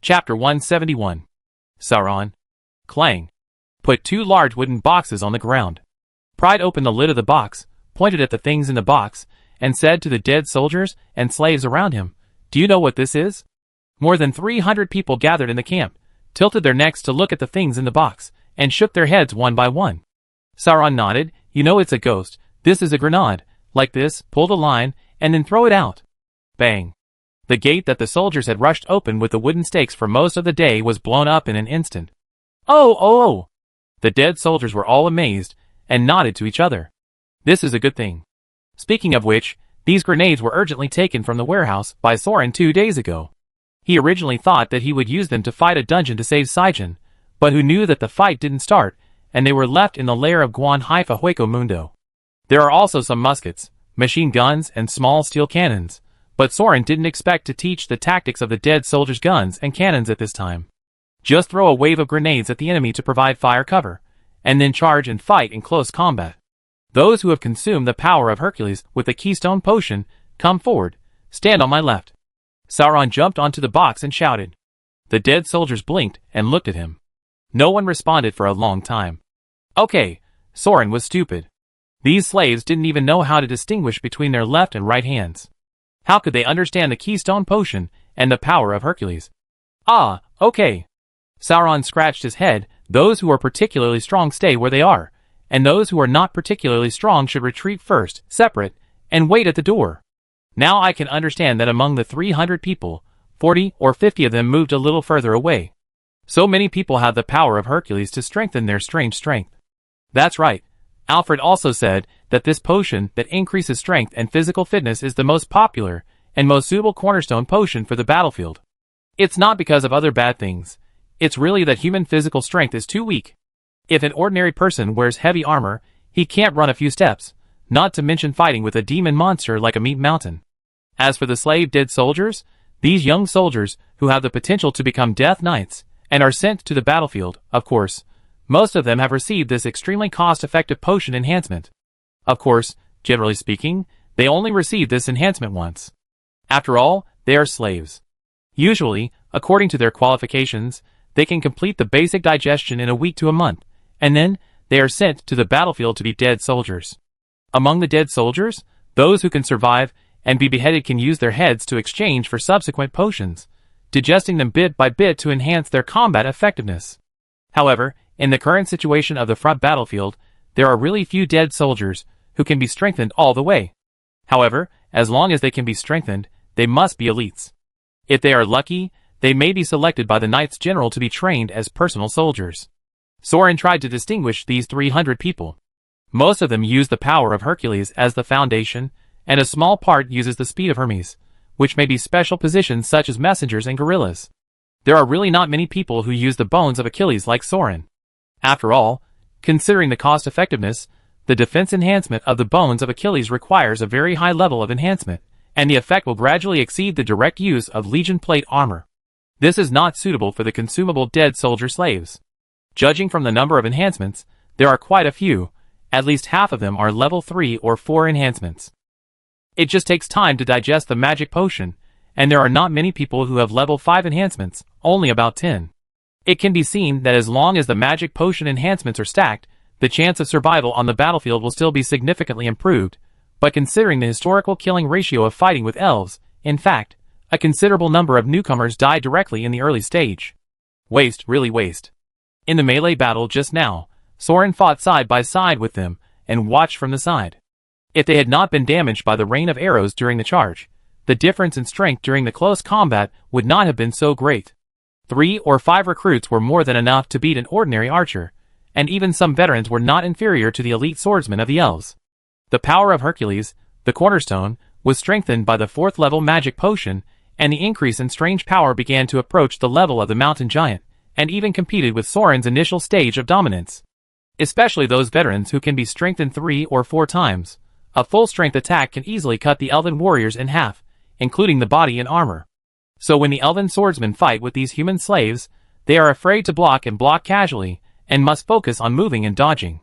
Chapter 171. Sauron. Clang. Put 2 large wooden boxes on the ground. Pried open the lid of the box, pointed at the things in the box, and said to the dead soldiers and slaves around him, "Do you know what this is?" More than 300 people gathered in the camp, tilted their necks to look at the things in the box, and shook their heads one by one. Sauron nodded. "You know it's a ghost. This is a grenade. Like this, pull the line, and then throw it out." Bang. The gate that the soldiers had rushed open with the wooden stakes for most of the day was blown up in an instant. Oh! The dead soldiers were all amazed, and nodded to each other. This is a good thing. Speaking of which, these grenades were urgently taken from the warehouse by Sauron 2 days ago. He originally thought that he would use them to fight a dungeon to save Saijan, but who knew that the fight didn't start, and they were left in the lair of Guan Haifa Hueco Mundo. There are also some muskets, machine guns, and small steel cannons, but Sauron didn't expect to teach the tactics of the dead soldiers' guns and cannons at this time. Just throw a wave of grenades at the enemy to provide fire cover, and then charge and fight in close combat. Those who have consumed the power of Hercules with the Keystone Potion, come forward, stand on my left. Sauron jumped onto the box and shouted. The dead soldiers blinked and looked at him. No one responded for a long time. Okay, Sauron was stupid. These slaves didn't even know how to distinguish between their left and right hands. How could they understand the Keystone Potion and the power of Hercules? Ah, okay. Sauron scratched his head. Those who are particularly strong stay where they are, and those who are not particularly strong should retreat first, separate, and wait at the door. Now I can understand that among the 300 people, 40 or 50 of them moved a little further away. So many people have the power of Hercules to strengthen their strange strength. That's right. Alfred also said that this potion that increases strength and physical fitness is the most popular and most suitable cornerstone potion for the battlefield. It's not because of other bad things. It's really that human physical strength is too weak. If an ordinary person wears heavy armor, he can't run a few steps, not to mention fighting with a demon monster like a meat mountain. As for the slave dead soldiers, these young soldiers who have the potential to become Death Knights and are sent to the battlefield, of course, most of them have received this extremely cost-effective potion enhancement. Of course, generally speaking, they only receive this enhancement once. After all, they are slaves. Usually, according to their qualifications, they can complete the basic digestion in a week to a month, and then they are sent to the battlefield to be dead soldiers. Among the dead soldiers, those who can survive and be beheaded can use their heads to exchange for subsequent potions, digesting them bit by bit to enhance their combat effectiveness. However, in the current situation of the front battlefield, there are really few dead soldiers who can be strengthened all the way. However, as long as they can be strengthened, they must be elites. If they are lucky, they may be selected by the Knights General to be trained as personal soldiers. Sauron tried to distinguish these 300 people. Most of them use the power of Hercules as the foundation, and a small part uses the speed of Hermes, which may be special positions such as messengers and guerrillas. There are really not many people who use the bones of Achilles like Sauron. After all, considering the cost-effectiveness, the defense enhancement of the bones of Achilles requires a very high level of enhancement, and the effect will gradually exceed the direct use of Legion plate armor. This is not suitable for the consumable dead soldier slaves. Judging from the number of enhancements, there are quite a few. At least half of them are level 3 or 4 enhancements. It just takes time to digest the magic potion, and there are not many people who have level 5 enhancements, only about 10. It can be seen that as long as the magic potion enhancements are stacked, the chance of survival on the battlefield will still be significantly improved, but considering the historical killing ratio of fighting with elves, in fact, a considerable number of newcomers die directly in the early stage. Waste, really waste. In the melee battle just now, Sauron fought side by side with them, and watched from the side. If they had not been damaged by the rain of arrows during the charge, the difference in strength during the close combat would not have been so great. 3 or 5 recruits were more than enough to beat an ordinary archer, and even some veterans were not inferior to the elite swordsmen of the elves. The power of Hercules, the cornerstone, was strengthened by the 4th level magic potion, and the increase in strange power began to approach the level of the mountain giant, and even competed with Sauron's initial stage of dominance. Especially those veterans who can be strengthened 3 or 4 times. A full-strength attack can easily cut the elven warriors in half, including the body and armor. So when the elven swordsmen fight with these human slaves, they are afraid to block and block casually, and must focus on moving and dodging.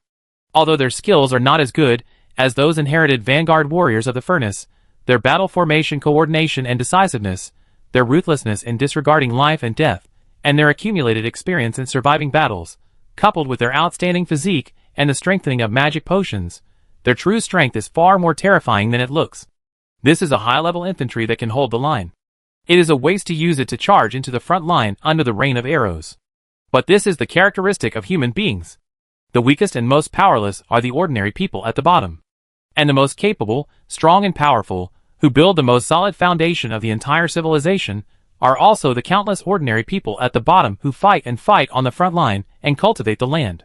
Although their skills are not as good as those inherited vanguard warriors of the furnace, their battle formation coordination and decisiveness, their ruthlessness in disregarding life and death, and their accumulated experience in surviving battles, coupled with their outstanding physique and the strengthening of magic potions, their true strength is far more terrifying than it looks. This is a high-level infantry that can hold the line. It is a waste to use it to charge into the front line under the rain of arrows. But this is the characteristic of human beings. The weakest and most powerless are the ordinary people at the bottom. And the most capable, strong and powerful, who build the most solid foundation of the entire civilization, are also the countless ordinary people at the bottom who fight on the front line and cultivate the land.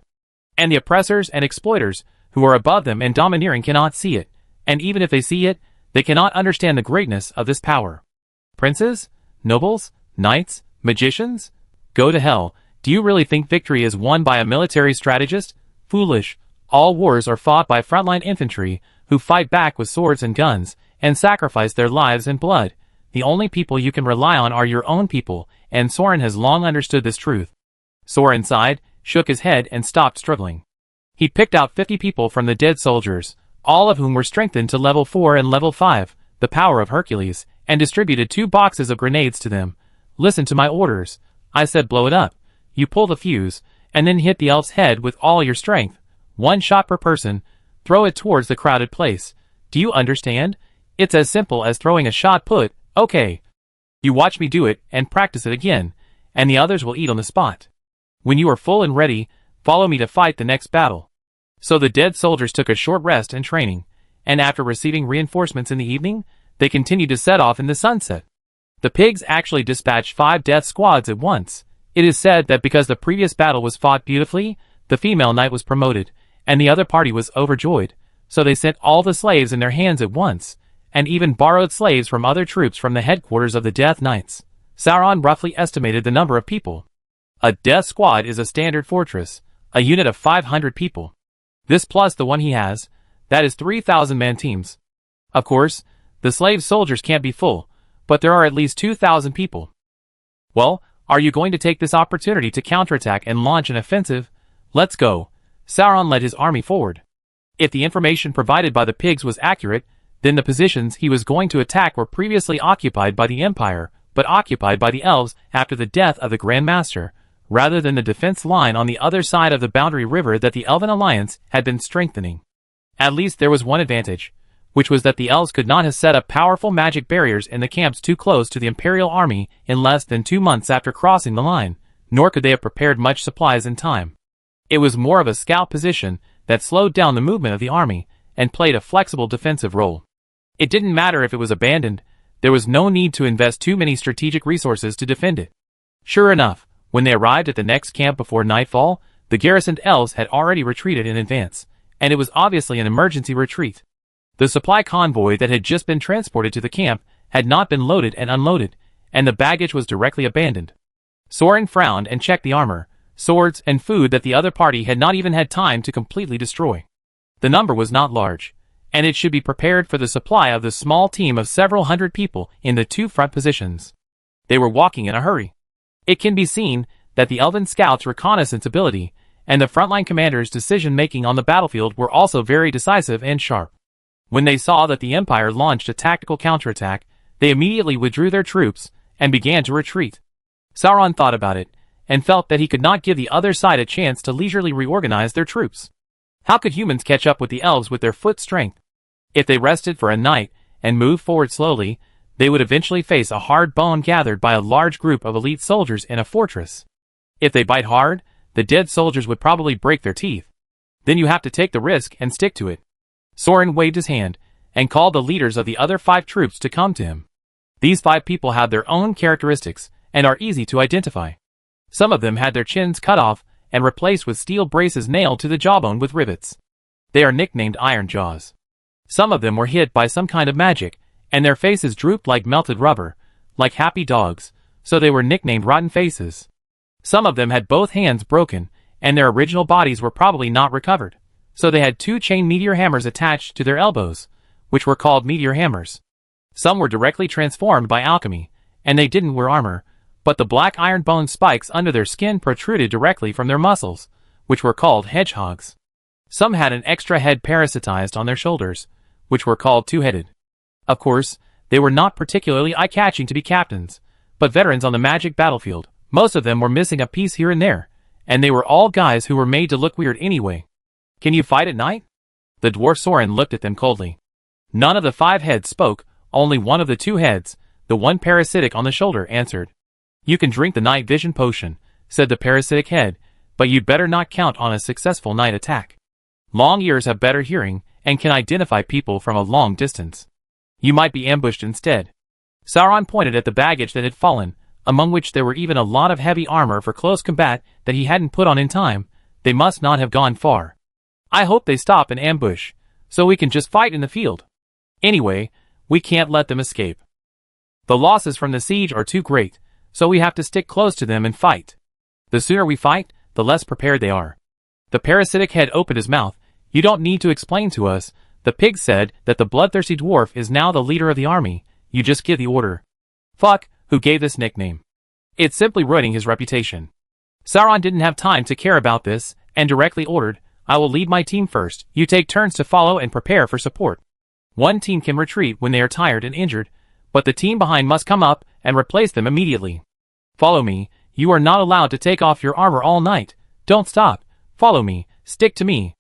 And the oppressors and exploiters who are above them and domineering cannot see it, and even if they see it, they cannot understand the greatness of this power. Princes? Nobles? Knights? Magicians? Go to hell. Do you really think victory is won by a military strategist? Foolish. All wars are fought by frontline infantry, who fight back with swords and guns, and sacrifice their lives and blood. The only people you can rely on are your own people, and Soren has long understood this truth. Soren sighed, shook his head and stopped struggling. He picked out 50 people from the dead soldiers, all of whom were strengthened to level 4 and level 5, the power of Hercules, and distributed 2 boxes of grenades to them. Listen to my orders. I said blow it up. You pull the fuse, and then hit the elf's head with all your strength. 1 shot per person. Throw it towards the crowded place. Do you understand? It's as simple as throwing a shot put. Okay. You watch me do it, and practice it again, and the others will eat on the spot. When you are full and ready, follow me to fight the next battle. So the dead soldiers took a short rest and training, and after receiving reinforcements in the evening, they continued to set off in the sunset. The pigs actually dispatched 5 death squads at once. It is said that because the previous battle was fought beautifully, the female knight was promoted, and the other party was overjoyed, so they sent all the slaves in their hands at once, and even borrowed slaves from other troops from the headquarters of the Death Knights. Sauron roughly estimated the number of people. A death squad is a standard fortress, a unit of 500 people. This plus the one he has, that is 3,000-man teams. Of course, the slave soldiers can't be full, but there are at least 2,000 people. Well, are you going to take this opportunity to counterattack and launch an offensive? Let's go. Sauron led his army forward. If the information provided by the pigs was accurate, then the positions he was going to attack were previously occupied by the Empire, but occupied by the elves after the death of the Grand Master, rather than the defense line on the other side of the boundary river that the Elven Alliance had been strengthening. At least there was one advantage, which was that the elves could not have set up powerful magic barriers in the camps too close to the Imperial army in less than 2 months after crossing the line, nor could they have prepared much supplies in time. It was more of a scout position that slowed down the movement of the army and played a flexible defensive role. It didn't matter if it was abandoned, there was no need to invest too many strategic resources to defend it. Sure enough, when they arrived at the next camp before nightfall, the garrisoned elves had already retreated in advance, and it was obviously an emergency retreat. The supply convoy that had just been transported to the camp had not been loaded and unloaded, and the baggage was directly abandoned. Soren frowned and checked the armor, swords, and food that the other party had not even had time to completely destroy. The number was not large, and it should be prepared for the supply of the small team of several hundred people in the 2 front positions. They were walking in a hurry. It can be seen that the Elven scouts' reconnaissance ability and the frontline commander's decision-making on the battlefield were also very decisive and sharp. When they saw that the Empire launched a tactical counterattack, they immediately withdrew their troops and began to retreat. Sauron thought about it, and felt that he could not give the other side a chance to leisurely reorganize their troops. How could humans catch up with the elves with their foot strength? If they rested for a night and moved forward slowly, they would eventually face a hard bone gathered by a large group of elite soldiers in a fortress. If they bite hard, the dead soldiers would probably break their teeth. Then you have to take the risk and stick to it. Soren waved his hand and called the leaders of the other 5 troops to come to him. These 5 people have their own characteristics and are easy to identify. Some of them had their chins cut off and replaced with steel braces nailed to the jawbone with rivets. They are nicknamed Iron Jaws. Some of them were hit by some kind of magic, and their faces drooped like melted rubber, like happy dogs, so they were nicknamed Rotten Faces. Some of them had both hands broken, and their original bodies were probably not recovered, so they had 2 chain meteor hammers attached to their elbows, which were called meteor hammers. Some were directly transformed by alchemy, and they didn't wear armor, but the black iron bone spikes under their skin protruded directly from their muscles, which were called hedgehogs. Some had an extra head parasitized on their shoulders, which were called two-headed. Of course, they were not particularly eye-catching to be captains, but veterans on the magic battlefield, Most of them were missing a piece here and there, and they were all guys who were made to look weird anyway. Can you fight at night? The dwarf Soren looked at them coldly. None of the 5 heads spoke, only one of the 2 heads, the one parasitic on the shoulder, answered. You can drink the night vision potion, said the parasitic head, but you'd better not count on a successful night attack. Long ears have better hearing, and can identify people from a long distance. You might be ambushed instead. Sauron pointed at the baggage that had fallen, among which there were even a lot of heavy armor for close combat that he hadn't put on in time. They must not have gone far. I hope they stop and ambush, so we can just fight in the field. Anyway, we can't let them escape. The losses from the siege are too great, so we have to stick close to them and fight. The sooner we fight, the less prepared they are. The parasitic head opened his mouth. You don't need to explain to us. The pig said that the bloodthirsty dwarf is now the leader of the army. You just give the order. Fuck, who gave this nickname? It's simply ruining his reputation. Sauron didn't have time to care about this, and directly ordered, I will lead my team first. You take turns to follow and prepare for support. One team can retreat when they are tired and injured, but the team behind must come up and replace them immediately. Follow me. You are not allowed to take off your armor all night. Don't stop. Follow me. Stick to me.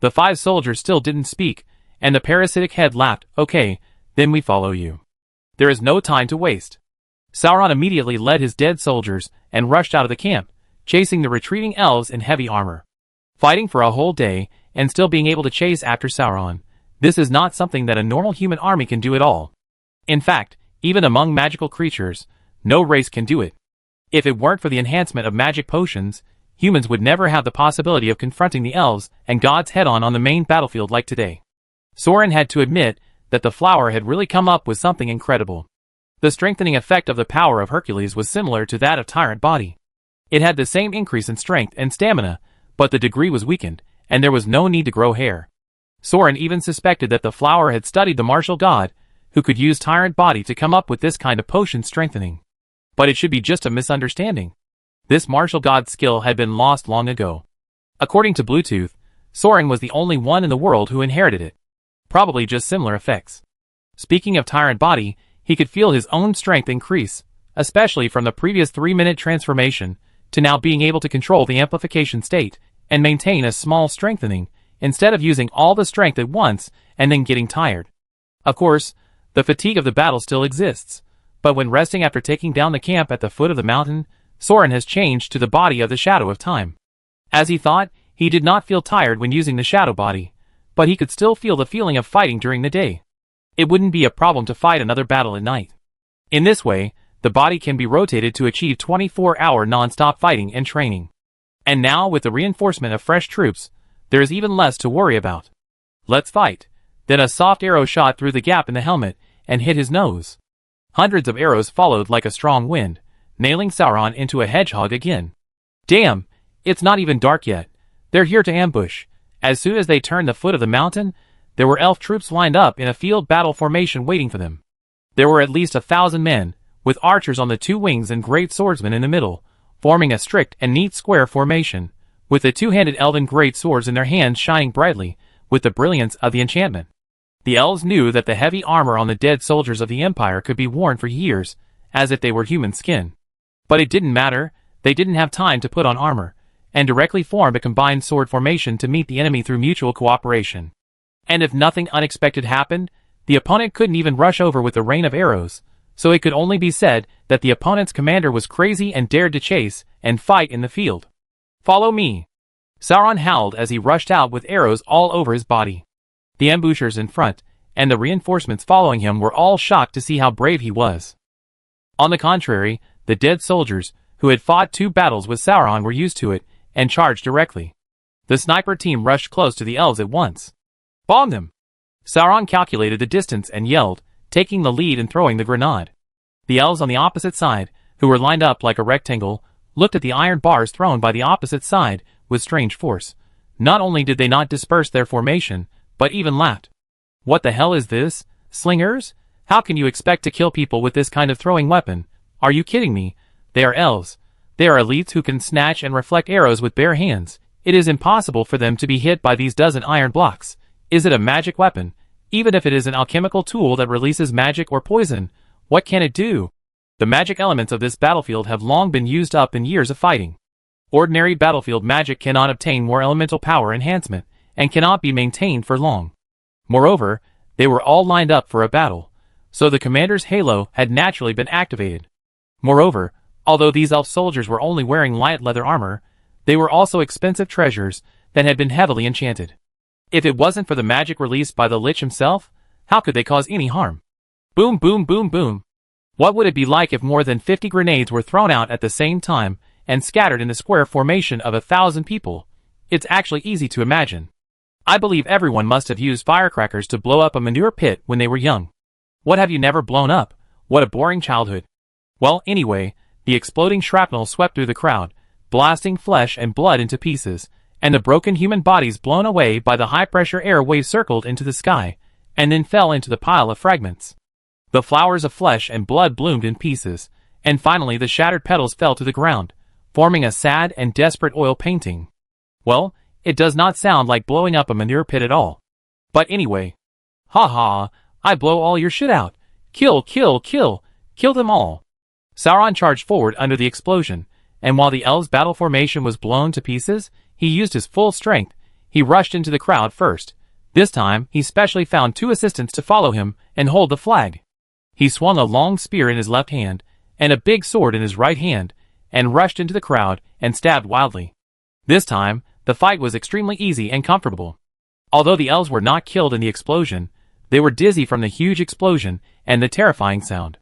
The 5 soldiers still didn't speak, and the parasitic head laughed. Okay, then we follow you. There is no time to waste. Sauron immediately led his dead soldiers and rushed out of the camp, chasing the retreating elves in heavy armor. Fighting for a whole day, and still being able to chase after Sauron. This is not something that a normal human army can do at all. In fact, even among magical creatures, no race can do it. If it weren't for the enhancement of magic potions, humans would never have the possibility of confronting the elves and gods head-on on the main battlefield like today. Soren had to admit that the flower had really come up with something incredible. The strengthening effect of the power of Hercules was similar to that of Tyrant Body. It had the same increase in strength and stamina, but the degree was weakened, and there was no need to grow hair. Soren even suspected that the flower had studied the martial god, who could use Tyrant Body to come up with this kind of potion strengthening. But it should be just a misunderstanding. This martial god's skill had been lost long ago. According to Bluetooth, Soren was the only one in the world who inherited it. Probably just similar effects. Speaking of Tyrant Body, he could feel his own strength increase, especially from the previous 3-minute transformation, to now being able to control the amplification state, and maintain a small strengthening, instead of using all the strength at once, and then getting tired. Of course, the fatigue of the battle still exists, but when resting after taking down the camp at the foot of the mountain, Soren has changed to the body of the Shadow of Time. As he thought, he did not feel tired when using the Shadow Body, but he could still feel the feeling of fighting during the day. It wouldn't be a problem to fight another battle at night. In this way, the body can be rotated to achieve 24-hour non-stop fighting and training. And now, with the reinforcement of fresh troops, there is even less to worry about. Let's fight. Then a soft arrow shot through the gap in the helmet and hit his nose. Hundreds of arrows followed like a strong wind, nailing Sauron into a hedgehog again. Damn, it's not even dark yet. They're here to ambush. As soon as they turned the foot of the mountain, there were elf troops lined up in a field battle formation waiting for them. There were at least 1,000 men, with archers on the 2 wings and great swordsmen in the middle, forming a strict and neat square formation, with the 2-handed elven great swords in their hands shining brightly with the brilliance of the enchantment. The elves knew that the heavy armor on the dead soldiers of the Empire could be worn for years, as if they were human skin. But it didn't matter. They didn't have time to put on armor, and directly formed a combined sword formation to meet the enemy through mutual cooperation. And if nothing unexpected happened, the opponent couldn't even rush over with a rain of arrows, so it could only be said that the opponent's commander was crazy and dared to chase and fight in the field. Follow me. Sauron howled as he rushed out with arrows all over his body. The ambushers in front, and the reinforcements following him were all shocked to see how brave he was. On the contrary, the dead soldiers, who had fought 2 battles with Sauron, were used to it, and charged directly. The sniper team rushed close to the elves at once. Bomb them! Sauron calculated the distance and yelled, taking the lead and throwing the grenade. The elves on the opposite side, who were lined up like a rectangle, looked at the iron bars thrown by the opposite side with strange force. Not only did they not disperse their formation, but even laughed. What the hell is this? Slingers? How can you expect to kill people with this kind of throwing weapon? Are you kidding me? They are elves. They are elites who can snatch and reflect arrows with bare hands. It is impossible for them to be hit by these dozen iron blocks. Is it a magic weapon? Even if it is an alchemical tool that releases magic or poison, what can it do? The magic elements of this battlefield have long been used up in years of fighting. Ordinary battlefield magic cannot obtain more elemental power enhancement, and cannot be maintained for long. Moreover, they were all lined up for a battle, so the commander's halo had naturally been activated. Moreover, although these elf soldiers were only wearing light leather armor, they were also expensive treasures that had been heavily enchanted. If it wasn't for the magic released by the Lich himself, how could they cause any harm? Boom, boom, boom, boom. What would it be like if more than 50 grenades were thrown out at the same time and scattered in the square formation of 1,000 people? It's actually easy to imagine. I believe everyone must have used firecrackers to blow up a manure pit when they were young. What have you never blown up? What a boring childhood. Well, anyway, the exploding shrapnel swept through the crowd, blasting flesh and blood into pieces, and the broken human bodies blown away by the high-pressure air wave circled into the sky, and then fell into the pile of fragments. The flowers of flesh and blood bloomed in pieces, and finally the shattered petals fell to the ground, forming a sad and desperate oil painting. Well, it does not sound like blowing up a manure pit at all. But anyway. Ha ha, I blow all your shit out. Kill, kill, kill, kill them all. Sauron charged forward under the explosion, and while the elves' battle formation was blown to pieces, he used his full strength. He rushed into the crowd first. This time, he specially found 2 assistants to follow him and hold the flag. He swung a long spear in his left hand, and a big sword in his right hand, and rushed into the crowd and stabbed wildly. This time, the fight was extremely easy and comfortable. Although the elves were not killed in the explosion, they were dizzy from the huge explosion and the terrifying sound.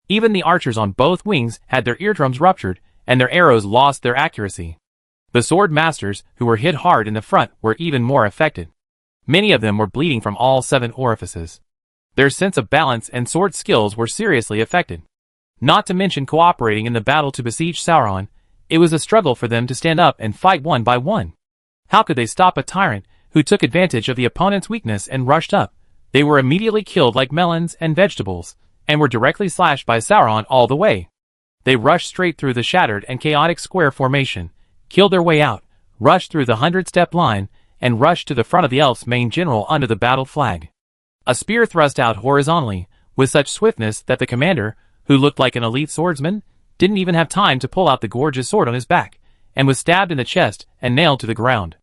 Even the archers on both wings had their eardrums ruptured, and their arrows lost their accuracy. The sword masters, who were hit hard in the front, were even more affected. Many of them were bleeding from all 7 orifices. Their sense of balance and sword skills were seriously affected. Not to mention cooperating in the battle to besiege Sauron, it was a struggle for them to stand up and fight one by one. How could they stop a tyrant who took advantage of the opponent's weakness and rushed up? They were immediately killed like melons and vegetables, and were directly slashed by Sauron all the way. They rushed straight through the shattered and chaotic square formation, killed their way out, rushed through the 100-step line, and rushed to the front of the elf's main general under the battle flag. A spear thrust out horizontally, with such swiftness that the commander, who looked like an elite swordsman, didn't even have time to pull out the gorgeous sword on his back, and was stabbed in the chest and nailed to the ground.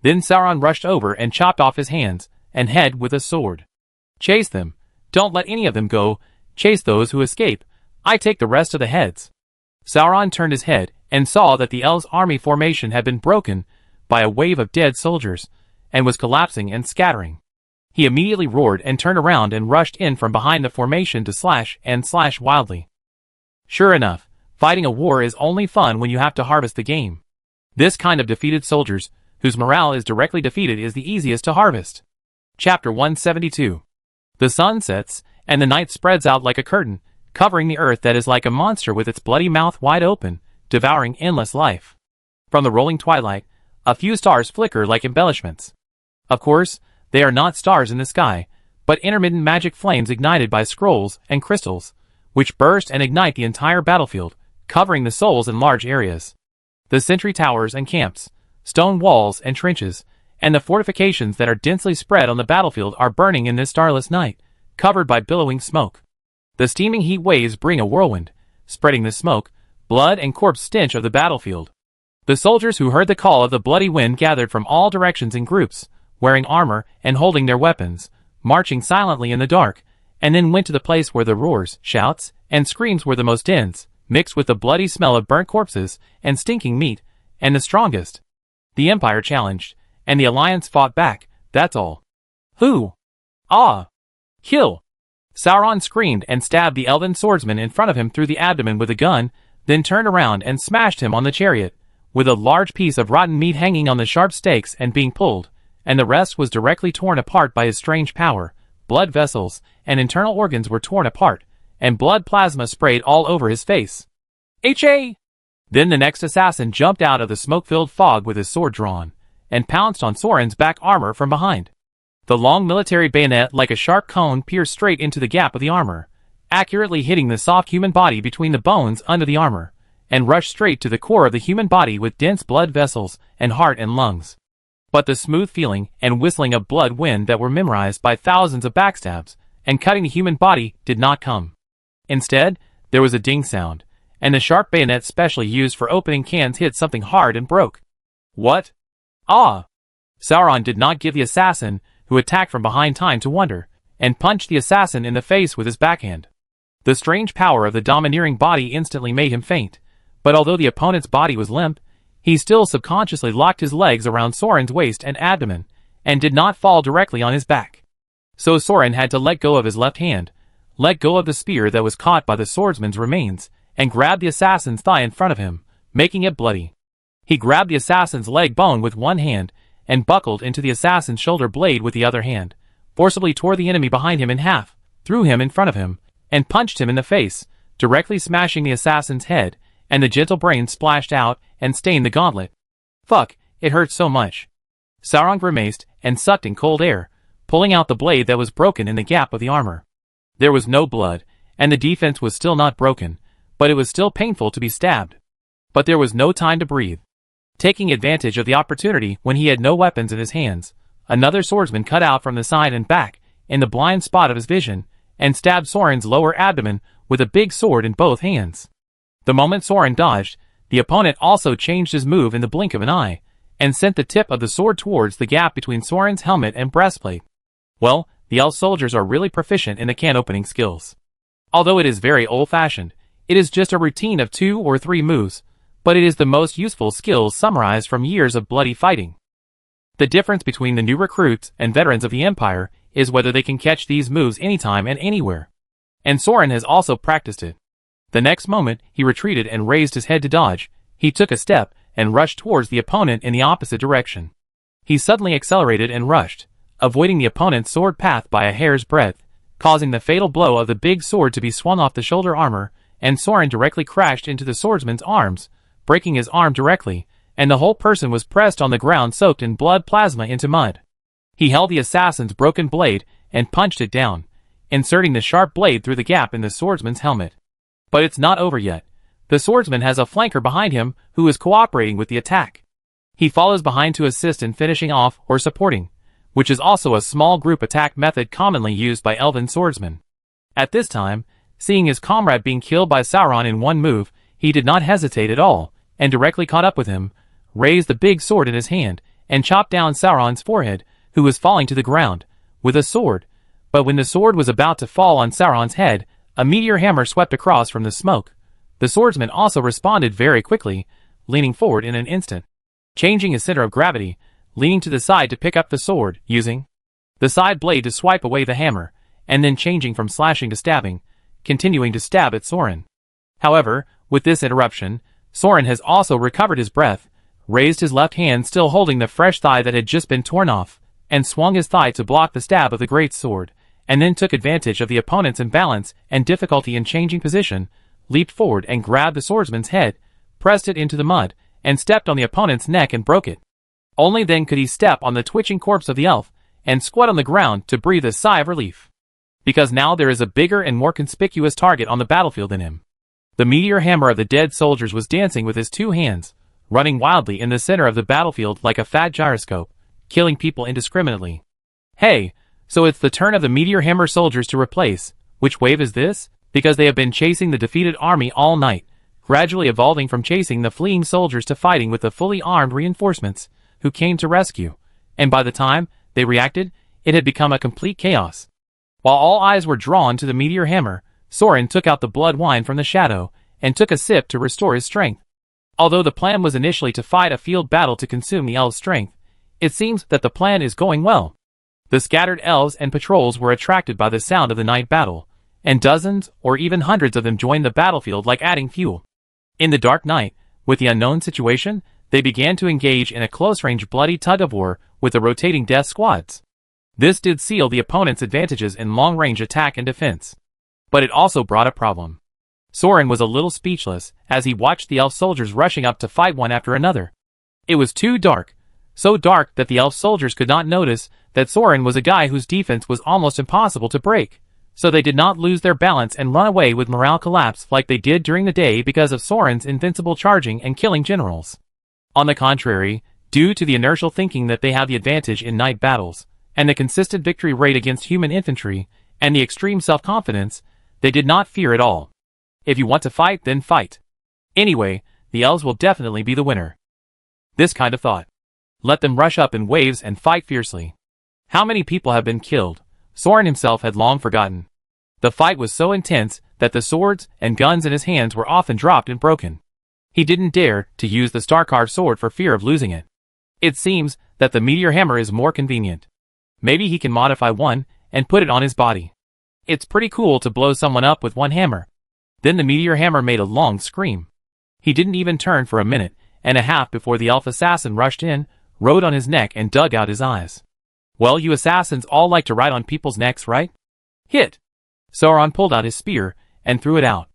Then Sauron rushed over and chopped off his hands and head with a sword. Chase them. Don't let any of them go. Chase those who escape. I take the rest of the heads. Sauron turned his head and saw that the elves' army formation had been broken by a wave of dead soldiers, and was collapsing and scattering. He immediately roared and turned around and rushed in from behind the formation to slash wildly. Sure enough, fighting a war is only fun when you have to harvest the game. This kind of defeated soldiers, whose morale is directly defeated, is the easiest to harvest. Chapter 172. The sun sets, and the night spreads out like a curtain, covering the earth that is like a monster with its bloody mouth wide open, devouring endless life. From the rolling twilight, a few stars flicker like embellishments. Of course, they are not stars in the sky, but intermittent magic flames ignited by scrolls and crystals, which burst and ignite the entire battlefield, covering the souls in large areas. The sentry towers and camps, stone walls and trenches, and the fortifications that are densely spread on the battlefield are burning in this starless night, covered by billowing smoke. The steaming heat waves bring a whirlwind, spreading the smoke, blood and corpse stench of the battlefield. The soldiers who heard the call of the bloody wind gathered from all directions in groups, wearing armor and holding their weapons, marching silently in the dark, and then went to the place where the roars, shouts, and screams were the most dense, mixed with the bloody smell of burnt corpses and stinking meat, and the strongest. The Empire challenged, and the Alliance fought back, that's all. Who? Ah! Kill! Sauron screamed and stabbed the elven swordsman in front of him through the abdomen with a gun, then turned around and smashed him on the chariot, with a large piece of rotten meat hanging on the sharp stakes and being pulled, and the rest was directly torn apart by his strange power. Blood vessels and internal organs were torn apart, and blood plasma sprayed all over his face. H.A.! Then the next assassin jumped out of the smoke-filled fog with his sword drawn, and pounced on Sorin's back armor from behind. The long military bayonet like a sharp cone pierced straight into the gap of the armor, accurately hitting the soft human body between the bones under the armor, and rushed straight to the core of the human body with dense blood vessels and heart and lungs. But the smooth feeling and whistling of blood wind that were memorized by thousands of backstabs and cutting the human body did not come. Instead, There was a ding sound, and the sharp bayonet specially used for opening cans hit something hard and broke. What? Ah! Sauron did not give the assassin, who attacked from behind, time to wonder, and punched the assassin in the face with his backhand. The strange power of the domineering body instantly made him faint, but although the opponent's body was limp, he still subconsciously locked his legs around Sorin's waist and abdomen, and did not fall directly on his back. So Sorin had to let go of his left hand, let go of the spear that was caught by the swordsman's remains, and grab the assassin's thigh in front of him, making it bloody. He grabbed the assassin's leg bone with one hand, and buckled into the assassin's shoulder blade with the other hand, forcibly tore the enemy behind him in half, threw him in front of him, and punched him in the face, directly smashing the assassin's head, and the gentle brain splashed out and stained the gauntlet. Fuck, it hurt so much. Sauron grimaced and sucked in cold air, pulling out the blade that was broken in the gap of the armor. There was no blood, and the defense was still not broken, but it was still painful to be stabbed. But there was no time to breathe. Taking advantage of the opportunity when he had no weapons in his hands, another swordsman cut out from the side and back, in the blind spot of his vision, and stabbed Sorin's lower abdomen with a big sword in both hands. The moment Sorin dodged, the opponent also changed his move in the blink of an eye, and sent the tip of the sword towards the gap between Sorin's helmet and breastplate. Well, the elf soldiers are really proficient in the can opening skills. Although it is very old-fashioned, it is just a routine of 2 or 3 moves, but it is the most useful skills summarized from years of bloody fighting. The difference between the new recruits and veterans of the Empire is whether they can catch these moves anytime and anywhere. And Sorin has also practiced it. The next moment, he retreated and raised his head to dodge. He took a step and rushed towards the opponent in the opposite direction. He suddenly accelerated and rushed, avoiding the opponent's sword path by a hair's breadth, causing the fatal blow of the big sword to be swung off the shoulder armor, and Sorin directly crashed into the swordsman's arms, breaking his arm directly, and the whole person was pressed on the ground soaked in blood plasma into mud. He held the assassin's broken blade and punched it down, inserting the sharp blade through the gap in the swordsman's helmet. But it's not over yet. The swordsman has a flanker behind him who is cooperating with the attack. He follows behind to assist in finishing off or supporting, which is also a small group attack method commonly used by elven swordsmen. At this time, seeing his comrade being killed by Sauron in one move, he did not hesitate at all, and directly caught up with him, raised the big sword in his hand, and chopped down Sauron's forehead, who was falling to the ground, with a sword. But when the sword was about to fall on Sauron's head, a meteor hammer swept across from the smoke. The swordsman also responded very quickly, leaning forward in an instant, changing his center of gravity, leaning to the side to pick up the sword, using the side blade to swipe away the hammer, and then changing from slashing to stabbing, continuing to stab at Sorin. However, with this interruption, Sorin has also recovered his breath, raised his left hand still holding the fresh thigh that had just been torn off, and swung his thigh to block the stab of the great sword, and then took advantage of the opponent's imbalance and difficulty in changing position, leaped forward and grabbed the swordsman's head, pressed it into the mud, and stepped on the opponent's neck and broke it. Only then could he step on the twitching corpse of the elf, and squat on the ground to breathe a sigh of relief. Because now there is a bigger and more conspicuous target on the battlefield than him. The meteor hammer of the dead soldiers was dancing with his 2 hands, running wildly in the center of the battlefield like a fat gyroscope, killing people indiscriminately. Hey, so it's the turn of the meteor hammer soldiers to replace. Which wave is this? Because they have been chasing the defeated army all night, gradually evolving from chasing the fleeing soldiers to fighting with the fully armed reinforcements, who came to rescue. And by the time they reacted, it had become a complete chaos. While all eyes were drawn to the meteor hammer, Sorin took out the blood wine from the shadow, and took a sip to restore his strength. Although the plan was initially to fight a field battle to consume the elves' strength, it seems that the plan is going well. The scattered elves and patrols were attracted by the sound of the night battle, and dozens or even hundreds of them joined the battlefield like adding fuel. In the dark night, with the unknown situation, they began to engage in a close-range bloody tug-of-war with the rotating death squads. This did seal the opponent's advantages in long-range attack and defense. But it also brought a problem. Sorin was a little speechless as he watched the elf soldiers rushing up to fight one after another. It was too dark, so dark that the elf soldiers could not notice that Sorin was a guy whose defense was almost impossible to break, so they did not lose their balance and run away with morale collapse like they did during the day because of Sorin's invincible charging and killing generals. On the contrary, due to the inertial thinking that they have the advantage in night battles, and the consistent victory rate against human infantry, and the extreme self-confidence, they did not fear at all. If you want to fight, then fight. Anyway, the elves will definitely be the winner. This kind of thought. Let them rush up in waves and fight fiercely. How many people have been killed? Soren himself had long forgotten. The fight was so intense that the swords and guns in his hands were often dropped and broken. He didn't dare to use the star-carved sword for fear of losing it. It seems that the meteor hammer is more convenient. Maybe he can modify one and put it on his body. It's pretty cool to blow someone up with one hammer. Then the meteor hammer made a long scream. He didn't even turn for a minute and a half before the elf assassin rushed in, rode on his neck and dug out his eyes. Well, you assassins all like to ride on people's necks, right? Hit! Sauron pulled out his spear and threw it out.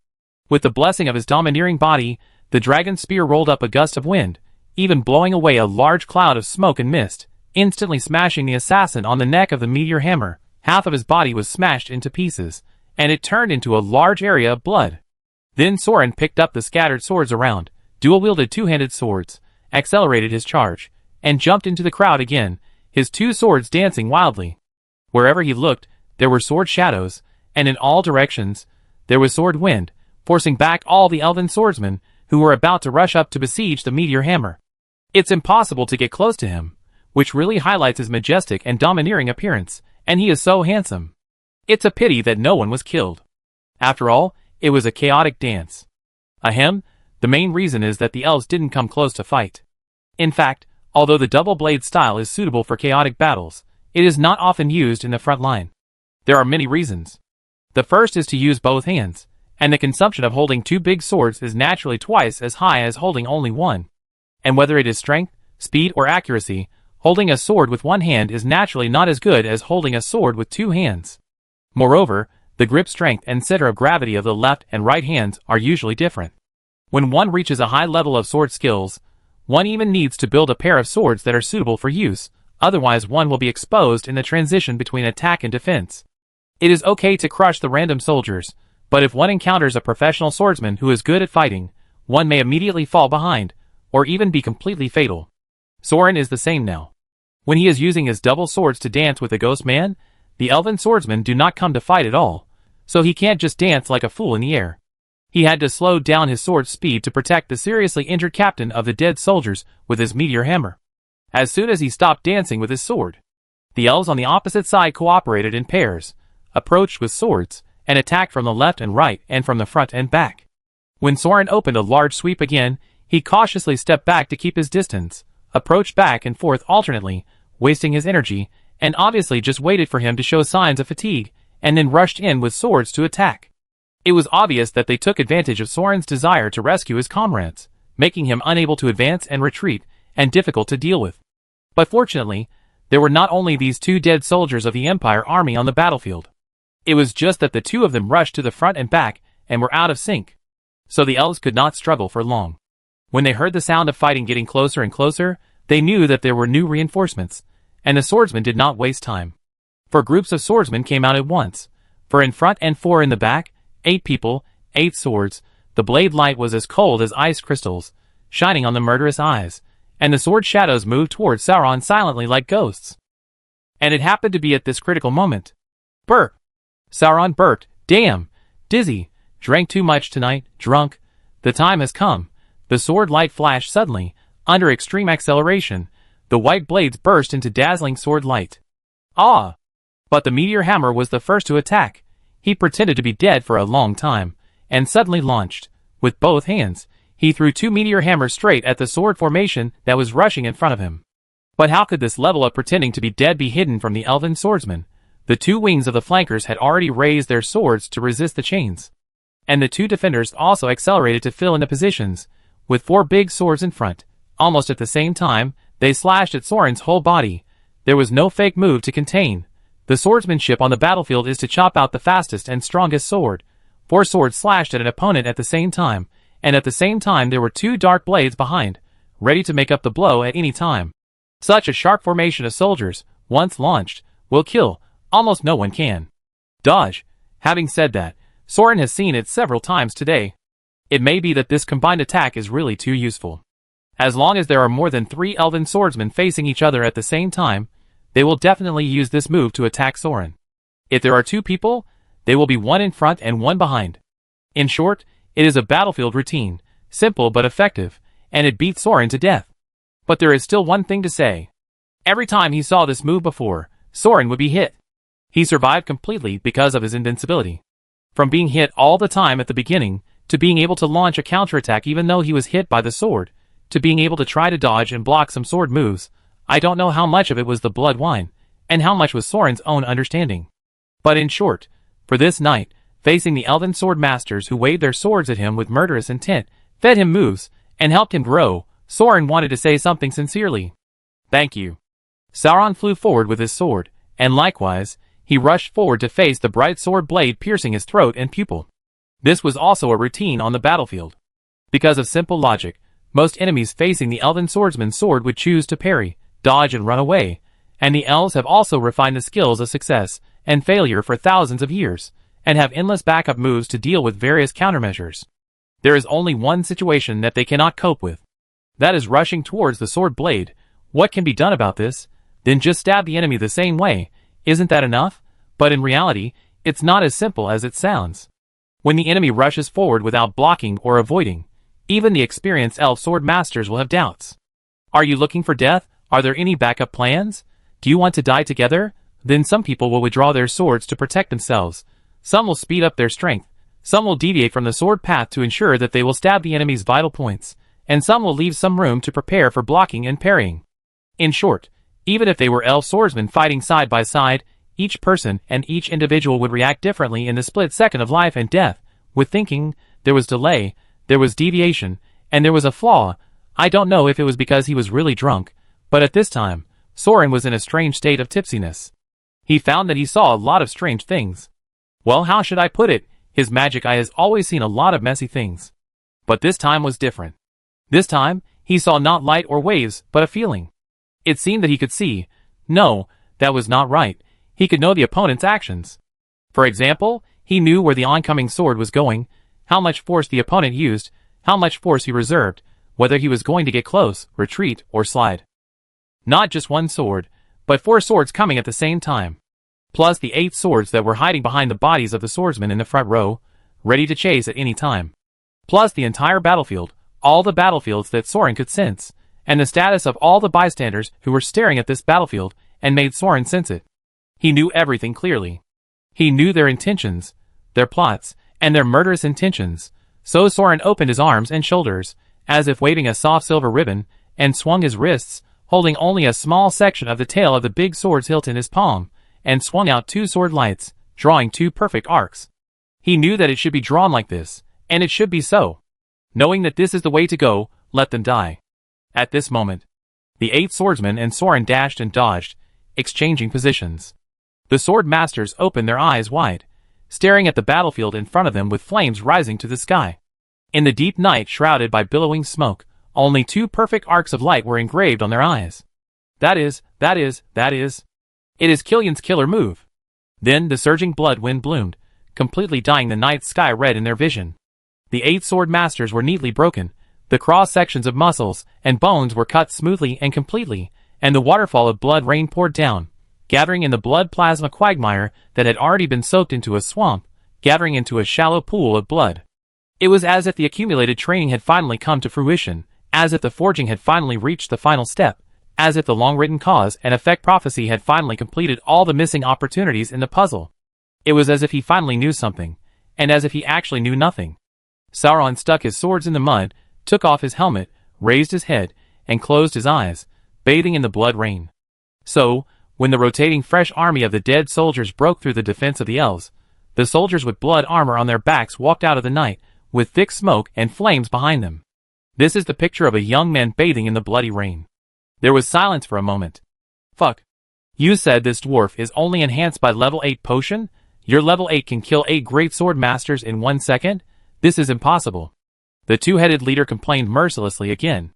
With the blessing of his domineering body, the dragon's spear rolled up a gust of wind, even blowing away a large cloud of smoke and mist, instantly smashing the assassin on the neck of the meteor hammer. Half of his body was smashed into pieces, and it turned into a large area of blood. Then Soren picked up the scattered swords around, dual-wielded two-handed swords, accelerated his charge, and jumped into the crowd again, his two swords dancing wildly. Wherever he looked, there were sword shadows, and in all directions, there was sword wind, forcing back all the elven swordsmen who were about to rush up to besiege the meteor hammer. It's impossible to get close to him, which really highlights his majestic and domineering appearance, and he is so handsome. It's a pity that no one was killed. After all, it was a chaotic dance. Ahem, the main reason is that the elves didn't come close to fight. In fact, although the double blade style is suitable for chaotic battles, it is not often used in the front line. There are many reasons. The first is to use both hands, and the consumption of holding two big swords is naturally twice as high as holding only one. And whether it is strength, speed, or accuracy, holding a sword with one hand is naturally not as good as holding a sword with two hands. Moreover, the grip strength and center of gravity of the left and right hands are usually different. When one reaches a high level of sword skills, one even needs to build a pair of swords that are suitable for use, otherwise one will be exposed in the transition between attack and defense. It is okay to crush the random soldiers, but if one encounters a professional swordsman who is good at fighting, one may immediately fall behind, or even be completely fatal. Soren is the same now. When he is using his double swords to dance with the ghost man, the elven swordsmen do not come to fight at all, so he can't just dance like a fool in the air. He had to slow down his sword's speed to protect the seriously injured captain of the dead soldiers with his meteor hammer. As soon as he stopped dancing with his sword, the elves on the opposite side cooperated in pairs, approached with swords, and attacked from the left and right and from the front and back. When Soren opened a large sweep again, he cautiously stepped back to keep his distance, approached back and forth alternately, wasting his energy, and obviously just waited for him to show signs of fatigue, and then rushed in with swords to attack. It was obvious that they took advantage of Soren's desire to rescue his comrades, making him unable to advance and retreat, and difficult to deal with. But fortunately, there were not only these two dead soldiers of the Empire army on the battlefield. It was just that the two of them rushed to the front and back, and were out of sync. So the elves could not struggle for long. When they heard the sound of fighting getting closer and closer, they knew that there were new reinforcements, and the swordsmen did not waste time. For groups of swordsmen came out at once, for in front and 4 in the back, 8 people, 8 swords, the blade light was as cold as ice crystals, shining on the murderous eyes, and the sword shadows moved towards Sauron silently like ghosts. And it happened to be at this critical moment. Burp! Sauron burped, damn, dizzy, drank too much tonight, drunk, the time has come. The sword light flashed suddenly, under extreme acceleration, the white blades burst into dazzling sword light. Ah! But the meteor hammer was the first to attack. He pretended to be dead for a long time, and suddenly launched. With both hands, he threw 2 meteor hammers straight at the sword formation that was rushing in front of him. But how could this level of pretending to be dead be hidden from the elven swordsmen? The 2 wings of the flankers had already raised their swords to resist the chains. And the 2 defenders also accelerated to fill in the positions, with 4 big swords in front. Almost at the same time, they slashed at Soren's whole body. There was no fake move to contain. The swordsmanship on the battlefield is to chop out the fastest and strongest sword. 4 swords slashed at an opponent at the same time, and at the same time there were 2 dark blades behind, ready to make up the blow at any time. Such a sharp formation of soldiers, once launched, will kill. Almost no one can dodge. Having said that, Soren has seen it several times today. It may be that this combined attack is really too useful. As long as there are more than 3 elven swordsmen facing each other at the same time, they will definitely use this move to attack Soren. If there are 2 people, they will be 1 in front and 1 behind. In short, It is a battlefield routine, simple but effective, and it beat Soren to death. But there is still one thing to say. Every time he saw this move before, Soren would be hit. He survived completely because of his invincibility. From being hit all the time at the beginning, to being able to launch a counterattack even though he was hit by the sword, to being able to try to dodge and block some sword moves, I don't know how much of it was the blood wine, and how much was Soren's own understanding. But in short, for this night, facing the elven sword masters who waved their swords at him with murderous intent, fed him moves, and helped him grow, Soren wanted to say something sincerely. Thank you. Sauron flew forward with his sword, and likewise, he rushed forward to face the bright sword blade piercing his throat and pupil. This was also a routine on the battlefield. Because of simple logic, most enemies facing the elven swordsman's sword would choose to parry, dodge and run away, and the elves have also refined the skills of success and failure for thousands of years, and have endless backup moves to deal with various countermeasures. There is only one situation that they cannot cope with. That is rushing towards the sword blade. What can be done about this? Then just stab the enemy the same way. Isn't that enough? But in reality, it's not as simple as it sounds. When the enemy rushes forward without blocking or avoiding, even the experienced elf sword masters will have doubts. Are you looking for death? Are there any backup plans? Do you want to die together? Then some people will withdraw their swords to protect themselves. Some will speed up their strength. Some will deviate from the sword path to ensure that they will stab the enemy's vital points. And some will leave some room to prepare for blocking and parrying. In short, even if they were elf swordsmen fighting side by side, each person and each individual would react differently in the split second of life and death, with thinking, there was delay, there was deviation, and there was a flaw. I don't know if it was because he was really drunk, but at this time, Soren was in a strange state of tipsiness. He found that he saw a lot of strange things. Well, how should I put it? His magic eye has always seen a lot of messy things. But this time was different. This time, he saw not light or waves, but a feeling. It seemed that he could see. No, that was not right. He could know the opponent's actions. For example, he knew where the oncoming sword was going, how much force the opponent used, how much force he reserved, whether he was going to get close, retreat, or slide. Not just one sword, but 4 swords coming at the same time. Plus the 8 swords that were hiding behind the bodies of the swordsmen in the front row, ready to chase at any time. Plus the entire battlefield, all the battlefields that Soren could sense, and the status of all the bystanders who were staring at this battlefield and made Soren sense it. He knew everything clearly. He knew their intentions, their plots, and their murderous intentions. So Soren opened his arms and shoulders, as if waving a soft silver ribbon, and swung his wrists, holding only a small section of the tail of the big sword's hilt in his palm, and swung out 2 sword lights, drawing 2 perfect arcs. He knew that it should be drawn like this, and it should be so. Knowing that this is the way to go, let them die. At this moment, the 8 swordsmen and Soren dashed and dodged, exchanging positions. The sword masters opened their eyes wide, staring at the battlefield in front of them with flames rising to the sky. In the deep night shrouded by billowing smoke, only 2 perfect arcs of light were engraved on their eyes. That is. It is Killian's killer move. Then the surging blood wind bloomed, completely dyeing the night sky red in their vision. The 8 sword masters were neatly broken, the cross-sections of muscles and bones were cut smoothly and completely, and the waterfall of blood rain poured down, gathering in the blood plasma quagmire that had already been soaked into a swamp, gathering into a shallow pool of blood. It was as if the accumulated training had finally come to fruition, as if the forging had finally reached the final step, as if the long-written cause and effect prophecy had finally completed all the missing opportunities in the puzzle. It was as if he finally knew something, and as if he actually knew nothing. Sauron stuck his swords in the mud, took off his helmet, raised his head, and closed his eyes, bathing in the blood rain. So, when the rotating fresh army of the dead soldiers broke through the defense of the elves, the soldiers with blood armor on their backs walked out of the night, with thick smoke and flames behind them. This is the picture of a young man bathing in the bloody rain. There was silence for a moment. Fuck. You said this dwarf is only enhanced by level 8 potion? Your level 8 can kill 8 great sword masters in 1 second? This is impossible. The 2-headed leader complained mercilessly again.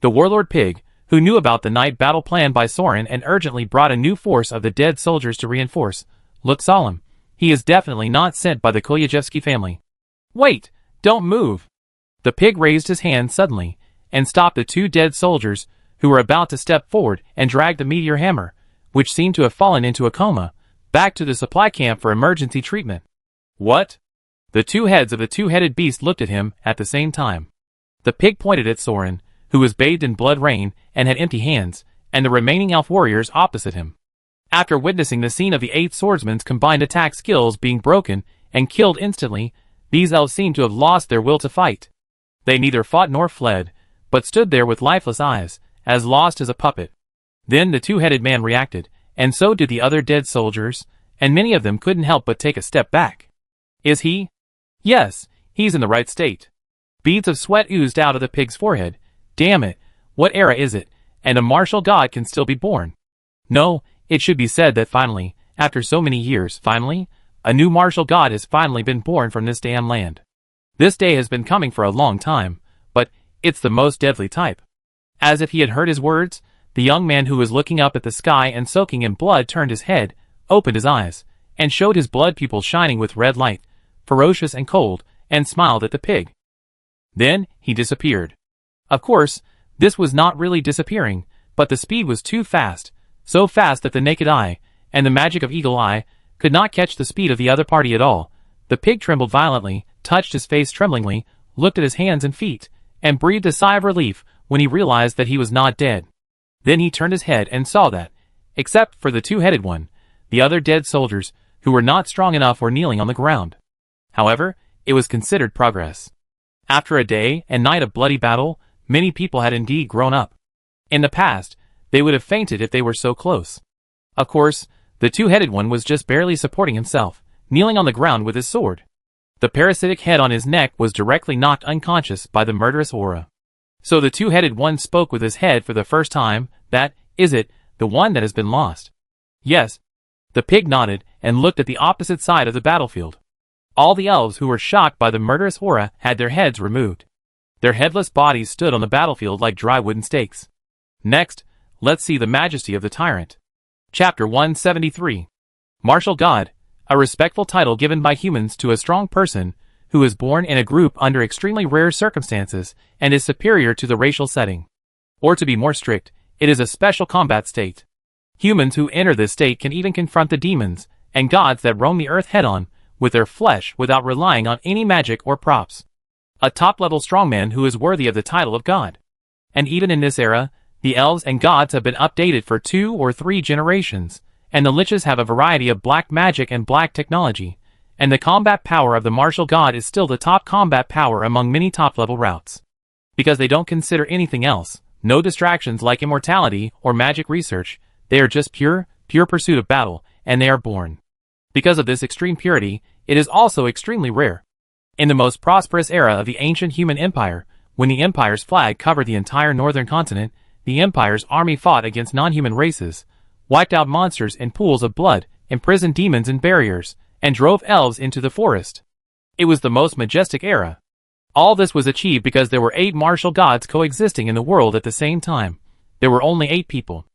The warlord pig, who knew about the night battle planned by Soren and urgently brought a new force of the dead soldiers to reinforce, looked solemn. He is definitely not sent by the Kolyachevsky family. Wait! Don't move! The pig raised his hand suddenly, and stopped the 2 dead soldiers, who were about to step forward and drag the meteor hammer, which seemed to have fallen into a coma, back to the supply camp for emergency treatment. What? The two heads of the two-headed beast looked at him at the same time. The pig pointed at Soren, who was bathed in blood rain and had empty hands, and the remaining elf warriors opposite him. After witnessing the scene of the 8 swordsmen's combined attack skills being broken and killed instantly, these elves seemed to have lost their will to fight. They neither fought nor fled, but stood there with lifeless eyes, as lost as a puppet. Then the two-headed man reacted, and so did the other dead soldiers, and many of them couldn't help but take a step back. Is he? Yes, he's in the right state. Beads of sweat oozed out of the pig's forehead. Damn it, what era is it, and a martial god can still be born? No, it should be said that finally, after so many years, finally, a new martial god has finally been born from this damn land. This day has been coming for a long time, but it's the most deadly type. As if he had heard his words, the young man who was looking up at the sky and soaking in blood turned his head, opened his eyes, and showed his blood pupils shining with red light, ferocious and cold, and smiled at the pig. Then he disappeared. Of course, this was not really disappearing, but the speed was too fast, so fast that the naked eye, and the magic of Eagle Eye, could not catch the speed of the other party at all. The pig trembled violently, touched his face tremblingly, looked at his hands and feet, and breathed a sigh of relief when he realized that he was not dead. Then he turned his head and saw that, except for the two-headed one, the other dead soldiers, who were not strong enough, were kneeling on the ground. However, it was considered progress. After a day and night of bloody battle, many people had indeed grown up. In the past, they would have fainted if they were so close. Of course, the two-headed one was just barely supporting himself, kneeling on the ground with his sword. The parasitic head on his neck was directly knocked unconscious by the murderous aura. So the two-headed one spoke with his head for the first time. That, is it, the one that has been lost? Yes. The pig nodded and looked at the opposite side of the battlefield. All the elves who were shocked by the murderous aura had their heads removed. Their headless bodies stood on the battlefield like dry wooden stakes. Next, let's see the majesty of the tyrant. Chapter 173. Martial God, a respectful title given by humans to a strong person who is born in a group under extremely rare circumstances and is superior to the racial setting. Or to be more strict, it is a special combat state. Humans who enter this state can even confront the demons and gods that roam the earth head-on with their flesh without relying on any magic or props. A top-level strongman who is worthy of the title of God. And even in this era, the elves and gods have been updated for 2 or 3 generations, and the liches have a variety of black magic and black technology, and the combat power of the martial god is still the top combat power among many top-level routes. Because they don't consider anything else, no distractions like immortality or magic research, they are just pure pursuit of battle, and they are born. Because of this extreme purity, it is also extremely rare. In the most prosperous era of the ancient human empire, when the empire's flag covered the entire northern continent, the empire's army fought against non-human races, wiped out monsters in pools of blood, imprisoned demons in barriers, and drove elves into the forest. It was the most majestic era. All this was achieved because there were 8 martial gods coexisting in the world at the same time. There were only 8 people.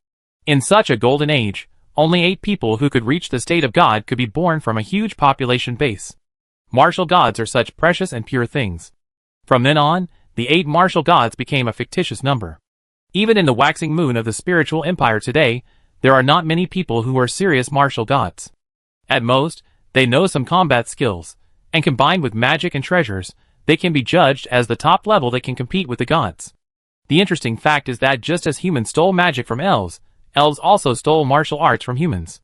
In such a golden age, only 8 people who could reach the state of God could be born from a huge population base. Martial gods are such precious and pure things. From then on, the 8 martial gods became a fictitious number. Even in the waxing moon of the spiritual empire today, there are not many people who are serious martial gods. At most, they know some combat skills, and combined with magic and treasures, they can be judged as the top level that can compete with the gods. The interesting fact is that just as humans stole magic from elves, elves also stole martial arts from humans.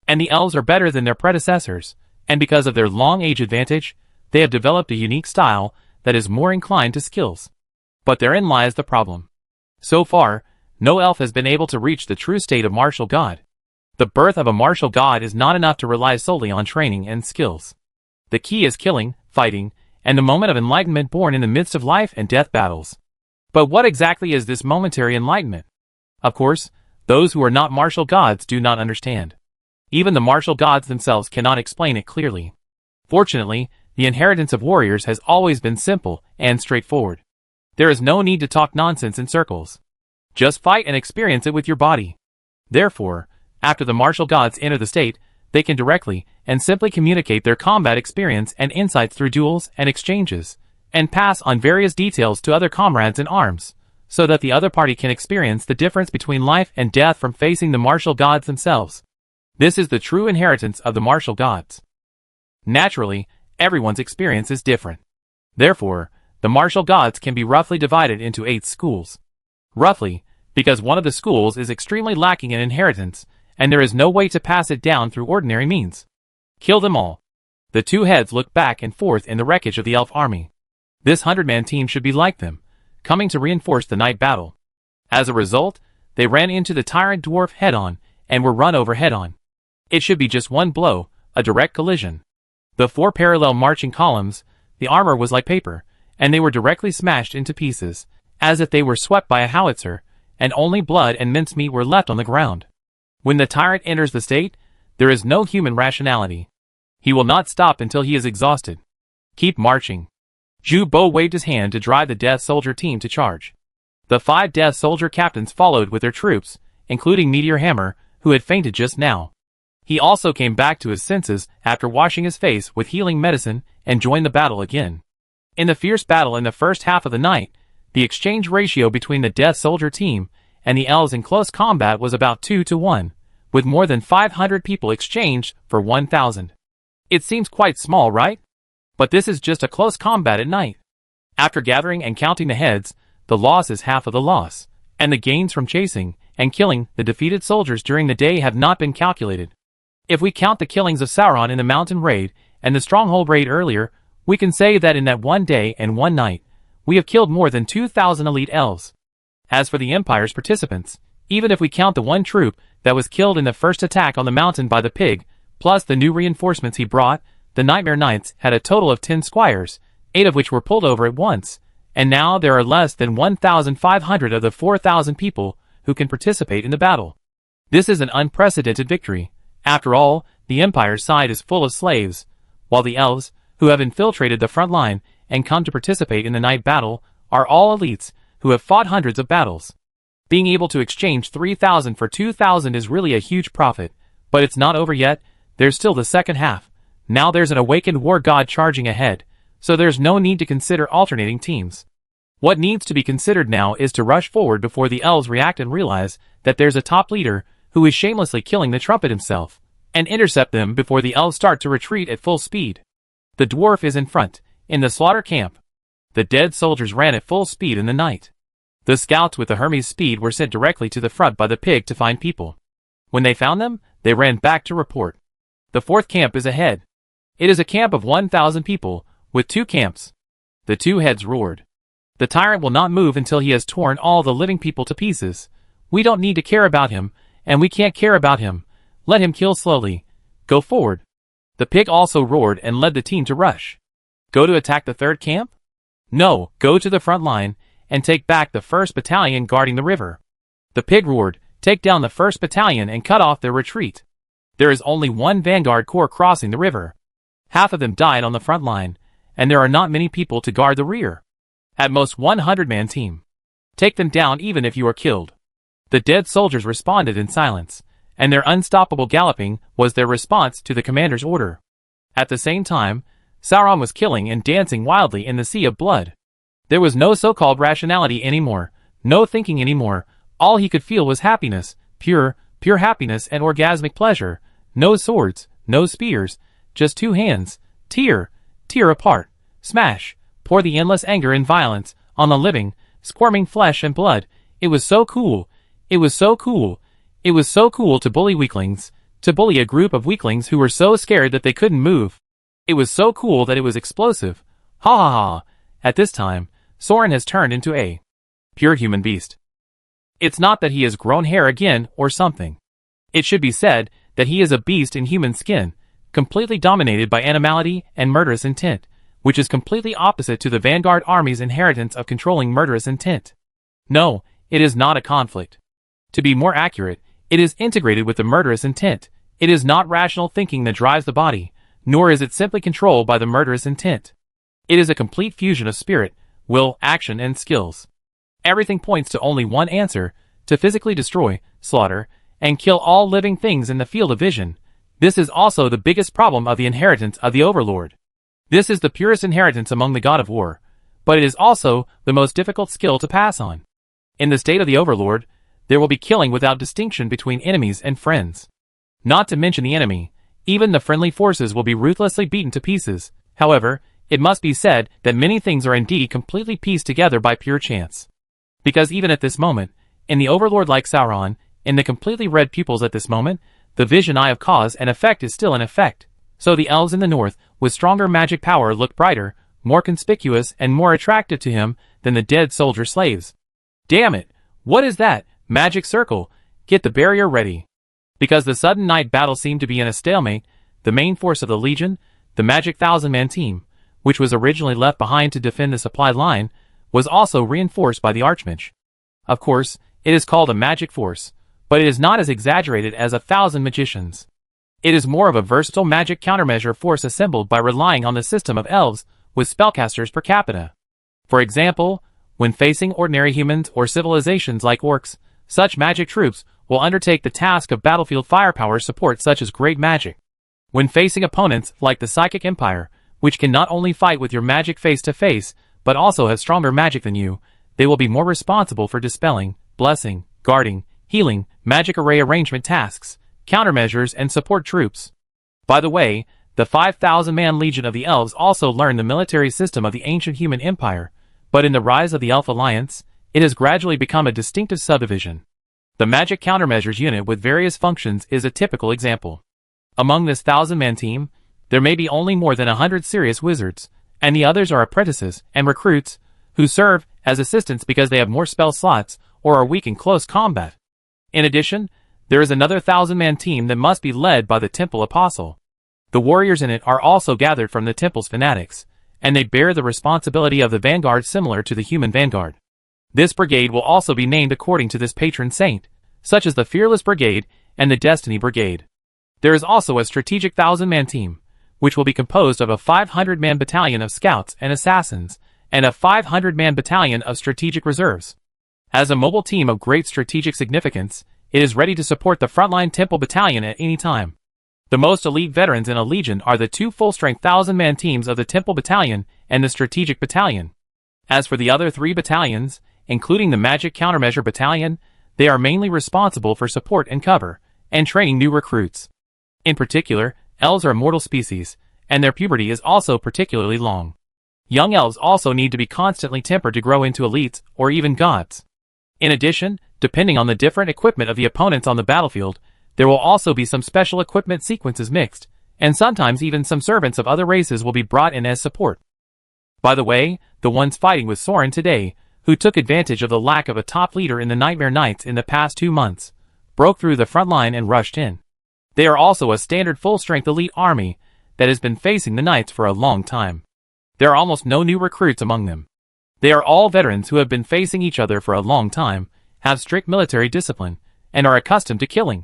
And the elves are better than their predecessors, and because of their long age advantage, they have developed a unique style that is more inclined to skills. But therein lies the problem. So far, no elf has been able to reach the true state of martial god. The birth of a martial god is not enough to rely solely on training and skills. The key is killing, fighting, and the moment of enlightenment born in the midst of life and death battles. But what exactly is this momentary enlightenment? Of course, those who are not martial gods do not understand. Even the martial gods themselves cannot explain it clearly. Fortunately, the inheritance of warriors has always been simple and straightforward. There is no need to talk nonsense in circles. Just fight and experience it with your body. Therefore, after the martial gods enter the state, they can directly and simply communicate their combat experience and insights through duels and exchanges, and pass on various details to other comrades in arms, so that the other party can experience the difference between life and death from facing the martial gods themselves. This is the true inheritance of the martial gods. Naturally, Everyone's experience is different. Therefore, the martial gods can be roughly divided into 8 schools. Roughly, because one of the schools is extremely lacking in inheritance, and there is no way to pass it down through ordinary means. Kill them all. The two heads looked back and forth in the wreckage of the elf army. This 100-man team should be like them, coming to reinforce the night battle. As a result, they ran into the tyrant dwarf head-on, and were run over head-on. It should be just one blow, a direct collision. The 4 parallel marching columns, the armor was like paper, and they were directly smashed into pieces, as if they were swept by a howitzer, and only blood and mincemeat were left on the ground. When the tyrant enters the state, there is no human rationality. He will not stop until he is exhausted. Keep marching. Zhu Bo waved his hand to drive the Death Soldier team to charge. The 5 Death Soldier captains followed with their troops, including Meteor Hammer, who had fainted just now. He also came back to his senses after washing his face with healing medicine and joined the battle again. In the fierce battle in the first half of the night, the exchange ratio between the Death Soldier team and the elves in close combat was about 2 to 1, with more than 500 people exchanged for 1,000. It seems quite small, right? But this is just a close combat at night. After gathering and counting the heads, the loss is half of the loss, and the gains from chasing and killing the defeated soldiers during the day have not been calculated. If we count the killings of Sauron in the mountain raid and the stronghold raid earlier, we can say that in that one day and one night, we have killed more than 2,000 elite elves. As for the Empire's participants, even if we count the one troop that was killed in the first attack on the mountain by the pig, plus the new reinforcements he brought, the Nightmare Knights had a total of 10 squires, 8 of which were pulled over at once, and now there are less than 1,500 of the 4,000 people who can participate in the battle. This is an unprecedented victory. After all, the Empire's side is full of slaves, while the elves, who have infiltrated the front line and come to participate in the night battle, are all elites who have fought hundreds of battles. Being able to exchange 3,000 for 2,000 is really a huge profit, but it's not over yet. There's still the second half. Now there's an awakened war god charging ahead, so there's no need to consider alternating teams. What needs to be considered now is to rush forward before the elves react and realize that there's a top leader who is shamelessly killing the trumpet himself, and intercept them before the elves start to retreat at full speed. The dwarf is in front, in the slaughter camp. The dead soldiers ran at full speed in the night. The scouts with the Hermes speed were sent directly to the front by the pig to find people. When they found them, they ran back to report. The 4th camp is ahead. It is a camp of 1,000 people, with 2 camps. The 2 heads roared. The tyrant will not move until he has torn all the living people to pieces. We don't need to care about him, and we can't care about him. Let him kill slowly. Go forward. The pig also roared and led the team to rush. Go to attack the 3rd camp? No, go to the front line, and take back the 1st battalion guarding the river. The pig roared, take down the 1st battalion and cut off their retreat. There is only one vanguard corps crossing the river. Half of them died on the front line, and there are not many people to guard the rear. At most 100-man team. Take them down even if you are killed. The dead soldiers responded in silence, and their unstoppable galloping was their response to the commander's order. At the same time, Sauron was killing and dancing wildly in the sea of blood. There was no so-called rationality anymore, no thinking anymore. All he could feel was happiness, pure happiness and orgasmic pleasure. No swords, no spears, just 2 hands, tear apart, smash, pour the endless anger and violence on the living, squirming flesh and blood. It was so cool. It was so cool. It was so cool to bully weaklings, to bully a group of weaklings who were so scared that they couldn't move. It was so cool that it was explosive. Ha ha ha. At this time, Soren has turned into a pure human beast. It's not that he has grown hair again or something. It should be said that he is a beast in human skin, completely dominated by animality and murderous intent, which is completely opposite to the Vanguard Army's inheritance of controlling murderous intent. No, it is not a conflict. To be more accurate, it is integrated with the murderous intent. It is not rational thinking that drives the body, nor is it simply controlled by the murderous intent. It is a complete fusion of spirit, will, action, and skills. Everything points to only one answer: to physically destroy, slaughter, and kill all living things in the field of vision. This is also the biggest problem of the inheritance of the Overlord. This is the purest inheritance among the God of War, but it is also the most difficult skill to pass on. In the state of the Overlord, there will be killing without distinction between enemies and friends. Not to mention the enemy, even the friendly forces will be ruthlessly beaten to pieces. However, it must be said that many things are indeed completely pieced together by pure chance. Because even at this moment, in the overlord like Sauron, in the completely red pupils at this moment, the vision eye of cause and effect is still in effect. So the elves in the north, with stronger magic power, look brighter, more conspicuous, and more attractive to him than the dead soldier slaves. Damn it! What is that? Magic circle! Get the barrier ready. Because the sudden night battle seemed to be in a stalemate, the main force of the Legion, the magic 1,000-man team, which was originally left behind to defend the supply line, was also reinforced by the Archmage. Of course, it is called a magic force, but it is not as exaggerated as 1,000 magicians. It is more of a versatile magic countermeasure force assembled by relying on the system of elves with spellcasters per capita. For example, when facing ordinary humans or civilizations like orcs, such magic troops will undertake the task of battlefield firepower support such as great magic. When facing opponents like the Psychic Empire, which can not only fight with your magic face-to-face, but also have stronger magic than you, they will be more responsible for dispelling, blessing, guarding, healing, magic array arrangement tasks, countermeasures, and support troops. By the way, the 5,000-man Legion of the Elves also learned the military system of the ancient human empire, but in the rise of the Elf Alliance, it has gradually become a distinctive subdivision. The magic countermeasures unit with various functions is a typical example. Among this 1,000-man team, there may be only more than 100 serious wizards, and the others are apprentices and recruits who serve as assistants because they have more spell slots or are weak in close combat. In addition, there is another 1,000-man team that must be led by the Temple Apostle. The warriors in it are also gathered from the Temple's fanatics, and they bear the responsibility of the vanguard similar to the human vanguard. This brigade will also be named according to this patron saint, such as the Fearless Brigade and the Destiny Brigade. There is also a strategic 1,000-man team, which will be composed of a 500-man battalion of scouts and assassins, and a 500-man battalion of strategic reserves. As a mobile team of great strategic significance, it is ready to support the frontline Temple Battalion at any time. The most elite veterans in a legion are the two full-strength 1,000-man teams of the Temple Battalion and the Strategic Battalion. As for the other three battalions, including the Magic Countermeasure Battalion, they are mainly responsible for support and cover, and training new recruits. In particular, elves are a mortal species, and their puberty is also particularly long. Young elves also need to be constantly tempered to grow into elites or even gods. In addition, depending on the different equipment of the opponents on the battlefield, there will also be some special equipment sequences mixed, and sometimes even some servants of other races will be brought in as support. By the way, the ones fighting with Soren today, who took advantage of the lack of a top leader in the Nightmare Knights in the past 2 months, broke through the front line and rushed in. They are also a standard full-strength elite army that has been facing the Knights for a long time. There are almost no new recruits among them. They are all veterans who have been facing each other for a long time, have strict military discipline, and are accustomed to killing.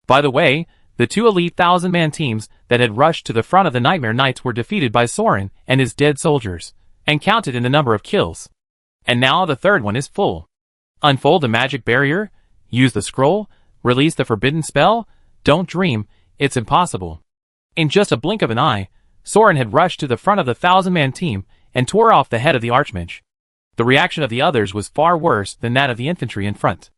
By the way, the two elite 1,000-man teams that had rushed to the front of the Nightmare Knights were defeated by Soren and his dead soldiers, and counted in the number of kills. And now the third one is full. Unfold the magic barrier, use the scroll, release the forbidden spell. Don't dream, it's impossible. In just a blink of an eye, Soren had rushed to the front of the 1,000-man team and tore off the head of the Archmage. The reaction of the others was far worse than that of the infantry in front.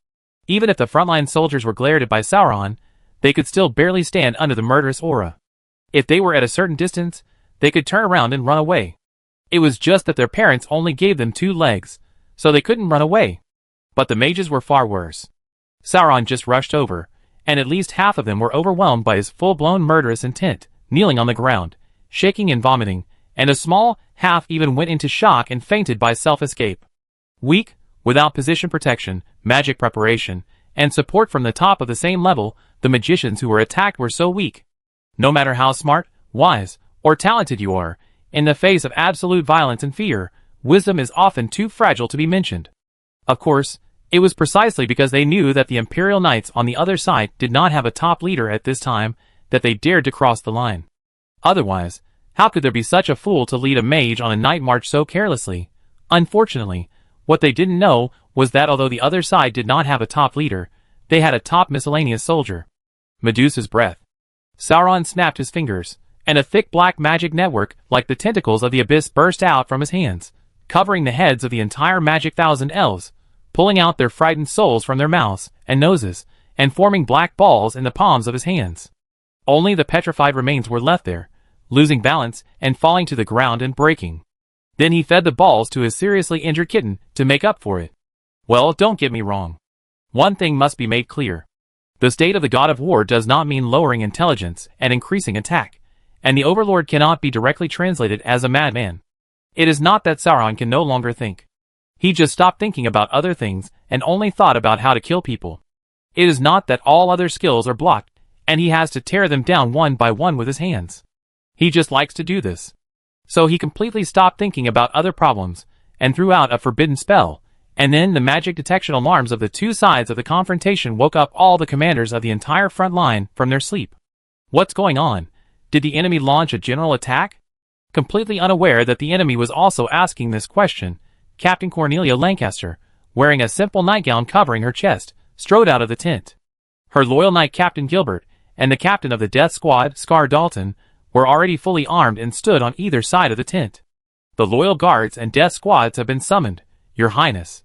Even if the frontline soldiers were glared at by Sauron, they could still barely stand under the murderous aura. If they were at a certain distance, they could turn around and run away. It was just that their parents only gave them 2 legs, so they couldn't run away. But the mages were far worse. Sauron just rushed over, and at least half of them were overwhelmed by his full-blown murderous intent, kneeling on the ground, shaking and vomiting, and a small half even went into shock and fainted by self-escape. Weak, without position protection, magic preparation, and support from the top of the same level, the magicians who were attacked were so weak. No matter how smart, wise, or talented you are, in the face of absolute violence and fear, wisdom is often too fragile to be mentioned. Of course, it was precisely because they knew that the Imperial Knights on the other side did not have a top leader at this time that they dared to cross the line. Otherwise, how could there be such a fool to lead a mage on a night march so carelessly? Unfortunately, what they didn't know was that although the other side did not have a top leader, they had a top miscellaneous soldier. Medusa's breath. Sauron snapped his fingers, and a thick black magic network like the tentacles of the abyss burst out from his hands, covering the heads of the entire magic 1,000 elves, pulling out their frightened souls from their mouths and noses, and forming black balls in the palms of his hands. Only the petrified remains were left there, losing balance and falling to the ground and breaking. Then he fed the balls to his seriously injured kitten to make up for it. Well, don't get me wrong. One thing must be made clear. The state of the god of war does not mean lowering intelligence and increasing attack, and the overlord cannot be directly translated as a madman. It is not that Sauron can no longer think. He just stopped thinking about other things and only thought about how to kill people. It is not that all other skills are blocked, and he has to tear them down one by one with his hands. He just likes to do this. So he completely stopped thinking about other problems, and threw out a forbidden spell, and then the magic detection alarms of the two sides of the confrontation woke up all the commanders of the entire front line from their sleep. What's going on? Did the enemy launch a general attack? Completely unaware that the enemy was also asking this question, Captain Cornelia Lancaster, wearing a simple nightgown covering her chest, strode out of the tent. Her loyal knight Captain Gilbert, and the captain of the death squad, Scar Dalton, were already fully armed and stood on either side of the tent. The loyal guards and death squads have been summoned, Your Highness.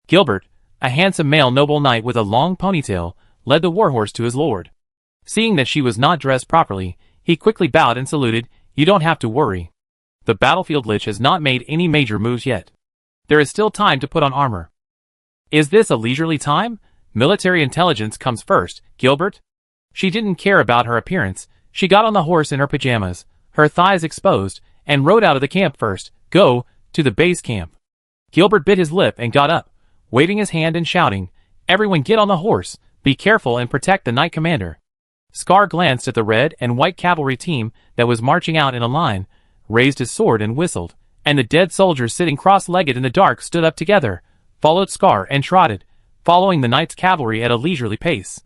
Gilbert, a handsome male noble knight with a long ponytail, led the warhorse to his lord. Seeing that she was not dressed properly, he quickly bowed and saluted. You don't have to worry. The battlefield lich has not made any major moves yet. There is still time to put on armor. Is this a leisurely time? Military intelligence comes first, Gilbert. She didn't care about her appearance. She got on the horse in her pajamas, her thighs exposed, and rode out of the camp first. Go to the base camp. Gilbert bit his lip and got up, waving his hand and shouting, Everyone get on the horse, be careful and protect the knight commander. Scar glanced at the red and white cavalry team that was marching out in a line, raised his sword and whistled, and the dead soldiers sitting cross-legged in the dark stood up together, followed Scar and trotted, following the knight's cavalry at a leisurely pace.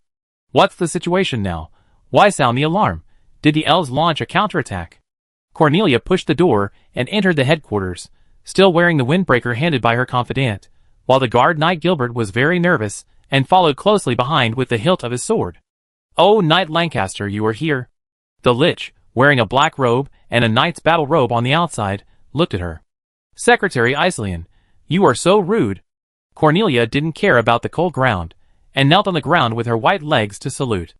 What's the situation now? Why sound the alarm? Did the elves launch a counterattack? Cornelia pushed the door and entered the headquarters, still wearing the windbreaker handed by her confidant, while the guard knight Gilbert was very nervous and followed closely behind with the hilt of his sword. Oh, Knight Lancaster, you are here. The lich, wearing a black robe and a knight's battle robe on the outside, looked at her. Secretary Isilien, you are so rude. Cornelia didn't care about the cold ground, and knelt on the ground with her white legs to salute.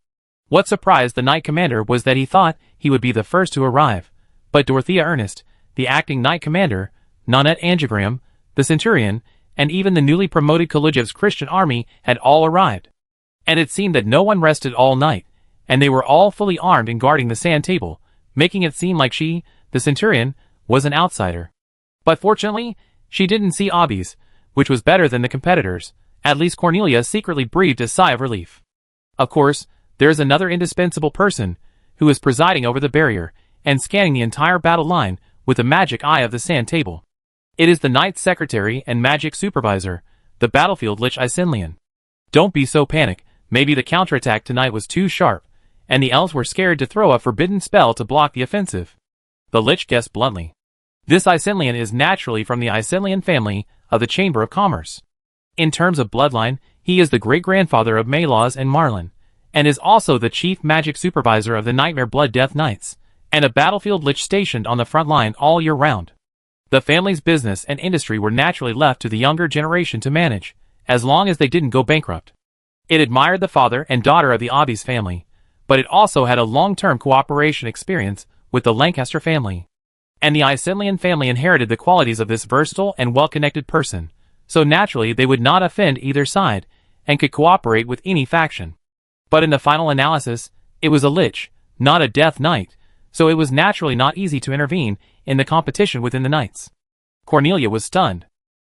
What surprised the knight commander was that he thought he would be the first to arrive, but Dorothea Ernest, the acting knight commander, Nanette Angigram, the centurion, and even the newly promoted Kalijev's Christian army had all arrived. And it seemed that no one rested all night, and they were all fully armed and guarding the sand table, making it seem like she, the centurion, was an outsider. But fortunately, she didn't see obbies, which was better than the competitors. At least Cornelia secretly breathed a sigh of relief. Of course, there is another indispensable person, who is presiding over the barrier, and scanning the entire battle line with the magic eye of the sand table. It is the knight's secretary and magic supervisor, the battlefield lich Isilien. Don't be so panic, maybe the counterattack tonight was too sharp, and the elves were scared to throw a forbidden spell to block the offensive. The lich guessed bluntly. This Isilien is naturally from the Isilien family of the Chamber of Commerce. In terms of bloodline, he is the great-grandfather of Maelaz and Marlin, and is also the chief magic supervisor of the Nightmare Blood Death Knights, and a battlefield lich stationed on the front line all year round. The family's business and industry were naturally left to the younger generation to manage, as long as they didn't go bankrupt. It admired the father and daughter of the Obbies family, but it also had a long-term cooperation experience with the Lancaster family. And the Isilien family inherited the qualities of this versatile and well-connected person, so naturally they would not offend either side, and could cooperate with any faction. But in the final analysis, it was a lich, not a death knight, so it was naturally not easy to intervene in the competition within the knights. Cornelia was stunned.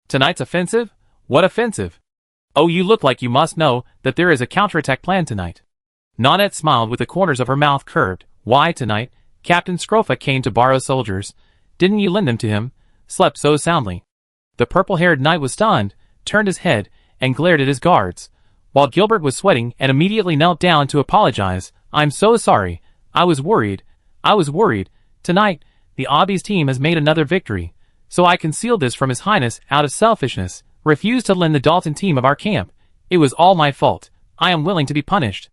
Tonight's offensive? What offensive? Oh, you look like you must know that there is a counterattack planned tonight. Nanette smiled with the corners of her mouth curved. Why tonight? Captain Scrofa came to borrow soldiers. Didn't you lend them to him? Slept so soundly. The purple-haired knight was stunned, turned his head, and glared at his guards, while Gilbert was sweating and immediately knelt down to apologize. I'm so sorry. I was worried. Tonight, the Obbies team has made another victory, so I concealed this from His Highness out of selfishness, refused to lend the Dalton team of our camp. It was all my fault. I am willing to be punished.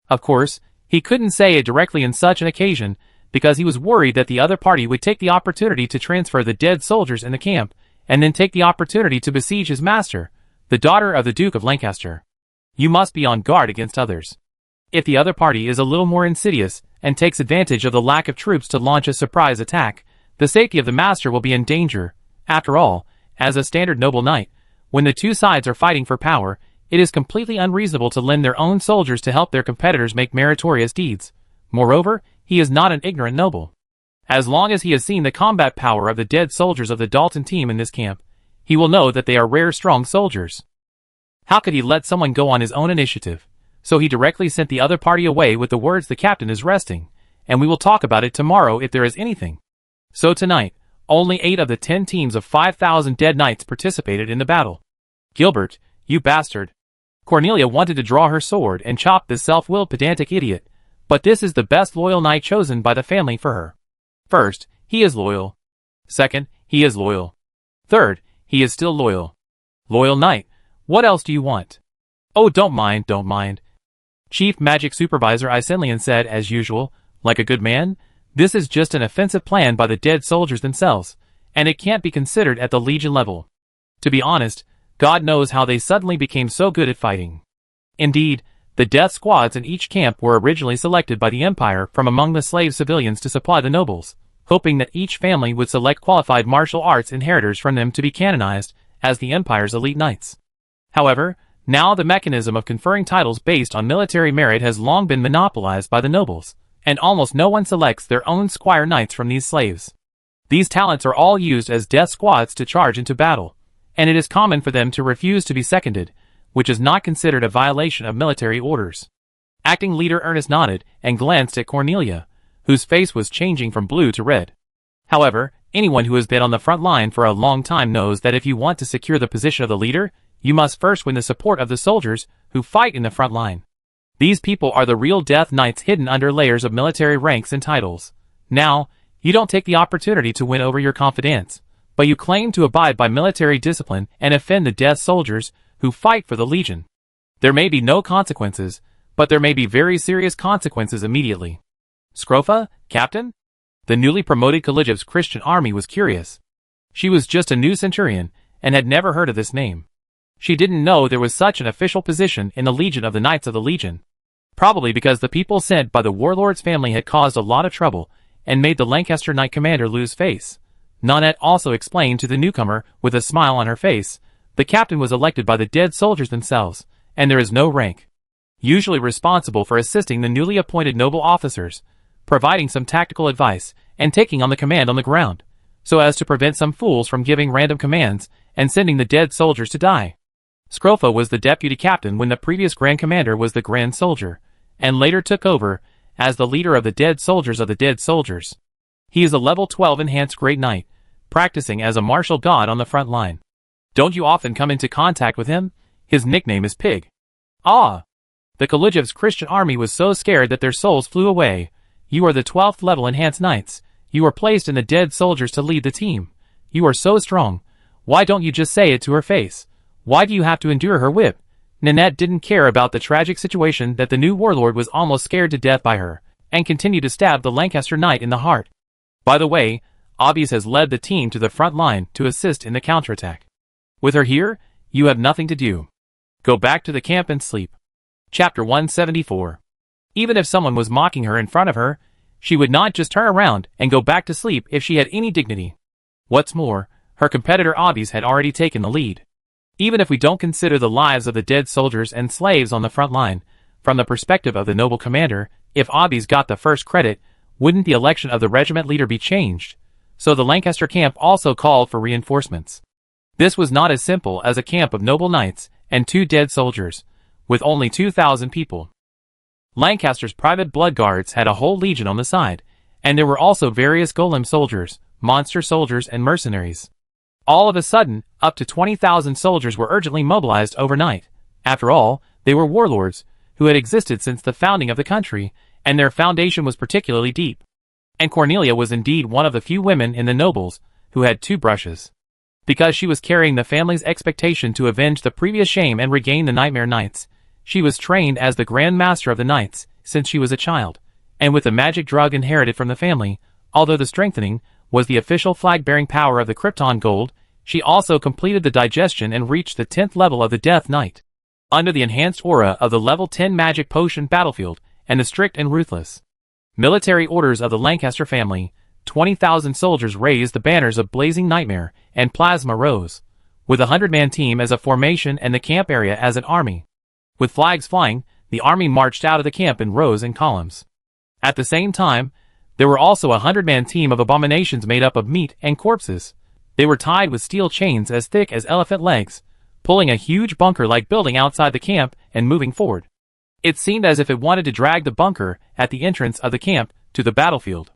Of course, he couldn't say it directly in such an occasion, because he was worried that the other party would take the opportunity to transfer the dead soldiers in the camp, and then take the opportunity to besiege his master, the daughter of the Duke of Lancaster. You must be on guard against others. If the other party is a little more insidious and takes advantage of the lack of troops to launch a surprise attack, the safety of the master will be in danger. After all, as a standard noble knight, when the two sides are fighting for power, it is completely unreasonable to lend their own soldiers to help their competitors make meritorious deeds. Moreover, he is not an ignorant noble. As long as he has seen the combat power of the dead soldiers of the Dalton team in this camp, he will know that they are rare strong soldiers. How could he let someone go on his own initiative? So he directly sent the other party away with the words, "The captain is resting, and we will talk about it tomorrow if there is anything." So tonight, only 8 of the 10 teams of 5,000 dead knights participated in the battle. "Gilbert, you bastard." Cornelia wanted to draw her sword and chop this self-willed pedantic idiot, but this is the best loyal knight chosen by the family for her. First, he is loyal. Second, he is loyal. Third, he is still loyal. Loyal knight, what else do you want? "Oh, don't mind. Chief Magic Supervisor Iselian said, as usual, like a good man, "This is just an offensive plan by the dead soldiers themselves, and it can't be considered at the Legion level." To be honest, God knows how they suddenly became so good at fighting. Indeed, the death squads in each camp were originally selected by the Empire from among the slave civilians to supply the nobles, hoping that each family would select qualified martial arts inheritors from them to be canonized as the Empire's elite knights. However, now the mechanism of conferring titles based on military merit has long been monopolized by the nobles, and almost no one selects their own squire knights from these slaves. These talents are all used as death squads to charge into battle, and it is common for them to refuse to be seconded, which is not considered a violation of military orders. Acting leader Ernest nodded and glanced at Cornelia, whose face was changing from blue to red. However, anyone who has been on the front line for a long time knows that if you want to secure the position of the leader, you must first win the support of the soldiers who fight in the front line. These people are the real death knights hidden under layers of military ranks and titles. Now, you don't take the opportunity to win over your confidants, but you claim to abide by military discipline and offend the death soldiers who fight for the Legion. There may be no consequences, but there may be very serious consequences immediately. Scrofa, Captain? The newly promoted Caligula's Christian army was curious. She was just a new centurion and had never heard of this name. She didn't know there was such an official position in the Legion of the Knights of the Legion. Probably because the people sent by the warlord's family had caused a lot of trouble and made the Lancaster Knight commander lose face. Nanette also explained to the newcomer with a smile on her face, the captain was elected by the dead soldiers themselves, and there is no rank. Usually responsible for assisting the newly appointed noble officers, providing some tactical advice, and taking on the command on the ground, so as to prevent some fools from giving random commands and sending the dead soldiers to die. Scrofa was the deputy captain when the previous grand commander was the grand soldier, and later took over as the leader of the dead soldiers of the dead soldiers. He is a level 12 enhanced great knight, practicing as a martial god on the front line. Don't you often come into contact with him? His nickname is Pig. Ah! The Caligula's Christian army was so scared that their souls flew away. You are the 12th level enhanced knights. You are placed in the dead soldiers to lead the team. You are so strong. Why don't you just say it to her face? Why do you have to endure her whip? Nanette didn't care about the tragic situation that the new warlord was almost scared to death by her, and continued to stab the Lancaster Knight in the heart. By the way, Obvious has led the team to the front line to assist in the counterattack. With her here, you have nothing to do. Go back to the camp and sleep. Chapter 174. Even if someone was mocking her in front of her, she would not just turn around and go back to sleep if she had any dignity. What's more, her competitor Obvious had already taken the lead. Even if we don't consider the lives of the dead soldiers and slaves on the front line, from the perspective of the noble commander, if Obvious got the first credit, wouldn't the election of the regiment leader be changed? So the Lancaster camp also called for reinforcements. This was not as simple as a camp of noble knights and 2 dead soldiers, with only 2,000 people. Lancaster's private blood guards had a whole legion on the side, and there were also various golem soldiers, monster soldiers and mercenaries. All of a sudden, up to 20,000 soldiers were urgently mobilized overnight. After all, they were warlords, who had existed since the founding of the country, and their foundation was particularly deep. And Cornelia was indeed one of the few women in the nobles who had 2 brushes. Because she was carrying the family's expectation to avenge the previous shame and regain the Nightmare Knights, she was trained as the Grand Master of the Knights since she was a child, and with the magic drug inherited from the family, although the strengthening was the official flag-bearing power of the Krypton Gold, she also completed the digestion and reached the 10th level of the Death Knight. under the enhanced aura of the level 10 magic potion battlefield and the strict and ruthless military orders of the Lancaster family, 20,000 soldiers raised the banners of Blazing Nightmare and Plasma Rose, with a 100-man team as a formation and the camp area as an army. With flags flying, the army marched out of the camp in rows and columns. At the same time, there were also a 100-man team of abominations made up of meat and corpses. They were tied with steel chains as thick as elephant legs, pulling a huge bunker-like building outside the camp and moving forward. It seemed as if it wanted to drag the bunker at the entrance of the camp to the battlefield.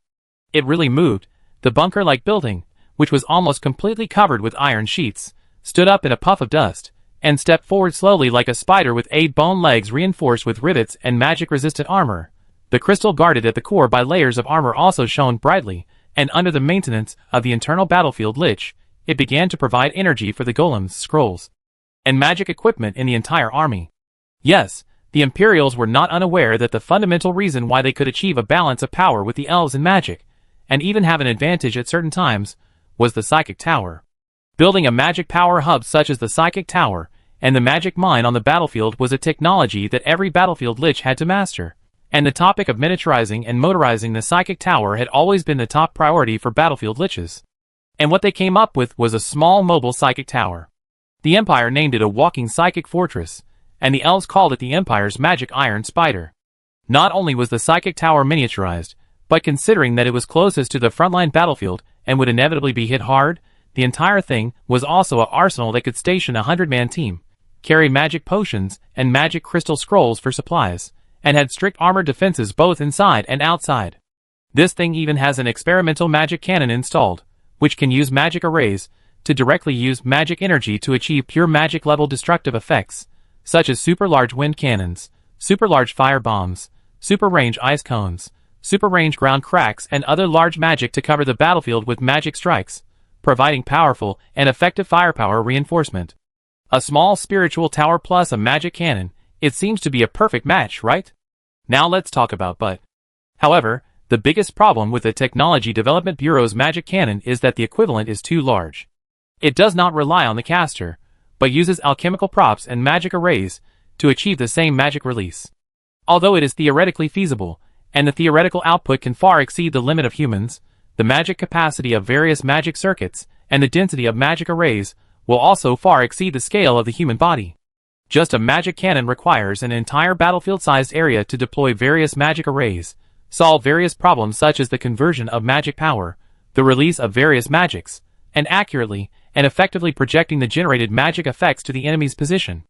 It really moved. The bunker-like building, which was almost completely covered with iron sheets, stood up in a puff of dust, and stepped forward slowly like a spider with 8 bone legs reinforced with rivets and magic-resistant armor. The crystal guarded at the core by layers of armor also shone brightly, and under the maintenance of the internal battlefield lich, it began to provide energy for the golems, scrolls, and magic equipment in the entire army. Yes, the Imperials were not unaware that the fundamental reason why they could achieve a balance of power with the elves in magic, and even have an advantage at certain times, was the Psychic Tower. Building a magic power hub such as the Psychic Tower and the magic mine on the battlefield was a technology that every battlefield lich had to master, and the topic of miniaturizing and motorizing the Psychic Tower had always been the top priority for battlefield liches. And what they came up with was a small mobile Psychic Tower. The Empire named it a walking Psychic Fortress, and the elves called it the Empire's Magic Iron Spider. Not only was the Psychic Tower miniaturized, but considering that it was closest to the frontline battlefield and would inevitably be hit hard, the entire thing was also an arsenal that could station a 100-man team, carry magic potions and magic crystal scrolls for supplies, and had strict armored defenses both inside and outside. This thing even has an experimental magic cannon installed, which can use magic arrays to directly use magic energy to achieve pure magic level destructive effects, such as super large wind cannons, super large fire bombs, super range ice cones, super range ground cracks, and other large magic to cover the battlefield with magic strikes, providing powerful and effective firepower reinforcement. A small spiritual tower plus a magic cannon, it seems to be a perfect match, right? Now let's talk about but. However, the biggest problem with the Technology Development Bureau's magic cannon is that the equivalent is too large. It does not rely on the caster, but uses alchemical props and magic arrays to achieve the same magic release. Although it is theoretically feasible, and the theoretical output can far exceed the limit of humans, the magic capacity of various magic circuits and the density of magic arrays will also far exceed the scale of the human body. Just a magic cannon requires an entire battlefield-sized area to deploy various magic arrays, solve various problems such as the conversion of magic power, the release of various magics, and accurately and effectively projecting the generated magic effects to the enemy's position.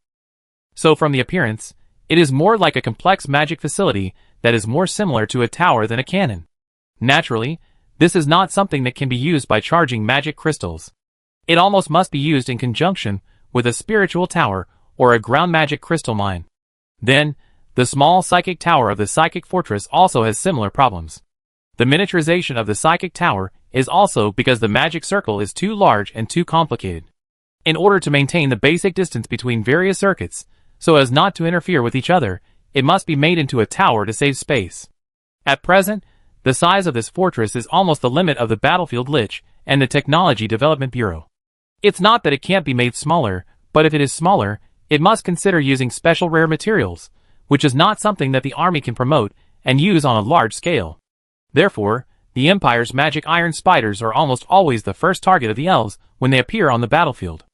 So from the appearance, it is more like a complex magic facility that is more similar to a tower than a cannon. Naturally, this is not something that can be used by charging magic crystals. It almost must be used in conjunction with a spiritual tower or a ground magic crystal mine. Then, the small psychic tower of the Psychic Fortress also has similar problems. The miniaturization of the Psychic Tower is also because the magic circle is too large and too complicated. In order to maintain the basic distance between various circuits, so as not to interfere with each other, it must be made into a tower to save space. At present, the size of this fortress is almost the limit of the battlefield lich and the Technology Development Bureau. It's not that it can't be made smaller, but if it is smaller, it must consider using special rare materials, which is not something that the army can promote and use on a large scale. Therefore, the Empire's magic iron spiders are almost always the first target of the elves when they appear on the battlefield.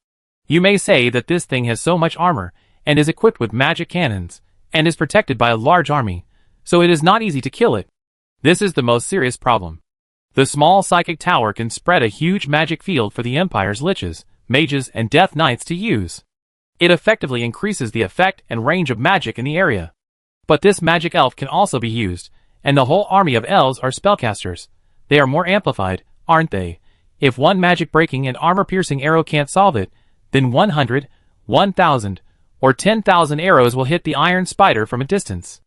You may say that this thing has so much armor and is equipped with magic cannons, and is protected by a large army, so it is not easy to kill it. This is the most serious problem. The small psychic tower can spread a huge magic field for the Empire's liches, mages, and death knights to use. It effectively increases the effect and range of magic in the area. But this magic elf can also be used, and the whole army of elves are spellcasters. They are more amplified, aren't they? If one magic-breaking and armor-piercing arrow can't solve it, then 100, 1,000, or 10,000 arrows will hit the iron spider from a distance.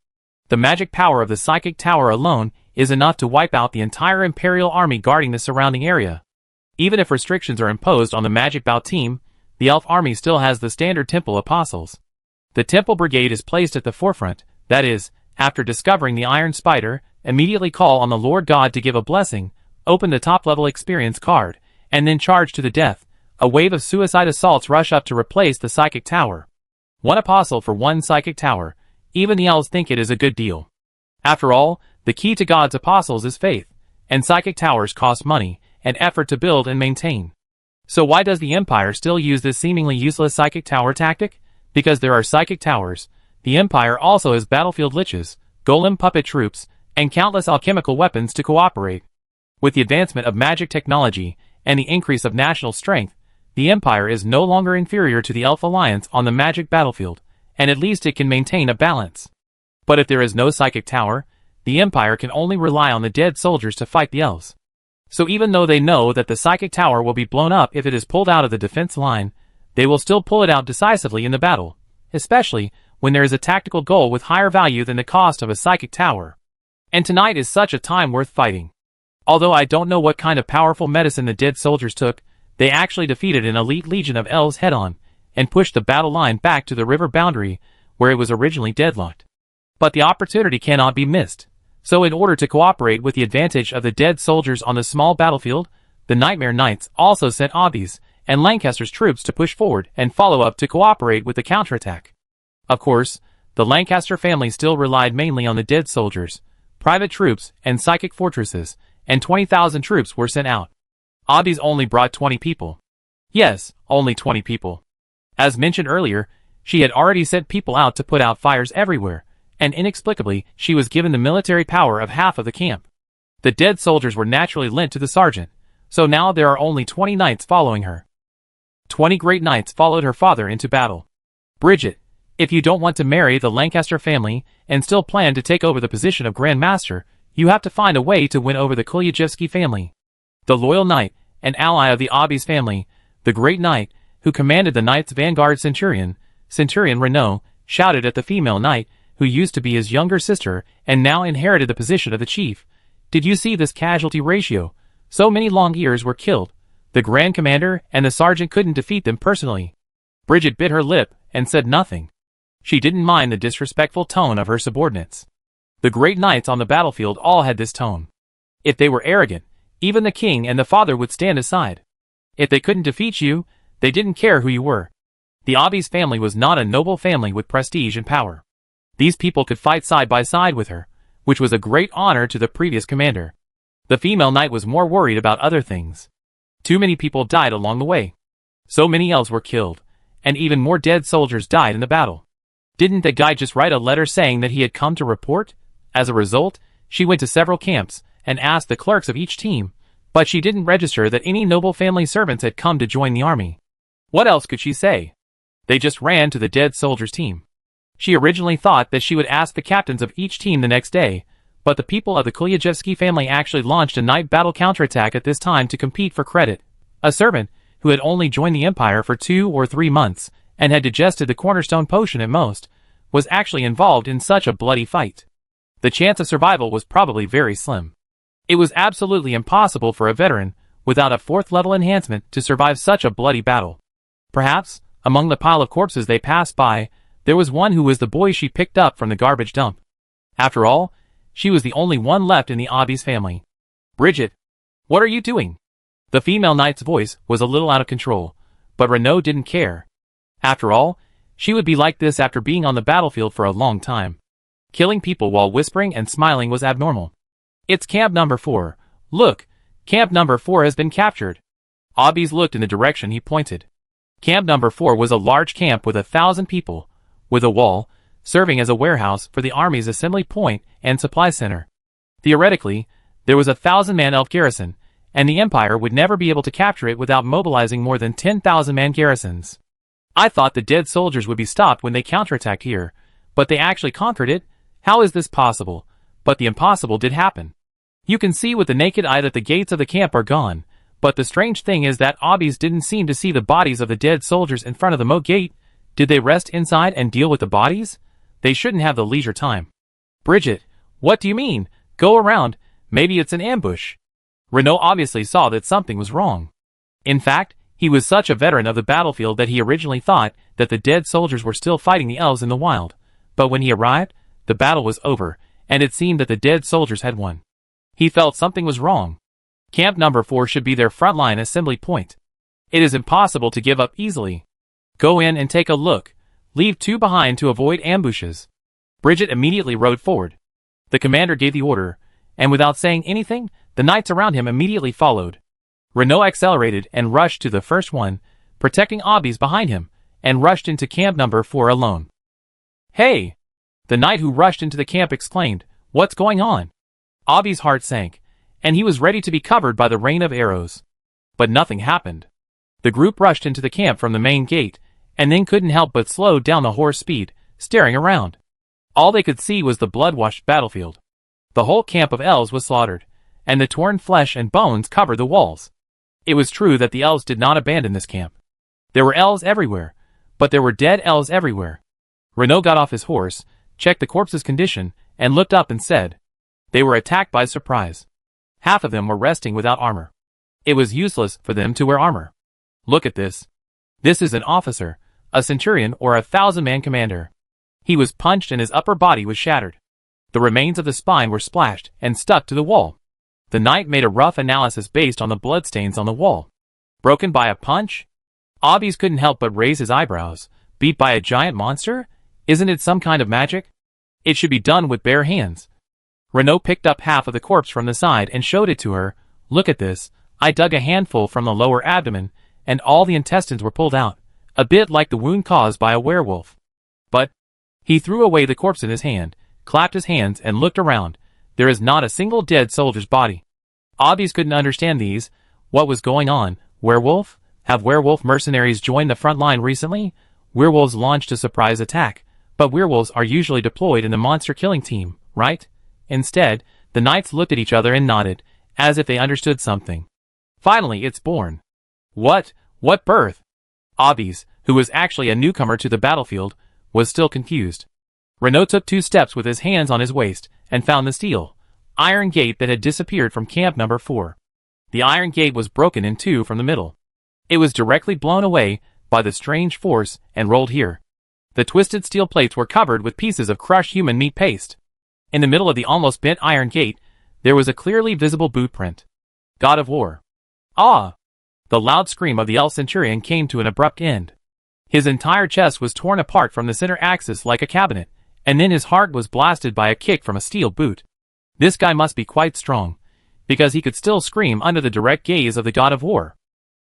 The magic power of the Psychic Tower alone is enough to wipe out the entire Imperial army guarding the surrounding area. Even if restrictions are imposed on the Magic Bout team, the elf army still has the standard Temple Apostles. The Temple Brigade is placed at the forefront, that is, after discovering the iron spider, immediately call on the Lord God to give a blessing, open the top-level experience card, and then charge to the death. A wave of suicide assaults rush up to replace the Psychic Tower. One apostle for one psychic tower. Even the elves think it is a good deal. After all, the key to God's apostles is faith, and psychic towers cost money and effort to build and maintain. So why does the Empire still use this seemingly useless psychic tower tactic? Because there are psychic towers. The Empire also has battlefield liches, golem puppet troops, and countless alchemical weapons to cooperate. With the advancement of magic technology and the increase of national strength, the Empire is no longer inferior to the Elf Alliance on the magic battlefield, and at least it can maintain a balance. But if there is no psychic tower, the Empire can only rely on the dead soldiers to fight the elves. So even though they know that the psychic tower will be blown up if it is pulled out of the defense line, they will still pull it out decisively in the battle, especially when there is a tactical goal with higher value than the cost of a psychic tower. And tonight is such a time worth fighting. Although I don't know what kind of powerful medicine the dead soldiers took, they actually defeated an elite legion of elves head-on, and pushed the battle line back to the river boundary, where it was originally deadlocked. But the opportunity cannot be missed. So in order to cooperate with the advantage of the dead soldiers on the small battlefield, the Nightmare Knights also sent Obby's and Lancaster's troops to push forward and follow up to cooperate with the counterattack. Of course, the Lancaster family still relied mainly on the dead soldiers, private troops, and psychic fortresses, and 20,000 troops were sent out. Obby's only brought 20 people. Yes, only 20 people. As mentioned earlier, she had already sent people out to put out fires everywhere, and inexplicably she was given the military power of half of the camp. The dead soldiers were naturally lent to the sergeant, so now there are only 20 knights following her. 20 great knights followed her father into battle. Bridget, if you don't want to marry the Lancaster family and still plan to take over the position of Grand Master, you have to find a way to win over the Kolyajewski family. The loyal knight, an ally of the Obby's family, the great knight, who commanded the Knights Vanguard Centurion Renaud, shouted at the female knight, who used to be his younger sister and now inherited the position of the chief. Did you see this casualty ratio? So many long ears were killed. The Grand Commander and the Sergeant couldn't defeat them personally. Bridget bit her lip and said nothing. She didn't mind the disrespectful tone of her subordinates. The great knights on the battlefield all had this tone. If they were arrogant, even the king and the father would stand aside. If they couldn't defeat you, they didn't care who you were. The Obby's family was not a noble family with prestige and power. These people could fight side by side with her, which was a great honor to the previous commander. The female knight was more worried about other things. Too many people died along the way. So many elves were killed, and even more dead soldiers died in the battle. Didn't the guy just write a letter saying that he had come to report? As a result, she went to several camps and asked the clerks of each team, but she didn't register that any noble family servants had come to join the army. What else could she say? They just ran to the dead soldiers' team. She originally thought that she would ask the captains of each team the next day, but the people of the Kolyajewski family actually launched a night battle counterattack at this time to compete for credit. A servant, who had only joined the Empire for 2 or 3 months, and had digested the cornerstone potion at most, was actually involved in such a bloody fight. The chance of survival was probably very slim. It was absolutely impossible for a veteran, without a 4th level enhancement, to survive such a bloody battle. Perhaps, among the pile of corpses they passed by, there was one who was the boy she picked up from the garbage dump. After all, she was the only one left in the Obby's family. Bridget, what are you doing? The female knight's voice was a little out of control, but Renaud didn't care. After all, she would be like this after being on the battlefield for a long time. Killing people while whispering and smiling was abnormal. It's camp number 4. Look, camp number 4 has been captured. Obby's looked in the direction he pointed. Camp number 4 was a large camp with 1,000 people, with a wall, serving as a warehouse for the army's assembly point and supply center. Theoretically, there was a 1,000-man elf garrison, and the Empire would never be able to capture it without mobilizing more than 10,000-man garrisons. I thought the dead soldiers would be stopped when they counterattacked here, but they actually conquered it? How is this possible? But the impossible did happen. You can see with the naked eye that the gates of the camp are gone, but the strange thing is that Obby's didn't seem to see the bodies of the dead soldiers in front of the moat gate. Did they rest inside and deal with the bodies? They shouldn't have the leisure time. Bridget, what do you mean? Go around, maybe it's an ambush. Renaud obviously saw that something was wrong. In fact, he was such a veteran of the battlefield that he originally thought that the dead soldiers were still fighting the elves in the wild. But when he arrived, the battle was over, and it seemed that the dead soldiers had won. He felt something was wrong. Camp number 4 should be their frontline assembly point. It is impossible to give up easily. Go in and take a look. Leave 2 behind to avoid ambushes. Bridget immediately rode forward. The commander gave the order, and without saying anything, the knights around him immediately followed. Renault accelerated and rushed to the first one, protecting Obbies behind him, and rushed into camp number 4 alone. "Hey!" The knight who rushed into the camp exclaimed, "What's going on?" Obbies' heart sank, and he was ready to be covered by the rain of arrows. But nothing happened. The group rushed into the camp from the main gate, and then couldn't help but slow down the horse speed, staring around. All they could see was the blood-washed battlefield. The whole camp of elves was slaughtered, and the torn flesh and bones covered the walls. It was true that the elves did not abandon this camp. There were elves everywhere, but there were dead elves everywhere. Renault got off his horse, checked the corpse's condition, and looked up and said, "They were attacked by surprise. Half of them were resting without armor. It was useless for them to wear armor. Look at this. This is an officer, a centurion or a 1,000-man commander. He was punched and his upper body was shattered. The remains of the spine were splashed and stuck to the wall." The knight made a rough analysis based on the bloodstains on the wall. Broken by a punch? Obbies couldn't help but raise his eyebrows. Beat by a giant monster? Isn't it some kind of magic? It should be done with bare hands. Renault picked up half of the corpse from the side and showed it to her. "Look at this. I dug a handful from the lower abdomen, and all the intestines were pulled out, a bit like the wound caused by a werewolf." But he threw away the corpse in his hand, clapped his hands and looked around. There is not a single dead soldier's body. Obbies couldn't understand these. What was going on? Werewolf? Have werewolf mercenaries joined the front line recently? Werewolves launched a surprise attack, but werewolves are usually deployed in the monster-killing team, right? Instead, the knights looked at each other and nodded, as if they understood something. "Finally, it's born." "What? What birth?" Obbies, who was actually a newcomer to the battlefield, was still confused. Renault took 2 steps with his hands on his waist, and found the steel, iron gate that had disappeared from camp number 4. The iron gate was broken in 2 from the middle. It was directly blown away by the strange force and rolled here. The twisted steel plates were covered with pieces of crushed human meat paste. In the middle of the almost bent iron gate, there was a clearly visible boot print. God of War. "Ah!" The loud scream of the elf centurion came to an abrupt end. His entire chest was torn apart from the center axis like a cabinet, and then his heart was blasted by a kick from a steel boot. This guy must be quite strong, because he could still scream under the direct gaze of the God of War.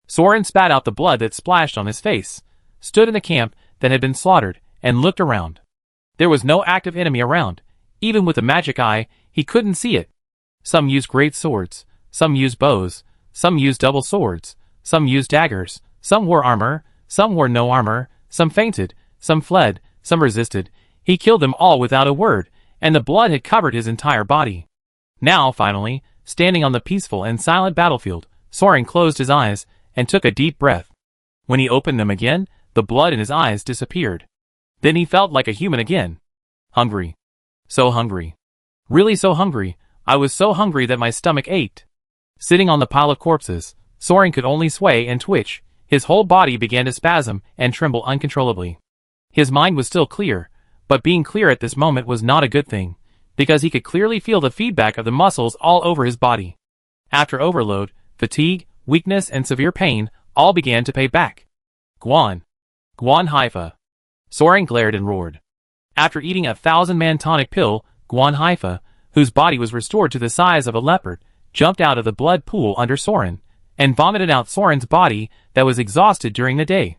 Soren spat out the blood that splashed on his face, stood in the camp that had been slaughtered, and looked around. There was no active enemy around. Even with the magic eye, he couldn't see it. Some used great swords, some used bows, some used double swords, some used daggers, some wore armor, some wore no armor, some fainted, some fled, some resisted. He killed them all without a word, and the blood had covered his entire body. Now, finally, standing on the peaceful and silent battlefield, Soren closed his eyes and took a deep breath. When he opened them again, the blood in his eyes disappeared. Then he felt like a human again. Hungry. So hungry. Really so hungry. I was so hungry that my stomach ached. Sitting on the pile of corpses, Soren could only sway and twitch. His whole body began to spasm and tremble uncontrollably. His mind was still clear, but being clear at this moment was not a good thing, because he could clearly feel the feedback of the muscles all over his body. After overload, fatigue, weakness, and severe pain all began to pay back. Guan. Guan Haifa. Soren glared and roared. After eating a 1,000-man tonic pill, Guan Haifa, whose body was restored to the size of a leopard, jumped out of the blood pool under Soren, and vomited out Soren's body that was exhausted during the day.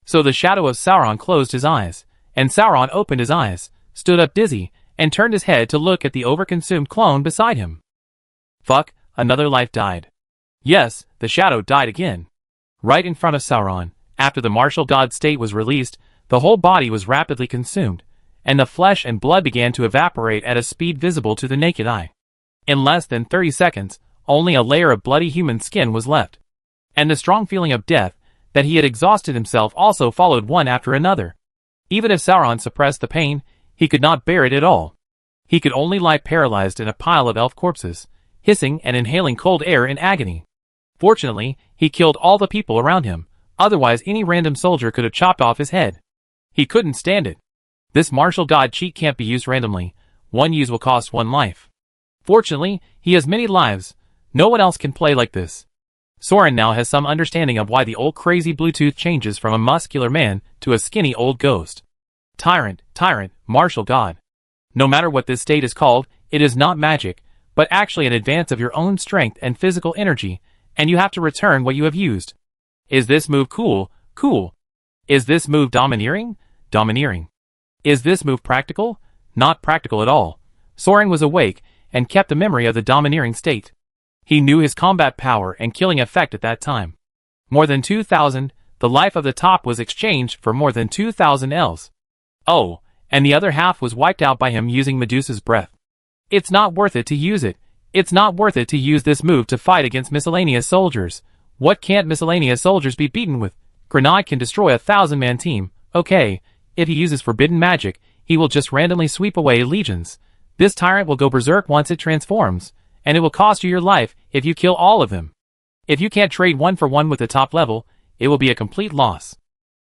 So the shadow of Sauron closed his eyes, and Sauron opened his eyes, stood up dizzy, and turned his head to look at the overconsumed clone beside him. Fuck, another life died. Yes, the shadow died again. Right in front of Sauron, after the martial god state was released, the whole body was rapidly consumed, and the flesh and blood began to evaporate at a speed visible to the naked eye. In less than 30 seconds, only a layer of bloody human skin was left. And the strong feeling of death, that he had exhausted himself, also followed one after another. Even if Sauron suppressed the pain, he could not bear it at all. He could only lie paralyzed in a pile of elf corpses, hissing and inhaling cold air in agony. Fortunately, he killed all the people around him, otherwise any random soldier could have chopped off his head. He couldn't stand it. This martial god cheat can't be used randomly. One use will cost 1 life. Fortunately, he has many lives. No one else can play like this. Soren now has some understanding of why the old crazy Bluetooth changes from a muscular man to a skinny old ghost. Tyrant, martial god. No matter what this state is called, it is not magic, but actually an advance of your own strength and physical energy, and you have to return what you have used. Is this move cool? Cool. Is this move domineering? Domineering. Is this move practical? Not practical at all. Soren was awake and kept a memory of the domineering state. He knew his combat power and killing effect at that time. More than 2,000, the life of the top was exchanged for more than 2,000 Ls. Oh, and the other half was wiped out by him using Medusa's breath. It's not worth it to use it. It's not worth it to use this move to fight against miscellaneous soldiers. What can't miscellaneous soldiers be beaten with? Grenade can destroy a 1,000-man team. Okay, if he uses forbidden magic, he will just randomly sweep away legions. This tyrant will go berserk once it transforms, and it will cost you your life if you kill all of them. If you can't trade 1-for-1 with the top level, it will be a complete loss.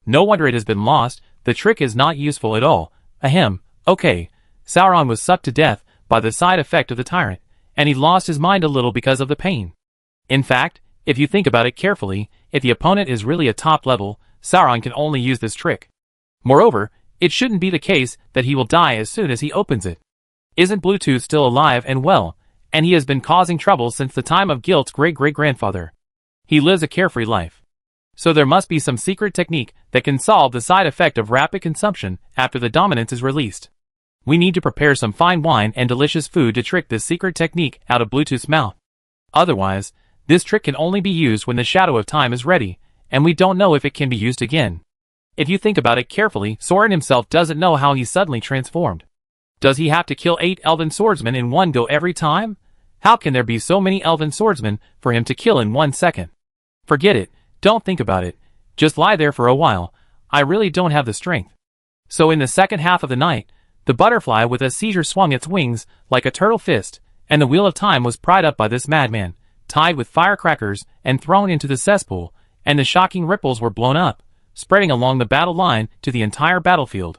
No wonder it has been lost. The trick is not useful at all. Ahem. Okay. Sauron was sucked to death by the side effect of the tyrant, and he lost his mind a little because of the pain. In fact, if you think about it carefully, if the opponent is really a top level, Sauron can only use this trick. Moreover, it shouldn't be the case that he will die as soon as he opens it. Isn't Bluetooth still alive and well, and he has been causing trouble since the time of Gilt's great-great-grandfather. He lives a carefree life. So there must be some secret technique that can solve the side effect of rapid consumption after the dominance is released. We need to prepare some fine wine and delicious food to trick this secret technique out of Bluetooth's mouth. Otherwise, this trick can only be used when the shadow of time is ready, and we don't know if it can be used again. If you think about it carefully, Soren himself doesn't know how he suddenly transformed. Does he have to kill 8 elven swordsmen in one go every time? How can there be so many elven swordsmen for him to kill in 1 second? Forget it. Don't think about it. Just lie there for a while. I really don't have the strength. So in the second half of the night, the butterfly with a seizure swung its wings like a turtle fist, and the wheel of time was pried up by this madman, tied with firecrackers and thrown into the cesspool, and the shocking ripples were blown up, spreading along the battle line to the entire battlefield.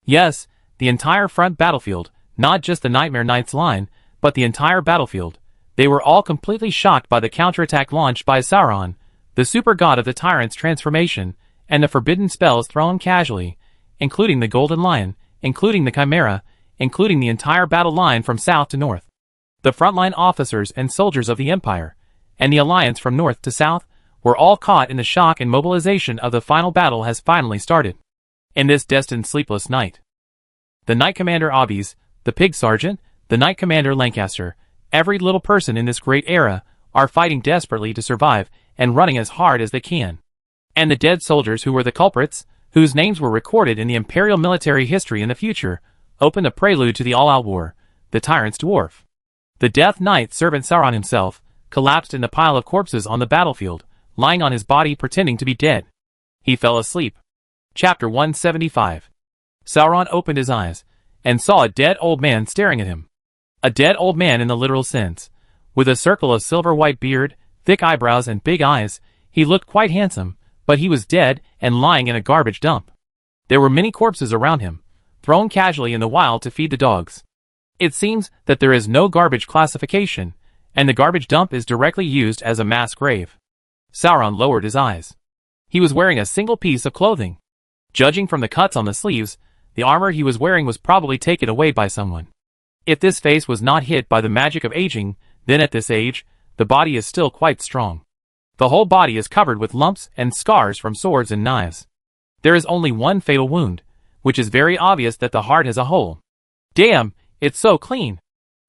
Yes, the entire front battlefield, not just the Nightmare Knights line, but the entire battlefield. They were all completely shocked by the counterattack launched by Sauron, the super god of the tyrant's transformation, and the forbidden spells thrown casually, including the Golden Lion, including the Chimera, including the entire battle line from south to north. The frontline officers and soldiers of the Empire, and the Alliance from north to south, were all caught in the shock and mobilization of the final battle has finally started. In this destined sleepless night, the Knight Commander Obbies, the Pig Sergeant, the Knight Commander Lancaster, every little person in this great era, are fighting desperately to survive and running as hard as they can. And the dead soldiers who were the culprits, whose names were recorded in the Imperial military history in the future, open the prelude to the all-out war, the tyrant's dwarf. The Death Knight servant Sauron himself, collapsed in the pile of corpses on the battlefield, lying on his body pretending to be dead. He fell asleep. Chapter 175. Sauron opened his eyes, and saw a dead old man staring at him. A dead old man in the literal sense. With a circle of silver-white beard, thick eyebrows and big eyes, he looked quite handsome, but he was dead and lying in a garbage dump. There were many corpses around him, thrown casually in the wild to feed the dogs. It seems that there is no garbage classification, and the garbage dump is directly used as a mass grave. Sauron lowered his eyes. He was wearing a single piece of clothing. Judging from the cuts on the sleeves, the armor he was wearing was probably taken away by someone. If this face was not hit by the magic of aging, then at this age, the body is still quite strong. The whole body is covered with lumps and scars from swords and knives. There is only one fatal wound, which is very obvious that the heart has a hole. Damn, it's so clean.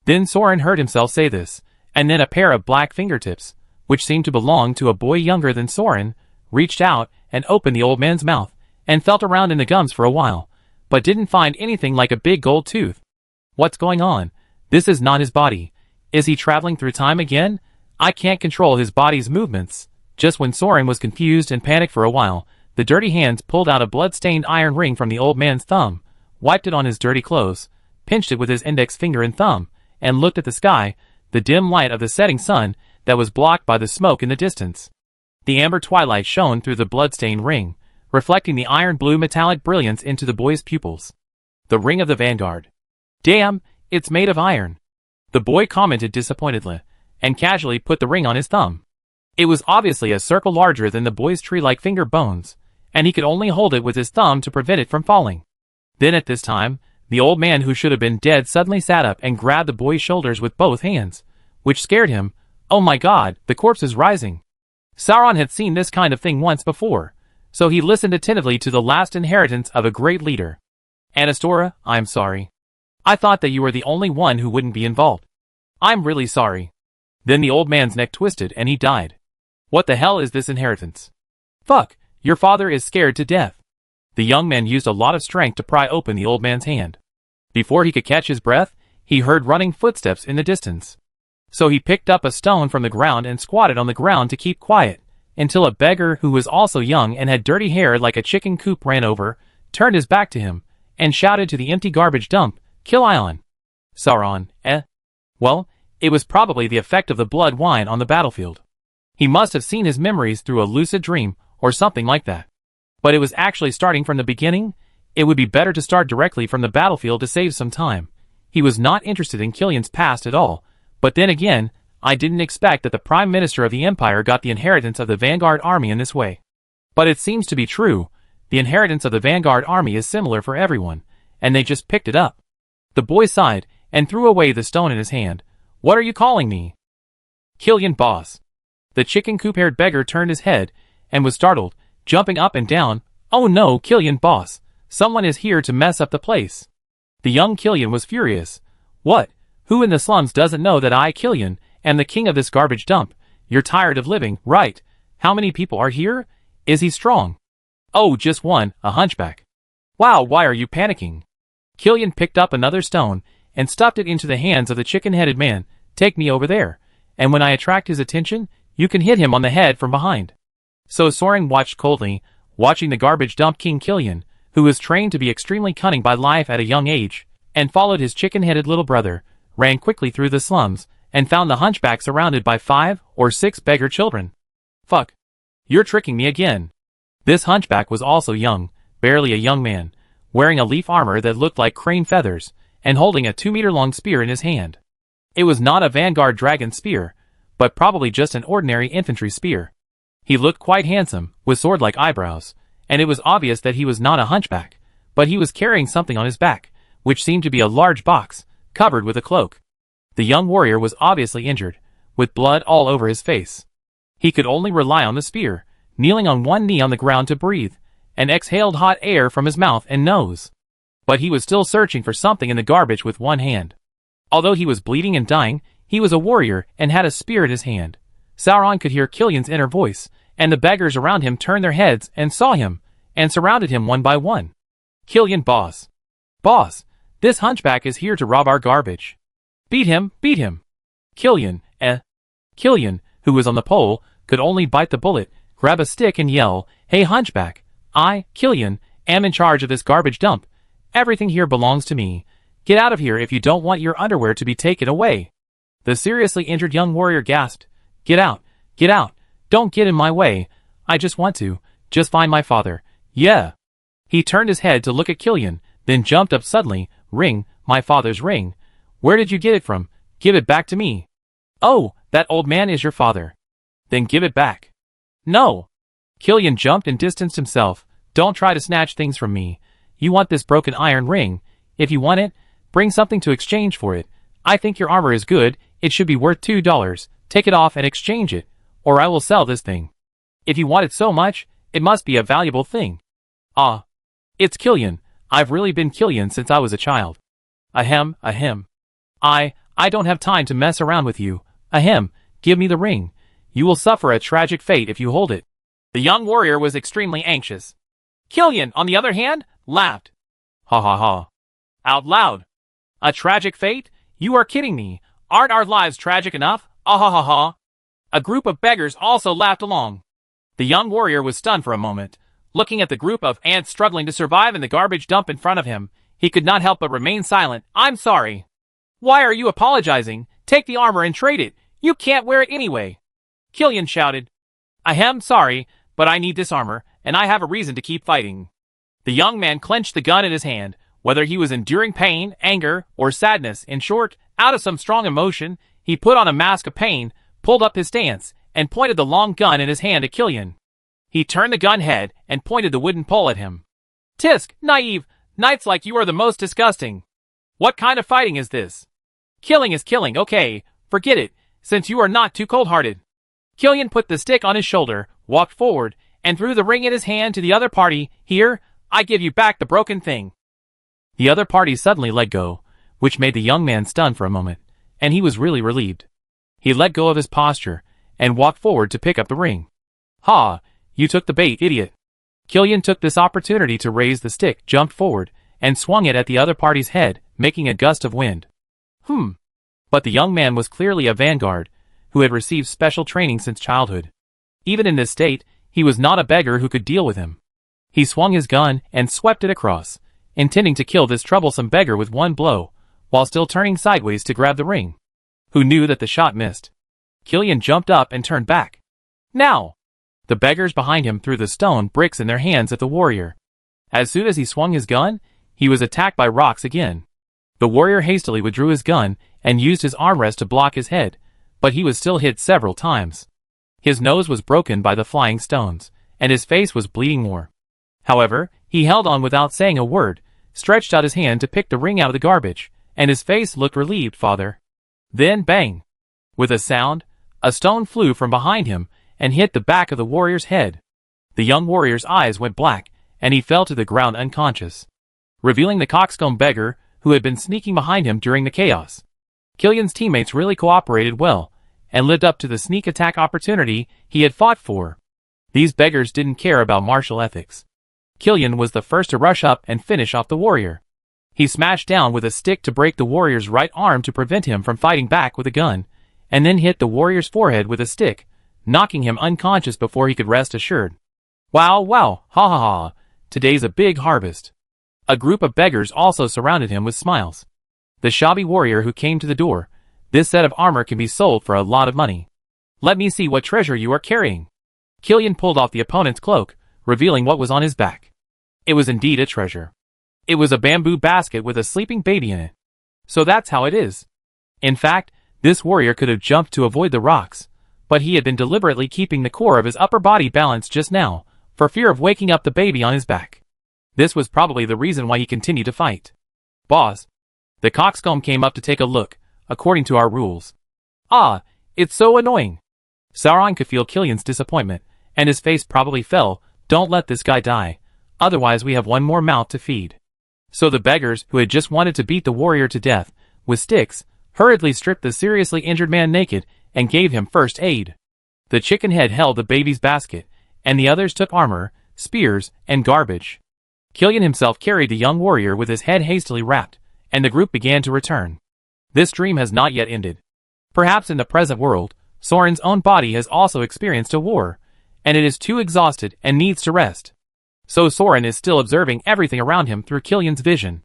Then Soren heard himself say this, and then a pair of black fingertips, which seemed to belong to a boy younger than Soren, reached out and opened the old man's mouth, and felt around in the gums for a while, but didn't find anything like a big gold tooth. What's going on? This is not his body. Is he traveling through time again? I can't control his body's movements. Just when Soren was confused and panicked for a while, the dirty hands pulled out a blood-stained iron ring from the old man's thumb, wiped it on his dirty clothes, pinched it with his index finger and thumb, and looked at the sky, the dim light of the setting sun that was blocked by the smoke in the distance. The amber twilight shone through the blood-stained ring, reflecting the iron-blue metallic brilliance into the boy's pupils. The ring of the Vanguard. Damn, it's made of iron. The boy commented disappointedly, and casually put the ring on his thumb. It was obviously a circle larger than the boy's tree-like finger bones, and he could only hold it with his thumb to prevent it from falling. Then at this time, the old man who should have been dead suddenly sat up and grabbed the boy's shoulders with both hands, which scared him. Oh my God, the corpse is rising. Sauron had seen this kind of thing once before, so he listened attentively to the last inheritance of a great leader. Anastora, I'm sorry. I thought that you were the only one who wouldn't be involved. I'm really sorry. Then the old man's neck twisted and he died. What the hell is this inheritance? Fuck, your father is scared to death. The young man used a lot of strength to pry open the old man's hand. Before he could catch his breath, he heard running footsteps in the distance. So he picked up a stone from the ground and squatted on the ground to keep quiet, until a beggar who was also young and had dirty hair like a chicken coop ran over, turned his back to him, and shouted to the empty garbage dump, "Kill Ion." Sauron, eh? Well, it was probably the effect of the blood wine on the battlefield. He must have seen his memories through a lucid dream, or something like that. But it was actually starting from the beginning. It would be better to start directly from the battlefield to save some time. He was not interested in Killian's past at all, but then again, I didn't expect that the Prime Minister of the Empire got the inheritance of the Vanguard Army in this way. But it seems to be true. The inheritance of the Vanguard Army is similar for everyone, and they just picked it up. The boy sighed, and threw away the stone in his hand. What are you calling me? Killian, boss. The chicken coop-haired beggar turned his head, and was startled, jumping up and down. Oh no, Killian, boss. Someone is here to mess up the place. The young Killian was furious. What? Who in the slums doesn't know that I, Killian, am the king of this garbage dump? You're tired of living, right? How many people are here? Is he strong? Oh, just one, a hunchback. Wow, why are you panicking? Killian picked up another stone, and stuffed it into the hands of the chicken-headed man. Take me over there, and when I attract his attention, you can hit him on the head from behind. So Soren watched coldly, watching the garbage dump king Killian, who was trained to be extremely cunning by life at a young age, and followed his chicken-headed little brother, ran quickly through the slums, and found the hunchback surrounded by 5 or 6 beggar children. Fuck. You're tricking me again. This hunchback was also young, barely a young man, wearing a leaf armor that looked like crane feathers, and holding a 2-meter-long spear in his hand. It was not a Vanguard dragon spear, but probably just an ordinary infantry spear. He looked quite handsome, with sword-like eyebrows, and it was obvious that he was not a hunchback, but he was carrying something on his back, which seemed to be a large box, covered with a cloak. The young warrior was obviously injured, with blood all over his face. He could only rely on the spear, kneeling on one knee on the ground to breathe, and exhaled hot air from his mouth and nose. But he was still searching for something in the garbage with one hand. Although he was bleeding and dying, he was a warrior and had a spear in his hand. Sauron could hear Killian's inner voice, and the beggars around him turned their heads and saw him, and surrounded him one by one. Killian, boss. Boss, this hunchback is here to rob our garbage. Beat him, beat him. Killian, Killian, who was on the pole, could only bite the bullet, grab a stick and yell, Hey hunchback, I, Killian, am in charge of this garbage dump. Everything here belongs to me. Get out of here if you don't want your underwear to be taken away. The seriously injured young warrior gasped, Get out, don't get in my way. I just want to, just find my father. Yeah. He turned his head to look at Killian, then jumped up suddenly, Ring, my father's ring. Where did you get it from? Give it back to me. Oh, that old man is your father. Then give it back. No. Killian jumped and distanced himself. Don't try to snatch things from me. You want this broken iron ring. If you want it, bring something to exchange for it. I think your armor is good. It should be worth $2. Take it off and exchange it, or I will sell this thing. If you want it so much, it must be a valuable thing. Ah. It's Killian. I've really been Killian since I was a child. Ahem, ahem. I don't have time to mess around with you. Ahem, give me the ring. You will suffer a tragic fate if you hold it. The young warrior was extremely anxious. Killian, on the other hand, laughed. Ha ha ha. Out loud. A tragic fate? You are kidding me. Aren't our lives tragic enough? Ah ha ha ha. A group of beggars also laughed along. The young warrior was stunned for a moment. Looking at the group of ants struggling to survive in the garbage dump in front of him, he could not help but remain silent. I'm sorry. Why are you apologizing? Take the armor and trade it. You can't wear it anyway. Killian shouted. Ahem, sorry, but I need this armor, and I have a reason to keep fighting. The young man clenched the gun in his hand, whether he was enduring pain, anger, or sadness. In short, out of some strong emotion, he put on a mask of pain, pulled up his stance, and pointed the long gun in his hand at Killian. He turned the gun head and pointed the wooden pole at him. Tisk, naive, Knights like you are the most disgusting. What kind of fighting is this? Killing is killing, okay, forget it, since you are not too cold-hearted. Killian put the stick on his shoulder, walked forward, and threw the ring in his hand to the other party. Here, I give you back the broken thing. The other party suddenly let go, which made the young man stunned for a moment, and he was really relieved. He let go of his posture, and walked forward to pick up the ring. Ha! You took the bait, idiot. Killian took this opportunity to raise the stick, jumped forward, and swung it at the other party's head, making a gust of wind. But the young man was clearly a vanguard, who had received special training since childhood. Even in this state, he was not a beggar who could deal with him. He swung his gun and swept it across, intending to kill this troublesome beggar with one blow, while still turning sideways to grab the ring. Who knew that the shot missed? Killian jumped up and turned back. Now! The beggars behind him threw the stone bricks in their hands at the warrior. As soon as he swung his gun, he was attacked by rocks again. The warrior hastily withdrew his gun and used his armrest to block his head, but he was still hit several times. His nose was broken by the flying stones, and his face was bleeding more. However, he held on without saying a word, stretched out his hand to pick the ring out of the garbage, and his face looked relieved, father. Then bang! With a sound, a stone flew from behind him and hit the back of the warrior's head. The young warrior's eyes went black, and he fell to the ground unconscious, revealing the coxcomb beggar who had been sneaking behind him during the chaos. Killian's teammates really cooperated well, and lived up to the sneak attack opportunity he had fought for. These beggars didn't care about martial ethics. Killian was the first to rush up and finish off the warrior. He smashed down with a stick to break the warrior's right arm to prevent him from fighting back with a gun, and then hit the warrior's forehead with a stick, knocking him unconscious before he could rest assured. Wow, ha ha ha, today's a big harvest. A group of beggars also surrounded him with smiles. The shabby warrior who came to the door, this set of armor can be sold for a lot of money. Let me see what treasure you are carrying. Killian pulled off the opponent's cloak, revealing what was on his back. It was indeed a treasure. It was a bamboo basket with a sleeping baby in it. So that's how it is. In fact, this warrior could have jumped to avoid the rocks, but he had been deliberately keeping the core of his upper body balanced just now, for fear of waking up the baby on his back. This was probably the reason why he continued to fight. Boss. The coxcomb came up to take a look, according to our rules. Ah, it's so annoying. Sauron could feel Killian's disappointment, and his face probably fell. Don't let this guy die, otherwise we have one more mouth to feed. So the beggars, who had just wanted to beat the warrior to death with sticks, hurriedly stripped the seriously injured man naked and gave him first aid. The chicken head held the baby's basket, and the others took armor, spears, and garbage. Killian himself carried the young warrior with his head hastily wrapped, and the group began to return. This dream has not yet ended. Perhaps in the present world, Soren's own body has also experienced a war, and it is too exhausted and needs to rest. So Soren is still observing everything around him through Killian's vision.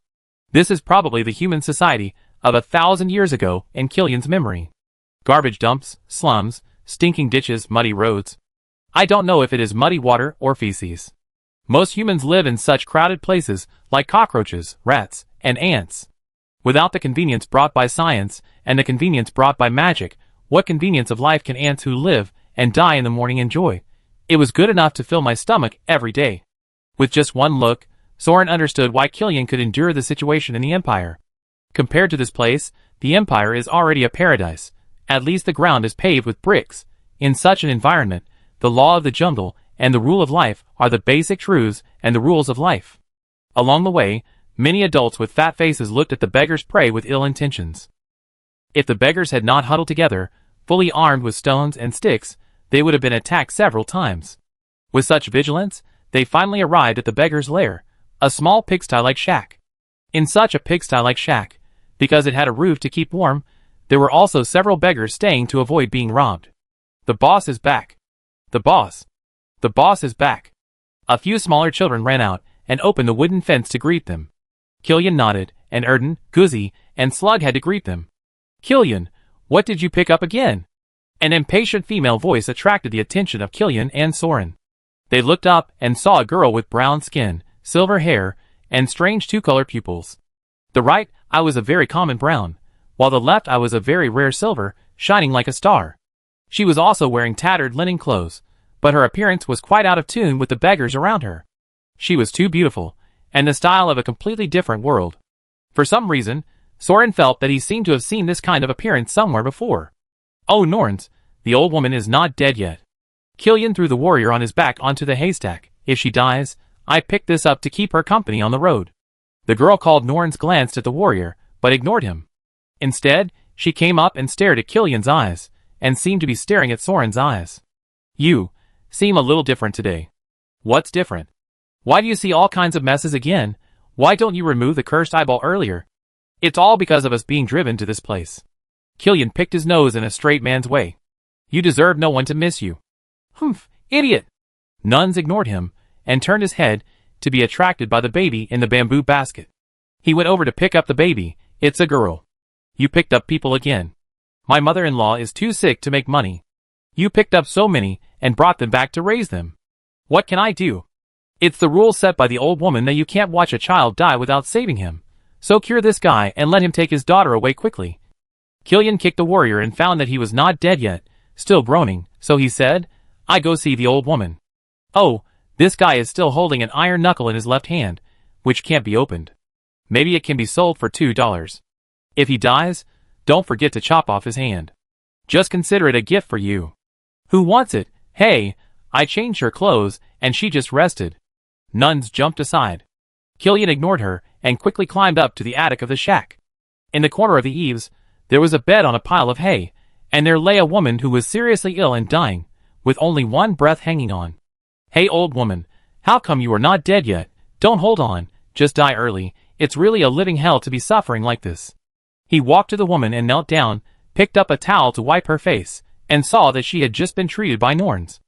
This is probably the human society of 1,000 years ago in Killian's memory. Garbage dumps, slums, stinking ditches, muddy roads. I don't know if it is muddy water or feces. Most humans live in such crowded places like cockroaches, rats, and ants. Without the convenience brought by science and the convenience brought by magic, what convenience of life can ants who live and die in the morning enjoy? It was good enough to fill my stomach every day. With just one look, Soren understood why Killian could endure the situation in the Empire. Compared to this place, the Empire is already a paradise. At least the ground is paved with bricks. In such an environment, the law of the jungle and the rule of life are the basic truths and the rules of life. Along the way, many adults with fat faces looked at the beggars' prey with ill intentions. If the beggars had not huddled together, fully armed with stones and sticks, they would have been attacked several times. With such vigilance, they finally arrived at the beggar's lair, a small pigsty-like shack. In such a pigsty-like shack, because it had a roof to keep warm, there were also several beggars staying to avoid being robbed. The boss is back. The boss is back. A few smaller children ran out and opened the wooden fence to greet them. Killian nodded, and Erden, Guzzi, and Slug had to greet them. Killian, what did you pick up again? An impatient female voice attracted the attention of Killian and Soren. They looked up and saw a girl with brown skin, silver hair, and strange two-color pupils. The right eye was a very common brown, while the left eye was a very rare silver, shining like a star. She was also wearing tattered linen clothes, but her appearance was quite out of tune with the beggars around her. She was too beautiful, and the style of a completely different world. For some reason, Soren felt that he seemed to have seen this kind of appearance somewhere before. Oh Norns, the old woman is not dead yet. Killian threw the warrior on his back onto the haystack. If she dies, I picked this up to keep her company on the road. The girl called Norns glanced at the warrior, but ignored him. Instead, she came up and stared at Killian's eyes, and seemed to be staring at Soren's eyes. You seem a little different today. What's different? Why do you see all kinds of messes again? Why don't you remove the cursed eyeball earlier? It's all because of us being driven to this place. Killian picked his nose in a straight man's way. You deserve no one to miss you. Humph, idiot! Nuns ignored him, and turned his head, to be attracted by the baby in the bamboo basket. He went over to pick up the baby. It's a girl. You picked up people again. My mother-in-law is too sick to make money. You picked up so many, and brought them back to raise them. What can I do? It's the rule set by the old woman that you can't watch a child die without saving him. So cure this guy and let him take his daughter away quickly. Killian kicked the warrior and found that he was not dead yet, still groaning, so he said, I go see the old woman. Oh, this guy is still holding an iron knuckle in his left hand, which can't be opened. Maybe it can be sold for $2. If he dies, don't forget to chop off his hand. Just consider it a gift for you. Who wants it? Hey, I changed her clothes, and she just rested. Nuns jumped aside. Killian ignored her, and quickly climbed up to the attic of the shack. In the corner of the eaves, there was a bed on a pile of hay, and there lay a woman who was seriously ill and dying, with only one breath hanging on. Hey old woman, how come you are not dead yet? Don't hold on, just die early. It's really a living hell to be suffering like this. He walked to the woman and knelt down, picked up a towel to wipe her face, and saw that she had just been treated by Norns.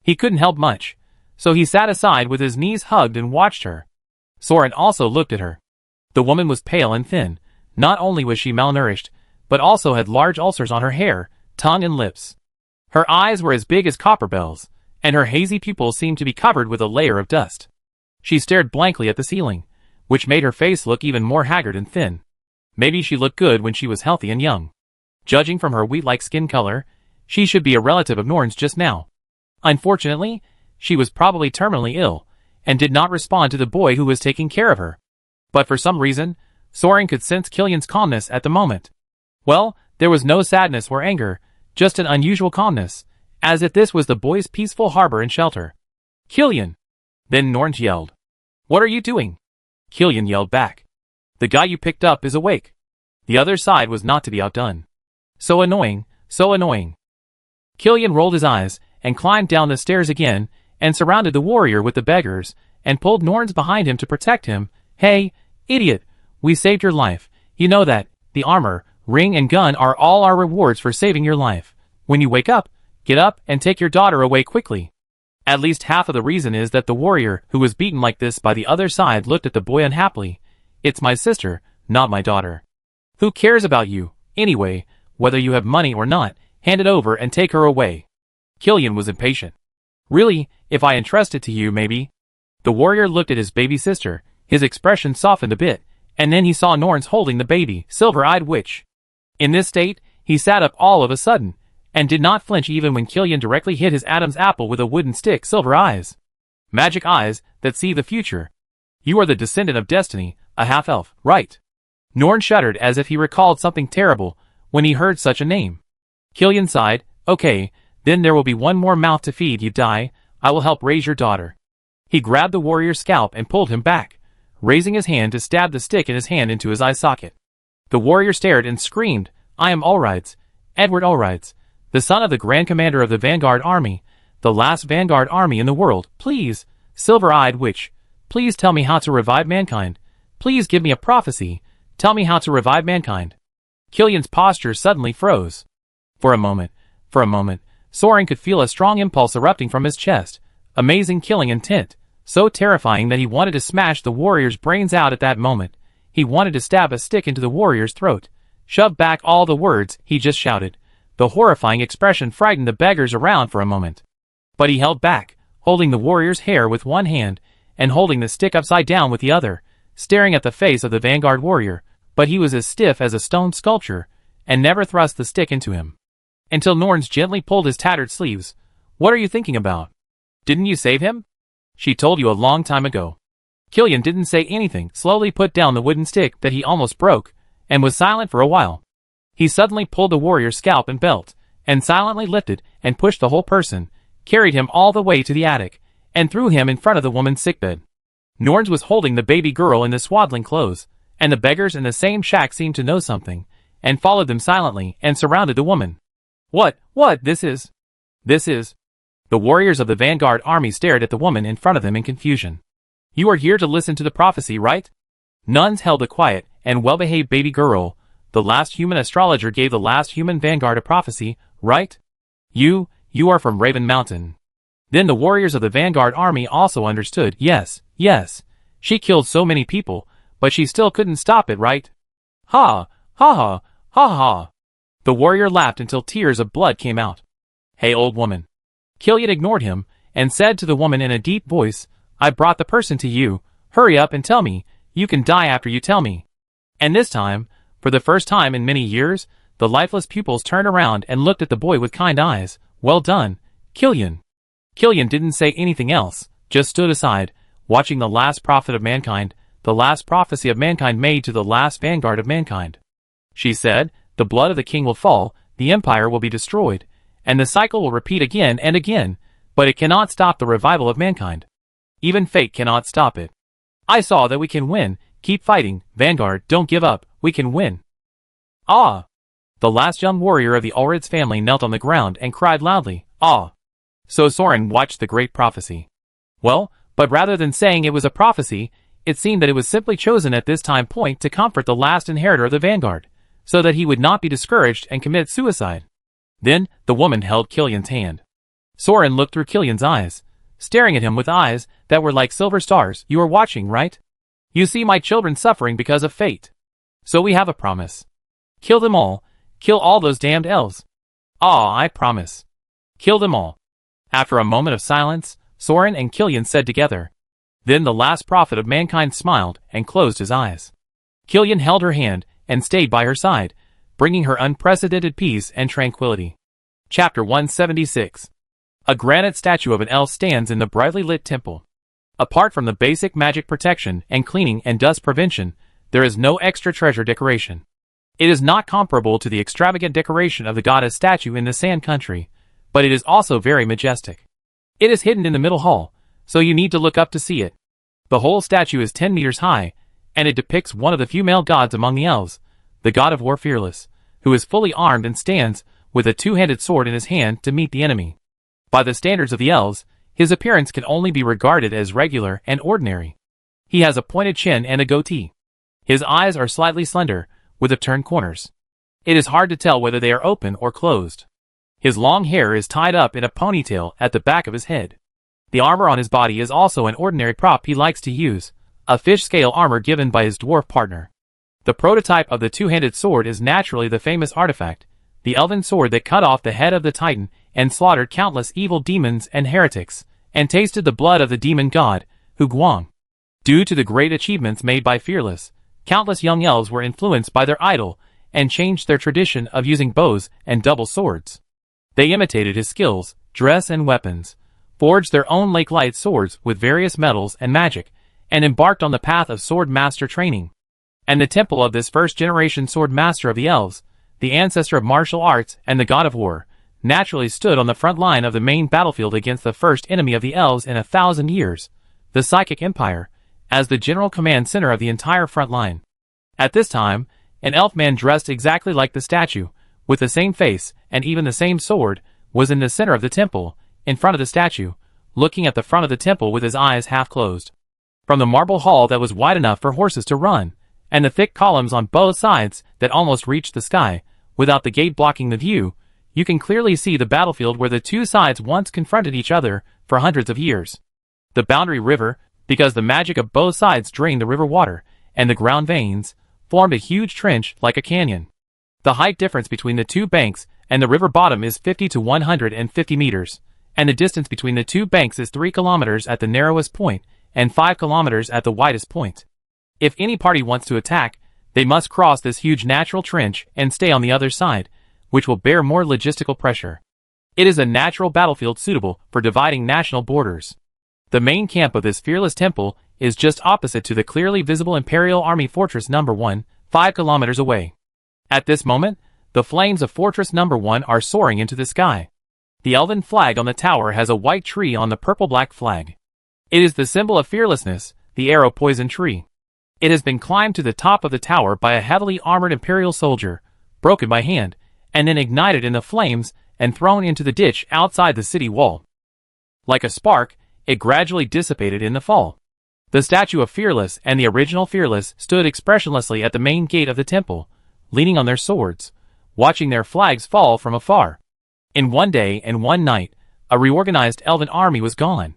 He couldn't help much, so he sat aside with his knees hugged and watched her. Soren also looked at her. The woman was pale and thin. Not only was she malnourished, but also had large ulcers on her hair, tongue and lips. Her eyes were as big as copper bells, and her hazy pupils seemed to be covered with a layer of dust. She stared blankly at the ceiling, which made her face look even more haggard and thin. Maybe she looked good when she was healthy and young. Judging from her wheat-like skin color, she should be a relative of Norn's just now. Unfortunately, she was probably terminally ill, and did not respond to the boy who was taking care of her. But for some reason, Soren could sense Killian's calmness at the moment. Well, there was no sadness or anger, just an unusual calmness, as if this was the boy's peaceful harbor and shelter. Killian! Then Norn yelled. What are you doing? Killian yelled back. The guy you picked up is awake. The other side was not to be outdone. So annoying, so annoying. Killian rolled his eyes, and climbed down the stairs again, and surrounded the warrior with the beggars, and pulled Norns behind him to protect him. Hey, idiot, we saved your life. You know that. The armor, ring and gun are all our rewards for saving your life. When you wake up, get up and take your daughter away quickly. At least half of the reason is that the warrior who was beaten like this by the other side looked at the boy unhappily. It's my sister, not my daughter. Who cares about you, anyway? Whether you have money or not, hand it over and take her away. Killian was impatient. Really, if I entrust it to you, maybe? The warrior looked at his baby sister, his expression softened a bit, and then he saw Norns holding the baby, silver-eyed witch. In this state, he sat up all of a sudden, and did not flinch even when Killian directly hit his Adam's apple with a wooden stick. Silver eyes. Magic eyes that see the future. You are the descendant of destiny, a half-elf, right? Norn shuddered as if he recalled something terrible when he heard such a name. Killian sighed. Okay, then there will be one more mouth to feed. You die, I will help raise your daughter. He grabbed the warrior's scalp and pulled him back, raising his hand to stab the stick in his hand into his eye socket. The warrior stared and screamed, I am Ulrides, Edward Ulrides, the son of the Grand Commander of the Vanguard Army, the last Vanguard Army in the world. Please, silver-eyed witch, please tell me how to revive mankind. Please give me a prophecy. Tell me how to revive mankind. Killian's posture suddenly froze. For a moment, Soren could feel a strong impulse erupting from his chest. Amazing killing intent, so terrifying that he wanted to smash the warrior's brains out at that moment. He wanted to stab a stick into the warrior's throat, shove back all the words he just shouted. The horrifying expression frightened the beggars around for a moment. But he held back, holding the warrior's hair with one hand, and holding the stick upside down with the other, staring at the face of the Vanguard warrior, but he was as stiff as a stone sculpture, and never thrust the stick into him. Until Norns gently pulled his tattered sleeves. What are you thinking about? Didn't you save him? She told you a long time ago. Killian didn't say anything, slowly put down the wooden stick that he almost broke, and was silent for a while. He suddenly pulled the warrior's scalp and belt, and silently lifted and pushed the whole person, carried him all the way to the attic, and threw him in front of the woman's sickbed. Norns was holding the baby girl in the swaddling clothes, and the beggars in the same shack seemed to know something, and followed them silently and surrounded the woman. What, this is? The warriors of the vanguard army stared at the woman in front of them in confusion. You are here to listen to the prophecy, right? Nuns held the quiet and well-behaved baby girl. The last human astrologer gave the last human vanguard a prophecy, right? You are from Raven Mountain. Then the warriors of the vanguard army also understood. Yes. She killed so many people, but she still couldn't stop it, right? Ha. The warrior laughed until tears of blood came out. Hey, old woman. Killian ignored him and said to the woman in a deep voice, I brought the person to you. Hurry up and tell me. You can die after you tell me. And this time, for the first time in many years, the lifeless pupils turned around and looked at the boy with kind eyes. Well done, Killian. Killian didn't say anything else, just stood aside, watching the last prophet of mankind, the last prophecy of mankind made to the last vanguard of mankind. She said, the blood of the king will fall, the empire will be destroyed, and the cycle will repeat again and again, but it cannot stop the revival of mankind. Even fate cannot stop it. I saw that we can win. Keep fighting, Vanguard, don't give up, we can win. Ah! The last young warrior of the Ulrids family knelt on the ground and cried loudly, ah! So Soren watched the great prophecy. Well, but rather than saying it was a prophecy, it seemed that it was simply chosen at this time point to comfort the last inheritor of the vanguard, so that he would not be discouraged and commit suicide. Then, the woman held Killian's hand. Soren looked through Killian's eyes, staring at him with eyes that were like silver stars. You are watching, right? You see my children suffering because of fate. So we have a promise. Kill them all. Kill all those damned elves. Ah, I promise. Kill them all. After a moment of silence, Soren and Killian said together. Then the last prophet of mankind smiled and closed his eyes. Killian held her hand and stayed by her side, bringing her unprecedented peace and tranquility. Chapter 176. A granite statue of an elf stands in the brightly lit temple. Apart from the basic magic protection and cleaning and dust prevention, there is no extra treasure decoration. It is not comparable to the extravagant decoration of the goddess statue in the Sand Country, but it is also very majestic. It is hidden in the middle hall, so you need to look up to see it. The whole statue is 10 meters high, and it depicts one of the few male gods among the elves, the god of war Fearless, who is fully armed and stands with a two-handed sword in his hand to meet the enemy. By the standards of the elves, his appearance can only be regarded as regular and ordinary. He has a pointed chin and a goatee. His eyes are slightly slender, with upturned corners. It is hard to tell whether they are open or closed. His long hair is tied up in a ponytail at the back of his head. The armor on his body is also an ordinary prop he likes to use, a fish-scale armor given by his dwarf partner. The prototype of the two-handed sword is naturally the famous artifact, the elven sword that cut off the head of the Titan and slaughtered countless evil demons and heretics, and tasted the blood of the demon god, Huguang. Due to the great achievements made by Fearless, countless young elves were influenced by their idol and changed their tradition of using bows and double swords. They imitated his skills, dress and weapons, forged their own lake-light swords with various metals and magic, and embarked on the path of sword master training. And the temple of this first-generation sword master of the elves, the ancestor of martial arts and the god of war, naturally stood on the front line of the main battlefield against the first enemy of the elves in 1,000 years, the Psychic Empire, as the general command center of the entire front line. At this time, an elf man dressed exactly like the statue, with the same face and even the same sword, was in the center of the temple, in front of the statue, looking at the front of the temple with his eyes half closed. From the marble hall that was wide enough for horses to run, and the thick columns on both sides that almost reached the sky, without the gate blocking the view, you can clearly see the battlefield where the two sides once confronted each other for hundreds of years. The boundary river, because the magic of both sides drained the river water, and the ground veins, formed a huge trench like a canyon. The height difference between the two banks and the river bottom is 50 to 150 meters, and the distance between the two banks is 3 kilometers at the narrowest point and 5 kilometers at the widest point. If any party wants to attack, they must cross this huge natural trench and stay on the other side, which will bear more logistical pressure. It is a natural battlefield suitable for dividing national borders. The main camp of this Fearless temple is just opposite to the clearly visible Imperial Army Fortress No. 1, 5 kilometers away. At this moment, the flames of Fortress No. 1 are soaring into the sky. The elven flag on the tower has a white tree on the purple-black flag. It is the symbol of fearlessness, the arrow poison tree. It has been climbed to the top of the tower by a heavily armored Imperial soldier, broken by hand, and then ignited in the flames and thrown into the ditch outside the city wall. Like a spark, it gradually dissipated in the fall. The statue of Fearless and the original Fearless stood expressionlessly at the main gate of the temple, leaning on their swords, watching their flags fall from afar. In one day and one night, a reorganized elven army was gone.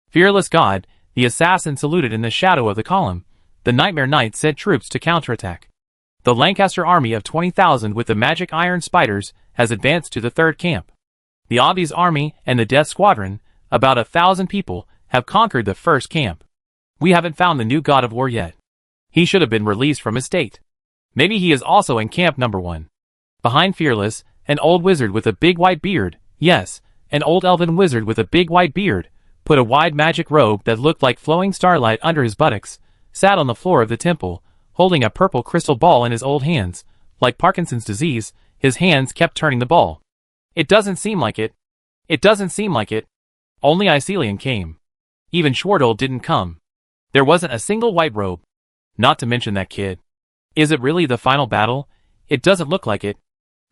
Fearless God, the assassin saluted in the shadow of the column. The Nightmare Knight sent troops to counterattack. The Lancaster army of 20,000 with the magic iron spiders has advanced to the third camp. The Obvious army and the Death Squadron, about 1,000 people, have conquered the first camp. We haven't found the new god of war yet. He should have been released from his state. Maybe he is also in camp No. 1. Behind Fearless, an old wizard with a big white beard, yes, an old elven wizard with a big white beard, put a wide magic robe that looked like flowing starlight under his buttocks, sat on the floor of the temple, holding a purple crystal ball in his old hands. Like Parkinson's disease, his hands kept turning the ball. It doesn't seem like it. It doesn't seem like it. Only Icelian came. Even Schwartl didn't come. There wasn't a single white robe. Not to mention that kid. Is it really the final battle? It doesn't look like it.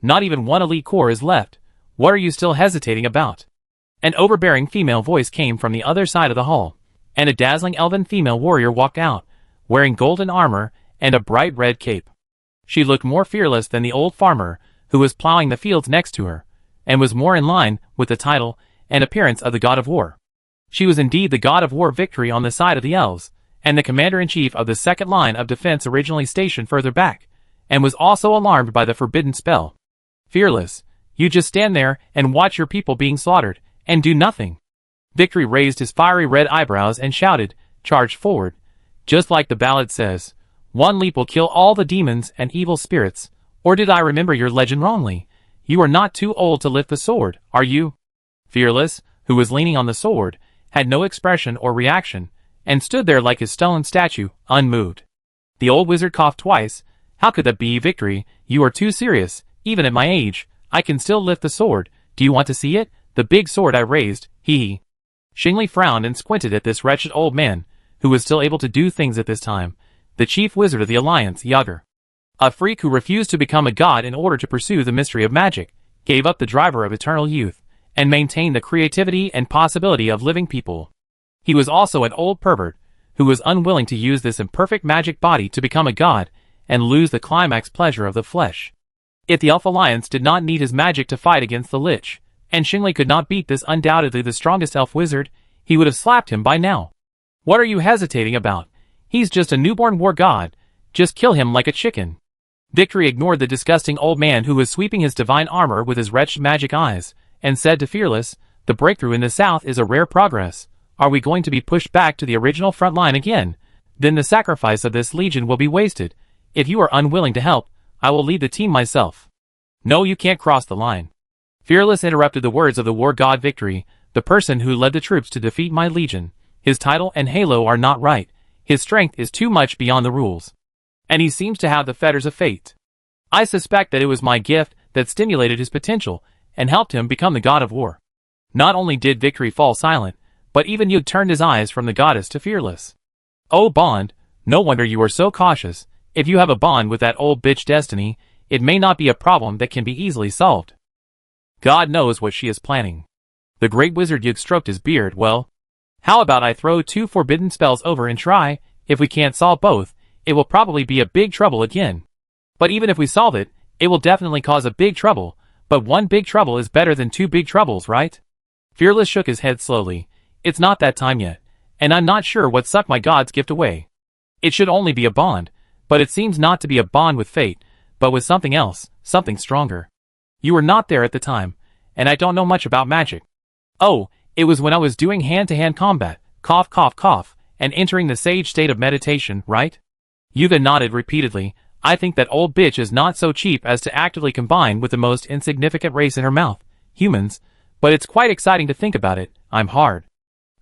Not even one elite corps is left. What are you still hesitating about? An overbearing female voice came from the other side of the hall, and a dazzling elven female warrior walked out, wearing golden armor and a bright red cape. She looked more fearless than the old farmer who was plowing the fields next to her, and was more in line with the title and appearance of the god of war. She was indeed the god of war Victory on the side of the elves, and the commander-in-chief of the second line of defense originally stationed further back, and was also alarmed by the forbidden spell. Fearless, you just stand there and watch your people being slaughtered, and do nothing. Victory raised his fiery red eyebrows and shouted, charge forward. Just like the ballad says, one leap will kill all the demons and evil spirits. Or did I remember your legend wrongly? You are not too old to lift the sword, are you? Fearless, who was leaning on the sword, had no expression or reaction, and stood there like a stone statue, unmoved. The old wizard coughed twice. How could that be, Victory? You are too serious. Even at my age, I can still lift the sword. Do you want to see it? The big sword I raised, hee. Shingley frowned and squinted at this wretched old man, who was still able to do things at this time. The chief wizard of the Alliance, Yager. A freak who refused to become a god in order to pursue the mystery of magic, gave up the driver of eternal youth, and maintained the creativity and possibility of living people. He was also an old pervert, who was unwilling to use this imperfect magic body to become a god, and lose the climax pleasure of the flesh. If the Elf Alliance did not need his magic to fight against the Lich, and Shingley could not beat this undoubtedly the strongest elf wizard, he would have slapped him by now. What are you hesitating about? He's just a newborn war god. Just kill him like a chicken. Victory ignored the disgusting old man who was sweeping his divine armor with his wretched magic eyes, and said to Fearless, the breakthrough in the south is a rare progress. Are we going to be pushed back to the original front line again? Then the sacrifice of this legion will be wasted. If you are unwilling to help, I will lead the team myself. No, you can't cross the line. Fearless interrupted the words of the war god Victory, the person who led the troops to defeat my legion. His title and halo are not right. His strength is too much beyond the rules. And he seems to have the fetters of fate. I suspect that it was my gift that stimulated his potential and helped him become the god of war. Not only did Victory fall silent, but even Yud turned his eyes from the goddess to Fearless. Oh Bond, no wonder you are so cautious. If you have a bond with that old bitch Destiny, it may not be a problem that can be easily solved. God knows what she is planning. The great wizard Yug stroked his beard. Well, how about I throw 2 forbidden spells over and try? If we can't solve both, it will probably be a big trouble again. But even if we solve it, it will definitely cause a big trouble. But one big trouble is better than 2 big troubles, right? Fearless shook his head slowly. It's not that time yet, and I'm not sure what sucked my god's gift away. It should only be a bond, but it seems not to be a bond with fate, but with something else, something stronger. You were not there at the time, and I don't know much about magic. Oh, it was when I was doing hand-to-hand combat, cough cough cough, and entering the sage state of meditation, right? Yuga nodded repeatedly. I think that old bitch is not so cheap as to actively combine with the most insignificant race in her mouth, humans, but it's quite exciting to think about it. I'm hard.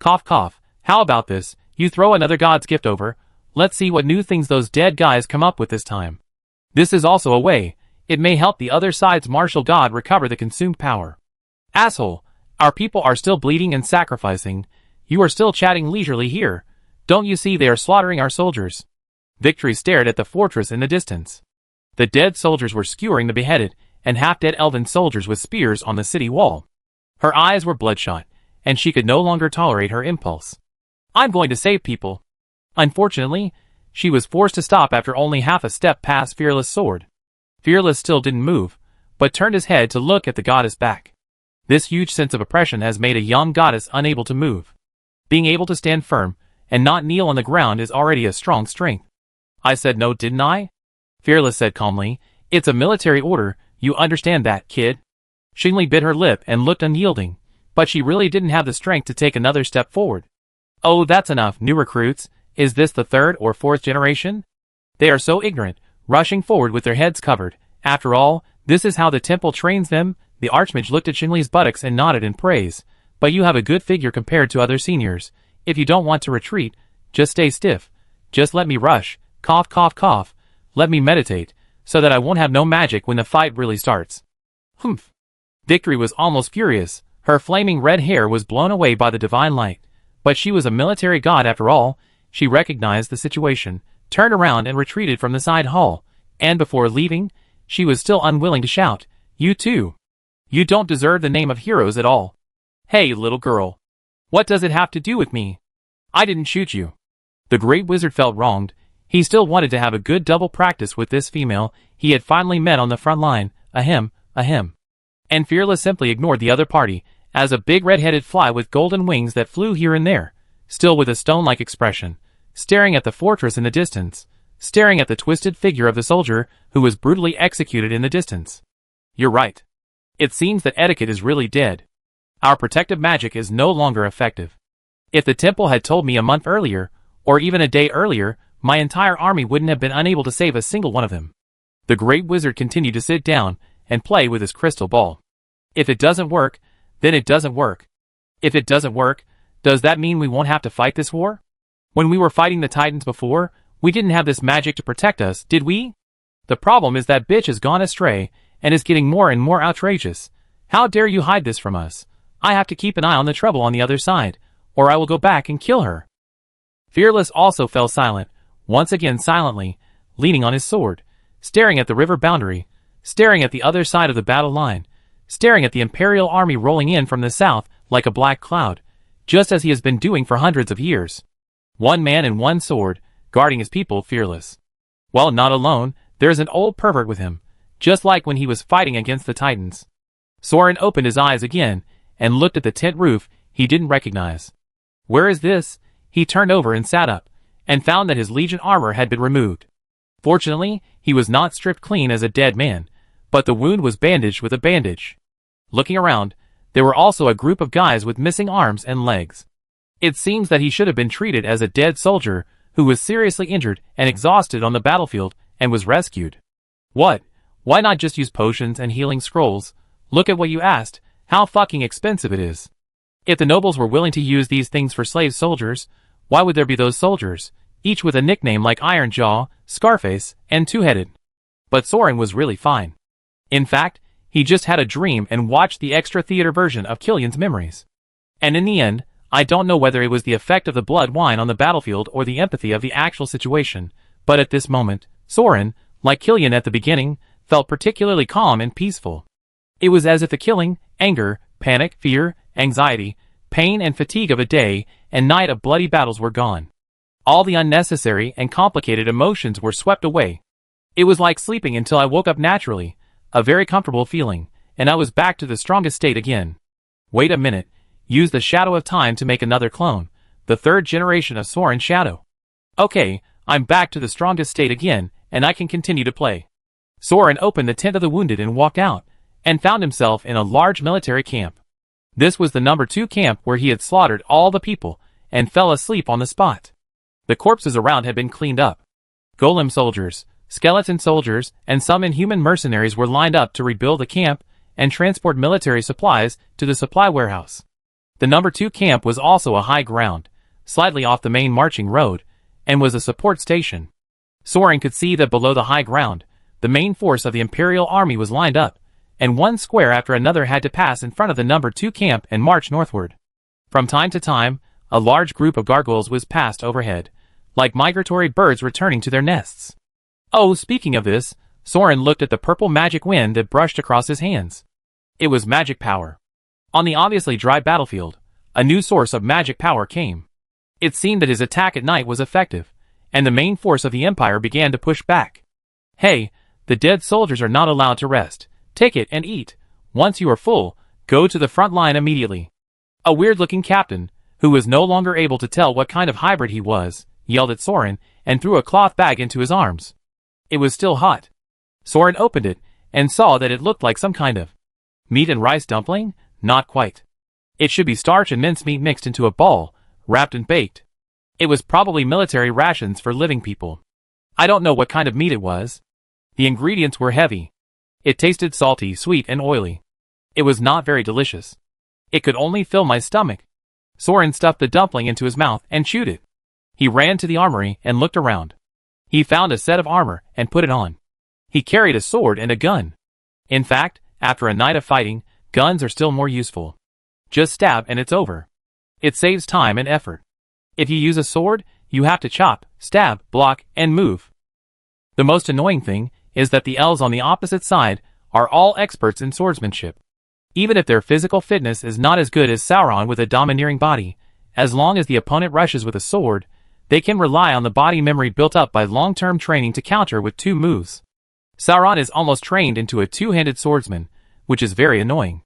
Cough cough, how about this? You throw another god's gift over. Let's see what new things those dead guys come up with this time. This is also a way. It may help the other side's martial god recover the consumed power. Asshole, our people are still bleeding and sacrificing. You are still chatting leisurely here. Don't you see they are slaughtering our soldiers? Victory stared at the fortress in the distance. The dead soldiers were skewering the beheaded and half-dead elven soldiers with spears on the city wall. Her eyes were bloodshot, and she could no longer tolerate her impulse. I'm going to save people. Unfortunately, she was forced to stop after only half a step past Fearless' sword. Fearless still didn't move, but turned his head to look at the goddess back. This huge sense of oppression has made a young goddess unable to move. Being able to stand firm and not kneel on the ground is already a strong strength. I said no, didn't I? Fearless said calmly. It's a military order, you understand that, kid? Xingli bit her lip and looked unyielding, but she really didn't have the strength to take another step forward. Oh, that's enough, new recruits. Is this the third or fourth generation? They are so ignorant, rushing forward with their heads covered. After all, this is how the temple trains them. The Archmage looked at Xingli's buttocks and nodded in praise. But you have a good figure compared to other seniors. If you don't want to retreat, just stay stiff. Just let me rush. Cough, cough, cough. Let me meditate, so that I won't have no magic when the fight really starts. Humph. Victory was almost furious. Her flaming red hair was blown away by the divine light. But she was a military god after all. She recognized the situation, turned around and retreated from the side hall. And before leaving, she was still unwilling to shout, "You too. You don't deserve the name of heroes at all. Hey, little girl. What does it have to do with me? I didn't shoot you." The great wizard felt wronged. He still wanted to have a good double practice with this female he had finally met on the front line. Ahem. And Fearless simply ignored the other party, as a big red-headed fly with golden wings that flew here and there, still with a stone-like expression, staring at the fortress in the distance, staring at the twisted figure of the soldier who was brutally executed in the distance. You're right. It seems that etiquette is really dead. Our protective magic is no longer effective. If the temple had told me a month earlier, or even a day earlier, my entire army wouldn't have been unable to save a single one of them. The great wizard continued to sit down and play with his crystal ball. If it doesn't work, then it doesn't work. If it doesn't work, does that mean we won't have to fight this war? When we were fighting the Titans before, we didn't have this magic to protect us, did we? The problem is that bitch has gone astray and is getting more and more outrageous. How dare you hide this from us? I have to keep an eye on the trouble on the other side, or I will go back and kill her. Fearless also fell silent, once again silently, leaning on his sword, staring at the river boundary, staring at the other side of the battle line, staring at the Imperial army rolling in from the south like a black cloud, just as he has been doing for hundreds of years. One man and one sword, guarding his people. Fearless. Well, not alone, there's an old pervert with him, just like when he was fighting against the Titans. Soren opened his eyes again, and looked at the tent roof he didn't recognize. Where is this? He turned over and sat up, and found that his Legion armor had been removed. Fortunately, he was not stripped clean as a dead man, but the wound was bandaged with a bandage. Looking around, there were also a group of guys with missing arms and legs. It seems that he should have been treated as a dead soldier who was seriously injured and exhausted on the battlefield and was rescued. What? Why not just use potions and healing scrolls? Look at what you asked, how fucking expensive it is. If the nobles were willing to use these things for slave soldiers, why would there be those soldiers, each with a nickname like Iron Jaw, Scarface, and Two-Headed? But Soren was really fine. In fact, he just had a dream and watched the extra theater version of Killian's memories. And in the end, I don't know whether it was the effect of the blood wine on the battlefield or the empathy of the actual situation, but at this moment, Soren, like Killian at the beginning, felt particularly calm and peaceful. It was as if the killing, anger, panic, fear, anxiety, pain and fatigue of a day and night of bloody battles were gone. All the unnecessary and complicated emotions were swept away. It was like sleeping until I woke up naturally, a very comfortable feeling, and I was back to the strongest state again. Wait a minute, use the Shadow of Time to make another clone, the third generation of Soren's Shadow. Okay, I'm back to the strongest state again, and I can continue to play. Soren opened the tent of the wounded and walked out, and found himself in a large military camp. This was the number 2 camp where he had slaughtered all the people, and fell asleep on the spot. The corpses around had been cleaned up. Golem soldiers, skeleton soldiers, and some inhuman mercenaries were lined up to rebuild the camp and transport military supplies to the supply warehouse. The number 2 camp was also a high ground, slightly off the main marching road, and was a support station. Soren could see that below the high ground, the main force of the Imperial Army was lined up, and one square after another had to pass in front of the number 2 camp and march northward. From time to time, a large group of gargoyles whizzed past overhead, like migratory birds returning to their nests. Oh, speaking of this, Soren looked at the purple magic wind that brushed across his hands. It was magic power. On the obviously dry battlefield, a new source of magic power came. It seemed that his attack at night was effective, and the main force of the Empire began to push back. Hey, the dead soldiers are not allowed to rest. Take it and eat. Once you are full, go to the front line immediately. A weird-looking captain, who was no longer able to tell what kind of hybrid he was, yelled at Soren and threw a cloth bag into his arms. It was still hot. Soren opened it and saw that it looked like some kind of meat and rice dumpling. Not quite. It should be starch and mincemeat mixed into a ball, wrapped and baked. It was probably military rations for living people. I don't know what kind of meat it was. The ingredients were heavy. It tasted salty, sweet, and oily. It was not very delicious. It could only fill my stomach. Soren stuffed the dumpling into his mouth and chewed it. He ran to the armory and looked around. He found a set of armor and put it on. He carried a sword and a gun. In fact, after a night of fighting, guns are still more useful. Just stab and it's over. It saves time and effort. If you use a sword, you have to chop, stab, block, and move. The most annoying thing is that the elves on the opposite side are all experts in swordsmanship. Even if their physical fitness is not as good as Sauron with a domineering body, as long as the opponent rushes with a sword, they can rely on the body memory built up by long-term training to counter with 2 moves. Sauron is almost trained into a 2-handed swordsman, which is very annoying.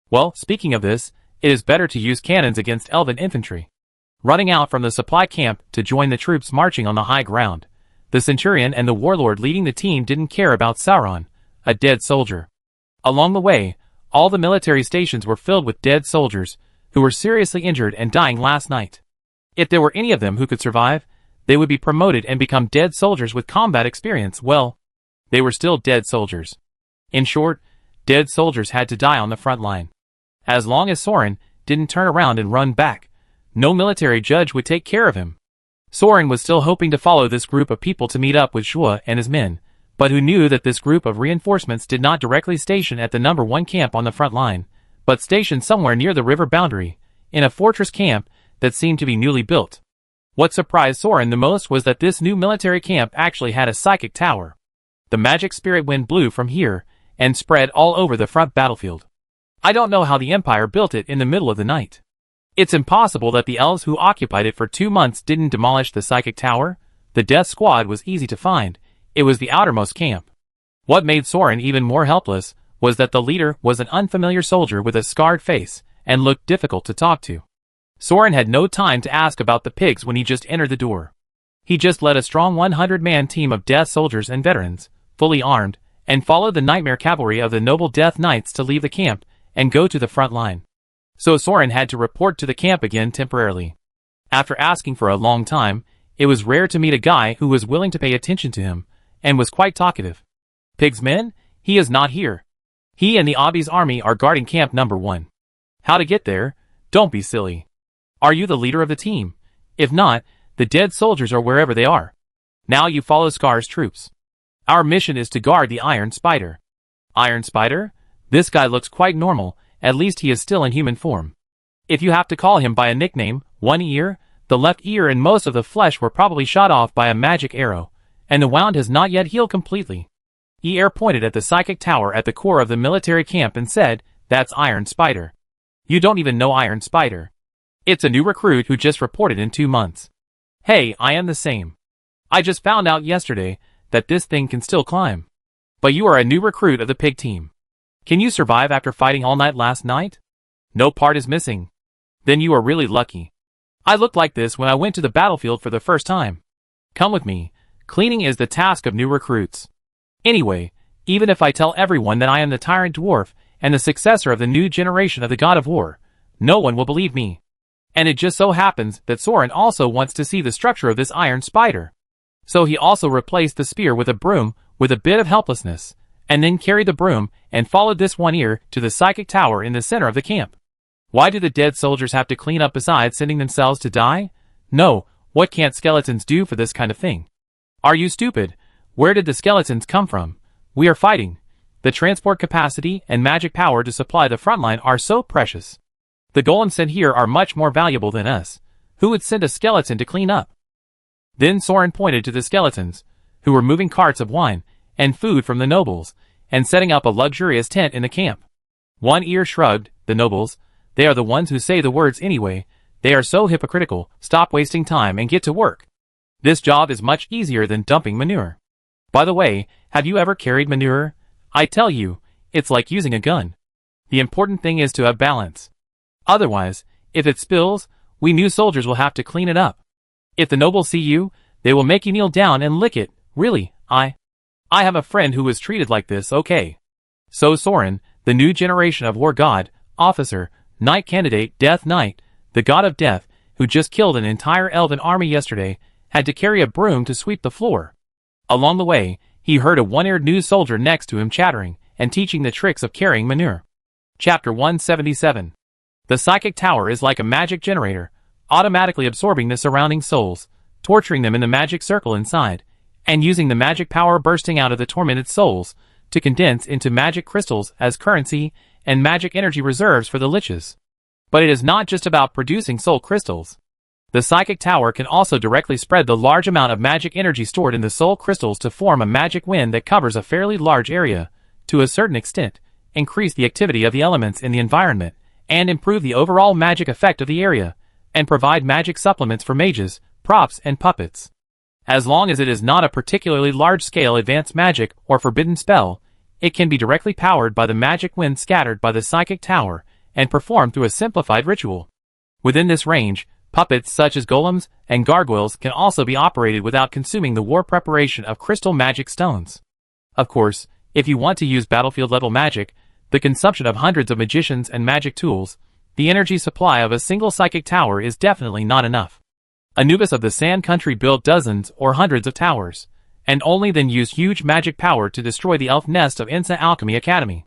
Well, speaking of this, it is better to use cannons against elven infantry. Running out from the supply camp to join the troops marching on the high ground, the centurion and the warlord leading the team didn't care about Sauron, a dead soldier. Along the way, all the military stations were filled with dead soldiers, who were seriously injured and dying last night. If there were any of them who could survive, they would be promoted and become dead soldiers with combat experience. Well, they were still dead soldiers. In short, dead soldiers had to die on the front line. As long as Soren didn't turn around and run back, no military judge would take care of him. Soren was still hoping to follow this group of people to meet up with Shua and his men, but who knew that this group of reinforcements did not directly station at the number 1 camp on the front line, but stationed somewhere near the river boundary, in a fortress camp that seemed to be newly built. What surprised Soren the most was that this new military camp actually had a psychic tower. The magic spirit wind blew from here and spread all over the front battlefield. I don't know how the Empire built it in the middle of the night. It's impossible that the elves who occupied it for 2 months didn't demolish the psychic tower. The death squad was easy to find. It was the outermost camp. What made Soren even more helpless was that the leader was an unfamiliar soldier with a scarred face and looked difficult to talk to. Soren had no time to ask about the pigs when he just entered the door. He just led a strong 100-man team of death soldiers and veterans, fully armed, and followed the nightmare cavalry of the noble death knights to leave the camp and go to the front line. So Soren had to report to the camp again temporarily. After asking for a long time, it was rare to meet a guy who was willing to pay attention to him, and was quite talkative. Pig's men? He is not here. He and the Abi's army are guarding camp number 1. How to get there? Don't be silly. Are you the leader of the team? If not, the dead soldiers are wherever they are. Now you follow Scar's troops. Our mission is to guard the Iron Spider. Iron Spider? This guy looks quite normal, at least he is still in human form. If you have to call him by a nickname, one ear, the left ear and most of the flesh were probably shot off by a magic arrow, and the wound has not yet healed completely. Ear pointed at the psychic tower at the core of the military camp and said, "That's Iron Spider." You don't even know Iron Spider. It's a new recruit who just reported in 2 months. Hey, I am the same. I just found out yesterday that this thing can still climb. But you are a new recruit of the pig team. Can you survive after fighting all night last night? No part is missing. Then you are really lucky. I looked like this when I went to the battlefield for the first time. Come with me. Cleaning is the task of new recruits. Anyway, even if I tell everyone that I am the tyrant dwarf and the successor of the new generation of the god of war, no one will believe me. And it just so happens that Soren also wants to see the structure of this Iron Spider. So he also replaced the spear with a broom with a bit of helplessness, and then carried the broom and followed this one ear to the psychic tower in the center of the camp. Why do the dead soldiers have to clean up besides sending themselves to die? No, what can't skeletons do for this kind of thing? Are you stupid? Where did the skeletons come from? We are fighting. The transport capacity and magic power to supply the front line are so precious. The golems sent here are much more valuable than us. Who would send a skeleton to clean up? Then Soren pointed to the skeletons, who were moving carts of wine and food from the nobles, and setting up a luxurious tent in the camp. One ear shrugged. The nobles, they are the ones who say the words anyway. They are so hypocritical. Stop wasting time and get to work. This job is much easier than dumping manure. By the way, have you ever carried manure? I tell you, it's like using a gun. The important thing is to have balance. Otherwise, if it spills, we new soldiers will have to clean it up. If the nobles see you, they will make you kneel down and lick it. Really, I have a friend who was treated like this, okay. So Soren, the new generation of war god, officer, knight candidate, death knight, the god of death, who just killed an entire elven army yesterday, had to carry a broom to sweep the floor. Along the way, he heard a one-eared new soldier next to him chattering and teaching the tricks of carrying manure. Chapter 177. The psychic tower is like a magic generator, automatically absorbing the surrounding souls, torturing them in the magic circle inside, and using the magic power bursting out of the tormented souls to condense into magic crystals as currency and magic energy reserves for the liches. But it is not just about producing soul crystals. The psychic tower can also directly spread the large amount of magic energy stored in the soul crystals to form a magic wind that covers a fairly large area, to a certain extent, increase the activity of the elements in the environment, and improve the overall magic effect of the area, and provide magic supplements for mages, props, and puppets. As long as it is not a particularly large-scale advanced magic or forbidden spell, it can be directly powered by the magic wind scattered by the psychic tower and performed through a simplified ritual. Within this range, puppets such as golems and gargoyles can also be operated without consuming the war preparation of crystal magic stones. Of course, if you want to use battlefield-level magic, the consumption of hundreds of magicians and magic tools, the energy supply of a single psychic tower is definitely not enough. Anubis of the Sand Country built dozens or hundreds of towers, and only then used huge magic power to destroy the elf nest of Insa Alchemy Academy.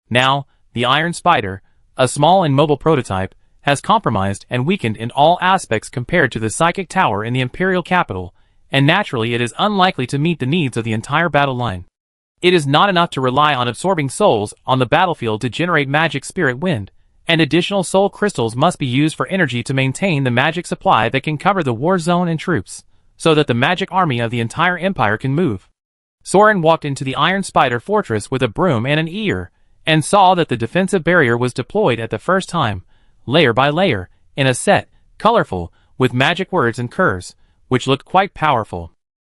Now, the Iron Spider, a small and mobile prototype, has compromised and weakened in all aspects compared to the psychic tower in the imperial capital, and naturally it is unlikely to meet the needs of the entire battle line. It is not enough to rely on absorbing souls on the battlefield to generate magic spirit wind, and additional soul crystals must be used for energy to maintain the magic supply that can cover the war zone and troops, so that the magic army of the entire empire can move. Soren walked into the Iron Spider fortress with a broom and an ear, and saw that the defensive barrier was deployed at the first time, layer by layer, in a set, colorful, with magic words and curves, which looked quite powerful.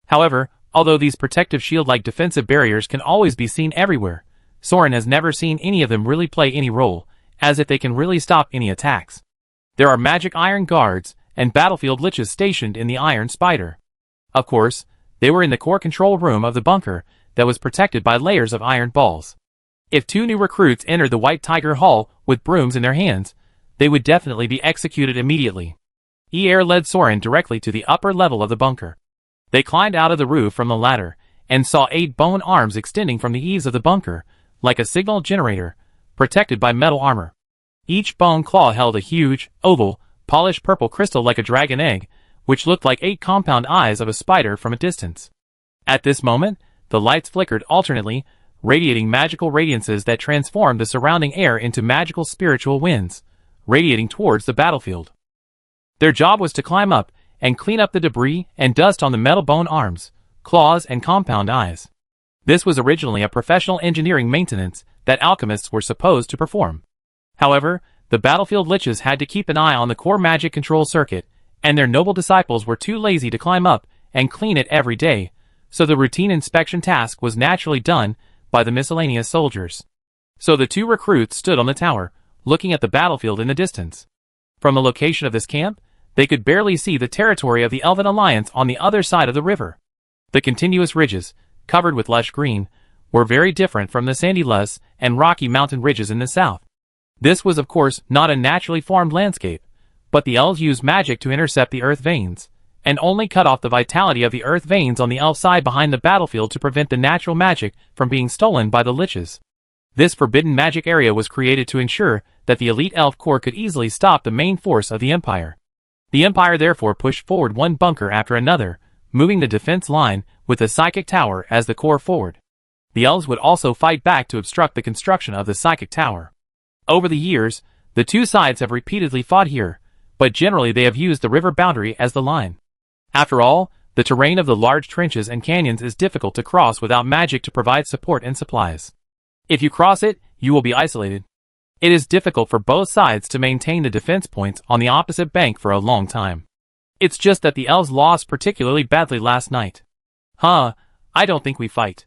However, although these protective shield-like defensive barriers can always be seen everywhere, Soren has never seen any of them really play any role, as if they can really stop any attacks. There are magic iron guards and battlefield liches stationed in the Iron Spider. Of course, they were in the core control room of the bunker that was protected by layers of iron balls. If two new recruits entered the White Tiger Hall with brooms in their hands, they would definitely be executed immediately. ER led Soren directly to the upper level of the bunker. They climbed out of the roof from the ladder, and saw 8 bone arms extending from the eaves of the bunker, like a signal generator, protected by metal armor. Each bone claw held a huge, oval, polished purple crystal like a dragon egg, which looked like 8 compound eyes of a spider from a distance. At this moment, the lights flickered alternately, radiating magical radiances that transformed the surrounding air into magical spiritual winds, radiating towards the battlefield. Their job was to climb up and clean up the debris and dust on the metal bone arms, claws, and compound eyes. This was originally a professional engineering maintenance that alchemists were supposed to perform. However, the battlefield liches had to keep an eye on the core magic control circuit, and their noble disciples were too lazy to climb up and clean it every day, so the routine inspection task was naturally done by the miscellaneous soldiers. So the 2 recruits stood on the tower, looking at the battlefield in the distance. From the location of this camp, they could barely see the territory of the Elven Alliance on the other side of the river. The continuous ridges, covered with lush green, were very different from the sandy lush and rocky mountain ridges in the south. This was of course not a naturally formed landscape, but the elves used magic to intercept the earth veins, and only cut off the vitality of the earth veins on the elf side behind the battlefield to prevent the natural magic from being stolen by the liches. This forbidden magic area was created to ensure that the elite elf corps could easily stop the main force of the empire. The Empire therefore pushed forward one bunker after another, moving the defense line with the Psychic Tower as the core forward. The elves would also fight back to obstruct the construction of the Psychic Tower. Over the years, the two sides have repeatedly fought here, but generally they have used the river boundary as the line. After all, the terrain of the large trenches and canyons is difficult to cross without magic to provide support and supplies. If you cross it, you will be isolated. It is difficult for both sides to maintain the defense points on the opposite bank for a long time. It's just that the elves lost particularly badly last night. I don't think we fight.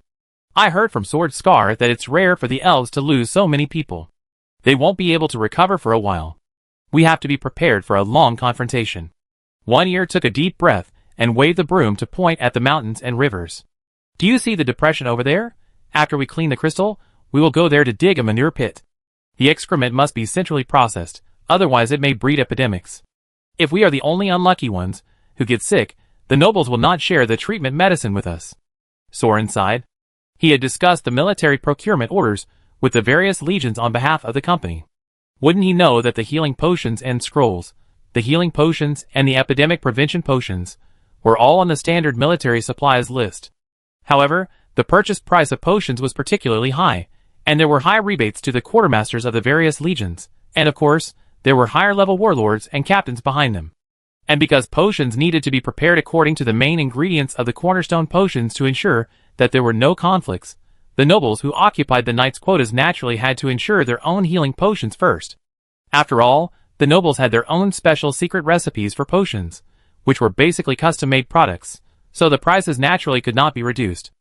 I heard from Sword Scar that it's rare for the elves to lose so many people. They won't be able to recover for a while. We have to be prepared for a long confrontation. One Ear took a deep breath and waved the broom to point at the mountains and rivers. Do you see the depression over there? After we clean the crystal, we will go there to dig a manure pit. The excrement must be centrally processed, otherwise it may breed epidemics. If we are the only unlucky ones who get sick, the nobles will not share the treatment medicine with us. Soren sighed. He had discussed the military procurement orders with the various legions on behalf of the company. Wouldn't he know that the healing potions and scrolls, the healing potions and the epidemic prevention potions, were all on the standard military supplies list. However, the purchase price of potions was particularly high, and there were high rebates to the quartermasters of the various legions, and of course, there were higher-level warlords and captains behind them. And because potions needed to be prepared according to the main ingredients of the cornerstone potions to ensure that there were no conflicts, the nobles who occupied the knights' quotas naturally had to ensure their own healing potions first. After all, the nobles had their own special secret recipes for potions, which were basically custom-made products, so the prices naturally could not be reduced.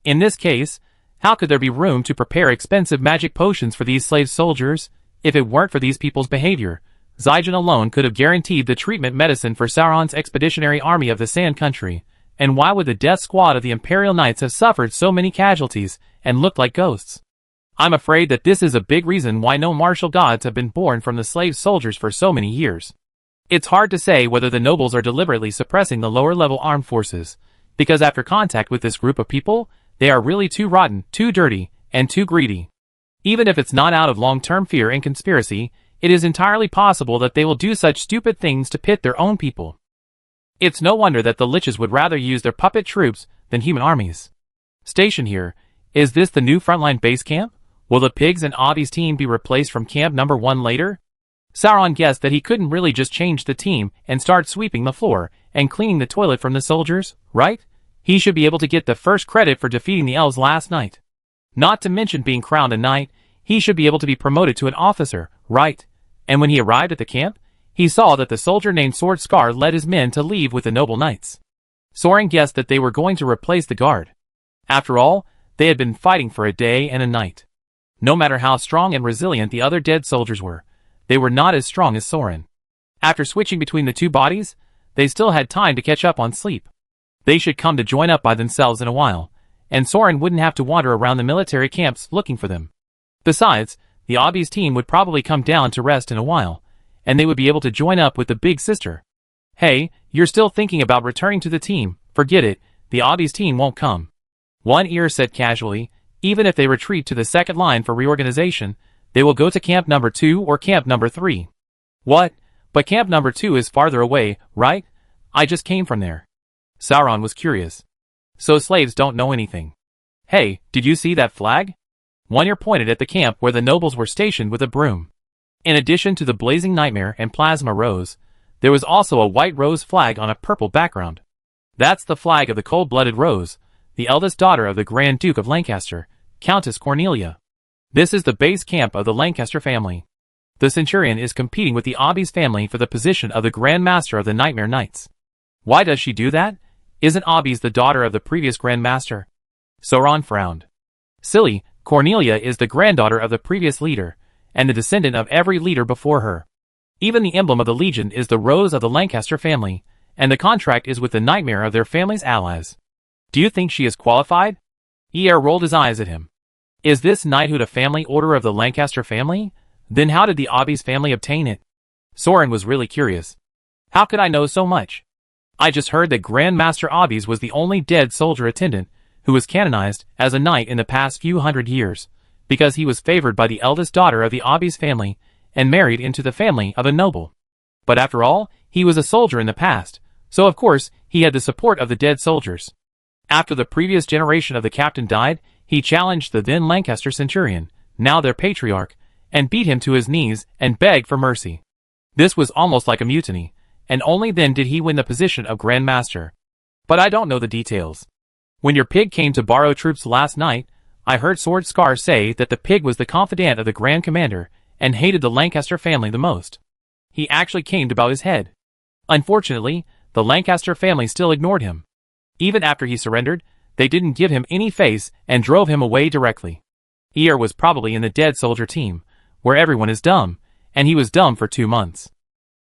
In this case, how could there be room to prepare expensive magic potions for these slave soldiers? If it weren't for these people's behavior, Zygon alone could have guaranteed the treatment medicine for Sauron's expeditionary army of the Sand Country. And why would the death squad of the Imperial Knights have suffered so many casualties and looked like ghosts? I'm afraid that this is a big reason why no martial gods have been born from the slave soldiers for so many years. It's hard to say whether the nobles are deliberately suppressing the lower-level armed forces, because after contact with this group of people, they are really too rotten, too dirty, and too greedy. Even if it's not out of long-term fear and conspiracy, it is entirely possible that they will do such stupid things to pit their own people. It's no wonder that the Liches would rather use their puppet troops than human armies. Station here, is this the new frontline base camp? Will the pigs and Obby's team be replaced from camp number 1 later? Sauron guessed that he couldn't really just change the team and start sweeping the floor and cleaning the toilet from the soldiers, right? He should be able to get the first credit for defeating the elves last night. Not to mention being crowned a knight, he should be able to be promoted to an officer, right? And when he arrived at the camp, he saw that the soldier named Sword Scar led his men to leave with the noble knights. Soren guessed that they were going to replace the guard. After all, they had been fighting for a day and a night. No matter how strong and resilient the other dead soldiers were, they were not as strong as Soren. After switching between the two bodies, they still had time to catch up on sleep. They should come to join up by themselves in a while, and Soren wouldn't have to wander around the military camps looking for them. Besides, the Obby's team would probably come down to rest in a while, and they would be able to join up with the big sister. Hey, you're still thinking about returning to the team, forget it, the Obby's team won't come. One Ear said casually, even if they retreat to the second line for reorganization, they will go to camp number 2 or camp number 3. What? But camp number 2 is farther away, right? I just came from there. Sauron was curious. So slaves don't know anything. Hey, did you see that flag? One Ear pointed at the camp where the nobles were stationed with a broom. In addition to the blazing nightmare and plasma rose, there was also a white rose flag on a purple background. That's the flag of the cold-blooded Rose, the eldest daughter of the Grand Duke of Lancaster, Countess Cornelia. This is the base camp of the Lancaster family. The Centurion is competing with the Obby's family for the position of the Grand Master of the Nightmare Knights. Why does she do that? Isn't Obby's the daughter of the previous Grand Master? Sauron frowned. Silly, Cornelia is the granddaughter of the previous leader, and the descendant of every leader before her. Even the emblem of the Legion is the Rose of the Lancaster family, and the contract is with the nightmare of their family's allies. Do you think she is qualified? Eir rolled his eyes at him. Is this knighthood a family order of the Lancaster family? Then how did the Obby's family obtain it? Soren was really curious. How could I know so much? I just heard that Grand Master Obby's was the only dead soldier attendant who was canonized as a knight in the past few hundred years, because he was favored by the eldest daughter of the Obby's family and married into the family of a noble. But after all, He was a soldier in the past, so of course he had the support of the dead soldiers. After the previous generation of the captain died, he challenged the then Lancaster centurion, now their patriarch, and beat him to his knees and begged for mercy. This was almost like a mutiny, and only then did he win the position of Grand Master. But I don't know the details. When your pig came to borrow troops last night, I heard Sword Scar say that the pig was the confidant of the Grand Commander and hated the Lancaster family the most. He actually came to bow his head. Unfortunately, the Lancaster family still ignored him. Even after he surrendered, they didn't give him any face and drove him away directly. Ear was probably in the dead soldier team, where everyone is dumb, and he was dumb for 2 months.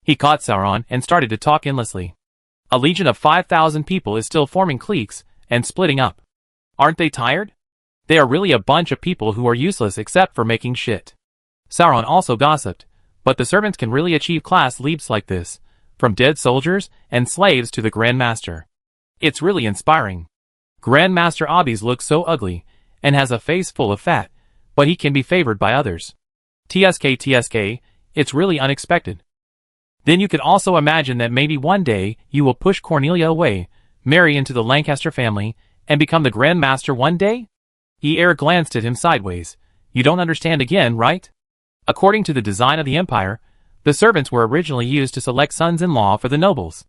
He caught Sauron and started to talk endlessly. A legion of 5,000 people is still forming cliques and splitting up. Aren't they tired? They are really a bunch of people who are useless except for making shit. Sauron also gossiped, but the servants can really achieve class leaps like this, from dead soldiers and slaves to the Grand Master. It's really inspiring. Grand Master Obbies looks so ugly, and has a face full of fat, but he can be favored by others. TSK, it's really unexpected. Then you could also imagine that maybe one day you will push Cornelia away, marry into the Lancaster family, and become the Grand Master one day? Eir glanced at him sideways. You don't understand again, right? According to the design of the Empire, the servants were originally used to select sons-in-law for the nobles.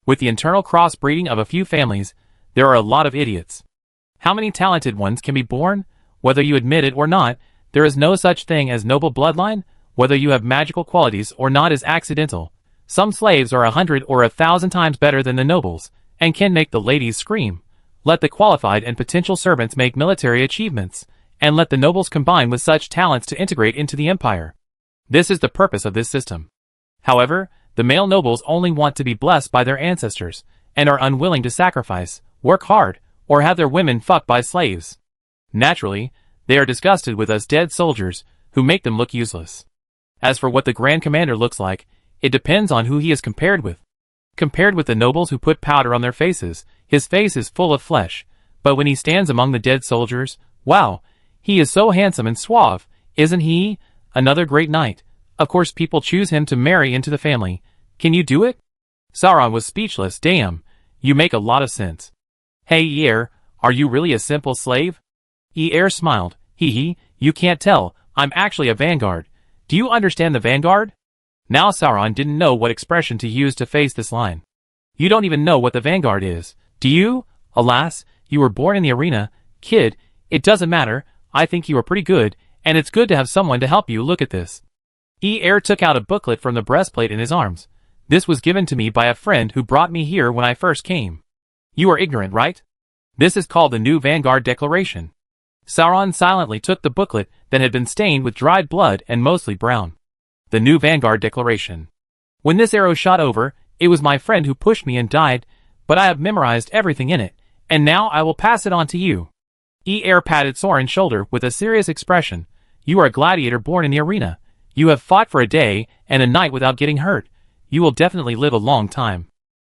With the internal crossbreeding of a few families, there are a lot of idiots. How many talented ones can be born? Whether you admit it or not, there is no such thing as noble bloodline. Whether you have magical qualities or not is accidental. Some slaves are 100 or 1,000 times better than the nobles, and can make the ladies scream. Let the qualified and potential servants make military achievements, and let the nobles combine with such talents to integrate into the empire. This is the purpose of this system. However, the male nobles only want to be blessed by their ancestors, and are unwilling to sacrifice, work hard, or have their women fucked by slaves. Naturally, they are disgusted with us dead soldiers, who make them look useless. As for what the Grand Commander looks like, it depends on who he is compared with. Compared with the nobles who put powder on their faces, his face is full of flesh, but when he stands among the dead soldiers, wow, he is so handsome and suave, isn't he? Another great knight. Of course people choose him to marry into the family. Can you do it? Sauron was speechless. Damn, you make a lot of sense. Hey Eir, are you really a simple slave? Eir smiled. Hee, you can't tell, I'm actually a vanguard. Do you understand the vanguard? Now Sauron didn't know what expression to use to face this line. You don't even know what the vanguard is, do you? Alas, you were born in the arena, kid. It doesn't matter, I think you are pretty good, and it's good to have someone to help you. Look at this. Eir took out a booklet from the breastplate in his arms. This was given to me by a friend who brought me here when I first came. You are ignorant, right? This is called the New Vanguard Declaration. Sauron silently took the booklet that had been stained with dried blood and mostly brown. The New Vanguard Declaration. When this arrow shot over, it was my friend who pushed me and died, but I have memorized everything in it, and now I will pass it on to you. Eir patted Sauron's shoulder with a serious expression. You are a gladiator born in the arena. You have fought for a day and a night without getting hurt. You will definitely live a long time.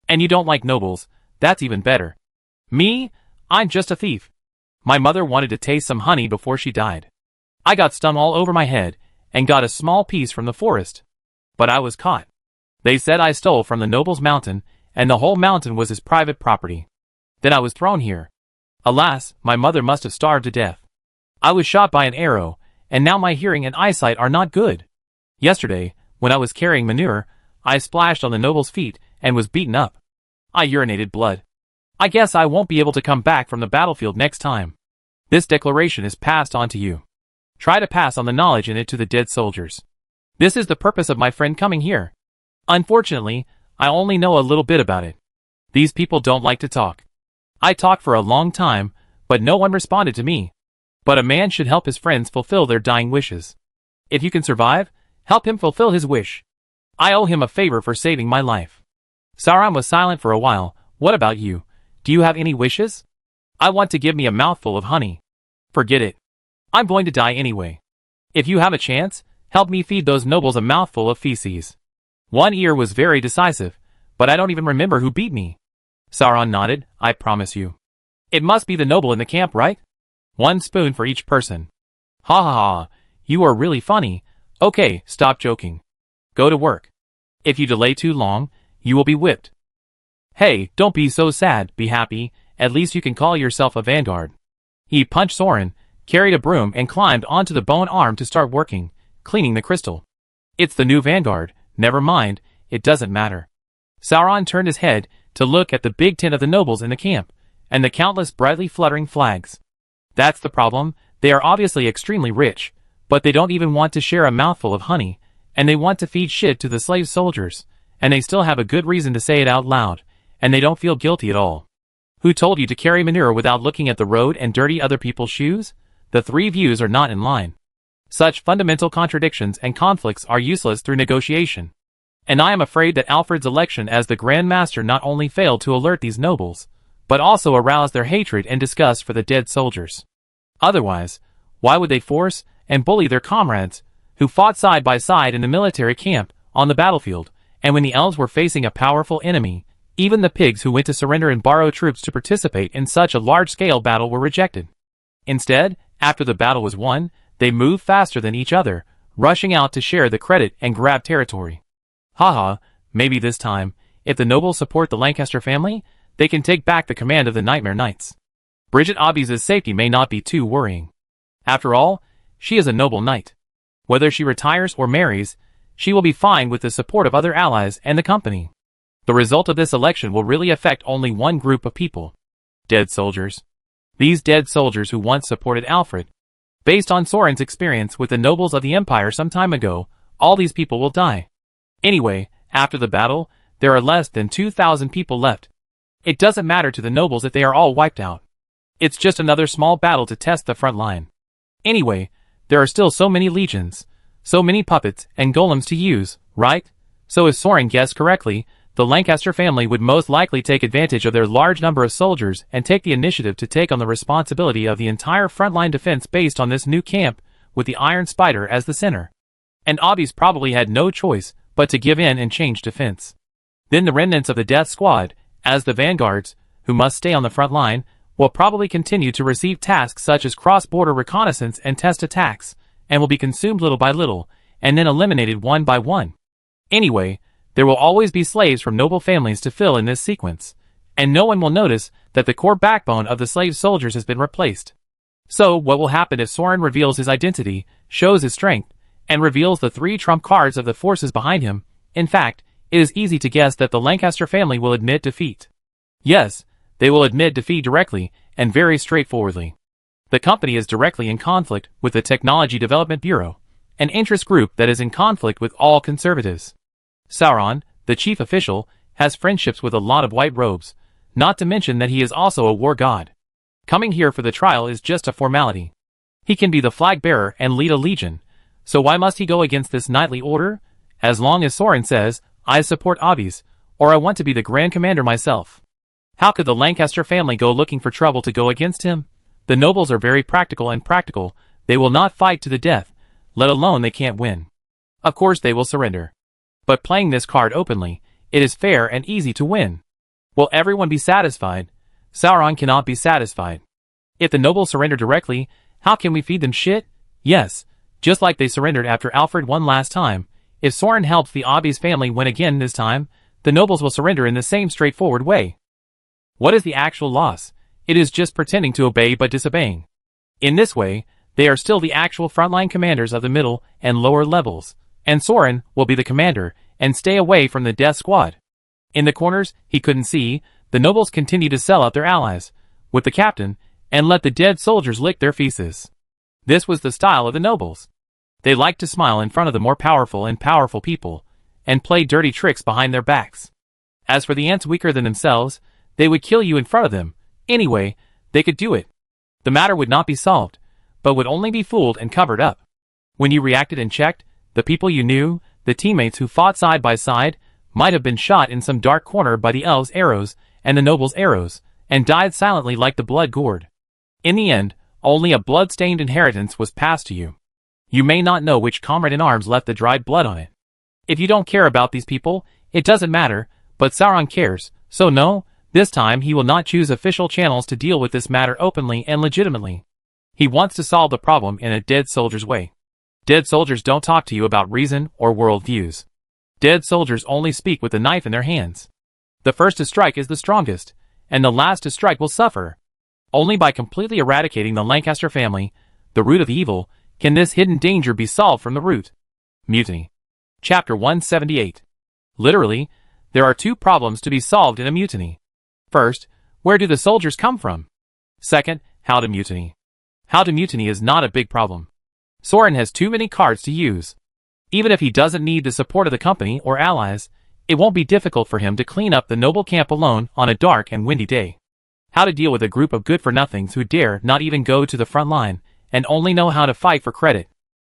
And you don't like nobles. That's even better. Me? I'm just a thief. My mother wanted to taste some honey before she died. I got stung all over my head, and got a small piece from the forest. But I was caught. They said I stole from the noble's mountain, and the whole mountain was his private property. Then I was thrown here. Alas, my mother must have starved to death. I was shot by an arrow, and now my hearing and eyesight are not good. Yesterday, when I was carrying manure, I splashed on the noble's feet, and was beaten up. I urinated blood. I guess I won't be able to come back from the battlefield next time. This declaration is passed on to you. Try to pass on the knowledge in it to the dead soldiers. This is the purpose of my friend coming here. Unfortunately, I only know a little bit about it. These people don't like to talk. I talked for a long time, but no one responded to me. But a man should help his friends fulfill their dying wishes. If you can survive, help him fulfill his wish. I owe him a favor for saving my life. Sauron was silent for a while. What about you? Do you have any wishes? I want to give me a mouthful of honey. Forget it. I'm going to die anyway. If you have a chance, help me feed those nobles a mouthful of feces. One Ear was very decisive, but I don't even remember who beat me. Sauron nodded. I promise you. It must be the noble in the camp, right? 1 spoon for each person. Ha ha ha, you are really funny. Okay, stop joking. Go to work. If you delay too long, you will be whipped. Hey, don't be so sad, be happy, at least you can call yourself a vanguard. He punched Soren, carried a broom and climbed onto the bone arm to start working, cleaning the crystal. It's the new vanguard, never mind, it doesn't matter. Sauron turned his head to look at the big tent of the nobles in the camp, and the countless brightly fluttering flags. That's the problem, they are obviously extremely rich, but they don't even want to share a mouthful of honey, and they want to feed shit to the slave soldiers, and they still have a good reason to say it out loud, and they don't feel guilty at all. Who told you to carry manure without looking at the road and dirty other people's shoes? The three views are not in line. Such fundamental contradictions and conflicts are useless through negotiation. And I am afraid that Alfred's election as the Grand Master not only failed to alert these nobles, but also aroused their hatred and disgust for the dead soldiers. Otherwise, why would they force and bully their comrades, who fought side by side in the military camp, on the battlefield, and when the elves were facing a powerful enemy, even the pigs who went to surrender and borrow troops to participate in such a large-scale battle were rejected. Instead, after the battle was won, they moved faster than each other, rushing out to share the credit and grab territory. Haha, maybe this time, if the nobles support the Lancaster family, they can take back the command of the Nightmare Knights. Bridget Obbies' safety may not be too worrying. After all, she is a noble knight. Whether she retires or marries, she will be fine with the support of other allies and the company. The result of this election will really affect only one group of people. Dead soldiers. These dead soldiers who once supported Alfred. Based on Soren's experience with the nobles of the Empire some time ago, all these people will die. Anyway, after the battle, there are less than 2,000 people left. It doesn't matter to the nobles if they are all wiped out. It's just another small battle to test the front line. Anyway, there are still so many legions, so many puppets and golems to use, right? So if Soren guessed correctly, the Lancaster family would most likely take advantage of their large number of soldiers and take the initiative to take on the responsibility of the entire frontline defense based on this new camp, with the Iron Spider as the center. And Obbies probably had no choice but to give in and change defense. Then the remnants of the Death Squad, as the vanguards, who must stay on the front line, will probably continue to receive tasks such as cross-border reconnaissance and test attacks, and will be consumed little by little, and then eliminated one by one. Anyway, there will always be slaves from noble families to fill in this sequence, and no one will notice that the core backbone of the slave soldiers has been replaced. So what will happen if Soren reveals his identity, shows his strength, and reveals the three trump cards of the forces behind him? In fact, it is easy to guess that the Lancaster family will admit defeat. Yes, they will admit defeat directly and very straightforwardly. The company is directly in conflict with the Technology Development Bureau, an interest group that is in conflict with all conservatives. Sauron, the chief official, has friendships with a lot of white robes, not to mention that he is also a war god. Coming here for the trial is just a formality. He can be the flag bearer and lead a legion, so why must he go against this knightly order? As long as Soren says, I support Obbies, or I want to be the Grand Commander myself. How could the Lancaster family go looking for trouble to go against him? The nobles are very practical, they will not fight to the death, let alone they can't win. Of course they will surrender. But playing this card openly, it is fair and easy to win. Will everyone be satisfied? Sauron cannot be satisfied. If the nobles surrender directly, how can we feed them shit? Yes, just like they surrendered after Alfred won last time. If Soren helps the Obbies family win again this time, the nobles will surrender in the same straightforward way. What is the actual loss? It is just pretending to obey but disobeying. In this way, they are still the actual frontline commanders of the middle and lower levels, and Soren will be the commander and stay away from the Death Squad. In the corners, he couldn't see, the nobles continue to sell out their allies, with the captain, and let the dead soldiers lick their feces. This was the style of the nobles. They liked to smile in front of the more powerful and powerful people, and play dirty tricks behind their backs. As for the ants weaker than themselves, they would kill you in front of them. Anyway, they could do it. The matter would not be solved, but would only be fooled and covered up. When you reacted and checked, the people you knew, the teammates who fought side by side, might have been shot in some dark corner by the elves' arrows and the nobles' arrows, and died silently like the blood gourd. In the end, only a blood-stained inheritance was passed to you. You may not know which comrade in arms left the dried blood on it. If you don't care about these people, it doesn't matter, but Sauron cares, so no, this time he will not choose official channels to deal with this matter openly and legitimately. He wants to solve the problem in a dead soldier's way. Dead soldiers don't talk to you about reason or world views. Dead soldiers only speak with the knife in their hands. The first to strike is the strongest, and the last to strike will suffer. Only by completely eradicating the Lancaster family, the root of evil, can this hidden danger be solved from the root. Mutiny. Chapter 178. Literally, there are two problems to be solved in a mutiny. First, where do the soldiers come from? Second, how to mutiny. How to mutiny is not a big problem. Soren has too many cards to use. Even if he doesn't need the support of the company or allies, it won't be difficult for him to clean up the noble camp alone on a dark and windy day. How to deal with a group of good-for-nothings who dare not even go to the front line and only know how to fight for credit.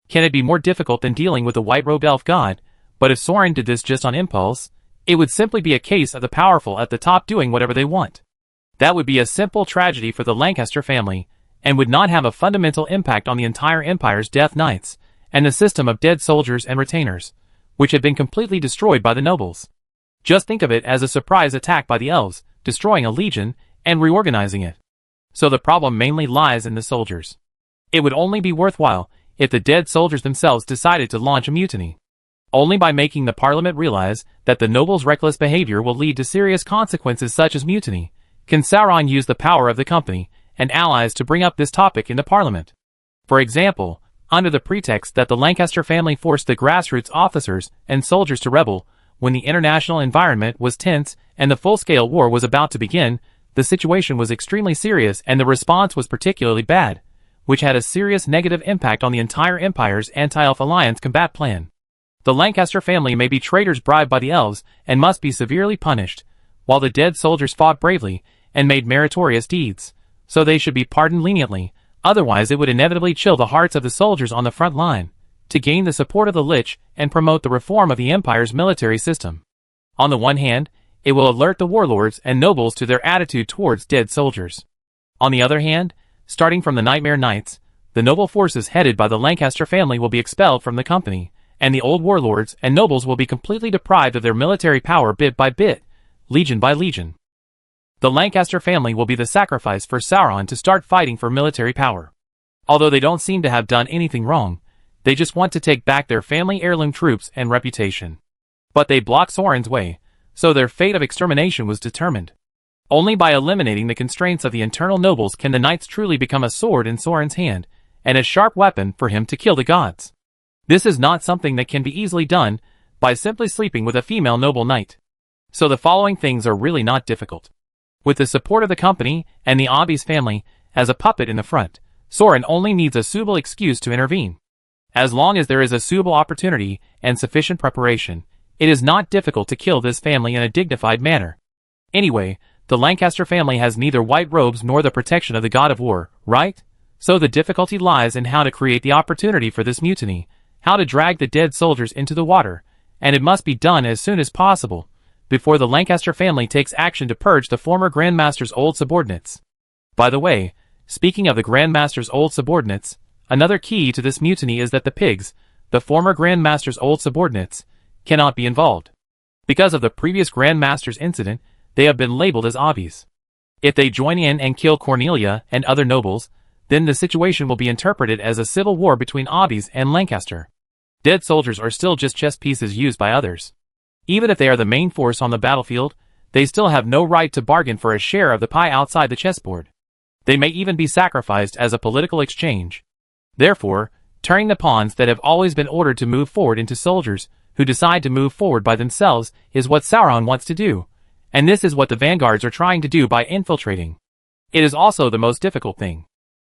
Can it be more difficult than dealing with a white-robed elf god? But if Soren did this just on impulse, it would simply be a case of the powerful at the top doing whatever they want. That would be a simple tragedy for the Lancaster family, and would not have a fundamental impact on the entire Empire's Death Knights, and the system of dead soldiers and retainers, which had been completely destroyed by the nobles. Just think of it as a surprise attack by the elves, destroying a legion, and reorganizing it. So the problem mainly lies in the soldiers. It would only be worthwhile if the dead soldiers themselves decided to launch a mutiny. Only by making the Parliament realize that the nobles' reckless behavior will lead to serious consequences such as mutiny, can Sauron use the power of the company and allies to bring up this topic in the Parliament. For example, under the pretext that the Lancaster family forced the grassroots officers and soldiers to rebel when the international environment was tense and the full-scale war was about to begin, the situation was extremely serious and the response was particularly bad, which had a serious negative impact on the entire Empire's anti-elf alliance combat plan. The Lancaster family may be traitors bribed by the elves and must be severely punished, while the dead soldiers fought bravely and made meritorious deeds, so they should be pardoned leniently, otherwise it would inevitably chill the hearts of the soldiers on the front line, to gain the support of the Lich and promote the reform of the Empire's military system. On the one hand, it will alert the warlords and nobles to their attitude towards dead soldiers. On the other hand, starting from the Nightmare Knights, the noble forces headed by the Lancaster family will be expelled from the company, and the old warlords and nobles will be completely deprived of their military power bit by bit, legion by legion. The Lancaster family will be the sacrifice for Sauron to start fighting for military power. Although they don't seem to have done anything wrong, they just want to take back their family heirloom troops and reputation. But they blocked Sauron's way, so their fate of extermination was determined. Only by eliminating the constraints of the internal nobles can the knights truly become a sword in Sauron's hand, and a sharp weapon for him to kill the gods. This is not something that can be easily done by simply sleeping with a female noble knight. So the following things are really not difficult. With the support of the company and the Obby's family as a puppet in the front, Sauron only needs a suitable excuse to intervene. As long as there is a suitable opportunity and sufficient preparation, it is not difficult to kill this family in a dignified manner. Anyway, the Lancaster family has neither white robes nor the protection of the god of war, right? So the difficulty lies in how to create the opportunity for this mutiny, how to drag the dead soldiers into the water, and it must be done as soon as possible, before the Lancaster family takes action to purge the former Grand Master's old subordinates. By the way, speaking of the Grand Master's old subordinates, another key to this mutiny is that the pigs, the former Grand Master's old subordinates, cannot be involved. Because of the previous Grand Master's incident, they have been labeled as obbies. If they join in and kill Cornelia and other nobles, then the situation will be interpreted as a civil war between obbies and Lancaster. Dead soldiers are still just chess pieces used by others. Even if they are the main force on the battlefield, they still have no right to bargain for a share of the pie outside the chessboard. They may even be sacrificed as a political exchange. Therefore, turning the pawns that have always been ordered to move forward into soldiers who decide to move forward by themselves is what Sauron wants to do, and this is what the vanguards are trying to do by infiltrating. It is also the most difficult thing.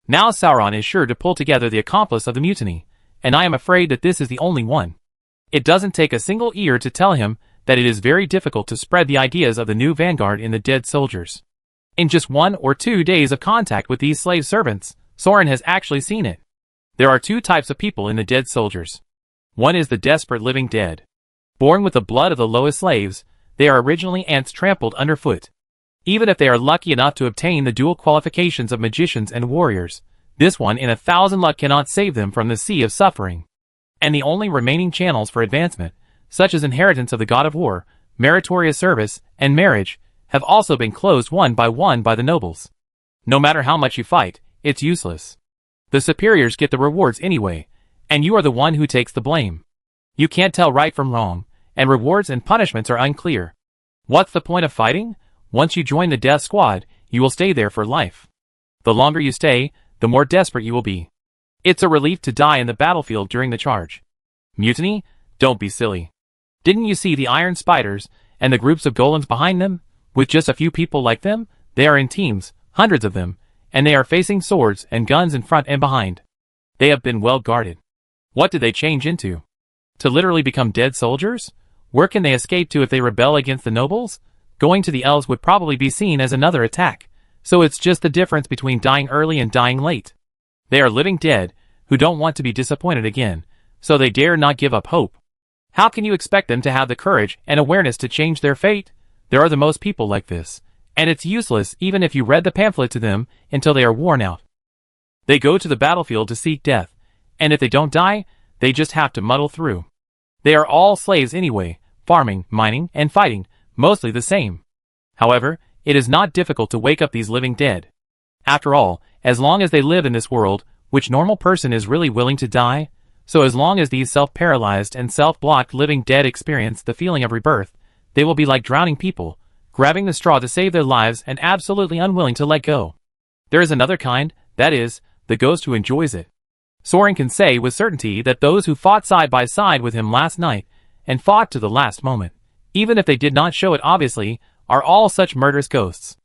Now Sauron is sure to pull together the accomplice of the mutiny, and I am afraid that this is the only one. It doesn't take a single ear to tell him that it is very difficult to spread the ideas of the new vanguard in the dead soldiers. In just 1 or 2 days of contact with these slave servants, Soren has actually seen it. There are 2 types of people in the dead soldiers. One is the desperate living dead. Born with the blood of the lowest slaves, they are originally ants trampled underfoot. Even if they are lucky enough to obtain the dual qualifications of magicians and warriors, this 1 in 1,000 luck cannot save them from the sea of suffering. And the only remaining channels for advancement, such as inheritance of the god of war, meritorious service, and marriage, have also been closed one by the nobles. No matter how much you fight, it's useless. The superiors get the rewards anyway, and you are the one who takes the blame. You can't tell right from wrong, and rewards and punishments are unclear. What's the point of fighting? Once you join the death squad, you will stay there for life. The longer you stay, the more desperate you will be. It's a relief to die in the battlefield during the charge. Mutiny? Don't be silly. Didn't you see the iron spiders, and the groups of golems behind them? With just a few people like them, they are in teams, hundreds of them, and they are facing swords and guns in front and behind. They have been well guarded. What did they change into? To literally become dead soldiers? Where can they escape to if they rebel against the nobles? Going to the elves would probably be seen as another attack, so it's just the difference between dying early and dying late. They are living dead, who don't want to be disappointed again, so they dare not give up hope. How can you expect them to have the courage and awareness to change their fate? There are the most people like this, and it's useless even if you read the pamphlet to them until they are worn out. They go to the battlefield to seek death, and if they don't die, they just have to muddle through. They are all slaves anyway, farming, mining, and fighting, mostly the same. However, it is not difficult to wake up these living dead. After all, as long as they live in this world, which normal person is really willing to die? So as long as these self-paralyzed and self-blocked living dead experience the feeling of rebirth, they will be like drowning people, grabbing the straw to save their lives and absolutely unwilling to let go. There is another kind, that is, the ghost who enjoys it. Soren can say with certainty that those who fought side by side with him last night, and fought to the last moment, even if they did not show it obviously, are all such murderous ghosts.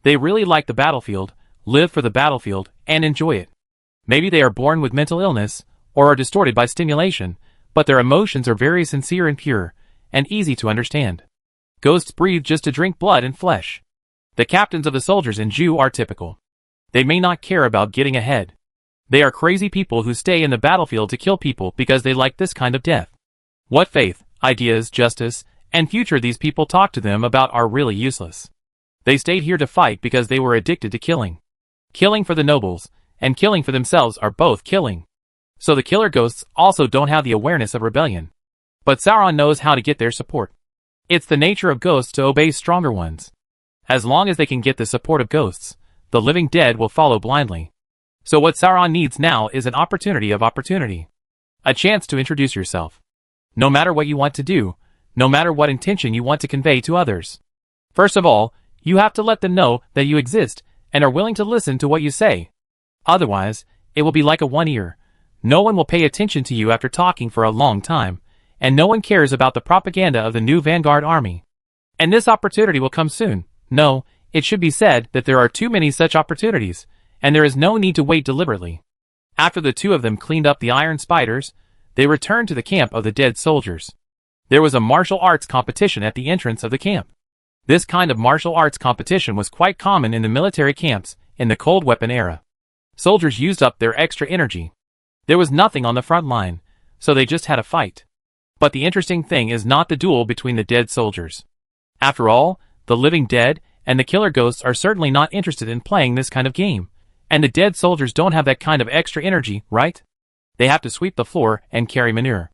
They really like the battlefield, live for the battlefield, and enjoy it. Maybe they are born with mental illness, or are distorted by stimulation, but their emotions are very sincere and pure, and easy to understand. Ghosts breathe just to drink blood and flesh. The captains of the soldiers in Jew are typical. They may not care about getting ahead. They are crazy people who stay in the battlefield to kill people because they like this kind of death. What faith, ideas, justice, and future these people talk to them about are really useless. They stayed here to fight because they were addicted to killing. Killing for the nobles, and killing for themselves are both killing. So the killer ghosts also don't have the awareness of rebellion. But Sauron knows how to get their support. It's the nature of ghosts to obey stronger ones. As long as they can get the support of ghosts, the living dead will follow blindly. So what Sauron needs now is an opportunity of opportunity. A chance to introduce yourself. No matter what you want to do, no matter what intention you want to convey to others. First of all, you have to let them know that you exist and are willing to listen to what you say. Otherwise, it will be like a one-ear. No one will pay attention to you after talking for a long time, and no one cares about the propaganda of the new vanguard army. And this opportunity will come soon. No, it should be said that there are too many such opportunities, and there is no need to wait deliberately. After the two of them cleaned up the iron spiders, they returned to the camp of the dead soldiers. There was a martial arts competition at the entrance of the camp. This kind of martial arts competition was quite common in the military camps in the cold weapon era. Soldiers used up their extra energy. There was nothing on the front line, so they just had a fight. But the interesting thing is not the duel between the dead soldiers. After all, the living dead and the killer ghosts are certainly not interested in playing this kind of game. And the dead soldiers don't have that kind of extra energy, right? They have to sweep the floor and carry manure.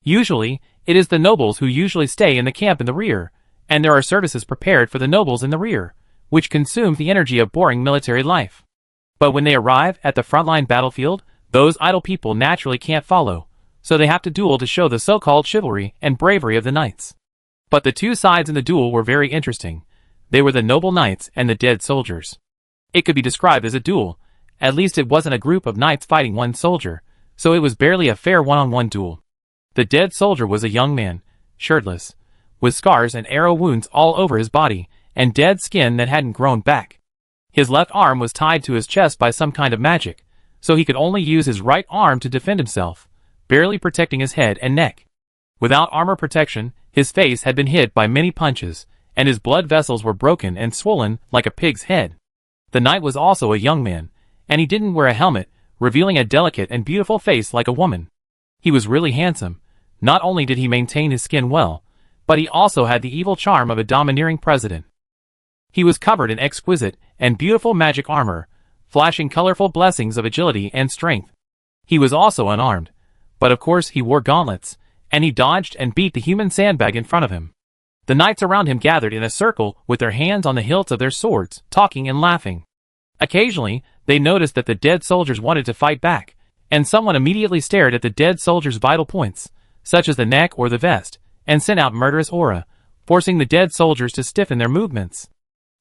Usually, it is the nobles who usually stay in the camp in the rear, and there are services prepared for the nobles in the rear, which consume the energy of boring military life. But when they arrive at the frontline battlefield, those idle people naturally can't follow, so they have to duel to show the so-called chivalry and bravery of the knights. But the two sides in the duel were very interesting. They were the noble knights and the dead soldiers. It could be described as a duel. At least it wasn't a group of knights fighting one soldier, so it was barely a fair one-on-one duel. The dead soldier was a young man, shirtless, with scars and arrow wounds all over his body, and dead skin that hadn't grown back. His left arm was tied to his chest by some kind of magic, so he could only use his right arm to defend himself, barely protecting his head and neck. Without armor protection, his face had been hit by many punches, and his blood vessels were broken and swollen like a pig's head. The knight was also a young man, and he didn't wear a helmet, revealing a delicate and beautiful face like a woman. He was really handsome. Not only did he maintain his skin well, but he also had the evil charm of a domineering president. He was covered in exquisite and beautiful magic armor, flashing colorful blessings of agility and strength. He was also unarmed, but of course he wore gauntlets, and he dodged and beat the human sandbag in front of him. The knights around him gathered in a circle with their hands on the hilts of their swords, talking and laughing. Occasionally, they noticed that the dead soldiers wanted to fight back, and someone immediately stared at the dead soldier's vital points, such as the neck or the vest, and sent out murderous aura, forcing the dead soldiers to stiffen their movements.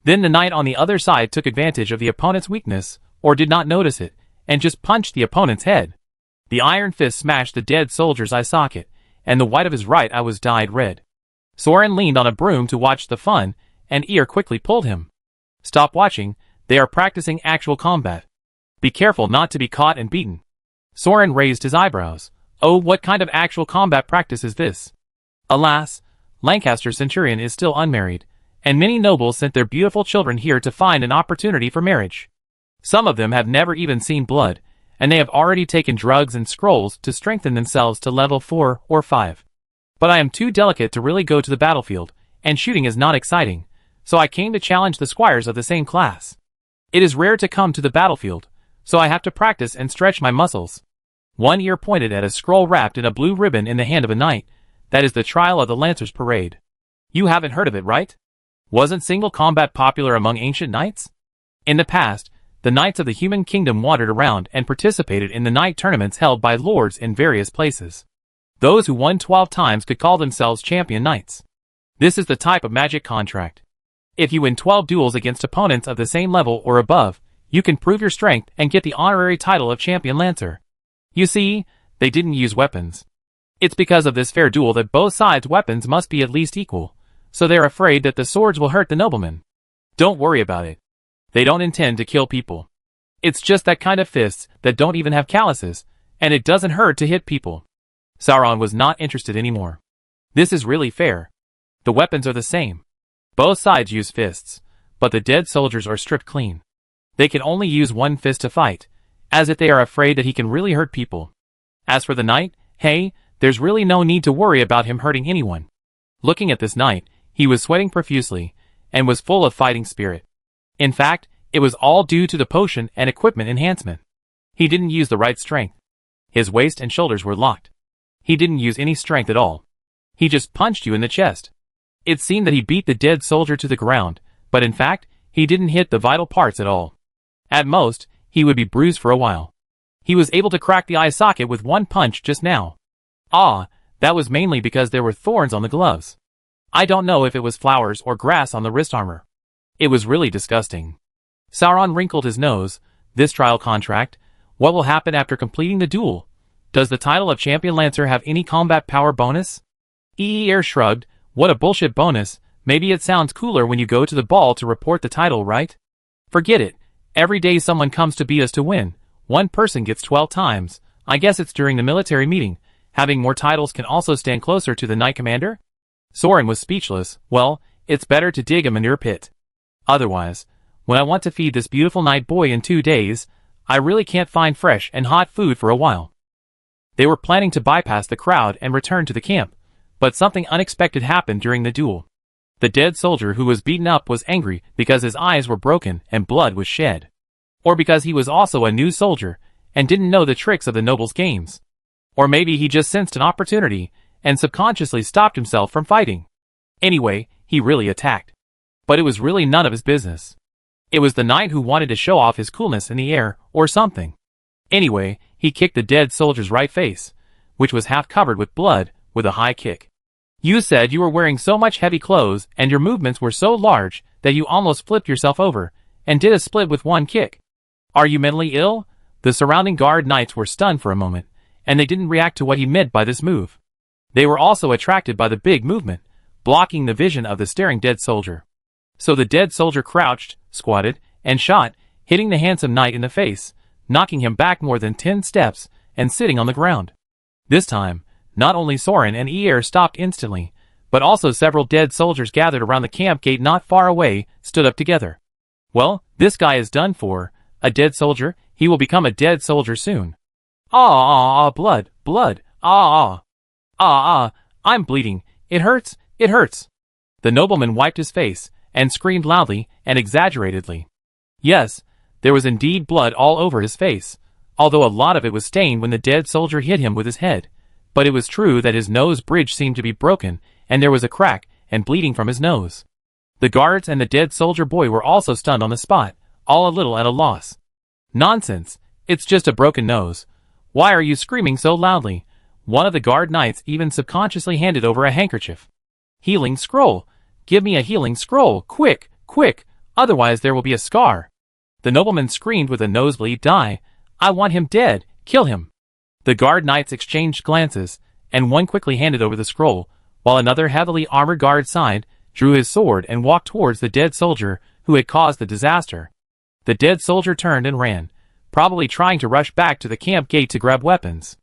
Then the knight on the other side took advantage of the opponent's weakness, or did not notice it, and just punched the opponent's head. The iron fist smashed the dead soldier's eye socket, and the white of his right eye was dyed red. Soren leaned on a broom to watch the fun, and Eir quickly pulled him. Stop watching, they are practicing actual combat. Be careful not to be caught and beaten. Soren raised his eyebrows. Oh, what kind of actual combat practice is this? Alas, Lancaster Centurion is still unmarried, and many nobles sent their beautiful children here to find an opportunity for marriage. Some of them have never even seen blood, and they have already taken drugs and scrolls to strengthen themselves to level 4 or 5. But I am too delicate to really go to the battlefield, and shooting is not exciting, so I came to challenge the squires of the same class. It is rare to come to the battlefield, so I have to practice and stretch my muscles. One ear pointed at a scroll wrapped in a blue ribbon in the hand of a knight. That is the trial of the Lancers Parade. You haven't heard of it, right? Wasn't single combat popular among ancient knights? In the past, the knights of the human kingdom wandered around and participated in the knight tournaments held by lords in various places. Those who won 12 times could call themselves champion knights. This is the type of magic contract. If you win 12 duels against opponents of the same level or above, you can prove your strength and get the honorary title of champion lancer. You see, they didn't use weapons. It's because of this fair duel that both sides' weapons must be at least equal, so they're afraid that the swords will hurt the noblemen. Don't worry about it. They don't intend to kill people. It's just that kind of fists that don't even have calluses, and it doesn't hurt to hit people. Sauron was not interested anymore. This is really fair. The weapons are the same. Both sides use fists, but the dead soldiers are stripped clean. They can only use one fist to fight, as if they are afraid that he can really hurt people. As for the knight, hey, there's really no need to worry about him hurting anyone. Looking at this knight, he was sweating profusely, and was full of fighting spirit. In fact, it was all due to the potion and equipment enhancement. He didn't use the right strength. His waist and shoulders were locked. He didn't use any strength at all. He just punched you in the chest. It seemed that he beat the dead soldier to the ground, but in fact, he didn't hit the vital parts at all. At most, he would be bruised for a while. He was able to crack the eye socket with one punch just now. Ah, that was mainly because there were thorns on the gloves. I don't know if it was flowers or grass on the wrist armor. It was really disgusting. Sauron wrinkled his nose. This trial contract, what will happen after completing the duel? Does the title of Champion Lancer have any combat power bonus? Eir shrugged. What a bullshit bonus. Maybe it sounds cooler when you go to the ball to report the title, right? Forget it. Every day someone comes to beat us to win. One person gets 12 times. I guess it's during the military meeting. Having more titles can also stand closer to the knight commander? Soren was speechless. Well, it's better to dig a manure pit. Otherwise, when I want to feed this beautiful knight boy in 2 days, I really can't find fresh and hot food for a while. They were planning to bypass the crowd and return to the camp, but something unexpected happened during the duel. The dead soldier who was beaten up was angry because his eyes were broken and blood was shed. Or because he was also a new soldier and didn't know the tricks of the nobles' games. Or maybe he just sensed an opportunity and subconsciously stopped himself from fighting. Anyway, he really attacked. But it was really none of his business. It was the knight who wanted to show off his coolness in the air, or something. Anyway, he kicked the dead soldier's right face, which was half covered with blood, with a high kick. You said you were wearing so much heavy clothes and your movements were so large that you almost flipped yourself over, and did a split with one kick. Are you mentally ill? The surrounding guard knights were stunned for a moment, and they didn't react to what he meant by this move. They were also attracted by the big movement, blocking the vision of the staring dead soldier. So the dead soldier crouched, squatted, and shot, hitting the handsome knight in the face, knocking him back more than 10 steps, and sitting on the ground. This time, not only Soren and Eir stopped instantly, but also several dead soldiers gathered around the camp gate not far away, stood up together. Well, this guy is done for. A dead soldier, he will become a dead soldier soon. Blood, blood, I'm bleeding, it hurts, it hurts. The nobleman wiped his face, and screamed loudly and exaggeratedly. Yes, there was indeed blood all over his face, although a lot of it was stained when the dead soldier hit him with his head. But it was true that his nose bridge seemed to be broken, and there was a crack, and bleeding from his nose. The guards and the dead soldier boy were also stunned on the spot, all a little at a loss. Nonsense, it's just a broken nose. Why are you screaming so loudly? One of the guard knights even subconsciously handed over a handkerchief. Healing scroll. Give me a healing scroll, quick, quick, otherwise there will be a scar. The nobleman screamed with a nosebleed. Die. I want him dead, kill him. The guard knights exchanged glances, and one quickly handed over the scroll, while another heavily armored guard sighed, drew his sword and walked towards the dead soldier who had caused the disaster. The dead soldier turned and ran, probably trying to rush back to the camp gate to grab weapons.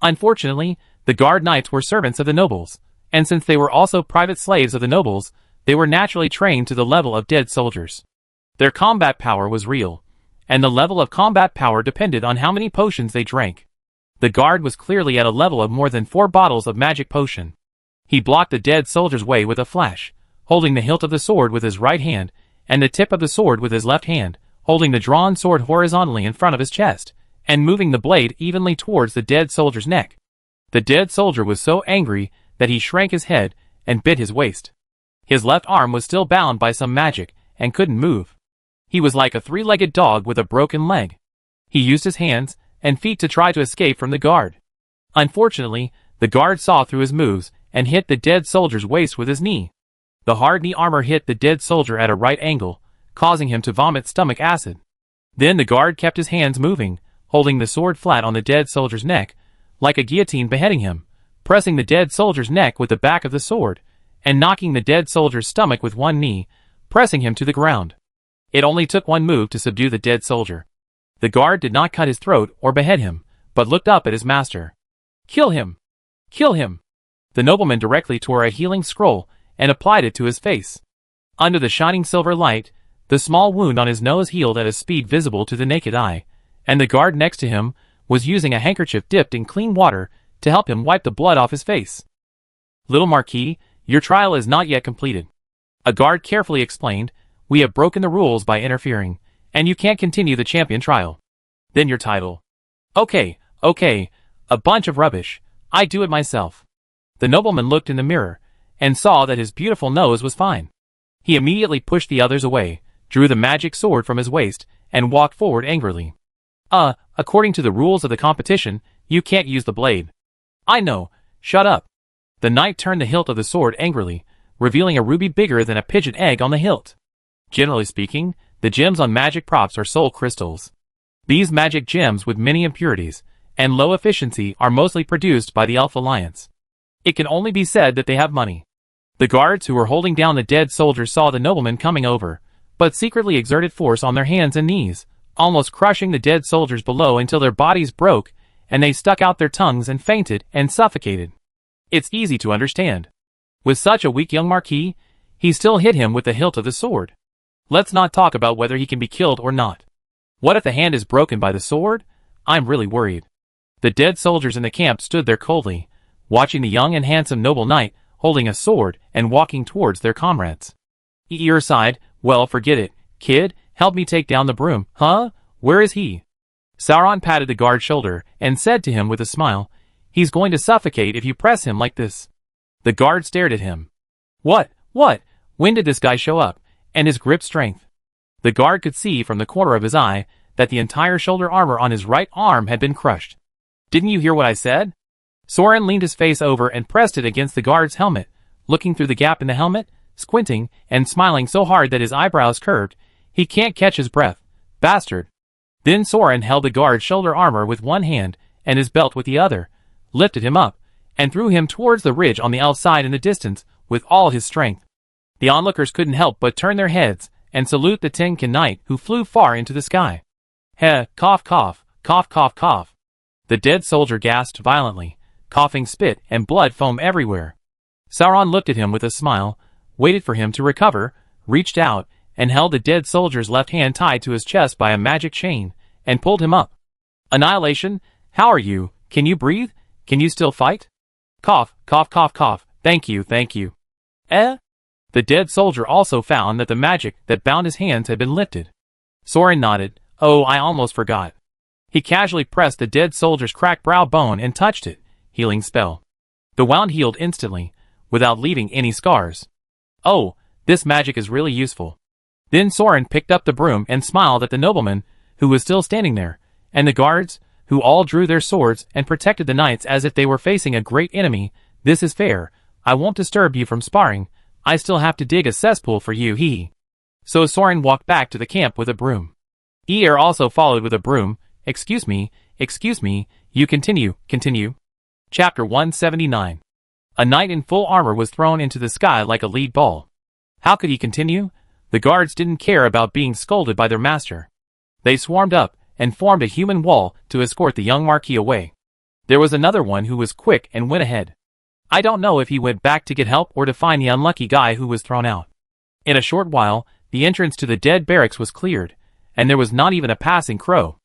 Unfortunately, the guard knights were servants of the nobles, and since they were also private slaves of the nobles, they were naturally trained to the level of dead soldiers. Their combat power was real, and the level of combat power depended on how many potions they drank. The guard was clearly at a level of more than 4 bottles of magic potion. He blocked the dead soldier's way with a flash, holding the hilt of the sword with his right hand, and the tip of the sword with his left hand, holding the drawn sword horizontally in front of his chest, and moving the blade evenly towards the dead soldier's neck. The dead soldier was so angry that he shrank his head and bit his waist. His left arm was still bound by some magic and couldn't move. He was like a 3-legged dog with a broken leg. He used his hands and feet to try to escape from the guard. Unfortunately, the guard saw through his moves and hit the dead soldier's waist with his knee. The hard knee armor hit the dead soldier at a right angle, causing him to vomit stomach acid. Then the guard kept his hands moving, holding the sword flat on the dead soldier's neck, like a guillotine beheading him, pressing the dead soldier's neck with the back of the sword, and knocking the dead soldier's stomach with one knee, pressing him to the ground. It only took one move to subdue the dead soldier. The guard did not cut his throat or behead him, but looked up at his master. Kill him! Kill him! The nobleman directly tore a healing scroll and applied it to his face. Under the shining silver light, the small wound on his nose healed at a speed visible to the naked eye, and the guard next to him was using a handkerchief dipped in clean water to help him wipe the blood off his face. Little Marquis, your trial is not yet completed. A guard carefully explained, we have broken the rules by interfering, and you can't continue the champion trial. Then your title. Okay, a bunch of rubbish, I do it myself. The nobleman looked in the mirror, and saw that his beautiful nose was fine. He immediately pushed the others away, drew the magic sword from his waist, and walked forward angrily. According to the rules of the competition, you can't use the blade. I know, shut up. The knight turned the hilt of the sword angrily, revealing a ruby bigger than a pigeon egg on the hilt. Generally speaking, the gems on magic props are soul crystals. These magic gems with many impurities and low efficiency are mostly produced by the Elf Alliance. It can only be said that they have money. The guards who were holding down the dead soldiers saw the nobleman coming over, but secretly exerted force on their hands and knees, almost crushing the dead soldiers below until their bodies broke, and they stuck out their tongues and fainted and suffocated. It's easy to understand. With such a weak young marquis, he still hit him with the hilt of the sword. Let's not talk about whether he can be killed or not. What if the hand is broken by the sword? I'm really worried. The dead soldiers in the camp stood there coldly, watching the young and handsome noble knight holding a sword and walking towards their comrades. Eeyore sighed, well, forget it, kid, help me take down the broom. Huh? Where is he? Sauron patted the guard's shoulder and said to him with a smile, he's going to suffocate if you press him like this. The guard stared at him. What? When did this guy show up? And his grip strength? The guard could see from the corner of his eye that the entire shoulder armor on his right arm had been crushed. Didn't you hear what I said? Soren leaned his face over and pressed it against the guard's helmet, looking through the gap in the helmet, squinting, and smiling so hard that his eyebrows curved, he can't catch his breath. Bastard. Then Soren held the guard's shoulder armor with one hand and his belt with the other, lifted him up, and threw him towards the ridge on the outside in the distance with all his strength. The onlookers couldn't help but turn their heads and salute the Tin-Kin Knight who flew far into the sky. Heh, cough, cough, cough, cough, cough. The dead soldier gasped violently, coughing spit and blood foam everywhere. Sauron looked at him with a smile, waited for him to recover, reached out, and held the dead soldier's left hand tied to his chest by a magic chain, and pulled him up. Annihilation, how are you? Can you breathe? Can you still fight? Cough, cough, cough, cough. Thank you, thank you. The dead soldier also found that the magic that bound his hands had been lifted. Soren nodded. Oh, I almost forgot. He casually pressed the dead soldier's cracked brow bone and touched it. Healing spell. The wound healed instantly, without leaving any scars. Oh, this magic is really useful. Then Soren picked up the broom and smiled at the nobleman, who was still standing there, and the guards, who all drew their swords and protected the knights as if they were facing a great enemy. This is fair. I won't disturb you from sparring. I still have to dig a cesspool for you, hee. So Soren walked back to the camp with a broom. Eir also followed with a broom. Excuse me, you continue. Chapter 179. A knight in full armor was thrown into the sky like a lead ball. How could he continue? The guards didn't care about being scolded by their master. They swarmed up and formed a human wall to escort the young Marquis away. There was another one who was quick and went ahead. I don't know if he went back to get help or to find the unlucky guy who was thrown out. In a short while, the entrance to the dead barracks was cleared, and there was not even a passing crow.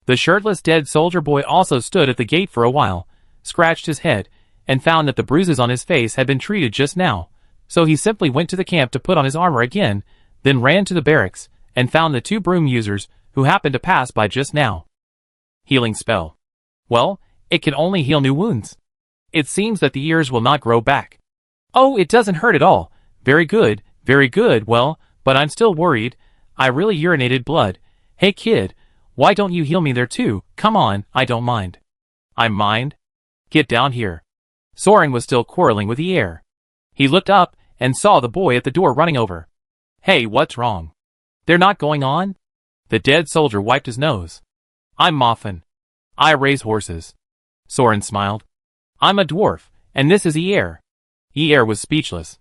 The shirtless dead soldier boy also stood at the gate for a while, scratched his head, and found that the bruises on his face had been treated just now, so he simply went to the camp to put on his armor again, then ran to the barracks, and found the two broom users who happened to pass by just now. Healing spell. Well, it can only heal new wounds. It seems that the ears will not grow back. Oh, it doesn't hurt at all. Very good, well, but I'm still worried. I really urinated blood. Hey kid, why don't you heal me there too? Come on, I don't mind. I mind? Get down here. Soren was still quarreling with Eir. He looked up and saw the boy at the door running over. Hey, what's wrong? They're not going on? The dead soldier wiped his nose. I'm Moffin. I raise horses. Soren smiled. I'm a dwarf, and this is Eir. Eir was speechless.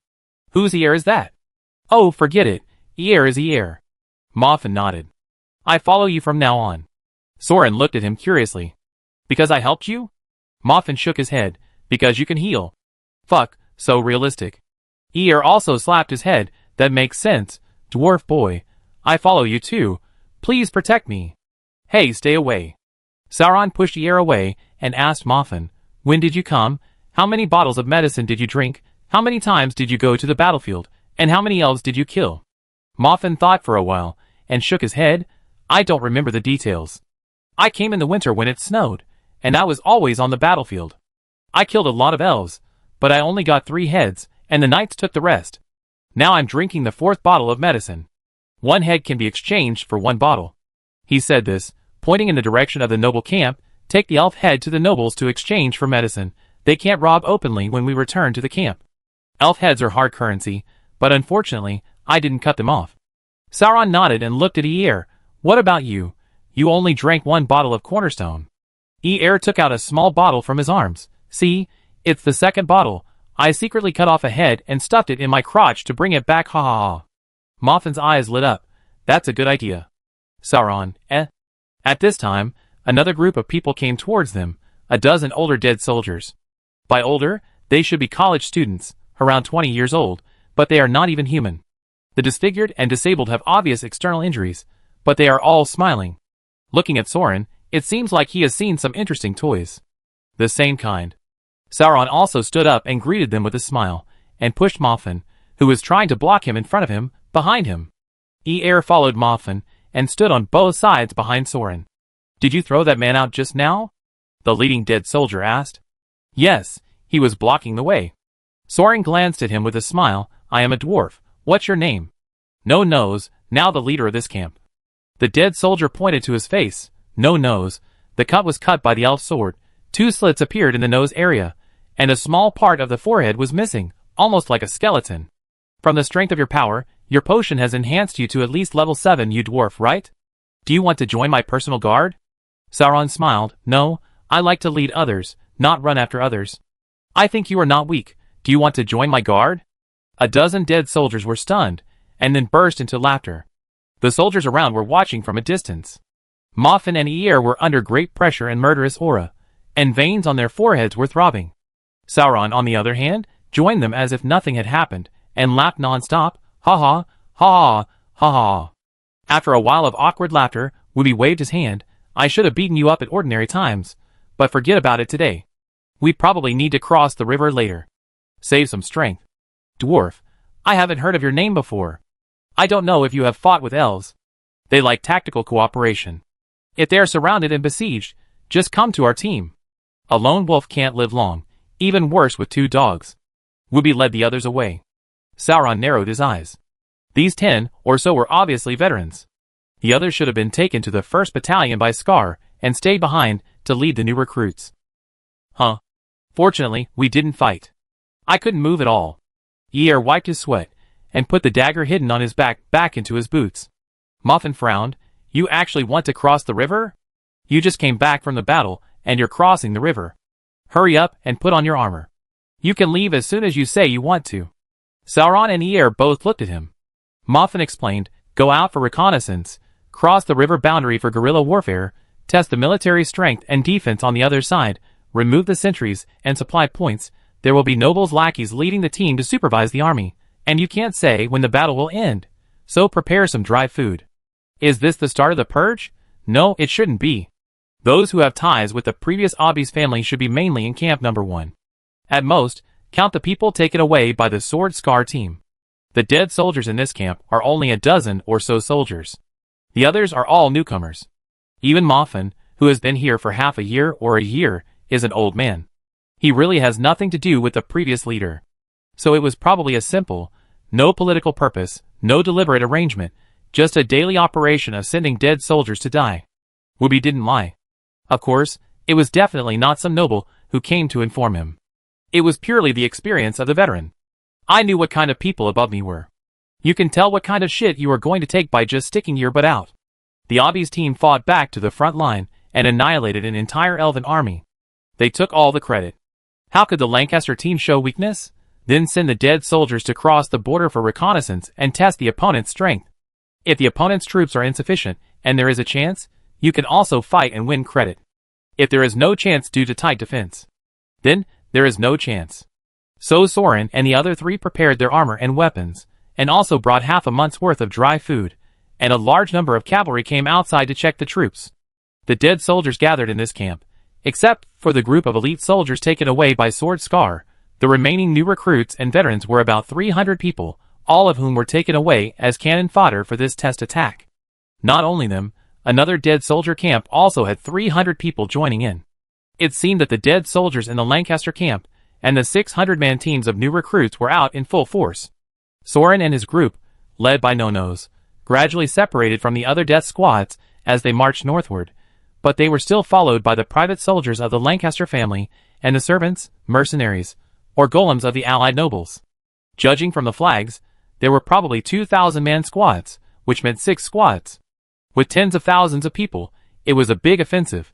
Whose Eir is that? Oh, forget it. Eir is Eir. Moffin nodded. I follow you from now on. Soren looked at him curiously. Because I helped you? Moffin shook his head. Because you can heal. Fuck, so realistic. Eir also slapped his head. That makes sense. Dwarf boy. I follow you too. Please protect me. Hey, stay away. Sauron pushed Eir away and asked Moffin, when did you come? How many bottles of medicine did you drink? How many times did you go to the battlefield? And how many elves did you kill? Moffin thought for a while and shook his head. I don't remember the details. I came in the winter when it snowed, and I was always on the battlefield. I killed a lot of elves, but I only got 3 heads, and the knights took the rest. Now I'm drinking the 4th bottle of medicine. 1 head can be exchanged for 1 bottle. He said this, pointing in the direction of the noble camp. Take the elf head to the nobles to exchange for medicine. They can't rob openly when we return to the camp. Elf heads are hard currency, but unfortunately, I didn't cut them off. Sauron nodded and looked at Eir. What about you? You only drank 1 bottle of cornerstone. Eir took out a small bottle from his arms. See, it's the 2nd bottle. I secretly cut off a head and stuffed it in my crotch to bring it back, ha ha ha. Moffin's eyes lit up. That's a good idea. Sauron, eh? At this time, another group of people came towards them, a dozen older dead soldiers. By older, they should be college students, around 20 years old, but they are not even human. The disfigured and disabled have obvious external injuries, but they are all smiling. Looking at Soren, it seems like he has seen some interesting toys. The same kind. Sauron also stood up and greeted them with a smile, and pushed Moffin, who was trying to block him in front of him, behind him. Eir followed Moffin, and stood on both sides behind Soren. Did you throw that man out just now? The leading dead soldier asked. Yes, he was blocking the way. Soren glanced at him with a smile. I am a dwarf. What's your name? No Nose, now the leader of this camp. The dead soldier pointed to his face. No Nose. The cut was cut by the elf sword. 2 slits appeared in the nose area, and a small part of the forehead was missing, almost like a skeleton. From the strength of your power, your potion has enhanced you to at least level 7, you dwarf, right? Do you want to join my personal guard? Sauron smiled. No, I like to lead others, not run after others. I think you are not weak. Do you want to join my guard? A dozen dead soldiers were stunned, and then burst into laughter. The soldiers around were watching from a distance. Moffin and Eir were under great pressure and murderous aura, and veins on their foreheads were throbbing. Sauron, on the other hand, joined them as if nothing had happened, and laughed non-stop. Ha ha, ha ha, ha ha. After a while of awkward laughter, Wooby waved his hand. I should have beaten you up at ordinary times, but forget about it today. We probably need to cross the river later. Save some strength. Dwarf, I haven't heard of your name before. I don't know if you have fought with elves. They like tactical cooperation. If they are surrounded and besieged, just come to our team. A lone wolf can't live long, even worse with 2 dogs. Wooby led the others away. Sauron narrowed his eyes. These 10 or so were obviously veterans. The others should have been taken to the 1st Battalion by Scar, and stayed behind to lead the new recruits. Huh. Fortunately, we didn't fight. I couldn't move at all. Yer wiped his sweat, and put the dagger hidden on his back into his boots. Muffin frowned. You actually want to cross the river? You just came back from the battle, and you're crossing the river. Hurry up and put on your armor. You can leave as soon as you say you want to. Sauron and Yer both looked at him. Muffin explained, go out for reconnaissance, cross the river boundary for guerrilla warfare, test the military strength and defense on the other side, remove the sentries and supply points. There will be nobles' lackeys leading the team to supervise the army, and you can't say when the battle will end. So prepare some dry food. Is this the start of the purge? No, it shouldn't be. Those who have ties with the previous Obby's family should be mainly in camp number 1. At most, count the people taken away by the Sword Scar team. The dead soldiers in this camp are only a dozen or so soldiers. The others are all newcomers. Even Muffin, who has been here for half a year or a year, is an old man. He really has nothing to do with the previous leader. So it was probably a simple, no political purpose, no deliberate arrangement, just a daily operation of sending dead soldiers to die. Whoopi didn't lie. Of course, it was definitely not some noble who came to inform him. It was purely the experience of the veteran. I knew what kind of people above me were. You can tell what kind of shit you are going to take by just sticking your butt out. The Obby's team fought back to the front line and annihilated an entire elven army. They took all the credit. How could the Lancaster team show weakness? Then send the dead soldiers to cross the border for reconnaissance and test the opponent's strength. If the opponent's troops are insufficient, and there is a chance, you can also fight and win credit. If there is no chance due to tight defense, then there is no chance. So Soren and the other 3 prepared their armor and weapons, and also brought half a month's worth of dry food, and a large number of cavalry came outside to check the troops. The dead soldiers gathered in this camp, except for the group of elite soldiers taken away by Sword Scar. The remaining new recruits and veterans were about 300 people, all of whom were taken away as cannon fodder for this test attack. Not only them, another dead soldier camp also had 300 people joining in. It seemed that the dead soldiers in the Lancaster camp and the 600-man teams of new recruits were out in full force. Soren and his group, led by No-Nose, gradually separated from the other death squads as they marched northward, but they were still followed by the private soldiers of the Lancaster family and the servants, mercenaries, or golems of the allied nobles. Judging from the flags, there were probably 2,000-man squads, which meant 6 squads. With tens of thousands of people, it was a big offensive.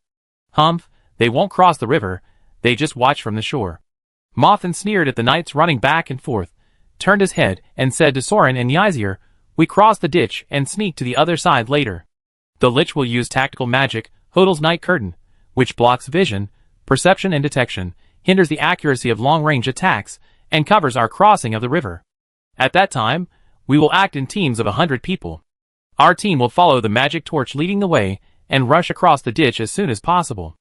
Humph, they won't cross the river, they just watch from the shore. Muffin sneered at the knights running back and forth, turned his head and said to Soren and Ysir, we cross the ditch and sneak to the other side later. The Lich will use tactical magic, Hodl's Night Curtain, which blocks vision, perception and detection, hinders the accuracy of long-range attacks, and covers our crossing of the river. At that time, we will act in teams of 100 people. Our team will follow the magic torch leading the way and rush across the ditch as soon as possible.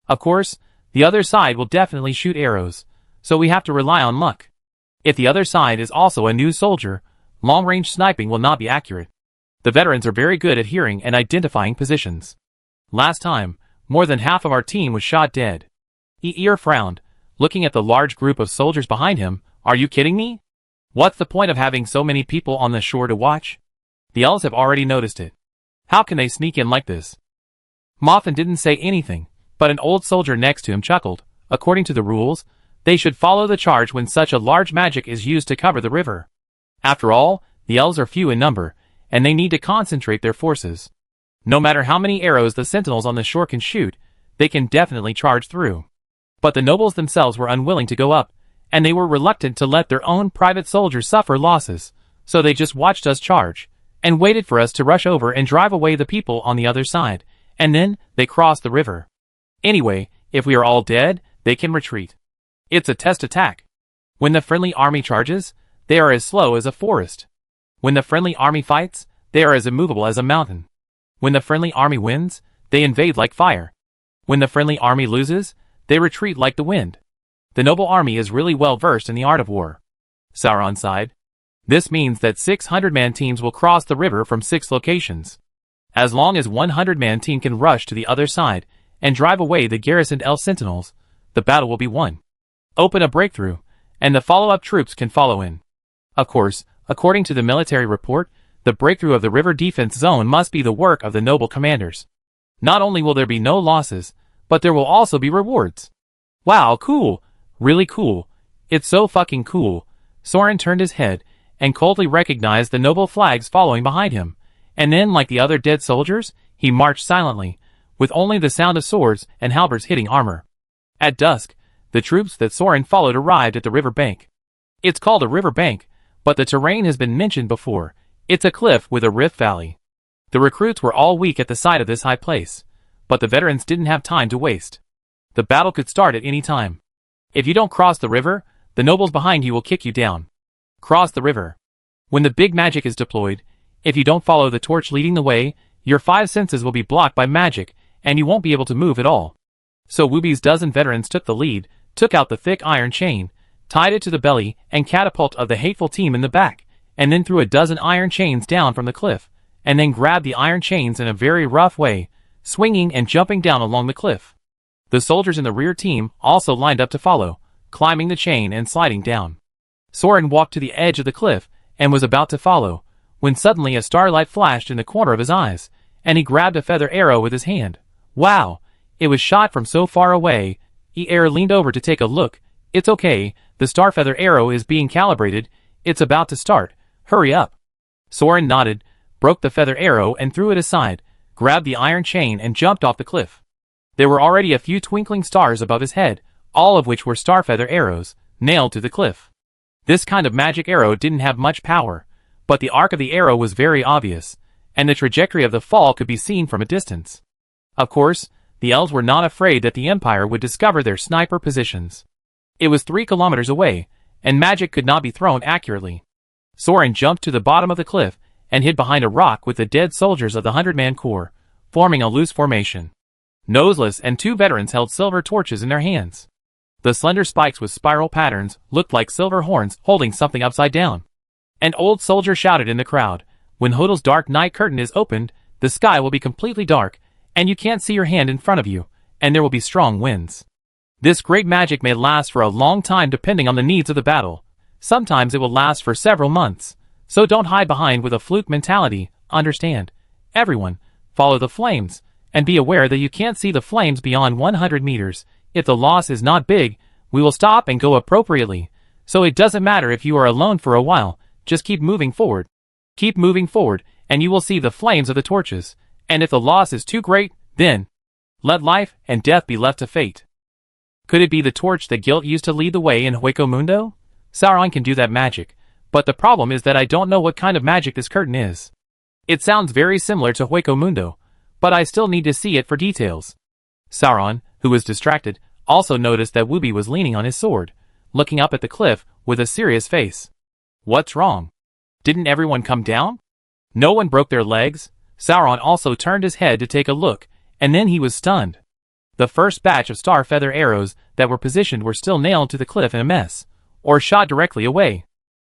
Of course, the other side will definitely shoot arrows, so we have to rely on luck. If the other side is also a new soldier, long-range sniping will not be accurate. The veterans are very good at hearing and identifying positions. Last time, more than half of our team was shot dead. Yer frowned, looking at the large group of soldiers behind him. Are you kidding me? What's the point of having so many people on the shore to watch? The elves have already noticed it. How can they sneak in like this? Muffin didn't say anything, but an old soldier next to him chuckled. According to the rules, they should follow the charge when such a large magic is used to cover the river. After all, the elves are few in number, and they need to concentrate their forces. No matter how many arrows the sentinels on the shore can shoot, they can definitely charge through. But the nobles themselves were unwilling to go up, and they were reluctant to let their own private soldiers suffer losses, so they just watched us charge, and waited for us to rush over and drive away the people on the other side, and then they crossed the river. Anyway, if we are all dead, they can retreat. It's a test attack. When the friendly army charges, they are as slow as a forest. When the friendly army fights, they are as immovable as a mountain. When the friendly army wins, they invade like fire. When the friendly army loses, they retreat like the wind. The noble army is really well versed in the art of war. Sauron sighed. This means that 600-man teams will cross the river from 6 locations. As long as 100-man team can rush to the other side and drive away the garrisoned elf sentinels, the battle will be won. Open a breakthrough, and the follow-up troops can follow in. Of course, according to the military report, the breakthrough of the river defense zone must be the work of the noble commanders. Not only will there be no losses, but there will also be rewards. Wow, cool. Really cool. It's so fucking cool. Soren turned his head and coldly recognized the noble flags following behind him, and then, like the other dead soldiers, he marched silently, with only the sound of swords and halberds hitting armor. At dusk, the troops that Soren followed arrived at the river bank. It's called a river bank, but the terrain has been mentioned before. It's a cliff with a rift valley. The recruits were all weak at the sight of this high place, but the veterans didn't have time to waste. The battle could start at any time. If you don't cross the river, the nobles behind you will kick you down. Cross the river. When the big magic is deployed, if you don't follow the torch leading the way, your 5 senses will be blocked by magic, and you won't be able to move at all. So Wooby's dozen veterans took the lead, took out the thick iron chain, tied it to the belly and catapult of the hateful team in the back, and then threw a dozen iron chains down from the cliff, and then grabbed the iron chains in a very rough way, swinging and jumping down along the cliff. The soldiers in the rear team also lined up to follow, climbing the chain and sliding down. Soren walked to the edge of the cliff and was about to follow, when suddenly a starlight flashed in the corner of his eyes, and he grabbed a feather arrow with his hand. Wow! It was shot from so far away. Er leaned over to take a look. It's okay, the star feather arrow is being calibrated. It's about to start. Hurry up. Soren nodded, broke the feather arrow and threw it aside, grabbed the iron chain and jumped off the cliff. There were already a few twinkling stars above his head, all of which were star feather arrows, nailed to the cliff. This kind of magic arrow didn't have much power, but the arc of the arrow was very obvious, and the trajectory of the fall could be seen from a distance. Of course, the elves were not afraid that the Empire would discover their sniper positions. It was 3 kilometers away, and magic could not be thrown accurately. Soren jumped to the bottom of the cliff and hid behind a rock with the dead soldiers of the 100-man corps, forming a loose formation. Noseless and 2 veterans held silver torches in their hands. The slender spikes with spiral patterns looked like silver horns holding something upside down. An old soldier shouted in the crowd, "When Hodl's dark night curtain is opened, the sky will be completely dark, and you can't see your hand in front of you, and there will be strong winds. This great magic may last for a long time depending on the needs of the battle. Sometimes it will last for several months. So don't hide behind with a fluke mentality, understand? Everyone, follow the flames, and be aware that you can't see the flames beyond 100 meters. If the loss is not big, we will stop and go appropriately. So it doesn't matter if you are alone for a while, just keep moving forward. Keep moving forward, and you will see the flames of the torches. And if the loss is too great, then let life and death be left to fate." Could it be the torch that Guilt used to lead the way in Hueco Mundo? Sauron can do that magic, but the problem is that I don't know what kind of magic this curtain is. It sounds very similar to Hueco Mundo, but I still need to see it for details. Sauron, who was distracted, also noticed that Wooby was leaning on his sword, looking up at the cliff with a serious face. What's wrong? Didn't everyone come down? No one broke their legs? Sauron also turned his head to take a look, and then he was stunned. The first batch of star feather arrows that were positioned were still nailed to the cliff in a mess, or shot directly away.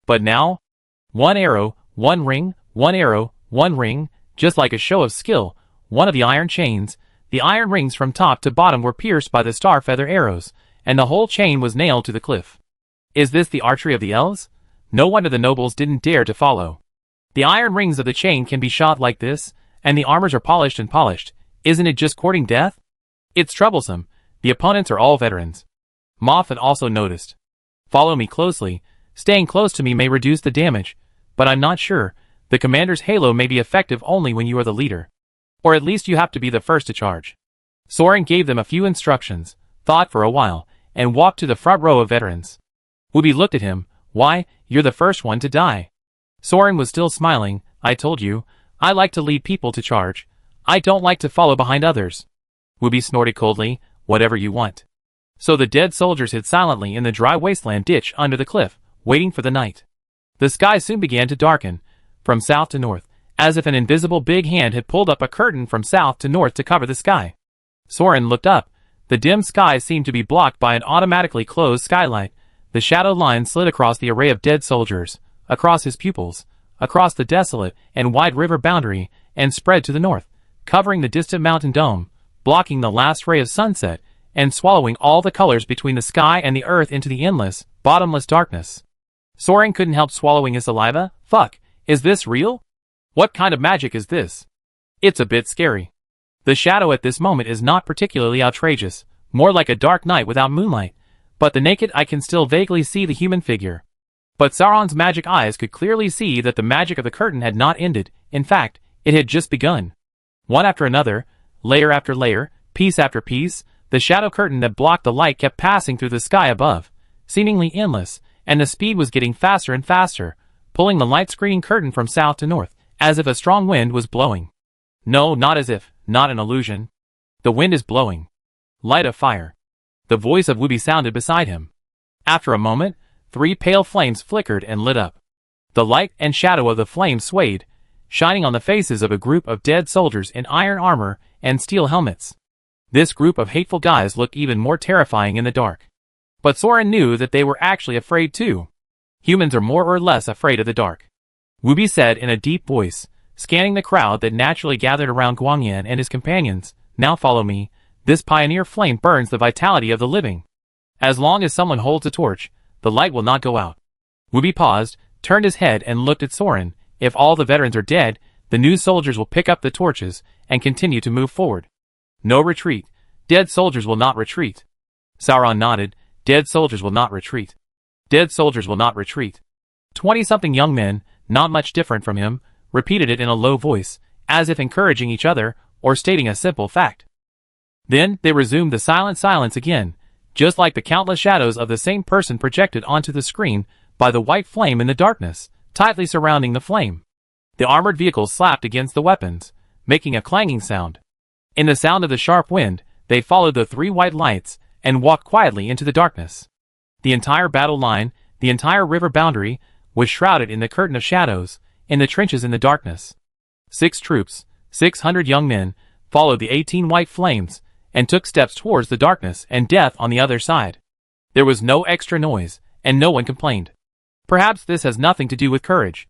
But now, 1 arrow, 1 ring, 1 arrow, 1 ring, just like a show of skill. One of the iron chains, the iron rings from top to bottom were pierced by the star feather arrows, and the whole chain was nailed to the cliff. Is this the archery of the elves? No wonder the nobles didn't dare to follow. The iron rings of the chain can be shot like this, and the armors are polished and polished. Isn't it just courting death? It's troublesome. The opponents are all veterans. Moffat also noticed. Follow me closely. Staying close to me may reduce the damage, but I'm not sure. The commander's halo may be effective only when you are the leader. Or at least you have to be the first to charge. Soren gave them a few instructions, thought for a while, and walked to the front row of veterans. Wooby looked at him. Why, you're the first one to die. Soren was still smiling. I told you, I like to lead people to charge. I don't like to follow behind others. Wooby snorted coldly. Whatever you want. So the dead soldiers hid silently in the dry wasteland ditch under the cliff, waiting for the night. The sky soon began to darken, from south to north, as if an invisible big hand had pulled up a curtain from south to north to cover the sky. Soren looked up. The dim sky seemed to be blocked by an automatically closed skylight. The shadow line slid across the array of dead soldiers, across his pupils, across the desolate and wide river boundary, and spread to the north, covering the distant mountain dome, blocking the last ray of sunset, and swallowing all the colors between the sky and the earth into the endless, bottomless darkness. Soren couldn't help swallowing his saliva. Fuck, is this real? What kind of magic is this? It's a bit scary. The shadow at this moment is not particularly outrageous, more like a dark night without moonlight, but the naked eye can still vaguely see the human figure. But Sauron's magic eyes could clearly see that the magic of the curtain had not ended. In fact, it had just begun. One after another, layer after layer, piece after piece, the shadow curtain that blocked the light kept passing through the sky above, seemingly endless, and the speed was getting faster and faster, pulling the light-screening curtain from south to north, as if a strong wind was blowing. No, not as if, not an illusion. The wind is blowing. Light of fire. The voice of Wooby sounded beside him. After a moment, 3 pale flames flickered and lit up. The light and shadow of the flames swayed, shining on the faces of a group of dead soldiers in iron armor and steel helmets. This group of hateful guys looked even more terrifying in the dark. But Soren knew that they were actually afraid too. Humans are more or less afraid of the dark. Wooby said in a deep voice, scanning the crowd that naturally gathered around Guangyan and his companions, "Now follow me. This pioneer flame burns the vitality of the living. As long as someone holds a torch, the light will not go out." Wooby paused, turned his head and looked at Soren. If all the veterans are dead, the new soldiers will pick up the torches and continue to move forward. No retreat. Dead soldiers will not retreat. Sauron nodded. Dead soldiers will not retreat. Dead soldiers will not retreat. 20-something young men, not much different from him, repeated it in a low voice, as if encouraging each other or stating a simple fact. Then they resumed the silent silence again, just like the countless shadows of the same person projected onto the screen by the white flame in the darkness, tightly surrounding the flame. The armored vehicles slapped against the weapons, making a clanging sound. In the sound of the sharp wind, they followed the 3 white lights and walked quietly into the darkness. The entire battle line, the entire river boundary, was shrouded in the curtain of shadows, in the trenches in the darkness. 6 troops, 600 young men, followed the 18 white flames, and took steps towards the darkness and death on the other side. There was no extra noise, and no one complained. Perhaps this has nothing to do with courage.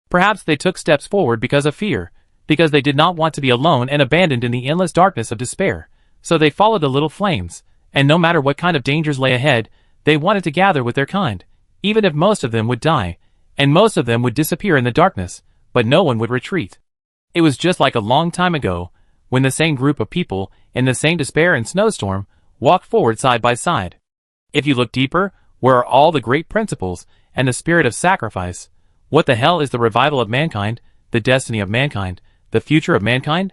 Perhaps they took steps forward because of fear, because they did not want to be alone and abandoned in the endless darkness of despair, so they followed the little flames, and no matter what kind of dangers lay ahead, they wanted to gather with their kind, even if most of them would die, and most of them would disappear in the darkness, but no one would retreat. It was just like a long time ago, when the same group of people, in the same despair and snowstorm, walked forward side by side. If you look deeper, where are all the great principles and the spirit of sacrifice? What the hell is the revival of mankind, the destiny of mankind, the future of mankind?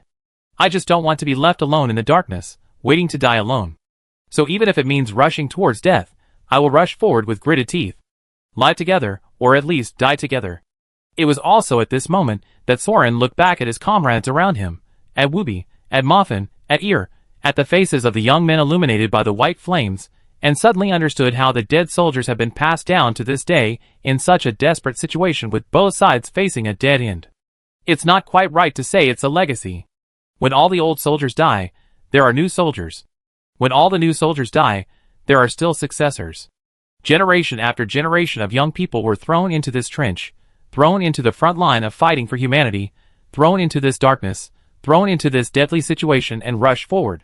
I just don't want to be left alone in the darkness, waiting to die alone. So even if it means rushing towards death, I will rush forward with gritted teeth. Lie together, or at least die together. It was also at this moment that Soren looked back at his comrades around him, at Wooby, at Moffin, at Ear, at the faces of the young men illuminated by the white flames, and suddenly understood how the dead soldiers have been passed down to this day in such a desperate situation with both sides facing a dead end. It's not quite right to say it's a legacy. When all the old soldiers die, there are new soldiers. When all the new soldiers die, there are still successors. Generation after generation of young people were thrown into this trench, thrown into the front line of fighting for humanity, thrown into this darkness, thrown into this deadly situation and rushed forward.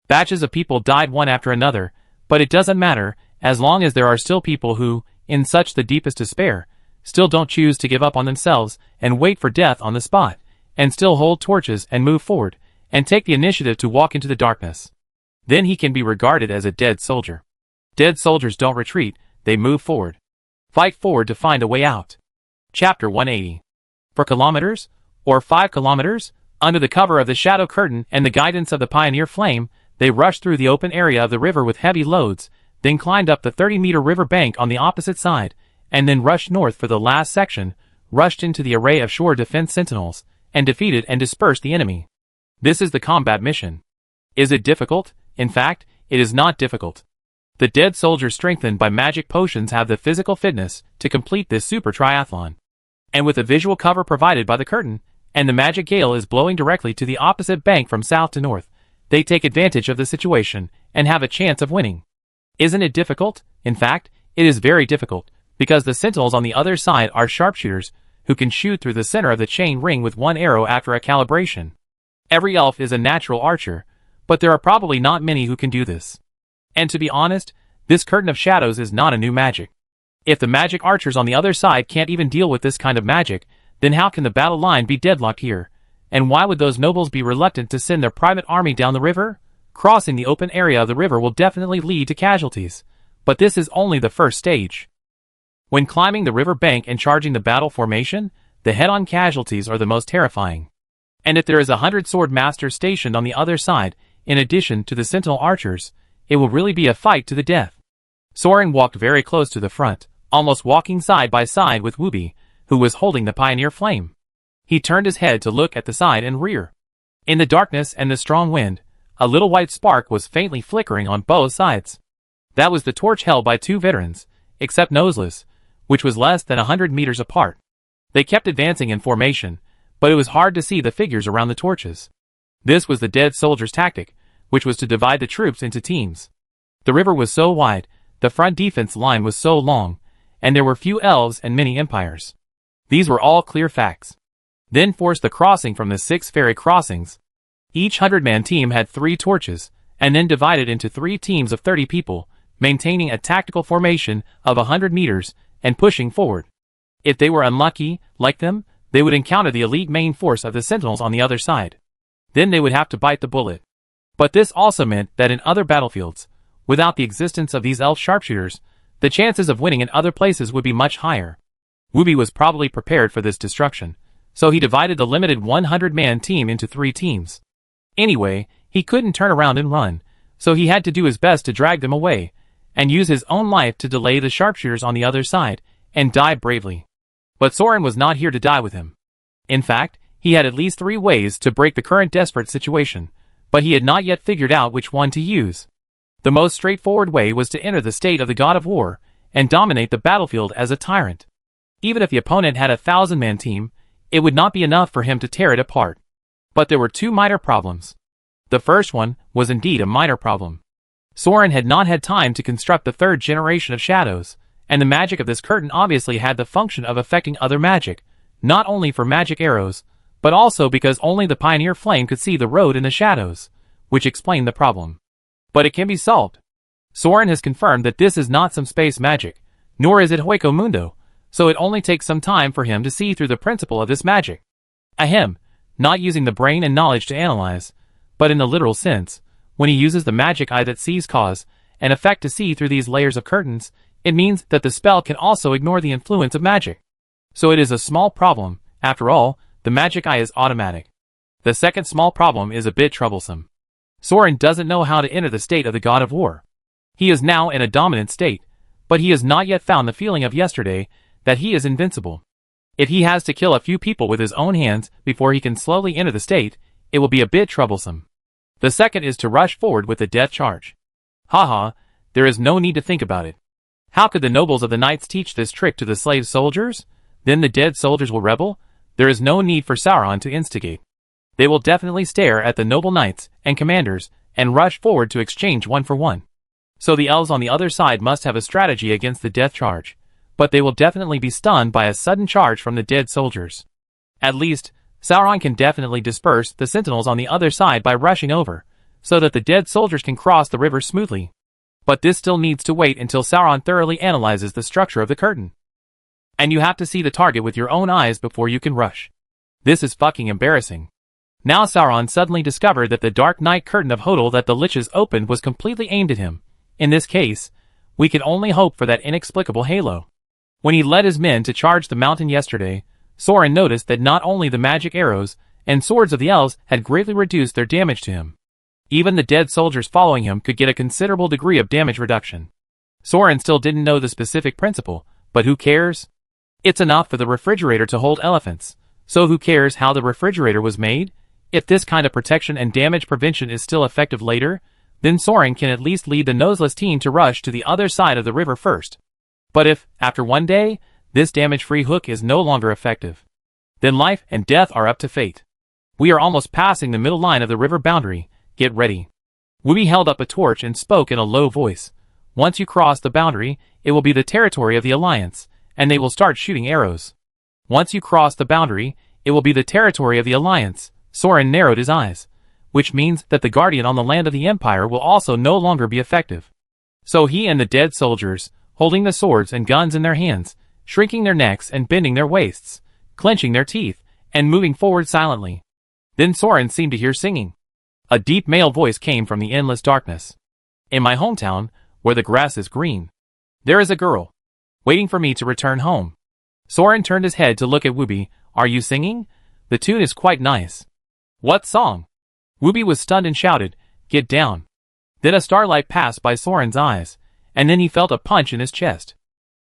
Batches of people died one after another, but it doesn't matter, as long as there are still people who, in such the deepest despair, still don't choose to give up on themselves and wait for death on the spot, and still hold torches and move forward, and take the initiative to walk into the darkness. Then he can be regarded as a dead soldier. Dead soldiers don't retreat, they move forward. Fight forward to find a way out. Chapter 180. For kilometers, or 5 kilometers, under the cover of the shadow curtain and the guidance of the pioneer flame, they rushed through the open area of the river with heavy loads, then climbed up the 30-meter river bank on the opposite side, and then rushed north for the last section, rushed into the array of shore defense sentinels, and defeated and dispersed the enemy. This is the combat mission. Is it difficult? In fact, it is not difficult. The dead soldiers strengthened by magic potions have the physical fitness to complete this super triathlon. And with the visual cover provided by the curtain, and the magic gale is blowing directly to the opposite bank from south to north, they take advantage of the situation and have a chance of winning. Isn't it difficult? In fact, it is very difficult, because the sentinels on the other side are sharpshooters who can shoot through the center of the chain ring with one arrow after a calibration. Every elf is a natural archer, but there are probably not many who can do this. And to be honest, this curtain of shadows is not a new magic. If the magic archers on the other side can't even deal with this kind of magic, then how can the battle line be deadlocked here? And why would those nobles be reluctant to send their private army down the river? Crossing the open area of the river will definitely lead to casualties. But this is only the first stage. When climbing the river bank and charging the battle formation, the head-on casualties are the most terrifying. And if there is 100 sword masters stationed on the other side, in addition to the sentinel archers, it will really be a fight to the death. Soren walked very close to the front, almost walking side by side with Wooby, who was holding the pioneer flame. He turned his head to look at the side and rear. In the darkness and the strong wind, a little white spark was faintly flickering on both sides. That was the torch held by two veterans, except Noseless, which was less than 100 meters apart. They kept advancing in formation, but it was hard to see the figures around the torches. This was the dead soldiers' tactic, which was to divide the troops into teams. The river was so wide, the front defense line was so long, and there were few elves and many empires. These were all clear facts. Then force the crossing from the 6 ferry crossings. Each 100-man team had 3 torches, and then divided into 3 teams of 30 people, maintaining a tactical formation of 100 meters, and pushing forward. If they were unlucky, like them, they would encounter the elite main force of the sentinels on the other side. Then they would have to bite the bullet. But this also meant that in other battlefields, without the existence of these elf sharpshooters, the chances of winning in other places would be much higher. Wooby was probably prepared for this destruction, so he divided the limited 100-man team into 3 teams. Anyway, he couldn't turn around and run, so he had to do his best to drag them away, and use his own life to delay the sharpshooters on the other side, and die bravely. But Soren was not here to die with him. In fact, he had at least 3 ways to break the current desperate situation, but he had not yet figured out which one to use. The most straightforward way was to enter the state of the god of war, and dominate the battlefield as a tyrant. Even if the opponent had a 1,000-man team, it would not be enough for him to tear it apart. But there were 2 minor problems. The first one was indeed a minor problem. Soren had not had time to construct the 3rd generation of shadows, and the magic of this curtain obviously had the function of affecting other magic, not only for magic arrows, but also because only the pioneer flame could see the road in the shadows, which explained the problem. But it can be solved. Soren has confirmed that this is not some space magic, nor is it Hueco Mundo, so it only takes some time for him to see through the principle of this magic. Ahem, not using the brain and knowledge to analyze, but in the literal sense, when he uses the magic eye that sees cause and effect to see through these layers of curtains, it means that the spell can also ignore the influence of magic. So it is a small problem. After all, the magic eye is automatic. The second small problem is a bit troublesome. Soren doesn't know how to enter the state of the god of war. He is now in a dominant state, but he has not yet found the feeling of yesterday that he is invincible. If he has to kill a few people with his own hands before he can slowly enter the state, it will be a bit troublesome. The second is to rush forward with the death charge. Haha, there is no need to think about it. How could the nobles of the knights teach this trick to the slave soldiers? Then the dead soldiers will rebel? There is no need for Sauron to instigate. They will definitely stare at the noble knights and commanders and rush forward to exchange 1 for 1. So the elves on the other side must have a strategy against the death charge, but they will definitely be stunned by a sudden charge from the dead soldiers. At least, Sauron can definitely disperse the sentinels on the other side by rushing over, so that the dead soldiers can cross the river smoothly. But this still needs to wait until Sauron thoroughly analyzes the structure of the curtain. And you have to see the target with your own eyes before you can rush. This is fucking embarrassing. Now Sauron suddenly discovered that the dark night curtain of Hodel that the liches opened was completely aimed at him. In this case, we can only hope for that inexplicable halo. When he led his men to charge the mountain yesterday, Soren noticed that not only the magic arrows and swords of the elves had greatly reduced their damage to him. Even the dead soldiers following him could get a considerable degree of damage reduction. Soren still didn't know the specific principle, but who cares? It's enough for the refrigerator to hold elephants, so who cares how the refrigerator was made? If this kind of protection and damage prevention is still effective later, then Soren can at least lead the noseless team to rush to the other side of the river first. But if, after one day, this damage-free hook is no longer effective, then life and death are up to fate. We are almost passing the middle line of the river boundary. Get ready. Wooby held up a torch and spoke in a low voice. Once you cross the boundary, it will be the territory of the Alliance, and they will start shooting arrows. Once you cross the boundary, it will be the territory of the Alliance. Soren narrowed his eyes, which means that the Guardian on the land of the Empire will also no longer be effective. So he and the dead soldiers, holding the swords and guns in their hands, shrinking their necks and bending their waists, clenching their teeth, and moving forward silently. Then Soren seemed to hear singing. A deep male voice came from the endless darkness. In my hometown, where the grass is green, there is a girl, waiting for me to return home. Soren turned his head to look at Wooby. Are you singing? The tune is quite nice. What song? Wooby was stunned and shouted, Get down. Then a starlight passed by Soren's eyes, and then he felt a punch in his chest.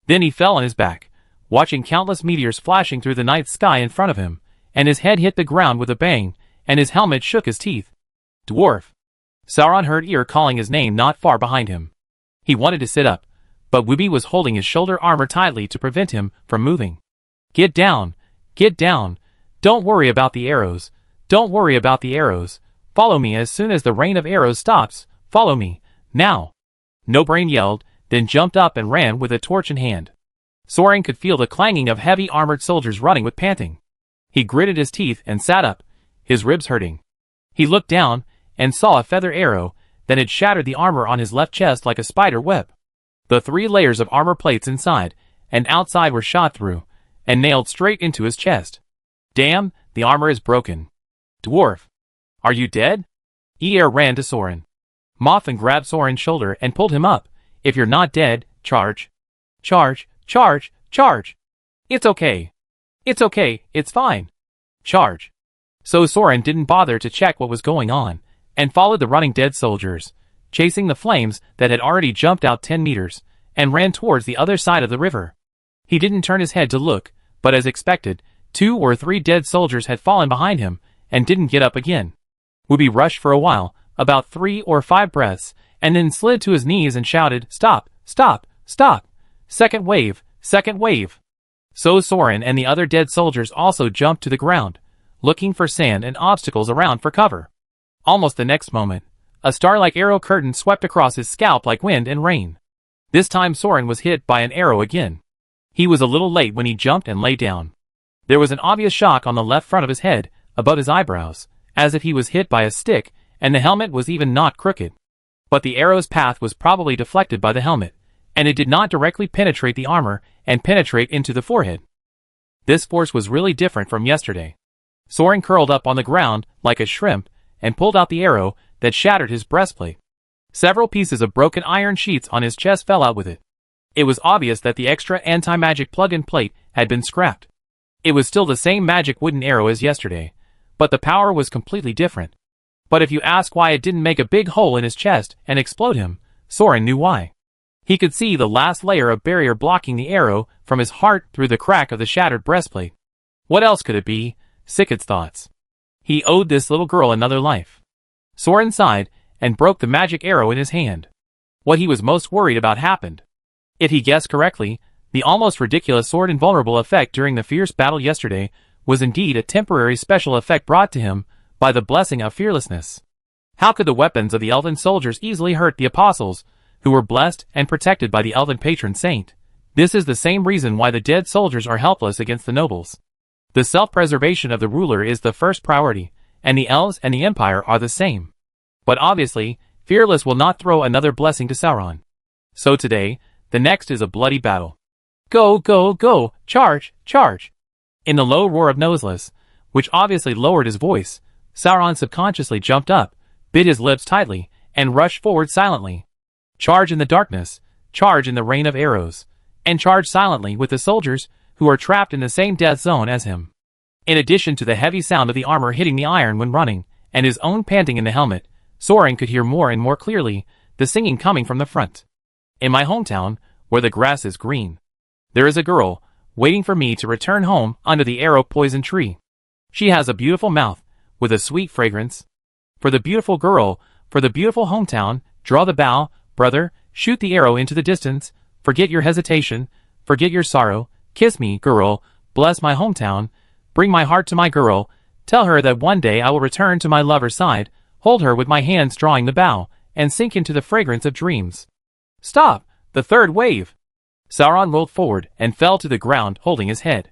Then he fell on his back, watching countless meteors flashing through the night sky in front of him, and his head hit the ground with a bang, and his helmet shook his teeth. Dwarf. Sauron heard Ear calling his name not far behind him. He wanted to sit up, but Wooby was holding his shoulder armor tightly to prevent him from moving. Get down! Get down! Don't worry about the arrows. Don't worry about the arrows. Follow me as soon as the rain of arrows stops. Follow me, now! No Brain yelled, then jumped up and ran with a torch in hand. Soren could feel the clanging of heavy armored soldiers running with panting. He gritted his teeth and sat up, his ribs hurting. He looked down and saw a feather arrow that had shattered the armor on his left chest like a spider web. The 3 layers of armor plates inside and outside were shot through and nailed straight into his chest. Damn, the armor is broken. Dwarf. Are you dead? Ear ran to Soren. Mothman grabbed Soren's shoulder and pulled him up. If you're not dead, charge. Charge, charge, charge. It's okay. It's okay, it's fine. Charge. So Soren didn't bother to check what was going on, and followed the running dead soldiers, chasing the flames that had already jumped out 10 meters, and ran towards the other side of the river. He didn't turn his head to look, but as expected, 2 or 3 dead soldiers had fallen behind him, and didn't get up again. Wooby rushed for a while, about 3 or 5 breaths, and then slid to his knees and shouted, Stop! Stop! Stop! Second wave! Second wave! So Soren and the other dead soldiers also jumped to the ground, looking for sand and obstacles around for cover. Almost the next moment, a star-like arrow curtain swept across his scalp like wind and rain. This time Soren was hit by an arrow again. He was a little late when he jumped and lay down. There was an obvious shock on the left front of his head, above his eyebrows, as if he was hit by a stick, and the helmet was even not crooked. But the arrow's path was probably deflected by the helmet, and it did not directly penetrate the armor and penetrate into the forehead. This force was really different from yesterday. Soren curled up on the ground like a shrimp and pulled out the arrow that shattered his breastplate. Several pieces of broken iron sheets on his chest fell out with it. It was obvious that the extra anti-magic plug-in plate had been scrapped. It was still the same magic wooden arrow as yesterday, but the power was completely different. But if you ask why it didn't make a big hole in his chest and explode him, Soren knew why. He could see the last layer of barrier blocking the arrow from his heart through the crack of the shattered breastplate. What else could it be? Sigurd's thoughts. He owed this little girl another life. Soren sighed and broke the magic arrow in his hand. What he was most worried about happened. If he guessed correctly, the almost ridiculous sword invulnerable effect during the fierce battle yesterday was indeed a temporary special effect brought to him by the blessing of fearlessness. How could the weapons of the elven soldiers easily hurt the apostles, who were blessed and protected by the elven patron saint? This is the same reason why the dead soldiers are helpless against the nobles. The self-preservation of the ruler is the first priority, and the elves and the empire are the same. But obviously, Fearless will not throw another blessing to Sauron. So today, the next is a bloody battle. Go, go, go, charge, charge! In the low roar of Noseless, which obviously lowered his voice, Sauron subconsciously jumped up, bit his lips tightly, and rushed forward silently. Charge in the darkness, charge in the rain of arrows, and charge silently with the soldiers who are trapped in the same death zone as him. In addition to the heavy sound of the armor hitting the iron when running, and his own panting in the helmet, Soren could hear more and more clearly the singing coming from the front. In my hometown, where the grass is green, there is a girl, waiting for me to return home under the arrow poison tree. She has a beautiful mouth, with a sweet fragrance. For the beautiful girl, for the beautiful hometown, draw the bow, brother, shoot the arrow into the distance, forget your hesitation, forget your sorrow, kiss me, girl, bless my hometown, bring my heart to my girl, tell her that one day I will return to my lover's side, hold her with my hands drawing the bow, and sink into the fragrance of dreams. Stop! The third wave! Sauron rolled forward and fell to the ground holding his head.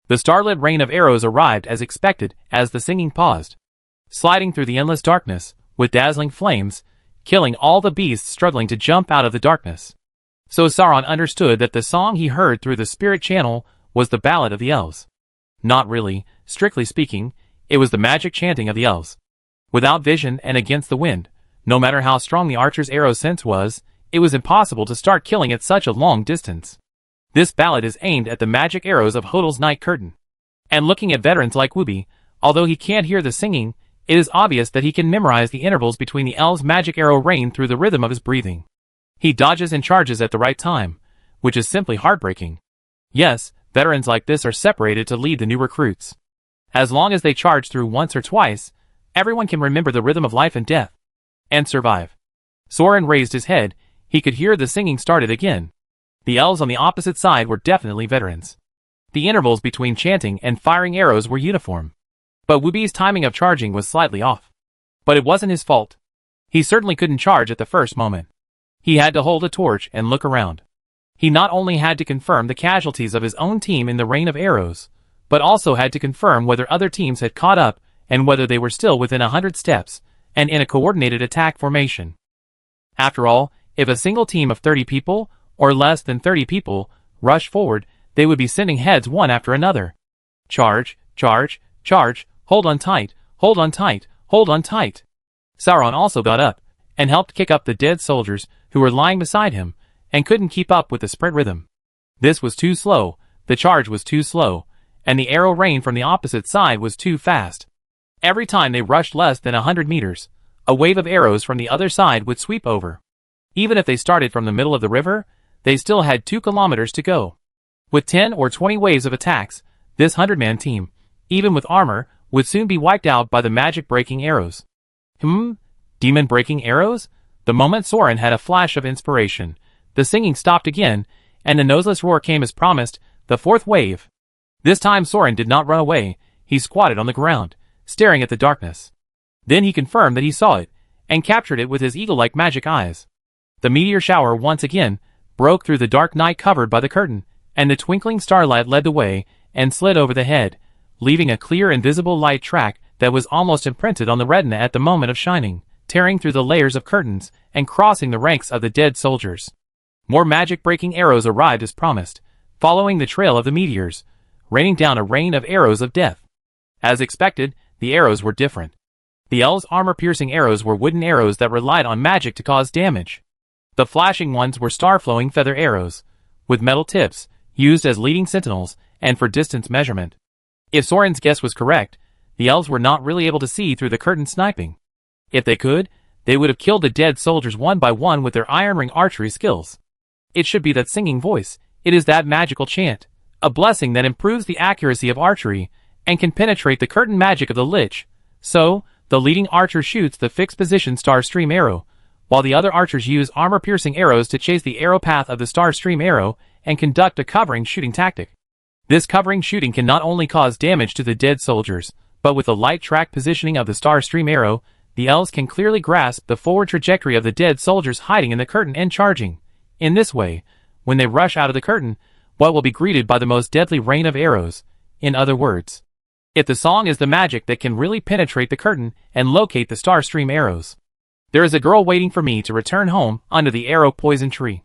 The starlit rain of arrows arrived as expected as the singing paused, sliding through the endless darkness, with dazzling flames, killing all the beasts struggling to jump out of the darkness. So Sauron understood that the song he heard through the spirit channel was the ballad of the elves. Not really, strictly speaking, It was the magic chanting of the elves. Without vision and against the wind, no matter how strong the archer's arrow sense was, it was impossible to start killing at such a long distance. This ballad is aimed at the magic arrows of Hodl's night curtain. And looking at veterans like Wooby, although he can't hear the singing, it is obvious that he can memorize the intervals between the elves' magic arrow rain through the rhythm of his breathing. He dodges and charges at the right time, which is simply heartbreaking. Yes, veterans like this are separated to lead the new recruits. As long as they charge through once or twice, everyone can remember the rhythm of life and death. And survive. Soren raised his head. He could hear the singing started again. The elves on the opposite side were definitely veterans. The intervals between chanting and firing arrows were uniform. But Wooby's timing of charging was slightly off. But it wasn't his fault. He certainly couldn't charge at the first moment. He had to hold a torch and look around. He not only had to confirm the casualties of his own team in the rain of arrows, but also had to confirm whether other teams had caught up and whether they were still within 100 steps and in a coordinated attack formation. After all, if a single team of 30 people, or less than 30 people, rushed forward, they would be sending heads one after another. Charge, charge, charge, hold on tight, hold on tight, hold on tight. Sauron also got up, and helped kick up the dead soldiers who were lying beside him, and couldn't keep up with the sprint rhythm. This was too slow, the charge was too slow, and the arrow rain from the opposite side was too fast. Every time they rushed less than 100 meters, a wave of arrows from the other side would sweep over. Even if they started from the middle of the river, they still had 2 kilometers to go. With 10 or 20 waves of attacks, this 100-man team, even with armor, would soon be wiped out by the magic-breaking arrows. Demon-breaking arrows? The moment Soren had a flash of inspiration, the singing stopped again, and the noseless roar came as promised, the 4th wave. This time Soren did not run away, he squatted on the ground, staring at the darkness. Then he confirmed that he saw it, and captured it with his eagle-like magic eyes. The meteor shower once again broke through the dark night covered by the curtain, and the twinkling starlight led the way and slid over the head, leaving a clear invisible light track that was almost imprinted on the retina at the moment of shining, tearing through the layers of curtains and crossing the ranks of the dead soldiers. More magic-breaking arrows arrived as promised, following the trail of the meteors, raining down a rain of arrows of death. As expected, the arrows were different. The elves' armor-piercing arrows were wooden arrows that relied on magic to cause damage. The flashing ones were star-flowing feather arrows, with metal tips, used as leading sentinels and for distance measurement. If Soren's guess was correct, the elves were not really able to see through the curtain sniping. If they could, they would have killed the dead soldiers one by one with their iron ring archery skills. It should be that singing voice, it is that magical chant, a blessing that improves the accuracy of archery and can penetrate the curtain magic of the lich. So, the leading archer shoots the fixed position star stream arrow, while the other archers use armor-piercing arrows to chase the arrow path of the star stream arrow and conduct a covering shooting tactic. This covering shooting can not only cause damage to the dead soldiers, but with the light track positioning of the star stream arrow, the elves can clearly grasp the forward trajectory of the dead soldiers hiding in the curtain and charging. In this way, when they rush out of the curtain, what will be greeted by the most deadly rain of arrows. In other words, if the song is the magic that can really penetrate the curtain and locate the star stream arrows. There is a girl waiting for me to return home under the arrow poison tree.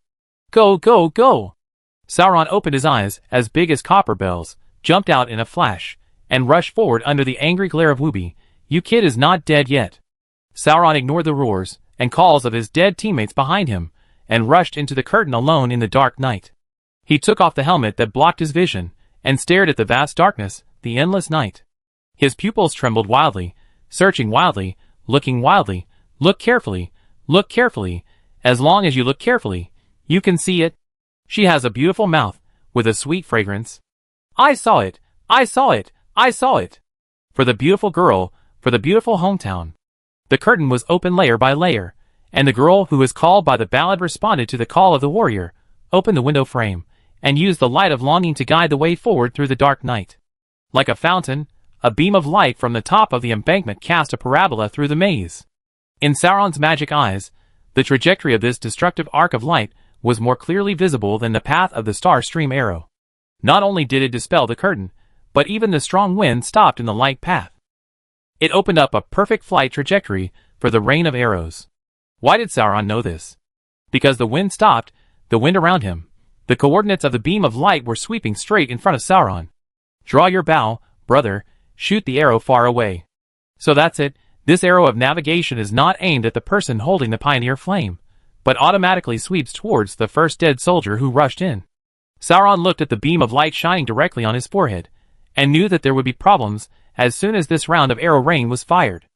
Go, go, go! Sauron opened his eyes, as big as copper bells, jumped out in a flash, and rushed forward under the angry glare of Wooby. You kid is not dead yet. Sauron ignored the roars and calls of his dead teammates behind him, and rushed into the curtain alone in the dark night. He took off the helmet that blocked his vision, and stared at the vast darkness, the endless night. His pupils trembled wildly, searching wildly, looking wildly. Look carefully, as long as you look carefully, you can see it. She has a beautiful mouth, with a sweet fragrance. I saw it, I saw it, I saw it. For the beautiful girl, for the beautiful hometown. The curtain was open layer by layer, and the girl who was called by the ballad responded to the call of the warrior, opened the window frame, and used the light of longing to guide the way forward through the dark night. Like a fountain, a beam of light from the top of the embankment cast a parabola through the maze. In Sauron's magic eyes, the trajectory of this destructive arc of light was more clearly visible than the path of the star stream arrow. Not only did it dispel the curtain, but even the strong wind stopped in the light path. It opened up a perfect flight trajectory for the rain of arrows. Why did Sauron know this? Because the wind stopped, the wind around him. The coordinates of the beam of light were sweeping straight in front of Sauron. Draw your bow, brother, shoot the arrow far away. So that's it, this arrow of navigation is not aimed at the person holding the pioneer flame, but automatically sweeps towards the first dead soldier who rushed in. Sauron looked at the beam of light shining directly on his forehead, and knew that there would be problems as soon as this round of arrow rain was fired.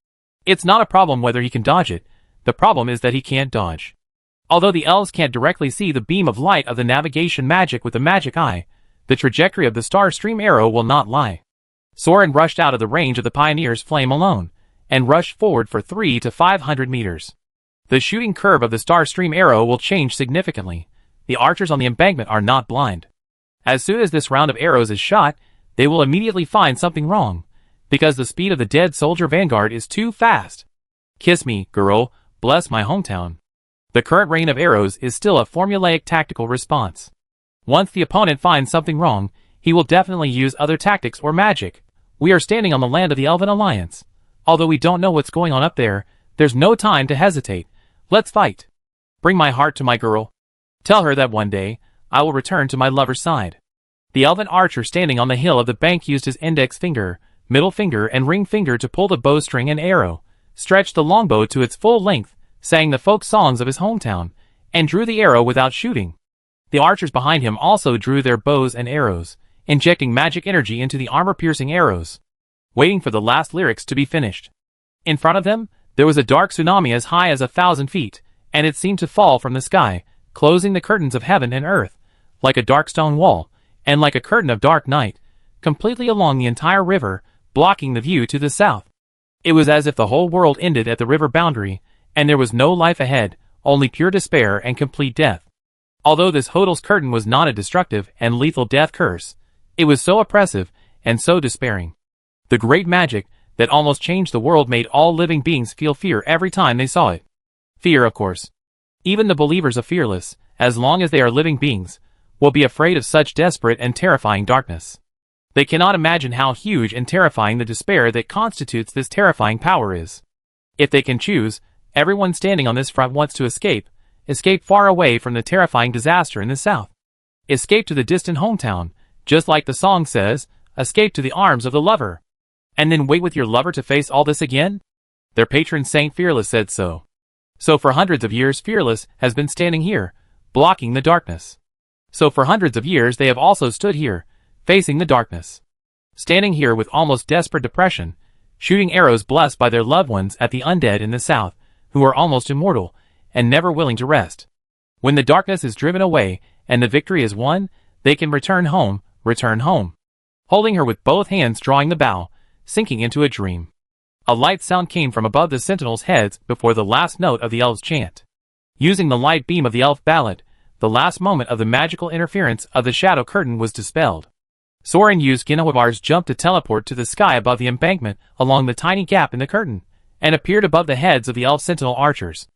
It's not a problem whether he can dodge it, the problem is that he can't dodge. Although the elves can't directly see the beam of light of the navigation magic with the magic eye, the trajectory of the star stream arrow will not lie. Sauron rushed out of the range of the pioneer's flame alone, and rushed forward for 300 to 500 meters. The shooting curve of the star stream arrow will change significantly. The archers on the embankment are not blind. As soon as this round of arrows is shot, they will immediately find something wrong, because the speed of the dead soldier vanguard is too fast. Kiss me, girl, bless my hometown. The current rain of arrows is still a formulaic tactical response. Once the opponent finds something wrong, he will definitely use other tactics or magic. We are standing on the land of the Elven Alliance. Although we don't know what's going on up there, there's no time to hesitate. Let's fight. Bring my heart to my girl. Tell her that one day, I will return to my lover's side. The elven archer standing on the hill of the bank used his index finger, middle finger and ring finger to pull the bowstring and arrow, stretched the longbow to its full length, sang the folk songs of his hometown, and drew the arrow without shooting. The archers behind him also drew their bows and arrows, injecting magic energy into the armor-piercing arrows, waiting for the last lyrics to be finished. In front of them, there was a dark tsunami as high as 1,000 feet, and it seemed to fall from the sky, closing the curtains of heaven and earth, like a dark stone wall, and like a curtain of dark night, completely along the entire river, blocking the view to the south. It was as if the whole world ended at the river boundary, and there was no life ahead, only pure despair and complete death. Although this Hodal's curtain was not a destructive and lethal death curse, it was so oppressive and so despairing. The great magic that almost changed the world made all living beings feel fear every time they saw it. Fear, of course. Even the believers of Fearless, as long as they are living beings, will be afraid of such desperate and terrifying darkness. They cannot imagine how huge and terrifying the despair that constitutes this terrifying power is. If they can choose, everyone standing on this front wants to escape far away from the terrifying disaster in the south. Escape to the distant hometown, just like the song says, escape to the arms of the lover. And then wait with your lover to face all this again? Their patron saint Fearless said so. So for hundreds of years Fearless has been standing here, blocking the darkness. So for hundreds of years they have also stood here, facing the darkness. Standing here with almost desperate depression, shooting arrows blessed by their loved ones at the undead in the south, who are almost immortal, and never willing to rest. When the darkness is driven away, and the victory is won, they can return home. Holding her with both hands drawing the bow, sinking into a dream. A light sound came from above the sentinels' heads before the last note of the elves' chant. Using the light beam of the elf ballad, the last moment of the magical interference of the shadow curtain was dispelled. Sauron used Ginowavar's jump to teleport to the sky above the embankment along the tiny gap in the curtain, and appeared above the heads of the elf sentinel archers.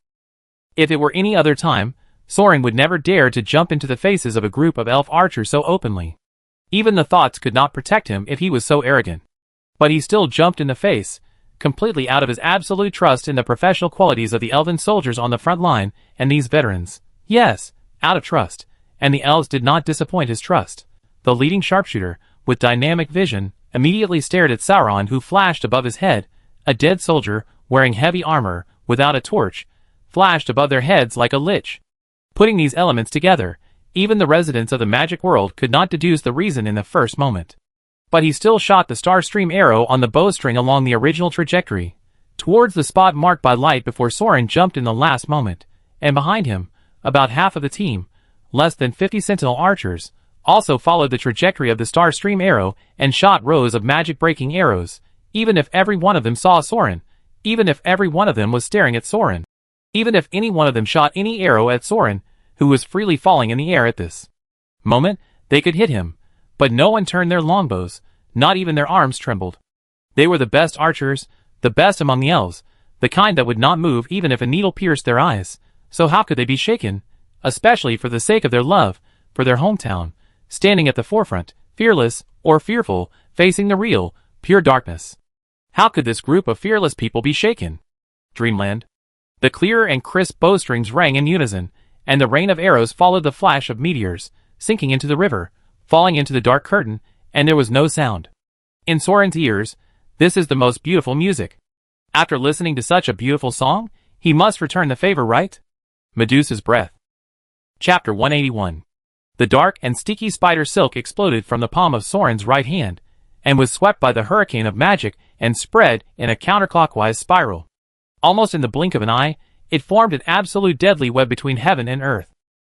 If it were any other time, Sauron would never dare to jump into the faces of a group of elf archers so openly. Even the thoughts could not protect him if he was so arrogant. But he still jumped in the face, completely out of his absolute trust in the professional qualities of the elven soldiers on the front line and these veterans. Yes, out of trust, and the elves did not disappoint his trust. The leading sharpshooter, with dynamic vision, immediately stared at Sauron, who flashed above his head. A dead soldier, wearing heavy armor, without a torch, flashed above their heads like a lich. Putting these elements together, even the residents of the magic world could not deduce the reason in the first moment. But he still shot the star stream arrow on the bowstring along the original trajectory, towards the spot marked by light before Sauron jumped in the last moment, and behind him, about half of the team, less than 50 sentinel archers, also followed the trajectory of the star stream arrow and shot rows of magic-breaking arrows, even if every one of them saw Sauron, even if every one of them was staring at Sauron, even if any one of them shot any arrow at Sauron, who was freely falling in the air at this moment, they could hit him, but no one turned their longbows, not even their arms trembled. They were the best archers, the best among the elves, the kind that would not move even if a needle pierced their eyes, so how could they be shaken, especially for the sake of their love, for their hometown, standing at the forefront, fearless, or fearful, facing the real, pure darkness. How could this group of fearless people be shaken? Dreamland. The clear and crisp bowstrings rang in unison, and the rain of arrows followed the flash of meteors, sinking into the river, falling into the dark curtain, and there was no sound. In Sauron's ears, This is the most beautiful music. After listening to such a beautiful song, he must return the favor, right? Medusa's breath. Chapter 181. The dark and sticky spider silk exploded from the palm of Soren's right hand, and was swept by the hurricane of magic and spread in a counterclockwise spiral. Almost in the blink of an eye, it formed an absolute deadly web between heaven and earth.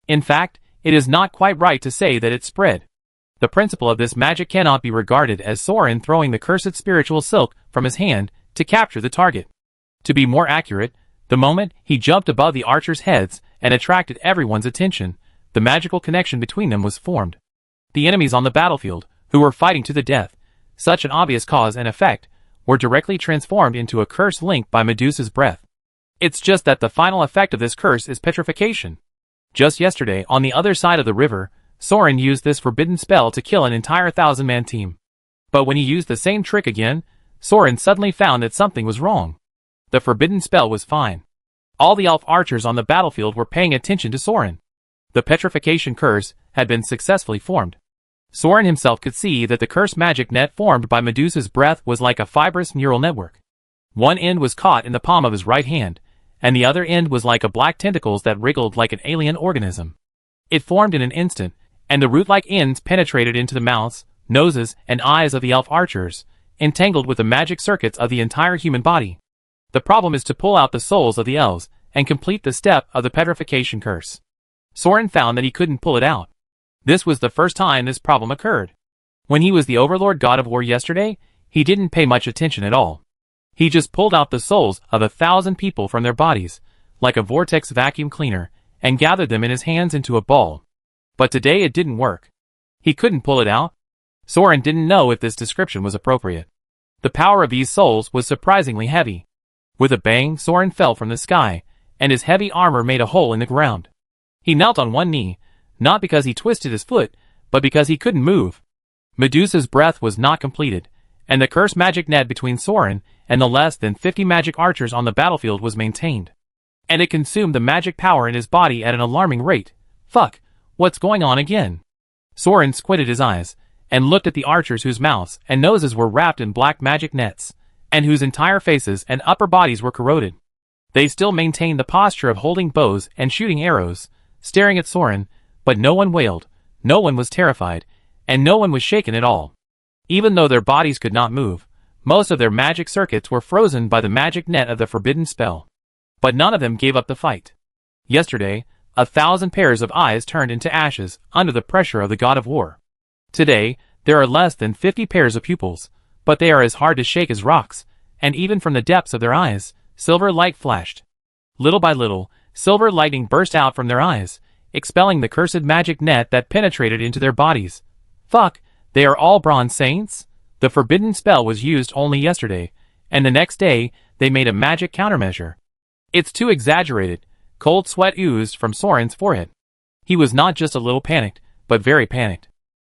In fact, it is not quite right to say that it spread. The principle of this magic cannot be regarded as Soren throwing the cursed spiritual silk from his hand to capture the target. To be more accurate, the moment he jumped above the archers' heads and attracted everyone's attention, the magical connection between them was formed. The enemies on the battlefield, who were fighting to the death, such an obvious cause and effect, were directly transformed into a curse linked by Medusa's breath. It's just that the final effect of this curse is petrification. Just yesterday, on the other side of the river, Soren used this forbidden spell to kill an entire 1,000-man team. But when he used the same trick again, Soren suddenly found that something was wrong. The forbidden spell was fine. All the elf archers on the battlefield were paying attention to Soren. The petrification curse had been successfully formed. Soren himself could see that the curse magic net formed by Medusa's breath was like a fibrous neural network. One end was caught in the palm of his right hand, and the other end was like a black tentacles that wriggled like an alien organism. It formed in an instant, and the root-like ends penetrated into the mouths, noses, and eyes of the elf archers, entangled with the magic circuits of the entire human body. The problem is to pull out the souls of the elves, and complete the step of the petrification curse. Soren found that he couldn't pull it out. This was the first time this problem occurred. When he was the Overlord God of War yesterday, he didn't pay much attention at all. He just pulled out the souls of 1,000 people from their bodies, like a vortex vacuum cleaner, and gathered them in his hands into a ball. But today it didn't work. He couldn't pull it out. Soren didn't know if this description was appropriate. The power of these souls was surprisingly heavy. With a bang, Soren fell from the sky, and his heavy armor made a hole in the ground. He knelt on one knee, not because he twisted his foot, but because he couldn't move. Medusa's breath was not completed, and the cursed magic net between Soren and the less than 50 magic archers on the battlefield was maintained. And it consumed the magic power in his body at an alarming rate. Fuck, what's going on again? Soren squinted his eyes, and looked at the archers whose mouths and noses were wrapped in black magic nets, and whose entire faces and upper bodies were corroded. They still maintained the posture of holding bows and shooting arrows, staring at Soren, but no one wailed, no one was terrified, and no one was shaken at all. Even though their bodies could not move, most of their magic circuits were frozen by the magic net of the forbidden spell. But none of them gave up the fight. Yesterday, 1,000 pairs of eyes turned into ashes under the pressure of the God of War. Today, there are less than 50 pairs of pupils, but they are as hard to shake as rocks, and even from the depths of their eyes, silver light flashed. Little by little, silver lightning burst out from their eyes, expelling the cursed magic net that penetrated into their bodies. Fuck, they are all bronze saints? The forbidden spell was used only yesterday, and the next day, they made a magic countermeasure. It's too exaggerated. Cold sweat oozed from Soren's forehead. He was not just a little panicked, but very panicked.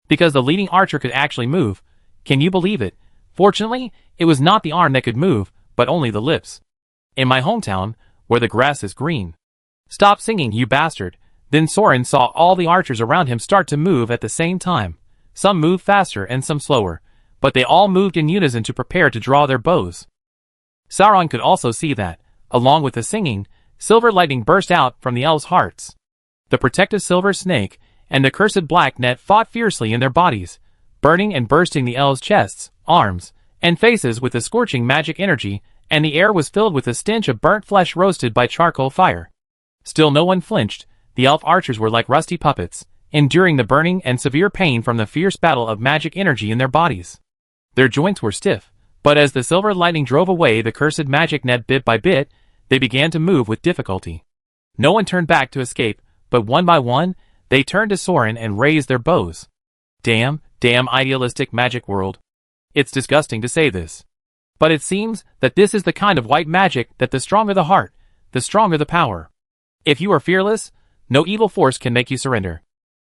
Because the leading archer could actually move. Can you believe it? Fortunately, it was not the arm that could move, but only the lips. In my hometown, where the grass is green. Stop singing, you bastard. Then Soren saw all the archers around him start to move at the same time. Some moved faster and some slower, but they all moved in unison to prepare to draw their bows. Sauron could also see that, along with the singing, silver lightning burst out from the elves' hearts. The protective silver snake and the cursed black net fought fiercely in their bodies, burning and bursting the elves' chests, arms, and faces with the scorching magic energy, and the air was filled with the stench of burnt flesh roasted by charcoal fire. Still no one flinched. The elf archers were like rusty puppets, enduring the burning and severe pain from the fierce battle of magic energy in their bodies. Their joints were stiff, but as the silver lightning drove away the cursed magic net bit by bit, they began to move with difficulty. No one turned back to escape, but one by one, they turned to Soren and raised their bows. Damn idealistic magic world. It's disgusting to say this. But it seems that this is the kind of white magic that the stronger the heart, the stronger the power. If you are fearless, no evil force can make you surrender.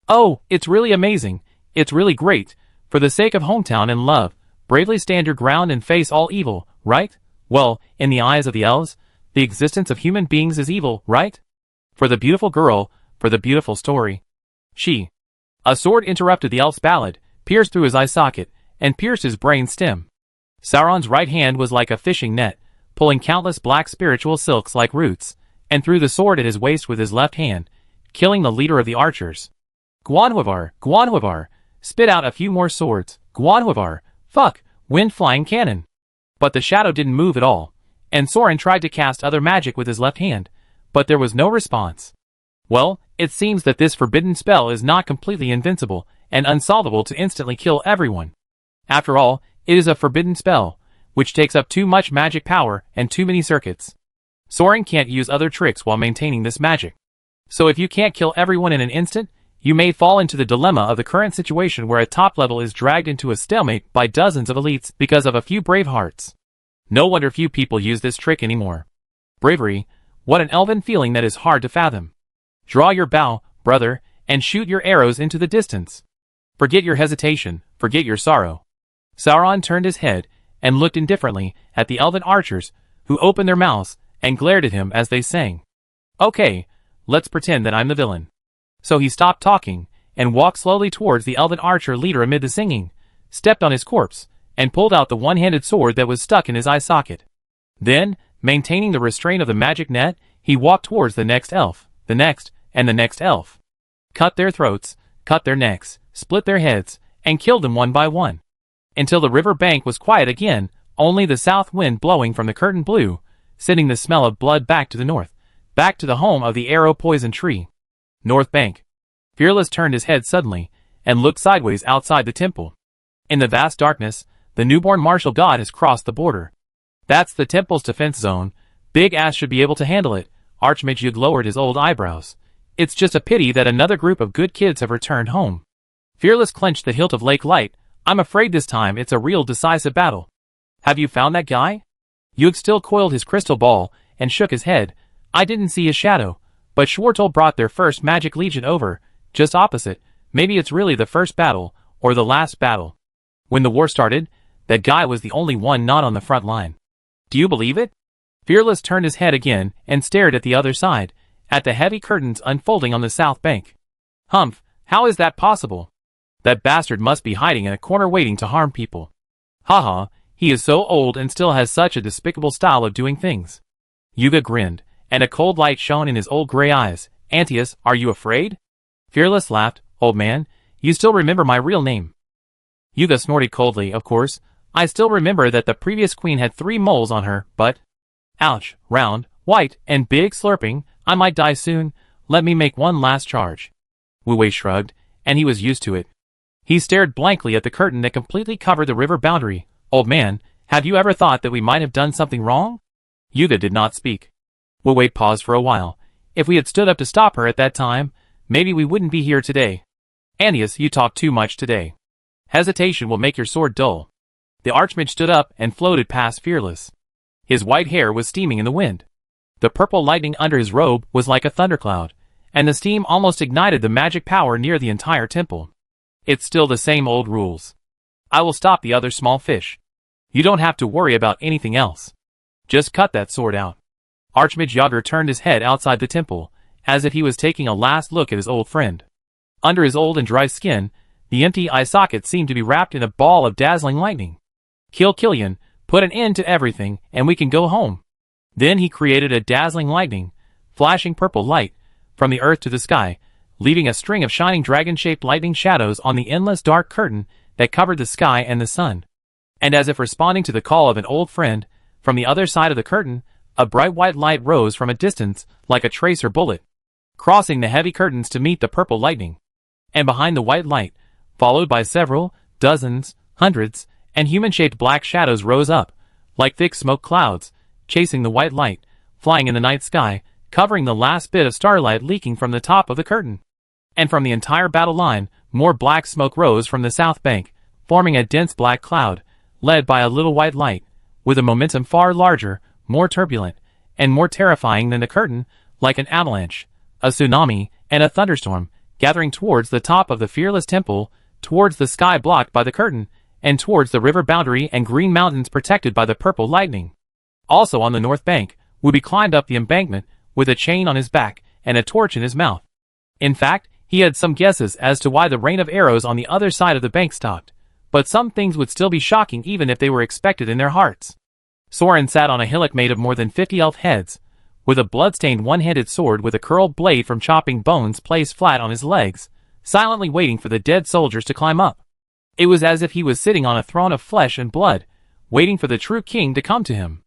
Oh, it's really amazing. It's really great. For the sake of hometown and love, bravely stand your ground and face all evil, right? Well, in the eyes of the elves, the existence of human beings is evil, right? For the beautiful girl, for the beautiful story. She. A sword interrupted the elf's ballad, pierced through his eye socket, and pierced his brain stem. Sauron's right hand was like a fishing net, pulling countless black spiritual silks like roots, and threw the sword at his waist with his left hand, killing the leader of the archers. Guanhuavar, spit out a few more swords. Guanhuavar, fuck, wind-flying cannon. But the shadow didn't move at all, and Sauron tried to cast other magic with his left hand, but there was no response. Well, it seems that this forbidden spell is not completely invincible and unsolvable to instantly kill everyone. After all, it is a forbidden spell, which takes up too much magic power and too many circuits. Sauron can't use other tricks while maintaining this magic. So if you can't kill everyone in an instant, you may fall into the dilemma of the current situation where a top level is dragged into a stalemate by dozens of elites because of a few brave hearts. No wonder few people use this trick anymore. Bravery, what an elven feeling that is hard to fathom. Draw your bow, brother, and shoot your arrows into the distance. Forget your hesitation, forget your sorrow. Sauron turned his head and looked indifferently at the elven archers, who opened their mouths and glared at him as they sang. Okay, let's pretend that I'm the villain. So he stopped talking and walked slowly towards the elven archer leader amid the singing, stepped on his corpse, and pulled out the one-handed sword that was stuck in his eye socket. Then, maintaining the restraint of the magic net, he walked towards the next elf, the next, and the next elf. Cut their throats, cut their necks, split their heads, and killed them one by one. Until the river bank was quiet again, only the south wind blowing from the curtain blew, sending the smell of blood back to the north, back to the home of the arrow poison tree. North Bank. Fearless turned his head suddenly, and looked sideways outside the temple. In the vast darkness, the newborn martial god has crossed the border. That's the temple's defense zone. Big ass should be able to handle it. Archmage Yug lowered his old eyebrows. It's just a pity that another group of good kids have returned home. Fearless clenched the hilt of Lake Light. I'm afraid this time it's a real decisive battle. Have you found that guy? Yug still coiled his crystal ball and shook his head. I didn't see his shadow, but Schwartel brought their first magic legion over, just opposite. Maybe it's really the first battle, or the last battle. When the war started, that guy was the only one not on the front line. Do you believe it? Fearless turned his head again and stared at the other side, at the heavy curtains unfolding on the south bank. Humph, how is that possible? That bastard must be hiding in a corner waiting to harm people. Haha, he is so old and still has such a despicable style of doing things. Yuga grinned, and a cold light shone in his old gray eyes. Antaeus, are you afraid? Fearless laughed. Old man, you still remember my real name. Yuga snorted coldly. Of course, I still remember that the previous queen had 3 moles on her, but... Ouch, round, white, and big, slurping. I might die soon. Let me make one last charge. Wu Wei shrugged, and he was used to it. He stared blankly at the curtain that completely covered the river boundary. Old man, have you ever thought that we might have done something wrong? Yuga did not speak. Wu Wei paused for a while. If we had stood up to stop her at that time, maybe we wouldn't be here today. Antaeus, you talk too much today. Hesitation will make your sword dull. The Archmage stood up and floated past Fearless. His white hair was steaming in the wind. The purple lightning under his robe was like a thundercloud, and the steam almost ignited the magic power near the entire temple. It's still the same old rules. I will stop the other small fish. You don't have to worry about anything else. Just cut that sword out. Archmage Yagr turned his head outside the temple, as if he was taking a last look at his old friend. Under his old and dry skin, the empty eye socket seemed to be wrapped in a ball of dazzling lightning. Kill Killian, put an end to everything, and we can go home. Then he created a dazzling lightning, flashing purple light, from the earth to the sky, leaving a string of shining dragon-shaped lightning shadows on the endless dark curtain that covered the sky and the sun. And as if responding to the call of an old friend, from the other side of the curtain, a bright white light rose from a distance like a tracer bullet, crossing the heavy curtains to meet the purple lightning. And behind the white light, followed by several, dozens, hundreds, and human-shaped black shadows rose up, like thick smoke clouds, chasing the white light, flying in the night sky, covering the last bit of starlight leaking from the top of the curtain. And from the entire battle line, more black smoke rose from the south bank, forming a dense black cloud, led by a little white light, with a momentum far larger, more turbulent, and more terrifying than the curtain, like an avalanche, a tsunami, and a thunderstorm, gathering towards the top of the fearless temple, towards the sky blocked by the curtain, and towards the river boundary and green mountains protected by the purple lightning. Also on the north bank, Wooby climbed up the embankment, with a chain on his back and a torch in his mouth. In fact, he had some guesses as to why the rain of arrows on the other side of the bank stopped, but some things would still be shocking even if they were expected in their hearts. Soren sat on a hillock made of more than 50 elf heads, with a blood-stained one-handed sword with a curled blade from chopping bones placed flat on his legs, silently waiting for the dead soldiers to climb up. It was as if he was sitting on a throne of flesh and blood, waiting for the true king to come to him.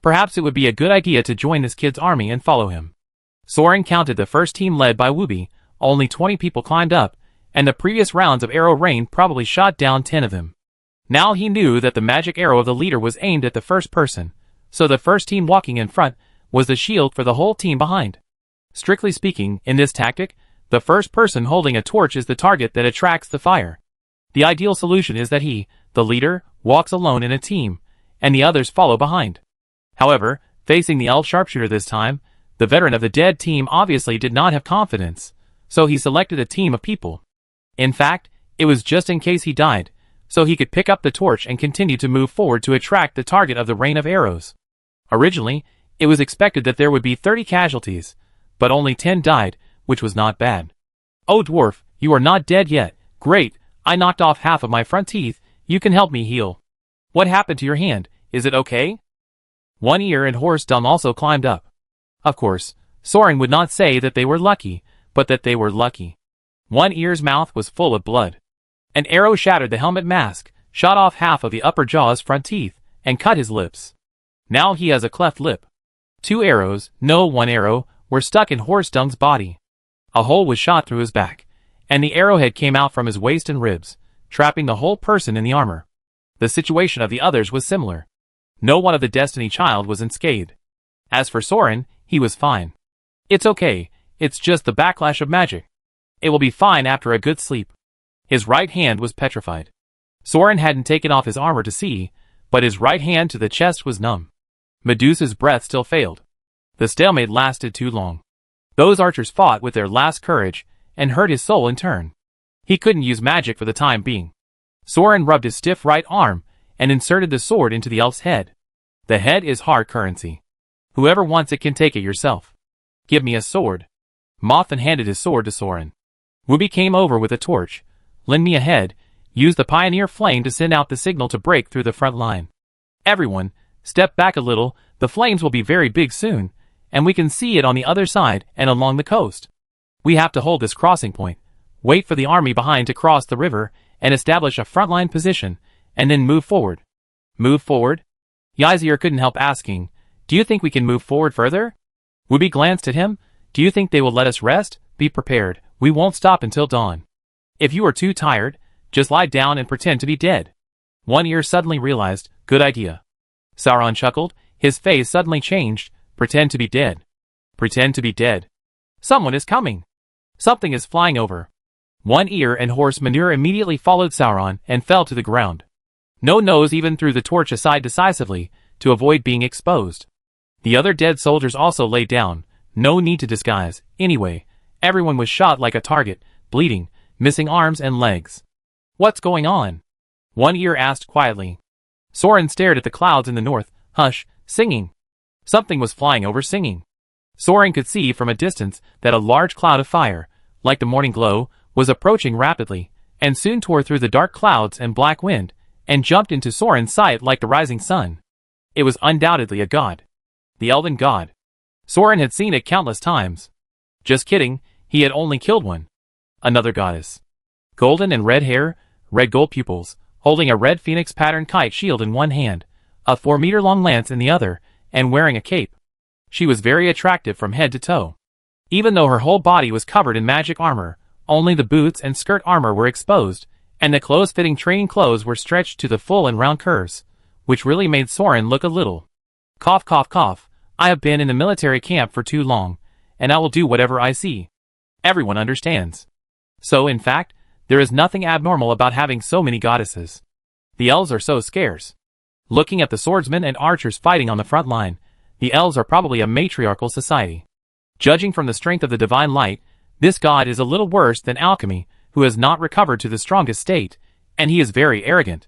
Perhaps it would be a good idea to join this kid's army and follow him. Soren counted the first team led by Wooby. Only 20 people climbed up, and the previous rounds of arrow rain probably shot down 10 of them. Now he knew that the magic arrow of the leader was aimed at the first person, so the first team walking in front was the shield for the whole team behind. Strictly speaking, in this tactic, the first person holding a torch is the target that attracts the fire. The ideal solution is that he, the leader, walks alone in a team, and the others follow behind. However, facing the elf sharpshooter this time, the veteran of the dead team obviously did not have confidence, so he selected a team of people. In fact, it was just in case he died, so he could pick up the torch and continue to move forward to attract the target of the rain of arrows. Originally, it was expected that there would be 30 casualties, but only 10 died, which was not bad. "Oh dwarf, you are not dead yet. Great, I knocked off half of my front teeth, you can help me heal. What happened to your hand, is it okay?" One Ear and Horse Dumb also climbed up. Of course, Soren would not say that they were lucky, but that they were lucky. One Ear's mouth was full of blood. An arrow shattered the helmet mask, shot off half of the upper jaw's front teeth, and cut his lips. Now he has a cleft lip. 2 arrows, no 1 arrow, were stuck in Horse Dumb's body. A hole was shot through his back, and the arrowhead came out from his waist and ribs, trapping the whole person in the armor. The situation of the others was similar. No one of the Destiny Child was unscathed. As for Soren, he was fine. "It's okay, it's just the backlash of magic. It will be fine after a good sleep." His right hand was petrified. Soren hadn't taken off his armor to see, but his right hand to the chest was numb. Medusa's breath still failed. The stalemate lasted too long. Those archers fought with their last courage, and hurt his soul in turn. He couldn't use magic for the time being. Soren rubbed his stiff right arm, and inserted the sword into the elf's head. The head is hard currency. Whoever wants it can take it yourself. "Give me a sword." Mothin handed his sword to Soren. Wooby came over with a torch. "Lend me a head. Use the pioneer flame to send out the signal to break through the front line. Everyone, step back a little, the flames will be very big soon, and we can see it on the other side and along the coast. We have to hold this crossing point, wait for the army behind to cross the river, and establish a frontline position, and then move forward." "Move forward?" Ysir couldn't help asking, "Do you think we can move forward further?" Wooby glanced at him. "Do you think they will let us rest? Be prepared, we won't stop until dawn. If you are too tired, just lie down and pretend to be dead." One Ear suddenly realized, good idea. Sauron chuckled, his face suddenly changed. "Pretend to be dead. Pretend to be dead. Someone is coming. Something is flying over." One Ear and Horse Manure immediately followed Sauron and fell to the ground. No Nose even threw the torch aside decisively, to avoid being exposed. The other dead soldiers also lay down, no need to disguise. Anyway, everyone was shot like a target, bleeding, missing arms and legs. "What's going on?" One Ear asked quietly. Soren stared at the clouds in the north. "Hush, singing." Something was flying over singing. Soren could see from a distance that a large cloud of fire, like the morning glow, was approaching rapidly, and soon tore through the dark clouds and black wind, and jumped into Soren's sight like the rising sun. It was undoubtedly a god. The elven god. Soren had seen it countless times. Just kidding, he had only killed one. Another goddess. Golden and red hair, red gold pupils, holding a red phoenix patterned kite shield in one hand, a 4-meter-long lance in the other, and wearing a cape. She was very attractive from head to toe. Even though her whole body was covered in magic armor, only the boots and skirt armor were exposed, and the close-fitting training clothes were stretched to the full and round curves, which really made Soren look a little. Cough cough cough, I have been in the military camp for too long, and I will do whatever I see. Everyone understands. So in fact, there is nothing abnormal about having so many goddesses. The elves are so scarce. Looking at the swordsmen and archers fighting on the front line, the elves are probably a matriarchal society. Judging from the strength of the divine light, this god is a little worse than alchemy, who has not recovered to the strongest state, and he is very arrogant.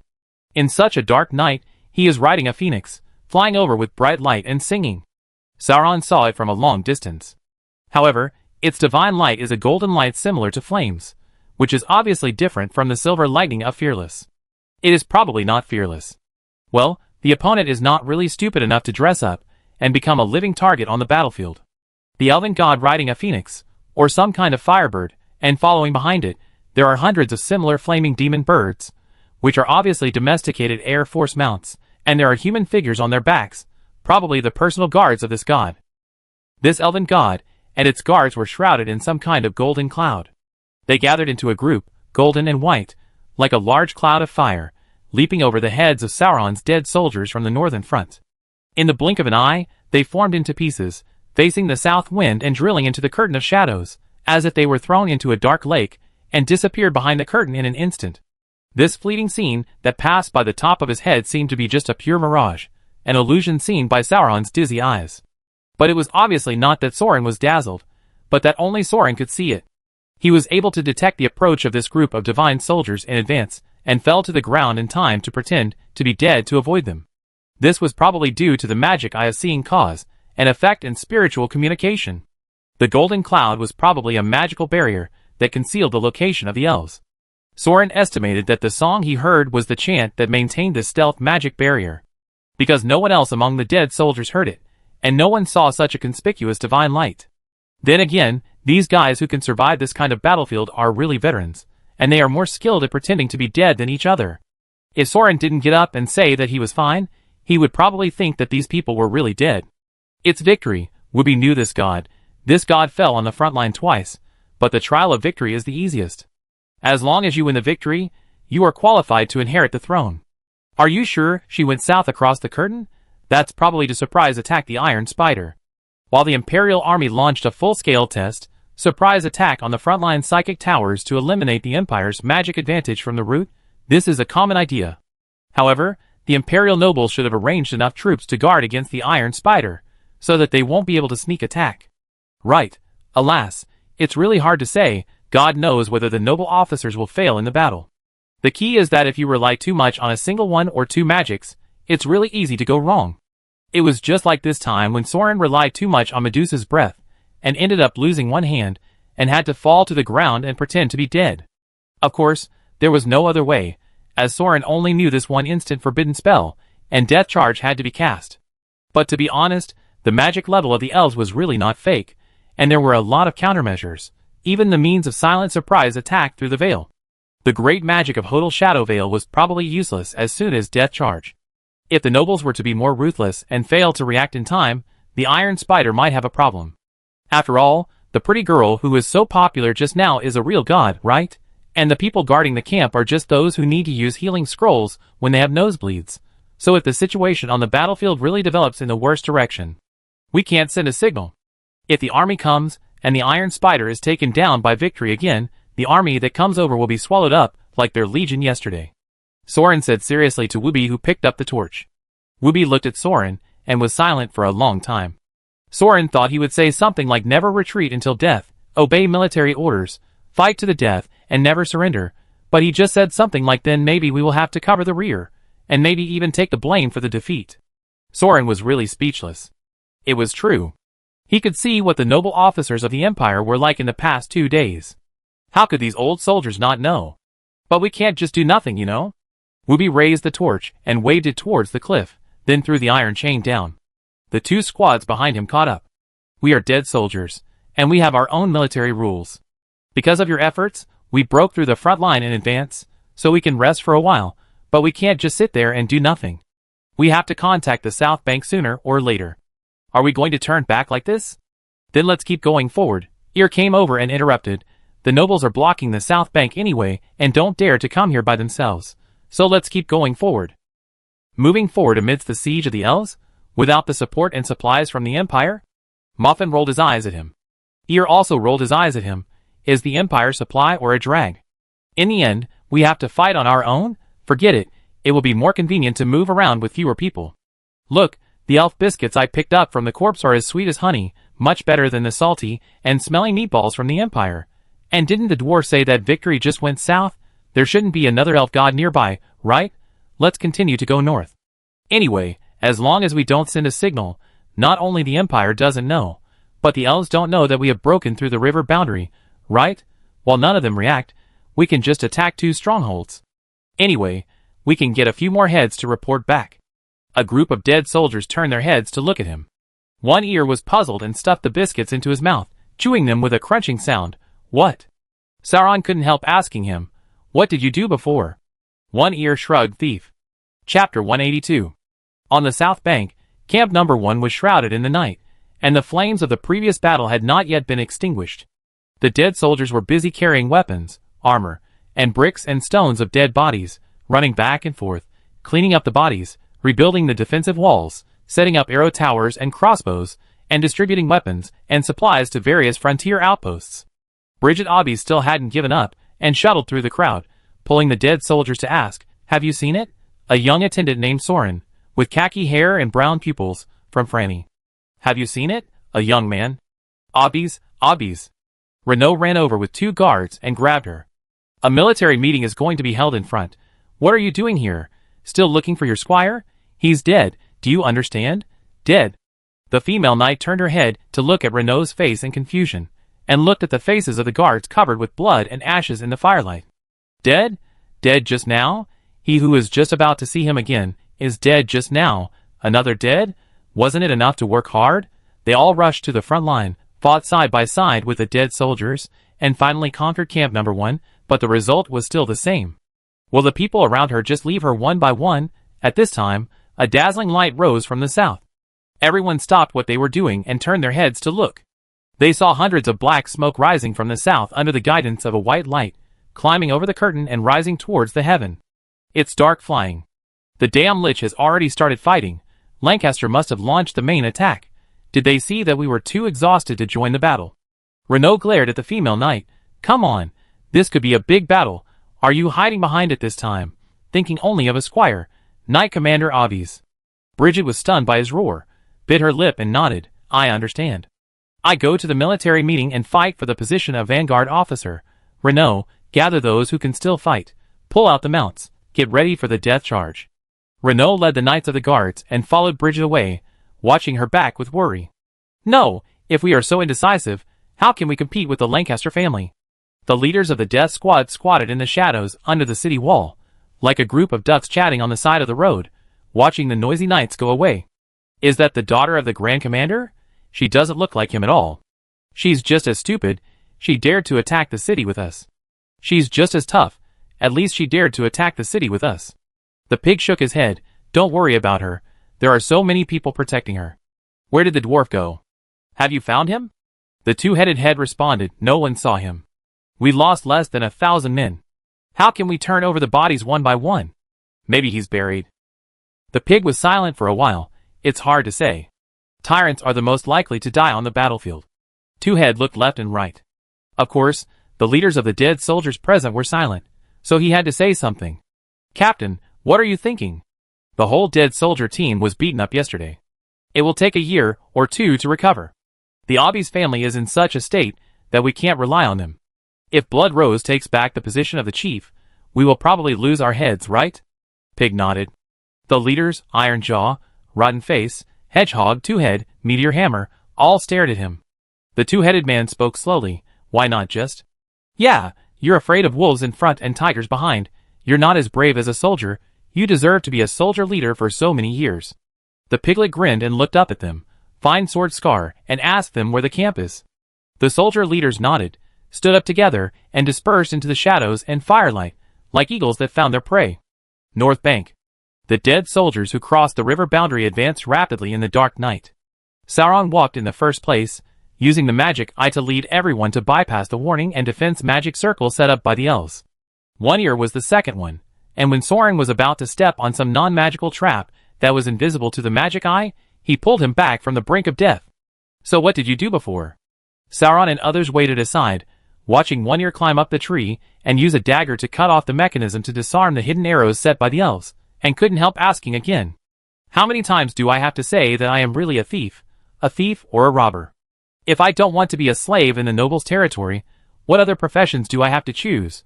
In such a dark night, he is riding a phoenix, flying over with bright light and singing. Sauron saw it from a long distance. However, its divine light is a golden light similar to flames, which is obviously different from the silver lightning of Fearless. It is probably not fearless. Well, the opponent is not really stupid enough to dress up and become a living target on the battlefield. The elven god riding a phoenix, or some kind of firebird, and following behind it, there are hundreds of similar flaming demon birds, which are obviously domesticated Air Force mounts, and there are human figures on their backs, probably the personal guards of this god. This elven god and its guards were shrouded in some kind of golden cloud. They gathered into a group, golden and white, like a large cloud of fire, leaping over the heads of Sauron's dead soldiers from the northern front. In the blink of an eye, they formed into pieces, facing the south wind and drilling into the curtain of shadows, as if they were thrown into a dark lake, and disappeared behind the curtain in an instant. This fleeting scene that passed by the top of his head seemed to be just a pure mirage, an illusion seen by Sauron's dizzy eyes. But it was obviously not that Sauron was dazzled, but that only Sauron could see it. He was able to detect the approach of this group of divine soldiers in advance, and fell to the ground in time to pretend to be dead to avoid them. This was probably due to the magic eye of seeing cause and effect and spiritual communication. The golden cloud was probably a magical barrier that concealed the location of the elves. Sauron estimated that the song he heard was the chant that maintained this stealth magic barrier. Because no one else among the dead soldiers heard it, and no one saw such a conspicuous divine light. Then again, these guys who can survive this kind of battlefield are really veterans, and they are more skilled at pretending to be dead than each other. If Sauron didn't get up and say that he was fine, he would probably think that these people were really dead. It's victory. Wooby knew this god. This god fell on the front line twice, but the trial of victory is the easiest. As long as you win the victory, you are qualified to inherit the throne. Are you sure she went south across the curtain? That's probably to surprise attack the Iron Spider. While the Imperial Army launched a full-scale test, surprise attack on the frontline psychic towers to eliminate the Empire's magic advantage from the route, this is a common idea. However, the Imperial nobles should have arranged enough troops to guard against the Iron Spider, so that they won't be able to sneak attack. Right. Alas, it's really hard to say. God knows whether the noble officers will fail in the battle. The key is that if you rely too much on a single one or two magics, it's really easy to go wrong. It was just like this time when Sauron relied too much on Medusa's breath, and ended up losing one hand, and had to fall to the ground and pretend to be dead. Of course, there was no other way, as Sauron only knew this one instant forbidden spell, and death charge had to be cast. But to be honest, the magic level of the elves was really not fake, and there were a lot of countermeasures, even the means of silent surprise attack through the veil. The great magic of Hodel Shadow Veil was probably useless as soon as death charge. If the nobles were to be more ruthless and fail to react in time, the Iron Spider might have a problem. After all, the pretty girl who is so popular just now is a real god, right? And the people guarding the camp are just those who need to use healing scrolls when they have nosebleeds. So if the situation on the battlefield really develops in the worst direction, we can't send a signal. If the army comes, and the Iron Spider is taken down by victory again, the army that comes over will be swallowed up, like their legion yesterday. Sauron said seriously to Wooby, who picked up the torch. Wooby looked at Sauron, and was silent for a long time. Sauron thought he would say something like never retreat until death, obey military orders, fight to the death, and never surrender, but he just said something like then maybe we will have to cover the rear, and maybe even take the blame for the defeat. Sauron was really speechless. It was true. He could see what the noble officers of the Empire were like in the past 2 days. How could these old soldiers not know? But we can't just do nothing, you know? Wooby raised the torch and waved it towards the cliff, then threw the iron chain down. The 2 squads behind him caught up. We are dead soldiers, and we have our own military rules. Because of your efforts, we broke through the front line in advance, so we can rest for a while, but we can't just sit there and do nothing. We have to contact the South Bank sooner or later. Are we going to turn back like this? Then let's keep going forward. Ear came over and interrupted. The nobles are blocking the South Bank anyway, and don't dare to come here by themselves. So let's keep going forward. Moving forward amidst the siege of the elves, without the support and supplies from the Empire? Muffin rolled his eyes at him. Ear also rolled his eyes at him. Is the Empire supply or a drag? In the end, we have to fight on our own? Forget it. It will be more convenient to move around with fewer people. Look, the elf biscuits I picked up from the corpse are as sweet as honey, much better than the salty and smelly meatballs from the Empire. And didn't the dwarf say that victory just went south? There shouldn't be another elf god nearby, right? Let's continue to go north. Anyway, as long as we don't send a signal, not only the Empire doesn't know, but the elves don't know that we have broken through the river boundary, right? While none of them react, we can just attack 2 strongholds. Anyway, We can get a few more heads to report back. A group of dead soldiers turned their heads to look at him. One ear was puzzled and stuffed the biscuits into his mouth, chewing them with a crunching sound. What? Sauron couldn't help asking him. What did you do before? One ear shrugged. Thief. Chapter 182. On the south bank, Camp Number 1 was shrouded in the night, and the flames of the previous battle had not yet been extinguished. The dead soldiers were busy carrying weapons, armor, and bricks and stones of dead bodies, running back and forth, cleaning up the bodies, rebuilding the defensive walls, setting up arrow towers and crossbows, and distributing weapons and supplies to various frontier outposts. Bridget Obby still hadn't given up, and shuttled through the crowd, pulling the dead soldiers to ask, "Have you seen it?" A young attendant named Soren, with khaki hair and brown pupils, from Franny. "Have you seen it?" A young man. Obbies. Renault ran over with 2 guards and grabbed her. "A military meeting is going to be held in front. What are you doing here? Still looking for your squire? He's dead, do you understand? Dead." The female knight turned her head to look at Renault's face in confusion, and looked at the faces of the guards covered with blood and ashes in the firelight. "Dead? Dead just now? He who was just about to see him again is dead just now. Another dead? Wasn't it enough to work hard?" They all rushed to the front line, fought side by side with the dead soldiers, and finally conquered Camp Number 1, but the result was still the same. Will the people around her just leave her one by one? At this time, a dazzling light rose from the south. Everyone stopped what they were doing and turned their heads to look. They saw hundreds of black smoke rising from the south under the guidance of a white light, climbing over the curtain and rising towards the heaven. It's dark flying. The damn Lich has already started fighting. Lancaster must have launched the main attack. Did they see that we were too exhausted to join the battle? Renault glared at the female knight. "Come on, this could be a big battle. Are you hiding behind it this time? Thinking only of a squire, Knight Commander Obvies." Bridget was stunned by his roar, bit her lip and nodded. "I understand. I go to the military meeting and fight for the position of vanguard officer. Renault, gather those who can still fight. Pull out the mounts. Get ready for the death charge." Renault led the knights of the guards and followed Bridget away, watching her back with worry. "No, if we are so indecisive, how can we compete with the Lancaster family?" The leaders of the death squad squatted in the shadows under the city wall, like a group of ducks chatting on the side of the road, watching the noisy knights go away. "Is that the daughter of the Grand Commander? She doesn't look like him at all. She's just as stupid. She dared to attack the city with us. She's just as tough. At least she dared to attack the city with us." The pig shook his head. "Don't worry about her. There are so many people protecting her." "Where did the dwarf go?" "Have you found him?" The two-headed head responded. "No one saw him. We lost less than 1,000 men. How can we turn over the bodies one by one? Maybe he's buried." The pig was silent for a while. "It's hard to say. Tyrants are the most likely to die on the battlefield." Two-head looked left and right. Of course, the leaders of the dead soldiers present were silent, so he had to say something. "Captain, what are you thinking? The whole dead soldier team was beaten up yesterday. It will take a year or 2 to recover. The Obbies family is in such a state that we can't rely on them. If Blood Rose takes back the position of the chief, we will probably lose our heads, right?" Pig nodded. The leaders, Iron Jaw, Rotten Face, Hedgehog, Two-Head, Meteor Hammer, all stared at him. The two-headed man spoke slowly. "Why not just? Yeah, you're afraid of wolves in front and tigers behind. You're not as brave as a soldier. You deserve to be a soldier leader for so many years." The piglet grinned and looked up at them, Fine Sword Scar, and asked them where the camp is. The soldier leaders nodded, stood up together, and dispersed into the shadows and firelight, like eagles that found their prey. North Bank. The dead soldiers who crossed the river boundary advanced rapidly in the dark night. Sauron walked in the first place, using the magic eye to lead everyone to bypass the warning and defense magic circle set up by the elves. One Ear was the second one, and when Sauron was about to step on some non-magical trap that was invisible to the magic eye, he pulled him back from the brink of death. "So what did you do before?" Sauron and others waited aside, watching One Ear climb up the tree and use a dagger to cut off the mechanism to disarm the hidden arrows set by the elves, and couldn't help asking again. "How many times do I have to say that I am really a thief or a robber? If I don't want to be a slave in the noble's territory, what other professions do I have to choose?"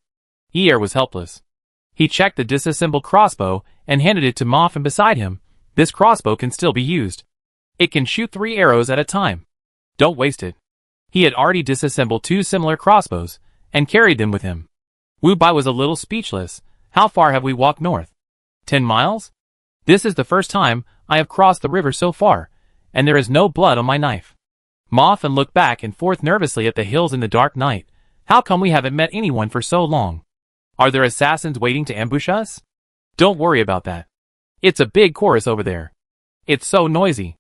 Ear was helpless. He checked the disassembled crossbow and handed it to Moffin beside him. "This crossbow can still be used. It can shoot 3 arrows at a time. Don't waste it." He had already disassembled 2 similar crossbows and carried them with him. Wu Bai was a little speechless. "How far have we walked north?" 10 miles? This is the first time I have crossed the river so far, and there is no blood on my knife. Mothman looked back and forth nervously at the hills in the dark night. How come we haven't met anyone for so long? Are there assassins waiting to ambush us? Don't worry about that. It's a big chorus over there. It's so noisy.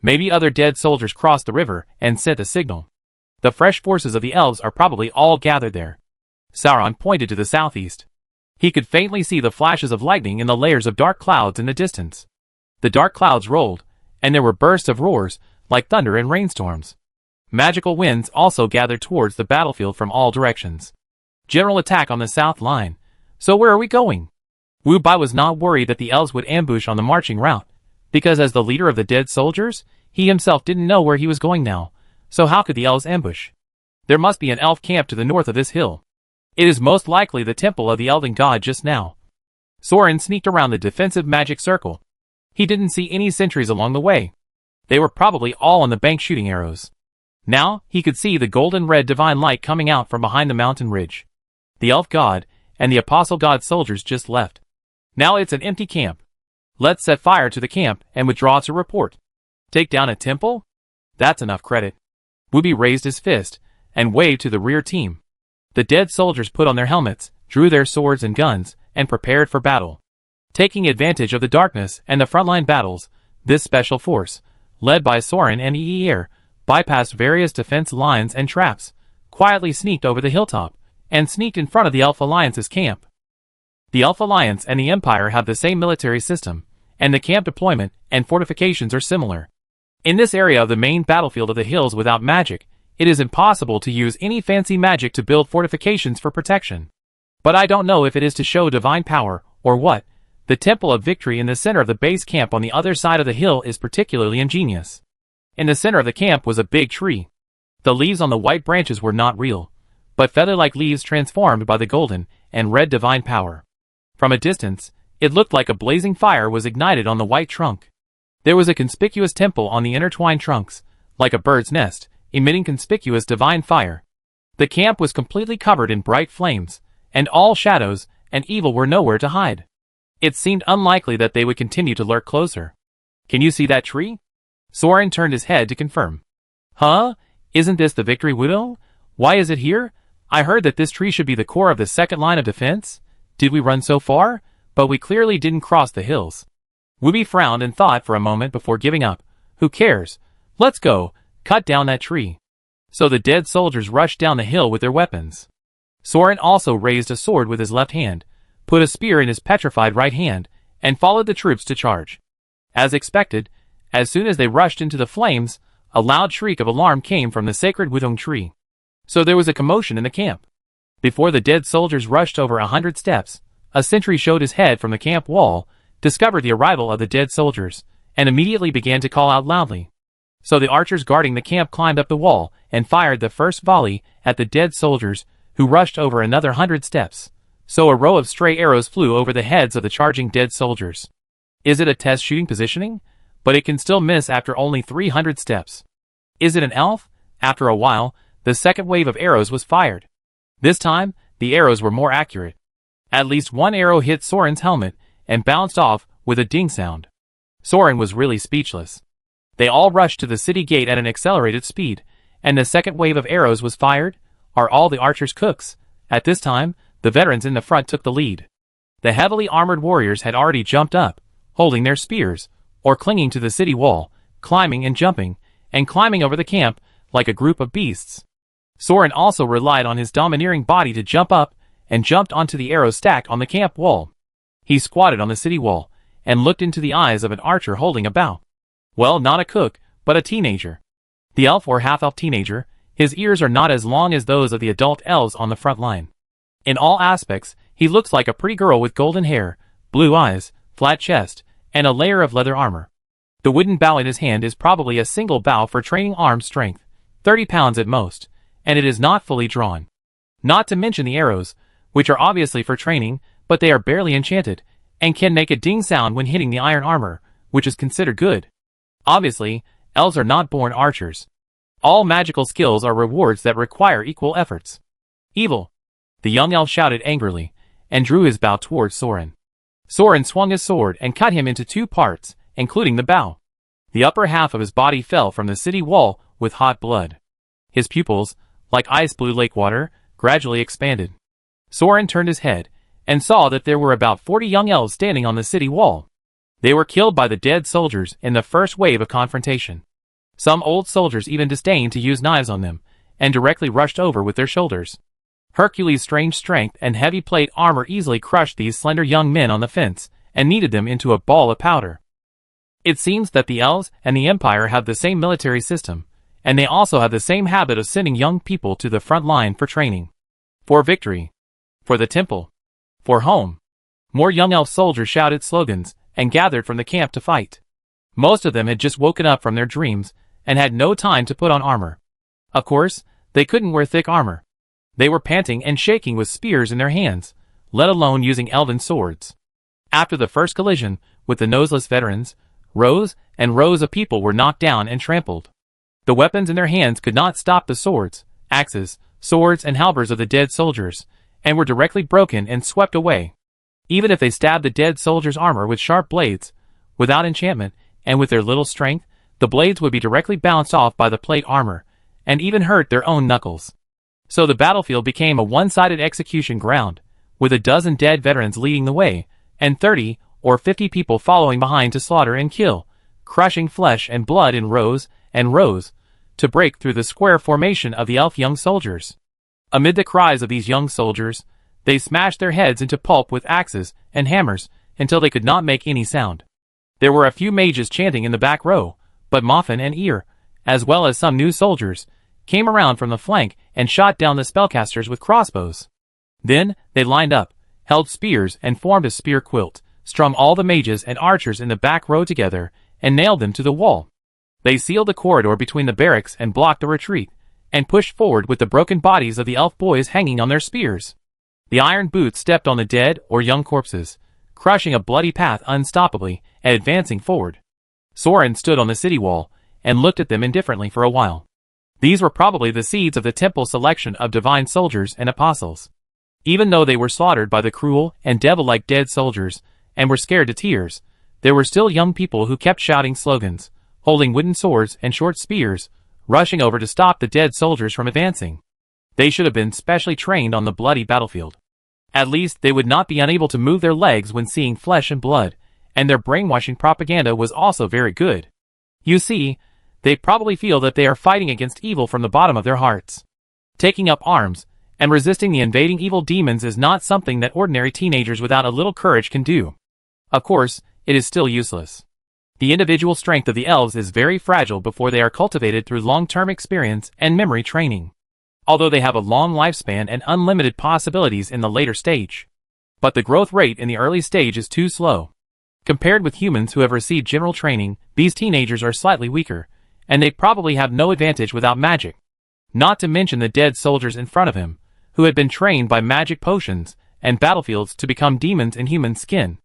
Maybe other dead soldiers crossed the river and sent a signal. The fresh forces of the elves are probably all gathered there. Sauron pointed to the southeast. He could faintly see the flashes of lightning in the layers of dark clouds in the distance. The dark clouds rolled, and there were bursts of roars, like thunder and rainstorms. Magical winds also gathered towards the battlefield from all directions. General attack on the south line. So where are we going? Wu Bai was not worried that the elves would ambush on the marching route, because as the leader of the dead soldiers, he himself didn't know where he was going now, so how could the elves ambush? There must be an elf camp to the north of this hill. It is most likely the temple of the elven god just now. Soren sneaked around the defensive magic circle. He didn't see any sentries along the way. They were probably all on the bank shooting arrows. Now, he could see the golden-red divine light coming out from behind the mountain ridge. The elf god and the apostle god soldiers just left. Now it's an empty camp. Let's set fire to the camp and withdraw to report. Take down a temple? That's enough credit. Wooby raised his fist and waved to the rear team. The dead soldiers put on their helmets, drew their swords and guns, and prepared for battle. Taking advantage of the darkness and the frontline battles, this special force, led by Soren and Eir, bypassed various defense lines and traps, quietly sneaked over the hilltop, and sneaked in front of the Elf Alliance's camp. The Elf Alliance and the Empire have the same military system, and the camp deployment and fortifications are similar. In this area of the main battlefield of the hills without magic, it is impossible to use any fancy magic to build fortifications for protection. But I don't know if it is to show divine power, or what. The Temple of Victory in the center of the base camp on the other side of the hill is particularly ingenious. In the center of the camp was a big tree. The leaves on the white branches were not real, but feather-like leaves transformed by the golden and red divine power. From a distance, it looked like a blazing fire was ignited on the white trunk. There was a conspicuous temple on the intertwined trunks, like a bird's nest, emitting conspicuous divine fire. The camp was completely covered in bright flames, and all shadows and evil were nowhere to hide. It seemed unlikely that they would continue to lurk closer. Can you see that tree? Soren turned his head to confirm. Huh? Isn't this the Victory Widow? Why is it here? I heard that this tree should be the core of the second line of defense. Did we run so far? But we clearly didn't cross the hills. Wooby frowned and thought for a moment before giving up. Who cares? Let's go, cut down that tree. So the dead soldiers rushed down the hill with their weapons. Soren also raised a sword with his left hand, put a spear in his petrified right hand, and followed the troops to charge. As expected, as soon as they rushed into the flames, a loud shriek of alarm came from the sacred Wudong tree. So there was a commotion in the camp. Before the dead soldiers rushed over 100 steps, a sentry showed his head from the camp wall, discovered the arrival of the dead soldiers, and immediately began to call out loudly. So the archers guarding the camp climbed up the wall and fired the first volley at the dead soldiers, who rushed over another 100 steps. So a row of stray arrows flew over the heads of the charging dead soldiers. Is it a test shooting positioning? But it can still miss after only 300 steps. Is it an elf? After a while, the second wave of arrows was fired. This time, the arrows were more accurate. At least one arrow hit Soren's helmet and bounced off with a ding sound. Soren was really speechless. They all rushed to the city gate at an accelerated speed, and the second wave of arrows was fired. Are all the archers cooks? At this time, the veterans in the front took the lead. The heavily armored warriors had already jumped up, holding their spears, or clinging to the city wall, climbing and jumping over the camp like a group of beasts. Soren also relied on his domineering body to jump up and jumped onto the arrow stack on the camp wall. He squatted on the city wall and looked into the eyes of an archer holding a bow. Well, not a cook, but a teenager. The elf or half-elf teenager, his ears are not as long as those of the adult elves on the front line. In all aspects, he looks like a pretty girl with golden hair, blue eyes, flat chest, and a layer of leather armor. The wooden bow in his hand is probably a single bow for training arm strength, 30 pounds at most, and it is not fully drawn. Not to mention the arrows, which are obviously for training, but they are barely enchanted, and can make a ding sound when hitting the iron armor, which is considered good. Obviously, elves are not born archers. All magical skills are rewards that require equal efforts. Evil! The young elf shouted angrily, and drew his bow towards Soren. Soren swung his sword and cut him into 2 parts, including the bow. The upper half of his body fell from the city wall with hot blood. His pupils, like ice blue lake water, gradually expanded. Soren turned his head and saw that there were about 40 young elves standing on the city wall. They were killed by the dead soldiers in the first wave of confrontation. Some old soldiers even disdained to use knives on them, and directly rushed over with their shoulders. Hercules' strange strength and heavy plate armor easily crushed these slender young men on the fence, and kneaded them into a ball of powder. It seems that the elves and the Empire have the same military system, and they also have the same habit of sending young people to the front line for training. For victory. For the temple. For home. More young elf soldiers shouted slogans, and gathered from the camp to fight. Most of them had just woken up from their dreams, and had no time to put on armor. Of course, they couldn't wear thick armor. They were panting and shaking with spears in their hands, let alone using elven swords. After the first collision with the noseless veterans, rows and rows of people were knocked down and trampled. The weapons in their hands could not stop the swords, axes, swords and halberds of the dead soldiers, and were directly broken and swept away. Even if they stabbed the dead soldiers' armor with sharp blades, without enchantment, and with their little strength, the blades would be directly bounced off by the plate armor, and even hurt their own knuckles. So the battlefield became a one-sided execution ground, with a dozen dead veterans leading the way, and 30 or 50 people following behind to slaughter and kill, crushing flesh and blood in rows and rows, to break through the square formation of the elf young soldiers. Amid the cries of these young soldiers, they smashed their heads into pulp with axes and hammers until they could not make any sound. There were a few mages chanting in the back row, but Moffin and Ear, as well as some new soldiers, came around from the flank and shot down the spellcasters with crossbows. Then, they lined up, held spears and formed a spear quilt, strung all the mages and archers in the back row together, and nailed them to the wall. They sealed the corridor between the barracks and blocked the retreat, and pushed forward with the broken bodies of the elf boys hanging on their spears. The iron boots stepped on the dead or young corpses, crushing a bloody path unstoppably and advancing forward. Soren stood on the city wall and looked at them indifferently for a while. These were probably the seeds of the temple selection of divine soldiers and apostles. Even though they were slaughtered by the cruel and devil-like dead soldiers and were scared to tears, there were still young people who kept shouting slogans, holding wooden swords and short spears, rushing over to stop the dead soldiers from advancing. They should have been specially trained on the bloody battlefield. At least they would not be unable to move their legs when seeing flesh and blood, and their brainwashing propaganda was also very good. You see, they probably feel that they are fighting against evil from the bottom of their hearts. Taking up arms and resisting the invading evil demons is not something that ordinary teenagers without a little courage can do. Of course, it is still useless. The individual strength of the elves is very fragile before they are cultivated through long-term experience and memory training, although they have a long lifespan and unlimited possibilities in the later stage. But the growth rate in the early stage is too slow. Compared with humans who have received general training, these teenagers are slightly weaker, and they probably have no advantage without magic. Not to mention the dead soldiers in front of him, who had been trained by magic potions and battlefields to become demons in human skin.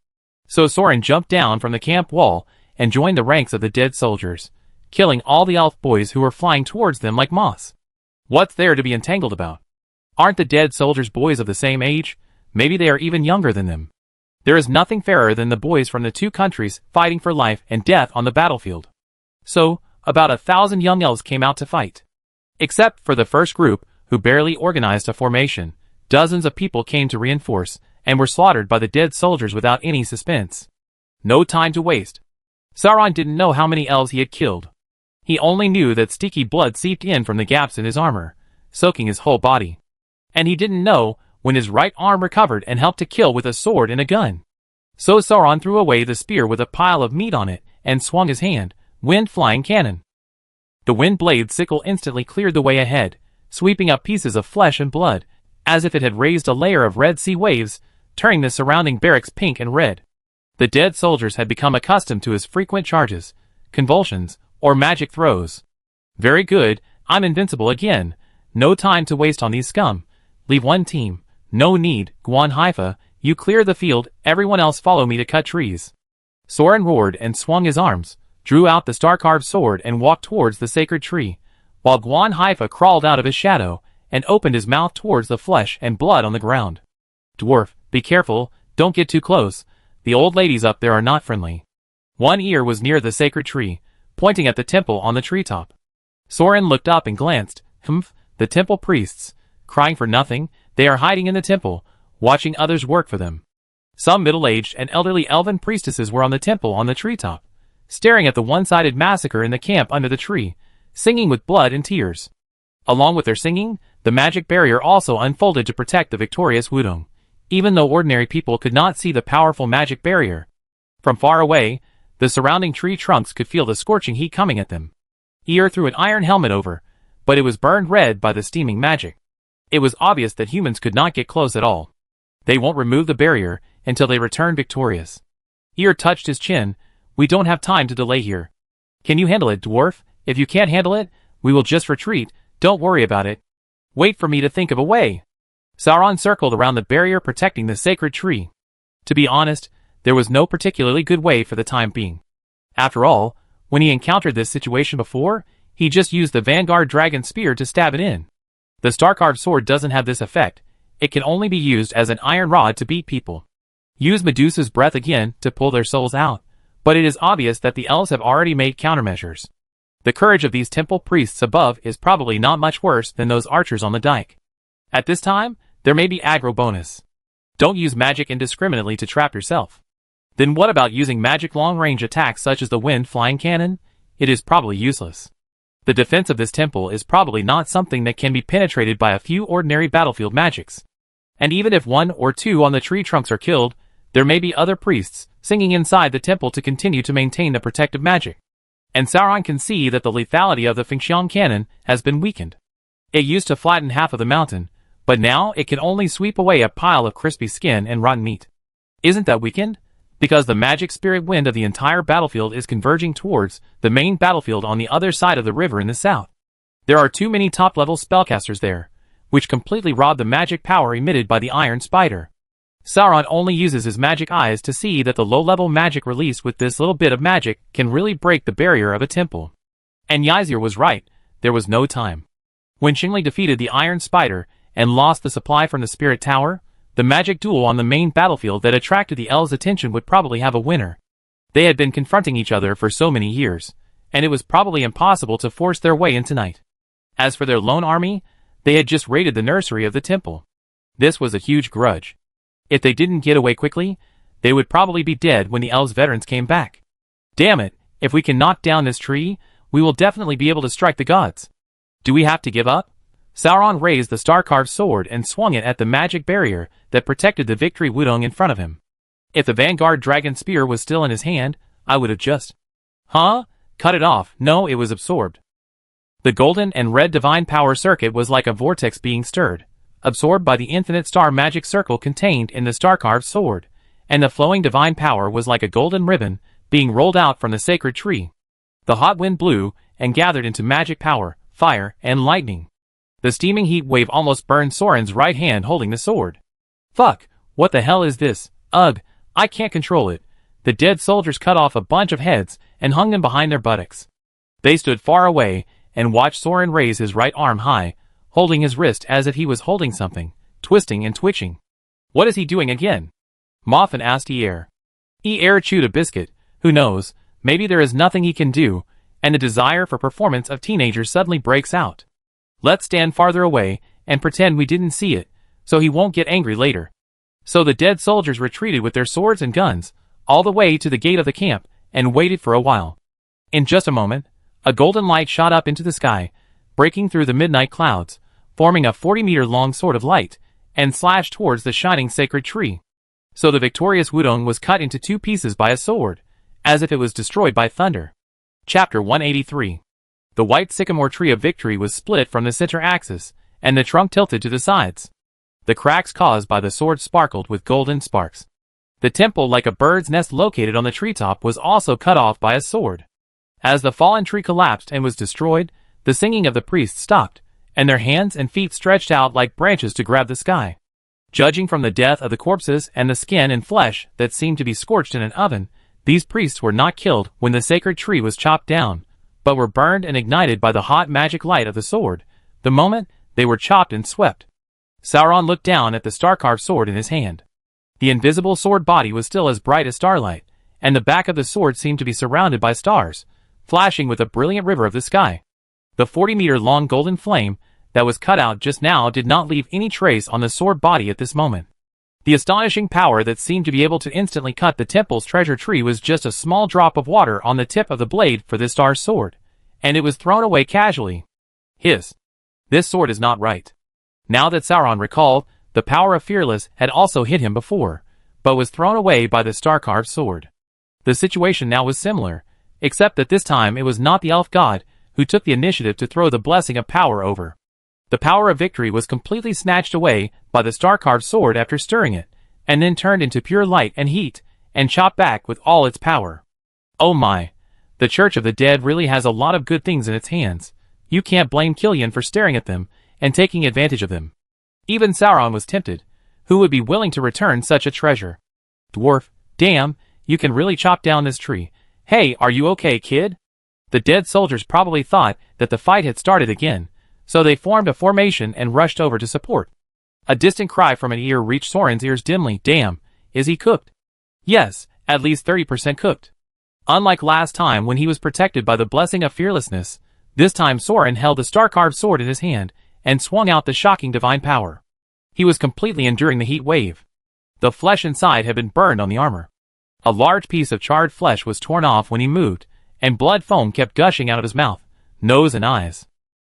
So Soren jumped down from the camp wall and joined the ranks of the dead soldiers, killing all the elf boys who were flying towards them like moths. What's there to be entangled about? Aren't the dead soldiers boys of the same age? Maybe they are even younger than them. There is nothing fairer than the boys from the two countries fighting for life and death on the battlefield. So, about 1,000 young elves came out to fight. Except for the first group, who barely organized a formation, dozens of people came to reinforce, and were slaughtered by the dead soldiers without any suspense. No time to waste. Sauron didn't know how many elves he had killed. He only knew that sticky blood seeped in from the gaps in his armor, soaking his whole body. And he didn't know when his right arm recovered and helped to kill with a sword and a gun. So Sauron threw away the spear with a pile of meat on it, and swung his hand, wind-flying cannon. The wind-blade sickle instantly cleared the way ahead, sweeping up pieces of flesh and blood, as if it had raised a layer of Red Sea waves, turning the surrounding barracks pink and red. The dead soldiers had become accustomed to his frequent charges, convulsions, or magic throws. Very good, I'm invincible again. No time to waste on these scum. Leave one team. No need, Guan Haifa, you clear the field, everyone else follow me to cut trees. Soren roared and swung his arms, drew out the star-carved sword and walked towards the sacred tree, while Guan Haifa crawled out of his shadow and opened his mouth towards the flesh and blood on the ground. Dwarf, be careful, don't get too close. The old ladies up there are not friendly. One ear was near the sacred tree, pointing at the temple on the treetop. Soren looked up and glanced. The temple priests, crying for nothing, they are hiding in the temple, watching others work for them. Some middle-aged and elderly elven priestesses were on the temple on the treetop, staring at the one-sided massacre in the camp under the tree, singing with blood and tears. Along with their singing, the magic barrier also unfolded to protect the victorious Wudong, even though ordinary people could not see the powerful magic barrier. From far away, the surrounding tree trunks could feel the scorching heat coming at them. Eir threw an iron helmet over, but it was burned red by the steaming magic. It was obvious that humans could not get close at all. They won't remove the barrier until they return victorious. Eir touched his chin. We don't have time to delay here. Can you handle it, dwarf? If you can't handle it, we will just retreat. Don't worry about it. Wait for me to think of a way. Sauron circled around the barrier protecting the sacred tree. To be honest, there was no particularly good way for the time being. After all, when he encountered this situation before, he just used the Vanguard Dragon Spear to stab it in. The star-carved sword doesn't have this effect. It can only be used as an iron rod to beat people. Use Medusa's breath again to pull their souls out, but it is obvious that the elves have already made countermeasures. The courage of these temple priests above is probably not much worse than those archers on the dike. At this time, there may be aggro bonus. Don't use magic indiscriminately to trap yourself. Then what about using magic long-range attacks such as the wind-flying cannon? It is probably useless. The defense of this temple is probably not something that can be penetrated by a few ordinary battlefield magics. And even if one or two on the tree trunks are killed, there may be other priests singing inside the temple to continue to maintain the protective magic. And Sauron can see that the lethality of the Fengxiang cannon has been weakened. It used to flatten half of the mountain, but now it can only sweep away a pile of crispy skin and rotten meat. Isn't that weakened? Because the magic spirit wind of the entire battlefield is converging towards the main battlefield on the other side of the river in the south. There are too many top-level spellcasters there, which completely rob the magic power emitted by the Iron Spider. Sauron only uses his magic eyes to see that the low-level magic released with this little bit of magic can really break the barrier of a temple. And Ysir was right, there was no time. When Qingli defeated the Iron Spider and lost the supply from the Spirit Tower, the magic duel on the main battlefield that attracted the elves' attention would probably have a winner. They had been confronting each other for so many years, and it was probably impossible to force their way in tonight. As for their lone army, they had just raided the nursery of the temple. This was a huge grudge. If they didn't get away quickly, they would probably be dead when the elves' veterans came back. Damn it, if we can knock down this tree, we will definitely be able to strike the gods. Do we have to give up? Sauron raised the star-carved sword and swung it at the magic barrier that protected the victory Wudong in front of him. If the Vanguard Dragon Spear was still in his hand, I would have just... Cut it off. No, it was absorbed. The golden and red divine power circuit was like a vortex being stirred, absorbed by the infinite star magic circle contained in the star-carved sword, and the flowing divine power was like a golden ribbon being rolled out from the sacred tree. The hot wind blew and gathered into magic power, fire, and lightning. The steaming heat wave almost burned Soren's right hand holding the sword. Fuck, what the hell is this? Ugh, I can't control it. The dead soldiers cut off a bunch of heads and hung them behind their buttocks. They stood far away and watched Soren raise his right arm high, holding his wrist as if he was holding something, twisting and twitching. What is he doing again? Moffin asked Eir. Eir chewed a biscuit. Who knows, maybe there is nothing he can do, and the desire for performance of teenagers suddenly breaks out. Let's stand farther away and pretend we didn't see it, so he won't get angry later. So the dead soldiers retreated with their swords and guns, all the way to the gate of the camp, and waited for a while. In just a moment, a golden light shot up into the sky, breaking through the midnight clouds, forming a 40-meter-long sword of light, and slashed towards the shining sacred tree. So the victorious Wudong was cut into two pieces by a sword, as if it was destroyed by thunder. Chapter 183. The white sycamore tree of victory was split from the center axis, and the trunk tilted to the sides. The cracks caused by the sword sparkled with golden sparks. The temple, like a bird's nest located on the treetop, was also cut off by a sword. As the fallen tree collapsed and was destroyed, the singing of the priests stopped, and their hands and feet stretched out like branches to grab the sky. Judging from the death of the corpses and the skin and flesh that seemed to be scorched in an oven, these priests were not killed when the sacred tree was chopped down, but were burned and ignited by the hot magic light of the sword, the moment they were chopped and swept. Sauron looked down at the star-carved sword in his hand. The invisible sword body was still as bright as starlight, and the back of the sword seemed to be surrounded by stars, flashing with a brilliant river of the sky. The 40-meter-long golden flame that was cut out just now did not leave any trace on the sword body at this moment. The astonishing power that seemed to be able to instantly cut the temple's treasure tree was just a small drop of water on the tip of the blade for this star's sword, and it was thrown away casually. Hiss. This sword is not right. Now that Sauron recalled, the power of Fearless had also hit him before, but was thrown away by the star-carved sword. The situation now was similar, except that this time it was not the elf god who took the initiative to throw the blessing of power over. The power of victory was completely snatched away by the star-carved sword after stirring it, and then turned into pure light and heat, and chopped back with all its power. Oh my! The Church of the Dead really has a lot of good things in its hands. You can't blame Killian for staring at them, and taking advantage of them. Even Sauron was tempted. Who would be willing to return such a treasure? Dwarf, damn, you can really chop down this tree. Hey, are you okay, kid? The dead soldiers probably thought that the fight had started again, so they formed a formation and rushed over to support. A distant cry from an ear reached Soren's ears dimly. Damn, is he cooked? Yes, at least 30% cooked. Unlike last time when he was protected by the blessing of fearlessness, this time Soren held the star-carved sword in his hand and swung out the shocking divine power. He was completely enduring the heat wave. The flesh inside had been burned on the armor. A large piece of charred flesh was torn off when he moved, and blood foam kept gushing out of his mouth, nose and eyes.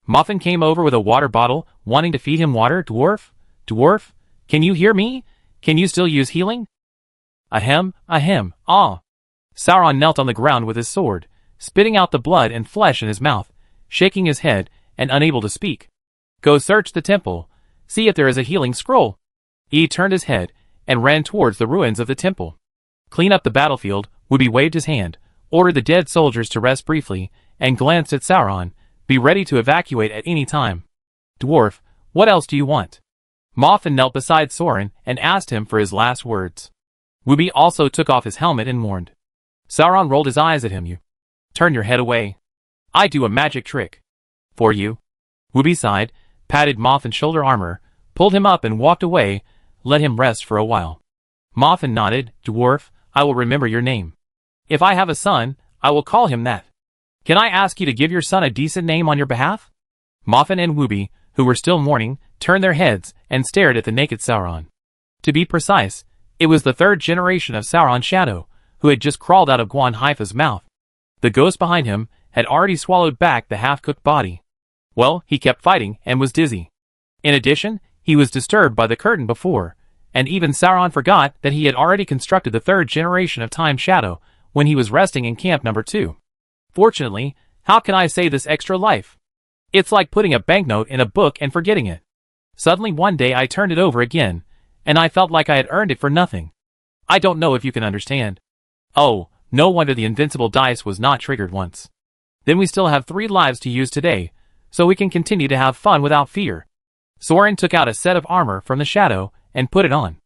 Muffin came over with a water bottle, wanting to feed him water. Dwarf? Dwarf? Can you hear me? Can you still use healing? Ahem, ahem, ah. Sauron knelt on the ground with his sword, spitting out the blood and flesh in his mouth, shaking his head, and unable to speak. Go search the temple. See if there is a healing scroll. He turned his head, and ran towards the ruins of the temple. Clean up the battlefield. Wooby waved his hand, ordered the dead soldiers to rest briefly, and glanced at Sauron. Be ready to evacuate at any time. Dwarf, what else do you want? Muffin knelt beside Soren and asked him for his last words. Wooby also took off his helmet and mourned. Sauron rolled his eyes at him. You turn your head away. I do a magic trick. For you. Wooby sighed, patted Muffin's shoulder armor, pulled him up and walked away, let him rest for a while. Muffin nodded. Dwarf, I will remember your name. If I have a son, I will call him that. Can I ask you to give your son a decent name on your behalf? Muffin and Wooby, who were still mourning, turned their heads and stared at the naked Sauron. To be precise, it was the third generation of Sauron's shadow, who had just crawled out of Guan Haifa's mouth. The ghost behind him had already swallowed back the half-cooked body. Well, he kept fighting and was dizzy. In addition, he was disturbed by the curtain before, and even Sauron forgot that he had already constructed the third generation of Time Shadow when he was resting in Camp Number 2. Fortunately, how can I say this extra life? It's like putting a banknote in a book and forgetting it. Suddenly one day I turned it over again, and I felt like I had earned it for nothing. I don't know if you can understand. Oh, no wonder the invincible dice was not triggered once. Then we still have 3 lives to use today, so we can continue to have fun without fear. Soren took out a set of armor from the shadow and put it on.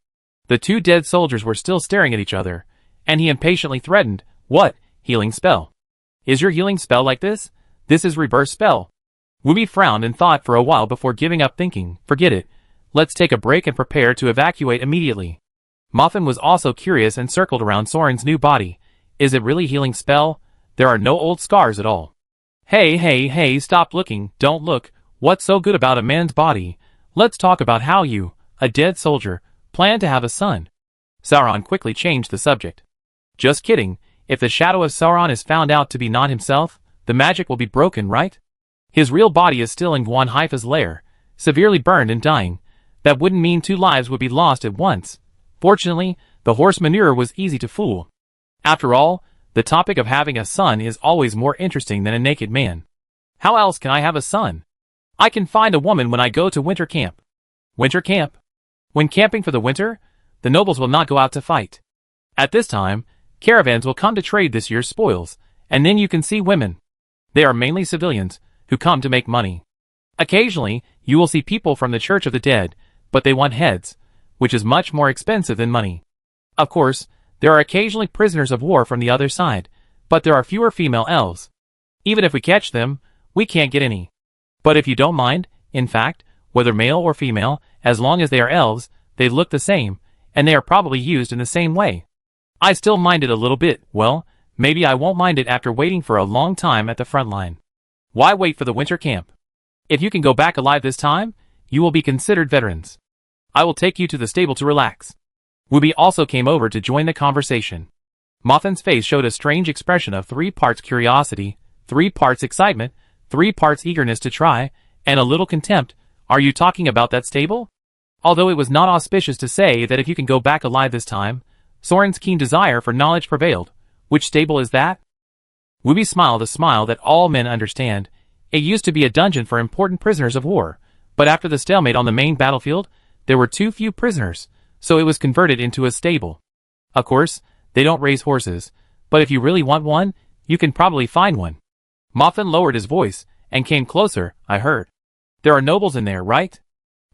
The 2 dead soldiers were still staring at each other, and he impatiently threatened, What? Healing spell? Is your healing spell like this? This is reverse spell. Wooby frowned and thought for a while before giving up thinking, Forget it. Let's take a break and prepare to evacuate immediately. Muffin was also curious and circled around Soren's new body. Is it really healing spell? There are no old scars at all. Hey, stop looking, don't look. What's so good about a man's body? Let's talk about how you, a dead soldier, plan to have a son. Sauron quickly changed the subject. Just kidding, if the shadow of Sauron is found out to be not himself, the magic will be broken, right? His real body is still in Guan Haifa's lair, severely burned and dying. That wouldn't mean 2 lives would be lost at once. Fortunately, the horse manure was easy to fool. After all, the topic of having a son is always more interesting than a naked man. How else can I have a son? I can find a woman when I go to winter camp. Winter camp? When camping for the winter, the nobles will not go out to fight. At this time, caravans will come to trade this year's spoils, and then you can see women. They are mainly civilians, who come to make money. Occasionally, you will see people from the Church of the Dead, but they want heads, which is much more expensive than money. Of course, there are occasionally prisoners of war from the other side, but there are fewer female elves. Even if we catch them, we can't get any. But if you don't mind, in fact, whether male or female, as long as they are elves, they look the same, and they are probably used in the same way. I still mind it a little bit. Well, maybe I won't mind it after waiting for a long time at the front line. Why wait for the winter camp? If you can go back alive this time, you will be considered veterans. I will take you to the stable to relax. Wooby also came over to join the conversation. Muffin's face showed a strange expression of 3 parts curiosity, 3 parts excitement, 3 parts eagerness to try, and a little contempt. Are you talking about that stable? Although it was not auspicious to say that if you can go back alive this time, Soren's keen desire for knowledge prevailed. Which stable is that? Wooby smiled a smile that all men understand. It used to be a dungeon for important prisoners of war, but after the stalemate on the main battlefield, there were too few prisoners, so it was converted into a stable. Of course, they don't raise horses, but if you really want one, you can probably find one. Muffin lowered his voice and came closer. I heard. There are nobles in there, right?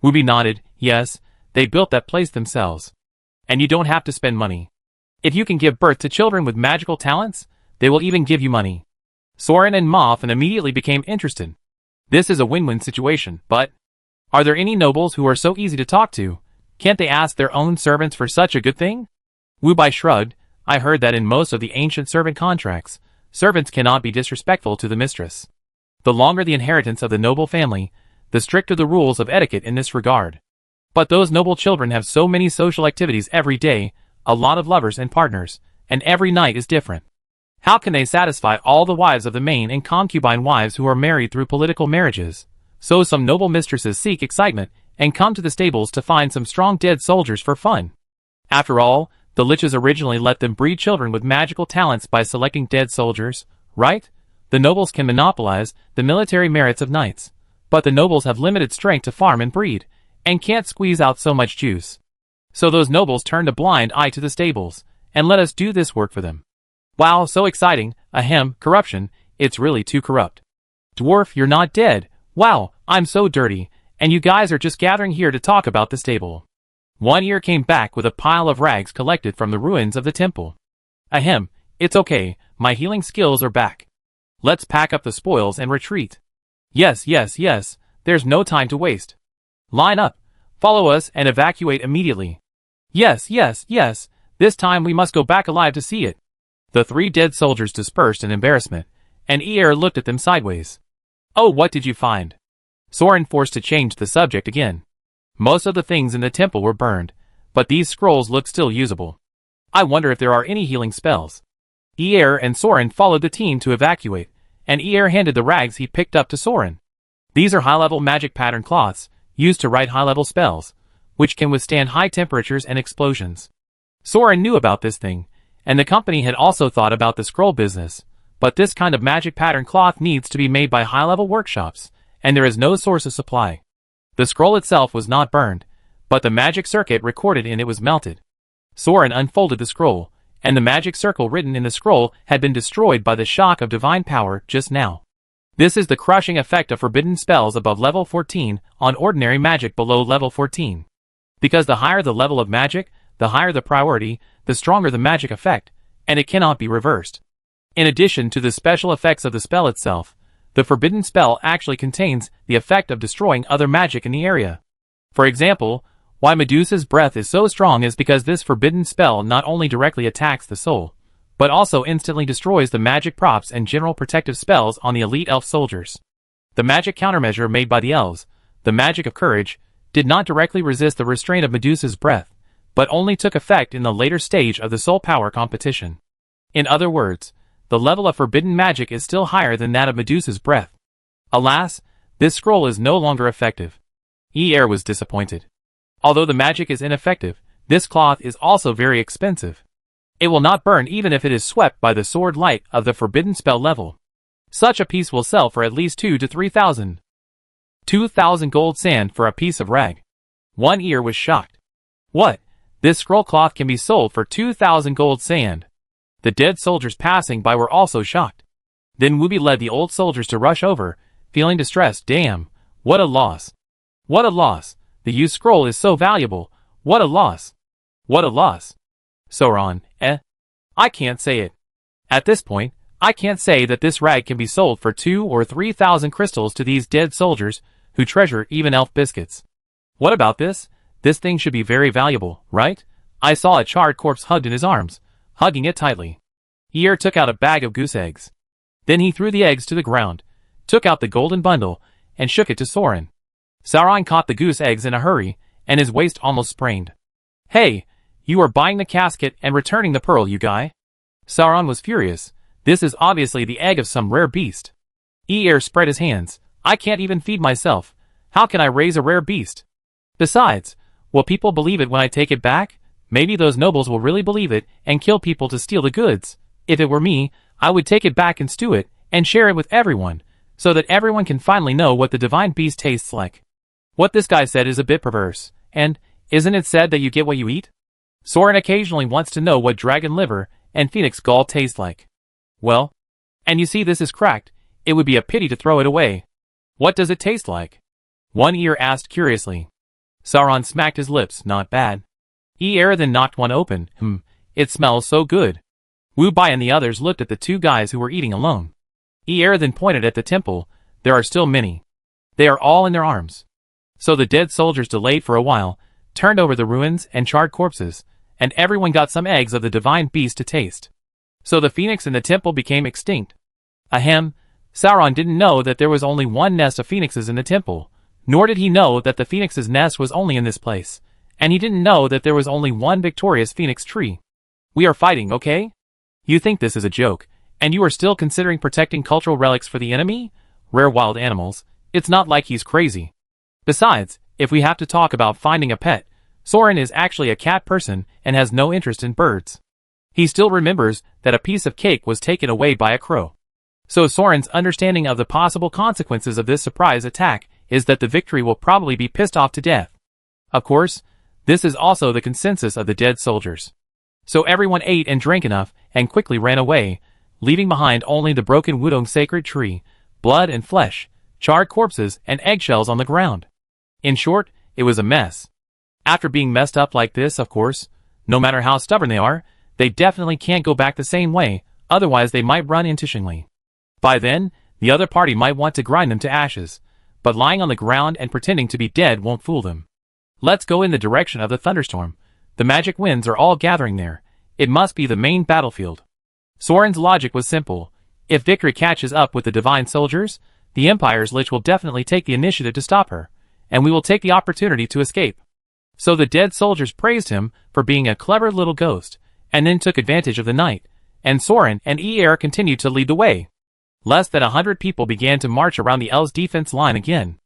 Wooby nodded. Yes, they built that place themselves. And you don't have to spend money. If you can give birth to children with magical talents, they will even give you money. Soren and Muffin immediately became interested. This is a win-win situation, but are there any nobles who are so easy to talk to? Can't they ask their own servants for such a good thing? Wooby shrugged. I heard that in most of the ancient servant contracts, servants cannot be disrespectful to the mistress. The longer the inheritance of the noble family, the stricter the rules of etiquette in this regard. But those noble children have so many social activities every day, a lot of lovers and partners, and every night is different. How can they satisfy all the wives of the main and concubine wives who are married through political marriages? So some noble mistresses seek excitement and come to the stables to find some strong dead soldiers for fun. After all, the liches originally let them breed children with magical talents by selecting dead soldiers, right? The nobles can monopolize the military merits of knights, but the nobles have limited strength to farm and breed, and can't squeeze out so much juice. So those nobles turned a blind eye to the stables, and let us do this work for them. Wow, so exciting. Ahem, corruption, it's really too corrupt. Dwarf, you're not dead. Wow, I'm so dirty, and you guys are just gathering here to talk about the stable. One Ear came back with a pile of rags collected from the ruins of the temple. Ahem, it's okay, my healing skills are back. Let's pack up the spoils and retreat. Yes, there's no time to waste. Line up, follow us and evacuate immediately. Yes, this time we must go back alive to see it. The 3 dead soldiers dispersed in embarrassment, and Ear looked at them sideways. Oh, what did you find? Soren forced to change the subject again. Most of the things in the temple were burned, but these scrolls look still usable. I wonder if there are any healing spells. Ear and Soren followed the team to evacuate, and Ear handed the rags he picked up to Soren. These are high-level magic pattern cloths, used to write high-level spells, which can withstand high temperatures and explosions. Soren knew about this thing, and the company had also thought about the scroll business, but this kind of magic pattern cloth needs to be made by high-level workshops, and there is no source of supply. The scroll itself was not burned, but the magic circuit recorded in it was melted. Soren unfolded the scroll, and the magic circle written in the scroll had been destroyed by the shock of divine power just now. This is the crushing effect of forbidden spells above level 14 on ordinary magic below level 14. Because the higher the level of magic, the higher the priority, the stronger the magic effect, and it cannot be reversed. In addition to the special effects of the spell itself, the forbidden spell actually contains the effect of destroying other magic in the area. For example, why Medusa's breath is so strong is because this forbidden spell not only directly attacks the soul, but also instantly destroys the magic props and general protective spells on the elite elf soldiers. The magic countermeasure made by the elves, the magic of courage, did not directly resist the restraint of Medusa's breath, but only took effect in the later stage of the soul power competition. In other words, the level of forbidden magic is still higher than that of Medusa's breath. Alas, this scroll is no longer effective. Ear was disappointed. Although the magic is ineffective, this cloth is also very expensive. It will not burn even if it is swept by the sword light of the forbidden spell level. Such a piece will sell for at least 2,000 to 3,000. 2,000 gold sand for a piece of rag. One Ear was shocked. What? This scroll cloth can be sold for 2,000 gold sand. The dead soldiers passing by were also shocked. Then Wooby led the old soldiers to rush over, feeling distressed. Damn, what a loss. What a loss. The used scroll is so valuable. What a loss. What a loss. Sauron, I can't say it. At this point, I can't say that this rag can be sold for 2,000 or 3,000 crystals to these dead soldiers, who treasure even elf biscuits. What about this? This thing should be very valuable, right? I saw a charred corpse hugged in his arms, hugging it tightly. Yer took out a bag of goose eggs. Then he threw the eggs to the ground, took out the golden bundle, and shook it to Soren. Sauron caught the goose eggs in a hurry, and his waist almost sprained. Hey, you are buying the casket and returning the pearl, you guy. Sauron was furious. This is obviously the egg of some rare beast. Yer spread his hands. I can't even feed myself. How can I raise a rare beast? Besides, will people believe it when I take it back? Maybe those nobles will really believe it and kill people to steal the goods. If it were me, I would take it back and stew it, and share it with everyone, so that everyone can finally know what the divine beast tastes like. What this guy said is a bit perverse, and, isn't it said that you get what you eat? Soren occasionally wants to know what dragon liver and phoenix gall taste like. Well, and you see this is cracked, it would be a pity to throw it away. What does it taste like? One ear asked curiously. Sauron smacked his lips, not bad. Yer then knocked one open. It smells so good. Wu Bai and the others looked at the two guys who were eating alone. Yer then pointed at the temple. There are still many. They are all in their arms. So the dead soldiers delayed for a while, turned over the ruins and charred corpses, and everyone got some eggs of the divine beast to taste. So the phoenix in the temple became extinct. Ahem, Sauron didn't know that there was only one nest of phoenixes in the temple, nor did he know that the phoenix's nest was only in this place, and he didn't know that there was only one victorious phoenix tree. We are fighting, okay? You think this is a joke, and you are still considering protecting cultural relics for the enemy? Rare wild animals. It's not like he's crazy. Besides, if we have to talk about finding a pet, Soren is actually a cat person and has no interest in birds. He still remembers that a piece of cake was taken away by a crow. So Soren's understanding of the possible consequences of this surprise attack is that the victory will probably be pissed off to death. Of course, this is also the consensus of the dead soldiers. So everyone ate and drank enough and quickly ran away, leaving behind only the broken Wudong sacred tree, blood and flesh, charred corpses and eggshells on the ground. In short, it was a mess. After being messed up like this, of course, no matter how stubborn they are, they definitely can't go back the same way, otherwise they might run into Xingli. By then, the other party might want to grind them to ashes, but lying on the ground and pretending to be dead won't fool them. Let's go in the direction of the thunderstorm. The magic winds are all gathering there. It must be the main battlefield. Soren's logic was simple. If victory catches up with the divine soldiers, the Empire's Lich will definitely take the initiative to stop her, and we will take the opportunity to escape. So the dead soldiers praised him for being a clever little ghost, and then took advantage of the night, and Soren and Yer continued to lead the way. Less than 100 people began to march around the Elves' defense line again,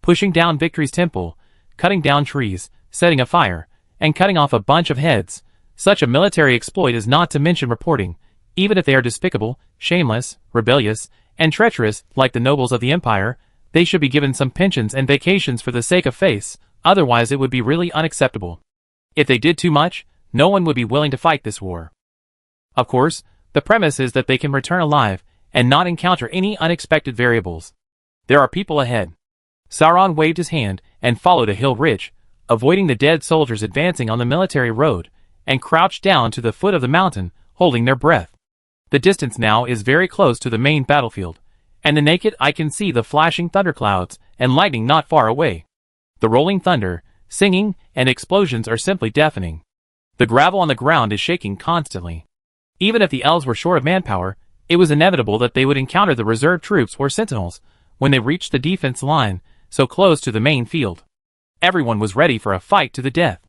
pushing down Victory's temple, cutting down trees, setting a fire, and cutting off a bunch of heads. Such a military exploit is not to mention reporting, even if they are despicable, shameless, rebellious, and treacherous like the nobles of the Empire. They should be given some pensions and vacations for the sake of face, otherwise it would be really unacceptable. If they did too much, no one would be willing to fight this war. Of course, the premise is that they can return alive, and not encounter any unexpected variables. There are people ahead. Sauron waved his hand and followed a hill ridge, avoiding the dead soldiers advancing on the military road, and crouched down to the foot of the mountain, holding their breath. The distance now is very close to the main battlefield, and the naked eye can see the flashing thunderclouds and lightning not far away. The rolling thunder, singing, and explosions are simply deafening. The gravel on the ground is shaking constantly. Even if the elves were short of manpower, it was inevitable that they would encounter the reserve troops or sentinels when they reached the defense line, so close to the main field. Everyone was ready for a fight to the death.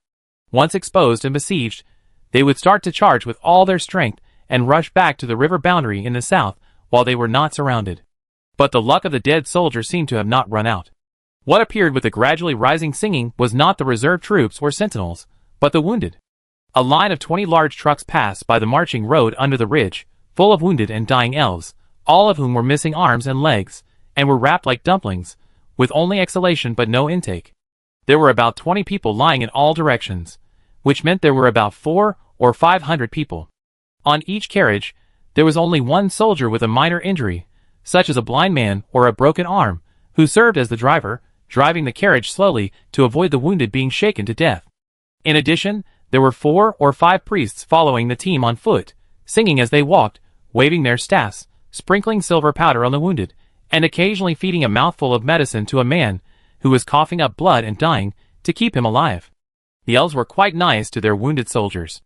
Once exposed and besieged, they would start to charge with all their strength and rush back to the river boundary in the south while they were not surrounded. But the luck of the dead soldiers seemed to have not run out. What appeared with the gradually rising singing was not the reserve troops or sentinels, but the wounded. A line of 20 large trucks passed by the marching road under the ridge, full of wounded and dying elves, all of whom were missing arms and legs, and were wrapped like dumplings, with only exhalation but no intake. There were about 20 people lying in all directions, which meant there were about 400 or 500 people. On each carriage, there was only one soldier with a minor injury, such as a blind man or a broken arm, who served as the driver, driving the carriage slowly to avoid the wounded being shaken to death. In addition, there were 4 or 5 priests following the team on foot, singing as they walked, waving their staffs, sprinkling silver powder on the wounded, and occasionally feeding a mouthful of medicine to a man who was coughing up blood and dying, to keep him alive. The elves were quite nice to their wounded soldiers.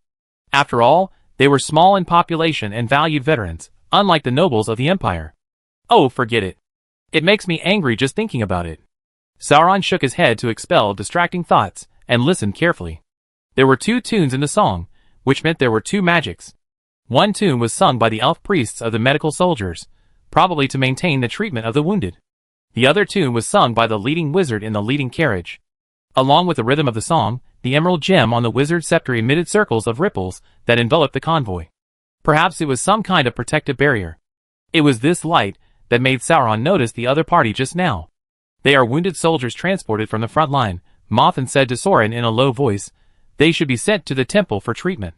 After all, they were small in population and valued veterans, unlike the nobles of the empire. Oh, forget it. It makes me angry just thinking about it. Sauron shook his head to expel distracting thoughts, and listened carefully. There were 2 tunes in the song, which meant there were 2 magics. One tune was sung by the elf priests of the medical soldiers, probably to maintain the treatment of the wounded. The other tune was sung by the leading wizard in the leading carriage. Along with the rhythm of the song, the emerald gem on the wizard's scepter emitted circles of ripples that enveloped the convoy. Perhaps it was some kind of protective barrier. It was this light that made Sauron notice the other party just now. They are wounded soldiers transported from the front line, Mothin said to Sauron in a low voice. They should be sent to the temple for treatment.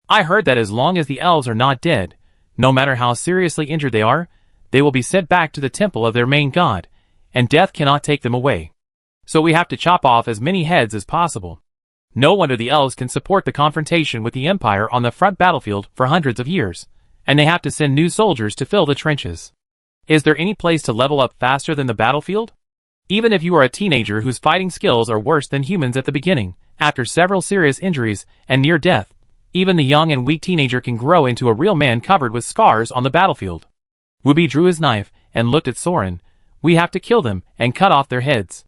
I heard that as long as the elves are not dead, no matter how seriously injured they are, they will be sent back to the temple of their main god, and death cannot take them away. So we have to chop off as many heads as possible. No wonder the elves can support the confrontation with the Empire on the front battlefield for hundreds of years, and they have to send new soldiers to fill the trenches. Is there any place to level up faster than the battlefield? Even if you are a teenager whose fighting skills are worse than humans at the beginning, after several serious injuries and near death, even the young and weak teenager can grow into a real man covered with scars on the battlefield. Wooby drew his knife and looked at Sauron. We have to kill them and cut off their heads.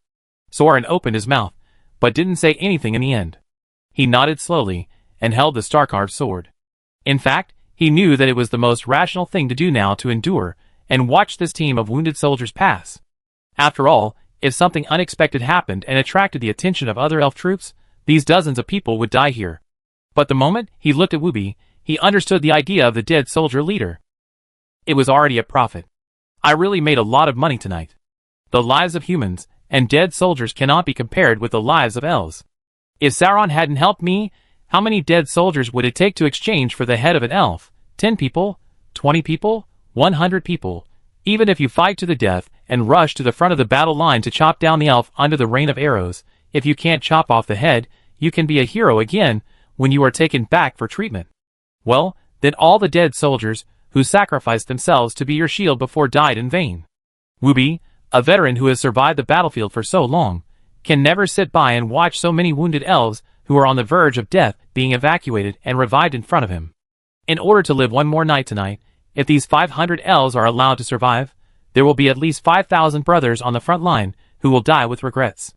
Sauron opened his mouth, but didn't say anything in the end. He nodded slowly and held the star-carved sword. In fact, he knew that it was the most rational thing to do now to endure and watch this team of wounded soldiers pass. After all, if something unexpected happened and attracted the attention of other elf troops, these dozens of people would die here. But the moment he looked at Wooby, he understood the idea of the dead soldier leader. It was already a profit. I really made a lot of money tonight. The lives of humans and dead soldiers cannot be compared with the lives of elves. If Sauron hadn't helped me, how many dead soldiers would it take to exchange for the head of an elf? 10 people? 20 people? 100 people? Even if you fight to the death and rush to the front of the battle line to chop down the elf under the rain of arrows, if you can't chop off the head, you can be a hero again when you are taken back for treatment. Well, then all the dead soldiers who sacrificed themselves to be your shield before died in vain. Wooby, a veteran who has survived the battlefield for so long, can never sit by and watch so many wounded elves who are on the verge of death being evacuated and revived in front of him. In order to live one more night tonight, if these 500 elves are allowed to survive, there will be at least 5,000 brothers on the front line who will die with regrets.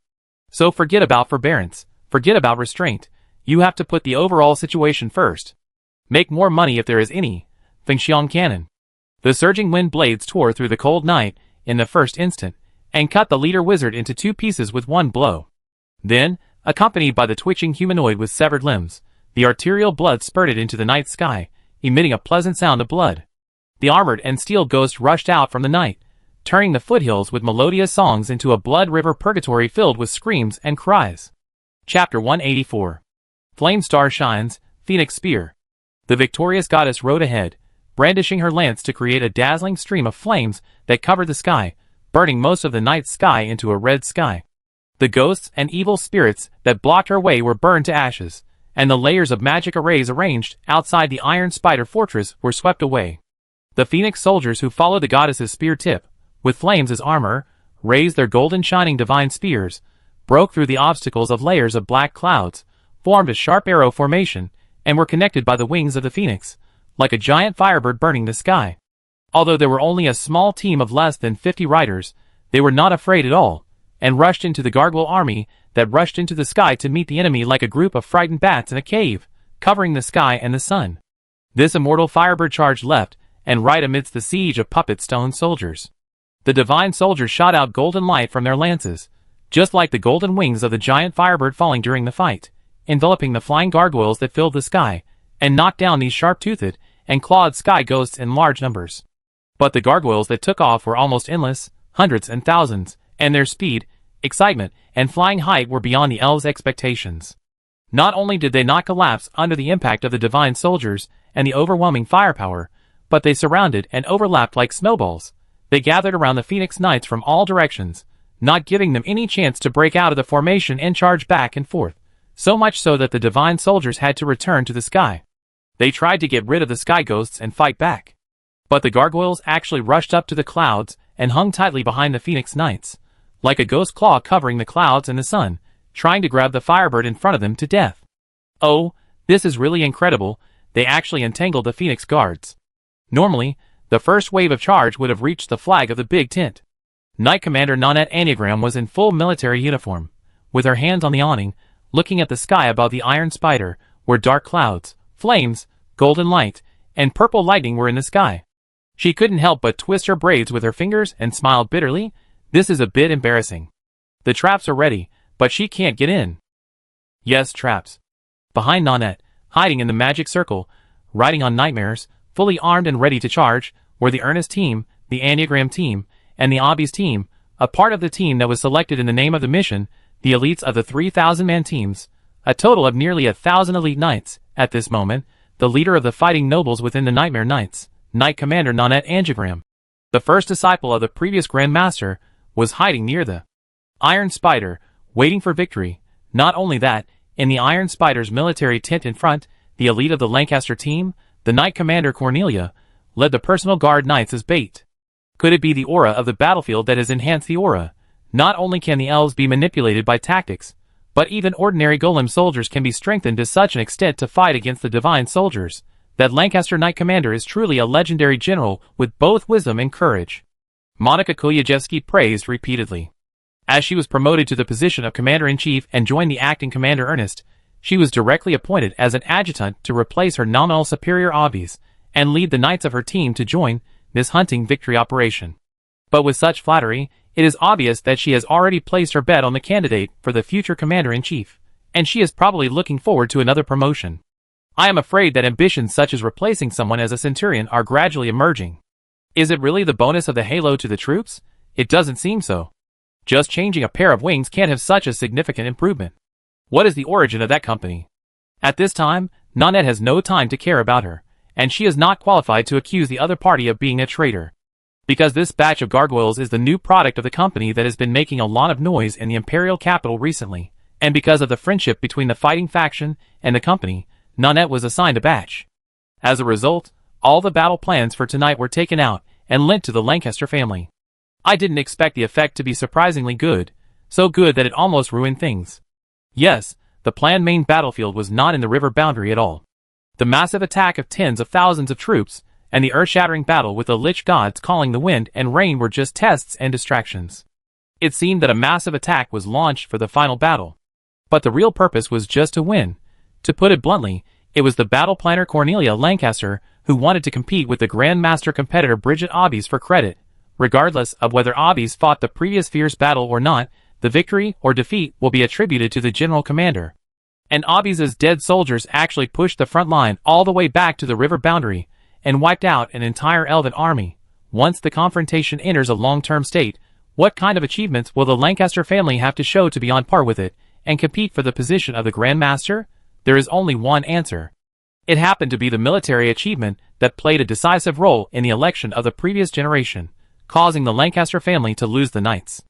So forget about forbearance, forget about restraint. You have to put the overall situation first. Make more money if there is any. Fengxiang cannon. The surging wind blades tore through the cold night in the first instant, and cut the leader wizard into 2 pieces with one blow. Then, accompanied by the twitching humanoid with severed limbs, the arterial blood spurted into the night sky, emitting a pleasant sound of blood. The armored and steel ghost rushed out from the night, turning the foothills with melodious songs into a blood river purgatory filled with screams and cries. Chapter 184. Flame Star shines, Phoenix Spear. The victorious goddess rode ahead, brandishing her lance to create a dazzling stream of flames that covered the sky, burning most of the night sky into a red sky. The ghosts and evil spirits that blocked her way were burned to ashes, and the layers of magic arrays arranged outside the Iron Spider Fortress were swept away. The Phoenix soldiers who followed the goddess's spear tip, with flames as armor, raised their golden shining divine spears, broke through the obstacles of layers of black clouds, formed a sharp arrow formation, and were connected by the wings of the phoenix, like a giant firebird burning the sky. Although there were only a small team of less than 50 riders, they were not afraid at all, and rushed into the gargoyle army that rushed into the sky to meet the enemy like a group of frightened bats in a cave, covering the sky and the sun. This immortal firebird charged left and right amidst the siege of puppet stone soldiers. The divine soldiers shot out golden light from their lances, just like the golden wings of the giant firebird falling during the fight, enveloping the flying gargoyles that filled the sky, and knocked down these sharp-toothed and clawed sky ghosts in large numbers. But the gargoyles that took off were almost endless, hundreds and thousands, and their speed, excitement, and flying height were beyond the elves' expectations. Not only did they not collapse under the impact of the divine soldiers and the overwhelming firepower, but they surrounded and overlapped like snowballs. They gathered around the Phoenix Knights from all directions, not giving them any chance to break out of the formation and charge back and forth, so much so that the divine soldiers had to return to the sky. They tried to get rid of the sky ghosts and fight back. But the gargoyles actually rushed up to the clouds and hung tightly behind the Phoenix Knights, like a ghost claw covering the clouds and the sun, trying to grab the Firebird in front of them to death. Oh, this is really incredible, they actually entangled the Phoenix guards. Normally, the first wave of charge would have reached the flag of the big tent. Knight Commander Nanette Anagram was in full military uniform, with her hands on the awning, looking at the sky above the Iron Spider, where dark clouds, flames, golden light, and purple lightning were in the sky. She couldn't help but twist her braids with her fingers and smiled bitterly. This is a bit embarrassing. The traps are ready, but she can't get in. Yes, traps. Behind Nanette, hiding in the magic circle, riding on nightmares, fully armed and ready to charge, were the Ernest team, the Anagram team, and the Obbies team, a part of the team that was selected in the name of the mission, the elites of the 3,000-man teams, a total of nearly 1,000 elite knights. At this moment, the leader of the fighting nobles within the Nightmare Knights, Knight Commander Nanette Anagram, the first disciple of the previous Grand Master, was hiding near the Iron Spider, waiting for victory. Not only that, in the Iron Spider's military tent in front, the elite of the Lancaster team, the Knight Commander Cornelia, led the personal guard knights as bait. Could it be the aura of the battlefield that has enhanced the aura? Not only can the elves be manipulated by tactics, but even ordinary golem soldiers can be strengthened to such an extent to fight against the divine soldiers. That Lancaster Knight Commander is truly a legendary general with both wisdom and courage. Monica Kolyajewski praised repeatedly. As she was promoted to the position of Commander-in-Chief and joined the acting Commander Ernest, she was directly appointed as an adjutant to replace her nominal superior Obbies, and lead the knights of her team to join this hunting victory operation. But with such flattery, it is obvious that she has already placed her bet on the candidate for the future Commander-in-Chief, and she is probably looking forward to another promotion. I am afraid that ambitions such as replacing someone as a centurion are gradually emerging. Is it really the bonus of the halo to the troops? It doesn't seem so. Just changing a pair of wings can't have such a significant improvement. What is the origin of that company? At this time, Nanette has no time to care about her, and she is not qualified to accuse the other party of being a traitor. Because this batch of gargoyles is the new product of the company that has been making a lot of noise in the imperial capital recently, and because of the friendship between the fighting faction and the company, Nanette was assigned a batch. As a result, all the battle plans for tonight were taken out and lent to the Lancaster family. I didn't expect the effect to be surprisingly good, so good that it almost ruined things. Yes, the planned main battlefield was not in the river boundary at all. The massive attack of tens of thousands of troops, and the earth-shattering battle with the Lich gods calling the wind and rain were just tests and distractions. It seemed that a massive attack was launched for the final battle. But the real purpose was just to win. To put it bluntly, it was the battle planner Cornelia Lancaster who wanted to compete with the Grand Master competitor Bridget Obbies for credit. Regardless of whether Obbies fought the previous fierce battle or not, the victory or defeat will be attributed to the general commander. And Obbies' dead soldiers actually pushed the front line all the way back to the river boundary, and wiped out an entire elven army. Once the confrontation enters a long-term state, what kind of achievements will the Lancaster family have to show to be on par with it, and compete for the position of the Grand Master? There is only one answer. It happened to be the military achievement that played a decisive role in the election of the previous generation, causing the Lancaster family to lose the knights.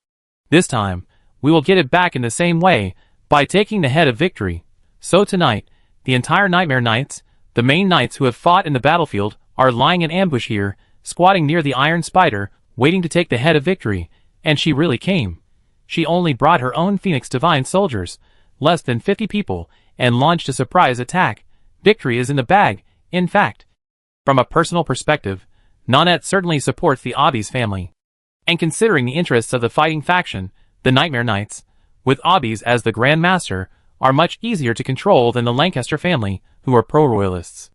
This time, we will get it back in the same way, by taking the head of victory. So tonight, the entire Nightmare Knights, the main knights who have fought in the battlefield, are lying in ambush here, squatting near the Iron Spider, waiting to take the head of victory, and she really came. She only brought her own Phoenix Divine soldiers, less than 50 people, and launched a surprise attack. Victory is in the bag, in fact. From a personal perspective, Nanette certainly supports the Obbies family. And considering the interests of the fighting faction, the Nightmare Knights, with Obbies as the Grand Master, are much easier to control than the Lancaster family, who are pro-royalists.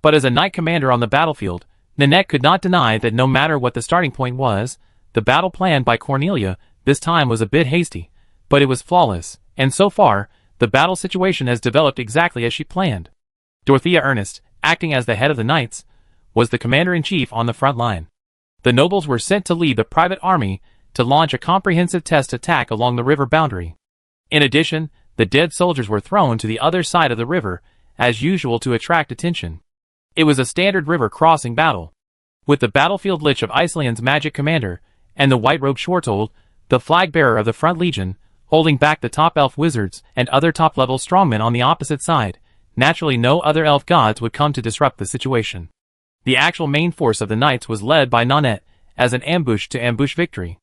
But as a knight commander on the battlefield, Nanette could not deny that no matter what the starting point was, the battle planned by Cornelia this time was a bit hasty, but it was flawless, and so far, the battle situation has developed exactly as she planned. Dorothea Ernest, acting as the head of the knights, was the commander-in-chief on the front line. The nobles were sent to lead the private army to launch a comprehensive test attack along the river boundary. In addition, the dead soldiers were thrown to the other side of the river, as usual to attract attention. It was a standard river crossing battle. With the battlefield Lich of Iceland's magic commander, and the white-robed Shortold, the flag-bearer of the front legion, holding back the top elf wizards and other top-level strongmen on the opposite side, naturally no other elf gods would come to disrupt the situation. The actual main force of the knights was led by Nanette, as an ambush-to-ambush victory.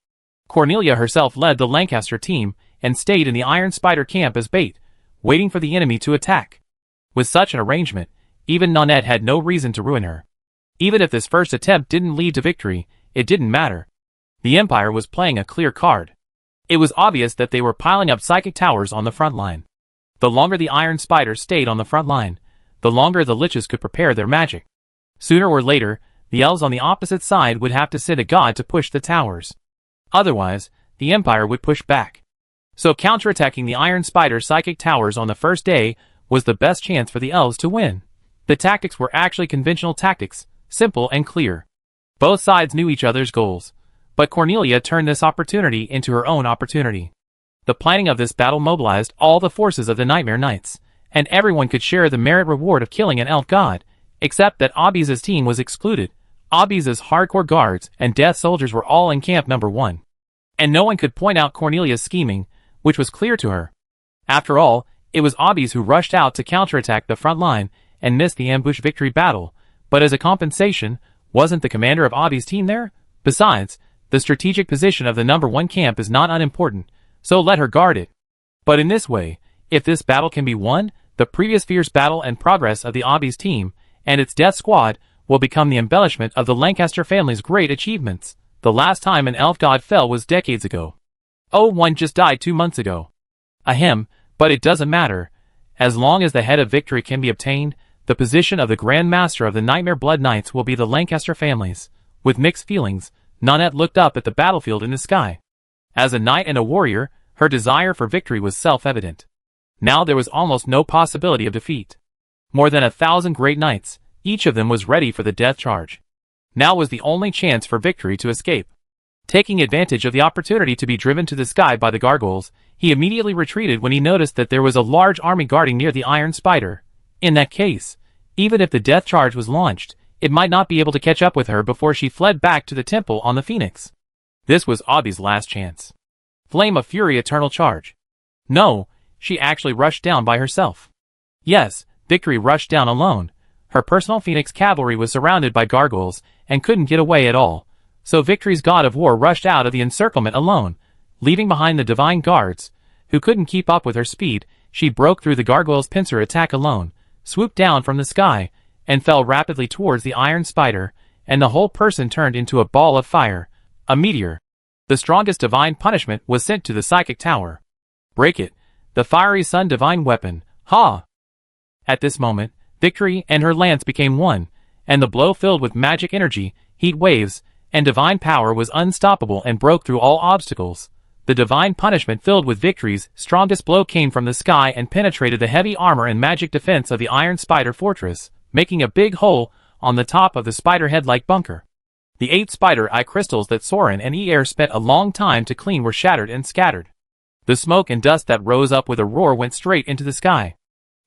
Cornelia herself led the Lancaster team, and stayed in the Iron Spider camp as bait, waiting for the enemy to attack. With such an arrangement, even Nanette had no reason to ruin her. Even if this first attempt didn't lead to victory, it didn't matter. The Empire was playing a clear card. It was obvious that they were piling up psychic towers on the front line. The longer the Iron Spider stayed on the front line, the longer the Liches could prepare their magic. Sooner or later, the elves on the opposite side would have to send a god to push the towers. Otherwise, the Empire would push back. So counterattacking the Iron Spider's psychic towers on the first day was the best chance for the elves to win. The tactics were actually conventional tactics, simple and clear. Both sides knew each other's goals, but Cornelia turned this opportunity into her own opportunity. The planning of this battle mobilized all the forces of the Nightmare Knights, and everyone could share the merit reward of killing an elf god, except that Obby's team was excluded. Obby's hardcore guards and death soldiers were all in camp number 1. And no one could point out Cornelia's scheming, which was clear to her. After all, it was Obby's who rushed out to counterattack the front line and missed the ambush victory battle, but as a compensation, wasn't the commander of Obby's team there? Besides, the strategic position of the number 1 camp is not unimportant, so let her guard it. But in this way, if this battle can be won, the previous fierce battle and progress of the Obby's team and its death squad will become the embellishment of the Lancaster family's great achievements. The last time an elf god fell was decades ago. Oh, one just died 2 months ago. Ahem, but it doesn't matter. As long as the head of victory can be obtained, the position of the Grand Master of the Nightmare Blood Knights will be the Lancaster family's. With mixed feelings, Nanette looked up at the battlefield in the sky. As a knight and a warrior, her desire for victory was self-evident. Now there was almost no possibility of defeat. More than 1,000 great knights, each of them was ready for the death charge. Now was the only chance for victory to escape. Taking advantage of the opportunity to be driven to the sky by the gargoyles, he immediately retreated when he noticed that there was a large army guarding near the Iron Spider. In that case, even if the death charge was launched, it might not be able to catch up with her before she fled back to the temple on the Phoenix. This was Obby's last chance. Flame of Fury Eternal Charge. No, she actually rushed down by herself. Yes, Victory rushed down alone. Her personal Phoenix cavalry was surrounded by gargoyles and couldn't get away at all, so Victory's god of war rushed out of the encirclement alone, leaving behind the divine guards, who couldn't keep up with her speed. She broke through the gargoyles' pincer attack alone, swooped down from the sky, and fell rapidly towards the Iron Spider, and the whole person turned into a ball of fire, a meteor. The strongest divine punishment was sent to the psychic tower. Break it, the fiery sun divine weapon, ha! At this moment, Victory and her lance became one, and the blow filled with magic energy, heat waves, and divine power was unstoppable and broke through all obstacles. The divine punishment filled with Victory's strongest blow came from the sky and penetrated the heavy armor and magic defense of the Iron Spider fortress, making a big hole on the top of the spider head-like bunker. The 8 spider eye crystals that Soren and Er spent a long time to clean were shattered and scattered. The smoke and dust that rose up with a roar went straight into the sky.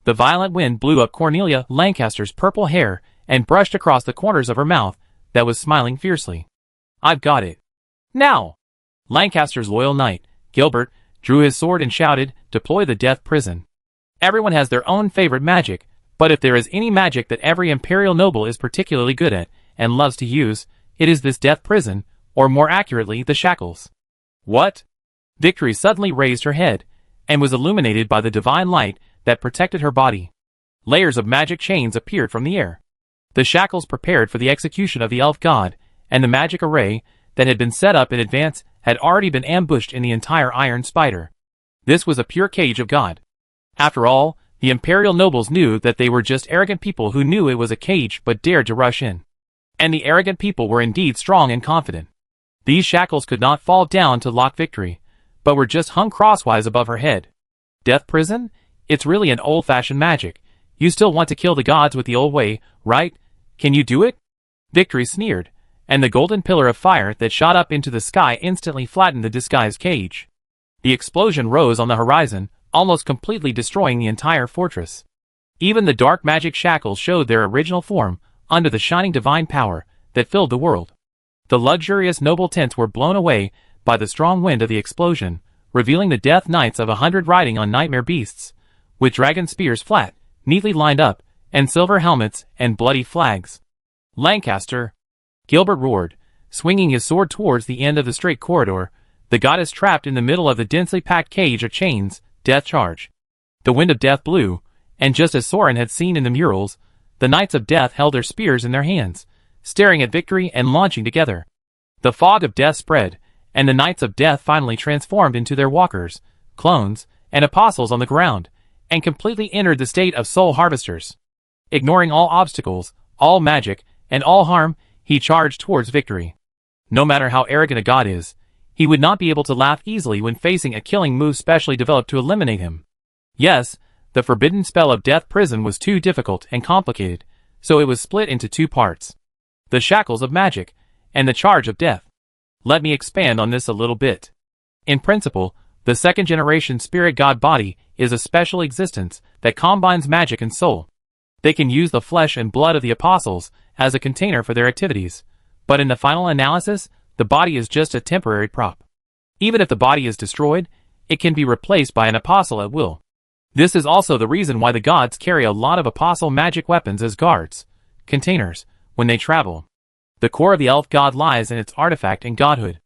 The violent wind blew up Cornelia Lancaster's purple hair and brushed across the corners of her mouth that was smiling fiercely. I've got it. Now! Lancaster's loyal knight, Gilbert, drew his sword and shouted, deploy the death prison. Everyone has their own favorite magic, but if there is any magic that every imperial noble is particularly good at and loves to use, it is this death prison, or more accurately, the shackles. What? Victory suddenly raised her head, and was illuminated by the divine light that protected her body. Layers of magic chains appeared from the air. The shackles prepared for the execution of the elf god, and the magic array that had been set up in advance had already been ambushed in the entire Iron Spider. This was a pure cage of God. After all, the imperial nobles knew that they were just arrogant people who knew it was a cage but dared to rush in. And the arrogant people were indeed strong and confident. These shackles could not fall down to lock Victory, but were just hung crosswise above her head. Death prison? It's really an old-fashioned magic. You still want to kill the gods with the old way, right? Can you do it? Victory sneered, and the golden pillar of fire that shot up into the sky instantly flattened the disguised cage. The explosion rose on the horizon, almost completely destroying the entire fortress. Even the dark magic shackles showed their original form under the shining divine power that filled the world. The luxurious noble tents were blown away by the strong wind of the explosion, revealing the death knights of 100 riding on nightmare beasts, with dragon spears flat, neatly lined up, and silver helmets and bloody flags. Lancaster! Gilbert roared, swinging his sword towards the end of the straight corridor, The goddess trapped in the middle of the densely packed cage of chains, death charge. The wind of death blew, and just as Soren had seen in the murals, the knights of death held their spears in their hands, staring at victory and launching together. The fog of death spread, and the knights of death finally transformed into their walkers, clones, and apostles on the ground, and completely entered the state of soul harvesters. Ignoring all obstacles, all magic, and all harm, he charged towards victory. No matter how arrogant a god is, he would not be able to laugh easily when facing a killing move specially developed to eliminate him. Yes, the forbidden spell of Death Prison was too difficult and complicated, so it was split into two parts. The shackles of magic, and the charge of death. Let me expand on this a little bit. In principle, the second-generation spirit god body is a special existence that combines magic and soul. They can use the flesh and blood of the apostles as a container for their activities, but in the final analysis, the body is just a temporary prop. Even if the body is destroyed, it can be replaced by an apostle at will. This is also the reason why the gods carry a lot of apostle magic weapons as guards, containers, when they travel. The core of the elf god lies in its artifact and godhood.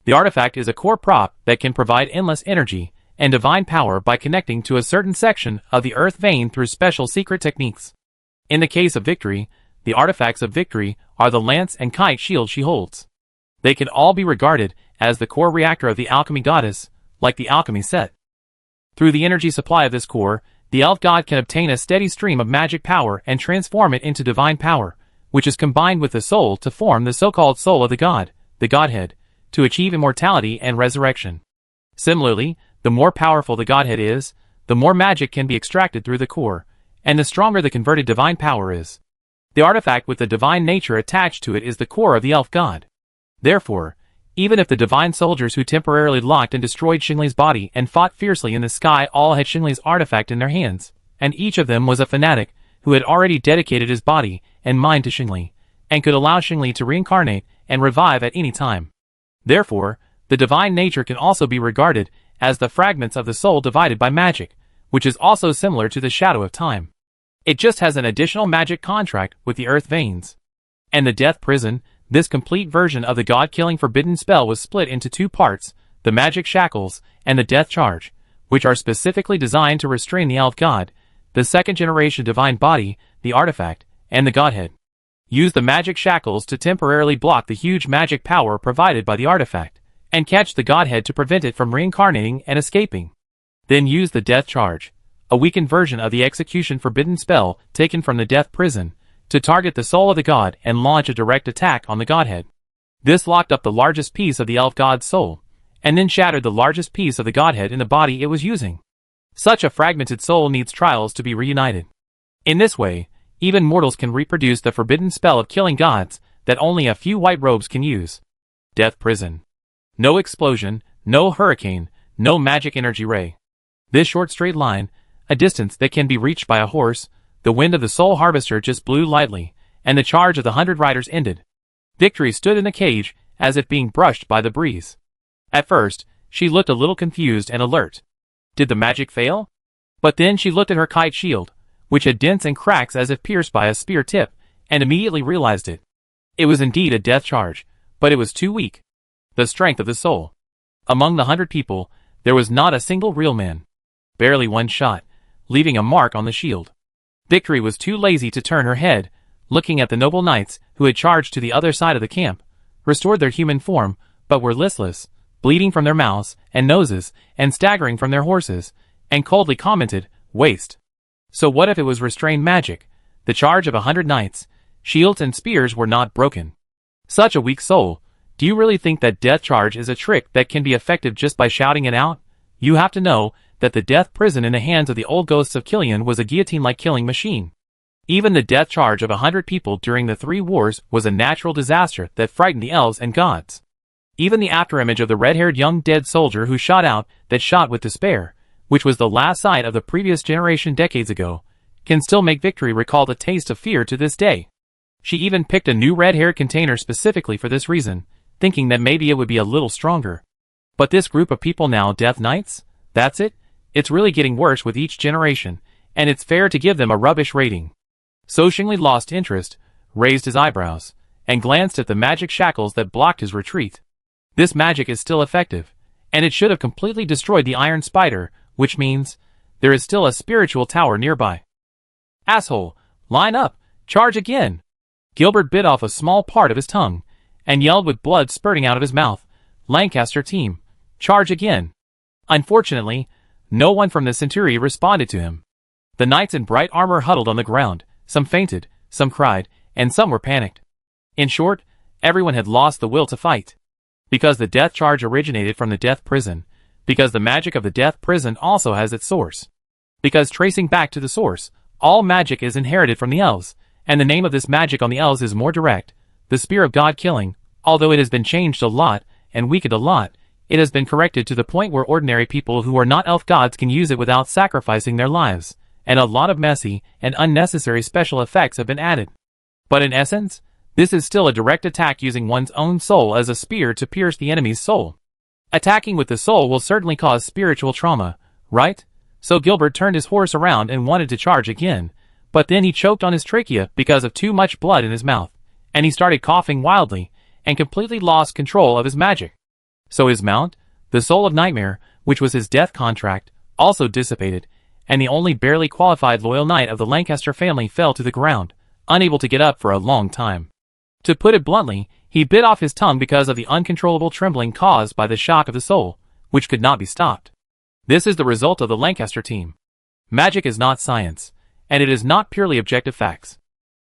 The artifact is a core prop that can provide endless energy and divine power by connecting to a certain section of the earth vein through special secret techniques. In the case of victory, the artifacts of victory are the lance and kite shield she holds. They can all be regarded as the core reactor of the alchemy goddess, like the alchemy set. Through the energy supply of this core, the elf god can obtain a steady stream of magic power and transform it into divine power, which is combined with the soul to form the so-called soul of the god, the godhead, to achieve immortality and resurrection. Similarly, the more powerful the godhead is, the more magic can be extracted through the core, and the stronger the converted divine power is. The artifact with the divine nature attached to it is the core of the elf god. Therefore, even if the divine soldiers who temporarily locked and destroyed Xingli's body and fought fiercely in the sky all had Xingli's artifact in their hands, and each of them was a fanatic who had already dedicated his body and mind to Xingli, and could allow Xingli to reincarnate and revive at any time. Therefore, the divine nature can also be regarded as the fragments of the soul divided by magic, which is also similar to the shadow of time. It just has an additional magic contract with the earth veins. And the death prison, this complete version of the god-killing forbidden spell was split into two parts, the magic shackles and the death charge, which are specifically designed to restrain the elf god, the second-generation divine body, the artifact, and the godhead. Use the magic shackles to temporarily block the huge magic power provided by the artifact, and catch the godhead to prevent it from reincarnating and escaping. Then use the death charge, a weakened version of the execution forbidden spell taken from the death prison, to target the soul of the god and launch a direct attack on the godhead. This locked up the largest piece of the elf god's soul, and then shattered the largest piece of the godhead in the body it was using. Such a fragmented soul needs trials to be reunited. In this way, even mortals can reproduce the forbidden spell of killing gods that only a few white robes can use. Death prison. No explosion, no hurricane, no magic energy ray. This short straight line, a distance that can be reached by a horse, the wind of the soul harvester just blew lightly, and the charge of the 100 riders ended. Victory stood in the cage, as if being brushed by the breeze. At first, she looked a little confused and alert. Did the magic fail? But then she looked at her kite shield, which had dents and cracks as if pierced by a spear tip, and immediately realized it. It was indeed a death charge, but it was too weak. The strength of the soul. Among the 100 people, there was not a single real man. Barely one shot, leaving a mark on the shield. Victory was too lazy to turn her head, looking at the noble knights who had charged to the other side of the camp, restored their human form, but were listless, bleeding from their mouths and noses, and staggering from their horses, and coldly commented, "Waste." So what if it was restrained magic, the charge of 100 knights, shields and spears were not broken? Such a weak soul, do you really think that death charge is a trick that can be effective just by shouting it out? You have to know that the death prison in the hands of the old ghosts of Killian was a guillotine-like killing machine. Even the death charge of 100 people during the 3 wars was a natural disaster that frightened the elves and gods. Even the afterimage of the red-haired young dead soldier who shot out that shot with despair, which was the last sight of the previous generation decades ago, can still make Victory recall the taste of fear to this day. She even picked a new red-haired container specifically for this reason, thinking that maybe it would be a little stronger. But this group of people now Death Knights? That's it? It's really getting worse with each generation, and it's fair to give them a rubbish rating. So Xingli lost interest, raised his eyebrows, and glanced at the magic shackles that blocked his retreat. This magic is still effective, And it should have completely destroyed the iron spider, which means there is still a spiritual tower nearby. Asshole, line up, charge again. Gilbert bit off a small part of his tongue and yelled with blood spurting out of his mouth, Lancaster team, charge again. Unfortunately, no one from the Century responded to him. The knights in bright armor huddled on the ground, some fainted, some cried, and some were panicked. In short, everyone had lost the will to fight. Because the death charge originated from the death prison, because the magic of the death prison also has its source. Because tracing back to the source, all magic is inherited from the elves, and the name of this magic on the elves is more direct, the spear of God killing. Although it has been changed a lot, and weakened a lot, it has been corrected to the point where ordinary people who are not elf gods can use it without sacrificing their lives, and a lot of messy and unnecessary special effects have been added. But in essence, this is still a direct attack using one's own soul as a spear to pierce the enemy's soul. Attacking with the soul will certainly cause spiritual trauma, right? So Gilbert turned his horse around and wanted to charge again, but then he choked on his trachea because of too much blood in his mouth, and he started coughing wildly, and completely lost control of his magic. So his mount, the Soul of Nightmare, which was his death contract, also dissipated, and the only barely qualified loyal knight of the Lancaster family fell to the ground, unable to get up for a long time. To put it bluntly, he bit off his tongue because of the uncontrollable trembling caused by the shock of the soul, which could not be stopped. This is the result of the Lancaster team. Magic is not science, and it is not purely objective facts.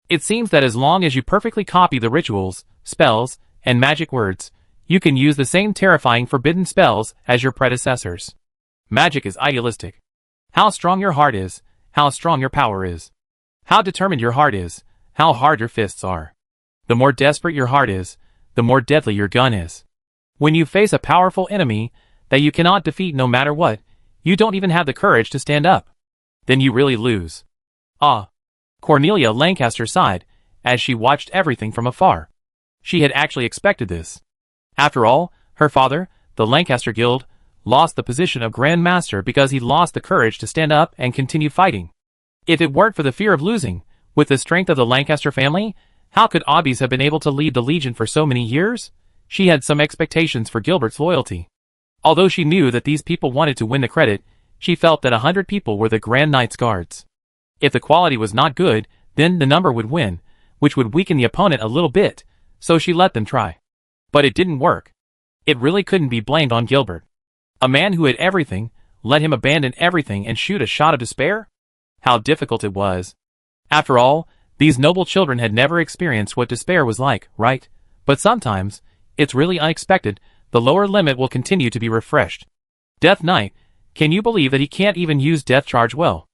It seems that as long as you perfectly copy the rituals, spells, and magic words, you can use the same terrifying forbidden spells as your predecessors. Magic is idealistic. How strong your heart is, how strong your power is. How determined your heart is, how hard your fists are. The more desperate your heart is, the more deadly your gun is. When you face a powerful enemy that you cannot defeat no matter what, you don't even have the courage to stand up. Then you really lose. Ah. Cornelia Lancaster sighed as she watched everything from afar. She had actually expected this. After all, her father, the Lancaster Guild, lost the position of Grand Master because he lost the courage to stand up and continue fighting. If it weren't for the fear of losing, with the strength of the Lancaster family, how could Obbies have been able to lead the Legion for so many years? She had some expectations for Gilbert's loyalty. Although she knew that these people wanted to win the credit, she felt that 100 people were the Grand Knight's guards. If the quality was not good, then the number would win, which would weaken the opponent a little bit, so she let them try. But it didn't work. It really couldn't be blamed on Gilbert. A man who had everything, let him abandon everything and shoot a shot of despair? How difficult it was. After all, these noble children had never experienced what despair was like, right? But sometimes, it's really unexpected, the lower limit will continue to be refreshed. Death Knight, can you believe that he can't even use Death Charge well?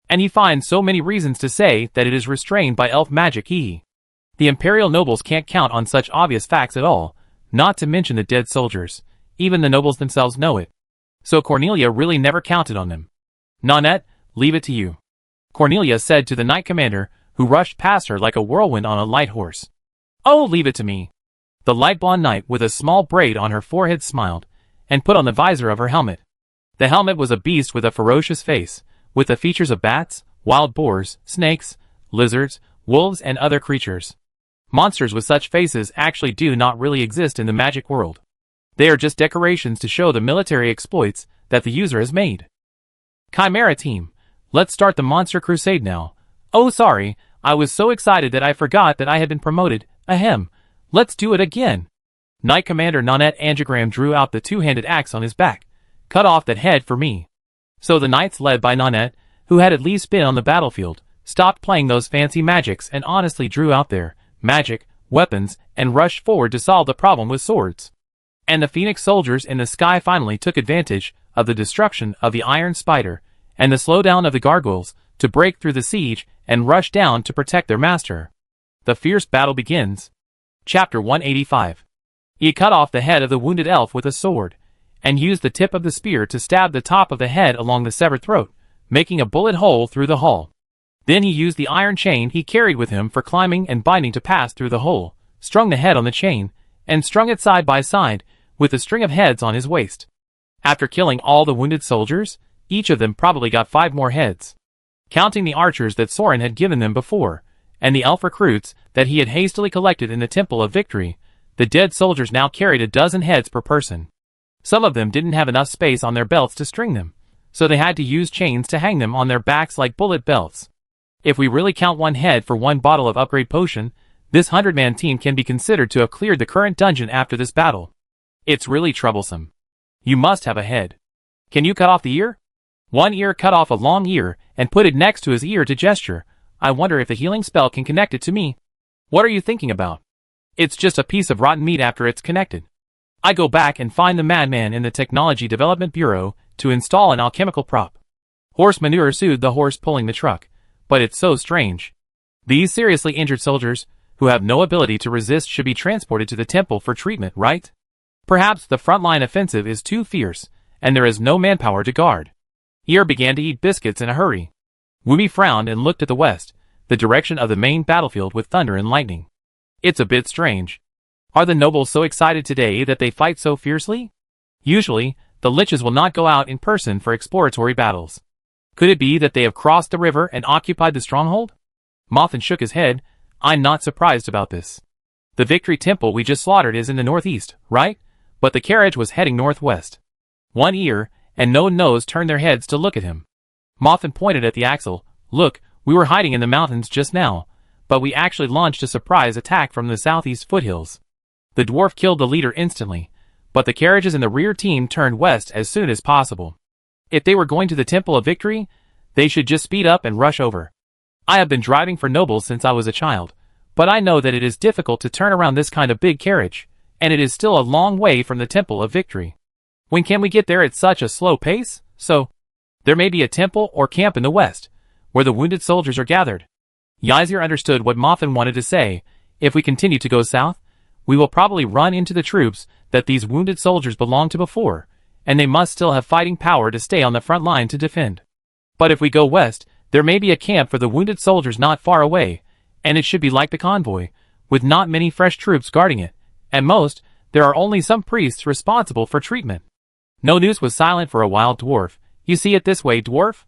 And he finds so many reasons to say that it is restrained by elf magic. The Imperial nobles can't count on such obvious facts at all, not to mention the dead soldiers. Even the nobles themselves know it. So Cornelia really never counted on them. Nanette, leave it to you. Cornelia said to the knight commander, who rushed past her like a whirlwind on a light horse. Oh, leave it to me. The light blonde knight with a small braid on her forehead smiled, and put on the visor of her helmet. The helmet was a beast with a ferocious face, with the features of bats, wild boars, snakes, lizards, wolves, and other creatures. Monsters with such faces actually do not really exist in the magic world. They are just decorations to show the military exploits that the user has made. Chimera team, let's start the monster crusade now. Oh sorry, I was so excited that I forgot that I had been promoted. Ahem, let's do it again. Knight Commander Nanette Angiogram drew out the two-handed axe on his back. Cut off that head for me. So the knights led by Nanette, who had at least been on the battlefield, stopped playing those fancy magics and honestly drew out their magic weapons and rushed forward to solve the problem with swords. And the Phoenix soldiers in the sky finally took advantage of the destruction of the Iron Spider and the slowdown of the gargoyles to break through the siege and rush down to protect their master. The fierce battle begins. Chapter 185. He cut off the head of the wounded elf with a sword, and used the tip of the spear to stab the top of the head along the severed throat, making a bullet hole through the hull. Then he used the iron chain he carried with him for climbing and binding to pass through the hole, strung the head on the chain, and strung it side by side, with a string of heads on his waist. After killing all the wounded soldiers, each of them probably got 5 more heads. Counting the archers that Soren had given them before, and the elf recruits that he had hastily collected in the Temple of Victory, the dead soldiers now carried a dozen heads per person. Some of them didn't have enough space on their belts to string them, so they had to use chains to hang them on their backs like bullet belts. If we really count one head for one bottle of upgrade potion, this 100-man team can be considered to have cleared the current dungeon after this battle. It's really troublesome. You must have a head. Can you cut off the ear? One ear cut off a long ear and put it next to his ear to gesture. I wonder if the healing spell can connect it to me. What are you thinking about? It's just a piece of rotten meat after it's connected. I go back and find the madman in the Technology Development Bureau to install an alchemical prop. Horse manure soothed the horse pulling the truck, but it's so strange. These seriously injured soldiers, who have no ability to resist, should be transported to the temple for treatment, right? Perhaps the frontline offensive is too fierce, and there is no manpower to guard. Ear began to eat biscuits in a hurry. Wumi frowned and looked at the west, the direction of the main battlefield with thunder and lightning. It's a bit strange. Are the nobles so excited today that they fight so fiercely? Usually, the liches will not go out in person for exploratory battles. Could it be that they have crossed the river and occupied the stronghold? Mothin shook his head. I'm not surprised about this. The victory temple we just slaughtered is in the northeast, right? But the carriage was heading northwest. One ear and no nose turned their heads to look at him. Mothin pointed at the axle. Look, we were hiding in the mountains just now, but we actually launched a surprise attack from the southeast foothills. The dwarf killed the leader instantly, but the carriages in the rear team turned west as soon as possible. If they were going to the Temple of Victory, they should just speed up and rush over. I have been driving for nobles since I was a child, but I know that it is difficult to turn around this kind of big carriage, and it is still a long way from the Temple of Victory. When can we get there at such a slow pace? So, there may be a temple or camp in the west, where the wounded soldiers are gathered. Ysir understood what Mothin wanted to say. If we continue to go south, we will probably run into the troops that these wounded soldiers belonged to before, and they must still have fighting power to stay on the front line to defend. But if we go west, there may be a camp for the wounded soldiers not far away, and it should be like the convoy, with not many fresh troops guarding it. At most, there are only some priests responsible for treatment. No News was silent for a while. Dwarf, you see it this way, dwarf?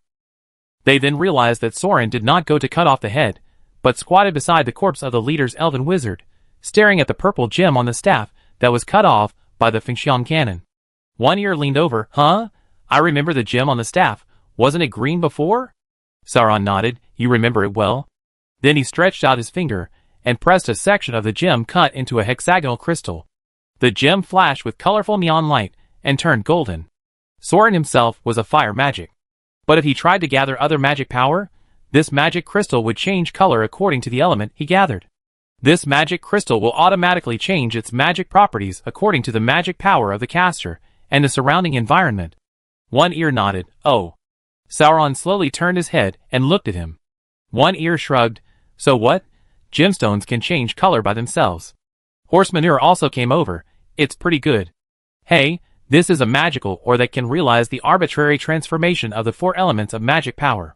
They then realized that Soren did not go to cut off the head, but squatted beside the corpse of the leader's elven wizard, staring at the purple gem on the staff that was cut off by the Fengxiang cannon. One ear leaned over. Huh? I remember the gem on the staff. Wasn't it green before? Sauron nodded. You remember it well. Then he stretched out his finger and pressed a section of the gem cut into a hexagonal crystal. The gem flashed with colorful neon light and turned golden. Soren himself was a fire magic. But if he tried to gather other magic power, this magic crystal would change color according to the element he gathered. This magic crystal will automatically change its magic properties according to the magic power of the caster and the surrounding environment. One ear nodded. Oh. Sauron slowly turned his head and looked at him. One ear shrugged. So what? Gemstones can change color by themselves. Horse manure also came over. It's pretty good. Hey, this is a magical ore that can realize the arbitrary transformation of the four elements of magic power.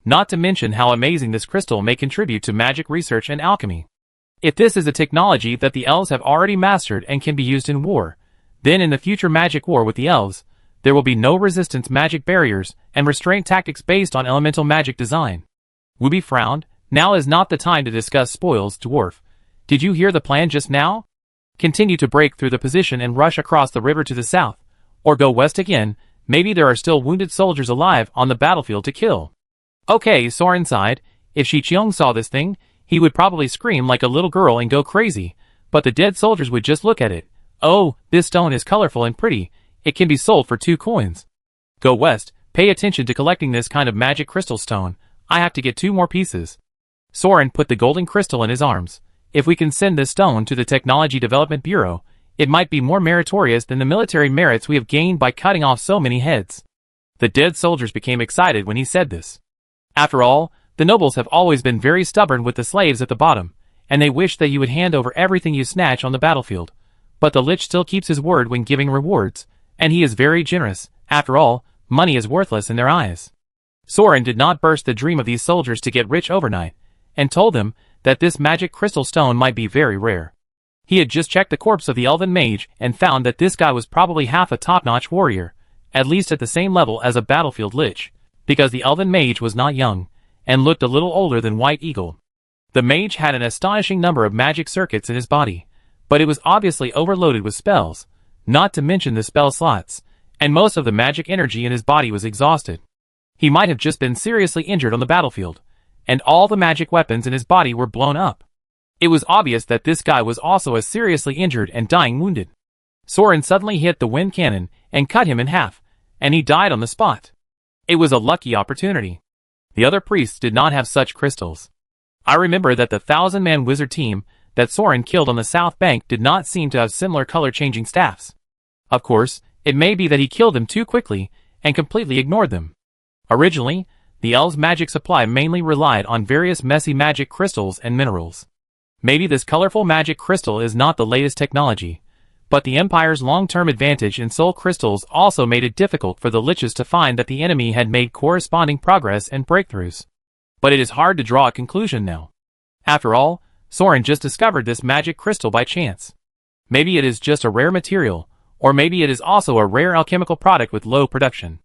Not to mention how amazing this crystal may contribute to magic research and alchemy. If this is a technology that the elves have already mastered and can be used in war, then in the future magic war with the elves, there will be no resistance magic barriers and restraint tactics based on elemental magic design. Wooby frowned. Now is not the time to discuss spoils, dwarf. Did you hear the plan just now? Continue to break through the position and rush across the river to the south, or go west again. Maybe there are still wounded soldiers alive on the battlefield to kill. Okay, Soren sighed. If Shi Cheong saw this thing, he would probably scream like a little girl and go crazy, but the dead soldiers would just look at it. Oh, this stone is colorful and pretty. It can be sold for 2 coins. Go west. Pay attention to collecting this kind of magic crystal stone. I have to get 2 more pieces. Soren put the golden crystal in his arms. If we can send this stone to the Technology Development Bureau, it might be more meritorious than the military merits we have gained by cutting off so many heads. The dead soldiers became excited when he said this. After all, the nobles have always been very stubborn with the slaves at the bottom, and they wish that you would hand over everything you snatch on the battlefield. But the Lich still keeps his word when giving rewards, and he is very generous. After all, money is worthless in their eyes. Soren did not burst the dream of these soldiers to get rich overnight, and told them that this magic crystal stone might be very rare. He had just checked the corpse of the elven mage and found that this guy was probably half a top-notch warrior, at least at the same level as a battlefield lich, because the elven mage was not young, and looked a little older than White Eagle. The mage had an astonishing number of magic circuits in his body, but it was obviously overloaded with spells, not to mention the spell slots, and most of the magic energy in his body was exhausted. He might have just been seriously injured on the battlefield, and all the magic weapons in his body were blown up. It was obvious that this guy was also as seriously injured and dying wounded. Soren suddenly hit the wind cannon and cut him in half, and he died on the spot. It was a lucky opportunity. The other priests did not have such crystals. I remember that the 1,000-man wizard team that Soren killed on the south bank did not seem to have similar color-changing staffs. Of course, it may be that he killed them too quickly and completely ignored them. Originally, the elves' magic supply mainly relied on various messy magic crystals and minerals. Maybe this colorful magic crystal is not the latest technology, but the Empire's long-term advantage in soul crystals also made it difficult for the liches to find that the enemy had made corresponding progress and breakthroughs. But it is hard to draw a conclusion now. After all, Soren just discovered this magic crystal by chance. Maybe it is just a rare material, or maybe it is also a rare alchemical product with low production.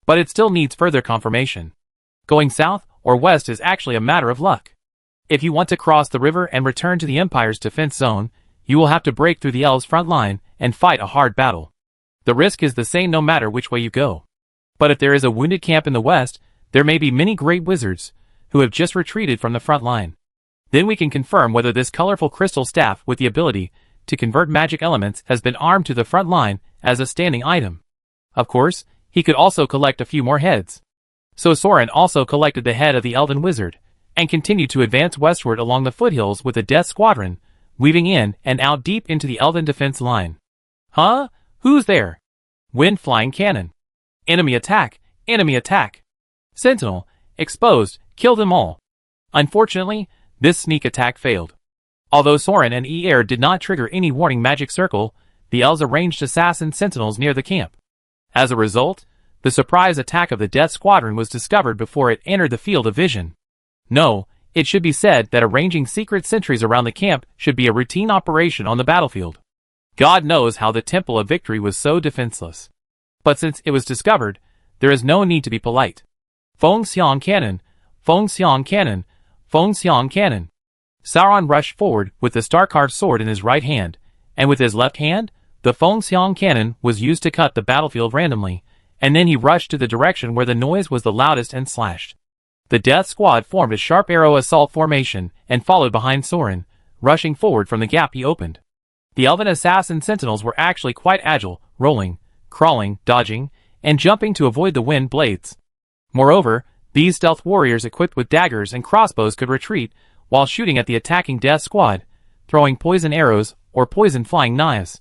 But it still needs further confirmation. Going south or west is actually a matter of luck. If you want to cross the river and return to the Empire's defense zone, you will have to break through the elves' front line and fight a hard battle. The risk is the same no matter which way you go. But if there is a wounded camp in the west, there may be many great wizards who have just retreated from the front line. Then we can confirm whether this colorful crystal staff with the ability to convert magic elements has been armed to the front line as a standing item. Of course, he could also collect a few more heads. So Soren also collected the head of the elven wizard, and continued to advance westward along the foothills with the Death Squadron, weaving in and out deep into the elven defense line. Huh? Who's there? Wind flying cannon. Enemy attack! Enemy attack! Sentinel, exposed, kill them all. Unfortunately, this sneak attack failed. Although Soren and Eir did not trigger any warning magic circle, the elves arranged assassin sentinels near the camp. As a result, the surprise attack of the Death Squadron was discovered before it entered the field of vision. No, it should be said that arranging secret sentries around the camp should be a routine operation on the battlefield. God knows how the Temple of Victory was so defenseless. But since it was discovered, there is no need to be polite. Feng Xiang Cannon, Feng Xiang Cannon, Feng Xiang Cannon. Sauron rushed forward with the star-carved sword in his right hand, and with his left hand, the Feng Xiang Cannon was used to cut the battlefield randomly, and then he rushed to the direction where the noise was the loudest and slashed. The Death Squad formed a sharp arrow assault formation and followed behind Soren, rushing forward from the gap he opened. The elven assassin sentinels were actually quite agile, rolling, crawling, dodging, and jumping to avoid the wind blades. Moreover, these stealth warriors equipped with daggers and crossbows could retreat while shooting at the attacking Death Squad, throwing poison arrows or poison flying knives.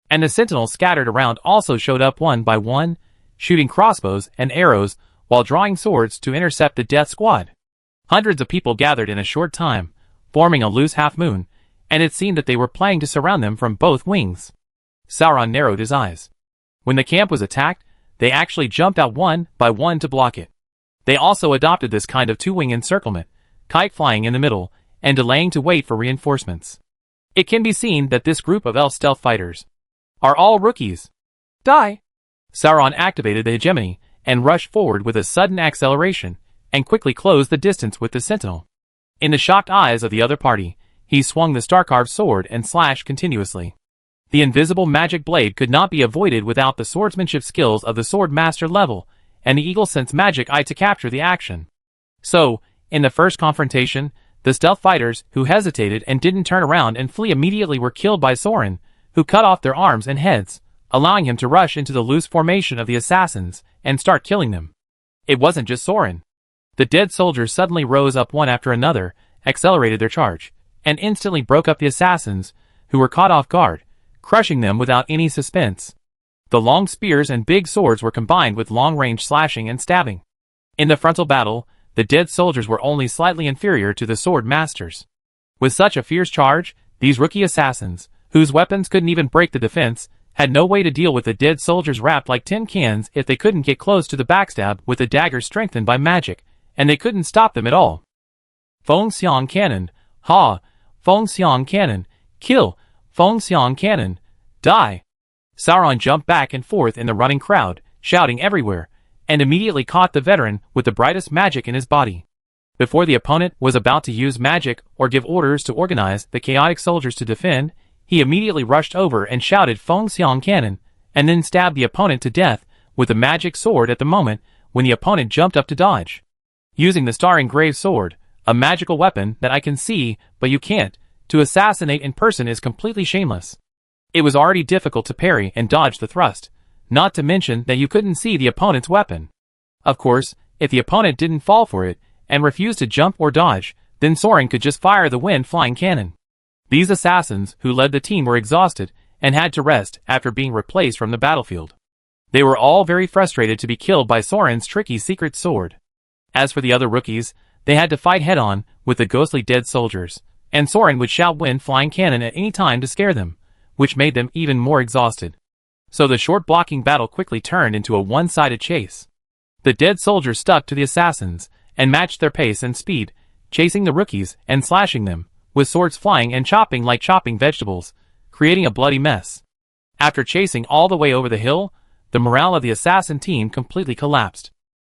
And the sentinels scattered around also showed up one by one, shooting crossbows and arrows while drawing swords to intercept the Death Squad. Hundreds of people gathered in a short time, forming a loose half-moon, and it seemed that they were planning to surround them from both wings. Sauron narrowed his eyes. When the camp was attacked, they actually jumped out one by one to block it. They also adopted this kind of two-wing encirclement, kite flying in the middle, and delaying to wait for reinforcements. It can be seen that this group of elf stealth fighters are all rookies. Die! Sauron activated the hegemony and rushed forward with a sudden acceleration, and quickly closed the distance with the sentinel. In the shocked eyes of the other party, he swung the star-carved sword and slashed continuously. The invisible magic blade could not be avoided without the swordsmanship skills of the sword master level, and the eagle sensed magic eye to capture the action. So, in the first confrontation, the stealth fighters who hesitated and didn't turn around and flee immediately were killed by Soren, who cut off their arms and heads, allowing him to rush into the loose formation of the assassins and start killing them. It wasn't just Soren. The dead soldiers suddenly rose up one after another, accelerated their charge, and instantly broke up the assassins, who were caught off guard, crushing them without any suspense. The long spears and big swords were combined with long-range slashing and stabbing. In the frontal battle, the dead soldiers were only slightly inferior to the sword masters. With such a fierce charge, these rookie assassins, whose weapons couldn't even break the defense, had no way to deal with the dead soldiers wrapped like tin cans if they couldn't get close to the backstab with the daggers strengthened by magic, and they couldn't stop them at all. Feng Xiang Cannon, ha! Feng Xiang Cannon, kill! Feng Xiang Cannon, die! Sauron jumped back and forth in the running crowd, shouting everywhere, and immediately caught the veteran with the brightest magic in his body. Before the opponent was about to use magic or give orders to organize the chaotic soldiers to defend, He immediately rushed over and shouted Feng Xiang Cannon, and then stabbed the opponent to death with a magic sword at the moment when the opponent jumped up to dodge. Using the star-engraved sword, a magical weapon that I can see but you can't, to assassinate in person is completely shameless. It was already difficult to parry and dodge the thrust, not to mention that you couldn't see the opponent's weapon. Of course, if the opponent didn't fall for it and refused to jump or dodge, then Soren could just fire the wind-flying cannon. These assassins who led the team were exhausted and had to rest after being replaced from the battlefield. They were all very frustrated to be killed by Soren's tricky secret sword. As for the other rookies, they had to fight head-on with the ghostly dead soldiers, and Soren would shout wind-flying cannon at any time to scare them, which made them even more exhausted. So the short blocking battle quickly turned into a one-sided chase. The dead soldiers stuck to the assassins and matched their pace and speed, chasing the rookies and slashing them, with swords flying and chopping like chopping vegetables, creating a bloody mess. After chasing all the way over the hill, the morale of the assassin team completely collapsed.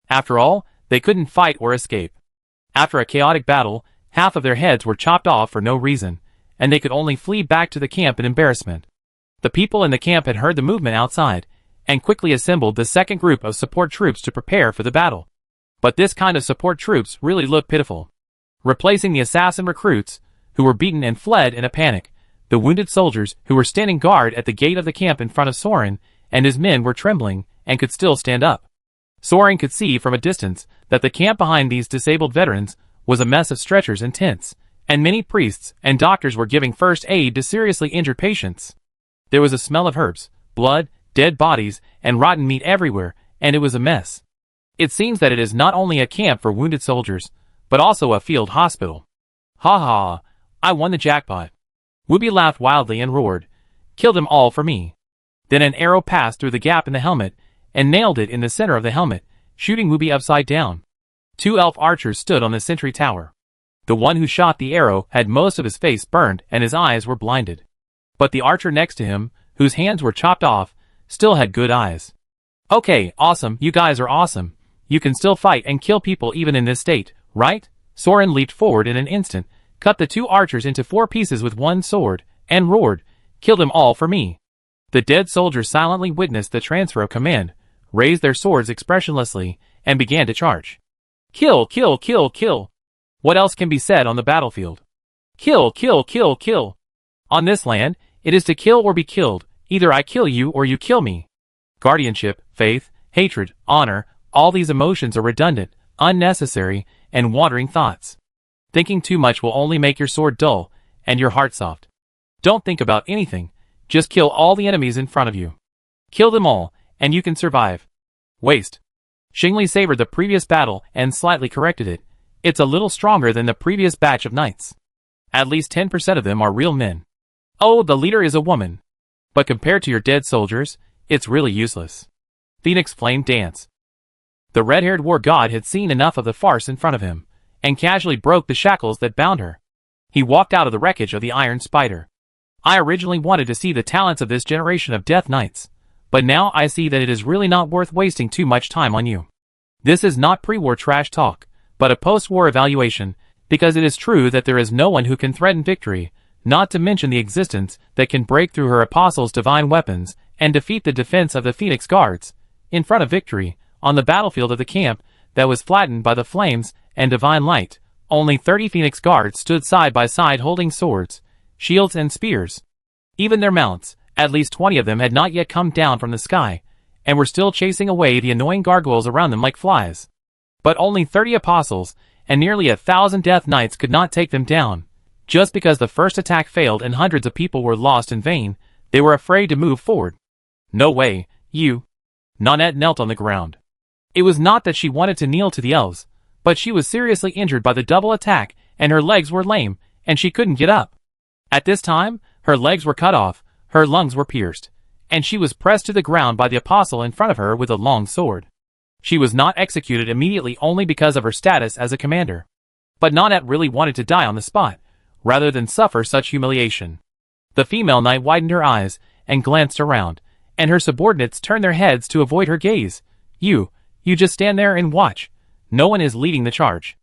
After all, they couldn't fight or escape. After a chaotic battle, half of their heads were chopped off for no reason, and they could only flee back to the camp in embarrassment. The people in the camp had heard the movement outside, and quickly assembled the second group of support troops to prepare for the battle. But this kind of support troops really looked pitiful. Replacing the assassin recruits, who were beaten and fled in a panic, the wounded soldiers who were standing guard at the gate of the camp in front of Soren and his men were trembling and could still stand up. Soren could see from a distance that the camp behind these disabled veterans was a mess of stretchers and tents, and many priests and doctors were giving first aid to seriously injured patients. There was a smell of herbs, blood, dead bodies, and rotten meat everywhere, and it was a mess. It seems that it is not only a camp for wounded soldiers, but also a field hospital. Ha ha, I won the jackpot. Wooby laughed wildly and roared, "Kill them all for me." Then an arrow passed through the gap in the helmet and nailed it in the center of the helmet, shooting Wooby upside down. Two elf archers stood on the sentry tower. The one who shot the arrow had most of his face burned and his eyes were blinded. But the archer next to him, whose hands were chopped off, still had good eyes. "Okay, awesome, you guys are awesome. You can still fight and kill people even in this state, right?" Soren leaped forward in an instant, cut the two archers into 4 pieces with one sword, and roared, "Kill them all for me." The dead soldiers silently witnessed the transfer of command, raised their swords expressionlessly, and began to charge. Kill, kill, kill, kill. What else can be said on the battlefield? Kill, kill, kill, kill. On this land, it is to kill or be killed. Either I kill you or you kill me. Guardianship, faith, hatred, honor, all these emotions are redundant, unnecessary, and wandering thoughts. Thinking too much will only make your sword dull, and your heart soft. Don't think about anything, just kill all the enemies in front of you. Kill them all, and you can survive. Waste. Xingli savored the previous battle and slightly corrected it. It's a little stronger than the previous batch of knights. At least 10% of them are real men. Oh, the leader is a woman. But compared to your dead soldiers, it's really useless. Phoenix Flame Dance. The red-haired war god had seen enough of the farce in front of him, and casually broke the shackles that bound her. He walked out of the wreckage of the Iron Spider. I originally wanted to see the talents of this generation of Death Knights, but now I see that it is really not worth wasting too much time on you. This is not pre-war trash talk, but a post-war evaluation, because it is true that there is no one who can threaten victory, not to mention the existence that can break through her apostles' divine weapons and defeat the defense of the Phoenix Guards, in front of victory, on the battlefield of the camp that was flattened by the flames and divine light. Only 30 Phoenix Guards stood side by side holding swords, shields and spears. Even their mounts, at least 20 of them had not yet come down from the sky, and were still chasing away the annoying gargoyles around them like flies. But only 30 apostles, and nearly 1,000 Death Knights could not take them down. Just because the first attack failed and hundreds of people were lost in vain, they were afraid to move forward. No way, you. Nanette knelt on the ground. It was not that she wanted to kneel to the elves, but she was seriously injured by the double attack, and her legs were lame, and she couldn't get up. At this time, her legs were cut off, her lungs were pierced, and she was pressed to the ground by the apostle in front of her with a long sword. She was not executed immediately only because of her status as a commander. But Nanette really wanted to die on the spot, rather than suffer such humiliation. The female knight widened her eyes and glanced around, and her subordinates turned their heads to avoid her gaze. You just stand there and watch. No one is leading the charge.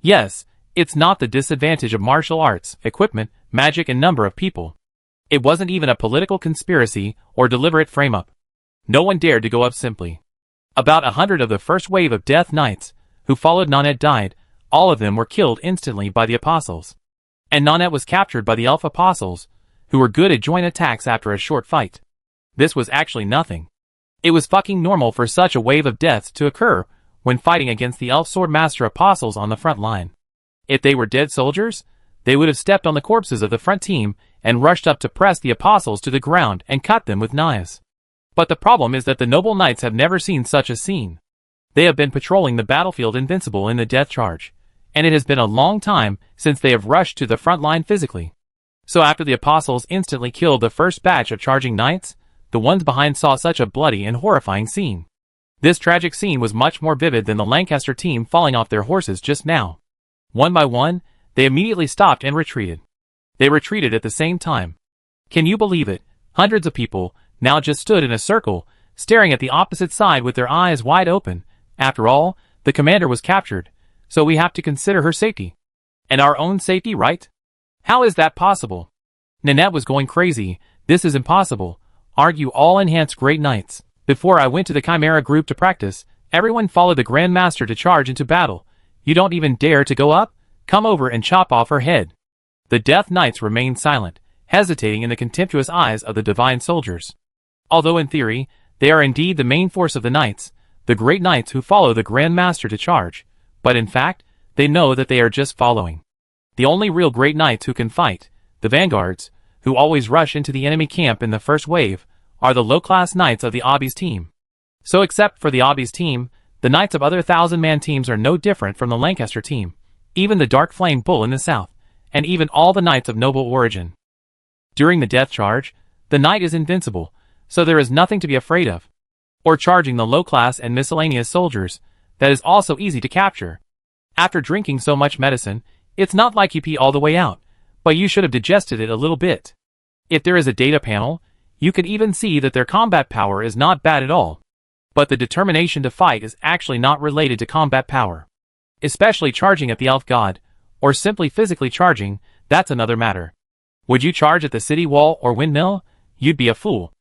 Yes, it's not the disadvantage of martial arts, equipment, magic and number of people. It wasn't even a political conspiracy or deliberate frame-up. No one dared to go up simply. About 100 of the first wave of Death Knights, who followed Nanette, died. All of them were killed instantly by the Apostles. And Nanette was captured by the Elf Apostles, who were good at joint attacks after a short fight. This was actually nothing. It was fucking normal for such a wave of deaths to occur when fighting against the Elf Swordmaster Apostles on the front line. If they were dead soldiers, they would have stepped on the corpses of the front team and rushed up to press the Apostles to the ground and cut them with knives. But the problem is that the noble knights have never seen such a scene. They have been patrolling the battlefield invincible in the death charge, and it has been a long time since they have rushed to the front line physically. So after the Apostles instantly killed the first batch of charging knights, the ones behind saw such a bloody and horrifying scene. This tragic scene was much more vivid than the Lancaster team falling off their horses just now. One by one, they immediately stopped and retreated. They retreated at the same time. Can you believe it? Hundreds of people now just stood in a circle, staring at the opposite side with their eyes wide open. After all, the commander was captured, so we have to consider her safety. And our own safety, right? How is that possible? Nanette was going crazy. This is impossible. Argue all enhanced great knights. Before I went to the Chimera group to practice, everyone followed the Grand Master to charge into battle. You don't even dare to go up? Come over and chop off her head. The Death Knights remained silent, hesitating in the contemptuous eyes of the divine soldiers. Although in theory, they are indeed the main force of the knights, the great knights who follow the Grand Master to charge, but in fact, they know that they are just following. The only real great knights who can fight, the vanguards, who always rush into the enemy camp in the first wave, are the low-class knights of the Obby's team. So except for the Obby's team, the knights of other 1,000-man teams are no different from the Lancaster team, even the Dark Flame Bull in the south, and even all the knights of noble origin. During the death charge, the knight is invincible, so there is nothing to be afraid of. Or charging the low-class and miscellaneous soldiers, that is also easy to capture. After drinking so much medicine, it's not like you pee all the way out, but you should have digested it a little bit. If there is a data panel, you can even see that their combat power is not bad at all. But the determination to fight is actually not related to combat power. Especially charging at the elf god, or simply physically charging, that's another matter. Would you charge at the city wall or windmill? You'd be a fool.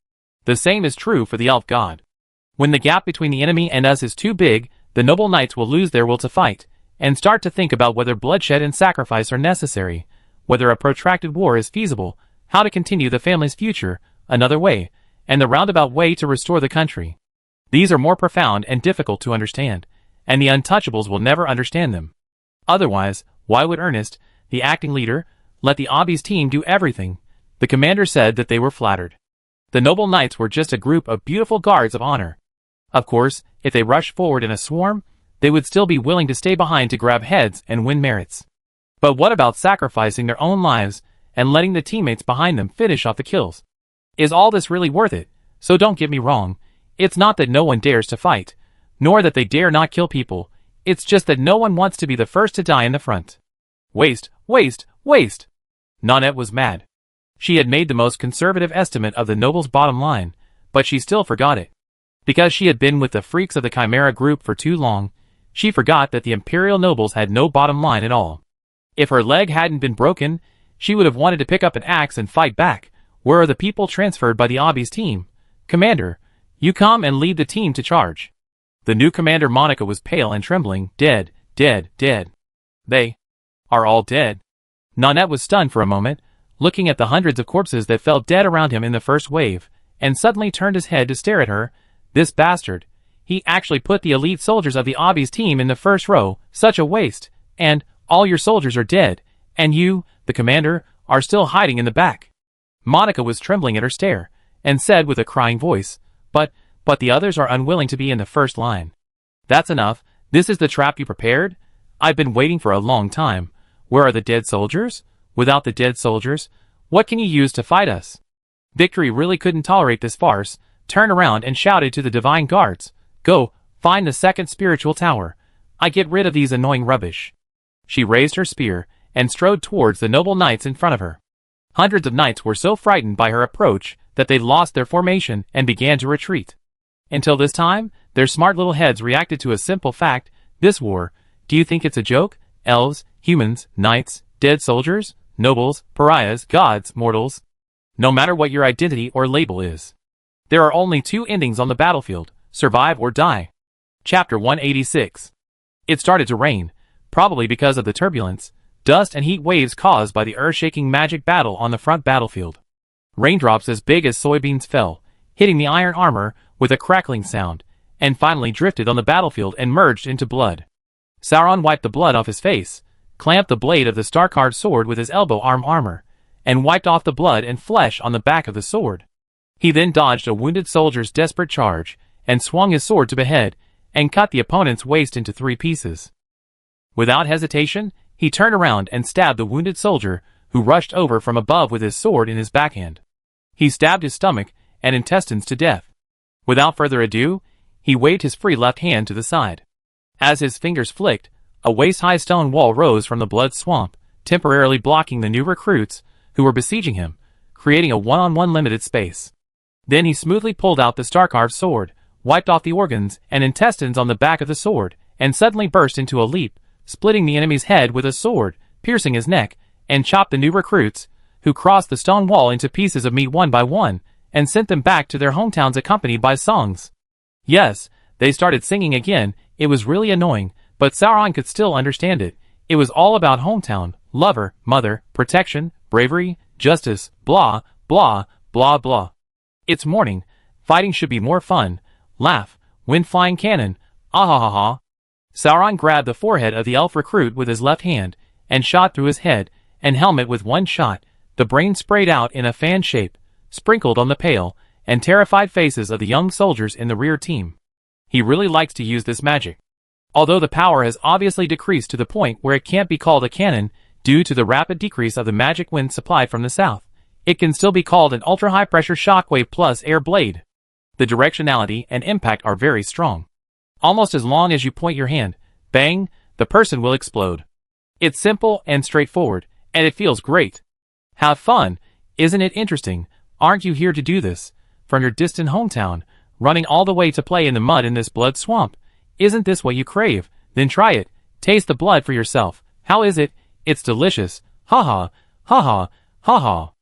The same is true for the elf god. When the gap between the enemy and us is too big, the noble knights will lose their will to fight, and start to think about whether bloodshed and sacrifice are necessary, whether a protracted war is feasible, how to continue the family's future, another way, and the roundabout way to restore the country. These are more profound and difficult to understand, and the untouchables will never understand them. Otherwise, why would Ernest, the acting leader, let the Obby's team do everything? The commander said that they were flattered. The noble knights were just a group of beautiful guards of honor. Of course, if they rushed forward in a swarm, they would still be willing to stay behind to grab heads and win merits. But what about sacrificing their own lives and letting the teammates behind them finish off the kills? Is all this really worth it? So don't get me wrong, it's not that no one dares to fight, nor that they dare not kill people, it's just that no one wants to be the first to die in the front. Waste, waste, waste! Nanette was mad. She had made the most conservative estimate of the noble's bottom line, but she still forgot it. Because she had been with the freaks of the Chimera group for too long, she forgot that the Imperial nobles had no bottom line at all. If her leg hadn't been broken, she would have wanted to pick up an axe and fight back. Where are the people transferred by the Obby's team? Commander, you come and lead the team to charge. The new commander Monica was pale and trembling, dead, dead, dead. They are all dead. Nanette was stunned for a moment, looking at the hundreds of corpses that fell dead around him in the first wave, and suddenly turned his head to stare at her. This bastard. He actually put the elite soldiers of the Obby's team in the first row, such a waste, and all your soldiers are dead, and you, the commander, are still hiding in the back. Monica was trembling at her stare, and said with a crying voice, but the others are unwilling to be in the first line. That's enough. This is the trap you prepared? I've been waiting for a long time. Where are the dead soldiers? Without the dead soldiers, what can you use to fight us? Victory really couldn't tolerate this farce, turned around and shouted to the divine guards, go, find the second spiritual tower. I get rid of these annoying rubbish. She raised her spear, and strode towards the noble knights in front of her. Hundreds of knights were so frightened by her approach that they lost their formation and began to retreat. Until this time, their smart little heads reacted to a simple fact, this war, do you think it's a joke? Elves, humans, knights, dead soldiers, nobles, pariahs, gods, mortals. No matter what your identity or label is. There are only two endings on the battlefield, survive or die. Chapter 186. It started to rain, probably because of the turbulence, dust and heat waves caused by the earth-shaking magic battle on the front battlefield. Raindrops as big as soybeans fell, hitting the iron armor with a crackling sound, and finally drifted on the battlefield and merged into blood. Sauron wiped the blood off his face, clamped the blade of the star-carved sword with his elbow armor, and wiped off the blood and flesh on the back of the sword. He then dodged a wounded soldier's desperate charge, and swung his sword to behead, and cut the opponent's waist into 3 pieces. Without hesitation, he turned around and stabbed the wounded soldier, who rushed over from above with his sword in his backhand. He stabbed his stomach and intestines to death. Without further ado, he waved his free left hand to the side. As his fingers flicked, a waist-high stone wall rose from the blood swamp, temporarily blocking the new recruits who were besieging him, creating a one-on-one limited space. Then he smoothly pulled out the star-carved sword, wiped off the organs and intestines on the back of the sword, and suddenly burst into a leap, splitting the enemy's head with a sword, piercing his neck, and chopped the new recruits, who crossed the stone wall into pieces of meat one by one, and sent them back to their hometowns accompanied by songs. Yes, they started singing again. It was really annoying, but Sauron could still understand it. It was all about hometown, lover, mother, protection, bravery, justice, blah, blah, blah, blah. It's morning. Fighting should be more fun. Laugh. Wind flying cannon. Ahahaha. Sauron grabbed the forehead of the elf recruit with his left hand, and shot through his head and helmet with one shot. The brain sprayed out in a fan shape, sprinkled on the pale and terrified faces of the young soldiers in the rear team. He really likes to use this magic. Although the power has obviously decreased to the point where it can't be called a cannon due to the rapid decrease of the magic wind supply from the south, it can still be called an ultra-high-pressure shockwave plus air blade. The directionality and impact are very strong. Almost as long as you point your hand, bang, the person will explode. It's simple and straightforward, and it feels great. Have fun. Isn't it interesting? Aren't you here to do this? From your distant hometown, running all the way to play in the mud in this blood swamp. Isn't this what you crave? Then try it. Taste the blood for yourself. How is it? It's delicious. Ha ha, ha ha, ha ha.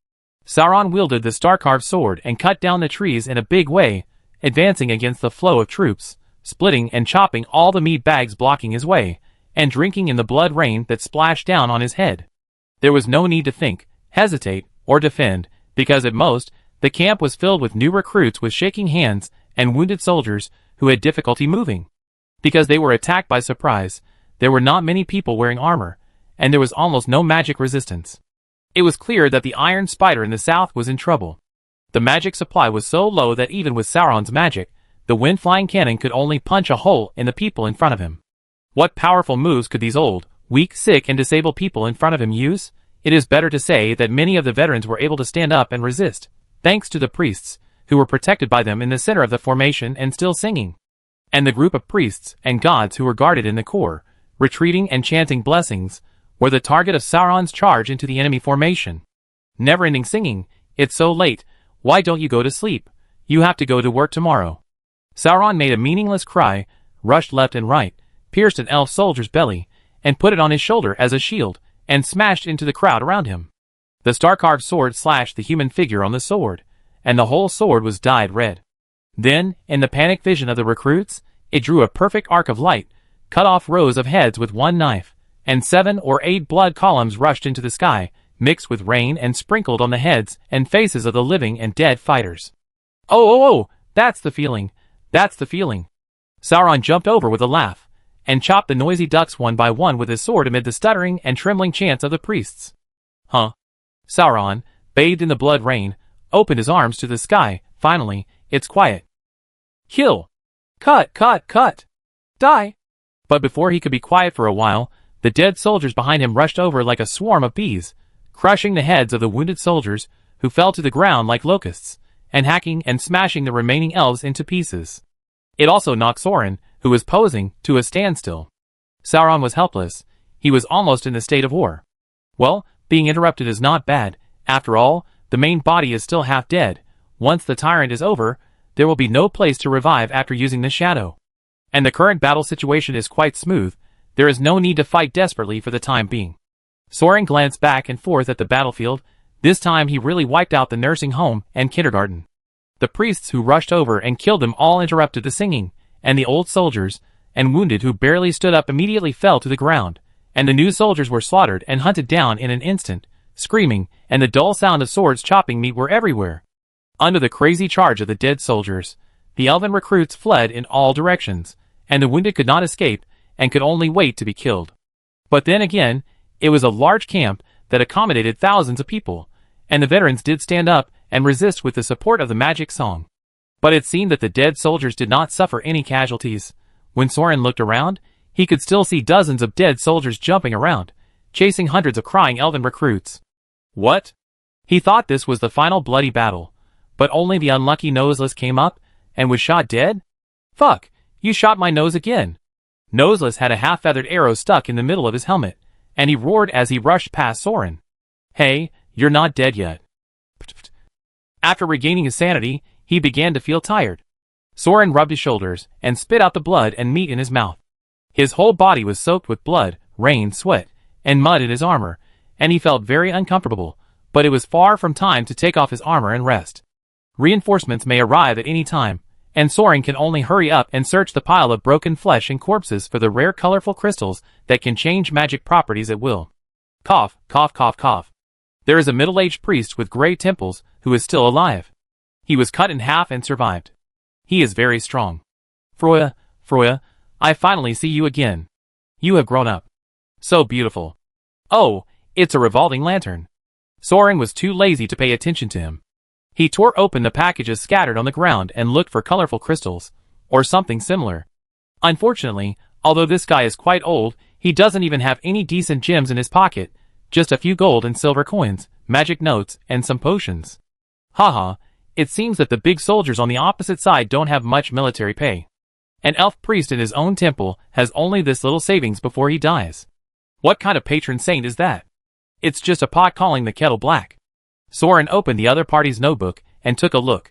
Sauron wielded the star-carved sword and cut down the trees in a big way, advancing against the flow of troops, splitting and chopping all the meat bags blocking his way, and drinking in the blood rain that splashed down on his head. There was no need to think, hesitate, or defend, because at most, the camp was filled with new recruits with shaking hands and wounded soldiers who had difficulty moving. Because they were attacked by surprise, there were not many people wearing armor, and there was almost no magic resistance. It was clear that the Iron Spider in the south was in trouble. The magic supply was so low that even with Sauron's magic, the wind-flying cannon could only punch a hole in the people in front of him. What powerful moves could these old, weak, sick, and disabled people in front of him use? It is better to say that many of the veterans were able to stand up and resist, thanks to the priests, who were protected by them in the center of the formation and still singing. And the group of priests and gods who were guarded in the core, retreating and chanting blessings, were the target of Sauron's charge into the enemy formation. Never-ending singing. It's so late. Why don't you go to sleep? You have to go to work tomorrow. Sauron made a meaningless cry, rushed left and right, pierced an elf soldier's belly, and put it on his shoulder as a shield, and smashed into the crowd around him. The star-carved sword slashed the human figure on the sword, and the whole sword was dyed red. Then, in the panic vision of the recruits, it drew a perfect arc of light, cut off rows of heads with one knife, and 7 or 8 blood columns rushed into the sky, mixed with rain and sprinkled on the heads and faces of the living and dead fighters. Oh, that's the feeling. That's the feeling. Sauron jumped over with a laugh, and chopped the noisy ducks one by one with his sword amid the stuttering and trembling chants of the priests. Huh? Sauron, bathed in the blood rain, opened his arms to the sky. Finally, it's quiet. Kill! Cut! Die! But before he could be quiet for a while, the dead soldiers behind him rushed over like a swarm of bees, crushing the heads of the wounded soldiers, who fell to the ground like locusts, and hacking and smashing the remaining elves into pieces. It also knocked Sauron, who was posing, to a standstill. Sauron was helpless. He was almost in the state of war. Well, being interrupted is not bad. After all, the main body is still half dead. Once the tyrant is over, there will be no place to revive after using the shadow. And the current battle situation is quite smooth. There is no need to fight desperately for the time being. Sauron glanced back and forth at the battlefield, This time he really wiped out the nursing home and kindergarten. The priests who rushed over and killed them all interrupted the singing, and the old soldiers and wounded who barely stood up immediately fell to the ground, and the new soldiers were slaughtered and hunted down in an instant. Screaming and the dull sound of swords chopping meat were everywhere. Under the crazy charge of the dead soldiers, the elven recruits fled in all directions, and the wounded could not escape and could only wait to be killed. But then again, it was a large camp that accommodated thousands of people, and the veterans did stand up and resist with the support of the magic song. But it seemed that the dead soldiers did not suffer any casualties. When Soren looked around, he could still see dozens of dead soldiers jumping around, chasing hundreds of crying elven recruits. What? He thought this was the final bloody battle, but only the unlucky Noseless came up and was shot dead? Fuck, you shot my nose again. Noseless had a half-feathered arrow stuck in the middle of his helmet, and he roared as he rushed past Soren. Hey, you're not dead yet. After regaining his sanity, he began to feel tired. Soren rubbed his shoulders and spit out the blood and meat in his mouth. His whole body was soaked with blood, rain, sweat, and mud in his armor, and he felt very uncomfortable, but it was far from time to take off his armor and rest. Reinforcements may arrive at any time, and Soren can only hurry up and search the pile of broken flesh and corpses for the rare colorful crystals that can change magic properties at will. Cough, cough, cough, cough. There is a middle-aged priest with gray temples who is still alive. He was cut in half and survived. He is very strong. Froya, Froya, I finally see you again. You have grown up. So beautiful. Oh, it's a revolving lantern. Soren was too lazy to pay attention to him. He tore open the packages scattered on the ground and looked for colorful crystals, or something similar. Unfortunately, although this guy is quite old, he doesn't even have any decent gems in his pocket, just a few gold and silver coins, magic notes, and some potions. Haha, it seems that the big soldiers on the opposite side don't have much military pay. An elf priest in his own temple has only this little savings before he dies. What kind of patron saint is that? It's just a pot calling the kettle black. Soren opened the other party's notebook and took a look.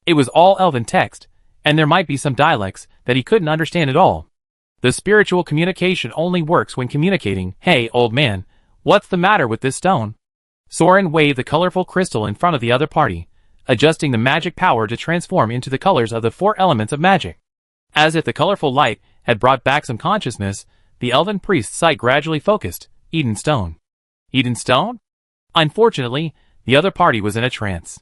It was all elven text, and there might be some dialects that he couldn't understand at all. The spiritual communication only works when communicating. Hey, old man, what's the matter with this stone? Soren waved the colorful crystal in front of the other party, adjusting the magic power to transform into the colors of the 4 elements of magic. As if the colorful light had brought back some consciousness, the elven priest's sight gradually focused. Eden stone. Eden stone? Unfortunately, the other party was in a trance.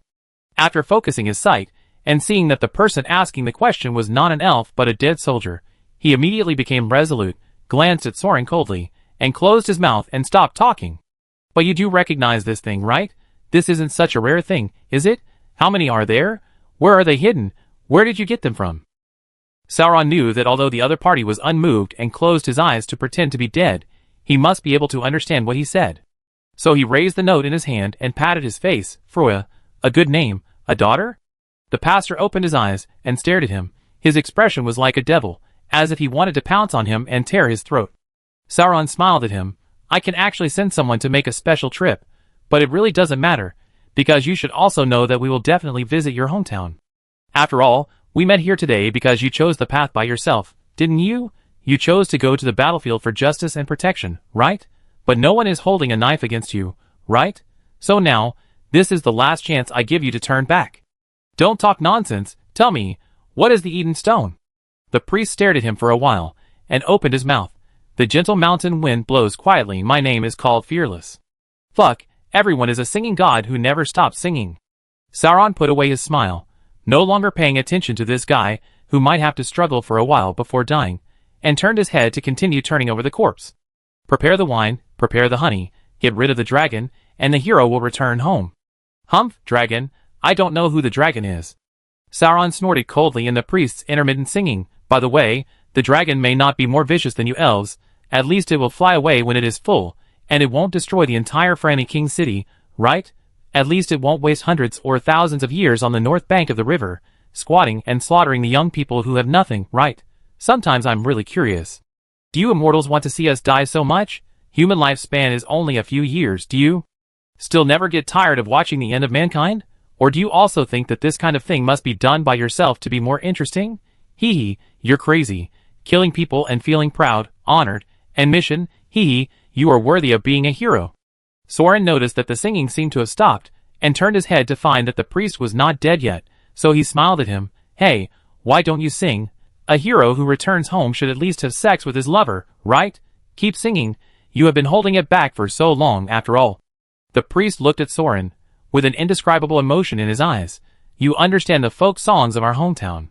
After focusing his sight, and seeing that the person asking the question was not an elf but a dead soldier, he immediately became resolute, glanced at Soren coldly, and closed his mouth and stopped talking. But you do recognize this thing, right? This isn't such a rare thing, is it? How many are there? Where are they hidden? Where did you get them from? Sauron knew that although the other party was unmoved and closed his eyes to pretend to be dead, he must be able to understand what he said. So he raised the note in his hand and patted his face. Froya, a good name, a daughter? The pastor opened his eyes and stared at him. His expression was like a devil, as if he wanted to pounce on him and tear his throat. Sauron smiled at him. I can actually send someone to make a special trip, but it really doesn't matter, because you should also know that we will definitely visit your hometown. After all, we met here today because you chose the path by yourself, didn't you? You chose to go to the battlefield for justice and protection, right? But no one is holding a knife against you, right? So now, this is the last chance I give you to turn back. Don't talk nonsense. Tell me, what is the Eden Stone? The priest stared at him for a while, and opened his mouth. The gentle mountain wind blows quietly. My name is called Fearless. Fuck, everyone is a singing god who never stops singing. Sauron put away his smile, no longer paying attention to this guy who might have to struggle for a while before dying, and turned his head to continue turning over the corpse. Prepare the wine, prepare the honey, get rid of the dragon, and the hero will return home. Humph, dragon, I don't know who the dragon is. Sauron snorted coldly in the priest's intermittent singing. By the way, the dragon may not be more vicious than you elves, at least it will fly away when it is full, and it won't destroy the entire Franny King city, right? At least it won't waste hundreds or thousands of years on the north bank of the river, squatting and slaughtering the young people who have nothing, right? Sometimes I'm really curious. Do you immortals want to see us die so much? Human lifespan is only a few years, do you? Still never get tired of watching the end of mankind? Or do you also think that this kind of thing must be done by yourself to be more interesting? Hee hee, you're crazy. Killing people and feeling proud, honored, and mission, hee hee, you are worthy of being a hero. Soren noticed that the singing seemed to have stopped, and turned his head to find that the priest was not dead yet, so he smiled at him. Hey, why don't you sing? A hero who returns home should at least have sex with his lover, right? Keep singing, you have been holding it back for so long after all. The priest looked at Soren, with an indescribable emotion in his eyes. You understand the folk songs of our hometown.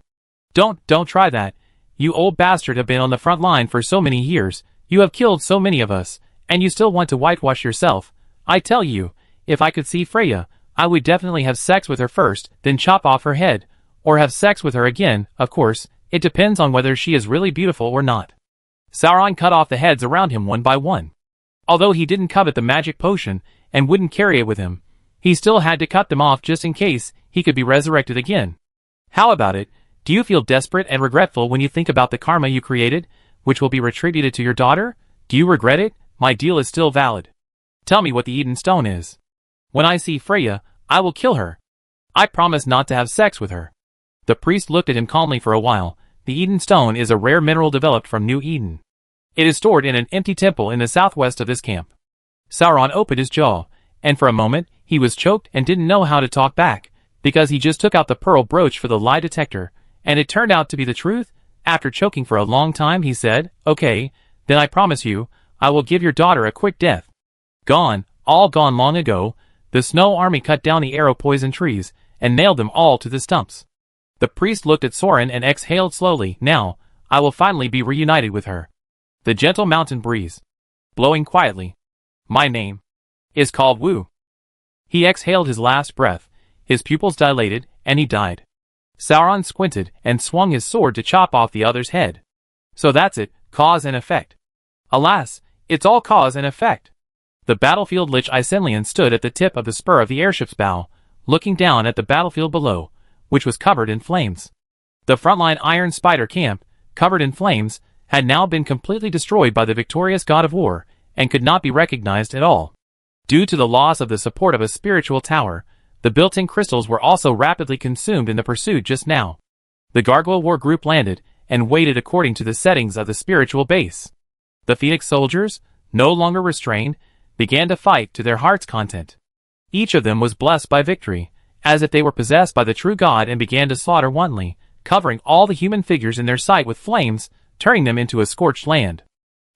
Don't try that. You old bastard have been on the front line for so many years, you have killed so many of us, and you still want to whitewash yourself. I tell you, if I could see Freya, I would definitely have sex with her first, then chop off her head, or have sex with her again. Of course, it depends on whether she is really beautiful or not. Sauron cut off the heads around him one by one. Although he didn't covet the magic potion, and wouldn't carry it with him, he still had to cut them off just in case he could be resurrected again. How about it? Do you feel desperate and regretful when you think about the karma you created, which will be retributed to your daughter? Do you regret it? My deal is still valid. Tell me what the Eden Stone is. When I see Freya, I will kill her. I promise not to have sex with her. The priest looked at him calmly for a while. The Eden Stone is a rare mineral developed from New Eden. It is stored in an empty temple in the southwest of this camp. Sauron opened his jaw, and for a moment, he was choked and didn't know how to talk back, because he just took out the pearl brooch for the lie detector, and it turned out to be the truth. After choking for a long time, he said, Okay, then I promise you, I will give your daughter a quick death. Gone, all gone long ago, the snow army cut down the arrow poison trees, and nailed them all to the stumps. The priest looked at Soren and exhaled slowly. Now, I will finally be reunited with her. The gentle mountain breeze, blowing quietly. My name is called Wu. He exhaled his last breath, his pupils dilated, and he died. Sauron squinted and swung his sword to chop off the other's head. So that's it, cause and effect. Alas, it's all cause and effect. The battlefield Lich Isengilian stood at the tip of the spur of the airship's bow, looking down at the battlefield below, which was covered in flames. The frontline Iron Spider camp, covered in flames, had now been completely destroyed by the victorious god of war, and could not be recognized at all. Due to the loss of the support of a spiritual tower, the built-in crystals were also rapidly consumed in the pursuit just now. The Gargoyle War group landed, and waited according to the settings of the spiritual base. The Phoenix soldiers, no longer restrained, began to fight to their heart's content. Each of them was blessed by victory, as if they were possessed by the true God, and began to slaughter wantonly, covering all the human figures in their sight with flames, turning them into a scorched land.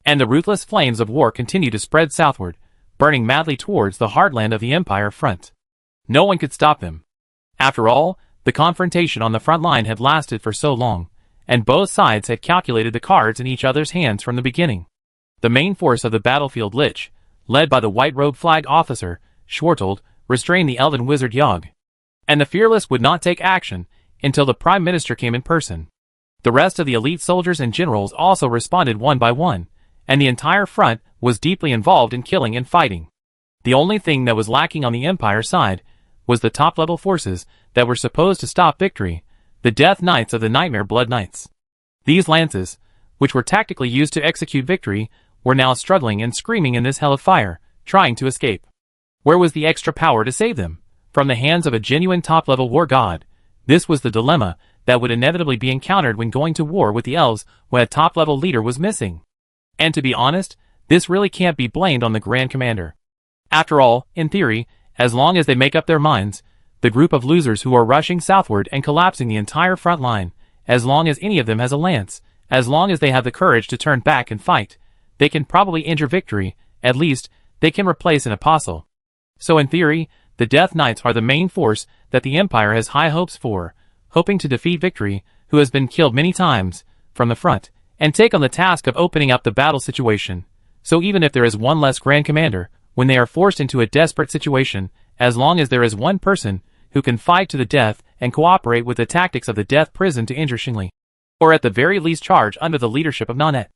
And the ruthless flames of war continued to spread southward, burning madly towards the heartland of the Empire front. No one could stop them. After all, the confrontation on the front line had lasted for so long, and both sides had calculated the cards in each other's hands from the beginning. The main force of the battlefield Lich, led by the white-robed flag officer, Schwartold, restrained the elven wizard Yogg. And the fearless would not take action until the Prime Minister came in person. The rest of the elite soldiers and generals also responded one by one, and the entire front was deeply involved in killing and fighting. The only thing that was lacking on the Empire side was the top-level forces that were supposed to stop victory, the Death Knights of the Nightmare Blood Knights. These lances, which were tactically used to execute victory, were now struggling and screaming in this hell of fire, trying to escape. Where was the extra power to save them? From the hands of a genuine top-level war god. This was the dilemma that would inevitably be encountered when going to war with the elves when a top-level leader was missing. And to be honest, this really can't be blamed on the Grand Commander. After all, in theory, as long as they make up their minds, the group of losers who are rushing southward and collapsing the entire front line, as long as any of them has a lance, as long as they have the courage to turn back and fight, they can probably injure victory. At least, they can replace an apostle. So in theory, the Death Knights are the main force that the Empire has high hopes for, hoping to defeat victory, who has been killed many times, from the front, and take on the task of opening up the battle situation. So even if there is one less Grand Commander, when they are forced into a desperate situation, as long as there is one person who can fight to the death and cooperate with the tactics of the death prison to injure Xingli, or at the very least charge under the leadership of Nanette,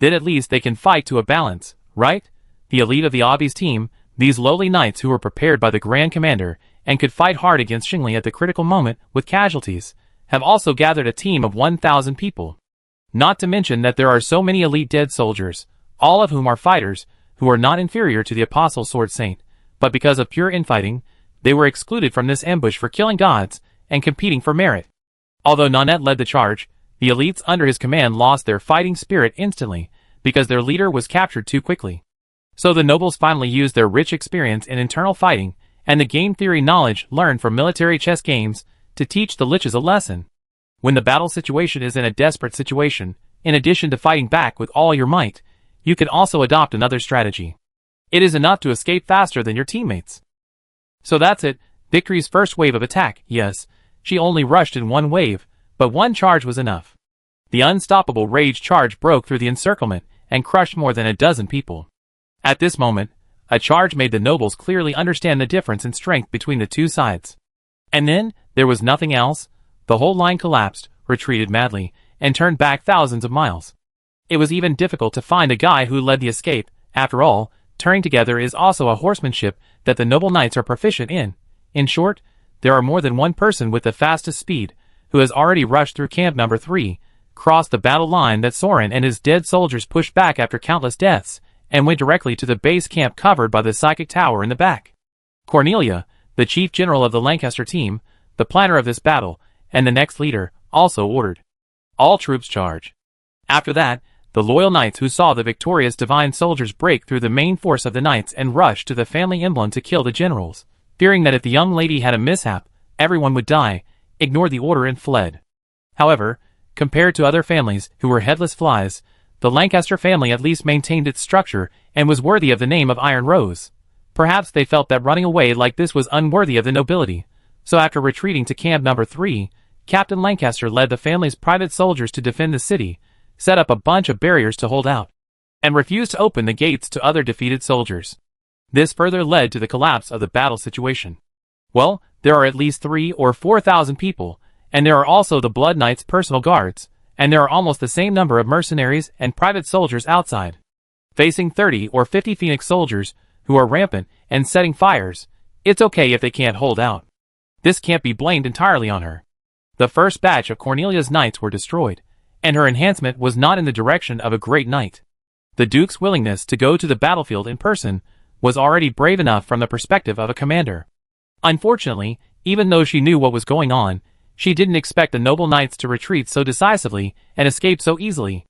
then at least they can fight to a balance, right? The elite of the Obby's team, these lowly knights who were prepared by the Grand Commander and could fight hard against Xingli at the critical moment with casualties, have also gathered a team of 1,000 people. Not to mention that there are so many elite dead soldiers, all of whom are fighters, who are not inferior to the Apostle Sword Saint, but because of pure infighting, they were excluded from this ambush for killing gods and competing for merit. Although Nanette led the charge, the elites under his command lost their fighting spirit instantly, because their leader was captured too quickly. So the nobles finally used their rich experience in internal fighting and the game theory knowledge learned from military chess games to teach the liches a lesson. When the battle situation is in a desperate situation, in addition to fighting back with all your might, you can also adopt another strategy. It is enough to escape faster than your teammates. So that's it, Victory's first wave of attack. Yes, she only rushed in one wave, but one charge was enough. The unstoppable rage charge broke through the encirclement and crushed more than a dozen people. At this moment, a charge made the nobles clearly understand the difference in strength between the two sides. And then, there was nothing else. The whole line collapsed, retreated madly, and turned back thousands of miles. It was even difficult to find a guy who led the escape. After all, turning together is also a horsemanship that the noble knights are proficient in. In short, there are more than one person with the fastest speed, who has already rushed through camp number 3, crossed the battle line that Soren and his dead soldiers pushed back after countless deaths, and went directly to the base camp covered by the psychic tower in the back. Cornelia, the chief general of the Lancaster team, the planner of this battle, and the next leader, also ordered all troops charge. After that, the loyal knights who saw the victorious divine soldiers break through the main force of the knights and rush to the family emblem to kill the generals, fearing that if the young lady had a mishap, everyone would die, ignored the order and fled. However, compared to other families who were headless flies, the Lancaster family at least maintained its structure and was worthy of the name of Iron Rose. Perhaps they felt that running away like this was unworthy of the nobility, so after retreating to camp number 3, Captain Lancaster led the family's private soldiers to defend the city, set up a bunch of barriers to hold out, and refused to open the gates to other defeated soldiers. This further led to the collapse of the battle situation. Well, there are at least 3,000 or 4,000 people, and there are also the Blood Knights' personal guards, and there are almost the same number of mercenaries and private soldiers outside. Facing 30 or 50 Phoenix soldiers, who are rampant and setting fires, it's okay if they can't hold out. This can't be blamed entirely on her. The first batch of Cornelia's knights were destroyed, and her enhancement was not in the direction of a great knight. The Duke's willingness to go to the battlefield in person was already brave enough from the perspective of a commander. Unfortunately, even though she knew what was going on, she didn't expect the noble knights to retreat so decisively and escape so easily.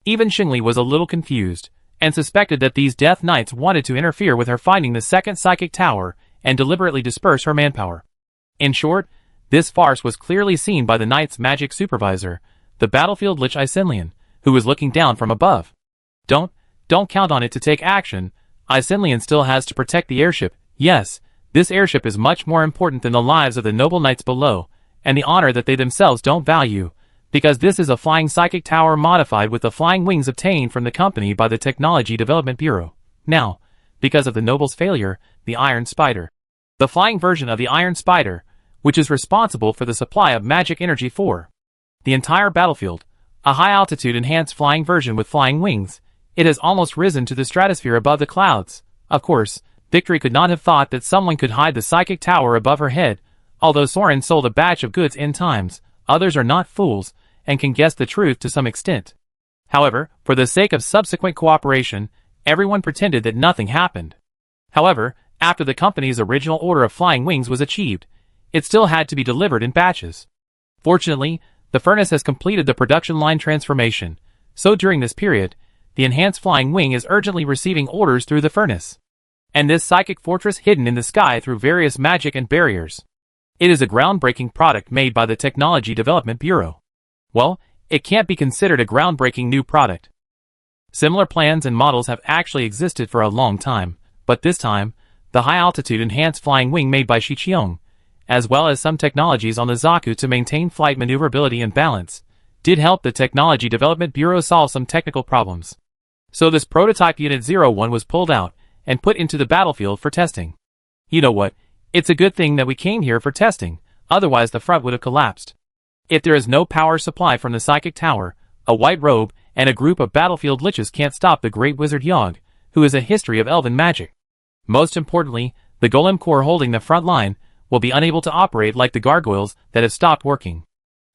Even Xingli was a little confused, and suspected that these Death Knights wanted to interfere with her finding the second psychic tower and deliberately disperse her manpower. In short, this farce was clearly seen by the Knight's magic supervisor, the battlefield Lich Isenlian, who was looking down from above. Don't count on it to take action. Isenlian still has to protect the airship. Yes, this airship is much more important than the lives of the noble knights below, and the honor that they themselves don't value, because this is a flying psychic tower modified with the flying wings obtained from the company by the Technology Development Bureau. Now, because of the noble's failure, the Iron Spider, the flying version of the Iron Spider, which is responsible for the supply of magic energy for the entire battlefield, a high-altitude enhanced flying version with flying wings, it has almost risen to the stratosphere above the clouds. Of course, Victory could not have thought that someone could hide the psychic tower above her head. Although Soren sold a batch of goods in times, others are not fools, and can guess the truth to some extent. However, for the sake of subsequent cooperation, everyone pretended that nothing happened. However, after the company's original order of flying wings was achieved, it still had to be delivered in batches. Fortunately, the furnace has completed the production line transformation, so during this period, the enhanced flying wing is urgently receiving orders through the furnace. And this psychic fortress hidden in the sky through various magic and barriers. It is a groundbreaking product made by the Technology Development Bureau. Well, it can't be considered a groundbreaking new product. Similar plans and models have actually existed for a long time, but this time, the high-altitude enhanced flying wing made by Shichiong, as well as some technologies on the Zaku to maintain flight maneuverability and balance, did help the Technology Development Bureau solve some technical problems. So this prototype Unit 01 was pulled out and put into the battlefield for testing. You know what? It's a good thing that we came here for testing, otherwise the front would have collapsed. If there is no power supply from the psychic tower, a white robe, and a group of battlefield liches can't stop the great wizard Yogg, who has a history of elven magic. Most importantly, the golem core holding the front line will be unable to operate like the gargoyles that have stopped working.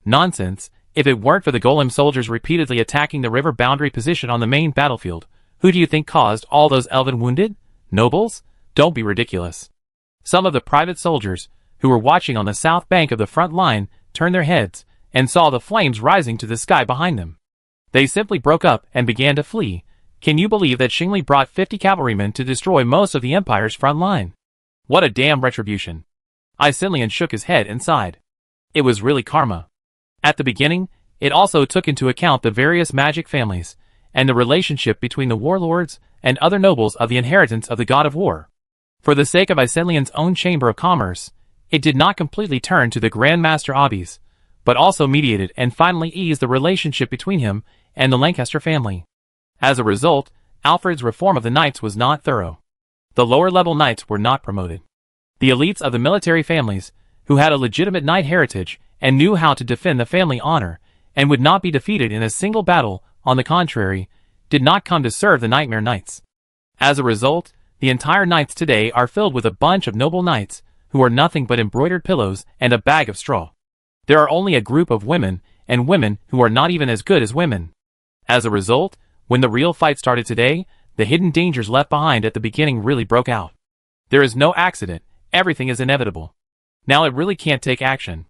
Nonsense. If it weren't for the golem soldiers repeatedly attacking the river boundary position on the main battlefield, who do you think caused all those elven wounded? Nobles? Don't be ridiculous. Some of the private soldiers, who were watching on the south bank of the front line, turned their heads, and saw the flames rising to the sky behind them. They simply broke up and began to flee, Can you believe that Xingli brought 50 cavalrymen to destroy most of the Empire's front line? What a damn retribution. Xinlian shook his head and sighed. It was really karma. At the beginning, it also took into account the various magic families, and the relationship between the warlords and other nobles of the inheritance of the god of war. For the sake of Xinlian's own chamber of commerce, it did not completely turn to the Grand Master Abis, but also mediated and finally eased the relationship between him and the Lancaster family. As a result, Alfred's reform of the knights was not thorough. The lower-level knights were not promoted. The elites of the military families, who had a legitimate knight heritage and knew how to defend the family honor and would not be defeated in a single battle, on the contrary, did not come to serve the Nightmare Knights. As a result, the entire knights today are filled with a bunch of noble knights who are nothing but embroidered pillows and a bag of straw. There are only a group of women, and women who are not even as good as women. As a result, when the real fight started today, the hidden dangers left behind at the beginning really broke out. There is no accident, everything is inevitable. Now it really can't take action.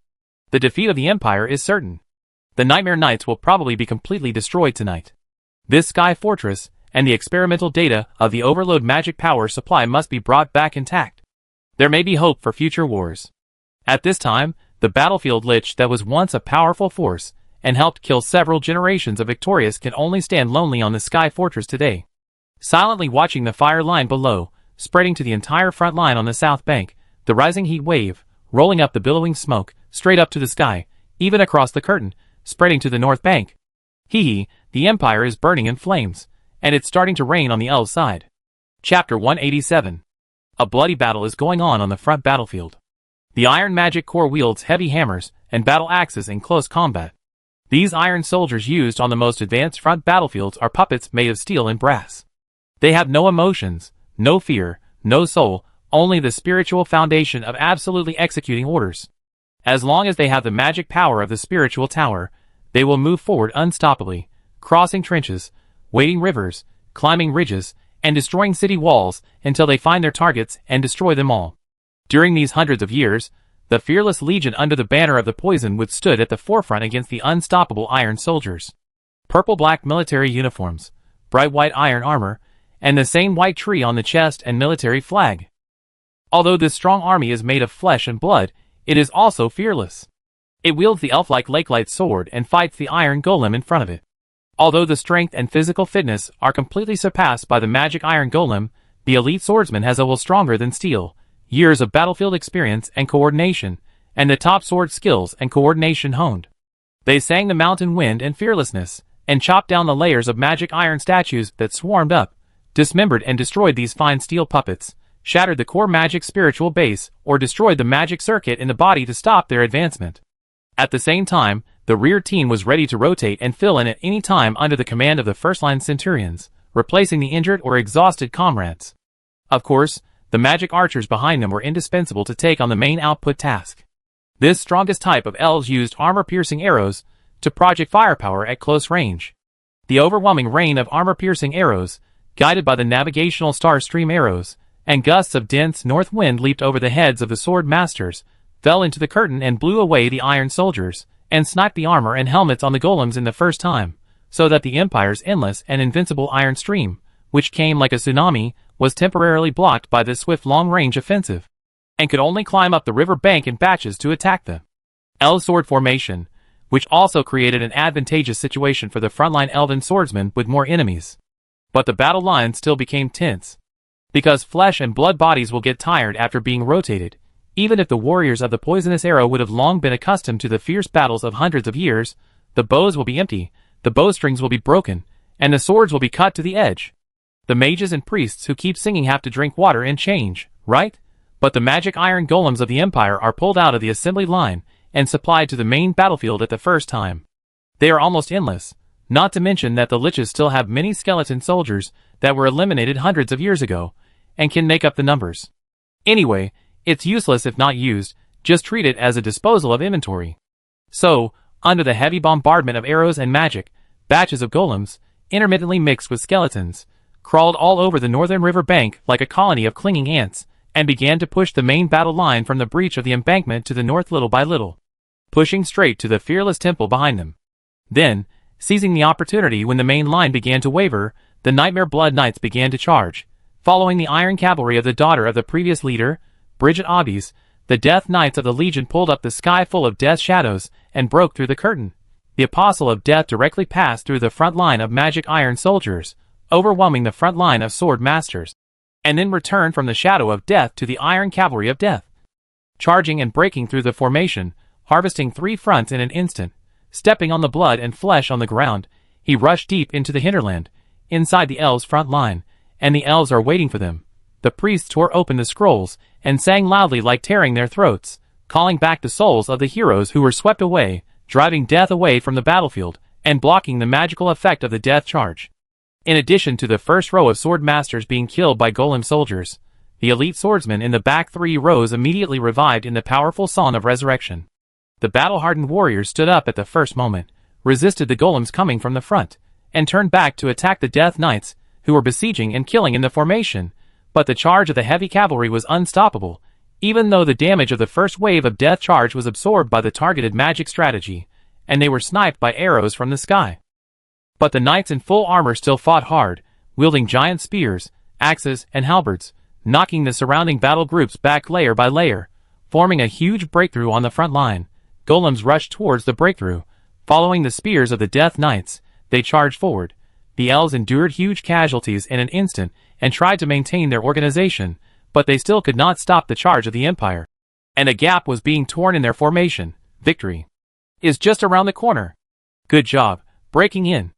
The defeat of the Empire is certain. The Nightmare Knights will probably be completely destroyed tonight. This Sky Fortress and the experimental data of the Overload magic power supply must be brought back intact. There may be hope for future wars. At this time, the battlefield lich that was once a powerful force and helped kill several generations of victorious can only stand lonely on the Sky Fortress today. Silently watching the fire line below, spreading to the entire front line on the south bank, the rising heat wave, rolling up the billowing smoke, straight up to the sky, even across the curtain, spreading to the north bank. Hee, the Empire is burning in flames, and it's starting to rain on the Elves' side. Chapter 187. A bloody battle is going on the front battlefield. The Iron Magic Corps wields heavy hammers and battle axes in close combat. These iron soldiers used on the most advanced front battlefields are puppets made of steel and brass. They have no emotions, no fear, no soul, only the spiritual foundation of absolutely executing orders. As long as they have the magic power of the spiritual tower, they will move forward unstoppably, crossing trenches, wading rivers, climbing ridges, and destroying city walls until they find their targets and destroy them all. During these hundreds of years, the fearless legion under the banner of the poison withstood at the forefront against the unstoppable iron soldiers. Purple-black military uniforms, bright white iron armor, and the same white tree on the chest and military flag. Although this strong army is made of flesh and blood, it is also fearless. It wields the elf-like Lakelight sword and fights the iron golem in front of it. Although the strength and physical fitness are completely surpassed by the magic iron golem, the elite swordsman has a will stronger than steel, years of battlefield experience and coordination, and the top sword skills and coordination honed. They sang the mountain wind and fearlessness, and chopped down the layers of magic iron statues that swarmed up, dismembered and destroyed these fine steel puppets, shattered the core magic spiritual base, or destroyed the magic circuit in the body to stop their advancement. At the same time, the rear team was ready to rotate and fill in at any time under the command of the first-line centurions, replacing the injured or exhausted comrades. Of course, the magic archers behind them were indispensable to take on the main output task. This strongest type of elves used armor-piercing arrows to project firepower at close range. The overwhelming rain of armor-piercing arrows, guided by the navigational star stream arrows, and gusts of dense north wind leaped over the heads of the sword masters, fell into the curtain and blew away the iron soldiers, and sniped the armor and helmets on the golems in the first time, so that the Empire's endless and invincible iron stream, which came like a tsunami, was temporarily blocked by this swift long-range offensive, and could only climb up the river bank in batches to attack the Elf sword formation, which also created an advantageous situation for the frontline elven swordsmen with more enemies. But the battle line still became tense. Because flesh and blood bodies will get tired after being rotated, even if the warriors of the poisonous arrow would have long been accustomed to the fierce battles of hundreds of years, the bows will be empty, the bowstrings will be broken, and the swords will be cut to the edge. The mages and priests who keep singing have to drink water and change, right? But the magic iron golems of the Empire are pulled out of the assembly line and supplied to the main battlefield at the first time. They are almost endless, not to mention that the liches still have many skeleton soldiers that were eliminated hundreds of years ago, and can make up the numbers. Anyway, it's useless if not used, just treat it as a disposal of inventory. So, under the heavy bombardment of arrows and magic, batches of golems, intermittently mixed with skeletons, crawled all over the northern river bank like a colony of clinging ants, and began to push the main battle line from the breach of the embankment to the north little by little, pushing straight to the fearless temple behind them. Then, seizing the opportunity when the main line began to waver, the Nightmare Blood Knights began to charge. Following the iron cavalry of the daughter of the previous leader, Bridget Obbies, the Death Knights of the Legion pulled up the sky full of death shadows and broke through the curtain. The Apostle of Death directly passed through the front line of magic iron soldiers, overwhelming the front line of sword masters, and then returned from the shadow of death to the iron cavalry of death, charging and breaking through the formation, harvesting 3 fronts in an instant. Stepping on the blood and flesh on the ground, he rushed deep into the hinterland, inside the elves' front line, and the elves are waiting for them. The priests tore open the scrolls and sang loudly like tearing their throats, calling back the souls of the heroes who were swept away, driving death away from the battlefield, and blocking the magical effect of the death charge. In addition to the first row of sword masters being killed by golem soldiers, the elite swordsmen in the back 3 rows immediately revived in the powerful song of resurrection. The battle-hardened warriors stood up at the first moment, resisted the golems coming from the front, and turned back to attack the Death Knights, who were besieging and killing in the formation. But the charge of the heavy cavalry was unstoppable, even though the damage of the first wave of death charge was absorbed by the targeted magic strategy, and they were sniped by arrows from the sky. But the knights in full armor still fought hard, wielding giant spears, axes, and halberds, knocking the surrounding battle groups back layer by layer, forming a huge breakthrough on the front line. Golems rushed towards the breakthrough. Following the spears of the Death Knights, they charged forward. The elves endured huge casualties in an instant and tried to maintain their organization, but they still could not stop the charge of the Empire. And a gap was being torn in their formation. Victory is just around the corner. Good job, breaking in.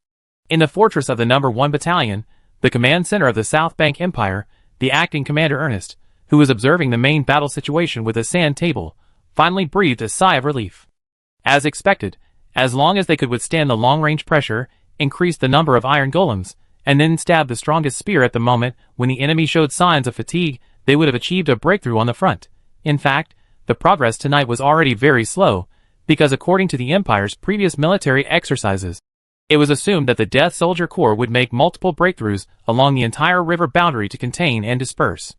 In the fortress of the No. 1 Battalion, the command center of the South Bank Empire, the acting commander Ernest, who was observing the main battle situation with a sand table, finally breathed a sigh of relief. As expected, as long as they could withstand the long-range pressure, increase the number of iron golems, and then stab the strongest spear at the moment when the enemy showed signs of fatigue, they would have achieved a breakthrough on the front. In fact, the progress tonight was already very slow, because according to the Empire's previous military exercises, it was assumed that the Death Soldier Corps would make multiple breakthroughs along the entire river boundary to contain and disperse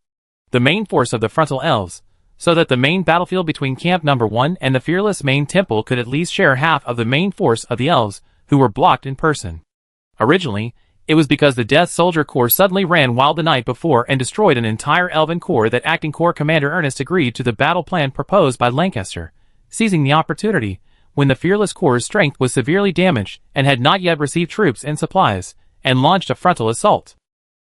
the main force of the frontal elves, so that the main battlefield between Camp No. 1 and the fearless main temple could at least share half of the main force of the elves, who were blocked in person. Originally, it was because the Death Soldier Corps suddenly ran wild the night before and destroyed an entire elven corps that acting corps commander Ernest agreed to the battle plan proposed by Lancaster, seizing the opportunity when the fearless corps' strength was severely damaged and had not yet received troops and supplies, and launched a frontal assault.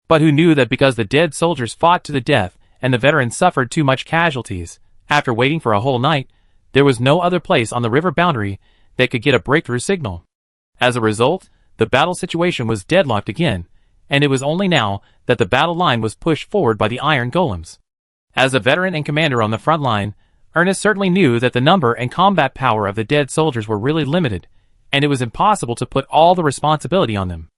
But who knew that because the dead soldiers fought to the death and the veterans suffered too much casualties, after waiting for a whole night, there was no other place on the river boundary that could get a breakthrough signal. As a result, the battle situation was deadlocked again, and it was only now that the battle line was pushed forward by the iron golems. As a veteran and commander on the front line, Ernest certainly knew that the number and combat power of the dead soldiers were really limited, and it was impossible to put all the responsibility on them.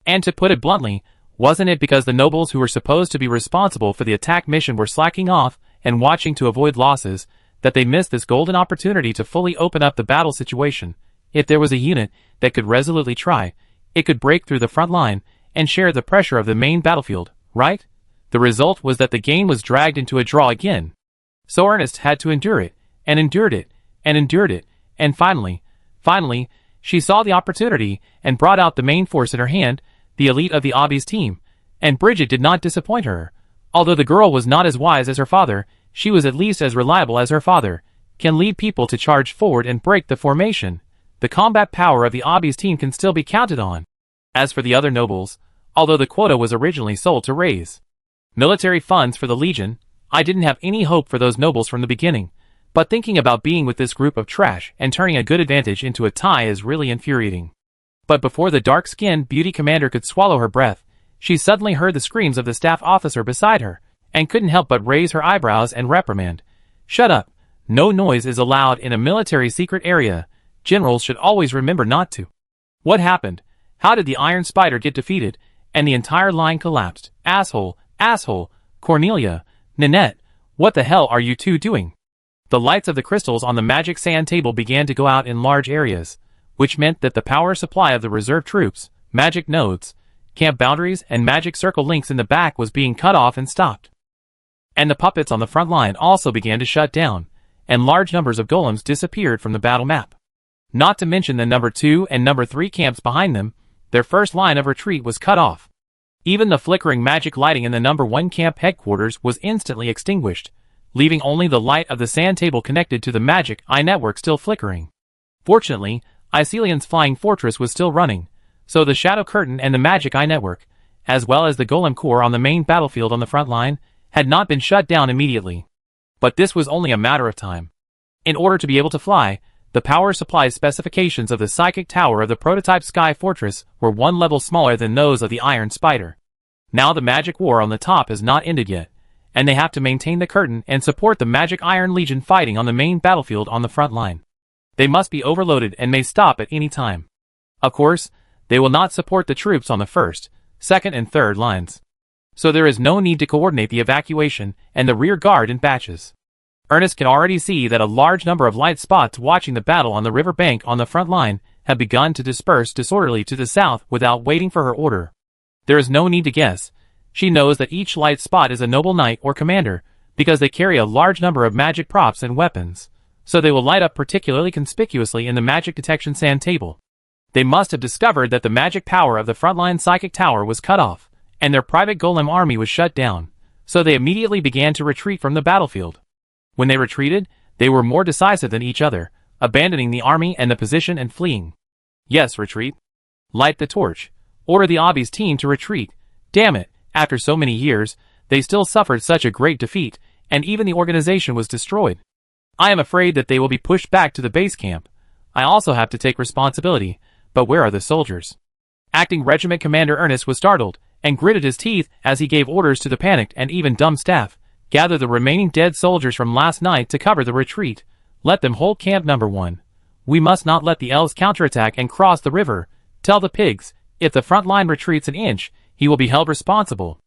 And to put it bluntly, wasn't it because the nobles who were supposed to be responsible for the attack mission were slacking off and watching to avoid losses, that they missed this golden opportunity to fully open up the battle situation? If there was a unit that could resolutely try, it could break through the front line and share the pressure of the main battlefield, right? The result was that the game was dragged into a draw again. So Ernest had to endure it, and endured it, and endured it, and finally, she saw the opportunity and brought out the main force in her hand, the elite of the Obbies team, and Bridget did not disappoint her. Although the girl was not as wise as her father, she was at least as reliable as her father, can lead people to charge forward and break the formation. The combat power of the Obbies team can still be counted on. As for the other nobles, although the quota was originally sold to raise military funds for the Legion, I didn't have any hope for those nobles from the beginning, but thinking about being with this group of trash and turning a good advantage into a tie is really infuriating. But before the dark-skinned beauty commander could swallow her breath, she suddenly heard the screams of the staff officer beside her, and couldn't help but raise her eyebrows and reprimand. "Shut up. No noise is allowed in a military secret area. Generals should always remember not to." What happened? How did the Iron Spider get defeated, and the entire line collapsed? Asshole, Cornelia, Ninette, what the hell are you two doing? The lights of the crystals on the magic sand table began to go out in large areas, which meant that the power supply of the reserve troops, magic nodes, camp boundaries, and magic circle links in the back was being cut off and stopped. And the puppets on the front line also began to shut down, and large numbers of golems disappeared from the battle map. Not to mention the No. 2 and No. 3 camps behind them, their first line of retreat was cut off. Even the flickering magic lighting in the number 1 camp headquarters was instantly extinguished, leaving only the light of the sand table connected to the magic eye network still flickering. Fortunately, Icelian's flying fortress was still running, so the shadow curtain and the magic eye network, as well as the golem core on the main battlefield on the front line, had not been shut down immediately. But this was only a matter of time. In order to be able to fly, the power supply specifications of the psychic tower of the prototype Sky Fortress were 1 level smaller than those of the Iron Spider. Now the magic war on the top has not ended yet, and they have to maintain the curtain and support the magic Iron Legion fighting on the main battlefield on the front line. They must be overloaded and may stop at any time. Of course, they will not support the troops on the first, second and third lines. So there is no need to coordinate the evacuation and the rear guard in batches. Ernest can already see that a large number of light spots watching the battle on the river bank on the front line have begun to disperse disorderly to the south without waiting for her order. There is no need to guess. She knows that each light spot is a noble knight or commander, because they carry a large number of magic props and weapons, so they will light up particularly conspicuously in the magic detection sand table. They must have discovered that the magic power of the frontline psychic tower was cut off, and their private golem army was shut down, so they immediately began to retreat from the battlefield. When they retreated, they were more decisive than each other, abandoning the army and the position and fleeing. Yes, retreat. Light the torch. Order the Obby's team to retreat. Damn it, after so many years, they still suffered such a great defeat, and even the organization was destroyed. I am afraid that they will be pushed back to the base camp. I also have to take responsibility, but where are the soldiers? Acting Regiment Commander Ernest was startled, and gritted his teeth as he gave orders to the panicked and even dumb staff. Gather the remaining dead soldiers from last night to cover the retreat. Let them hold camp number 1. We must not let the elves counterattack and cross the river. Tell the pigs, if the front line retreats an inch, he will be held responsible.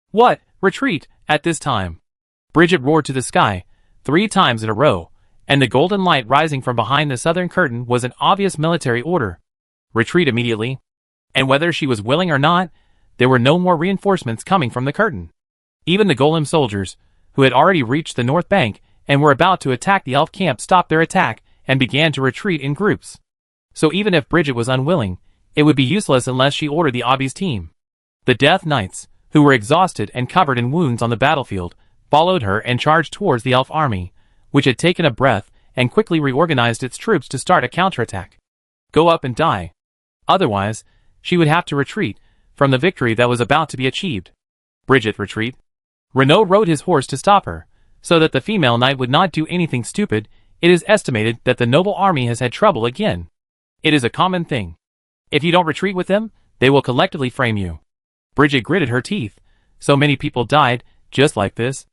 What? Retreat, at this time? Bridget roared to the sky, 3 times in a row, and the golden light rising from behind the southern curtain was an obvious military order. Retreat immediately. And whether she was willing or not, there were no more reinforcements coming from the curtain. Even the golem soldiers, who had already reached the north bank and were about to attack the elf camp, stopped their attack and began to retreat in groups. So even if Bridget was unwilling, it would be useless unless she ordered the Obby's team. The Death Knights, who were exhausted and covered in wounds on the battlefield, followed her and charged towards the elf army, which had taken a breath and quickly reorganized its troops to start a counterattack. Go up and die. Otherwise, she would have to retreat from the victory that was about to be achieved. Bridget, retreat. Renaud rode his horse to stop her, so that the female knight would not do anything stupid. It is estimated that the noble army has had trouble again. It is a common thing. If you don't retreat with them, they will collectively frame you. Bridget gritted her teeth. So many people died, just like this.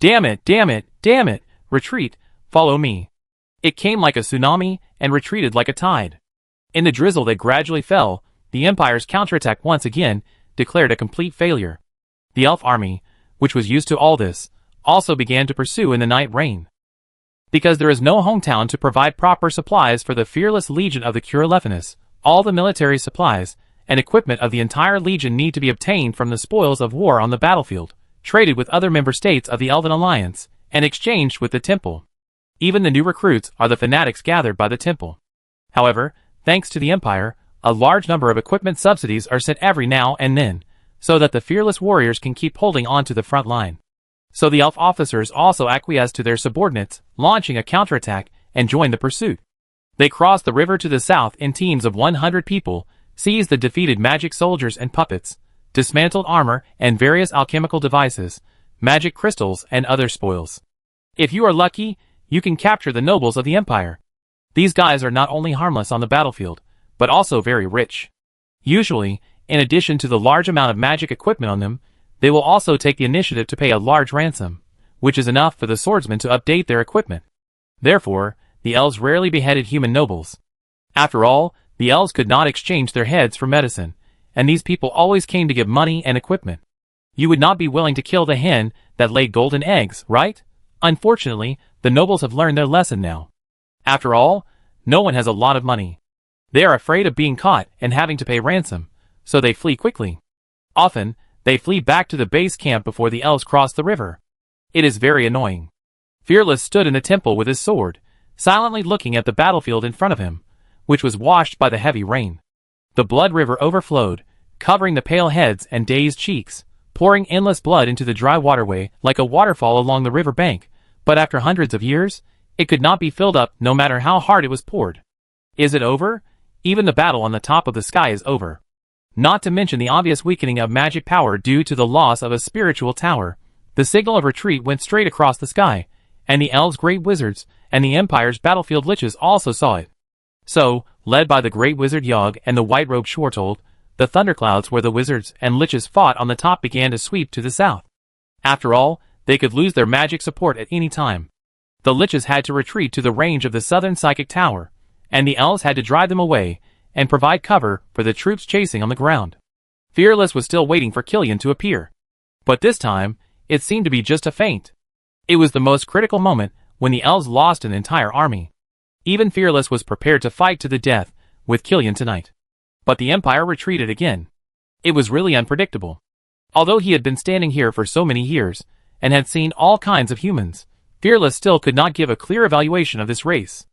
Damn it, damn it, damn it, retreat, follow me. It came like a tsunami and retreated like a tide. In the drizzle that gradually fell, the Empire's counterattack once again declared a complete failure. The elf army, which was used to all this, also began to pursue in the night rain. Because there is no hometown to provide proper supplies for the fearless legion of the Curelefinus, all the military supplies and equipment of the entire legion need to be obtained from the spoils of war on the battlefield, traded with other member states of the Elven Alliance, and exchanged with the temple. Even the new recruits are the fanatics gathered by the temple. However, thanks to the Empire, a large number of equipment subsidies are sent every now and then, so that the fearless warriors can keep holding on to the front line. So the elf officers also acquiesced to their subordinates, launching a counterattack, and joined the pursuit. They crossed the river to the south in teams of 100 people, seized the defeated magic soldiers and puppets, dismantled armor and various alchemical devices, magic crystals and other spoils. If you are lucky, you can capture the nobles of the Empire. These guys are not only harmless on the battlefield, but also very rich. Usually, in addition to the large amount of magic equipment on them, they will also take the initiative to pay a large ransom, which is enough for the swordsmen to update their equipment. Therefore, the elves rarely beheaded human nobles. After all, the elves could not exchange their heads for medicine, and these people always came to give money and equipment. You would not be willing to kill the hen that laid golden eggs, right? Unfortunately, the nobles have learned their lesson now. After all, no one has a lot of money. They are afraid of being caught and having to pay ransom, so they flee quickly. Often, they flee back to the base camp before the elves cross the river. It is very annoying. Fearless stood in the temple with his sword, silently looking at the battlefield in front of him, which was washed by the heavy rain. The blood river overflowed, covering the pale heads and dazed cheeks, pouring endless blood into the dry waterway like a waterfall along the river bank, but after hundreds of years, it could not be filled up no matter how hard it was poured. Is it over? Even the battle on the top of the sky is over. Not to mention the obvious weakening of magic power due to the loss of a spiritual tower. The signal of retreat went straight across the sky, and the elves' great wizards and the Empire's battlefield liches also saw it. So, led by the great wizard Yogg and the white-robed Shortold, the thunderclouds where the wizards and liches fought on the top began to sweep to the south. After all, they could lose their magic support at any time. The liches had to retreat to the range of the southern psychic tower, and the elves had to drive them away and provide cover for the troops chasing on the ground. Fearless was still waiting for Killian to appear. But this time, it seemed to be just a feint. It was the most critical moment when the elves lost an entire army. Even Fearless was prepared to fight to the death with Killian tonight. But the Empire retreated again. It was really unpredictable. Although he had been standing here for so many years, and had seen all kinds of humans, Fearless still could not give a clear evaluation of this race.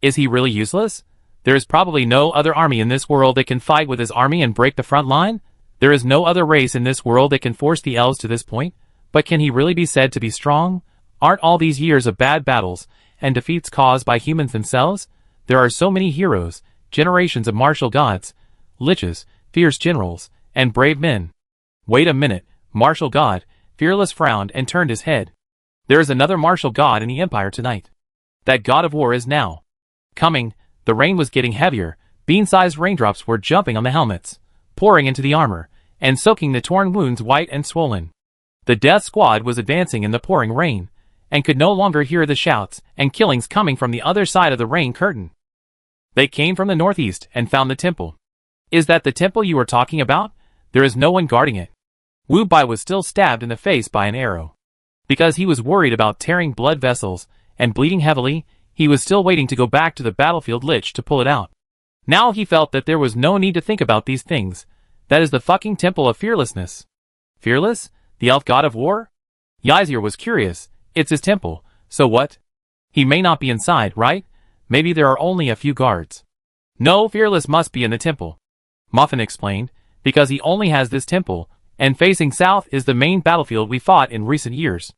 Is he really useless? There is probably no other army in this world that can fight with his army and break the front line. There is no other race in this world that can force the elves to this point. But can he really be said to be strong? Aren't all these years of bad battles and defeats caused by humans themselves? There are so many heroes, generations of martial gods, liches, fierce generals, and brave men. Wait a minute, martial god. Fearless frowned and turned his head. There is another martial god in the Empire tonight. That god of war is now coming. The rain was getting heavier. Bean-sized raindrops were jumping on the helmets, pouring into the armor, and soaking the torn wounds white and swollen. The death squad was advancing in the pouring rain, and could no longer hear the shouts and killings coming from the other side of the rain curtain. They came from the northeast and found the temple. Is that the temple you were talking about? There is no one guarding it. Wu Bai was still stabbed in the face by an arrow. Because he was worried about tearing blood vessels and bleeding heavily, he was still waiting to go back to the battlefield lich to pull it out. Now he felt that there was no need to think about these things. That is the fucking temple of fearlessness. Fearless? The elf god of war? Ysir was curious. It's his temple, so what? He may not be inside, right? Maybe there are only a few guards. No, Fearless must be in the temple. Muffin explained, because he only has this temple, and facing south is the main battlefield we fought in recent years.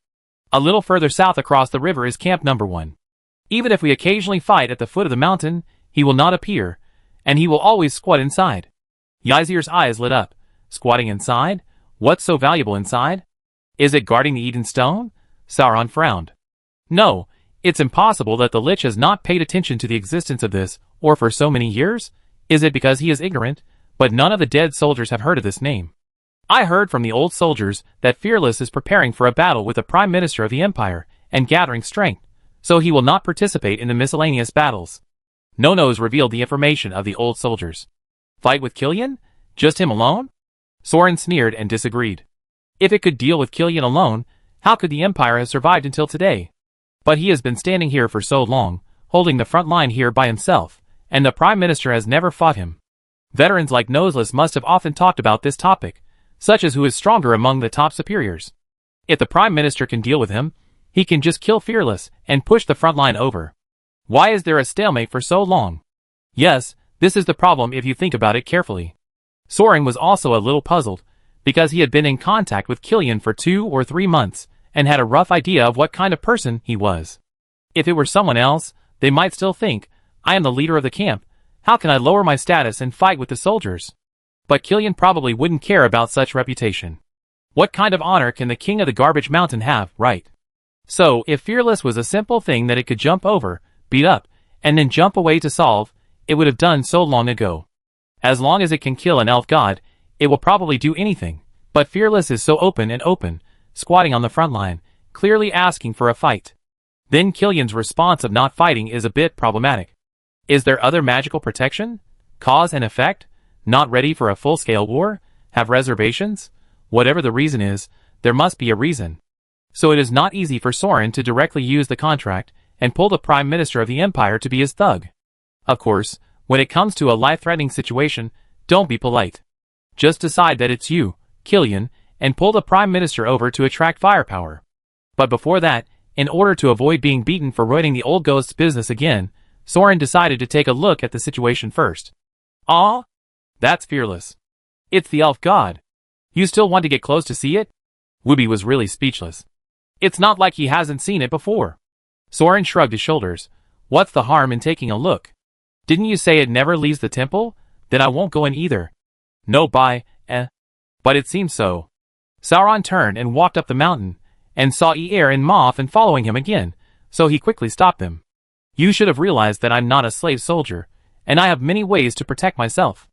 A little further south across the river is Camp Number 1. Even if we occasionally fight at the foot of the mountain, he will not appear, and he will always squat inside. Ysir's eyes lit up. Squatting inside? What's so valuable inside? Is it guarding the Eden Stone? Sauron frowned. No, it's impossible that the Lich has not paid attention to the existence of this, or for so many years. Is it because he is ignorant? But none of the dead soldiers have heard of this name. I heard from the old soldiers that Fearless is preparing for a battle with the Prime Minister of the Empire, and gathering strength, so he will not participate in the miscellaneous battles. No-Nos revealed the information of the old soldiers. Fight with Killian? Just him alone? Soren sneered and disagreed. If it could deal with Killian alone, how could the Empire have survived until today? But he has been standing here for so long, holding the front line here by himself, and the Prime Minister has never fought him. Veterans like Noseless must have often talked about this topic, such as who is stronger among the top superiors. If the Prime Minister can deal with him, he can just kill Fearless and push the front line over. Why is there a stalemate for so long? Yes, this is the problem if you think about it carefully. Soren was also a little puzzled, because he had been in contact with Killian for 2 or 3 months, and had a rough idea of what kind of person he was. If it were someone else, they might still think, I am the leader of the camp, how can I lower my status and fight with the soldiers? But Killian probably wouldn't care about such reputation. What kind of honor can the king of the Garbage Mountain have, right? So, if Fearless was a simple thing that it could jump over, beat up, and then jump away to solve, it would have done so long ago. As long as it can kill an elf god, it will probably do anything, but Fearless is so open, squatting on the front line, clearly asking for a fight. Then Killian's response of not fighting is a bit problematic. Is there other magical protection? Cause and effect? Not ready for a full-scale war? Have reservations? Whatever the reason is, there must be a reason. So it is not easy for Soren to directly use the contract and pull the Prime Minister of the Empire to be his thug. Of course, when it comes to a life-threatening situation, don't be polite. Just decide that it's you, Killian, and pull the Prime Minister over to attract firepower. But before that, in order to avoid being beaten for ruining the old ghost's business again, Soren decided to take a look at the situation first. Ah, that's Fearless. It's the elf god. You still want to get close to see it? Wooby was really speechless. It's not like he hasn't seen it before. Soren shrugged his shoulders. What's the harm in taking a look? Didn't you say it never leaves the temple? Then I won't go in either. No, bye, But it seems so. Sauron turned and walked up the mountain, and saw Eir and Moff and following him again, so he quickly stopped them. You should have realized that I'm not a slave soldier, and I have many ways to protect myself.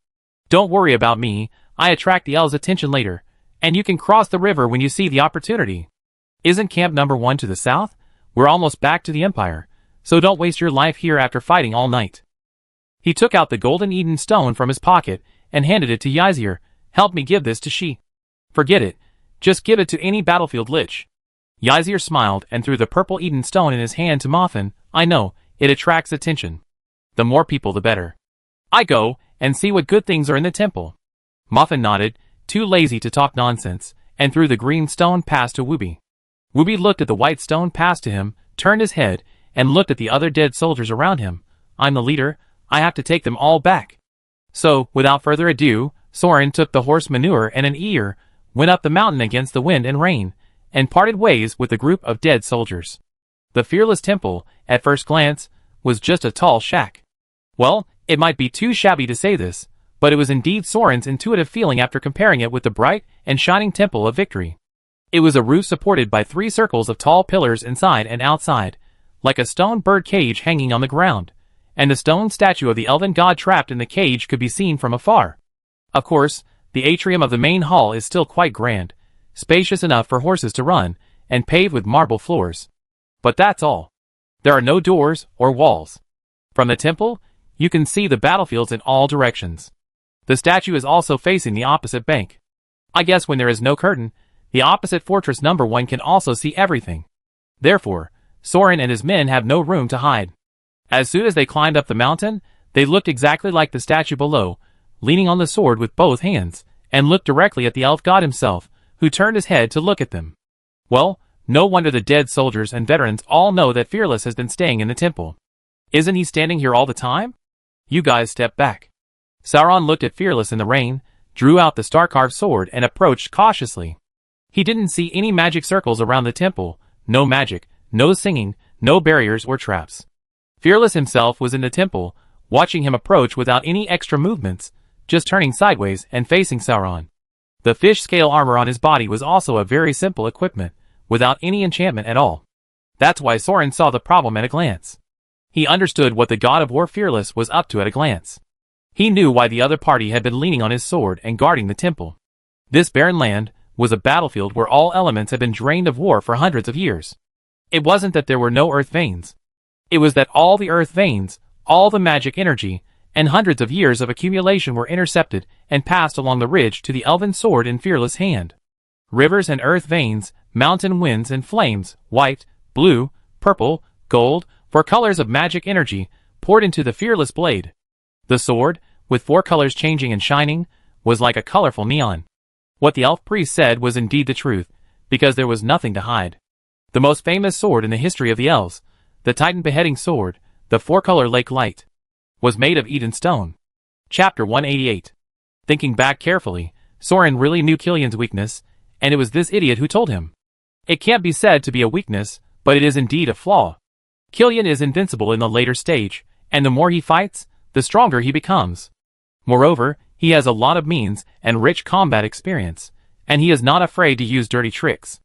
Don't worry about me, I attract the elves' attention later, and you can cross the river when you see the opportunity. Isn't camp number 1 to the south? We're almost back to the Empire, so don't waste your life here after fighting all night. He took out the golden Eden stone from his pocket and handed it to Ysir. Help me give this to she. Forget it, just give it to any battlefield lich. Ysir smiled and threw the purple Eden stone in his hand to Moffin. I know, it attracts attention. The more people the better. I go and see what good things are in the temple. Moffin nodded, too lazy to talk nonsense, and threw the green stone past to Wooby. Wooby looked at the white stone passed to him, turned his head, and looked at the other dead soldiers around him. I'm the leader, I have to take them all back. So, without further ado, Soren took the horse manure and an ear, went up the mountain against the wind and rain, and parted ways with the group of dead soldiers. The fearless temple, at first glance, was just a tall shack. Well, it might be too shabby to say this, but it was indeed Soren's intuitive feeling after comparing it with the bright and shining temple of victory. It was a roof supported by 3 circles of tall pillars inside and outside, like a stone bird cage hanging on the ground, and the stone statue of the elven god trapped in the cage could be seen from afar. Of course, the atrium of the main hall is still quite grand, spacious enough for horses to run, and paved with marble floors. But that's all. There are no doors or walls. From the temple, you can see the battlefields in all directions. The statue is also facing the opposite bank. I guess when there is no curtain, the opposite fortress number 1 can also see everything. Therefore, Soren and his men have no room to hide. As soon as they climbed up the mountain, they looked exactly like the statue below, leaning on the sword with both hands, and looked directly at the elf god himself, who turned his head to look at them. Well, no wonder the dead soldiers and veterans all know that Fearless has been staying in the temple. Isn't he standing here all the time? You guys step back. Sauron looked at Fearless in the rain, drew out the star-carved sword and approached cautiously. He didn't see any magic circles around the temple, no magic, no singing, no barriers or traps. Fearless himself was in the temple, watching him approach without any extra movements, just turning sideways and facing Sauron. The fish-scale armor on his body was also a very simple equipment, without any enchantment at all. That's why Soren saw the problem at a glance. He understood what the god of war Fearless was up to at a glance. He knew why the other party had been leaning on his sword and guarding the temple. This barren land was a battlefield where all elements had been drained of war for hundreds of years. It wasn't that there were no earth veins. It was that all the earth veins, all the magic energy, and hundreds of years of accumulation were intercepted and passed along the ridge to the elven sword in Fearless' hand. Rivers and earth veins, mountain winds and flames, white, blue, purple, gold, 4 colors of magic energy, poured into the Fearless blade. The sword, with 4 colors changing and shining, was like a colorful neon. What the elf priest said was indeed the truth, because there was nothing to hide. The most famous sword in the history of the elves, the Titan beheading sword, the 4-color Lake Light, was made of Eden stone. Chapter 188. Thinking back carefully, Soren really knew Killian's weakness, and it was this idiot who told him. It can't be said to be a weakness, but it is indeed a flaw. Killian is invincible in the later stage, and the more he fights, the stronger he becomes. Moreover, he has a lot of means and rich combat experience, and he is not afraid to use dirty tricks.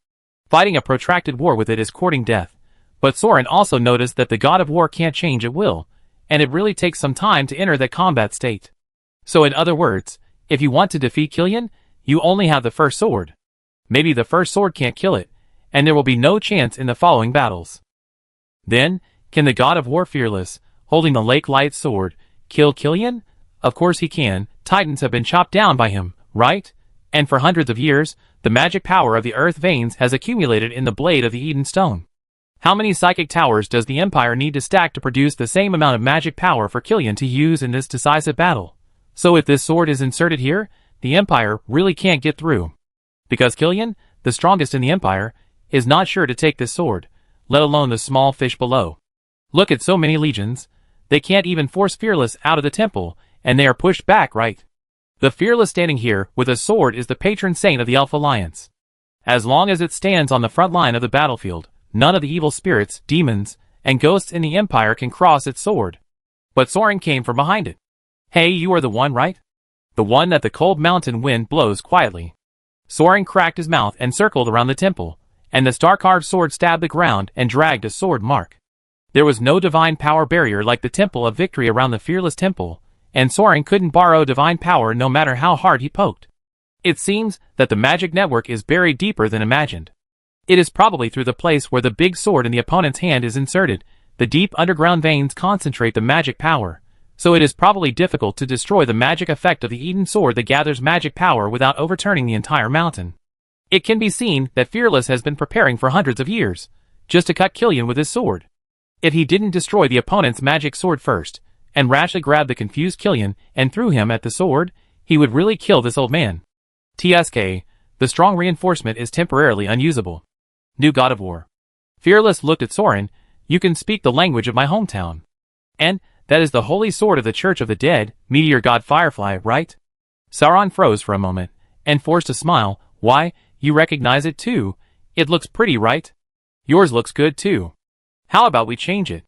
Fighting a protracted war with it is courting death, but Soren also noticed that the god of war can't change at will, and it really takes some time to enter that combat state. So in other words, if you want to defeat Killian, you only have the first sword. Maybe the first sword can't kill it, and there will be no chance in the following battles. Then, can the god of war Fearless, holding the Lake Light sword, kill Killian? Of course he can. Titans have been chopped down by him, right? And for hundreds of years, the magic power of the earth veins has accumulated in the blade of the Eden stone. How many psychic towers does the Empire need to stack to produce the same amount of magic power for Killian to use in this decisive battle? So if this sword is inserted here, the Empire really can't get through. Because Killian, the strongest in the Empire, is not sure to take this sword, let alone the small fish below. Look at so many legions, they can't even force Fearless out of the temple, and they are pushed back, right? The Fearless standing here with a sword is the patron saint of the Elf Alliance. As long as it stands on the front line of the battlefield, none of the evil spirits, demons, and ghosts in the Empire can cross its sword. But Soren came from behind it. Hey, you are the one, right? The one that the cold mountain wind blows quietly. Soren cracked his mouth and circled around the temple, and the star-carved sword stabbed the ground and dragged a sword mark. There was no divine power barrier like the Temple of Victory around the Fearless Temple, and Soren couldn't borrow divine power no matter how hard he poked. It seems that the magic network is buried deeper than imagined. It is probably through the place where the big sword in the opponent's hand is inserted. The deep underground veins concentrate the magic power, so it is probably difficult to destroy the magic effect of the Eden sword that gathers magic power without overturning the entire mountain. It can be seen that Fearless has been preparing for hundreds of years, just to cut Killian with his sword. If he didn't destroy the opponent's magic sword first, and rashly grabbed the confused Killian and threw him at the sword, he would really kill this old man. TSK, the strong reinforcement is temporarily unusable. New God of War. Fearless looked at Soren. You can speak the language of my hometown. And that is the holy sword of the Church of the Dead, meteor god Firefly, right? Sauron froze for a moment, and forced a smile. Why, you recognize it too. It looks pretty, right? Yours looks good too. How about we change it?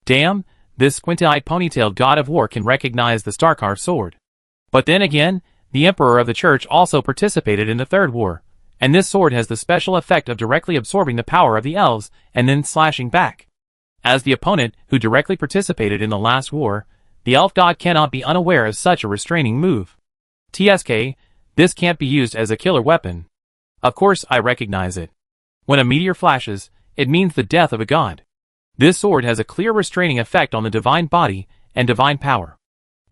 Damn, this squinty-eyed ponytailed god of war can recognize the star-carved sword. But then again, the Emperor of the Church also participated in the Third War, and this sword has the special effect of directly absorbing the power of the elves and then slashing back. As the opponent who directly participated in the last war, the elf god cannot be unaware of such a restraining move. TSK, this can't be used as a killer weapon. Of course I recognize it. When a meteor flashes, it means the death of a god. This sword has a clear restraining effect on the divine body and divine power.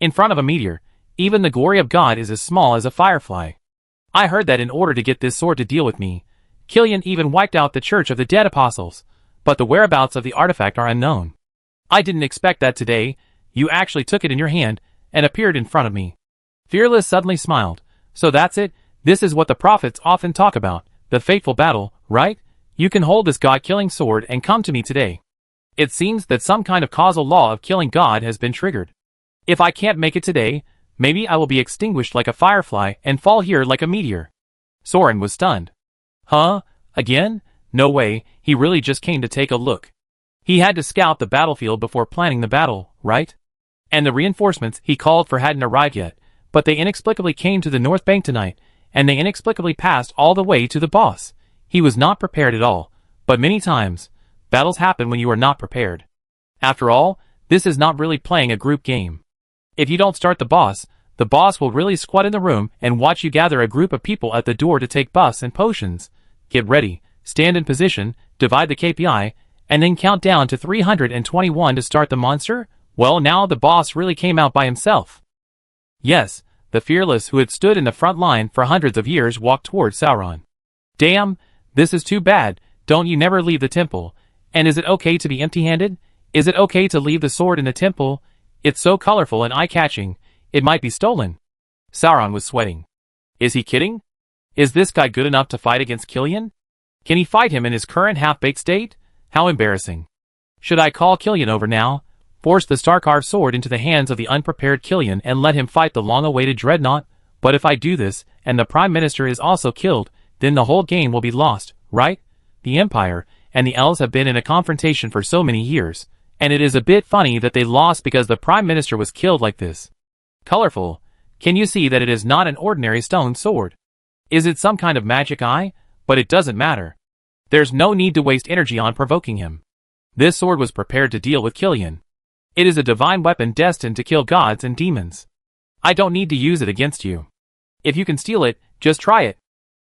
In front of a meteor, even the glory of God is as small as a firefly. I heard that in order to get this sword to deal with me, Killian even wiped out the Church of the Dead Apostles, but the whereabouts of the artifact are unknown. I didn't expect that today. You actually took it in your hand and appeared in front of me. Fearless suddenly smiled. So that's it, this is what the prophets often talk about, the fateful battle, right? You can hold this god-killing sword and come to me today. It seems that some kind of causal law of killing God has been triggered. If I can't make it today, maybe I will be extinguished like a firefly and fall here like a meteor. Soren was stunned. Huh? Again? No way, he really just came to take a look. He had to scout the battlefield before planning the battle, right? And the reinforcements he called for hadn't arrived yet, but they inexplicably came to the North Bank tonight, and they inexplicably passed all the way to the boss. He was not prepared at all, but many times, battles happen when you are not prepared. After all, this is not really playing a group game. If you don't start the boss will really squat in the room and watch you gather a group of people at the door to take buffs and potions. Get ready, stand in position, divide the KPI, and then count down to 321 to start the monster? Well, now the boss really came out by himself. Yes, the Fearless who had stood in the front line for hundreds of years walked towards Sauron. Damn, this is too bad, don't you never leave the temple. And is it okay to be empty-handed? Is it okay to leave the sword in the temple? It's so colorful and eye-catching, it might be stolen. Sauron was sweating. Is he kidding? Is this guy good enough to fight against Killian? Can he fight him in his current half-baked state? How embarrassing. Should I call Killian over now? Force the star-carved sword into the hands of the unprepared Killian and let him fight the long-awaited dreadnought? But if I do this, and the Prime Minister is also killed, then the whole game will be lost, right? The Empire and the elves have been in a confrontation for so many years, and it is a bit funny that they lost because the Prime Minister was killed like this. Colorful. Can you see that it is not an ordinary stone sword? Is it some kind of magic eye? But it doesn't matter. There's no need to waste energy on provoking him. This sword was prepared to deal with Killian. It is a divine weapon destined to kill gods and demons. I don't need to use it against you. If you can steal it, just try it.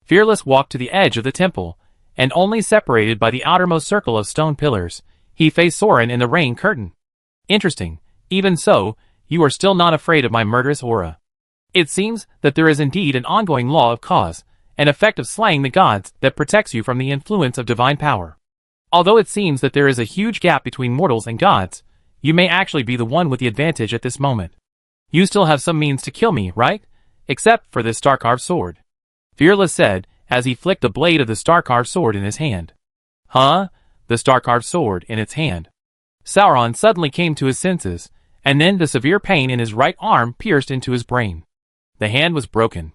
Fearless walked to the edge of the temple, and only separated by the outermost circle of stone pillars, he faced Soren in the rain curtain. Interesting. Even so, you are still not afraid of my murderous aura. It seems that there is indeed an ongoing law of cause and effect of slaying the gods that protects you from the influence of divine power. Although it seems that there is a huge gap between mortals and gods, you may actually be the one with the advantage at this moment. You still have some means to kill me, right? Except for this star-carved sword. Fearless said, as he flicked the blade of the star-carved sword in his hand. Huh? The star-carved sword in its hand. Sauron suddenly came to his senses, and then the severe pain in his right arm pierced into his brain. The hand was broken.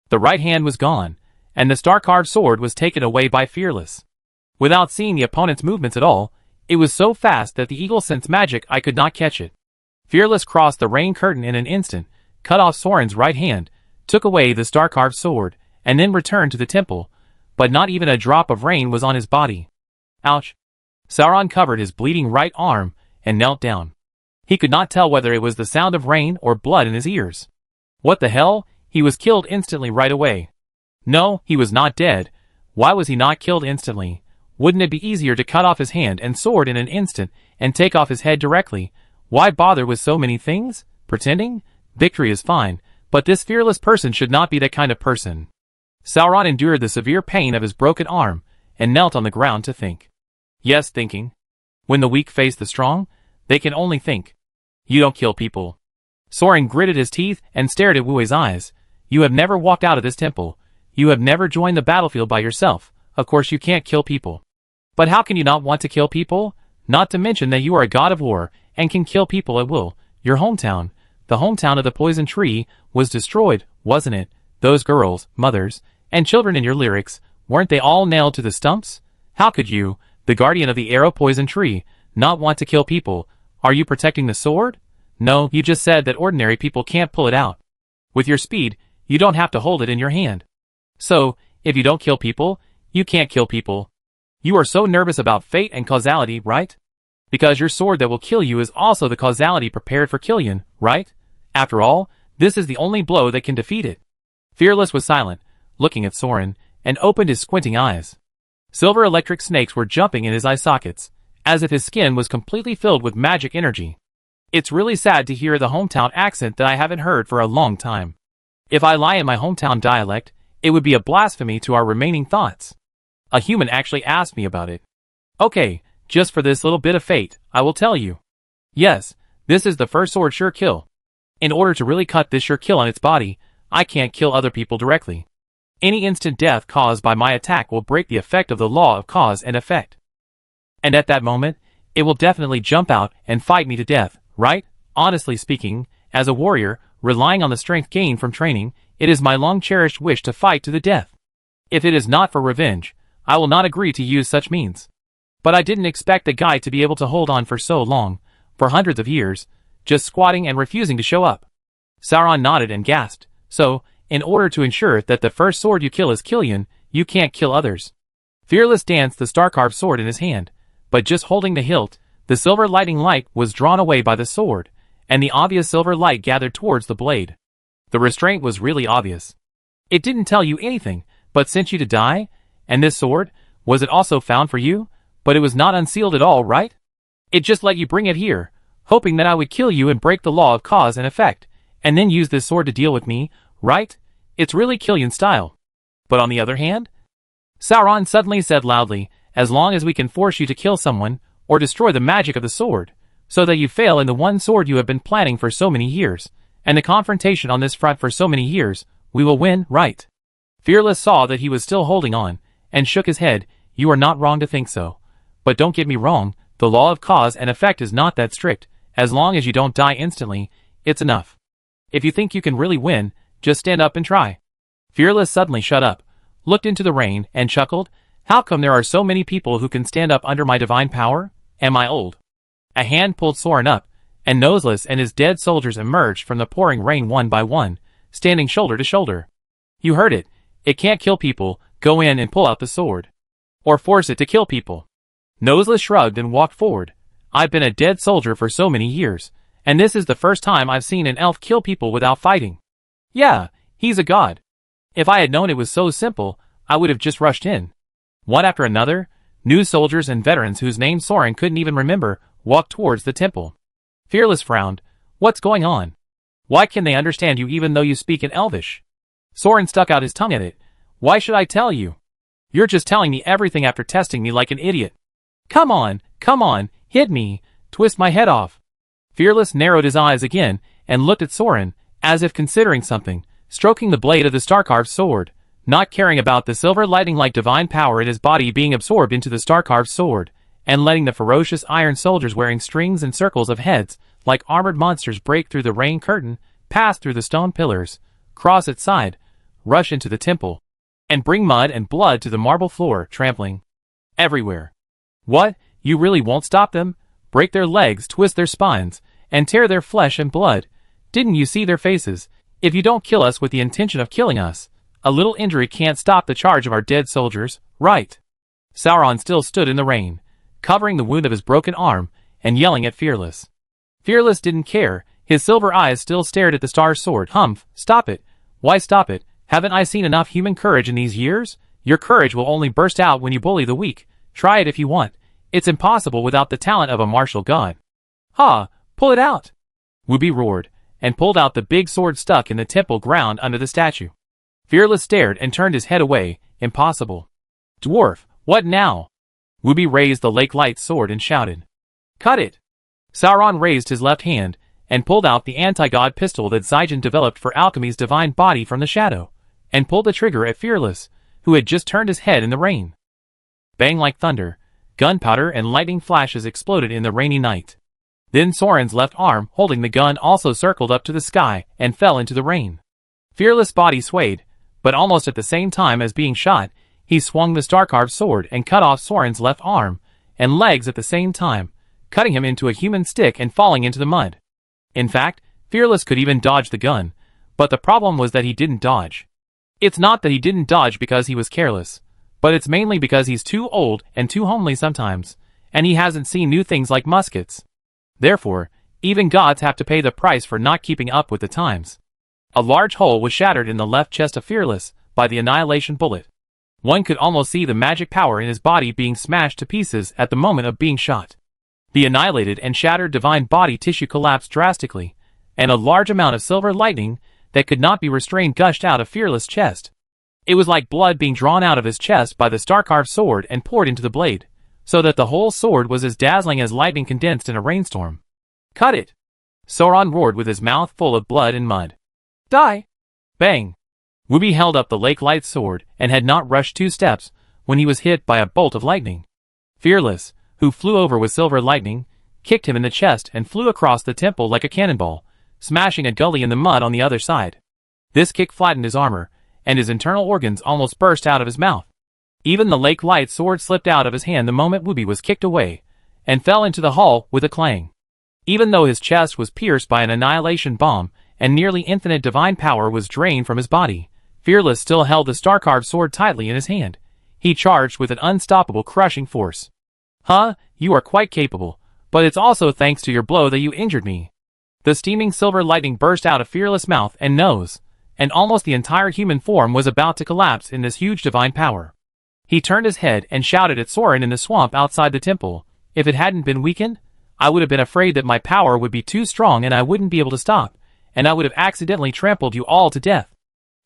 The right hand was gone, and the star-carved sword was taken away by Fearless. Without seeing the opponent's movements at all, it was so fast that the eagle sensed magic I could not catch it. Fearless crossed the rain curtain in an instant, cut off Soren's right hand, took away the star-carved sword, and then returned to the temple, but not even a drop of rain was on his body. Ouch! Sauron covered his bleeding right arm and knelt down. He could not tell whether it was the sound of rain or blood in his ears. What the hell? He was killed instantly right away. No, he was not dead. Why was he not killed instantly? Wouldn't it be easier to cut off his hand and sword in an instant and take off his head directly? Why bother with so many things? Pretending? Victory is fine, but this fearless person should not be that kind of person. Sauron endured the severe pain of his broken arm and knelt on the ground to think. Yes, thinking. When the weak face the strong, they can only think. You don't kill people. Soren gritted his teeth and stared at Wu's eyes. You have never walked out of this temple. You have never joined the battlefield by yourself. Of course you can't kill people. But how can you not want to kill people? Not to mention that you are a god of war and can kill people at will. Your hometown, the hometown of the poison tree, was destroyed, wasn't it? Those girls, mothers, and children in your lyrics, weren't they all nailed to the stumps? How could you, the guardian of the arrow poison tree, not want to kill people? Are you protecting the sword? No, you just said that ordinary people can't pull it out. With your speed, you don't have to hold it in your hand. So, if you don't kill people, you can't kill people. You are so nervous about fate and causality, right? Because your sword that will kill you is also the causality prepared for Killian, right? After all, this is the only blow that can defeat it. Fearless was silent, looking at Soren, and opened his squinting eyes. Silver electric snakes were jumping in his eye sockets, as if his skin was completely filled with magic energy. It's really sad to hear the hometown accent that I haven't heard for a long time. If I lie in my hometown dialect, it would be a blasphemy to our remaining thoughts. A human actually asked me about it. Okay, just for this little bit of fate, I will tell you. Yes, this is the first sword sure kill. In order to really cut this sure kill on its body, I can't kill other people directly. Any instant death caused by my attack will break the effect of the law of cause and effect. And at that moment, it will definitely jump out and fight me to death, right? Honestly speaking, as a warrior, relying on the strength gained from training, it is my long-cherished wish to fight to the death. If it is not for revenge, I will not agree to use such means. But I didn't expect the guy to be able to hold on for so long, for hundreds of years, just squatting and refusing to show up. Sauron nodded and gasped. So, in order to ensure that the first sword you kill is Killian, you can't kill others. Fearless danced the star-carved sword in his hand, but just holding the hilt, the silver lightning light was drawn away by the sword, and the obvious silver light gathered towards the blade. The restraint was really obvious. It didn't tell you anything, but sent you to die. And this sword, was it also found for you? But it was not unsealed at all, right? It just let you bring it here, hoping that I would kill you and break the law of cause and effect, and then use this sword to deal with me, right? It's really Killian style. But on the other hand, Sauron suddenly said loudly, as long as we can force you to kill someone, or destroy the magic of the sword, so that you fail in the one sword you have been planning for so many years, and the confrontation on this front for so many years, we will win, right? Fearless saw that he was still holding on, and shook his head. You are not wrong to think so. But don't get me wrong, the law of cause and effect is not that strict. As long as you don't die instantly, it's enough. If you think you can really win, just stand up and try. Fearless suddenly shut up, looked into the rain, and chuckled. How come there are so many people who can stand up under my divine power? Am I old? A hand pulled Soren up, and Noseless and his dead soldiers emerged from the pouring rain one by one, standing shoulder to shoulder. You heard it. It can't kill people. Go in and pull out the sword. Or force it to kill people. Noseless shrugged and walked forward. I've been a dead soldier for so many years, and this is the first time I've seen an elf kill people without fighting. Yeah, he's a god. If I had known it was so simple, I would have just rushed in. One after another, new soldiers and veterans whose names Soren couldn't even remember, walked towards the temple. Fearless frowned. What's going on? Why can they understand you even though you speak in Elvish? Soren stuck out his tongue at it. Why should I tell you? You're just telling me everything after testing me like an idiot. Come on, hit me, twist my head off. Fearless narrowed his eyes again, and looked at Soren, as if considering something, stroking the blade of the star-carved sword, not caring about the silver lightning-like divine power in his body being absorbed into the star-carved sword, and letting the ferocious iron soldiers wearing strings and circles of heads, like armored monsters break through the rain curtain, pass through the stone pillars, cross its side, rush into the temple, and bring mud and blood to the marble floor, trampling everywhere. What? You really won't stop them? Break their legs, twist their spines, and tear their flesh and blood? Didn't you see their faces? If you don't kill us with the intention of killing us, a little injury can't stop the charge of our dead soldiers, right? Sauron still stood in the rain, covering the wound of his broken arm, and yelling at Fearless. Fearless didn't care. His silver eyes still stared at the star sword. Humph, stop it. Why stop it? Haven't I seen enough human courage in these years? Your courage will only burst out when you bully the weak. Try it if you want. It's impossible without the talent of a martial god. Ha! Pull it out! Wooby roared, and pulled out the big sword stuck in the temple ground under the statue. Fearless stared and turned his head away. Impossible. Dwarf, what now? Wooby raised the Lake Light sword and shouted. Cut it! Sauron raised his left hand, and pulled out the anti-god pistol that Zygon developed for alchemy's divine body from the shadow, and pulled the trigger at Fearless, who had just turned his head in the rain. Bang like thunder, gunpowder and lightning flashes exploded in the rainy night. Then Soren's left arm, holding the gun, also circled up to the sky and fell into the rain. Fearless' body swayed, but almost at the same time as being shot, he swung the star-carved sword and cut off Soren's left arm and legs at the same time, cutting him into a human stick and falling into the mud. In fact, Fearless could even dodge the gun, but the problem was that he didn't dodge. It's not that he didn't dodge because he was careless, but it's mainly because he's too old and too homely sometimes, and he hasn't seen new things like muskets. Therefore, even gods have to pay the price for not keeping up with the times. A large hole was shattered in the left chest of Fearless by the annihilation bullet. One could almost see the magic power in his body being smashed to pieces at the moment of being shot. The annihilated and shattered divine body tissue collapsed drastically, and a large amount of silver lightning that could not be restrained gushed out of Fearless' chest. It was like blood being drawn out of his chest by the star-carved sword and poured into the blade, so that the whole sword was as dazzling as lightning condensed in a rainstorm. Cut it! Sauron roared with his mouth full of blood and mud. Die! Bang! Wooby held up the Lake Light sword and had not rushed 2 steps when he was hit by a bolt of lightning. Fearless, who flew over with silver lightning, kicked him in the chest and flew across the temple like a cannonball, smashing a gully in the mud on the other side. This kick flattened his armor, and his internal organs almost burst out of his mouth. Even the Lake Light sword slipped out of his hand the moment Wooby was kicked away, and fell into the hall with a clang. Even though his chest was pierced by an annihilation bomb, and nearly infinite divine power was drained from his body, Fearless still held the star-carved sword tightly in his hand. He charged with an unstoppable crushing force. Huh, you are quite capable, but it's also thanks to your blow that you injured me. The steaming silver lightning burst out of Fearless' mouth and nose, and almost the entire human form was about to collapse in this huge divine power. He turned his head and shouted at Soren in the swamp outside the temple. If it hadn't been weakened, I would have been afraid that my power would be too strong and I wouldn't be able to stop, and I would have accidentally trampled you all to death.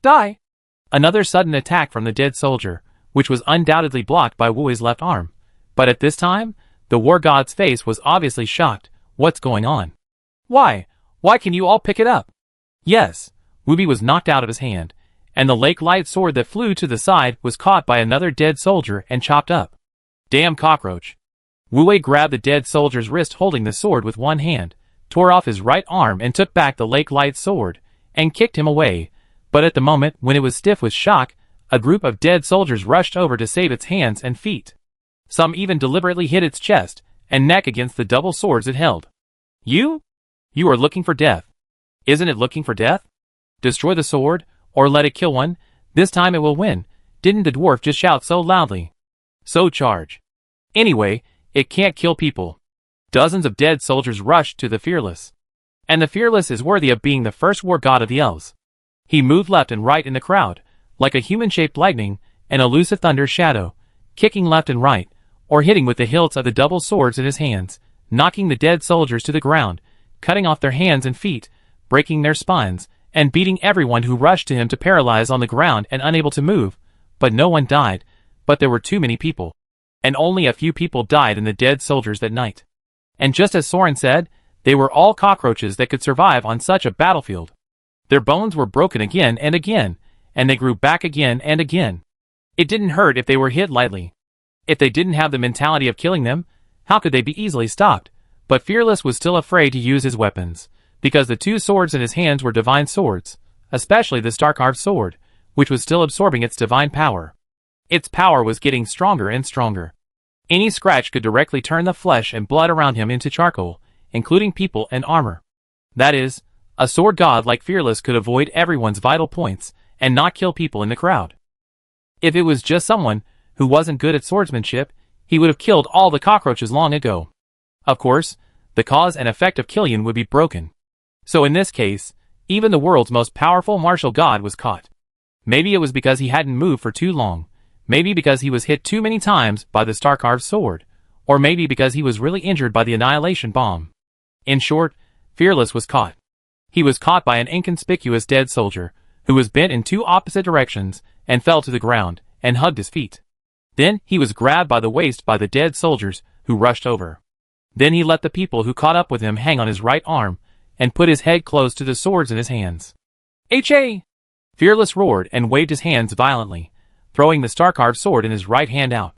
Die! Another sudden attack from the dead soldier, which was undoubtedly blocked by Wooey's left arm. But at this time, the war god's face was obviously shocked. What's going on? Why can you all pick it up? Yes, Wooby was knocked out of his hand, and the Lake Light sword that flew to the side was caught by another dead soldier and chopped up. Damn cockroach. Wooey grabbed the dead soldier's wrist holding the sword with one hand, tore off his right arm and took back the Lake Light sword, and kicked him away, but at the moment when it was stiff with shock, a group of dead soldiers rushed over to save its hands and feet. Some even deliberately hit its chest and neck against the double swords it held. You are looking for death. Isn't it looking for death? Destroy the sword, or let it kill one. This time it will win. Didn't the dwarf just shout so loudly? So charge. Anyway, it can't kill people. Dozens of dead soldiers rushed to the Fearless. And the Fearless is worthy of being the first war god of the elves. He moved left and right in the crowd, like a human-shaped lightning, an elusive thunder shadow, kicking left and right, or hitting with the hilts of the double swords in his hands, knocking the dead soldiers to the ground, cutting off their hands and feet, breaking their spines, and beating everyone who rushed to him to paralyze on the ground and unable to move. But no one died, but there were too many people. And only a few people died in the dead soldiers that night. And just as Soren said, they were all cockroaches that could survive on such a battlefield. Their bones were broken again and again, and they grew back again and again. It didn't hurt if they were hit lightly. If they didn't have the mentality of killing them, how could they be easily stopped? But Fearless was still afraid to use his weapons, because the 2 swords in his hands were divine swords, especially the star-carved sword, which was still absorbing its divine power. Its power was getting stronger and stronger. Any scratch could directly turn the flesh and blood around him into charcoal, including people and armor. That is, a sword god like Fearless could avoid everyone's vital points and not kill people in the crowd. If it was just someone who wasn't good at swordsmanship, he would have killed all the cockroaches long ago. Of course, the cause and effect of Killian would be broken. So in this case, even the world's most powerful martial god was caught. Maybe it was because he hadn't moved for too long, maybe because he was hit too many times by the star-carved sword, or maybe because he was really injured by the annihilation bomb. In short, Fearless was caught. He was caught by an inconspicuous dead soldier, who was bent in two opposite directions and fell to the ground and hugged his feet. Then he was grabbed by the waist by the dead soldiers, who rushed over. Then he let the people who caught up with him hang on his right arm and put his head close to the swords in his hands. "H.A.!" Fearless roared and waved his hands violently, throwing the star-carved sword in his right hand out.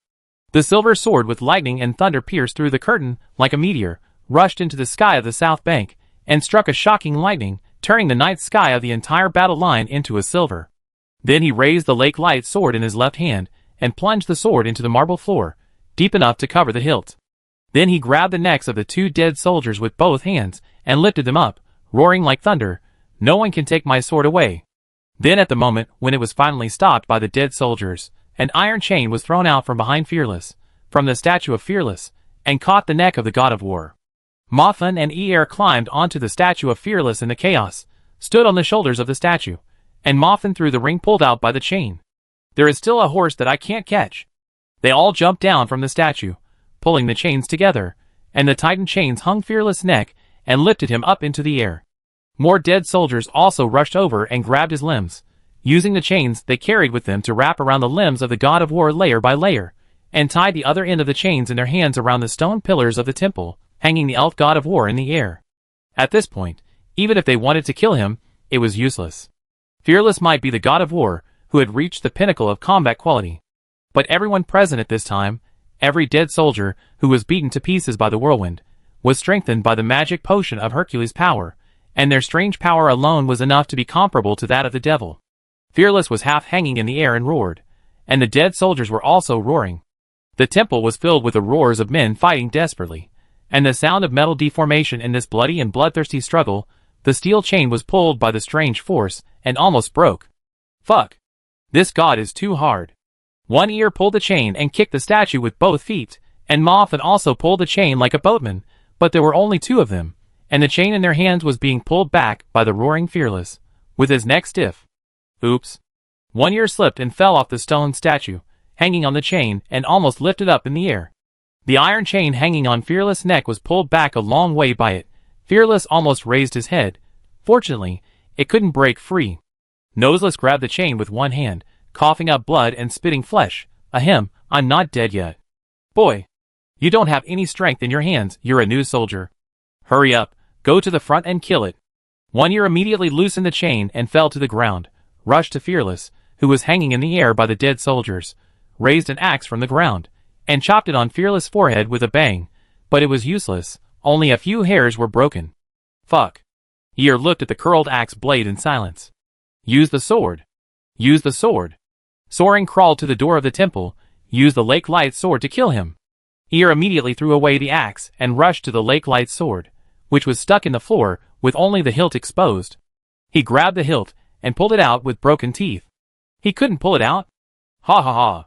The silver sword with lightning and thunder pierced through the curtain like a meteor, rushed into the sky of the south bank, and struck a shocking lightning, turning the night sky of the entire battle line into a silver. Then he raised the lake light sword in his left hand and plunged the sword into the marble floor, deep enough to cover the hilt. Then he grabbed the necks of the two dead soldiers with both hands and lifted them up, roaring like thunder, "No one can take my sword away." Then at the moment when it was finally stopped by the dead soldiers, an iron chain was thrown out from behind Fearless, from the statue of Fearless, and caught the neck of the god of war. Mothin and Eir climbed onto the statue of Fearless in the chaos, stood on the shoulders of the statue, and Mothin threw the ring pulled out by the chain. "There is still a horse that I can't catch." They all jumped down from the statue, pulling the chains together, and the tightened chains hung Fearless' neck and lifted him up into the air. More dead soldiers also rushed over and grabbed his limbs, using the chains they carried with them to wrap around the limbs of the god of war layer by layer, and tied the other end of the chains in their hands around the stone pillars of the temple, hanging the elf god of war in the air. At this point, even if they wanted to kill him, it was useless. Fearless might be the god of war, who had reached the pinnacle of combat quality. But everyone present at this time, every dead soldier who was beaten to pieces by the whirlwind, was strengthened by the magic potion of Hercules' power, and their strange power alone was enough to be comparable to that of the devil. Fearless was half hanging in the air and roared, and the dead soldiers were also roaring. The temple was filled with the roars of men fighting desperately, and the sound of metal deformation in this bloody and bloodthirsty struggle. The steel chain was pulled by the strange force and almost broke. "Fuck. This god is too hard." One Ear pulled the chain and kicked the statue with both feet, and Mothin also pulled the chain like a boatman, but there were only two of them, and the chain in their hands was being pulled back by the roaring Fearless, with his neck stiff. Oops. One Ear slipped and fell off the stone statue, hanging on the chain and almost lifted up in the air. The iron chain hanging on Fearless' neck was pulled back a long way by it. Fearless almost raised his head. Fortunately, it couldn't break free. Noseless grabbed the chain with one hand, coughing up blood and spitting flesh. "Ahem, I'm not dead yet." "Boy, you don't have any strength in your hands, you're a new soldier. Hurry up, go to the front and kill it." One Ear immediately loosened the chain and fell to the ground, rushed to Fearless, who was hanging in the air by the dead soldiers, raised an axe from the ground, and chopped it on Fearless' forehead with a bang, but it was useless, only a few hairs were broken. "Fuck." Eir looked at the curled axe blade in silence. "Use the sword. Use the sword." Soaring crawled to the door of the temple, used the lake light sword to kill him. Eir immediately threw away the axe and rushed to the lake light sword, which was stuck in the floor with only the hilt exposed. He grabbed the hilt and pulled it out with broken teeth. He couldn't pull it out? Ha ha ha.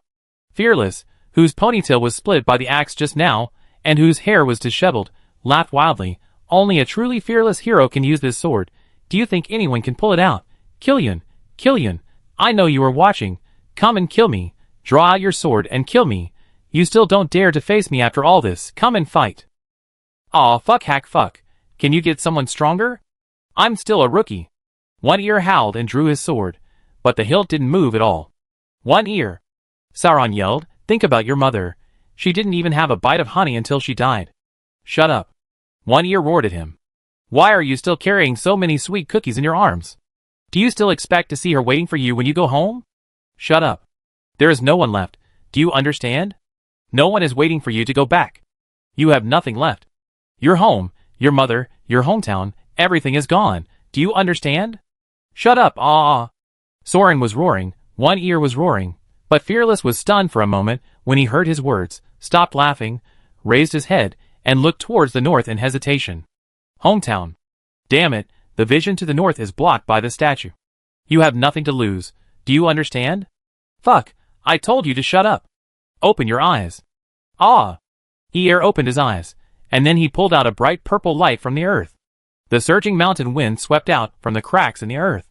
Fearless, whose ponytail was split by the axe just now, and whose hair was disheveled, laughed wildly. "Only a truly fearless hero can use this sword. Do you think anyone can pull it out? Killian, Killian, I know you are watching. Come and kill me. Draw out your sword and kill me. You still don't dare to face me after all this. Come and fight." "Aw, fuck hack fuck. Can you get someone stronger? I'm still a rookie." One Ear howled and drew his sword, but the hilt didn't move at all. "One Ear," Sauron yelled, "think about your mother. She didn't even have a bite of honey until she died." "Shut up." One Ear roared at him. "Why are you still carrying so many sweet cookies in your arms? Do you still expect to see her waiting for you when you go home? Shut up. There is no one left. Do you understand? No one is waiting for you to go back. You have nothing left. Your home, your mother, your hometown, everything is gone. Do you understand?" Shut up, ah! Soren was roaring, one ear was roaring, but Fearless was stunned for a moment when he heard his words, stopped laughing, raised his head, and looked towards the north in hesitation. Hometown. Damn it, the vision to the north is blocked by the statue. You have nothing to lose, do you understand? Fuck, I told you to shut up. Open your eyes. Ah! Eeyore opened his eyes, and then he pulled out a bright purple light from the earth. The surging mountain wind swept out from the cracks in the earth.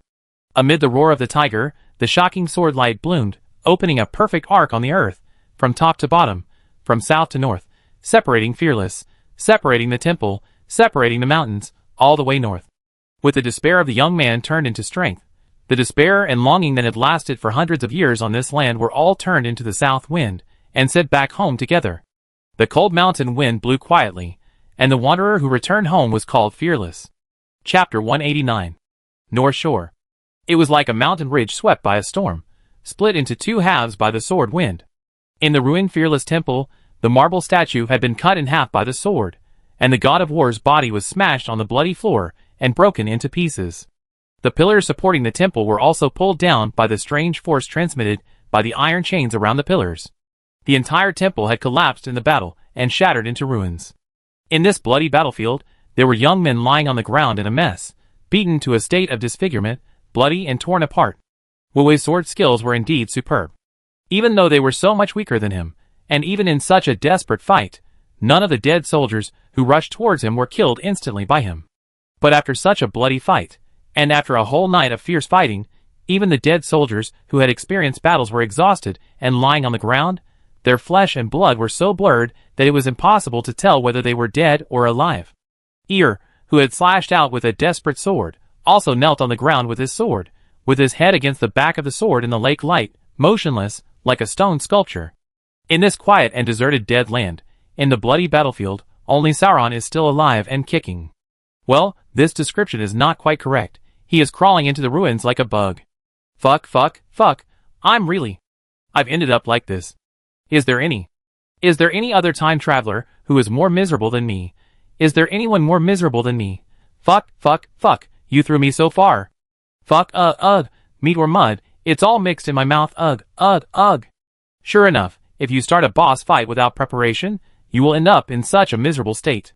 Amid the roar of the tiger, the shocking sword light bloomed, opening a perfect arc on the earth, from top to bottom, from south to north, separating Fearless, separating the temple, separating the mountains, all the way north. With the despair of the young man turned into strength, the despair and longing that had lasted for hundreds of years on this land were all turned into the south wind, and sent back home together. The cold mountain wind blew quietly, and the wanderer who returned home was called Fearless. Chapter 189. North Shore. It was like a mountain ridge swept by a storm, split into two halves by the sword wind. In the ruined Fearless temple, the marble statue had been cut in half by the sword, and the god of war's body was smashed on the bloody floor and broken into pieces. The pillars supporting the temple were also pulled down by the strange force transmitted by the iron chains around the pillars. The entire temple had collapsed in the battle and shattered into ruins. In this bloody battlefield, there were young men lying on the ground in a mess, beaten to a state of disfigurement, bloody and torn apart. Wuwei's sword skills were indeed superb. Even though they were so much weaker than him, and even in such a desperate fight, none of the dead soldiers who rushed towards him were killed instantly by him. But after such a bloody fight, and after a whole night of fierce fighting, even the dead soldiers who had experienced battles were exhausted and lying on the ground. Their flesh and blood were so blurred that it was impossible to tell whether they were dead or alive. Eeyore, who had slashed out with a desperate sword, also knelt on the ground with his sword, with his head against the back of the sword in the lake light, motionless, like a stone sculpture. In this quiet and deserted dead land, in the bloody battlefield, only Sauron is still alive and kicking. Well, this description is not quite correct. He is crawling into the ruins like a bug. Fuck, I've ended up like this. Is there any other time traveler who is more miserable than me? Is there anyone more miserable than me? Fuck, you threw me so far. Fuck, meat or mud, it's all mixed in my mouth, ugh. Sure enough, if you start a boss fight without preparation, you will end up in such a miserable state.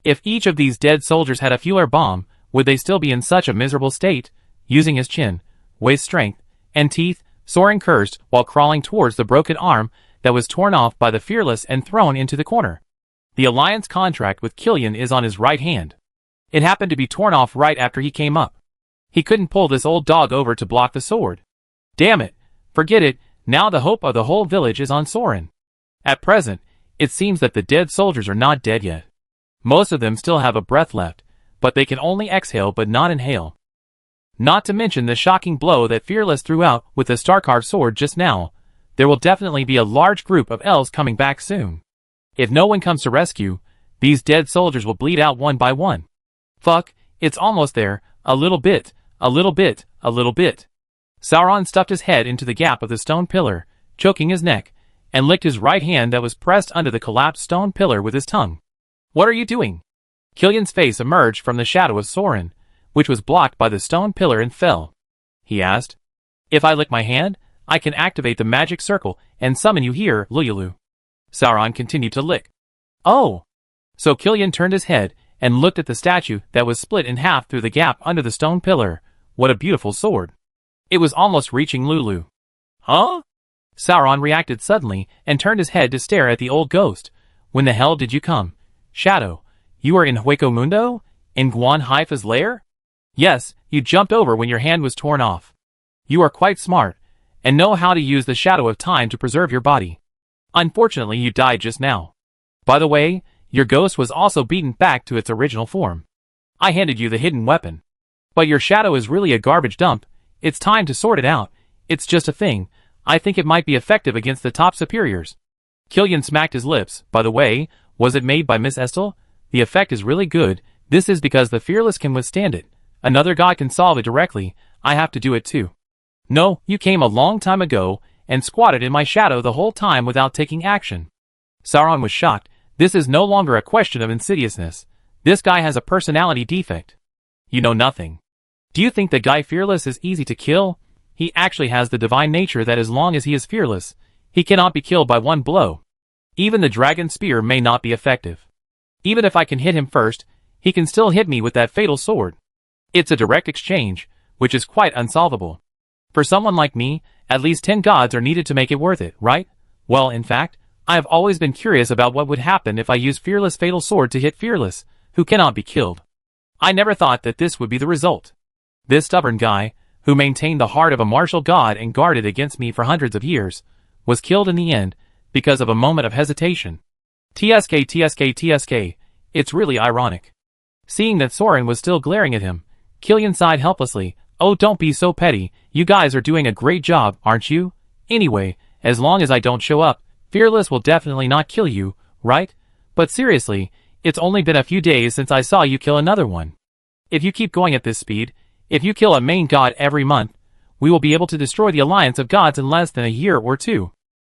If each of these dead soldiers had a fewer bomb, would they still be in such a miserable state? Using his chin, waist strength, and teeth, Soren cursed while crawling towards the broken arm that was torn off by the Fearless and thrown into the corner. The alliance contract with Killian is on his right hand. It happened to be torn off right after he came up. He couldn't pull this old dog over to block the sword. Damn it, forget it, now the hope of the whole village is on Soren. At present, it seems that the dead soldiers are not dead yet. Most of them still have a breath left, but they can only exhale but not inhale. Not to mention the shocking blow that Fearless threw out with the star-carved sword just now. There will definitely be a large group of elves coming back soon. If no one comes to rescue, these dead soldiers will bleed out one by one. Fuck, it's almost there, a little bit. Sauron stuffed his head into the gap of the stone pillar, choking his neck, and licked his right hand that was pressed under the collapsed stone pillar with his tongue. What are you doing? Killian's face emerged from the shadow of Soren, which was blocked by the stone pillar and fell. He asked. If I lick my hand, I can activate the magic circle and summon you here, Lululu. Sauron continued to lick. Oh! So Killian turned his head and looked at the statue that was split in half through the gap under the stone pillar. What a beautiful sword. It was almost reaching Lulu. Huh? Sauron reacted suddenly and turned his head to stare at the old ghost. When the hell did you come? Shadow, you are in Hueco Mundo? In Guan Haifa's lair? Yes, you jumped over when your hand was torn off. You are quite smart, and know how to use the shadow of time to preserve your body. Unfortunately, you died just now. By the way, your ghost was also beaten back to its original form. I handed you the hidden weapon. But your shadow is really a garbage dump. It's time to sort it out. It's just a thing. I think it might be effective against the top superiors. Killian smacked his lips. By the way, was it made by Miss Estel? The effect is really good. This is because the Fearless can withstand it. Another god can solve it directly. I have to do it too. No, you came a long time ago and squatted in my shadow the whole time without taking action. Sauron was shocked. This is no longer a question of insidiousness. This guy has a personality defect. You know nothing. Do you think the guy Fearless is easy to kill? He actually has the divine nature that as long as he is fearless, he cannot be killed by one blow. Even the dragon spear may not be effective. Even if I can hit him first, he can still hit me with that fatal sword. It's a direct exchange, which is quite unsolvable. For someone like me, at least 10 gods are needed to make it worth it, right? Well, in fact, I have always been curious about what would happen if I used Fearless' fatal sword to hit Fearless, who cannot be killed. I never thought that this would be the result. This stubborn guy, who maintained the heart of a martial god and guarded against me for hundreds of years, was killed in the end, because of a moment of hesitation. TSK, it's really ironic. Seeing that Soren was still glaring at him, Killian sighed helplessly. Oh, don't be so petty, you guys are doing a great job, aren't you? Anyway, as long as I don't show up, Fearless will definitely not kill you, right? But seriously, it's only been a few days since I saw you kill another one. If you keep going at this speed, if you kill a main god every month, we will be able to destroy the alliance of gods in less than a year or two.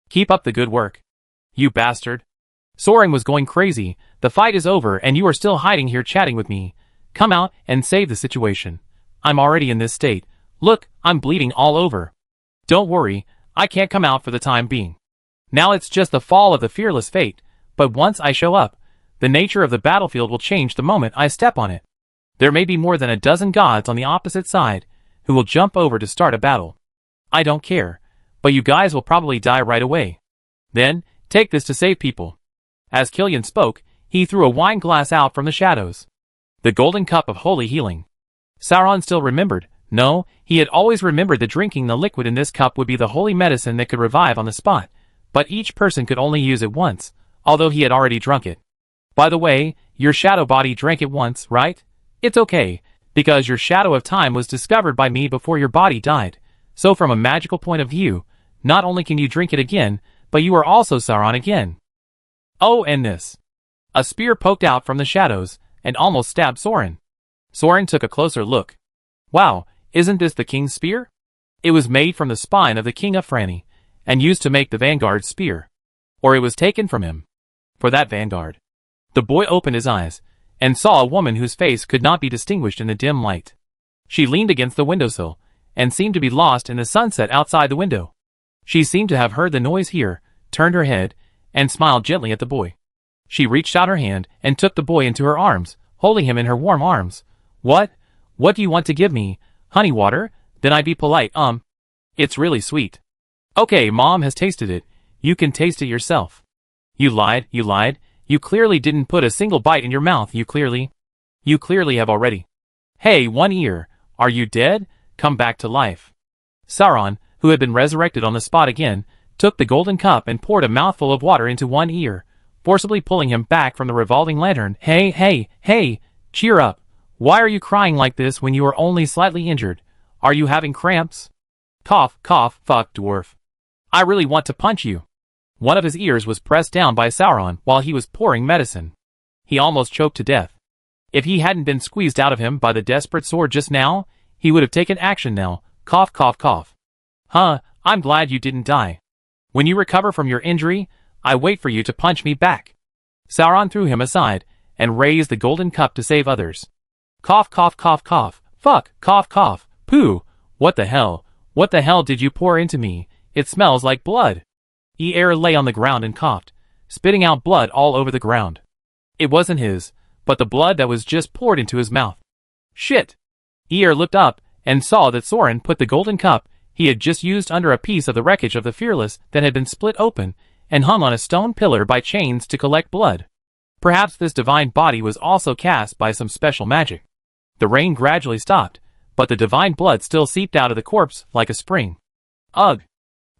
Keep up the good work. You bastard. Soren was going crazy. The fight is over and you are still hiding here chatting with me. Come out and save the situation. I'm already in this state. Look, I'm bleeding all over. Don't worry, I can't come out for the time being. Now it's just the fall of the Fearless fate, but once I show up, the nature of the battlefield will change the moment I step on it. There may be more than a dozen gods on the opposite side, who will jump over to start a battle. I don't care, but you guys will probably die right away. Then, take this to save people. As Killian spoke, he threw a wine glass out from the shadows. The golden cup of holy healing. Sauron still remembered. No, he had always remembered that drinking the liquid in this cup would be the holy medicine that could revive on the spot, but each person could only use it once, although he had already drunk it. By the way, your shadow body drank it once, right? It's okay, because your shadow of time was discovered by me before your body died, so from a magical point of view, not only can you drink it again, but you are also Sauron again. Oh, and this. A spear poked out from the shadows, and almost stabbed Soren. Soren took a closer look. Wow, isn't this the king's spear? It was made from the spine of the king of Franny, and used to make the vanguard's spear. Or it was taken from him. For that vanguard. The boy opened his eyes, and saw a woman whose face could not be distinguished in the dim light. She leaned against the windowsill, and seemed to be lost in the sunset outside the window. She seemed to have heard the noise here, turned her head, and smiled gently at the boy. She reached out her hand, and took the boy into her arms, holding him in her warm arms. What do you want to give me? Honey water? Then I'd be polite, It's really sweet. Okay, Mom has tasted it. You can taste it yourself. You lied. You clearly didn't put a single bite in your mouth, you clearly have already. Hey, One Ear, are you dead? Come back to life. Sauron, who had been resurrected on the spot again, took the golden cup and poured a mouthful of water into One Ear, forcibly pulling him back from the revolving lantern. Hey, cheer up. Why are you crying like this when you are only slightly injured? Are you having cramps? Cough, fuck, dwarf. I really want to punch you. One of his ears was pressed down by Sauron while he was pouring medicine. He almost choked to death. If he hadn't been squeezed out of him by the desperate sword just now, he would have taken action now. Cough. Huh, I'm glad you didn't die. When you recover from your injury, I wait for you to punch me back. Sauron threw him aside, and raised the golden cup to save others. Cough. Fuck, cough. Pooh, what the hell did you pour into me? It smells like blood. Eir lay on the ground and coughed, spitting out blood all over the ground. It wasn't his, but the blood that was just poured into his mouth. Shit! Eir looked up, and saw that Soren put the golden cup he had just used under a piece of the wreckage of the Fearless that had been split open, and hung on a stone pillar by chains to collect blood. Perhaps this divine body was also cast by some special magic. The rain gradually stopped, but the divine blood still seeped out of the corpse like a spring. Ugh!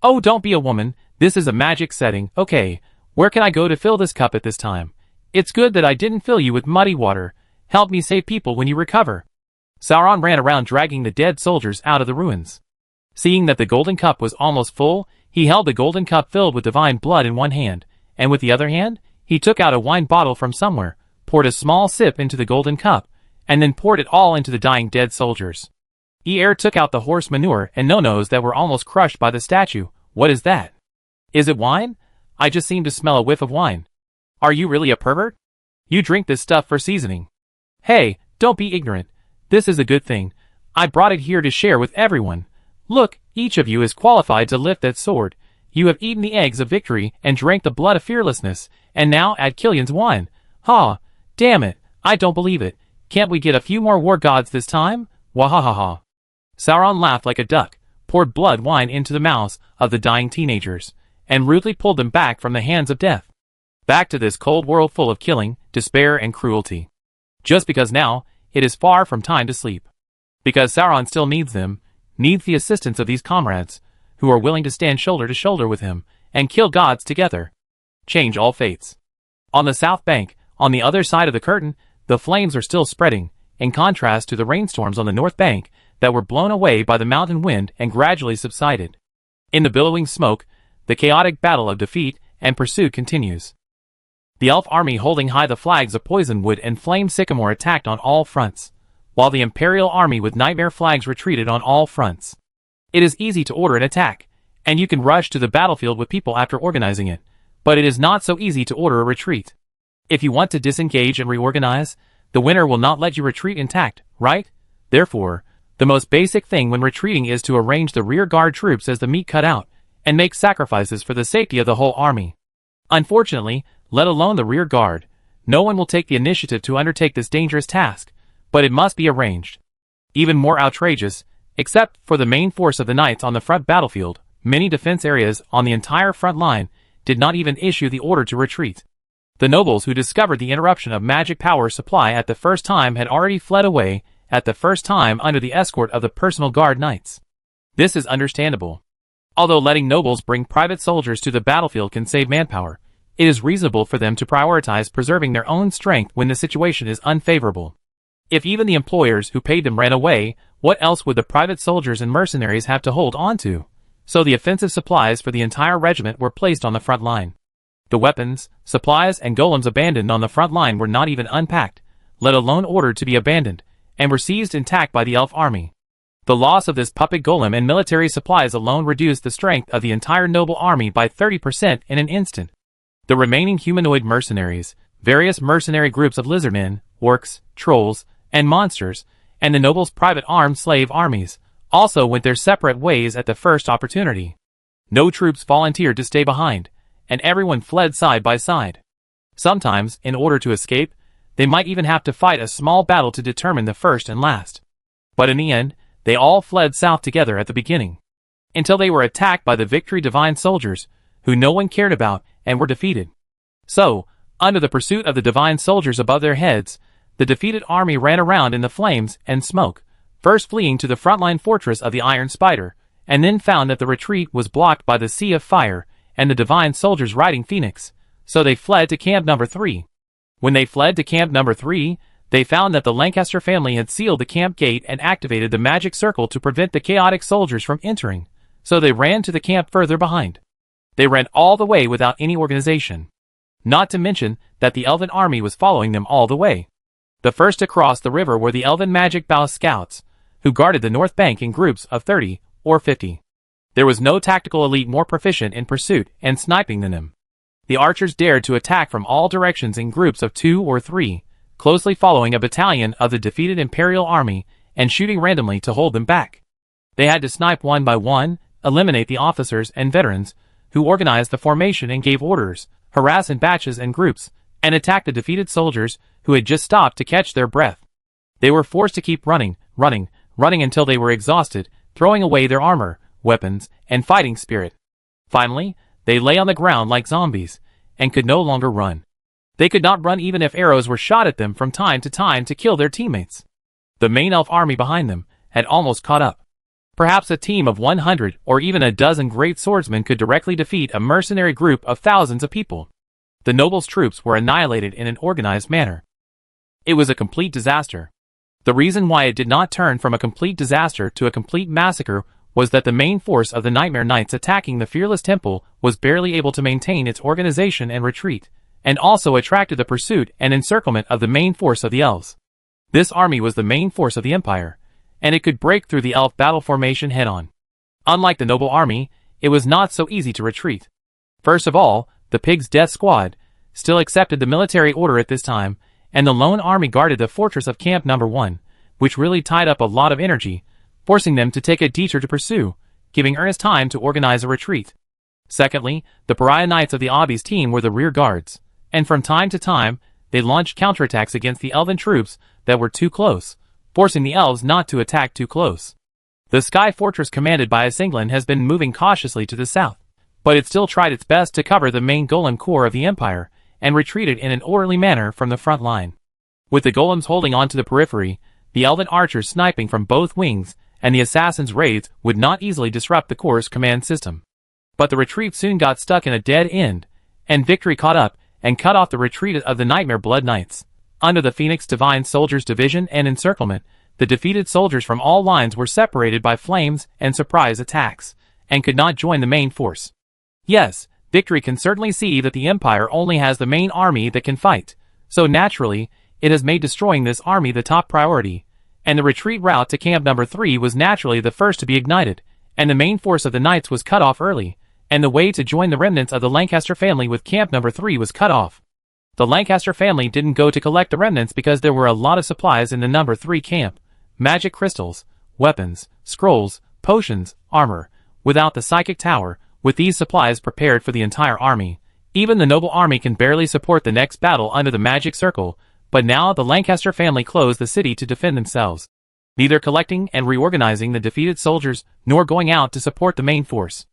Oh, don't be a woman. This is a magic setting. Okay, where can I go to fill this cup at this time? It's good that I didn't fill you with muddy water. Help me save people when you recover. Sauron ran around dragging the dead soldiers out of the ruins. Seeing that the golden cup was almost full, he held the golden cup filled with divine blood in one hand, and with the other hand, he took out a wine bottle from somewhere, poured a small sip into the golden cup, and then poured it all into the dying dead soldiers. Eir took out the horse manure and no-nos that were almost crushed by the statue. What is that? Is it wine? I just seem to smell a whiff of wine. Are you really a pervert? You drink this stuff for seasoning. Hey, don't be ignorant. This is a good thing. I brought it here to share with everyone. Look, each of you is qualified to lift that sword. You have eaten the eggs of victory and drank the blood of fearlessness, and now add Killian's wine. Ha! Damn it, I don't believe it. Can't we get a few more war gods this time? Wahahaha. Sauron laughed like a duck, poured blood wine into the mouths of the dying teenagers, and rudely pulled them back from the hands of death. Back to this cold world full of killing, despair, and cruelty. Just because now, it is far from time to sleep. Because Sauron still needs them, needs the assistance of these comrades, who are willing to stand shoulder to shoulder with him, and kill gods together. Change all fates. On the south bank, on the other side of the curtain, the flames are still spreading, in contrast to the rainstorms on the north bank that were blown away by the mountain wind and gradually subsided. In the billowing smoke, the chaotic battle of defeat and pursuit continues. The elf army holding high the flags of poisonwood and flame sycamore attacked on all fronts, while the imperial army with nightmare flags retreated on all fronts. It is easy to order an attack, and you can rush to the battlefield with people after organizing it, but it is not so easy to order a retreat. If you want to disengage and reorganize, the winner will not let you retreat intact, right? Therefore, the most basic thing when retreating is to arrange the rear guard troops as the meat cut out, and make sacrifices for the safety of the whole army. Unfortunately, let alone the rear guard, no one will take the initiative to undertake this dangerous task, but it must be arranged. Even more outrageous, except for the main force of the knights on the front battlefield, many defense areas on the entire front line did not even issue the order to retreat. The nobles who discovered the interruption of magic power supply at the first time had already fled away at the first time under the escort of the personal guard knights. This is understandable. Although letting nobles bring private soldiers to the battlefield can save manpower, it is reasonable for them to prioritize preserving their own strength when the situation is unfavorable. If even the employers who paid them ran away, what else would the private soldiers and mercenaries have to hold on to? So the offensive supplies for the entire regiment were placed on the front line. The weapons, supplies, and golems abandoned on the front line were not even unpacked, let alone ordered to be abandoned, and were seized intact by the elf army. The loss of this puppet golem and military supplies alone reduced the strength of the entire noble army by 30% in an instant. The remaining humanoid mercenaries, various mercenary groups of lizardmen, orcs, trolls, and monsters, and the nobles' private armed slave armies, also went their separate ways at the first opportunity. No troops volunteered to stay behind, and everyone fled side by side. Sometimes, in order to escape, they might even have to fight a small battle to determine the first and last. But in the end, they all fled south together at the beginning, until they were attacked by the Victory Divine soldiers, who no one cared about, and were defeated. So, under the pursuit of the divine soldiers above their heads, the defeated army ran around in the flames and smoke, first fleeing to the frontline fortress of the Iron Spider, and then found that the retreat was blocked by the Sea of Fire and the divine soldiers riding Phoenix, so they fled to Camp Number 3. When they fled to Camp Number 3, they found that the Lancaster family had sealed the camp gate and activated the magic circle to prevent the chaotic soldiers from entering, so they ran to the camp further behind. They ran all the way without any organization. Not to mention that the elven army was following them all the way. The first to cross the river were the elven magic bow scouts, who guarded the north bank in groups of 30 or 50. There was no tactical elite more proficient in pursuit and sniping than them. The archers dared to attack from all directions in groups of 2 or 3, closely following a battalion of the defeated imperial army and shooting randomly to hold them back. They had to snipe one by one, eliminate the officers and veterans who organized the formation and gave orders, harass in batches and groups, and attack the defeated soldiers who had just stopped to catch their breath. They were forced to keep running until they were exhausted, throwing away their armor, weapons, and fighting spirit. Finally, they lay on the ground like zombies, and could no longer run. They could not run even if arrows were shot at them from time to kill their teammates. The main elf army behind them had almost caught up. Perhaps a team of 100 or even a dozen great swordsmen could directly defeat a mercenary group of thousands of people. The nobles' troops were annihilated in an organized manner. It was a complete disaster. The reason why it did not turn from a complete disaster to a complete massacre was that the main force of the Nightmare Knights attacking the Fearless Temple was barely able to maintain its organization and retreat, and also attracted the pursuit and encirclement of the main force of the elves. This army was the main force of the Empire, and it could break through the elf battle formation head-on. Unlike the noble army, it was not so easy to retreat. First of all, the Pig's Death Squad still accepted the military order at this time, and the lone army guarded the fortress of Camp Number 1, which really tied up a lot of energy, forcing them to take a detour to pursue, giving Ernest time to organize a retreat. Secondly, the pariah knights of the Obby's team were the rear guards, and from time to time, they launched counterattacks against the elven troops that were too close, forcing the elves not to attack too close. The Sky Fortress commanded by Asinglan has been moving cautiously to the south, but it still tried its best to cover the main golem core of the Empire, and retreated in an orderly manner from the front line. With the golems holding on to the periphery, the elven archers sniping from both wings, and the assassins' raids would not easily disrupt the core's command system. But the retreat soon got stuck in a dead end, and victory caught up and cut off the retreat of the Nightmare Blood Knights. Under the Phoenix Divine Soldiers division and encirclement, the defeated soldiers from all lines were separated by flames and surprise attacks, and could not join the main force. Yes, victory can certainly see that the Empire only has the main army that can fight, so naturally, it has made destroying this army the top priority, and the retreat route to Camp Number 3 was naturally the first to be ignited, and the main force of the Knights was cut off early, and the way to join the remnants of the Lancaster family with Camp Number 3 was cut off. The Lancaster family didn't go to collect the remnants because there were a lot of supplies in the Number 3 camp: magic crystals, weapons, scrolls, potions, armor. Without the psychic tower, with these supplies prepared for the entire army, even the noble army can barely support the next battle under the magic circle, but now the Lancaster family closed the city to defend themselves, neither collecting and reorganizing the defeated soldiers, nor going out to support the main force.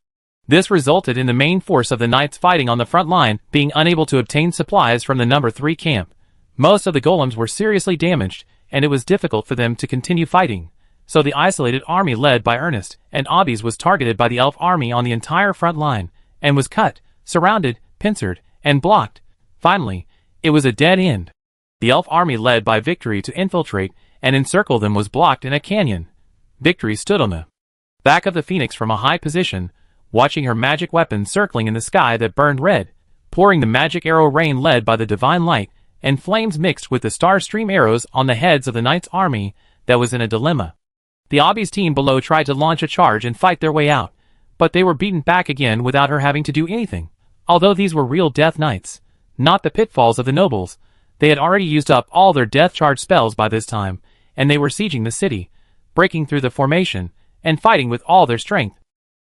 This resulted in the main force of the Knights fighting on the front line being unable to obtain supplies from the Number 3 camp. Most of the golems were seriously damaged, and it was difficult for them to continue fighting, so the isolated army led by Ernest and Obbies was targeted by the elf army on the entire front line, and was cut, surrounded, pincered, and blocked. Finally, it was a dead end. The elf army led by Victory to infiltrate and encircle them was blocked in a canyon. Victory stood on the back of the Phoenix from a high position, watching her magic weapon circling in the sky that burned red, pouring the magic arrow rain led by the divine light, and flames mixed with the star stream arrows on the heads of the Knights' army that was in a dilemma. The Obby's team below tried to launch a charge and fight their way out, but they were beaten back again without her having to do anything. Although these were real Death Knights, not the pitfalls of the nobles, they had already used up all their death charge spells by this time, and they were sieging the city, breaking through the formation, and fighting with all their strength.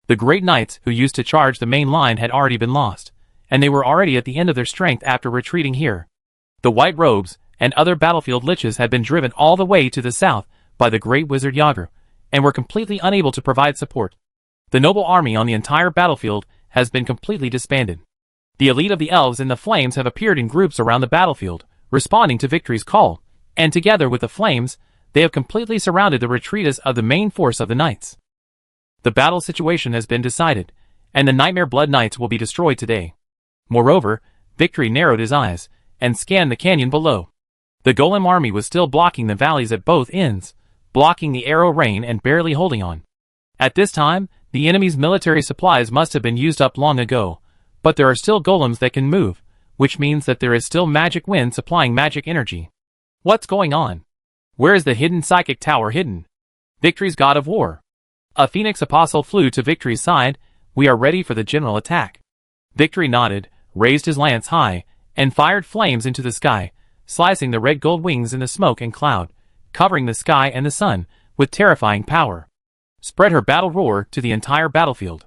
The great knights who used to charge the main line had already been lost, and they were already at the end of their strength after retreating here. The white robes and other battlefield liches had been driven all the way to the south by the great wizard Yager, and were completely unable to provide support. The noble army on the entire battlefield has been completely disbanded. The elite of the elves and the flames have appeared in groups around the battlefield, responding to Victory's call, and together with the flames, they have completely surrounded the retreaters of the main force of the knights. The battle situation has been decided, and the Nightmare Blood Knights will be destroyed today. Moreover, Victory narrowed his eyes, and scanned the canyon below. The golem army was still blocking the valleys at both ends, blocking the arrow rain and barely holding on. At this time, the enemy's military supplies must have been used up long ago, but there are still golems that can move, which means that there is still magic wind supplying magic energy. What's going on? Where is the hidden psychic tower hidden? Victory's god of war. A Phoenix Apostle flew to Victory's side. We are ready for the general attack. Victory nodded, raised his lance high, and fired flames into the sky, slicing the red gold wings in the smoke and cloud, covering the sky and the sun with terrifying power. Spread her battle roar to the entire battlefield.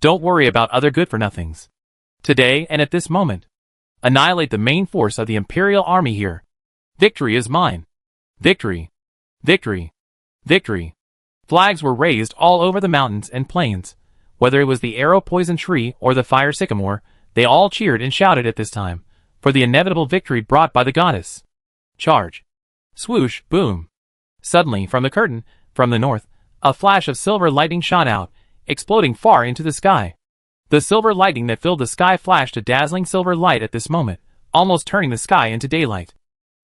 Don't worry about other good-for-nothings. Today and at this moment, annihilate the main force of the Imperial army here. Victory is mine. Victory! Victory! Victory! Flags were raised all over the mountains and plains. Whether it was the arrow poison tree or the fire sycamore, they all cheered and shouted at this time, for the inevitable victory brought by the goddess. Charge! Swoosh, boom! Suddenly, from the curtain, from the north, a flash of silver lightning shot out, exploding far into the sky. The silver lightning that filled the sky flashed a dazzling silver light at this moment, almost turning the sky into daylight.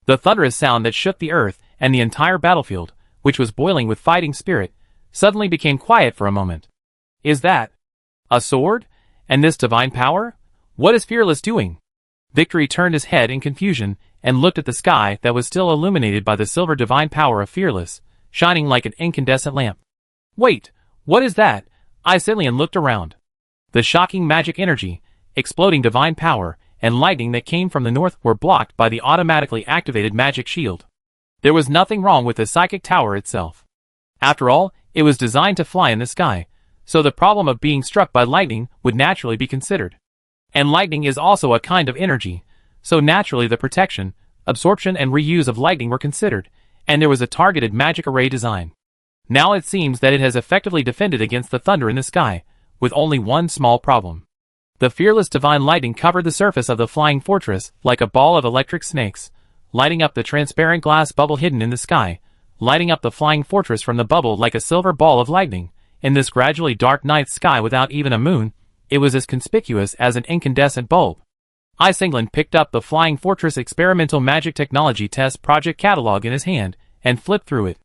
The thunderous sound that shook the earth and the entire battlefield, which was boiling with fighting spirit, suddenly became quiet for a moment. Is that a sword? And this divine power? What is Fearless doing? Victory turned his head in confusion and looked at the sky that was still illuminated by the silver divine power of Fearless, shining like an incandescent lamp. Wait, what is that? Isilian looked around. The shocking magic energy, exploding divine power, and lightning that came from the north were blocked by the automatically activated magic shield. There was nothing wrong with the psychic tower itself. After all, It was designed to fly in the sky, so the problem of being struck by lightning would naturally be considered. And lightning is also a kind of energy, so naturally the protection, absorption and reuse of lightning were considered, and there was a targeted magic array design. Now it seems that it has effectively defended against the thunder in the sky, with only one small problem. The fearless divine lightning covered the surface of the flying fortress like a ball of electric snakes, lighting up the transparent glass bubble hidden in the sky, lighting up the flying fortress from the bubble like a silver ball of lightning. In this gradually dark night sky without even a moon, it was as conspicuous as an incandescent bulb. England picked up the Flying Fortress Experimental Magic Technology Test Project catalog in his hand and flipped through it.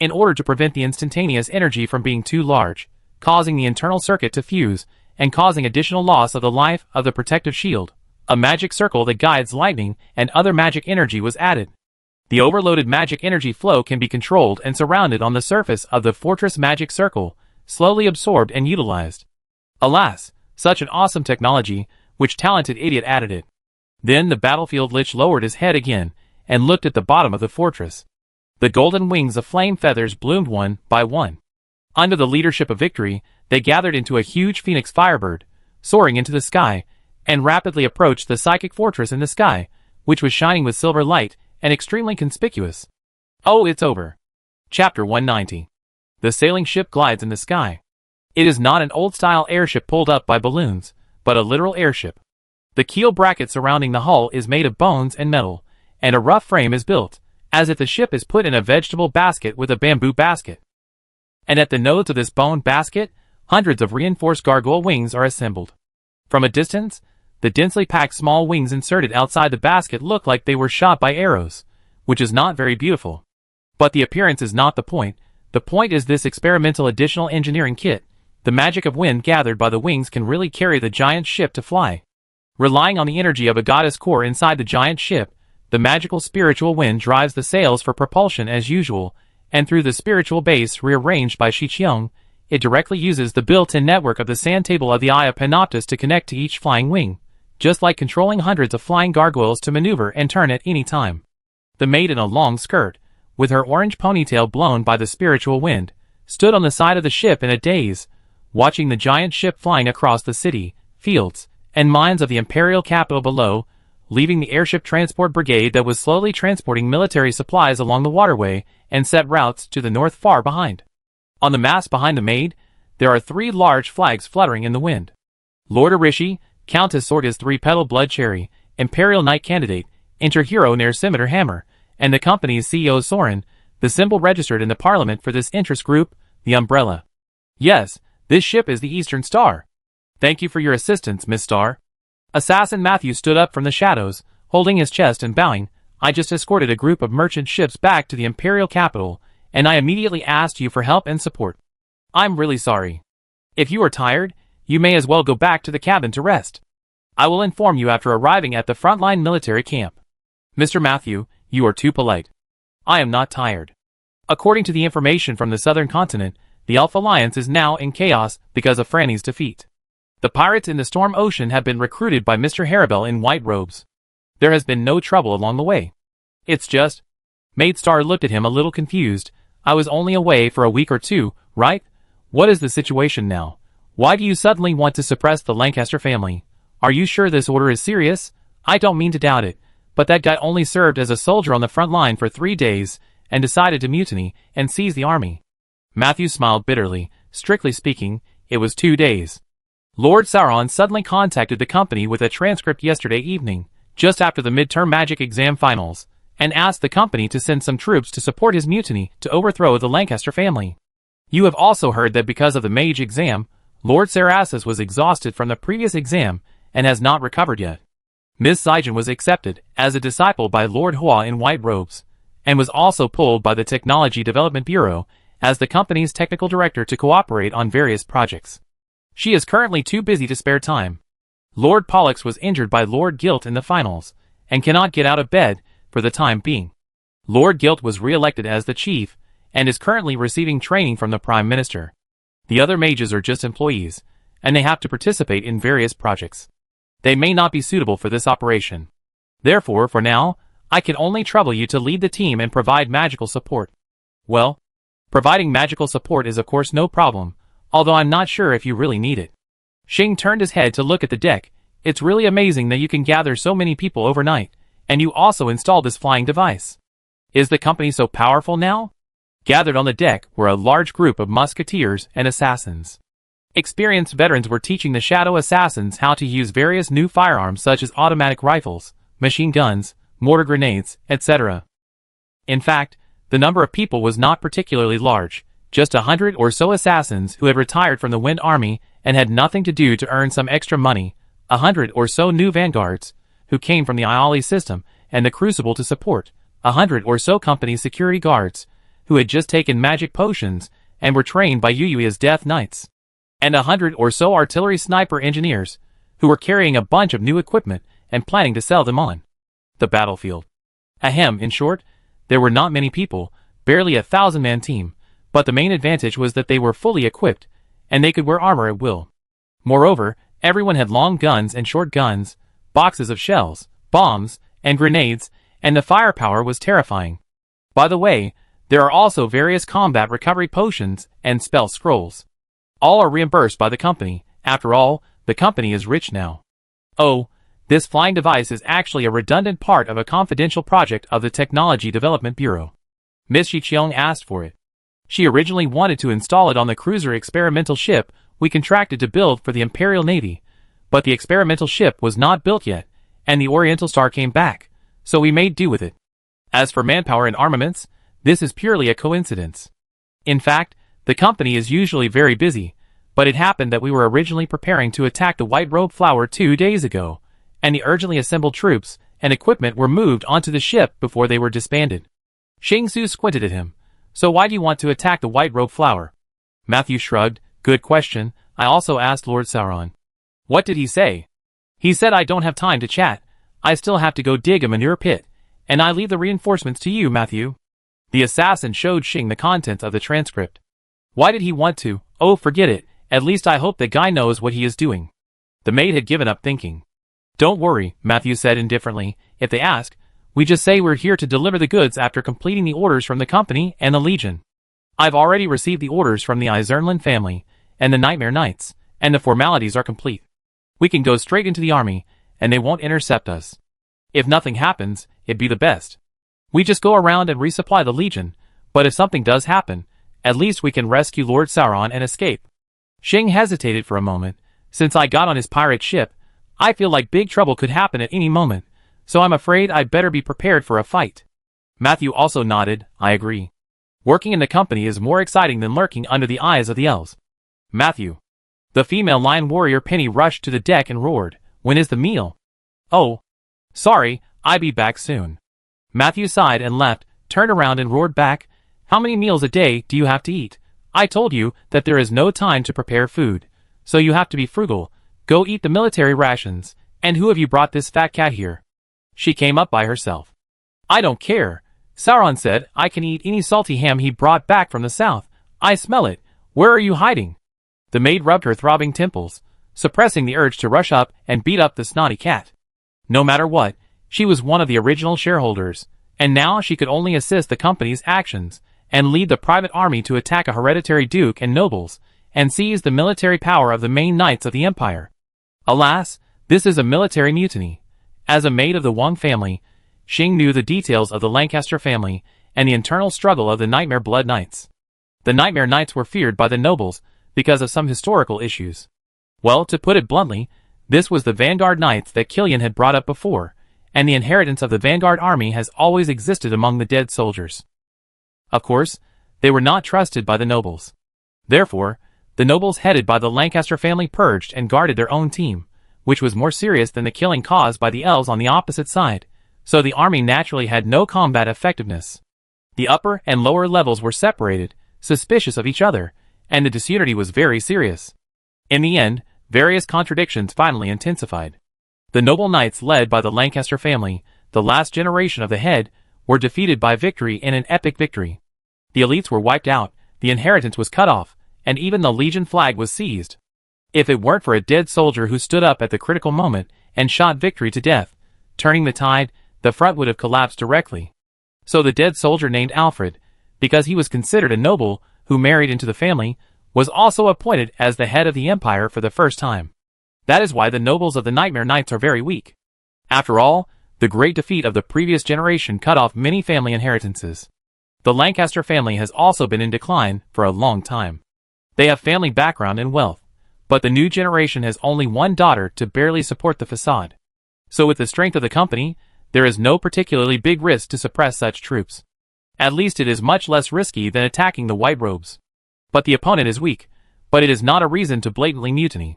In order to prevent the instantaneous energy from being too large, causing the internal circuit to fuse, and causing additional loss of the life of the protective shield, a magic circle that guides lightning and other magic energy was added. The overloaded magic energy flow can be controlled and surrounded on the surface of the fortress magic circle, slowly absorbed and utilized. Alas, such an awesome technology, which talented idiot added it. Then the battlefield lich lowered his head again, and looked at the bottom of the fortress. The golden wings of flame feathers bloomed one by one. Under the leadership of Victory, they gathered into a huge phoenix firebird, soaring into the sky, and rapidly approached the psychic fortress in the sky, which was shining with silver light, and extremely conspicuous. Oh, it's over. Chapter 190. The sailing ship glides in the sky. It is not an old-style airship pulled up by balloons, but a literal airship. The keel bracket surrounding the hull is made of bones and metal, and a rough frame is built, as if the ship is put in a vegetable basket with a bamboo basket. And at the nodes of this bone basket, hundreds of reinforced gargoyle wings are assembled. From a distance, the densely packed small wings inserted outside the basket look like they were shot by arrows, which is not very beautiful. But the appearance is not the point. The point is this experimental additional engineering kit. The magic of wind gathered by the wings can really carry the giant ship to fly. Relying on the energy of a goddess core inside the giant ship, the magical spiritual wind drives the sails for propulsion as usual, and through the spiritual base rearranged by Shiqiong, it directly uses the built-in network of the sand table of the Eye of Panoptus to connect to each flying wing, just like controlling hundreds of flying gargoyles to maneuver and turn at any time. The maid in a long skirt, with her orange ponytail blown by the spiritual wind, stood on the side of the ship in a daze, watching the giant ship flying across the city, fields, and mines of the imperial capital below, leaving the airship transport brigade that was slowly transporting military supplies along the waterway and set routes to the north far behind. On the mast behind the maid, there are 3 large flags fluttering in the wind. Lord Arishi, Countess Sorga's 3-petal blood cherry, Imperial Knight candidate, Interhero Nair Scimitar Hammer, and the company's CEO Soren, the symbol registered in the parliament for this interest group, the umbrella. Yes, this ship is the Eastern Star. Thank you for your assistance, Miss Star. Assassin Matthew stood up from the shadows, holding his chest and bowing. I just escorted a group of merchant ships back to the imperial capital, and I immediately asked you for help and support. I'm really sorry. If you are tired, you may as well go back to the cabin to rest. I will inform you after arriving at the frontline military camp. Mr. Matthew, you are too polite. I am not tired. According to the information from the southern continent, the Elf Alliance is now in chaos because of Franny's defeat. The pirates in the Storm Ocean have been recruited by Mr. Haribel in white robes. There has been no trouble along the way. It's just... Maid Star looked at him a little confused. I was only away for a week or two, right? What is the situation now? Why do you suddenly want to suppress the Lancaster family? Are you sure this order is serious? I don't mean to doubt it, but that guy only served as a soldier on the front line for 3 days, and decided to mutiny and seize the army. Matthew smiled bitterly. Strictly speaking, it was 2 days. Lord Sauron suddenly contacted the company with a transcript yesterday evening, just after the midterm magic exam finals, and asked the company to send some troops to support his mutiny to overthrow the Lancaster family. You have also heard that because of the mage exam, Lord Sarasis was exhausted from the previous exam and has not recovered yet. Miss Sijin was accepted as a disciple by Lord Hua in white robes, and was also pulled by the Technology Development Bureau as the company's technical director to cooperate on various projects. She is currently too busy to spare time. Lord Pollux was injured by Lord Gilt in the finals, and cannot get out of bed for the time being. Lord Gilt was re-elected as the chief, and is currently receiving training from the Prime Minister. The other mages are just employees, and they have to participate in various projects. They may not be suitable for this operation. Therefore, for now, I can only trouble you to lead the team and provide magical support. Well, Providing magical support is of course no problem, although I'm not sure if you really need it. Xing turned his head to look at the deck. It's really amazing that you can gather so many people overnight, and you also installed this flying device. Is the company so powerful now? Gathered on the deck were a large group of musketeers and assassins. Experienced veterans were teaching the shadow assassins how to use various new firearms such as automatic rifles, machine guns, mortar grenades, etc. In fact, the number of people was not particularly large, just 100 or so assassins who had retired from the Wind Army and had nothing to do to earn some extra money, 100 or so new vanguards, who came from the Iali system and the Crucible to support, 100 or so company security guards, who had just taken magic potions and were trained by Yuyui as Death Knights, and 100 or so artillery sniper engineers, who were carrying a bunch of new equipment and planning to sell them on the battlefield. Ahem, in short, there were not many people, barely a 1,000-man team, but the main advantage was that they were fully equipped, and they could wear armor at will. Moreover, everyone had long guns and short guns, boxes of shells, bombs, and grenades, and the firepower was terrifying. By the way, there are also various combat recovery potions and spell scrolls. All are reimbursed by the company. After all, the company is rich now. Oh, this flying device is actually a redundant part of a confidential project of the Technology Development Bureau. Miss Xiqiang asked for it. She originally wanted to install it on the cruiser experimental ship we contracted to build for the Imperial Navy, but the experimental ship was not built yet, and the Oriental Star came back, so we made do with it. As for manpower and armaments, this is purely a coincidence. In fact, the company is usually very busy, but it happened that we were originally preparing to attack the White Robe Flower 2 days ago, and the urgently assembled troops and equipment were moved onto the ship before they were disbanded. Xing Su squinted at him. So why do you want to attack the White Robe Flower? Matthew shrugged. Good question. I also asked Lord Sauron. What did he say? He said I don't have time to chat. I still have to go dig a manure pit, and I leave the reinforcements to you, Matthew. The assassin showed Xing the contents of the transcript. Why did he want to? Oh, forget it. At least I hope that guy knows what he is doing. The maid had given up thinking. Don't worry, Matthew said indifferently. If they ask, we just say we're here to deliver the goods after completing the orders from the company and the Legion. I've already received the orders from the Izernlin family and the Nightmare Knights, and the formalities are complete. We can go straight into the army, and they won't intercept us. If nothing happens, it'd be the best. We just go around and resupply the Legion, but if something does happen, at least we can rescue Lord Sauron and escape. Xing hesitated for a moment. Since I got on his pirate ship, I feel like big trouble could happen at any moment, so I'm afraid I'd better be prepared for a fight. Matthew also nodded. I agree. Working in the company is more exciting than lurking under the eyes of the elves. Matthew. The female lion warrior Penny rushed to the deck and roared. When is the meal? Oh. Sorry, I'll be back soon. Matthew sighed and left, turned around and roared back. How many meals a day do you have to eat? I told you that there is no time to prepare food, so you have to be frugal. Go eat the military rations. And who have you brought this fat cat here? She came up by herself. I don't care. Sauron said I can eat any salty ham he brought back from the south. I smell it. Where are you hiding? The maid rubbed her throbbing temples, suppressing the urge to rush up and beat up the snotty cat. No matter what, she was one of the original shareholders, and now she could only assist the company's actions and lead the private army to attack a hereditary duke and nobles and seize the military power of the main knights of the empire. Alas, this is a military mutiny. As a maid of the Wang family, Xing knew the details of the Lancaster family and the internal struggle of the Nightmare Blood Knights. The Nightmare Knights were feared by the nobles because of some historical issues. Well, to put it bluntly, this was the Vanguard Knights that Killian had brought up before, and the inheritance of the Vanguard army has always existed among the dead soldiers. Of course, they were not trusted by the nobles. Therefore, the nobles headed by the Lancaster family purged and guarded their own team, which was more serious than the killing caused by the elves on the opposite side, so the army naturally had no combat effectiveness. The upper and lower levels were separated, suspicious of each other, and the disunity was very serious. In the end, various contradictions finally intensified. The noble knights led by the Lancaster family, the last generation of the head, were defeated by victory in an epic victory. The elites were wiped out, the inheritance was cut off, and even the Legion flag was seized. If it weren't for a dead soldier who stood up at the critical moment and shot victory to death, turning the tide, the front would have collapsed directly. So the dead soldier named Alfred, because he was considered a noble who married into the family, was also appointed as the head of the empire for the first time. That is why the nobles of the Nightmare Knights are very weak. After all, the great defeat of the previous generation cut off many family inheritances. The Lancaster family has also been in decline for a long time. They have family background and wealth, but the new generation has only one daughter to barely support the facade. So with the strength of the company, there is no particularly big risk to suppress such troops. At least it is much less risky than attacking the White Robes. But the opponent is weak, but it is not a reason to blatantly mutiny.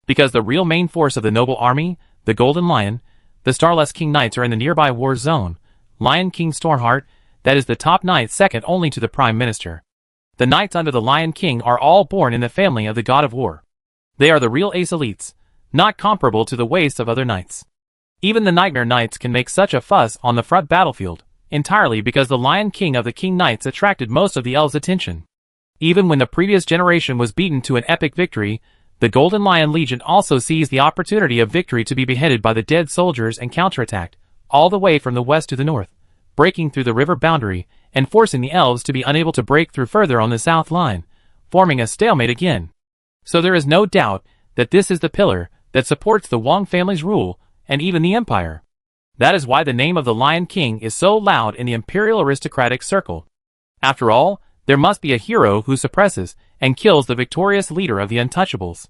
Because the real main force of the noble army, the Golden Lion, the Starless King Knights are in the nearby war zone. Lion King Stormheart, that is the top knight second only to the Prime Minister. The knights under the Lion King are all born in the family of the God of War. They are the real ace elites, not comparable to the waste of other knights. Even the Nightmare Knights can make such a fuss on the front battlefield, entirely because the Lion King of the King Knights attracted most of the elves' attention. Even when the previous generation was beaten to an epic victory, the Golden Lion Legion also seized the opportunity of victory to be beheaded by the dead soldiers and counterattacked, all the way from the west to the north, breaking through the river boundary and forcing the elves to be unable to break through further on the south line, forming a stalemate again. So there is no doubt that this is the pillar that supports the Wong family's rule and even the empire. That is why the name of the Lion King is so loud in the imperial aristocratic circle. After all, there must be a hero who suppresses and kills the victorious leader of the Untouchables.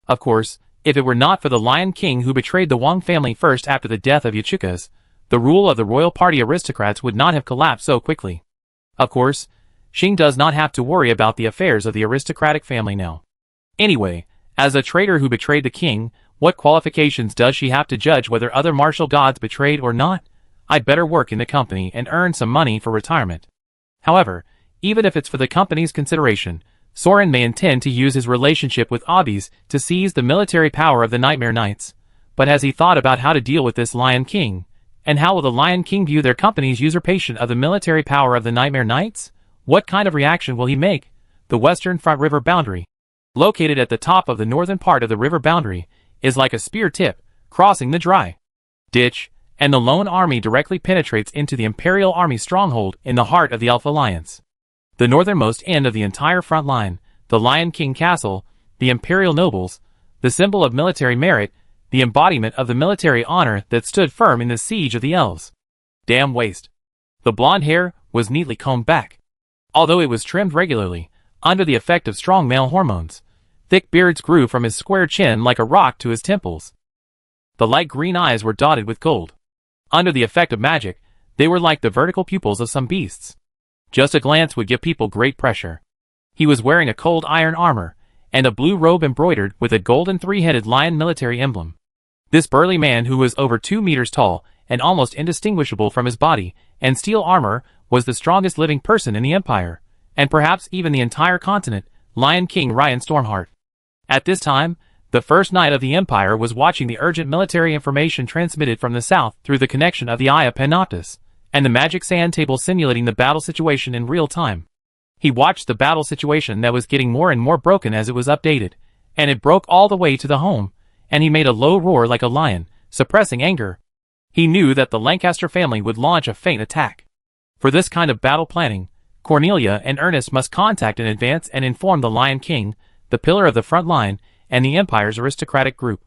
Of course, if it were not for the Lion King who betrayed the Wong family first after the death of Yachukas, the rule of the royal party aristocrats would not have collapsed so quickly. Of course, Xing does not have to worry about the affairs of the aristocratic family now. Anyway, as a traitor who betrayed the king, what qualifications does she have to judge whether other martial gods betrayed or not? I'd better work in the company and earn some money for retirement. However, even if it's for the company's consideration, Soren may intend to use his relationship with Obbies to seize the military power of the Nightmare Knights. But has he thought about how to deal with this Lion King? And how will the Lion King view their company's usurpation of the military power of the Nightmare Knights? What kind of reaction will he make? The western front river boundary, located at the top of the northern part of the river boundary, is like a spear tip, crossing the dry ditch, and the lone army directly penetrates into the Imperial Army stronghold in the heart of the Elf Alliance. The northernmost end of the entire front line, the Lion King Castle, the Imperial Nobles, the symbol of military merit, the embodiment of the military honor that stood firm in the siege of the elves. Damn waste. The blonde hair was neatly combed back. Although it was trimmed regularly, under the effect of strong male hormones, thick beards grew from his square chin like a rock to his temples. The light green eyes were dotted with gold. Under the effect of magic, they were like the vertical pupils of some beasts. Just a glance would give people great pressure. He was wearing a cold iron armor, and a blue robe embroidered with a golden three-headed lion military emblem. This burly man, who was over 2 meters tall and almost indistinguishable from his body and steel armor, was the strongest living person in the empire, and perhaps even the entire continent, Lion King Ryan Stormheart. At this time, the first knight of the empire was watching the urgent military information transmitted from the south through the connection of the Eye of Panoptus, and the magic sand table simulating the battle situation in real time. He watched the battle situation that was getting more and more broken as it was updated, and it broke all the way to the home, and he made a low roar like a lion, suppressing anger. He knew that the Lancaster family would launch a feint attack. For this kind of battle planning, Cornelia and Ernest must contact in advance and inform the Lion King, the pillar of the front line, and the Empire's aristocratic group.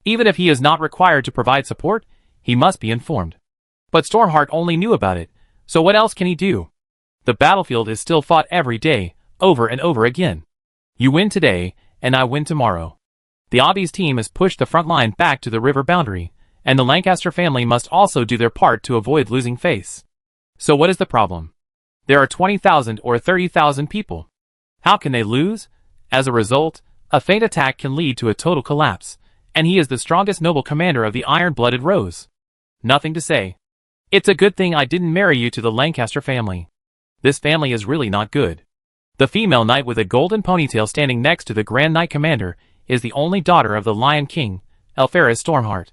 Even if he is not required to provide support, he must be informed. But Stormheart only knew about it, so what else can he do? The battlefield is still fought every day, over and over again. You win today, and I win tomorrow. The Obbies team has pushed the front line back to the river boundary, and the Lancaster family must also do their part to avoid losing face. So what is the problem? There are 20,000 or 30,000 people. How can they lose? As a result, a feint attack can lead to a total collapse, and he is the strongest noble commander of the Iron-Blooded Rose. Nothing to say. It's a good thing I didn't marry you to the Lancaster family. This family is really not good. The female knight with a golden ponytail standing next to the Grand Knight Commander is the only daughter of the Lion King, Alferus Stormheart.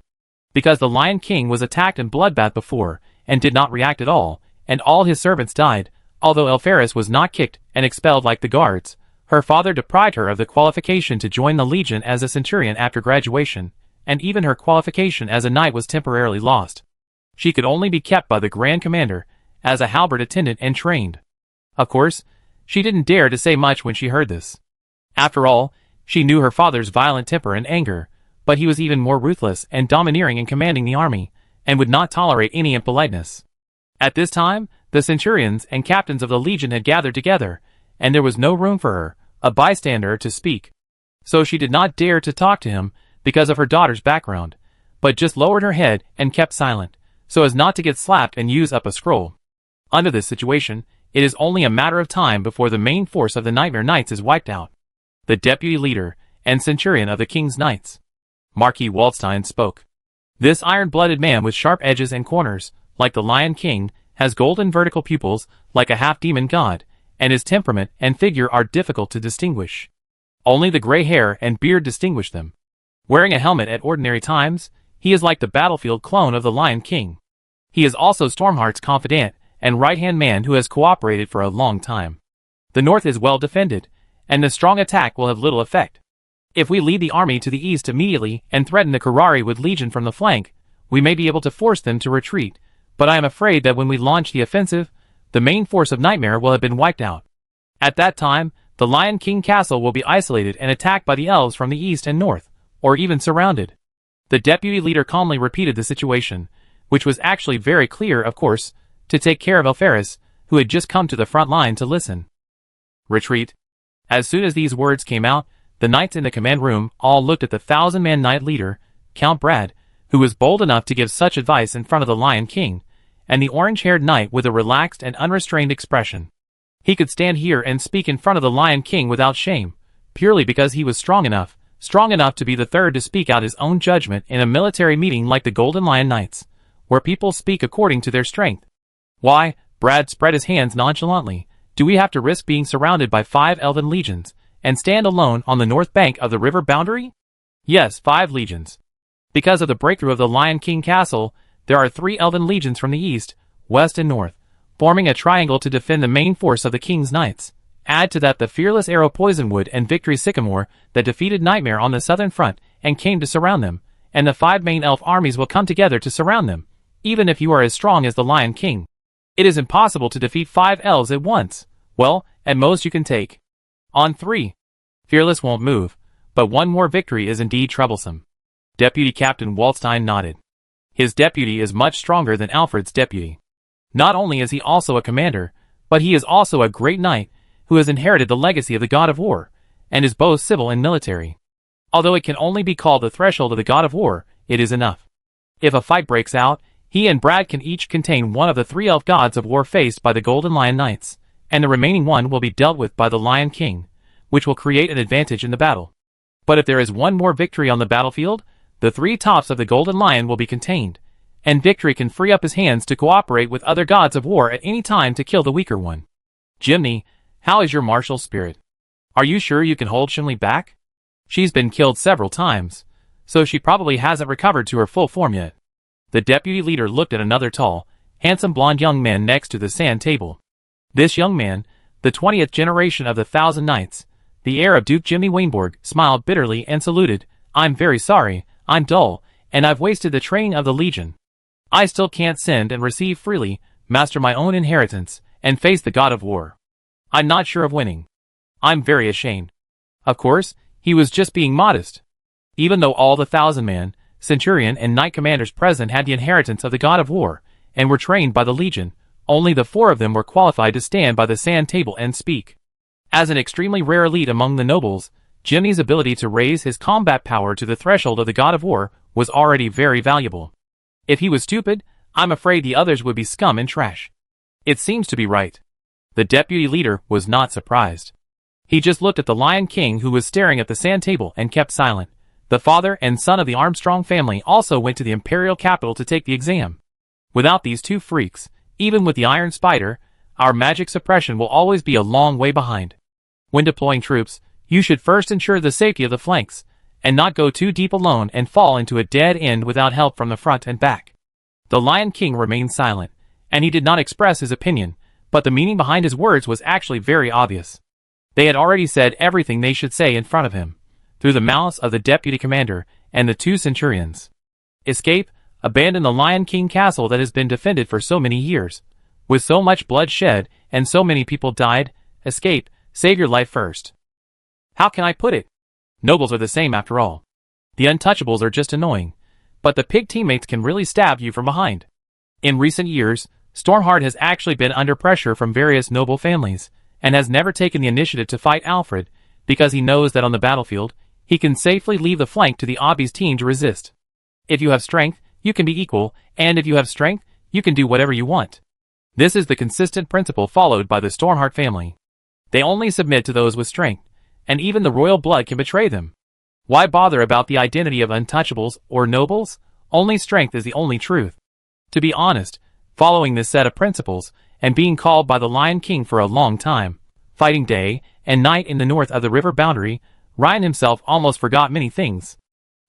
Because the Lion King was attacked in bloodbath before, and did not react at all, and all his servants died, although Alferus was not kicked and expelled like the guards, her father deprived her of the qualification to join the Legion as a centurion after graduation, and even her qualification as a knight was temporarily lost. She could only be kept by the Grand Commander, as a halberd attendant and trained. Of course, she didn't dare to say much when she heard this. After all, she knew her father's violent temper and anger, but he was even more ruthless and domineering in commanding the army, and would not tolerate any impoliteness. At this time, the centurions and captains of the legion had gathered together, and there was no room for her, a bystander, to speak. So she did not dare to talk to him because of her daughter's background, but just lowered her head and kept silent, so as not to get slapped and use up a scroll. Under this situation, it is only a matter of time before the main force of the Nightmare Knights is wiped out. The deputy leader and centurion of the King's Knights, Marquis Waldstein, spoke. This iron-blooded man with sharp edges and corners, like the Lion King, has golden vertical pupils, like a half-demon god, and his temperament and figure are difficult to distinguish. Only the gray hair and beard distinguish them. Wearing a helmet at ordinary times, he is like the battlefield clone of the Lion King. He is also Stormheart's confidant and right-hand man who has cooperated for a long time. The north is well defended, and the strong attack will have little effect. If we lead the army to the east immediately and threaten the Karari with legion from the flank, we may be able to force them to retreat, but I am afraid that when we launch the offensive, the main force of Nightmare will have been wiped out. At that time, the Lion King castle will be isolated and attacked by the elves from the east and north, or even surrounded. The deputy leader calmly repeated the situation, which was actually very clear, of course, to take care of Alferis, who had just come to the front line to listen. Retreat. As soon as these words came out, the knights in the command room all looked at the 1,000-man knight leader, Count Brad, who was bold enough to give such advice in front of the Lion King, and the orange-haired knight with a relaxed and unrestrained expression. He could stand here and speak in front of the Lion King without shame, purely because he was strong enough to be the third to speak out his own judgment in a military meeting like the Golden Lion Knights, where people speak according to their strength. Why, Brad spread his hands nonchalantly, do we have to risk being surrounded by 5 elven legions, and stand alone on the north bank of the river boundary? Yes, 5 legions. Because of the breakthrough of the Lion King castle, there are 3 elven legions from the east, west and north, forming a triangle to defend the main force of the King's Knights. Add to that the fearless Arrow Poisonwood and Victory Sycamore that defeated Nightmare on the southern front and came to surround them, and the 5 main elf armies will come together to surround them, even if you are as strong as the Lion King. It is impossible to defeat 5 elves at once. Well, at most you can take on 3. Fearless won't move, but one more victory is indeed troublesome. Deputy Captain Waldstein nodded. His deputy is much stronger than Alfred's deputy. Not only is he also a commander, but he is also a great knight who has inherited the legacy of the God of War, and is both civil and military. Although it can only be called the threshold of the God of War, it is enough. If a fight breaks out, he and Brad can each contain one of the 3 elf gods of war faced by the Golden Lion Knights, and the remaining one will be dealt with by the Lion King, which will create an advantage in the battle. But if there is one more victory on the battlefield, the 3 tops of the Golden Lion will be contained, and Victory can free up his hands to cooperate with other gods of war at any time to kill the weaker one. Jimny, how is your martial spirit? Are you sure you can hold Shinli back? She's been killed several times, so she probably hasn't recovered to her full form yet. The deputy leader looked at another tall, handsome blonde young man next to the sand table. This young man, the 20th generation of the 1,000 Knights, the heir of Duke Jimmy Wainborg, smiled bitterly and saluted. I'm very sorry, I'm dull, and I've wasted the training of the Legion. I still can't send and receive freely, master my own inheritance, and face the God of War. I'm not sure of winning. I'm very ashamed. Of course, he was just being modest. Even though all the 1,000-man, Centurion and Knight commanders present had the inheritance of the God of War, and were trained by the Legion, only the 4 of them were qualified to stand by the sand table and speak. As an extremely rare elite among the nobles, Jimny's ability to raise his combat power to the threshold of the God of War was already very valuable. If he was stupid, I'm afraid the others would be scum and trash. It seems to be right. The deputy leader was not surprised. He just looked at the Lion King, who was staring at the sand table, and kept silent. The father and son of the Armstrong family also went to the imperial capital to take the exam. Without these 2 freaks, even with the Iron Spider, our magic suppression will always be a long way behind. When deploying troops, you should first ensure the safety of the flanks, and not go too deep alone and fall into a dead end without help from the front and back. The Lion King remained silent, and he did not express his opinion, but the meaning behind his words was actually very obvious. They had already said everything they should say in front of him, through the mouths of the deputy commander and the 2 centurions. Escape, abandon the Lion King castle that has been defended for so many years, with so much blood shed, and so many people died. Escape, save your life first. How can I put it? Nobles are the same after all. The untouchables are just annoying, but the pig teammates can really stab you from behind. In recent years, Stormheart has actually been under pressure from various noble families, and has never taken the initiative to fight Alfred, because he knows that on the battlefield, he can safely leave the flank to the Obby's team to resist. If you have strength, you can be equal, and if you have strength, you can do whatever you want. This is the consistent principle followed by the Stormheart family. They only submit to those with strength, and even the royal blood can betray them. Why bother about the identity of untouchables or nobles? Only strength is the only truth. To be honest, following this set of principles, and being called by the Lion King for a long time, fighting day and night in the north of the river boundary, Ryan himself almost forgot many things.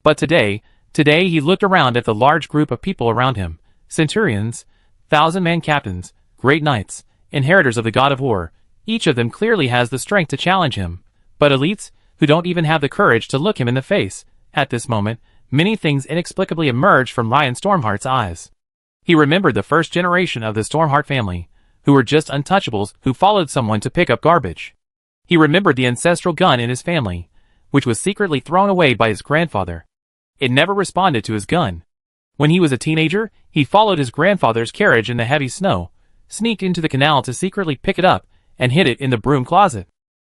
But today he looked around at the large group of people around him, centurions, 1,000-man captains, great knights, inheritors of the god of war. Each of them clearly has the strength to challenge him, but elites who don't even have the courage to look him in the face. At this moment, many things inexplicably emerged from Ryan Stormheart's eyes. He remembered the first generation of the Stormheart family, who were just untouchables who followed someone to pick up garbage. He remembered the ancestral gun in his family, which was secretly thrown away by his grandfather. It never responded to his gun. When he was a teenager, he followed his grandfather's carriage in the heavy snow, sneaked into the canal to secretly pick it up, and hid it in the broom closet.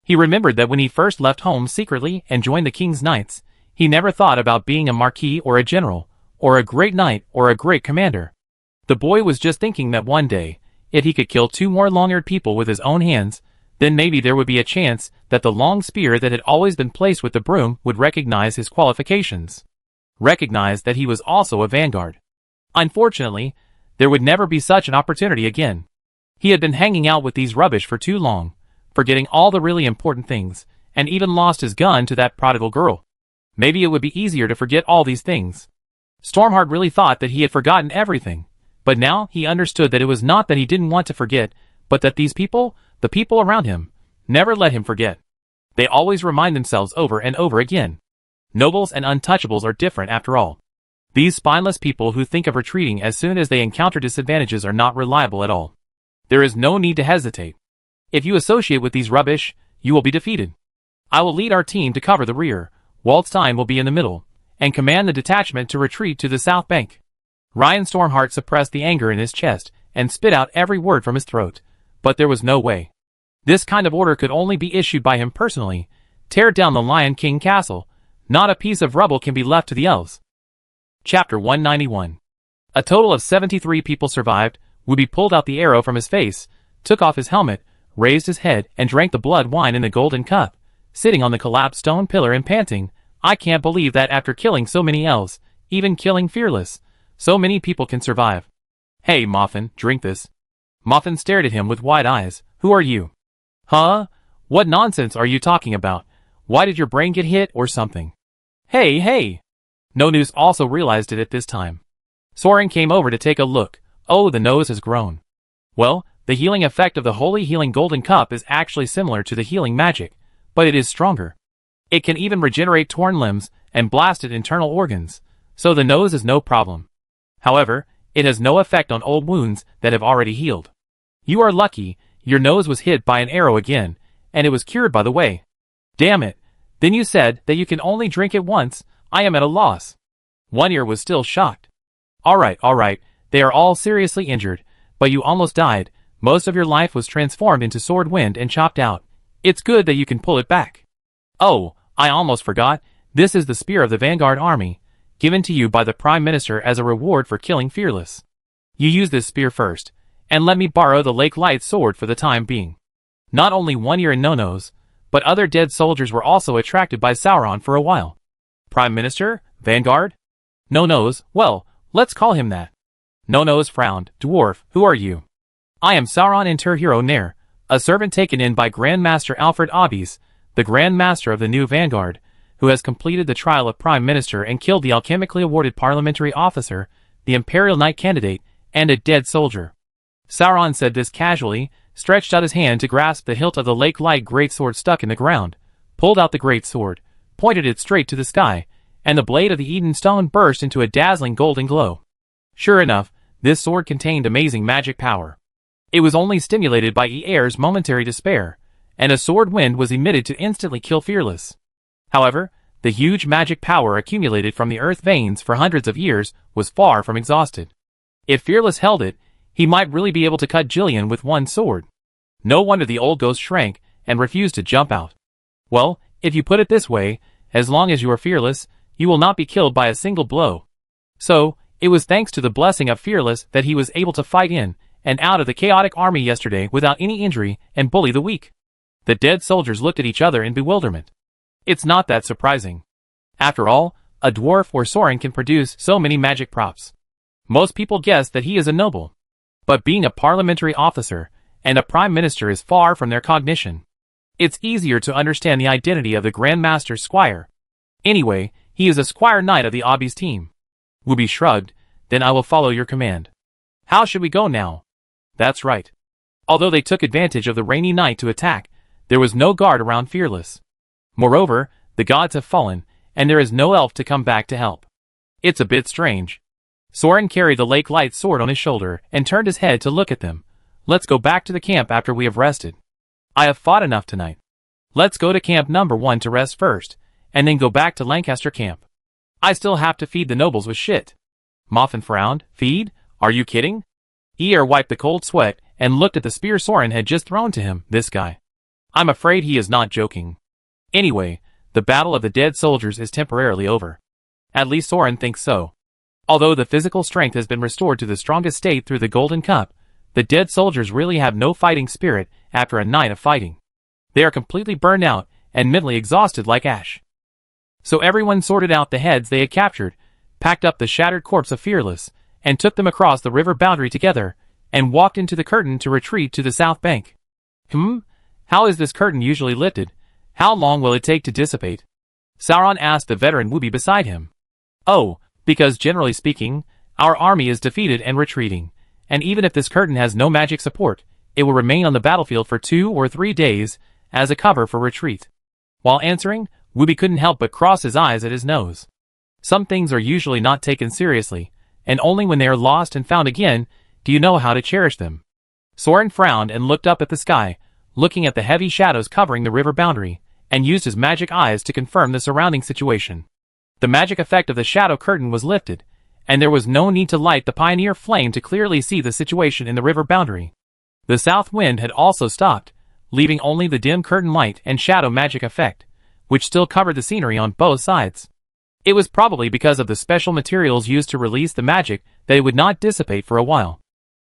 He remembered that when he first left home secretly and joined the King's Knights, he never thought about being a marquis or a general, or a great knight or a great commander. The boy was just thinking that one day, if he could kill 2 more long-eared people with his own hands, then maybe there would be a chance that the long spear that had always been placed with the broom would recognize his qualifications. Recognize that he was also a vanguard. Unfortunately, there would never be such an opportunity again. He had been hanging out with these rubbish for too long, forgetting all the really important things, and even lost his gun to that prodigal girl. Maybe it would be easier to forget all these things. Stormheart really thought that he had forgotten everything, but now he understood that it was not that he didn't want to forget, but that these people, the people around him, never let him forget. They always remind themselves over and over again. Nobles and untouchables are different after all. These spineless people who think of retreating as soon as they encounter disadvantages are not reliable at all. There is no need to hesitate. If you associate with these rubbish, you will be defeated. I will lead our team to cover the rear, Waldstein will be in the middle, and command the detachment to retreat to the south bank. Ryan Stormheart suppressed the anger in his chest and spit out every word from his throat, but there was no way. This kind of order could only be issued by him personally. Tear down the Lion King castle. Not a piece of rubble can be left to the elves. Chapter 191. A total of 73 people survived. Wooby pulled out the arrow from his face, took off his helmet, raised his head, and drank the blood wine in the golden cup, sitting on the collapsed stone pillar and panting. I can't believe that after killing so many elves, even killing Fearless, so many people can survive. Hey, Muffin, drink this. Muffin stared at him with wide eyes. Who are you? Huh? What nonsense are you talking about? Why did your brain get hit or something? Hey! No News also realized it at this time. Soren came over to take a look. Oh, the nose has grown. Well, the healing effect of the Holy Healing Golden Cup is actually similar to the healing magic, but it is stronger. It can even regenerate torn limbs and blasted internal organs, so the nose is no problem. However, it has no effect on old wounds that have already healed. You are lucky, your nose was hit by an arrow again, and it was cured by the way. Damn it, then you said that you can only drink it once. I am at a loss. One Ear was still shocked. Alright, they are all seriously injured, but you almost died. Most of your life was transformed into sword wind and chopped out. It's good that you can pull it back. Oh, I almost forgot, this is the spear of the Vanguard army, given to you by the Prime Minister as a reward for killing Fearless. You use this spear first, and let me borrow the Lake Light sword for the time being. Not only One Ear and No-Nose, but other dead soldiers were also attracted by Sauron for a while. Prime Minister? Vanguard? No-Nose, well, let's call him that. No-Nose frowned. Dwarf, who are you? I am Sauron Inter-Hero Nair, a servant taken in by Grand Master Alfred Obbies, the Grand Master of the new Vanguard, who has completed the trial of Prime Minister and killed the alchemically awarded parliamentary officer, the Imperial Knight candidate, and a dead soldier. Sauron said this casually, stretched out his hand to grasp the hilt of the Lake Light greatsword stuck in the ground, pulled out the greatsword, pointed it straight to the sky, and the blade of the Eden stone burst into a dazzling golden glow. Sure enough, this sword contained amazing magic power. It was only stimulated by Air's momentary despair, and a sword wind was emitted to instantly kill Fearless. However, the huge magic power accumulated from the earth veins for hundreds of years was far from exhausted. If Fearless held it, he might really be able to cut Jillian with one sword. No wonder the old ghost shrank and refused to jump out. Well, if you put it this way, as long as you are fearless, you will not be killed by a single blow. So, it was thanks to the blessing of Fearless that he was able to fight in and out of the chaotic army yesterday without any injury and bully the weak. The dead soldiers looked at each other in bewilderment. It's not that surprising. After all, a dwarf or Soren can produce so many magic props. Most people guess that he is a noble. But being a parliamentary officer and a prime minister is far from their cognition. It's easier to understand the identity of the Grand Master's squire. Anyway, he is a squire knight of the Obby's team. Wooby shrugged. Then I will follow your command. How should we go now? That's right. Although they took advantage of the rainy night to attack, there was no guard around Fearless. Moreover, the gods have fallen, and there is no elf to come back to help. It's a bit strange. Soren carried the Lake Light sword on his shoulder and turned his head to look at them. Let's go back to the camp after we have rested. I have fought enough tonight. Let's go to camp number 1 to rest first, and then go back to Lancaster camp. I still have to feed the nobles with shit. Moffin frowned. Feed? Are you kidding? Eir wiped the cold sweat and looked at the spear Soren had just thrown to him. This guy. I'm afraid he is not joking. Anyway, the battle of the dead soldiers is temporarily over. At least Soren thinks so. Although the physical strength has been restored to the strongest state through the Golden Cup, the dead soldiers really have no fighting spirit after a night of fighting. They are completely burned out and mentally exhausted like ash. So everyone sorted out the heads they had captured, packed up the shattered corpse of Fearless, and took them across the river boundary together, and walked into the curtain to retreat to the south bank. How is this curtain usually lifted? How long will it take to dissipate? Sauron asked the veteran Wooby beside him. Oh, because generally speaking, our army is defeated and retreating, and even if this curtain has no magic support, it will remain on the battlefield for 2 or 3 days as a cover for retreat. While answering, Wooby couldn't help but cross his eyes at his nose. Some things are usually not taken seriously, and only when they are lost and found again do you know how to cherish them. Soren frowned and looked up at the sky, looking at the heavy shadows covering the river boundary, and used his magic eyes to confirm the surrounding situation. The magic effect of the shadow curtain was lifted, and there was no need to light the pioneer flame to clearly see the situation in the river boundary. The south wind had also stopped, leaving only the dim curtain light and shadow magic effect, which still covered the scenery on both sides. It was probably because of the special materials used to release the magic that it would not dissipate for a while.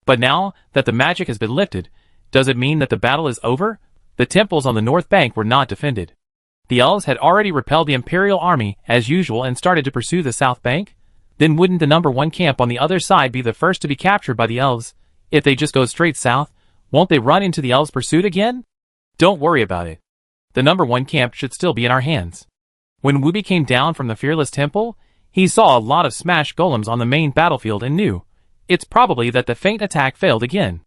But now that the magic has been lifted, does it mean that the battle is over? The temples on the north bank were not defended. The elves had already repelled the Imperial army as usual and started to pursue the south bank? Then wouldn't the number 1 camp on the other side be the first to be captured by the elves? If they just go straight south, won't they run into the elves' pursuit again? Don't worry about it. The number 1 camp should still be in our hands. When Wooby came down from the Fearless Temple, he saw a lot of smashed golems on the main battlefield and knew it's probably that the feint attack failed again.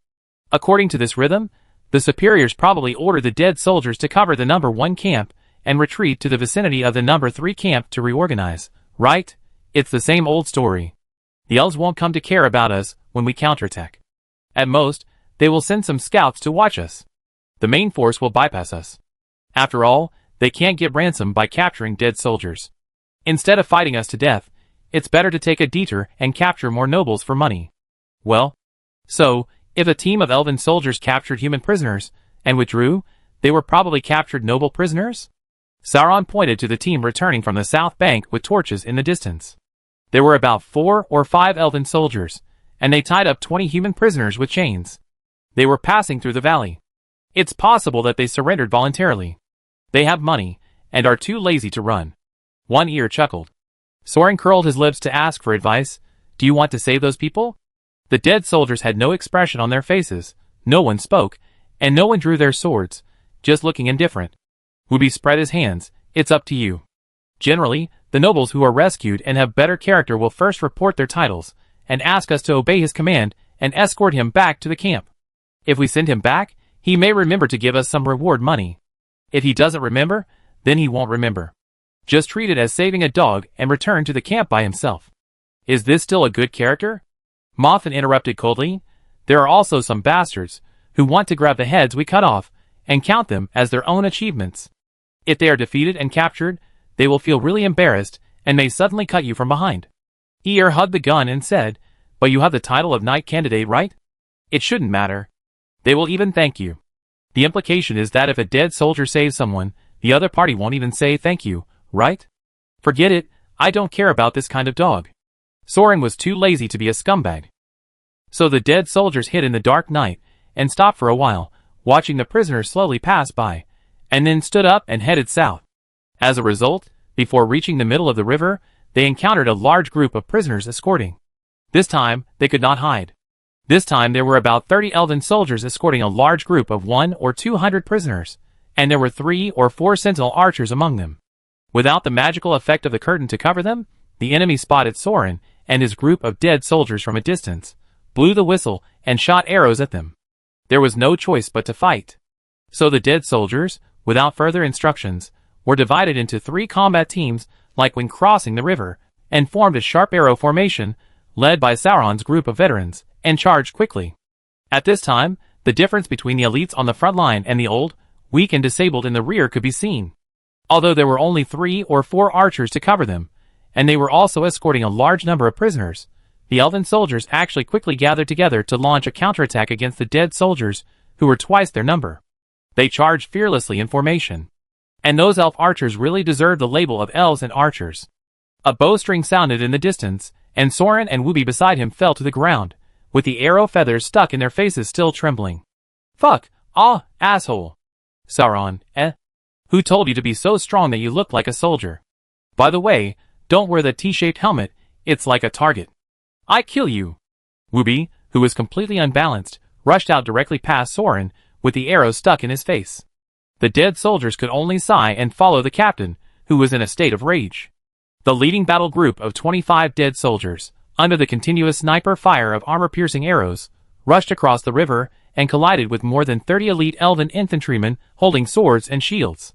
According to this rhythm, the superiors probably ordered the dead soldiers to cover the number 1 camp and retreat to the vicinity of the number 3 camp to reorganize, right? It's the same old story. The elves won't come to care about us when we counterattack. At most, they will send some scouts to watch us. The main force will bypass us. After all, they can't get ransom by capturing dead soldiers. Instead of fighting us to death, it's better to take a detour and capture more nobles for money. Well, so, if a team of elven soldiers captured human prisoners and withdrew, they were probably captured noble prisoners? Sauron pointed to the team returning from the south bank with torches in the distance. There were about 4 or 5 elven soldiers, and they tied up 20 human prisoners with chains. They were passing through the valley. It's possible that they surrendered voluntarily. They have money, and are too lazy to run. One ear chuckled. Soren curled his lips to ask for advice. Do you want to save those people? The dead soldiers had no expression on their faces, no one spoke, and no one drew their swords, just looking indifferent. Wooby spread his hands. It's up to you. Generally, the nobles who are rescued and have better character will first report their titles, and ask us to obey his command and escort him back to the camp. If we send him back, he may remember to give us some reward money. If he doesn't remember, then he won't remember. Just treat it as saving a dog and return to the camp by himself. Is this still a good character? Moffin interrupted coldly. There are also some bastards, who want to grab the heads we cut off and count them as their own achievements. If they are defeated and captured, they will feel really embarrassed and may suddenly cut you from behind. Eeyore hugged the gun and said, "But you have the title of Knight Candidate, right? It shouldn't matter. They will even thank you." The implication is that if a dead soldier saves someone, the other party won't even say thank you, right? Forget it, I don't care about this kind of dog. Soren was too lazy to be a scumbag. So the dead soldiers hid in the dark night and stopped for a while, watching the prisoners slowly pass by, and then stood up and headed south. As a result, before reaching the middle of the river, they encountered a large group of prisoners escorting. This time, they could not hide. This time there were about 30 elven soldiers escorting a large group of 100 or 200 prisoners, and there were 3 or 4 sentinel archers among them. Without the magical effect of the curtain to cover them, the enemy spotted Soren and his group of dead soldiers from a distance, blew the whistle, and shot arrows at them. There was no choice but to fight. So the dead soldiers, without further instructions, were divided into 3 combat teams like when crossing the river, and formed a sharp arrow formation, led by Sauron's group of veterans, and charged quickly. At this time, the difference between the elites on the front line and the old, weak and disabled in the rear could be seen. Although there were only 3 or 4 archers to cover them, and they were also escorting a large number of prisoners, the elven soldiers actually quickly gathered together to launch a counterattack against the dead soldiers, who were twice their number. They charged fearlessly in formation. And those elf archers really deserved the label of elves and archers. A bowstring sounded in the distance, and Soren and Wooby beside him fell to the ground, with the arrow feathers stuck in their faces still trembling. "Fuck! Ah, asshole! Sauron, Who told you to be so strong that you look like a soldier? By the way, don't wear the T-shaped helmet, it's like a target. I kill you!" Wooby, who was completely unbalanced, rushed out directly past Soren, with the arrow stuck in his face. The dead soldiers could only sigh and follow the captain, who was in a state of rage. The leading battle group of 25 dead soldiers, under the continuous sniper fire of armor-piercing arrows, rushed across the river and collided with more than 30 elite elven infantrymen holding swords and shields.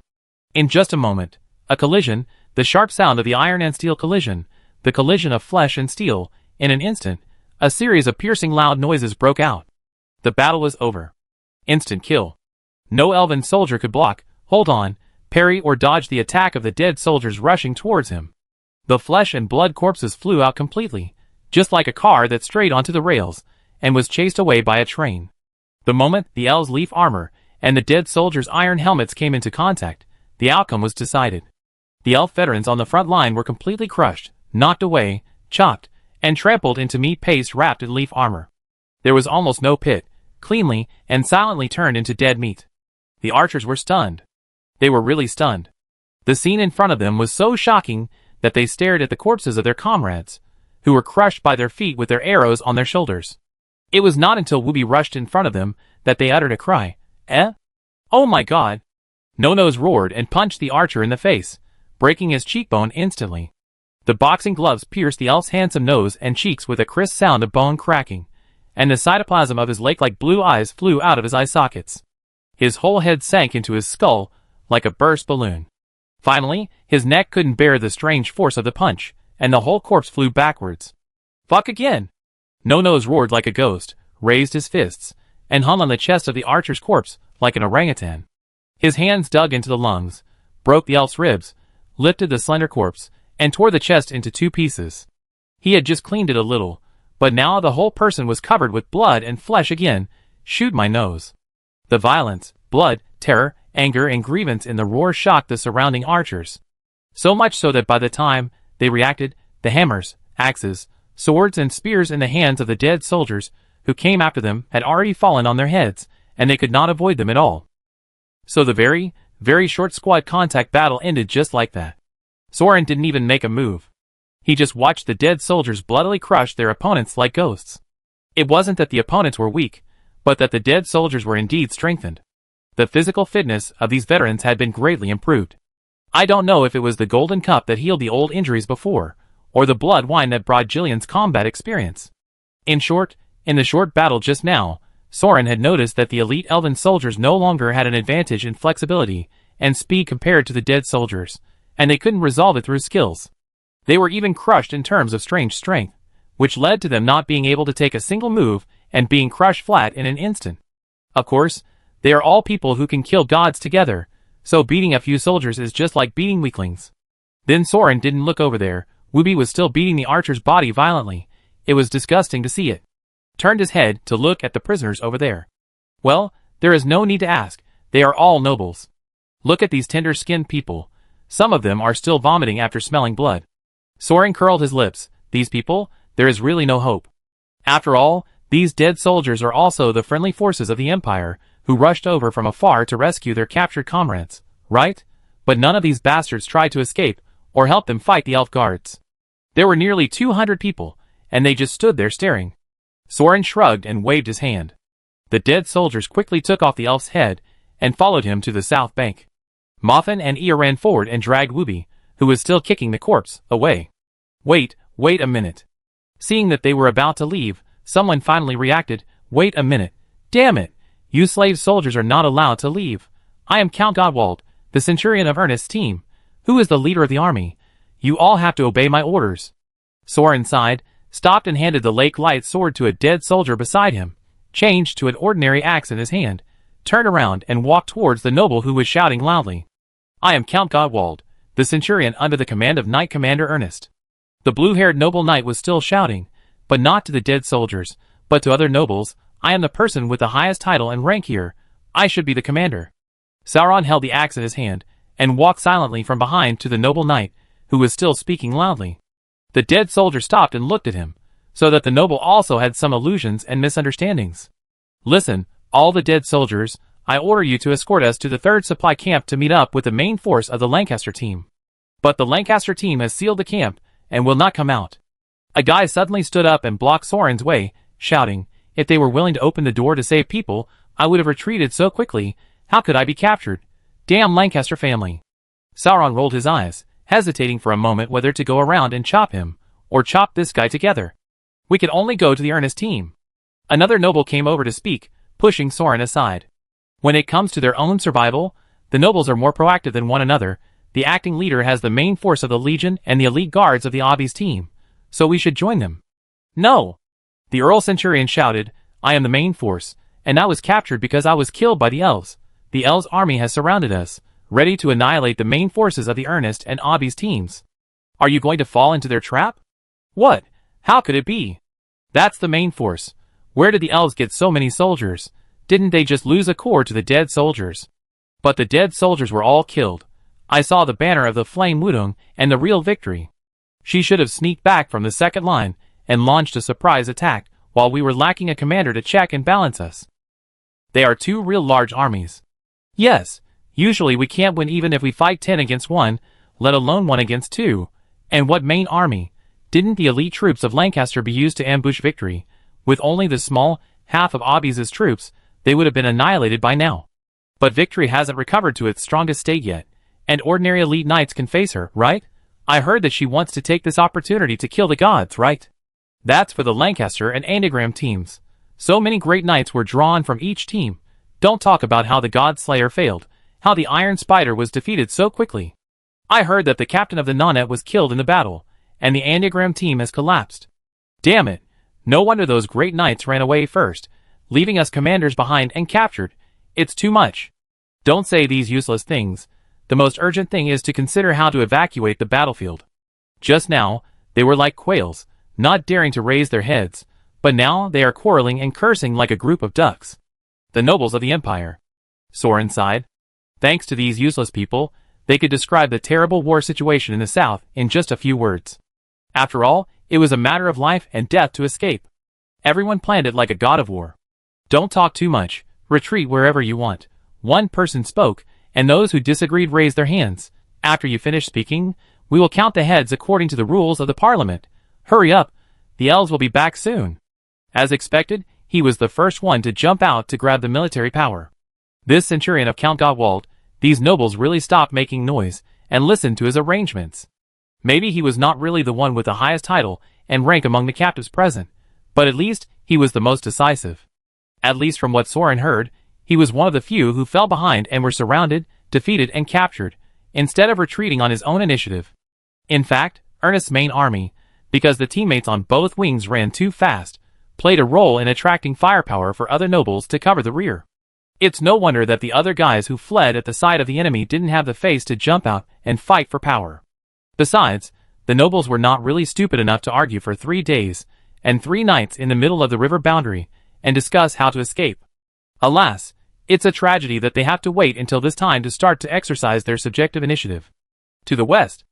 In just a moment, a collision, the sharp sound of the iron and steel collision, the collision of flesh and steel, in an instant, a series of piercing loud noises broke out. The battle was over. Instant kill. No elven soldier could block, hold on, parry or dodge the attack of the dead soldiers rushing towards him. The flesh and blood corpses flew out completely, just like a car that strayed onto the rails, and was chased away by a train. The moment the elves' leaf armor and the dead soldiers' iron helmets came into contact, the outcome was decided. The elf veterans on the front line were completely crushed, knocked away, chopped, and trampled into meat paste wrapped in leaf armor. There was almost no pit, cleanly and silently turned into dead meat. The archers were stunned. They were really stunned. The scene in front of them was so shocking that they stared at the corpses of their comrades, who were crushed by their feet with their arrows on their shoulders. It was not until Wooby rushed in front of them that they uttered a cry. Oh my god! No-Nose roared and punched the archer in the face, breaking his cheekbone instantly. The boxing gloves pierced the elf's handsome nose and cheeks with a crisp sound of bone cracking, and the cytoplasm of his lake-like blue eyes flew out of his eye sockets. His whole head sank into his skull like a burst balloon. Finally, his neck couldn't bear the strange force of the punch, and the whole corpse flew backwards. "Fuck again!" No-Nose roared like a ghost, raised his fists, and hung on the chest of the archer's corpse like an orangutan. His hands dug into the lungs, broke the elf's ribs, lifted the slender corpse, and tore the chest into 2 pieces. He had just cleaned it a little, but now the whole person was covered with blood and flesh again. Shoot my nose. The violence, blood, terror, anger, and grievance in the roar shocked the surrounding archers. So much so that by the time they reacted, the hammers, axes, swords, and spears in the hands of the dead soldiers who came after them had already fallen on their heads, and they could not avoid them at all. So the very, very short squad contact battle ended just like that. Soren didn't even make a move. He just watched the dead soldiers bloodily crush their opponents like ghosts. It wasn't that the opponents were weak, but that the dead soldiers were indeed strengthened. The physical fitness of these veterans had been greatly improved. I don't know if it was the golden cup that healed the old injuries before, or the blood wine that brought Jillian's combat experience. In short, in the short battle just now, Soren had noticed that the elite elven soldiers no longer had an advantage in flexibility and speed compared to the dead soldiers, and they couldn't resolve it through skills. They were even crushed in terms of strange strength, which led to them not being able to take a single move and being crushed flat in an instant. Of course, they are all people who can kill gods together, so beating a few soldiers is just like beating weaklings. Then Soren didn't look over there. Wooby was still beating the archer's body violently. It was disgusting to see it. Turned his head to look at the prisoners over there. Well, there is no need to ask. They are all nobles. Look at these tender-skinned people. Some of them are still vomiting after smelling blood. Soren curled his lips. These people, there is really no hope. After all, these dead soldiers are also the friendly forces of the Empire, who rushed over from afar to rescue their captured comrades, right? But none of these bastards tried to escape, or help them fight the elf guards. There were nearly 200 people, and they just stood there staring. Soren shrugged and waved his hand. The dead soldiers quickly took off the elf's head, and followed him to the south bank. Muffin and Ea ran forward and dragged Wooby, who was still kicking the corpse, away. Wait a minute. Seeing that they were about to leave, someone finally reacted. Wait a minute. Damn it. You slave soldiers are not allowed to leave. I am Count Godwald, the centurion of Ernest's team. Who is the leader of the army? You all have to obey my orders. Soren sighed, stopped and handed the lake light sword to a dead soldier beside him, changed to an ordinary axe in his hand, turned around and walked towards the noble who was shouting loudly. I am Count Godwald, the centurion under the command of Knight Commander Ernest. The blue-haired noble knight was still shouting, but not to the dead soldiers, but to other nobles. I am the person with the highest title and rank here. I should be the commander. Sauron held the axe in his hand, and walked silently from behind to the noble knight, who was still speaking loudly. The dead soldier stopped and looked at him, so that the noble also had some illusions and misunderstandings. Listen, all the dead soldiers, I order you to escort us to the 3rd supply camp to meet up with the main force of the Lancaster team. But the Lancaster team has sealed the camp, and will not come out. A guy suddenly stood up and blocked Soren's way, shouting, if they were willing to open the door to save people, I would have retreated so quickly. How could I be captured? Damn Lancaster family. Sauron rolled his eyes, hesitating for a moment whether to go around and chop him, or chop this guy together. We could only go to the Ernest team. Another noble came over to speak, pushing Soren aside. When it comes to their own survival, the nobles are more proactive than one another. The acting leader has the main force of the Legion and the elite guards of the Obby's team, so we should join them. No! The Earl Centurion shouted, I am the main force, and I was captured because I was killed by the elves. The elves' army has surrounded us, ready to annihilate the main forces of the Ernest and Obby's teams. Are you going to fall into their trap? What? How could it be? That's the main force. Where did the elves get so many soldiers? Didn't they just lose a corps to the dead soldiers? But the dead soldiers were all killed. I saw the banner of the Flame Wudong and the real victory. She should have sneaked back from the second line and launched a surprise attack while we were lacking a commander to check and balance us. They are 2 real large armies. Yes, usually we can't win even if we fight 10 against 1, let alone 1 against 2. And what main army? Didn't the elite troops of Lancaster be used to ambush victory? With only the small half of Obby's troops, they would have been annihilated by now. But victory hasn't recovered to its strongest state yet, and ordinary elite knights can face her, right? I heard that she wants to take this opportunity to kill the gods, right? That's for the Lancaster and Anagram teams. So many great knights were drawn from each team. Don't talk about how the God Slayer failed, how the Iron Spider was defeated so quickly. I heard that the captain of the Nonnet was killed in the battle, and the Anagram team has collapsed. Damn it! No wonder those great knights ran away first, leaving us commanders behind and captured. It's too much. Don't say these useless things. The most urgent thing is to consider how to evacuate the battlefield. Just now, they were like quails, not daring to raise their heads, but now they are quarreling and cursing like a group of ducks. The nobles of the Empire. Soren sighed. Thanks to these useless people, they could describe the terrible war situation in the south in just a few words. After all, it was a matter of life and death to escape. Everyone planned it like a god of war. Don't talk too much, retreat wherever you want. One person spoke, and those who disagreed raised their hands. After you finish speaking, we will count the heads according to the rules of the Parliament. Hurry up, the elves will be back soon. As expected, he was the first one to jump out to grab the military power. This centurion of Count Godwald, these nobles really stopped making noise, and listened to his arrangements. Maybe he was not really the one with the highest title and rank among the captives present, but at least he was the most decisive. At least from what Soren heard, he was one of the few who fell behind and were surrounded, defeated and captured, instead of retreating on his own initiative. In fact, Ernest's main army, because the teammates on both wings ran too fast, played a role in attracting firepower for other nobles to cover the rear. It's no wonder that the other guys who fled at the sight of the enemy didn't have the face to jump out and fight for power. Besides, the nobles were not really stupid enough to argue for 3 days and 3 nights in the middle of the river boundary and discuss how to escape. Alas, it's a tragedy that they have to wait until this time to start to exercise their subjective initiative. To the west,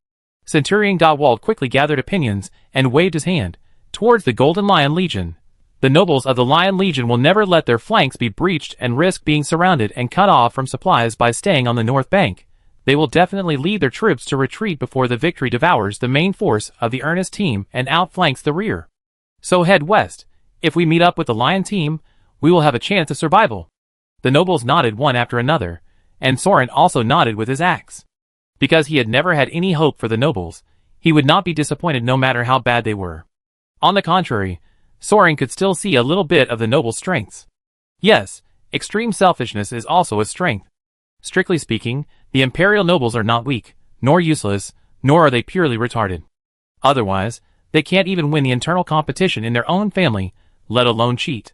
Centurion Dawald quickly gathered opinions and waved his hand towards the Golden Lion Legion. The nobles of the Lion Legion will never let their flanks be breached and risk being surrounded and cut off from supplies by staying on the north bank. They will definitely lead their troops to retreat before the victory devours the main force of the Ernest team and outflanks the rear. So head west. If we meet up with the Lion team, we will have a chance of survival. The nobles nodded one after another, and Soren also nodded with his axe. Because he had never had any hope for the nobles, he would not be disappointed no matter how bad they were. On the contrary, Soren could still see a little bit of the noble strengths. Yes, extreme selfishness is also a strength. Strictly speaking, the imperial nobles are not weak, nor useless, nor are they purely retarded. Otherwise, they can't even win the internal competition in their own family, let alone cheat.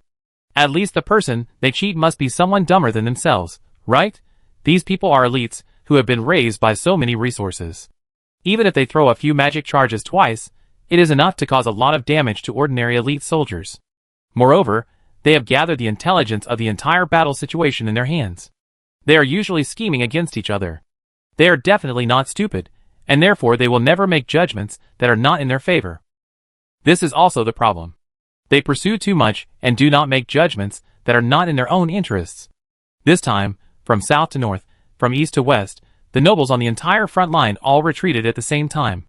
At least the person they cheat must be someone dumber than themselves, right? These people are elites who have been raised by so many resources. Even if they throw a few magic charges twice, it is enough to cause a lot of damage to ordinary elite soldiers. Moreover, they have gathered the intelligence of the entire battle situation in their hands. They are usually scheming against each other. They are definitely not stupid, and therefore they will never make judgments that are not in their favor. This is also the problem. They pursue too much and do not make judgments that are not in their own interests. This time, from south to north, from east to west, the nobles on the entire front line all retreated at the same time.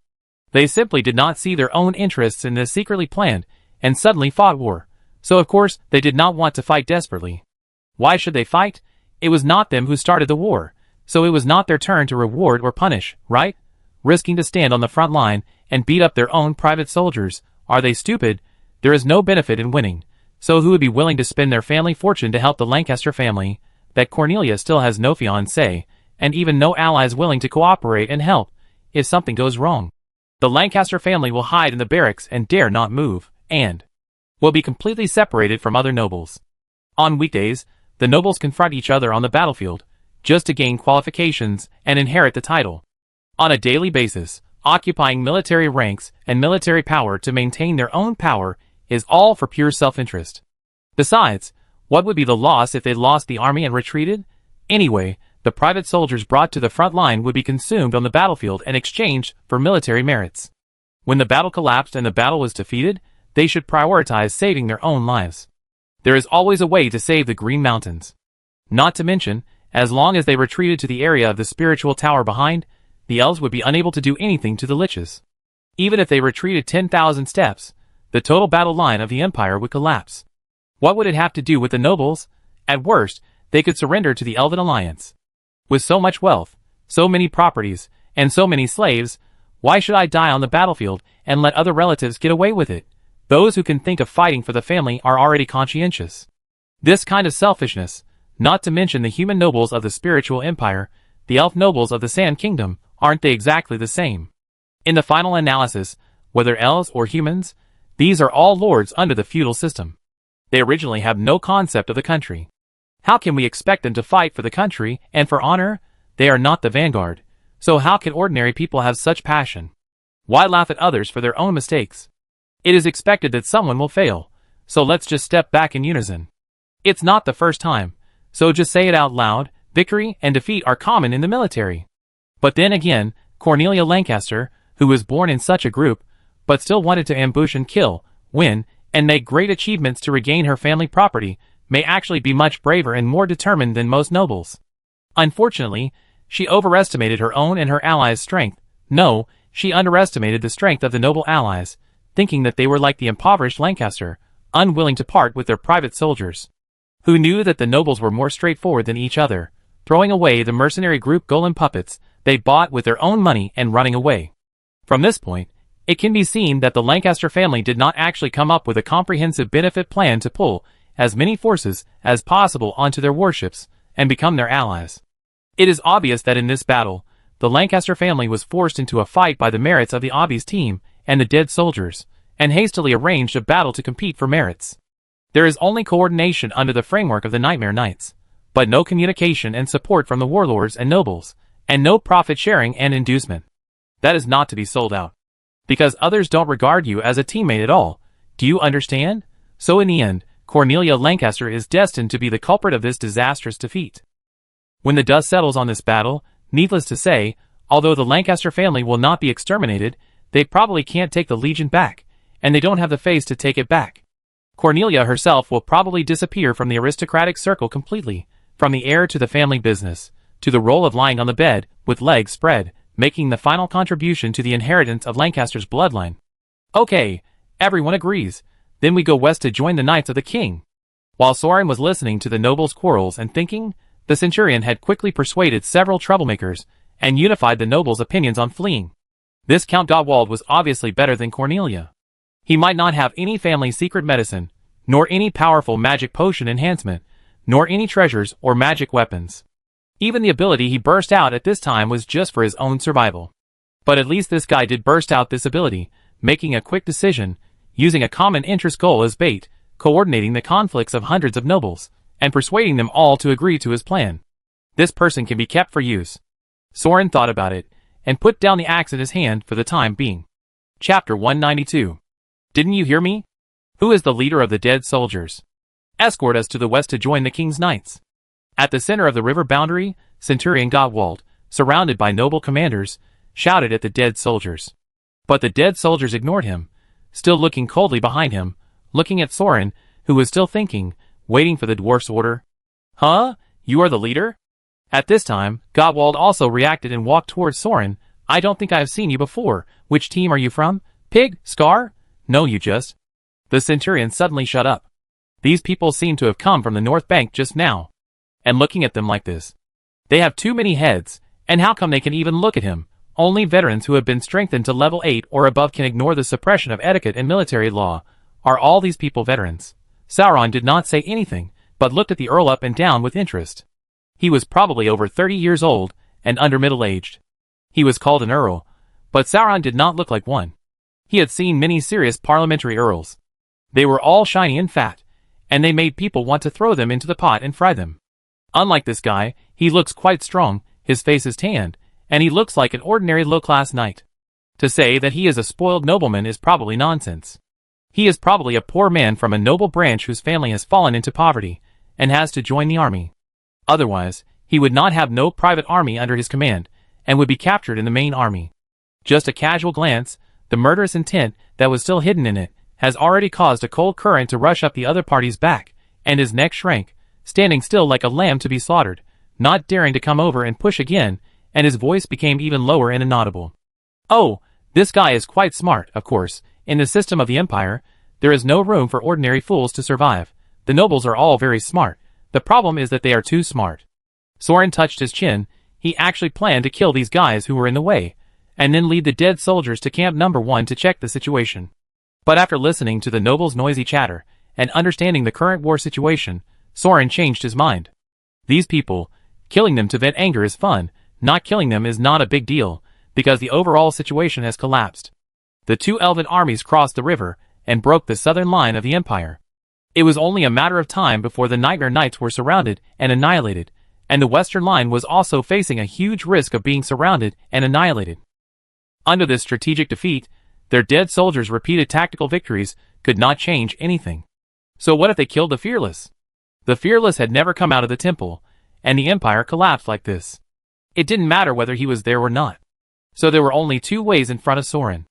They simply did not see their own interests in this secretly planned and suddenly fought war, so of course they did not want to fight desperately. Why should they fight? It was not them who started the war, so it was not their turn to reward or punish, right? Risking to stand on the front line and beat up their own private soldiers, are they stupid? There is no benefit in winning, so who would be willing to spend their family fortune to help the Lancaster family, that Cornelia still has no fiancé, and even no allies willing to cooperate and help, if something goes wrong? The Lancaster family will hide in the barracks and dare not move, and will be completely separated from other nobles. On weekdays, the nobles confront each other on the battlefield, just to gain qualifications and inherit the title. On a daily basis, occupying military ranks and military power to maintain their own power is all for pure self-interest. Besides, what would be the loss if they lost the army and retreated? Anyway, the private soldiers brought to the front line would be consumed on the battlefield and exchanged for military merits. When the battle collapsed and the battle was defeated, they should prioritize saving their own lives. There is always a way to save the Green Mountains. Not to mention, as long as they retreated to the area of the spiritual tower behind, the elves would be unable to do anything to the liches. Even if they retreated 10,000 steps, the total battle line of the Empire would collapse. What would it have to do with the nobles? At worst, they could surrender to the Elven Alliance. With so much wealth, so many properties, and so many slaves, why should I die on the battlefield and let other relatives get away with it? Those who can think of fighting for the family are already conscientious. This kind of selfishness, not to mention the human nobles of the spiritual empire, the elf nobles of the Sand Kingdom, aren't they exactly the same? In the final analysis, whether elves or humans, these are all lords under the feudal system. They originally have no concept of the country. How can we expect them to fight for the country and for honor? They are not the vanguard. So how can ordinary people have such passion? Why laugh at others for their own mistakes? It is expected that someone will fail, so let's just step back in unison. It's not the first time, so just say it out loud. Victory and defeat are common in the military. But then again, Cornelia Lancaster, who was born in such a group, but still wanted to ambush and kill, win, and make great achievements to regain her family property, may actually be much braver and more determined than most nobles. Unfortunately, she overestimated her own and her allies' strength. No, she underestimated the strength of the noble allies, thinking that they were like the impoverished Lancaster, unwilling to part with their private soldiers, who knew that the nobles were more straightforward than each other, throwing away the mercenary group golem puppets they bought with their own money and running away. From this point, it can be seen that the Lancaster family did not actually come up with a comprehensive benefit plan to pull as many forces as possible onto their warships and become their allies. It is obvious that in this battle, the Lancaster family was forced into a fight by the merits of the Obby's team and the dead soldiers, and hastily arranged a battle to compete for merits. There is only coordination under the framework of the Nightmare Knights, but no communication and support from the warlords and nobles, and no profit sharing and inducement. That is not to be sold out. Because others don't regard you as a teammate at all. Do you understand? So in the end, Cornelia Lancaster is destined to be the culprit of this disastrous defeat. When the dust settles on this battle, needless to say, although the Lancaster family will not be exterminated, they probably can't take the Legion back, and they don't have the face to take it back. Cornelia herself will probably disappear from the aristocratic circle completely, from the heir to the family business, to the role of lying on the bed, with legs spread, making the final contribution to the inheritance of Lancaster's bloodline. Okay, everyone agrees. Then we go west to join the Knights of the King. While Soren was listening to the nobles' quarrels and thinking, the centurion had quickly persuaded several troublemakers, and unified the nobles' opinions on fleeing. This Count Gottwald was obviously better than Cornelia. He might not have any family secret medicine, nor any powerful magic potion enhancement, nor any treasures or magic weapons. Even the ability he burst out at this time was just for his own survival. But at least this guy did burst out this ability, making a quick decision, using a common interest goal as bait, coordinating the conflicts of hundreds of nobles, and persuading them all to agree to his plan. This person can be kept for use. Soren thought about it, and put down the axe in his hand for the time being. Chapter 192. Didn't you hear me? Who is the leader of the dead soldiers? Escort us to the west to join the king's knights. At the center of the river boundary, Centurion Gottwald, surrounded by noble commanders, shouted at the dead soldiers. But the dead soldiers ignored him, still looking coldly behind him, looking at Soren, who was still thinking, waiting for the dwarf's order. Huh? You are the leader? At this time, Gottwald also reacted and walked towards Soren. I don't think I have seen you before. Which team are you from? Pig? Scar? No, you just. The centurion suddenly shut up. These people seem to have come from the North Bank just now. And looking at them like this. They have too many heads, and how come they can even look at him? Only veterans who have been strengthened to level 8 or above can ignore the suppression of etiquette and military law. Are all these people veterans? Sauron did not say anything, but looked at the Earl up and down with interest. He was probably over 30 years old, and under middle-aged. He was called an Earl, but Sauron did not look like one. He had seen many serious parliamentary Earls. They were all shiny and fat, and they made people want to throw them into the pot and fry them. Unlike this guy, he looks quite strong, his face is tanned, and he looks like an ordinary low-class knight. To say that he is a spoiled nobleman is probably nonsense. He is probably a poor man from a noble branch whose family has fallen into poverty, and has to join the army. Otherwise, he would not have no private army under his command, and would be captured in the main army. Just a casual glance, the murderous intent that was still hidden in it, has already caused a cold current to rush up the other party's back, and his neck shrank, standing still like a lamb to be slaughtered, not daring to come over and push again, and his voice became even lower and inaudible. Oh, this guy is quite smart, of course. In the system of the Empire, there is no room for ordinary fools to survive. The nobles are all very smart. The problem is that they are too smart. Soren touched his chin. He actually planned to kill these guys who were in the way, and then lead the dead soldiers to Camp Number 1 to check the situation. But after listening to the nobles' noisy chatter, and understanding the current war situation, Soren changed his mind. These people, killing them to vent anger is fun, not killing them is not a big deal, because the overall situation has collapsed. The two elven armies crossed the river, and broke the southern line of the Empire. It was only a matter of time before the Nightmare Knights were surrounded and annihilated, and the western line was also facing a huge risk of being surrounded and annihilated. Under this strategic defeat, their dead soldiers' repeated tactical victories could not change anything. So what if they killed the Fearless? The Fearless had never come out of the temple, and the Empire collapsed like this. It didn't matter whether he was there or not. So there were only two ways in front of Soren.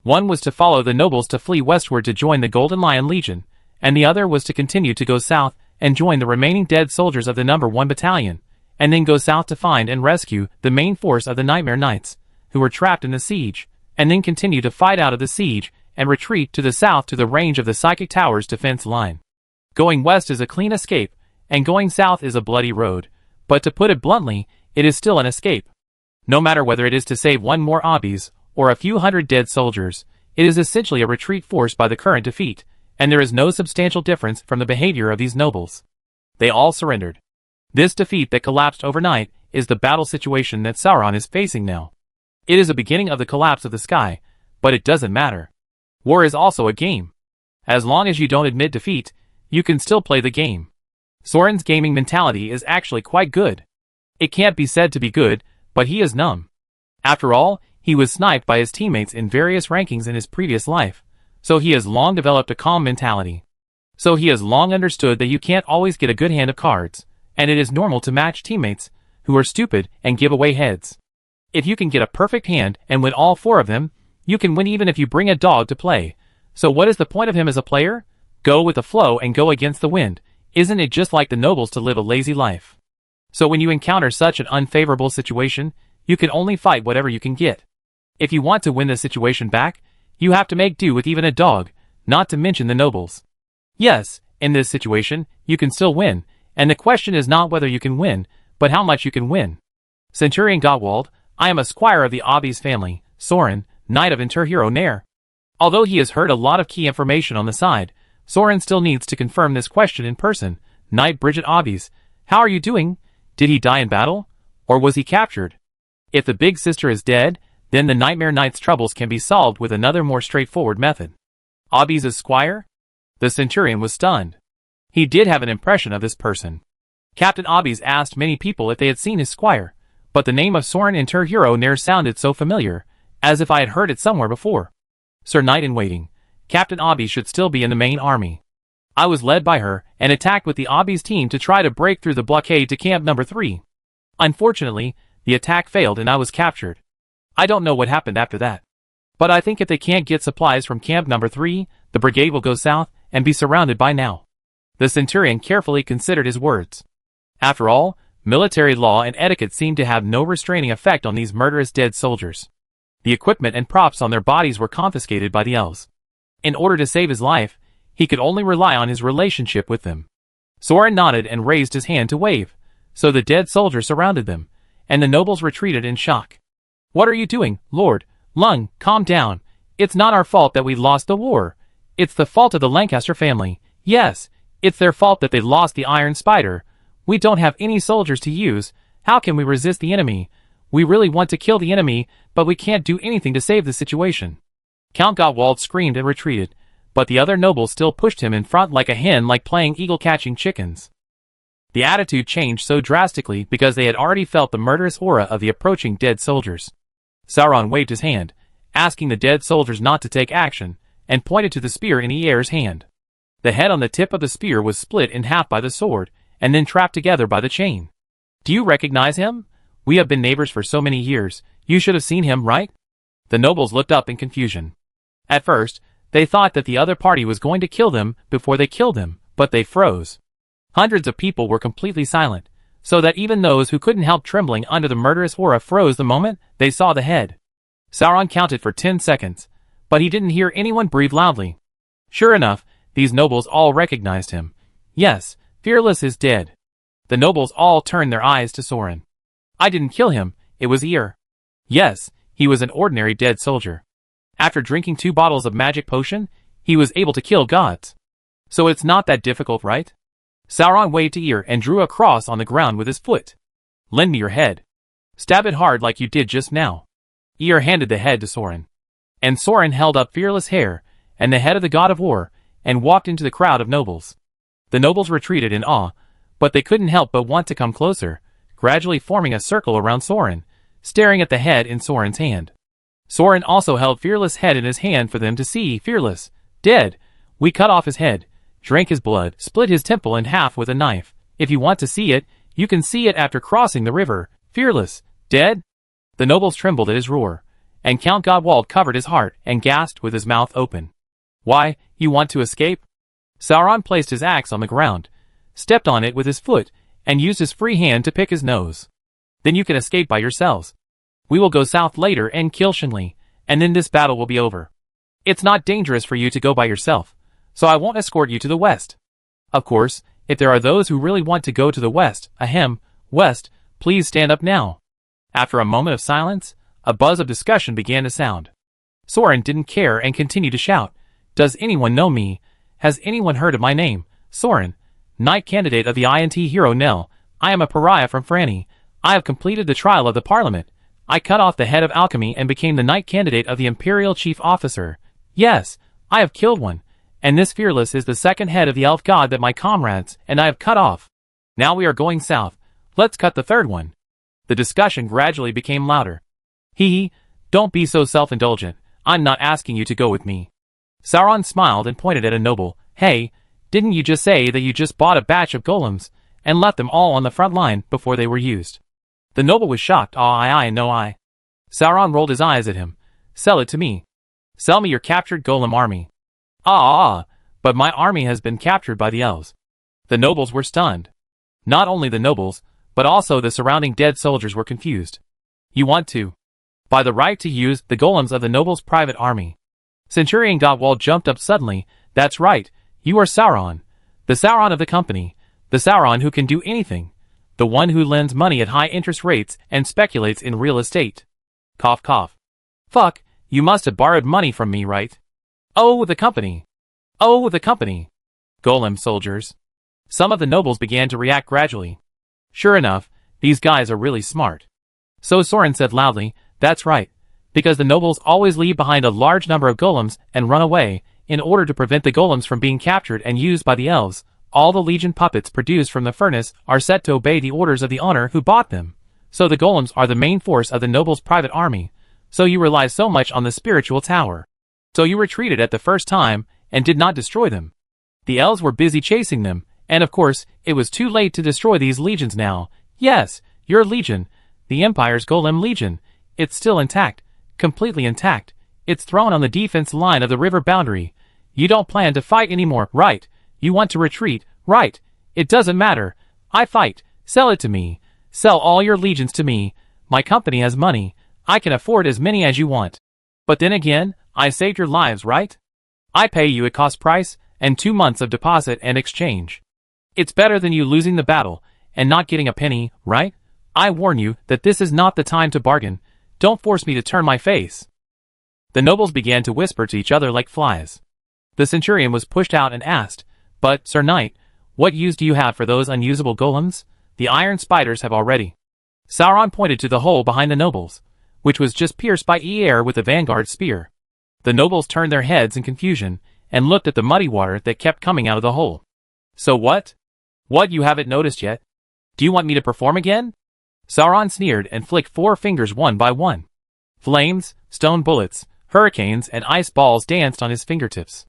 One was to follow the nobles to flee westward to join the Golden Lion Legion, and the other was to continue to go south and join the remaining dead soldiers of the Number 1 Battalion, and then go south to find and rescue the main force of the Nightmare Knights, who were trapped in the siege, and then continue to fight out of the siege and retreat to the south to the range of the Psychic Tower's defense line. Going west is a clean escape, and going south is a bloody road, but to put it bluntly, it is still an escape. No matter whether it is to save one more obbies, or a few hundred dead soldiers, it is essentially a retreat forced by the current defeat, and there is no substantial difference from the behavior of these nobles. They all surrendered. This defeat that collapsed overnight is the battle situation that Sauron is facing now. It is a beginning of the collapse of the sky, but it doesn't matter. War is also a game. As long as you don't admit defeat, you can still play the game. Soren's gaming mentality is actually quite good. It can't be said to be good, but he is numb. After all, he was sniped by his teammates in various rankings in his previous life, so he has long developed a calm mentality. So he has long understood that you can't always get a good hand of cards, and it is normal to match teammates who are stupid and give away heads. If you can get a perfect hand and win all 4 of them, you can win even if you bring a dog to play. So what is the point of him as a player? Go with the flow and go against the wind. Isn't it just like the nobles to live a lazy life? So when you encounter such an unfavorable situation, you can only fight whatever you can get. If you want to win the situation back, you have to make do with even a dog, not to mention the nobles. Yes, in this situation, you can still win, and the question is not whether you can win, but how much you can win. Centurion Gottwald, I am a squire of the Abi's family, Soren, knight of Interhero Nair. Although he has heard a lot of key information on the side, Soren still needs to confirm this question in person. Knight Bridget Abis, how are you doing? Did he die in battle? Or was he captured? If the big sister is dead, then the Nightmare Knight's troubles can be solved with another more straightforward method. Abis' squire? The centurion was stunned. He did have an impression of this person. Captain Abis asked many people if they had seen his squire, but the name of Soren Interhero Nair sounded so familiar, as if I had heard it somewhere before. Sir Knight-in-Waiting, Captain Abis should still be in the main army. I was led by her and attacked with the Abis team to try to break through the blockade to Camp Number 3. Unfortunately, the attack failed and I was captured. I don't know what happened after that. But I think if they can't get supplies from Camp Number 3, the brigade will go south and be surrounded by now. The centurion carefully considered his words. After all, military law and etiquette seemed to have no restraining effect on these murderous dead soldiers. The equipment and props on their bodies were confiscated by the elves. In order to save his life, he could only rely on his relationship with them. Soren nodded and raised his hand to wave, so the dead soldiers surrounded them, and the nobles retreated in shock. What are you doing, Lord? Lung, calm down. It's not our fault that we lost the war. It's the fault of the Lancaster family. Yes, it's their fault that they lost the Iron Spider. We don't have any soldiers to use. How can we resist the enemy? We really want to kill the enemy, but we can't do anything to save the situation. Count Gottwald screamed and retreated, but the other nobles still pushed him in front like a hen, like playing eagle catching chickens. The attitude changed so drastically because they had already felt the murderous aura of the approaching dead soldiers. Sauron waved his hand, asking the dead soldiers not to take action, and pointed to the spear in Eär's hand. The head on the tip of the spear was split in half by the sword, and then trapped together by the chain. Do you recognize him? We have been neighbors for so many years. You should have seen him, right? The nobles looked up in confusion. At first, they thought that the other party was going to kill them before they killed him, but they froze. Hundreds of people were completely silent, so that even those who couldn't help trembling under the murderous aura froze the moment they saw the head. Sauron counted for 10 seconds, but he didn't hear anyone breathe loudly. Sure enough, these nobles all recognized him. Yes, Fearless is dead. The nobles all turned their eyes to Soren. I didn't kill him, it was Eär. Yes, he was an ordinary dead soldier. After drinking 2 bottles of magic potion, he was able to kill gods. So it's not that difficult, right? Sauron waved to Eär and drew a cross on the ground with his foot. Lend me your head. Stab it hard like you did just now. Eär handed the head to Soren. And Soren held up Fearless hair and the head of the god of war and walked into the crowd of nobles. The nobles retreated in awe, but they couldn't help but want to come closer, gradually forming a circle around Soren, staring at the head in Soren's hand. Soren also held Fearless' head in his hand for them to see. Fearless, dead. We cut off his head, drank his blood, split his temple in half with a knife. If you want to see it, you can see it after crossing the river. Fearless, dead? The nobles trembled at his roar, and Count Gottwald covered his heart and gasped with his mouth open. Why, you want to escape? Sauron placed his axe on the ground, stepped on it with his foot, and used his free hand to pick his nose. Then you can escape by yourselves. We will go south later and kill Shinli, and then this battle will be over. It's not dangerous for you to go by yourself, so I won't escort you to the west. Of course, if there are those who really want to go to the west, west, please stand up now. After a moment of silence, a buzz of discussion began to sound. Soren didn't care and continued to shout, Does anyone know me? Has anyone heard of my name? Soren, knight candidate of the INT hero Nell. I am a pariah from Franny. I have completed the trial of the parliament. I cut off the head of alchemy and became the knight candidate of the imperial chief officer. Yes, I have killed one, and this Fearless is the second head of the elf god that my comrades and I have cut off. Now we are going south. Let's cut the third one. The discussion gradually became louder. Hee, don't be so self-indulgent. I'm not asking you to go with me. Sauron smiled and pointed at a noble. Hey, didn't you just say that you just bought a batch of golems and left them all on the front line before they were used? The noble was shocked. No. Sauron rolled his eyes at him. Sell it to me. Sell me your captured golem army. But my army has been captured by the elves. The nobles were stunned. Not only the nobles, but also the surrounding dead soldiers were confused. You want to buy the right to use the golems of the nobles' private army. Centurion Gottwald jumped up suddenly. That's right, you are Sauron. The Sauron of the company. The Sauron who can do anything. The one who lends money at high interest rates and speculates in real estate. Cough cough. Fuck, you must have borrowed money from me, right? Oh, the company. Golem soldiers. Some of the nobles began to react gradually. Sure enough, these guys are really smart. So Soren said loudly, that's right, because the nobles always leave behind a large number of golems and run away. In order to prevent the golems from being captured and used by the elves, all the legion puppets produced from the furnace are set to obey the orders of the owner who bought them. So the golems are the main force of the nobles' private army. So you rely so much on the spiritual tower. So you retreated at the first time and did not destroy them. The elves were busy chasing them, and of course, it was too late to destroy these legions now. Yes, your legion, the Empire's Golem Legion, it's still intact, completely intact. It's thrown on the defense line of the river boundary. You don't plan to fight anymore, right? You want to retreat, right? It doesn't matter. I fight. Sell it to me. Sell all your legions to me. My company has money. I can afford as many as you want. But then again, I saved your lives, right? I pay you at cost price, and 2 months of deposit and exchange. It's better than you losing the battle, and not getting a penny, right? I warn you that this is not the time to bargain. Don't force me to turn my face. The nobles began to whisper to each other like flies. The centurion was pushed out and asked, But, Sir Knight, what use do you have for those unusable golems? The iron spiders have already. Sauron pointed to the hole behind the nobles, which was just pierced by air with the vanguard spear. The nobles turned their heads in confusion, and looked at the muddy water that kept coming out of the hole. So what? What, you haven't noticed yet? Do you want me to perform again? Sauron sneered and flicked 4 fingers one by one. Flames, stone bullets, hurricanes, and ice balls danced on his fingertips.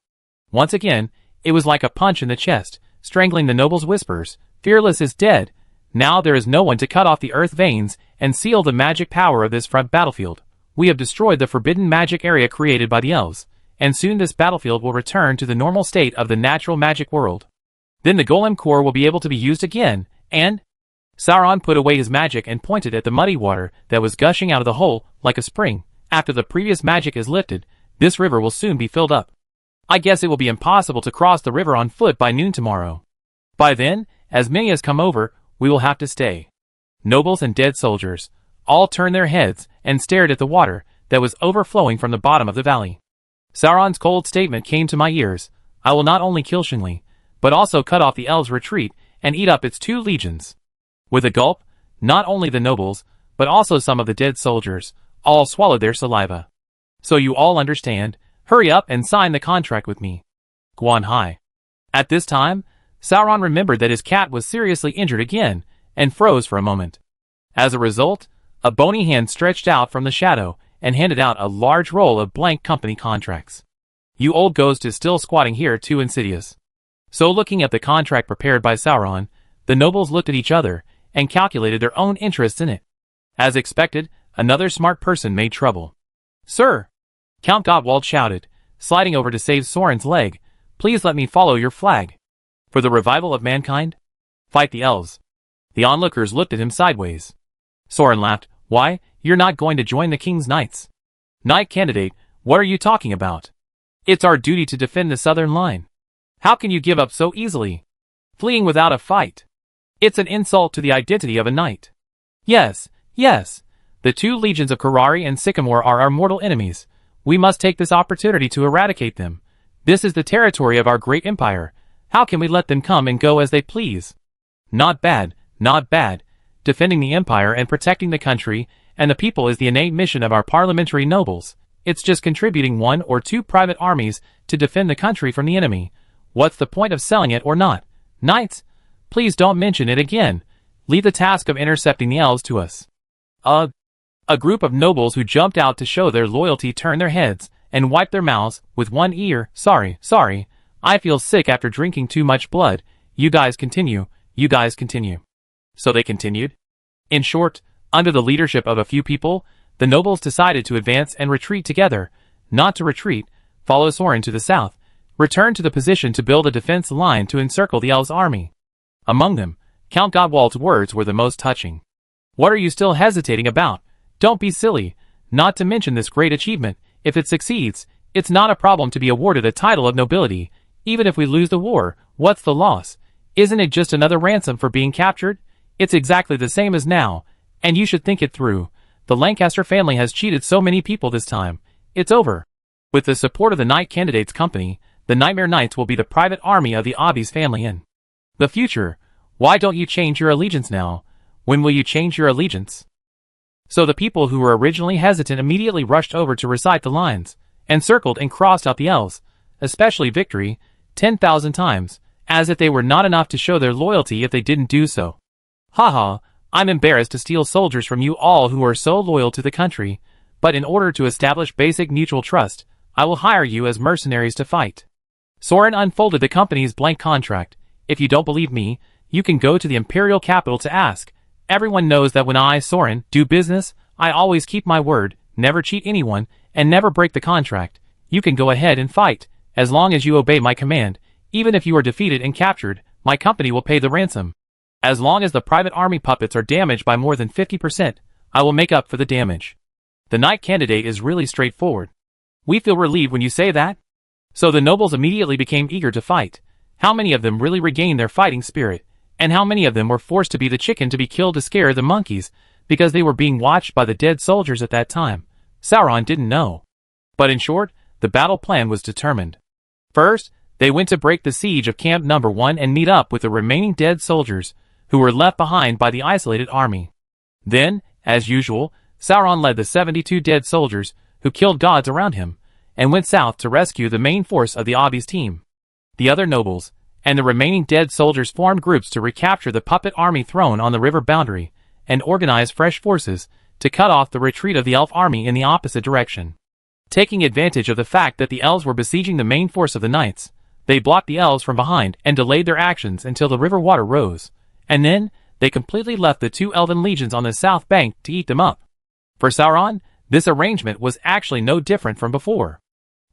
Once again, it was like a punch in the chest, strangling the nobles' whispers. Fearless is dead. Now there is no one to cut off the earth veins and seal the magic power of this front battlefield. We have destroyed the forbidden magic area created by the elves, and soon this battlefield will return to the normal state of the natural magic world. Then the golem core will be able to be used again, and... Sauron put away his magic and pointed at the muddy water that was gushing out of the hole like a spring. After the previous magic is lifted, this river will soon be filled up. I guess it will be impossible to cross the river on foot by noon tomorrow. By then, as many as come over, we will have to stay. Nobles and dead soldiers all turned their heads and stared at the water that was overflowing from the bottom of the valley. Sauron's cold statement came to my ears. I will not only kill Shingli, but also cut off the elves' retreat and eat up its 2 legions. With a gulp, not only the nobles, but also some of the dead soldiers, all swallowed their saliva. So you all understand, hurry up and sign the contract with me. Guan Hai. At this time, Sauron remembered that his cat was seriously injured again, and froze for a moment. As a result, a bony hand stretched out from the shadow and handed out a large roll of blank company contracts. You old ghost is still squatting here too, Insidious. So looking at the contract prepared by Sauron, the nobles looked at each other and calculated their own interests in it. As expected, another smart person made trouble. Sir! Count Gottwald shouted, sliding over to save Soren's leg. Please let me follow your flag. For the revival of mankind? Fight the elves. The onlookers looked at him sideways. Soren laughed. Why, you're not going to join the king's knights. Knight candidate, what are you talking about? It's our duty to defend the southern line. How can you give up so easily? Fleeing without a fight. It's an insult to the identity of a knight. Yes. The 2 legions of Karari and Sycamore are our mortal enemies. We must take this opportunity to eradicate them. This is the territory of our great empire. How can we let them come and go as they please? Not bad. Defending the empire and protecting the country and the people is the innate mission of our parliamentary nobles. It's just contributing 1 or 2 private armies to defend the country from the enemy. What's the point of selling it or not? Knights? Please don't mention it again. Leave the task of intercepting the elves to us. A group of nobles who jumped out to show their loyalty turned their heads and wiped their mouths with one ear. Sorry. I feel sick after drinking too much blood. You guys continue. So they continued. In short, under the leadership of a few people, the nobles decided to advance and retreat together, not to retreat, follow Soren to the south, return to the position to build a defense line to encircle the elves' army. Among them, Count Godwald's words were the most touching. What are you still hesitating about? Don't be silly. Not to mention this great achievement, if it succeeds, it's not a problem to be awarded a title of nobility. Even if we lose the war, what's the loss? Isn't it just another ransom for being captured? It's exactly the same as now, and you should think it through. The Lancaster family has cheated so many people this time. It's over. With the support of the Knight Candidates Company, the Nightmare Knights will be the private army of the Obby's family in the future. Why don't you change your allegiance now? When will you change your allegiance? So the people who were originally hesitant immediately rushed over to recite the lines, and circled and crossed out the elves, especially Victory, 10,000 times, as if they were not enough to show their loyalty if they didn't do so. Haha, I'm embarrassed to steal soldiers from you all who are so loyal to the country, but in order to establish basic mutual trust, I will hire you as mercenaries to fight. Soren unfolded the company's blank contract. If you don't believe me, you can go to the imperial capital to ask. Everyone knows that when I, Soren, do business, I always keep my word, never cheat anyone, and never break the contract. You can go ahead and fight, as long as you obey my command. Even if you are defeated and captured, my company will pay the ransom. As long as the private army puppets are damaged by more than 50%, I will make up for the damage. The Knight candidate is really straightforward. We feel relieved when you say that. So the nobles immediately became eager to fight. How many of them really regained their fighting spirit? And how many of them were forced to be the chicken to be killed to scare the monkeys, because they were being watched by the dead soldiers at that time? Sauron didn't know. But in short, the battle plan was determined. First, they went to break the siege of Camp No. 1 and meet up with the remaining dead soldiers, who were left behind by the isolated army. Then, as usual, Sauron led the 72 dead soldiers, who killed gods around him, and went south to rescue the main force of the Obby's team. The other nobles, and the remaining dead soldiers formed groups to recapture the puppet army thrown on the river boundary, and organize fresh forces to cut off the retreat of the elf army in the opposite direction. Taking advantage of the fact that the elves were besieging the main force of the knights, they blocked the elves from behind and delayed their actions until the river water rose, and then they completely left the two elven legions on the south bank to eat them up. For Sauron, this arrangement was actually no different from before.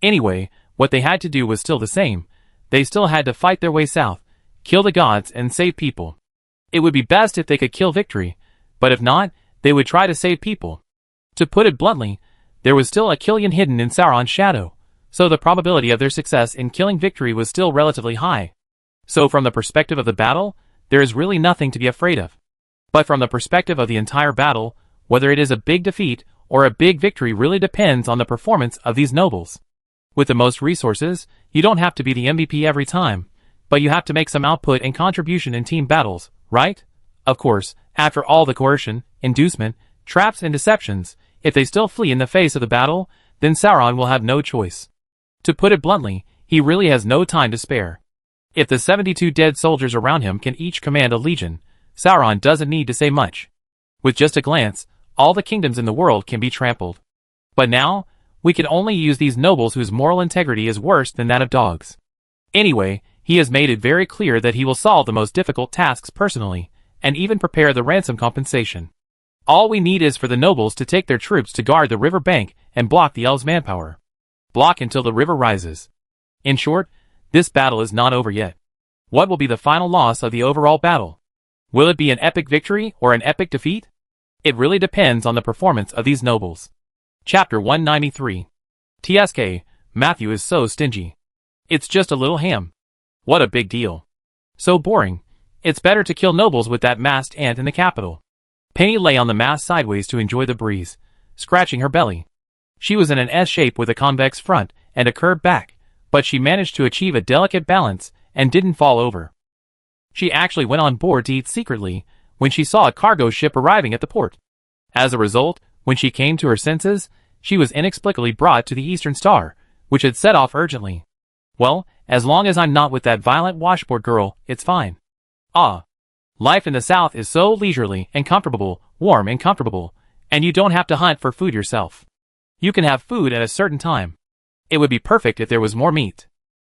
Anyway, what they had to do was still the same. They still had to fight their way south, kill the gods, and save people. It would be best if they could kill Victory, but if not, they would try to save people. To put it bluntly, there was still a Killian hidden in Sauron's shadow, so the probability of their success in killing Victory was still relatively high. So from the perspective of the battle, there is really nothing to be afraid of. But from the perspective of the entire battle, whether it is a big defeat or a big victory really depends on the performance of these nobles. With the most resources, you don't have to be the MVP every time, but you have to make some output and contribution in team battles, right? Of course, after all the coercion, inducement, traps and deceptions, if they still flee in the face of the battle, then Sauron will have no choice. To put it bluntly, he really has no time to spare. If the 72 dead soldiers around him can each command a legion, Sauron doesn't need to say much. With just a glance, all the kingdoms in the world can be trampled. But now, we can only use these nobles whose moral integrity is worse than that of dogs. Anyway, he has made it very clear that he will solve the most difficult tasks personally, and even prepare the ransom compensation. All we need is for the nobles to take their troops to guard the river bank and block the elves' manpower. Block until the river rises. In short, this battle is not over yet. What will be the final loss of the overall battle? Will it be an epic victory or an epic defeat? It really depends on the performance of these nobles. Chapter 193. TSK, Matthew is so stingy. It's just a little ham. What a big deal. So boring. It's better to kill nobles with that masked ant in the capital. Penny lay on the mast sideways to enjoy the breeze, scratching her belly. She was in an S shape with a convex front and a curved back, but she managed to achieve a delicate balance and didn't fall over. She actually went on board to eat secretly when she saw a cargo ship arriving at the port. As a result, when she came to her senses, she was inexplicably brought to the Eastern Star, which had set off urgently. Well, as long as I'm not with that violent washboard girl, it's fine. Ah, Life in the South is so leisurely and comfortable, warm and comfortable, and you don't have to hunt for food yourself. You can have food at a certain time. It would be perfect if there was more meat.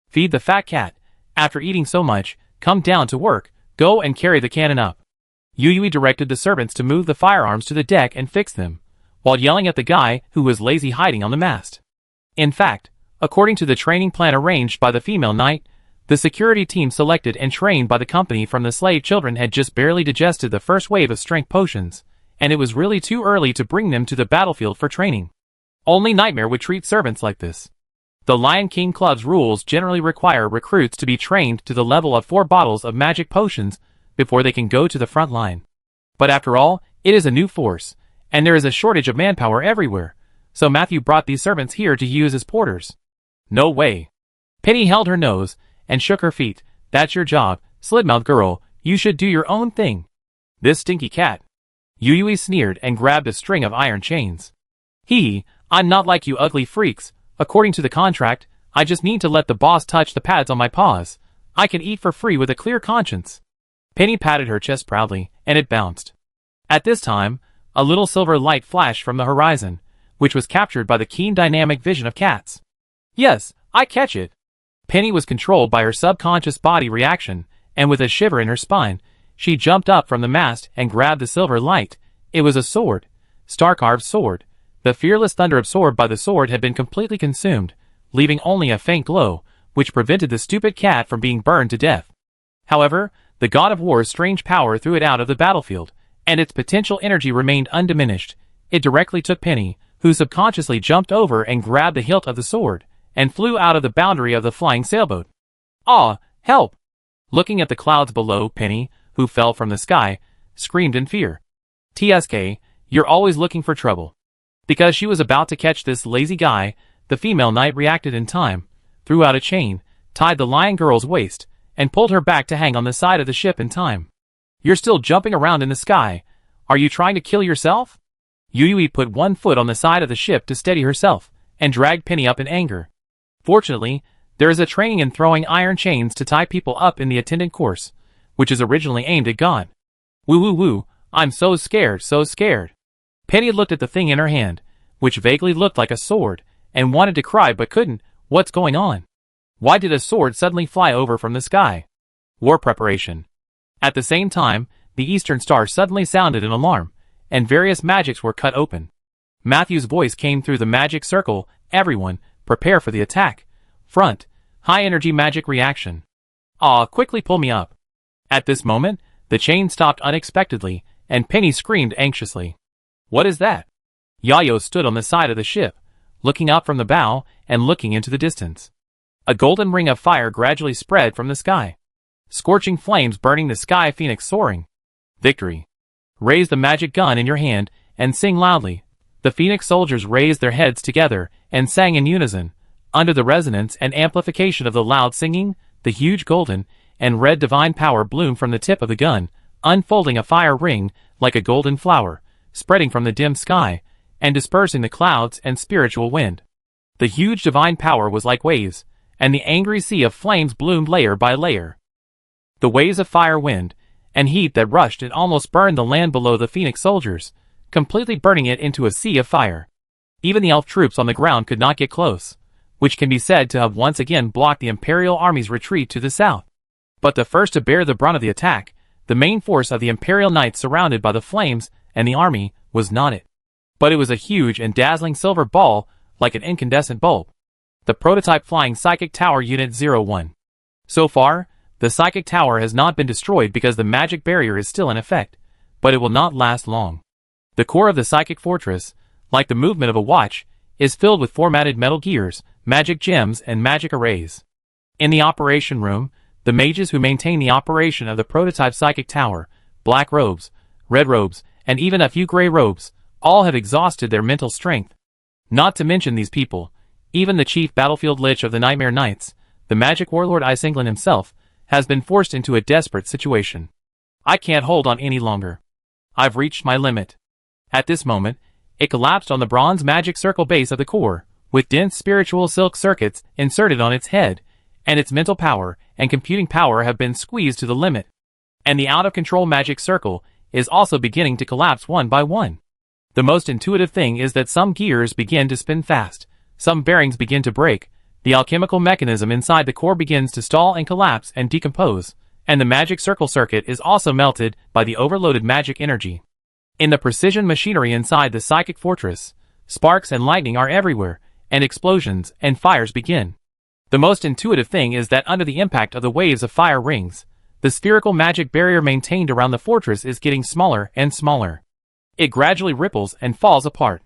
Feed the fat cat. After eating so much, come down to work, go and carry the cannon up. Yui directed the servants to move the firearms to the deck and fix them, while yelling at the guy who was lazy hiding on the mast. In fact, according to the training plan arranged by the female knight, the security team selected and trained by the company from the slave children had just barely digested the first wave of strength potions, and it was really too early to bring them to the battlefield for training. Only Nightmare would treat servants like this. The Lion King Club's rules generally require recruits to be trained to the level of 4 bottles of magic potions before they can go to the front line. But after all, it is a new force, and there is a shortage of manpower everywhere, so Matthew brought these servants here to use as porters. No way. Penny held her nose and shook her feet. That's your job, Slitmouth girl, you should do your own thing. This stinky cat. Yui sneered and grabbed a string of iron chains. I'm not like you ugly freaks. According to the contract, I just need to let the boss touch the pads on my paws. I can eat for free with a clear conscience. Penny patted her chest proudly, and it bounced. At this time, a little silver light flashed from the horizon, which was captured by the keen dynamic vision of cats. Yes, I catch it. Penny was controlled by her subconscious body reaction, and with a shiver in her spine, she jumped up from the mast and grabbed the silver light. It was a sword. Star-carved sword. The fearless thunder absorbed by the sword had been completely consumed, leaving only a faint glow, which prevented the stupid cat from being burned to death. However, the God of War's strange power threw it out of the battlefield, and its potential energy remained undiminished. It directly took Penny, who subconsciously jumped over and grabbed the hilt of the sword, and flew out of the boundary of the flying sailboat. Ah, help! Looking at the clouds below, Penny, who fell from the sky, screamed in fear. TSK, you're always looking for trouble. Because she was about to catch this lazy guy, the female knight reacted in time, threw out a chain, tied the lion girl's waist, and pulled her back to hang on the side of the ship in time. You're still jumping around in the sky. Are you trying to kill yourself? Yui put one foot on the side of the ship to steady herself, and dragged Penny up in anger. Fortunately, there is a training in throwing iron chains to tie people up in the attendant course, which is originally aimed at God. Woo woo woo, I'm so scared, so scared. Penny looked at the thing in her hand, which vaguely looked like a sword, and wanted to cry but couldn't. What's going on? Why did a sword suddenly fly over from the sky? War preparation. At the same time, the Eastern Star suddenly sounded an alarm, and various magics were cut open. Matthew's voice came through the magic circle. Everyone, prepare for the attack. Front, high energy magic reaction. Quickly pull me up. At this moment, the chain stopped unexpectedly, and Penny screamed anxiously. What is that? Yayo stood on the side of the ship, looking up from the bow and looking into the distance. A golden ring of fire gradually spread from the sky. Scorching flames burning the sky, phoenix soaring. Victory. Raise the magic gun in your hand and sing loudly. The phoenix soldiers raised their heads together and sang in unison. Under the resonance and amplification of the loud singing, the huge golden and red divine power bloomed from the tip of the gun, unfolding a fire ring like a golden flower, spreading from the dim sky, and dispersing the clouds and spiritual wind. The huge divine power was like waves, and the angry sea of flames bloomed layer by layer. The waves of fire, wind, and heat that rushed and almost burned the land below the phoenix soldiers, completely burning it into a sea of fire. Even the elf troops on the ground could not get close, which can be said to have once again blocked the Imperial Army's retreat to the south. But the first to bear the brunt of the attack, the main force of the Imperial Knights surrounded by the flames and the army, was not it. But it was a huge and dazzling silver ball, like an incandescent bulb. The prototype Flying Psychic Tower Unit 01. So far, the Psychic Tower has not been destroyed because the magic barrier is still in effect, but it will not last long. The core of the Psychic Fortress, like the movement of a watch, is filled with formatted metal gears, magic gems, and magic arrays. In the operation room, the mages who maintain the operation of the prototype Psychic Tower, black robes, red robes, and even a few gray robes, all have exhausted their mental strength. Not to mention these people, even the chief battlefield lich of the Nightmare Knights, the magic warlord Isenglin himself, has been forced into a desperate situation. I can't hold on any longer. I've reached my limit. At this moment, it collapsed on the bronze magic circle base of the core, with dense spiritual silk circuits inserted on its head, and its mental power and computing power have been squeezed to the limit. And the out-of-control magic circle is also beginning to collapse one by one. The most intuitive thing is that some gears begin to spin fast, some bearings begin to break, the alchemical mechanism inside the core begins to stall and collapse and decompose, and the magic circle circuit is also melted by the overloaded magic energy. In the precision machinery inside the psychic fortress, sparks and lightning are everywhere, and explosions and fires begin. The most intuitive thing is that under the impact of the waves of fire rings, the spherical magic barrier maintained around the fortress is getting smaller and smaller. It gradually ripples and falls apart.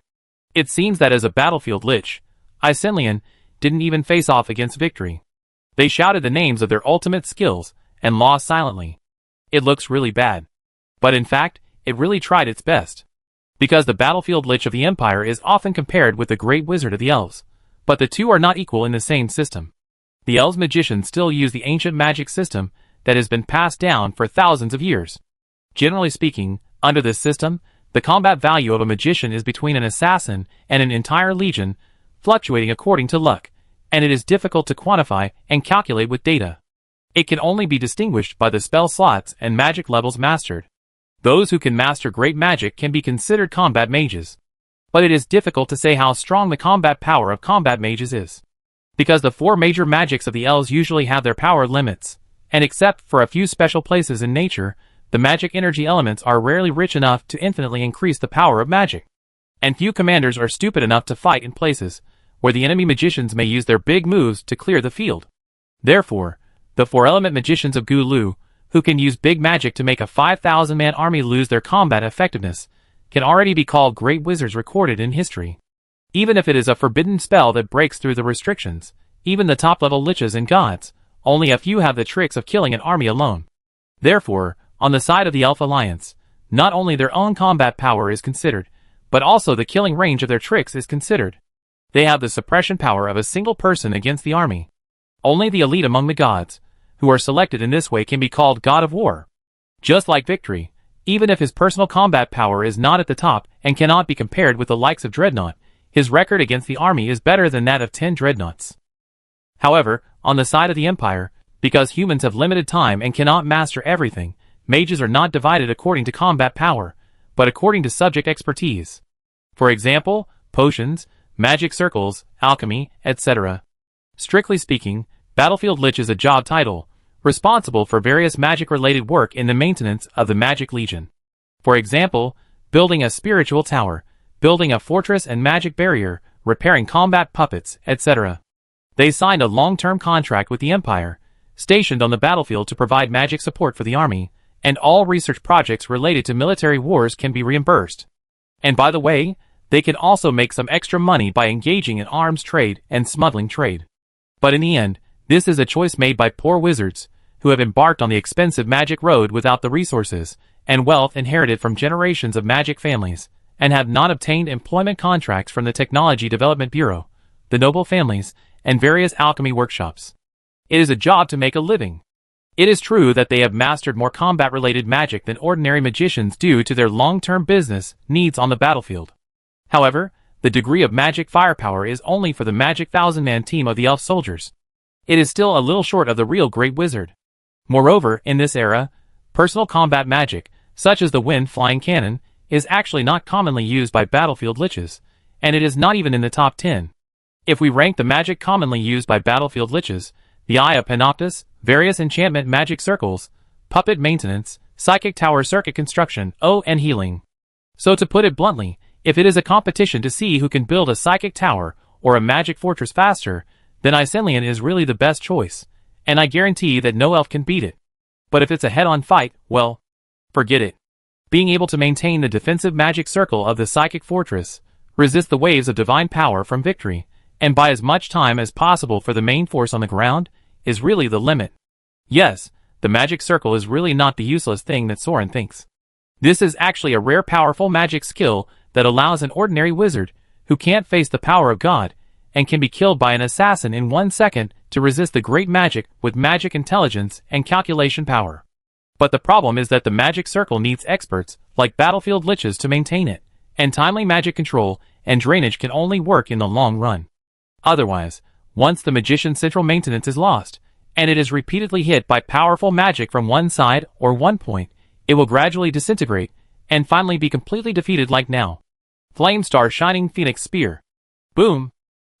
It seems that as a battlefield lich, Isenlian didn't even face off against victory. They shouted the names of their ultimate skills and lost silently. It looks really bad. But in fact, it really tried its best. Because the battlefield lich of the Empire is often compared with the great wizard of the elves, but the two are not equal in the same system. The elves' magicians still use the ancient magic system that has been passed down for thousands of years. Generally speaking, under this system, the combat value of a magician is between an assassin and an entire legion, fluctuating according to luck, and it is difficult to quantify and calculate with data. It can only be distinguished by the spell slots and magic levels mastered. Those who can master great magic can be considered combat mages. But it is difficult to say how strong the combat power of combat mages is. Because the four major magics of the elves usually have their power limits, and except for a few special places in nature, the magic energy elements are rarely rich enough to infinitely increase the power of magic. And few commanders are stupid enough to fight in places where the enemy magicians may use their big moves to clear the field. Therefore, the four-element magicians of Gulu, who can use big magic to make a 5,000-man army lose their combat effectiveness, can already be called great wizards recorded in history. Even if it is a forbidden spell that breaks through the restrictions, even the top-level liches and gods, only a few have the tricks of killing an army alone. Therefore, on the side of the Elf Alliance, not only their own combat power is considered, but also the killing range of their tricks is considered. They have the suppression power of a single person against the army. Only the elite among the gods, who are selected in this way, can be called God of War. Just like Victory, even if his personal combat power is not at the top and cannot be compared with the likes of Dreadnought, his record against the army is better than that of 10 Dreadnoughts. However, on the side of the Empire, because humans have limited time and cannot master everything, mages are not divided according to combat power, but according to subject expertise. For example, potions, magic circles, alchemy, etc. Strictly speaking, Battlefield Lich is a job title, responsible for various magic-related work in the maintenance of the Magic Legion. For example, building a spiritual tower, building a fortress and magic barrier, repairing combat puppets, etc. They signed a long-term contract with the Empire, stationed on the battlefield to provide magic support for the army, and all research projects related to military wars can be reimbursed. And by the way, they can also make some extra money by engaging in arms trade and smuggling trade. But in the end, this is a choice made by poor wizards, who have embarked on the expensive magic road without the resources and wealth inherited from generations of magic families, and have not obtained employment contracts from the Technology Development Bureau, the noble families, and various alchemy workshops. It is a job to make a living. It is true that they have mastered more combat-related magic than ordinary magicians due to their long-term business needs on the battlefield. However, the degree of magic firepower is only for the magic 1,000-man team of the elf soldiers. It is still a little short of the real great wizard. Moreover, in this era, personal combat magic, such as the wind-flying cannon, is actually not commonly used by battlefield liches, and it is not even in the top 10. If we rank the magic commonly used by battlefield liches, the Eye of Panoptus, various enchantment magic circles, puppet maintenance, psychic tower circuit construction, and healing. So to put it bluntly, if it is a competition to see who can build a psychic tower or a magic fortress faster, then Isenlian is really the best choice, and I guarantee that no elf can beat it. But if it's a head-on fight, well, forget it. Being able to maintain the defensive magic circle of the psychic fortress, resist the waves of divine power from victory, and buy as much time as possible for the main force on the ground, is really the limit. Yes, the magic circle is really not the useless thing that Soren thinks. This is actually a rare powerful magic skill that allows an ordinary wizard, who can't face the power of God, and can be killed by an assassin in 1 second, to resist the great magic with magic intelligence and calculation power. But the problem is that the magic circle needs experts, like battlefield liches, to maintain it, and timely magic control and drainage can only work in the long run. Otherwise, once the magician's central maintenance is lost, and it is repeatedly hit by powerful magic from one side or one point, it will gradually disintegrate, and finally be completely defeated like now. Flamestar Shining Phoenix Spear. Boom!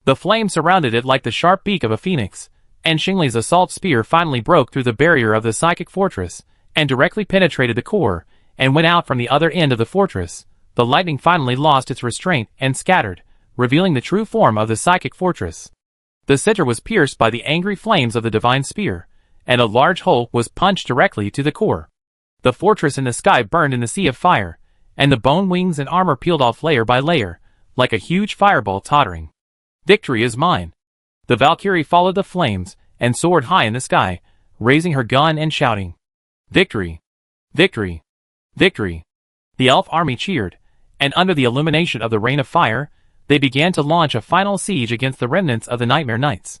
The flame surrounded it like the sharp beak of a phoenix, and Xingli's assault spear finally broke through the barrier of the psychic fortress, and directly penetrated the core, and went out from the other end of the fortress. The lightning finally lost its restraint and scattered, revealing the true form of the psychic fortress. The center was pierced by the angry flames of the divine spear, and a large hole was punched directly to the core. The fortress in the sky burned in the sea of fire, and the bone wings and armor peeled off layer by layer, like a huge fireball tottering. Victory is mine. The Valkyrie followed the flames, and soared high in the sky, raising her gun and shouting, "Victory! Victory! Victory!" The elf army cheered, and under the illumination of the rain of fire, they began to launch a final siege against the remnants of the Nightmare Knights.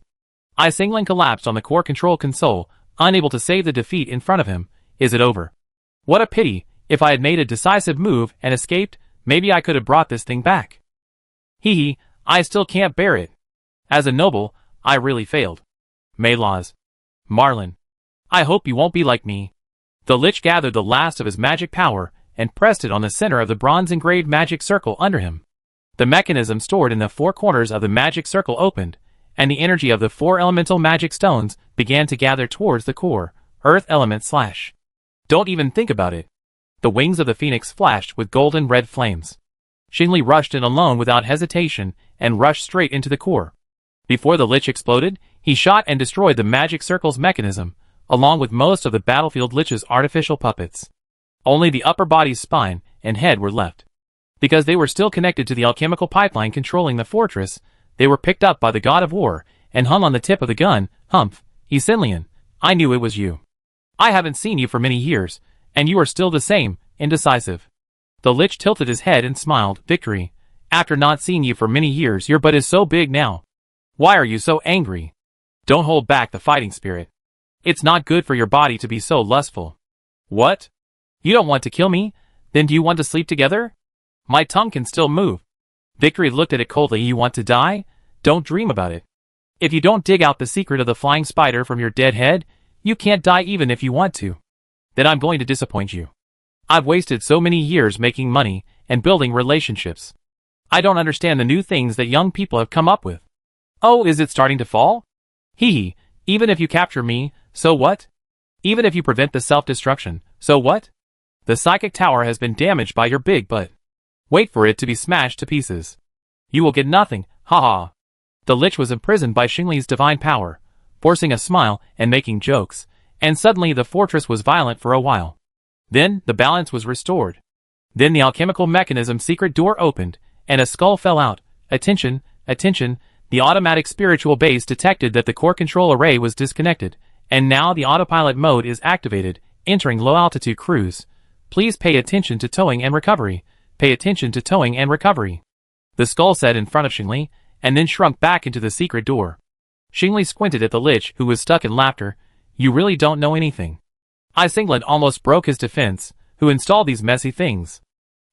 Xingling collapsed on the core control console, unable to save the defeat in front of him. Is it over? What a pity. If I had made a decisive move and escaped, maybe I could have brought this thing back. Hee hee, I still can't bear it. As a noble, I really failed. Maylaws. Marlin. I hope you won't be like me. The Lich gathered the last of his magic power, and pressed it on the center of the bronze-engraved magic circle under him. The mechanism stored in the four corners of the magic circle opened, and the energy of the four elemental magic stones began to gather towards the core, earth element / Don't even think about it. The wings of the phoenix flashed with golden red flames. Xingli rushed in alone without hesitation, and rushed straight into the core. Before the Lich exploded, he shot and destroyed the magic circle's mechanism, along with most of the battlefield Lich's artificial puppets. Only the upper body's spine and head were left. Because they were still connected to the alchemical pipeline controlling the fortress, they were picked up by the god of war, and hung on the tip of the gun. Humph, Xinlian, I knew it was you. I haven't seen you for many years, and you are still the same, indecisive. The Lich tilted his head and smiled. Victory. After not seeing you for many years, your butt is so big now. Why are you so angry? Don't hold back the fighting spirit. It's not good for your body to be so lustful. What? You don't want to kill me? Then do you want to sleep together? My tongue can still move. Victory looked at it coldly. You want to die? Don't dream about it. If you don't dig out the secret of the flying spider from your dead head, you can't die even if you want to. Then I'm going to disappoint you. I've wasted so many years making money and building relationships. I don't understand the new things that young people have come up with. Oh, is it starting to fall? Hee hee, even if you capture me, so what? Even if you prevent the self-destruction, so what? The psychic tower has been damaged by your big butt. Wait for it to be smashed to pieces. You will get nothing, haha. The Lich was imprisoned by Xingli's divine power, forcing a smile and making jokes, and suddenly the fortress was violent for a while. Then the balance was restored. Then the alchemical mechanism's secret door opened, and a skull fell out. Attention, attention, the automatic spiritual base detected that the core control array was disconnected, and now the autopilot mode is activated, entering low-altitude cruise. Please pay attention to towing and recovery. Pay attention to towing and recovery. The skull said in front of Xingli, and then shrunk back into the secret door. Xingli squinted at the Lich, who was stuck in laughter. You really don't know anything. Xingling almost broke his defense. Who installed these messy things?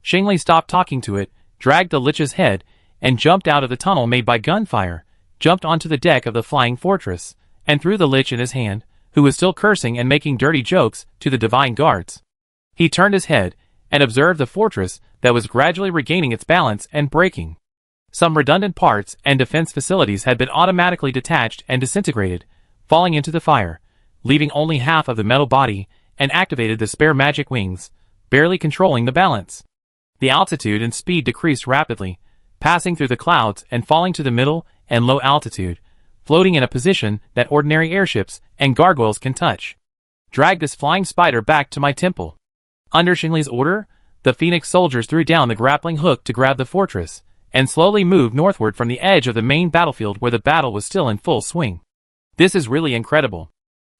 Xingli stopped talking to it, dragged the Lich's head, and jumped out of the tunnel made by gunfire, jumped onto the deck of the flying fortress, and threw the Lich in his hand, who was still cursing and making dirty jokes, to the divine guards. He turned his head, and observed the fortress that was gradually regaining its balance and breaking. Some redundant parts and defense facilities had been automatically detached and disintegrated, falling into the fire, leaving only half of the metal body, and activated the spare magic wings, barely controlling the balance. The altitude and speed decreased rapidly, passing through the clouds and falling to the middle and low altitude, floating in a position that ordinary airships and gargoyles can touch. Drag this flying spider back to my temple. Under Xingli's order, the Phoenix soldiers threw down the grappling hook to grab the fortress, and slowly moved northward from the edge of the main battlefield where the battle was still in full swing. This is really incredible.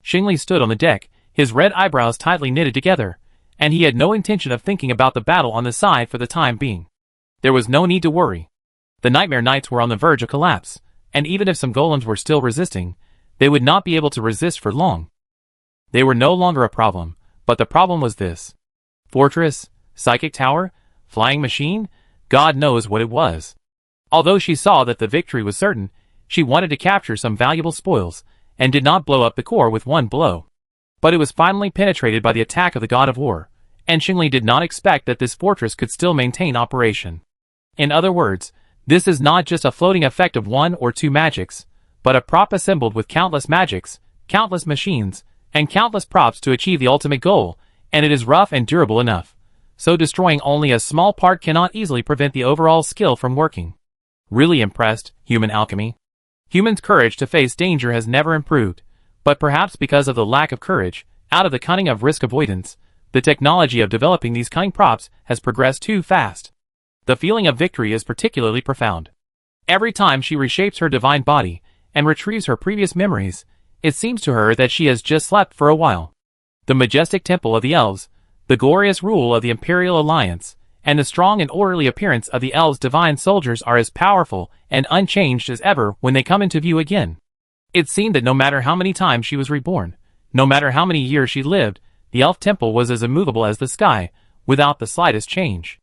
Xingli stood on the deck, his red eyebrows tightly knitted together, and he had no intention of thinking about the battle on the side for the time being. There was no need to worry. The Nightmare Knights were on the verge of collapse, and even if some golems were still resisting, they would not be able to resist for long. They were no longer a problem, but the problem was this. Fortress, psychic tower, flying machine, God knows what it was. Although she saw that the victory was certain, she wanted to capture some valuable spoils, and did not blow up the core with one blow. But it was finally penetrated by the attack of the god of war, and Xingli did not expect that this fortress could still maintain operation. In other words, this is not just a floating effect of one or two magics, but a prop assembled with countless magics, countless machines, and countless props to achieve the ultimate goal, and it is rough and durable enough. So destroying only a small part cannot easily prevent the overall skill from working. Really impressed, human alchemy. Humans' courage to face danger has never improved, but perhaps because of the lack of courage, out of the cunning of risk avoidance, the technology of developing these cunning props has progressed too fast. The feeling of victory is particularly profound. Every time she reshapes her divine body and retrieves her previous memories, it seems to her that she has just slept for a while. The majestic temple of the elves, the glorious rule of the Imperial Alliance, and the strong and orderly appearance of the elves' divine soldiers are as powerful and unchanged as ever when they come into view again. It seemed that no matter how many times she was reborn, no matter how many years she lived, the elf temple was as immovable as the sky, without the slightest change.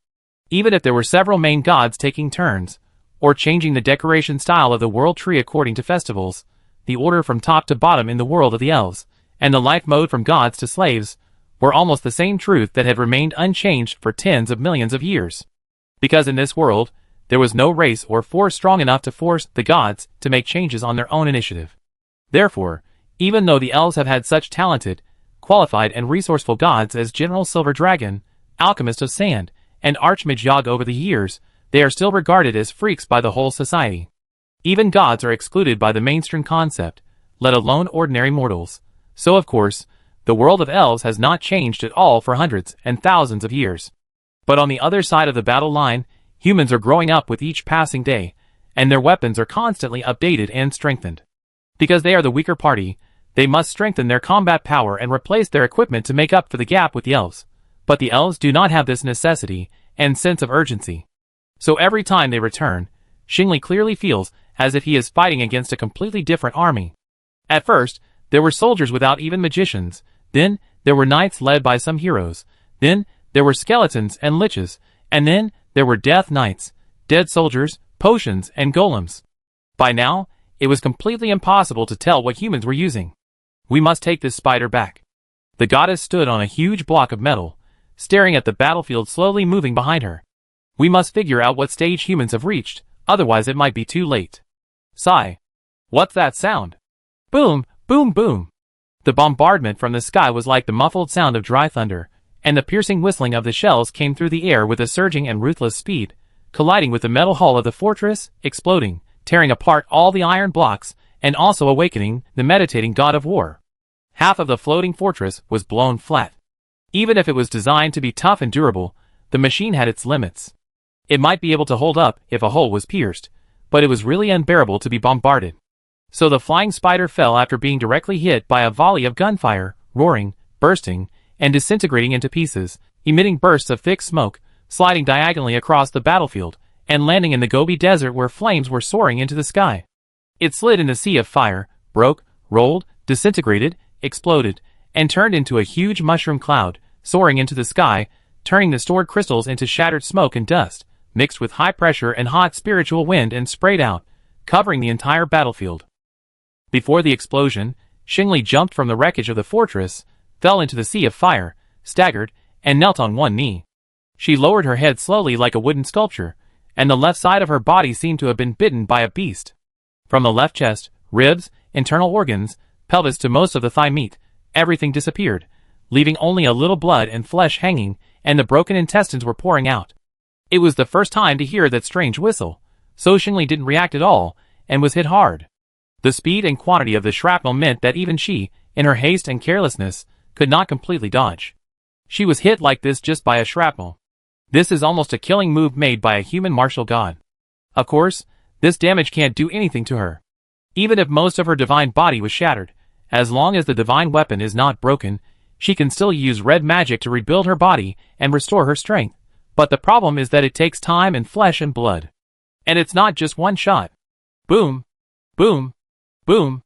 Even if there were several main gods taking turns, or changing the decoration style of the world tree according to festivals, the order from top to bottom in the world of the elves, and the life mode from gods to slaves, were almost the same truth that had remained unchanged for tens of millions of years. Because in this world, there was no race or force strong enough to force the gods to make changes on their own initiative. Therefore, even though the elves have had such talented, qualified and resourceful gods as General Silver Dragon, Alchemist of Sand, and Archmage Yogg over the years, they are still regarded as freaks by the whole society. Even gods are excluded by the mainstream concept, let alone ordinary mortals. So of course, the world of elves has not changed at all for hundreds and thousands of years. But on the other side of the battle line, humans are growing up with each passing day, and their weapons are constantly updated and strengthened. Because they are the weaker party, they must strengthen their combat power and replace their equipment to make up for the gap with the elves. But the elves do not have this necessity and sense of urgency. So every time they return, Xingli clearly feels as if he is fighting against a completely different army. At first, there were soldiers without even magicians, then there were knights led by some heroes, then there were skeletons and liches, and then there were death knights, dead soldiers, potions, and golems. By now, it was completely impossible to tell what humans were using. We must take this spider back. The goddess stood on a huge block of metal, staring at the battlefield slowly moving behind her. We must figure out what stage humans have reached, otherwise it might be too late. Sigh. What's that sound? Boom, boom, boom. The bombardment from the sky was like the muffled sound of dry thunder, and the piercing whistling of the shells came through the air with a surging and ruthless speed, colliding with the metal hull of the fortress, exploding, tearing apart all the iron blocks, and also awakening the meditating god of war. Half of the floating fortress was blown flat. Even if it was designed to be tough and durable, the machine had its limits. It might be able to hold up if a hole was pierced, but it was really unbearable to be bombarded. So the flying spider fell after being directly hit by a volley of gunfire, roaring, bursting, and disintegrating into pieces, emitting bursts of thick smoke, sliding diagonally across the battlefield, and landing in the Gobi Desert where flames were soaring into the sky. It slid in the sea of fire, broke, rolled, disintegrated, exploded, and turned into a huge mushroom cloud, soaring into the sky, turning the stored crystals into shattered smoke and dust, mixed with high pressure and hot spiritual wind and sprayed out, covering the entire battlefield. Before the explosion, Xingli jumped from the wreckage of the fortress, fell into the sea of fire, staggered, and knelt on one knee. She lowered her head slowly like a wooden sculpture, and the left side of her body seemed to have been bitten by a beast. From the left chest, ribs, internal organs, pelvis to most of the thigh meat, everything disappeared, leaving only a little blood and flesh hanging, and the broken intestines were pouring out. It was the first time to hear that strange whistle, so Xingli didn't react at all, and was hit hard. The speed and quantity of the shrapnel meant that even she, in her haste and carelessness, could not completely dodge. She was hit like this just by a shrapnel. This is almost a killing move made by a human martial god. Of course, this damage can't do anything to her. Even if most of her divine body was shattered, as long as the divine weapon is not broken, she can still use red magic to rebuild her body and restore her strength. But the problem is that it takes time and flesh and blood. And it's not just one shot. Boom, boom, boom.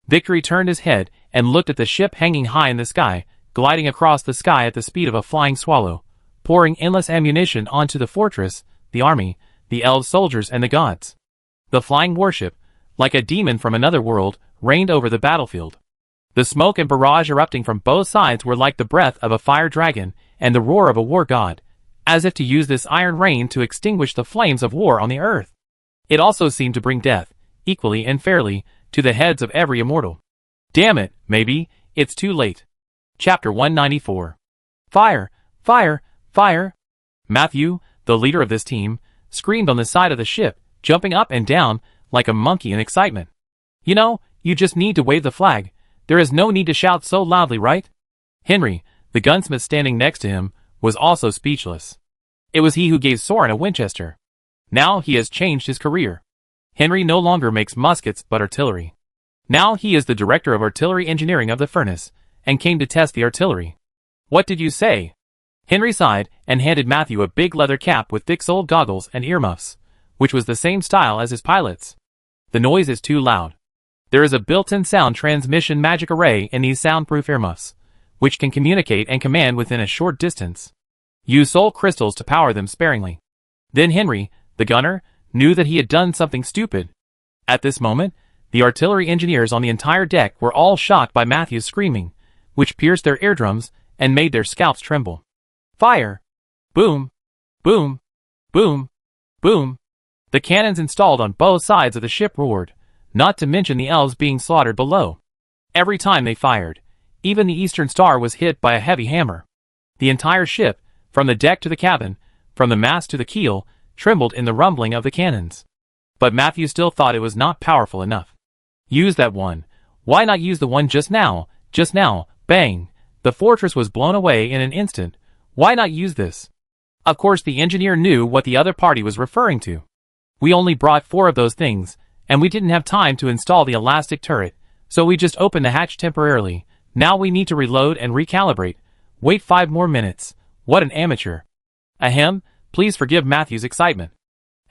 Victory turned his head and looked at the ship hanging high in the sky, gliding across the sky at the speed of a flying swallow, pouring endless ammunition onto the fortress, the army, the elves soldiers and the gods. The flying warship, like a demon from another world, reigned over the battlefield. The smoke and barrage erupting from both sides were like the breath of a fire dragon and the roar of a war god, as if to use this iron rain to extinguish the flames of war on the earth. It also seemed to bring death, equally and fairly, to the heads of every immortal. Damn it, maybe, it's too late. Chapter 194. Fire! Fire! Fire! Matthew, the leader of this team, screamed on the side of the ship, jumping up and down like a monkey in excitement. You know, you just need to wave the flag. There is no need to shout so loudly, right? Henry, the gunsmith standing next to him, was also speechless. It was he who gave Soren a Winchester. Now he has changed his career. Henry no longer makes muskets but artillery. Now he is the director of artillery engineering of the furnace, and came to test the artillery. What did you say? Henry sighed and handed Matthew a big leather cap with thick soled goggles and earmuffs, which was the same style as his pilot's. The noise is too loud. There is a built-in sound transmission magic array in these soundproof earmuffs, which can communicate and command within a short distance. Use soul crystals to power them sparingly. Then Henry, the gunner, knew that he had done something stupid. At this moment, the artillery engineers on the entire deck were all shocked by Matthew's screaming, which pierced their eardrums and made their scalps tremble. Fire! Boom! Boom! Boom! Boom! The cannons installed on both sides of the ship roared, not to mention the elves being slaughtered below. Every time they fired, even the Eastern Star was hit by a heavy hammer. The entire ship, from the deck to the cabin, from the mast to the keel, trembled in the rumbling of the cannons. But Matthew still thought it was not powerful enough. Use that one. Why not use the one just now? Just now, bang! The fortress was blown away in an instant. Why not use this? Of course the engineer knew what the other party was referring to. We only brought 4 of those things, and we didn't have time to install the elastic turret, so we just opened the hatch temporarily. Now we need to reload and recalibrate. Wait 5 more minutes. What an amateur. Ahem, please forgive Matthew's excitement.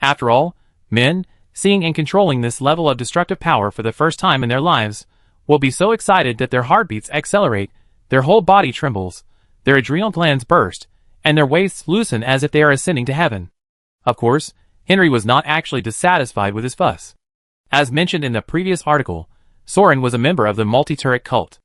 After all, men, seeing and controlling this level of destructive power for the first time in their lives, will be so excited that their heartbeats accelerate, their whole body trembles, their adrenal glands burst, and their waists loosen as if they are ascending to heaven. Of course, Henry was not actually dissatisfied with his fuss. As mentioned in the previous article, Soren was a member of the multi-turret cult.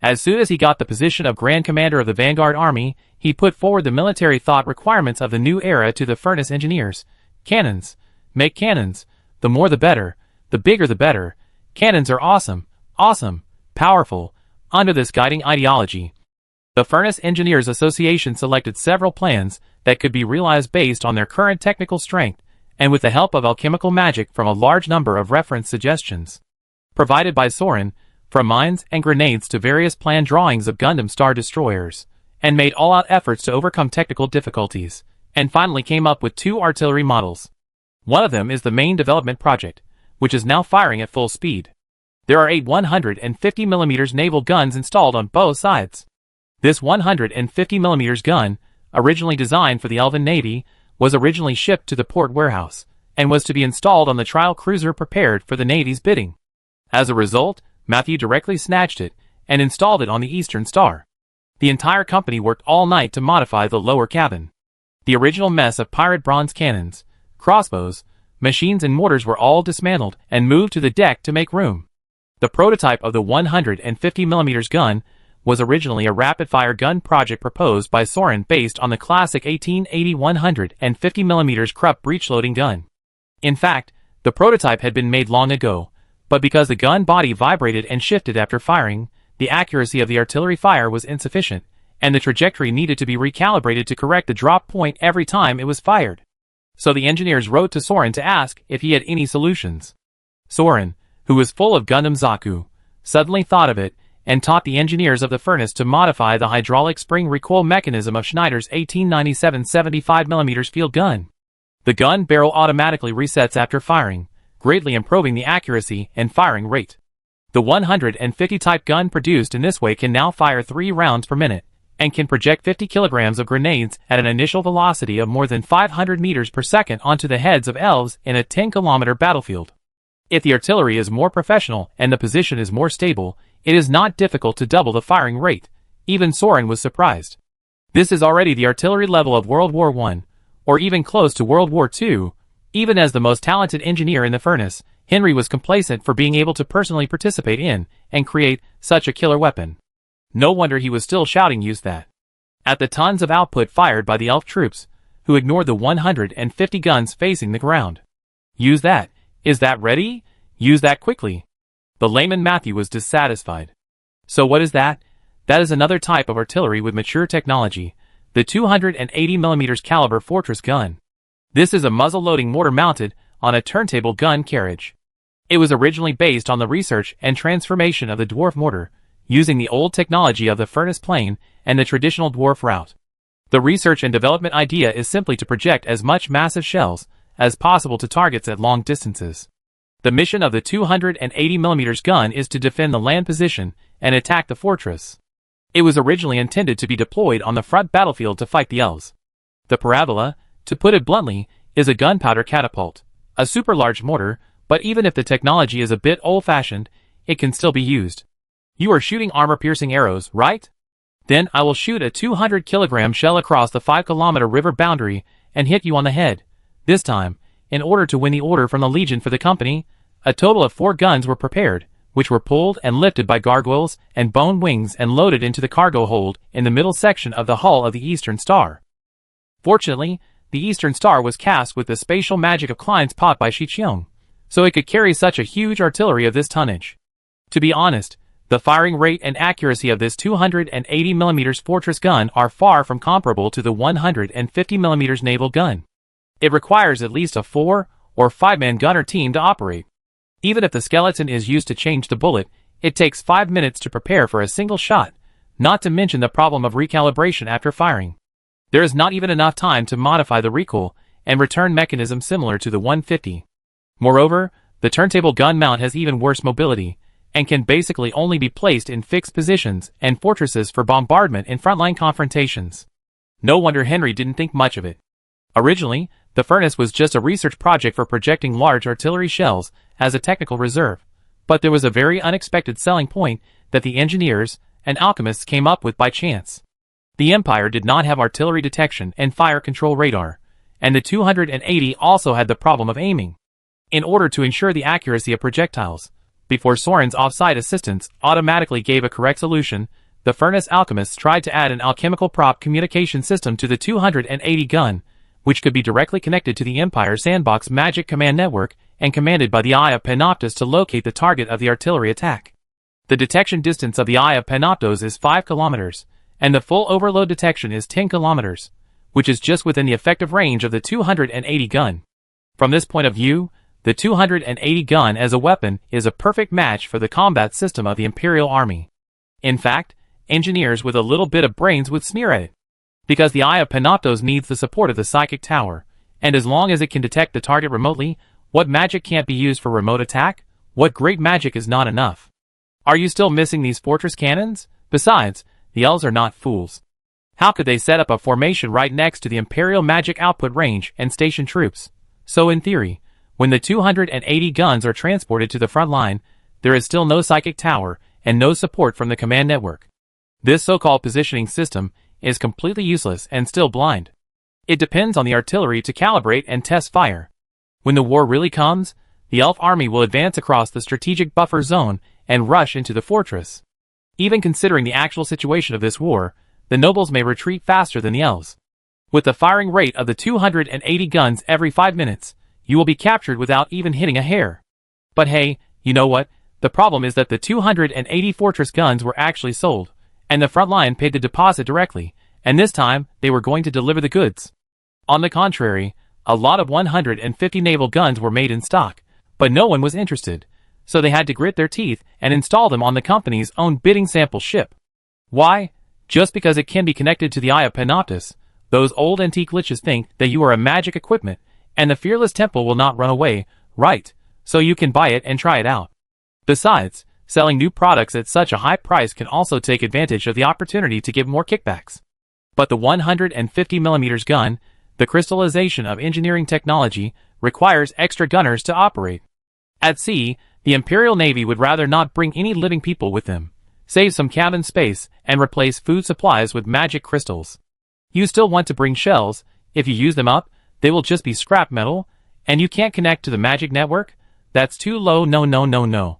As soon as he got the position of Grand Commander of the Vanguard Army, he put forward the military thought requirements of the new era to the furnace engineers. Cannons. Make cannons. The more the better. The bigger the better. Cannons are awesome. Awesome. Powerful. Under this guiding ideology, the Furnace Engineers Association selected several plans that could be realized based on their current technical strength, and with the help of alchemical magic from a large number of reference suggestions provided by Soren, from mines and grenades to various planned drawings of Gundam Star Destroyers, and made all-out efforts to overcome technical difficulties, and finally came up with 2 artillery models. One of them is the main development project, which is now firing at full speed. There are 8 150mm naval guns installed on both sides. This 150mm gun, originally designed for the Elven Navy, was originally shipped to the port warehouse, and was to be installed on the trial cruiser prepared for the Navy's bidding. As a result, Matthew directly snatched it, and installed it on the Eastern Star. The entire company worked all night to modify the lower cabin. The original mess of pirate bronze cannons, crossbows, machines and mortars were all dismantled and moved to the deck to make room. The prototype of the 150mm gun was originally a rapid-fire gun project proposed by Soren based on the classic 1880 150mm Krupp breech-loading gun. In fact, the prototype had been made long ago, but because the gun body vibrated and shifted after firing, the accuracy of the artillery fire was insufficient, and the trajectory needed to be recalibrated to correct the drop point every time it was fired. So the engineers wrote to Soren to ask if he had any solutions. Soren, who was full of Gundam Zaku, suddenly thought of it, and taught the engineers of the furnace to modify the hydraulic spring recoil mechanism of Schneider's 1897 75mm field gun. The gun barrel automatically resets after firing, greatly improving the accuracy and firing rate. The 150 type gun produced in this way can now fire 3 rounds per minute, and can project 50 kilograms of grenades at an initial velocity of more than 500 meters per second onto the heads of elves in a 10-kilometer battlefield. If the artillery is more professional and the position is more stable, it is not difficult to double the firing rate. Even Soren was surprised. This is already the artillery level of World War I, or even close to World War II. Even as the most talented engineer in the furnace, Henry was complacent for being able to personally participate in and create such a killer weapon. No wonder he was still shouting use that at the tons of output fired by the elf troops, who ignored the 150 guns facing the ground. Use that. Is that ready? Use that quickly. The layman Matthew was dissatisfied. So what is that? That is another type of artillery with mature technology, the 280mm caliber Fortress gun. This is a muzzle-loading mortar mounted on a turntable gun carriage. It was originally based on the research and transformation of the dwarf mortar, using the old technology of the furnace plane and the traditional dwarf route. The research and development idea is simply to project as much massive shells as possible to targets at long distances. The mission of the 280mm gun is to defend the land position and attack the fortress. It was originally intended to be deployed on the front battlefield to fight the elves. The parabola, to put it bluntly, is a gunpowder catapult, a super large mortar, but even if the technology is a bit old-fashioned, it can still be used. You are shooting armor-piercing arrows, right? Then I will shoot a 200-kilogram shell across the 5-kilometer river boundary and hit you on the head. This time, in order to win the order from the Legion for the company, a total of 4 guns were prepared, which were pulled and lifted by gargoyles and bone wings and loaded into the cargo hold in the middle section of the hull of the Eastern Star. Fortunately, the Eastern Star was cast with the spatial magic of Klein's pot by Shichiong, so it could carry such a huge artillery of this tonnage. To be honest, the firing rate and accuracy of this 280mm Fortress gun are far from comparable to the 150mm naval gun. It requires at least a 4 or 5-man gunner team to operate. Even if the skeleton is used to change the bullet, it takes 5 minutes to prepare for a single shot, not to mention the problem of recalibration after firing. There is not even enough time to modify the recoil and return mechanism similar to the 150. Moreover, the turntable gun mount has even worse mobility, and can basically only be placed in fixed positions and fortresses for bombardment in frontline confrontations. No wonder Henry didn't think much of it. Originally, the furnace was just a research project for projecting large artillery shells as a technical reserve, but there was a very unexpected selling point that the engineers and alchemists came up with by chance. The Empire did not have artillery detection and fire control radar, and the 280 also had the problem of aiming. In order to ensure the accuracy of projectiles, before Soren's off-site assistance automatically gave a correct solution, the furnace alchemists tried to add an alchemical prop communication system to the 280 gun, which could be directly connected to the Empire Sandbox Magic Command Network and commanded by the Eye of Panoptus to locate the target of the artillery attack. The detection distance of the Eye of Panoptos is 5 kilometers, and the full overload detection is 10 kilometers, which is just within the effective range of the 280 gun. From this point of view, the 280 gun as a weapon is a perfect match for the combat system of the Imperial Army. In fact, engineers with a little bit of brains would sneer at it. Because the Eye of Panoptos needs the support of the Psychic Tower, and as long as it can detect the target remotely, what magic can't be used for remote attack? What great magic is not enough? Are you still missing these fortress cannons? Besides, the elves are not fools. How could they set up a formation right next to the Imperial magic output range and station troops? So in theory, when the 280 guns are transported to the front line, there is still no psychic tower and no support from the command network. This so-called positioning system is completely useless and still blind. It depends on the artillery to calibrate and test fire. When the war really comes, the elf army will advance across the strategic buffer zone and rush into the fortress. Even considering the actual situation of this war, the nobles may retreat faster than the elves. With the firing rate of the 280 guns every 5 minutes, you will be captured without even hitting a hair. But hey, you know what? The problem is that the 280 fortress guns were actually sold, and the front line paid the deposit directly, and this time they were going to deliver the goods. On the contrary, a lot of 150 naval guns were made in stock, but no one was interested, so they had to grit their teeth and install them on the company's own bidding sample ship. Why? Just because it can be connected to the Eye of Panoptus, those old antique liches think that you are a magic equipment, and the fearless temple will not run away, right? So you can buy it and try it out. Besides, selling new products at such a high price can also take advantage of the opportunity to give more kickbacks. But the 150mm gun, the crystallization of engineering technology, requires extra gunners to operate. At sea, the Imperial Navy would rather not bring any living people with them, save some cabin space, and replace food supplies with magic crystals. You still want to bring shells. If you use them up, they will just be scrap metal, and you can't connect to the magic network. That's too low, no no no no.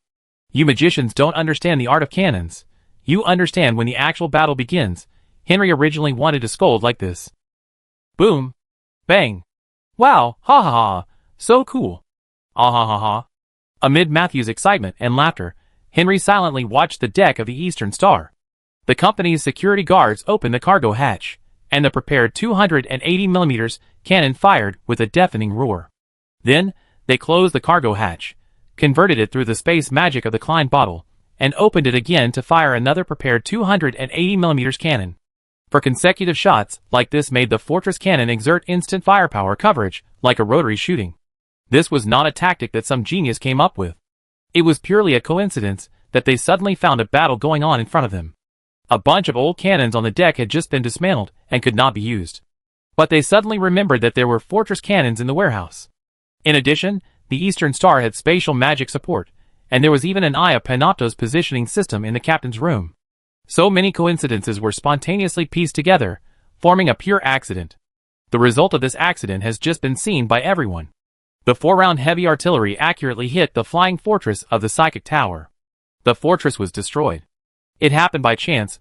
You magicians don't understand the art of cannons. You understand when the actual battle begins. Henry originally wanted to scold like this. Boom. Bang. Wow, ha ha ha, so cool. Ah ha ha ha. Amid Matthew's excitement and laughter, Henry silently watched the deck of the Eastern Star. The company's security guards opened the cargo hatch, and the prepared 280mm cannon fired with a deafening roar. Then, they closed the cargo hatch, converted it through the space magic of the Klein bottle, and opened it again to fire another prepared 280mm cannon. For consecutive shots like this made the fortress cannon exert instant firepower coverage, like a rotary shooting. This was not a tactic that some genius came up with. It was purely a coincidence that they suddenly found a battle going on in front of them. A bunch of old cannons on the deck had just been dismantled and could not be used. But they suddenly remembered that there were fortress cannons in the warehouse. In addition, the Eastern Star had spatial magic support, and there was even an Eye of Panopto's positioning system in the captain's room. So many coincidences were spontaneously pieced together, forming a pure accident. The result of this accident has just been seen by everyone. The 4-round heavy artillery accurately hit the flying fortress of the psychic tower. The fortress was destroyed. It happened by chance,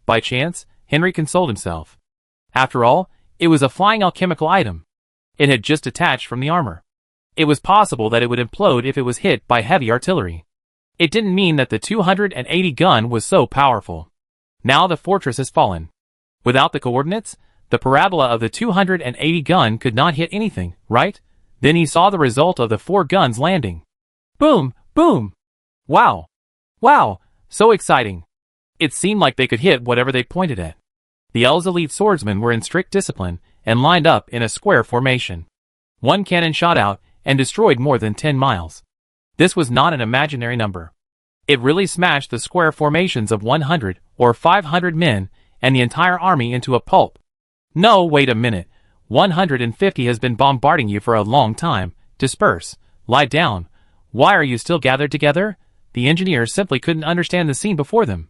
Henry consoled himself. After all, it was a flying alchemical item. It had just detached from the armor. It was possible that it would implode if it was hit by heavy artillery. It didn't mean that the 280 gun was so powerful. Now the fortress has fallen. Without the coordinates, the parabola of the 280 gun could not hit anything, right? Then he saw the result of the 4 guns landing. Boom! Boom! Wow! Wow! So exciting! It seemed like they could hit whatever they pointed at. The L's elite swordsmen were in strict discipline and lined up in a square formation. One cannon shot out and destroyed more than 10 miles. This was not an imaginary number. It really smashed the square formations of 100 or 500 men and the entire army into a pulp. No, wait a minute. 150 has been bombarding you for a long time. Disperse. Lie down. Why are you still gathered together? The engineers simply couldn't understand the scene before them.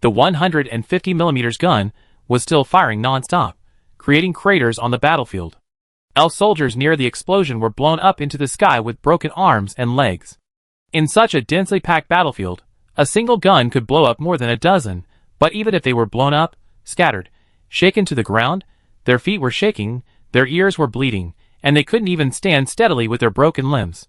The 150mm gun was still firing non-stop, creating craters on the battlefield. Elf soldiers near the explosion were blown up into the sky with broken arms and legs. In such a densely packed battlefield, a single gun could blow up more than a dozen, but even if they were blown up, scattered, shaken to the ground, their feet were shaking, their ears were bleeding, and they couldn't even stand steadily with their broken limbs.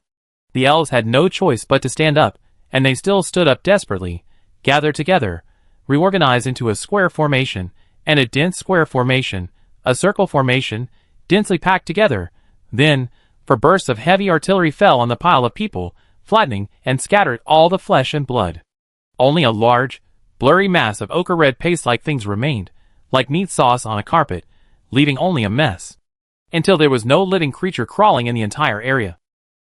The elves had no choice but to stand up, and they still stood up desperately, gathered together, reorganized into a square formation, and a dense square formation, a circle formation, densely packed together. Then, for bursts of heavy artillery fell on the pile of people, flattening and scattered all the flesh and blood. Only a large, blurry mass of ochre-red paste-like things remained, like meat sauce on a carpet, leaving only a mess. Until there was no living creature crawling in the entire area.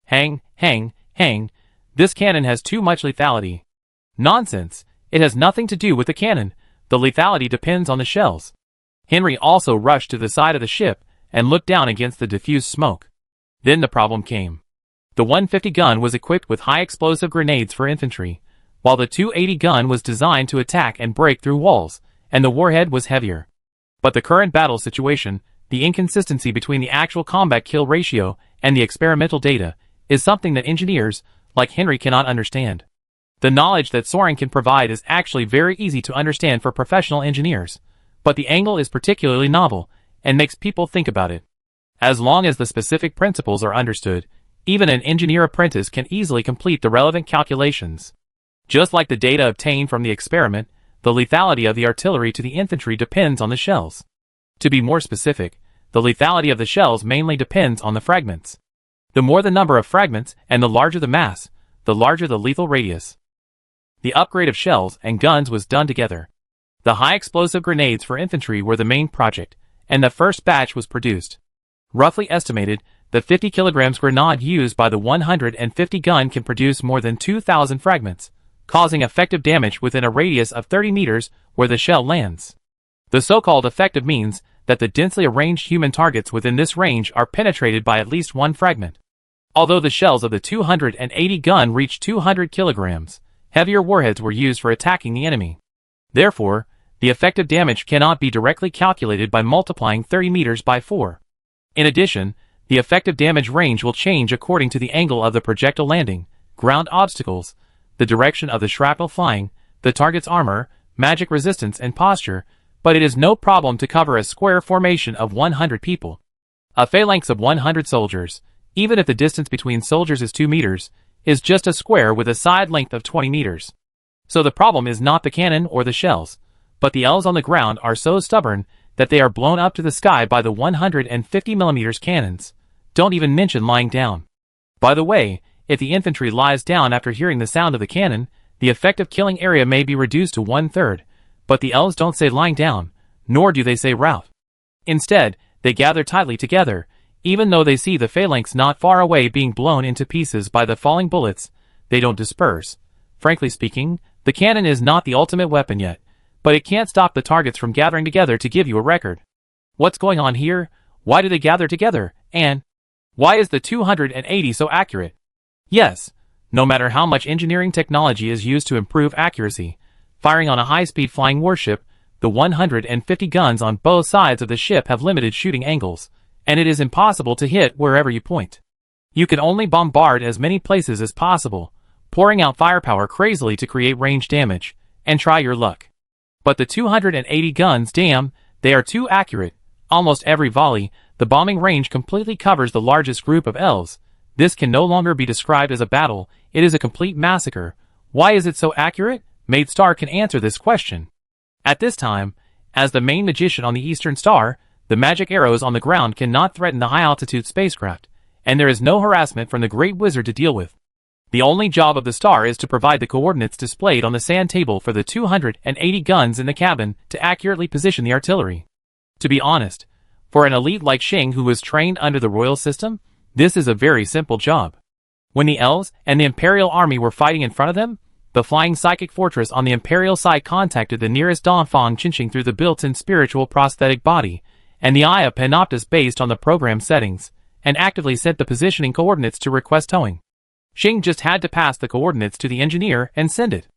Hang, hang, hang. This cannon has too much lethality. Nonsense. It has nothing to do with the cannon. The lethality depends on the shells. Henry also rushed to the side of the ship and looked down against the diffused smoke. Then the problem came. The 150 gun was equipped with high explosive grenades for infantry, while the 280 gun was designed to attack and break through walls, and the warhead was heavier. But the current battle situation, the inconsistency between the actual combat kill ratio and the experimental data, is something that engineers, like Henry, cannot understand. The knowledge that Soren can provide is actually very easy to understand for professional engineers, but the angle is particularly novel and makes people think about it. As long as the specific principles are understood, even an engineer apprentice can easily complete the relevant calculations. Just like the data obtained from the experiment, the lethality of the artillery to the infantry depends on the shells. To be more specific, the lethality of the shells mainly depends on the fragments. The more the number of fragments and the larger the mass, the larger the lethal radius. The upgrade of shells and guns was done together. The high explosive grenades for infantry were the main project, and the first batch was produced. Roughly estimated, the 50 kilograms grenade used by the 150 gun can produce more than 2,000 fragments, causing effective damage within a radius of 30 meters where the shell lands. The so-called effective means that the densely arranged human targets within this range are penetrated by at least one fragment. Although the shells of the 280 gun reached 200 kilograms, heavier warheads were used for attacking the enemy. Therefore, the effective damage cannot be directly calculated by multiplying 30 meters by 4. In addition, the effective damage range will change according to the angle of the projectile landing, ground obstacles, the direction of the shrapnel flying, the target's armor, magic resistance and posture, but it is no problem to cover a square formation of 100 people. A phalanx of 100 soldiers, even if the distance between soldiers is 2 meters, is just a square with a side length of 20 meters. So the problem is not the cannon or the shells, but the elves on the ground are so stubborn that they are blown up to the sky by the 150mm cannons. Don't even mention lying down. By the way, if the infantry lies down after hearing the sound of the cannon, the effective killing area may be reduced to 1/3, but the elves don't say lying down, nor do they say rout. Instead, they gather tightly together, even though they see the phalanx not far away being blown into pieces by the falling bullets. They don't disperse. Frankly speaking, the cannon is not the ultimate weapon yet, but it can't stop the targets from gathering together to give you a record. What's going on here? Why do they gather together? And why is the 280 so accurate? Yes, no matter how much engineering technology is used to improve accuracy, firing on a high-speed flying warship, the 150 guns on both sides of the ship have limited shooting angles, and it is impossible to hit wherever you point. You can only bombard as many places as possible, pouring out firepower crazily to create range damage, and try your luck. But the 280 guns, damn, they are too accurate. Almost every volley, the bombing range completely covers the largest group of elves. This can no longer be described as a battle, it is a complete massacre. Why is it so accurate? Maid Star can answer this question. At this time, as the main magician on the Eastern Star, the magic arrows on the ground cannot threaten the high-altitude spacecraft, and there is no harassment from the Great Wizard to deal with. The only job of the star is to provide the coordinates displayed on the sand table for the 280 guns in the cabin to accurately position the artillery. To be honest, for an elite like Shing who was trained under the royal system, this is a very simple job. When the elves and the Imperial army were fighting in front of them, the flying psychic fortress on the Imperial side contacted the nearest Donfang Chinching through the built-in spiritual prosthetic body, and the Eye of Panoptus based on the program settings, and actively sent the positioning coordinates to request towing. Shing just had to pass the coordinates to the engineer and send it.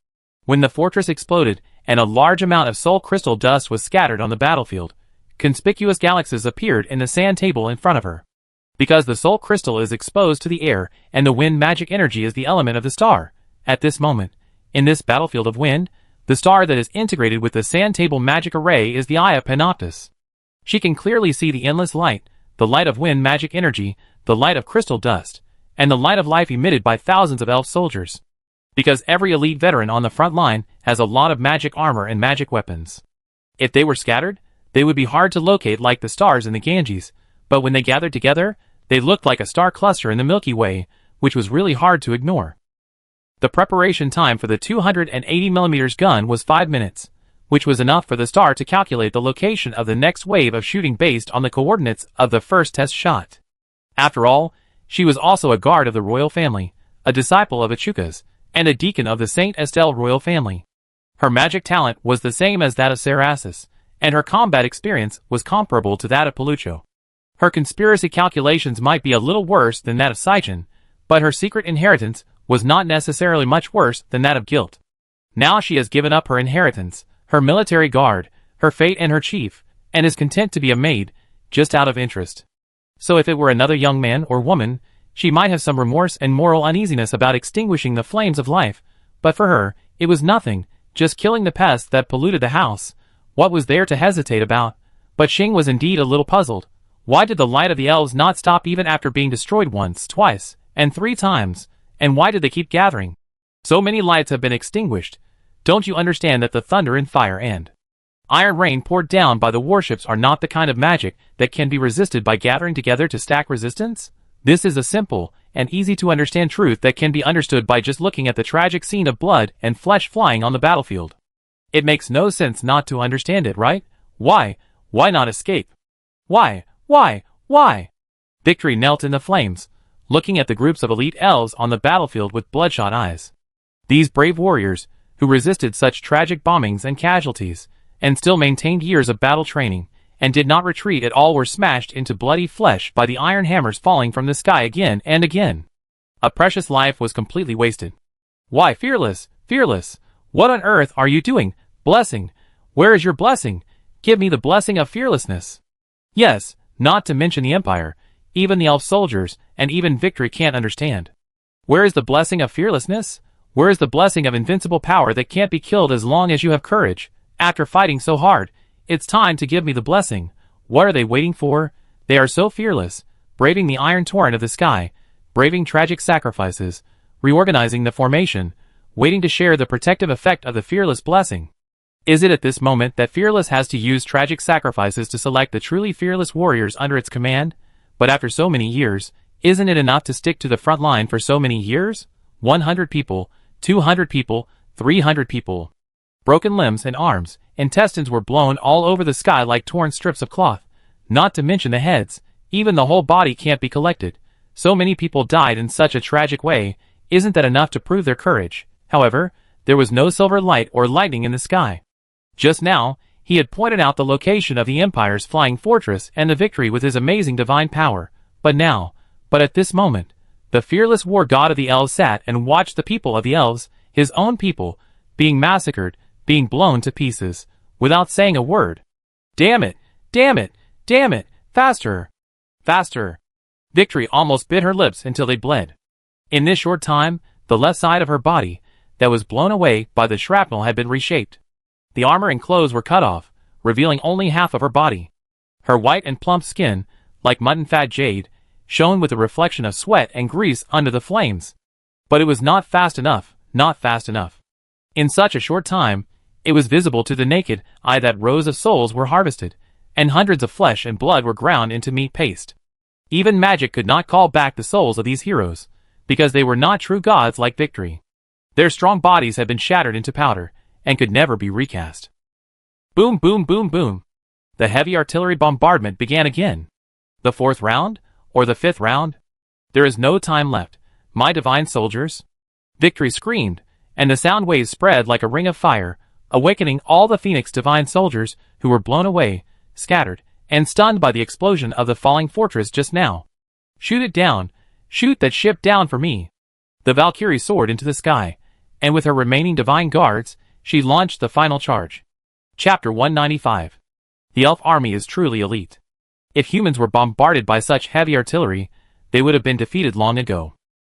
When the fortress exploded and a large amount of soul crystal dust was scattered on the battlefield, conspicuous galaxies appeared in the sand table in front of her. Because the soul crystal is exposed to the air and the wind magic energy is the element of the star, at this moment, in this battlefield of wind, the star that is integrated with the sand table magic array is the Eye of Panoptus. She can clearly see the endless light, the light of wind magic energy, the light of crystal dust, and the light of life emitted by thousands of elf soldiers. Because every elite veteran on the front line has a lot of magic armor and magic weapons. If they were scattered, they would be hard to locate like the stars in the Ganges, but when they gathered together, they looked like a star cluster in the Milky Way, which was really hard to ignore. The preparation time for the 280mm gun was 5 minutes, which was enough for the star to calculate the location of the next wave of shooting based on the coordinates of the first test shot. After all, she was also a guard of the royal family, a disciple of Echuca's, and a deacon of the Saint Estelle royal family. Her magic talent was the same as that of Sarasis, and her combat experience was comparable to that of Pelucho. Her conspiracy calculations might be a little worse than that of Saichen, but her secret inheritance was not necessarily much worse than that of guilt. Now she has given up her inheritance, her military guard, her fate and her chief, and is content to be a maid, just out of interest. So if it were another young man or woman, she might have some remorse and moral uneasiness about extinguishing the flames of life, but for her, it was nothing, just killing the pest that polluted the house. What was there to hesitate about? But Shing was indeed a little puzzled. Why did the light of the elves not stop even after being destroyed once, twice, and 3 times? And why did they keep gathering? So many lights have been extinguished. Don't you understand that the thunder and fire and iron rain poured down by the warships are not the kind of magic that can be resisted by gathering together to stack resistance? This is a simple and easy to understand truth that can be understood by just looking at the tragic scene of blood and flesh flying on the battlefield. It makes no sense not to understand it, right? Why? Why not escape? Why? Victory knelt in the flames, looking at the groups of elite elves on the battlefield with bloodshot eyes. These brave warriors, who resisted such tragic bombings and casualties, and still maintained years of battle training, and did not retreat at all, were smashed into bloody flesh by the iron hammers falling from the sky again and again. A precious life was completely wasted. Why, Fearless, Fearless, what on earth are you doing? Blessing, where is your blessing? Give me the blessing of fearlessness. Yes, not to mention the Empire, even the elf soldiers, and even Victory can't understand. Where is the blessing of fearlessness? Where is the blessing of invincible power that can't be killed as long as you have courage? After fighting so hard, it's time to give me the blessing. What are they waiting for? They are so fearless, braving the iron torrent of the sky, braving tragic sacrifices, reorganizing the formation, waiting to share the protective effect of the fearless blessing. Is it at this moment that Fearless has to use tragic sacrifices to select the truly fearless warriors under its command? But after so many years, isn't it enough to stick to the front line for so many years? 100 people, 200 people, 300 people. Broken limbs and arms, intestines were blown all over the sky like torn strips of cloth. Not to mention the heads, even the whole body can't be collected. So many people died in such a tragic way, isn't that enough to prove their courage? However, there was no silver light or lightning in the sky. Just now, he had pointed out the location of the Empire's flying fortress and the victory with his amazing divine power. But at this moment, the fearless war god of the elves sat and watched the people of the elves, his own people, being massacred, being blown to pieces, without saying a word. Damn it! Damn it! Damn it! Faster! Faster! Victory almost bit her lips until they bled. In this short time, the left side of her body, that was blown away by the shrapnel, had been reshaped. The armor and clothes were cut off, revealing only half of her body. Her white and plump skin, like mutton fat jade, shone with a reflection of sweat and grease under the flames. But it was not fast enough, not fast enough. In such a short time, it was visible to the naked eye that rows of souls were harvested, and hundreds of flesh and blood were ground into meat paste. Even magic could not call back the souls of these heroes, because they were not true gods like Victory. Their strong bodies had been shattered into powder, and could never be recast. Boom, boom, boom, boom. The heavy artillery bombardment began again. The fourth round? Or the fifth round? There is no time left, my divine soldiers. Victory screamed, and the sound waves spread like a ring of fire, awakening all the Phoenix divine soldiers who were blown away, scattered, and stunned by the explosion of the falling fortress just now. Shoot it down, shoot that ship down for me. The Valkyrie soared into the sky, and with her remaining divine guards, she launched the final charge. Chapter 195. The elf army is truly elite. If humans were bombarded by such heavy artillery, they would have been defeated long ago.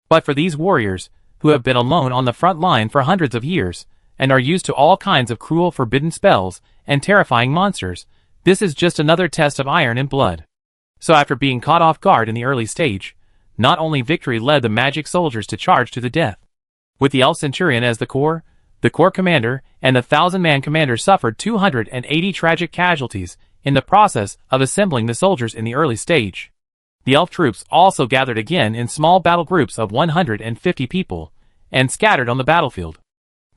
But for these warriors, who have been alone on the front line for hundreds of years, and are used to all kinds of cruel forbidden spells and terrifying monsters, this is just another test of iron and blood. So after being caught off guard in the early stage, not only Victory led the magic soldiers to charge to the death. With the elf centurion as the corps commander, and the 1,000-man commander suffered 280 tragic casualties in the process of assembling the soldiers in the early stage. The elf troops also gathered again in small battle groups of 150 people, and scattered on the battlefield.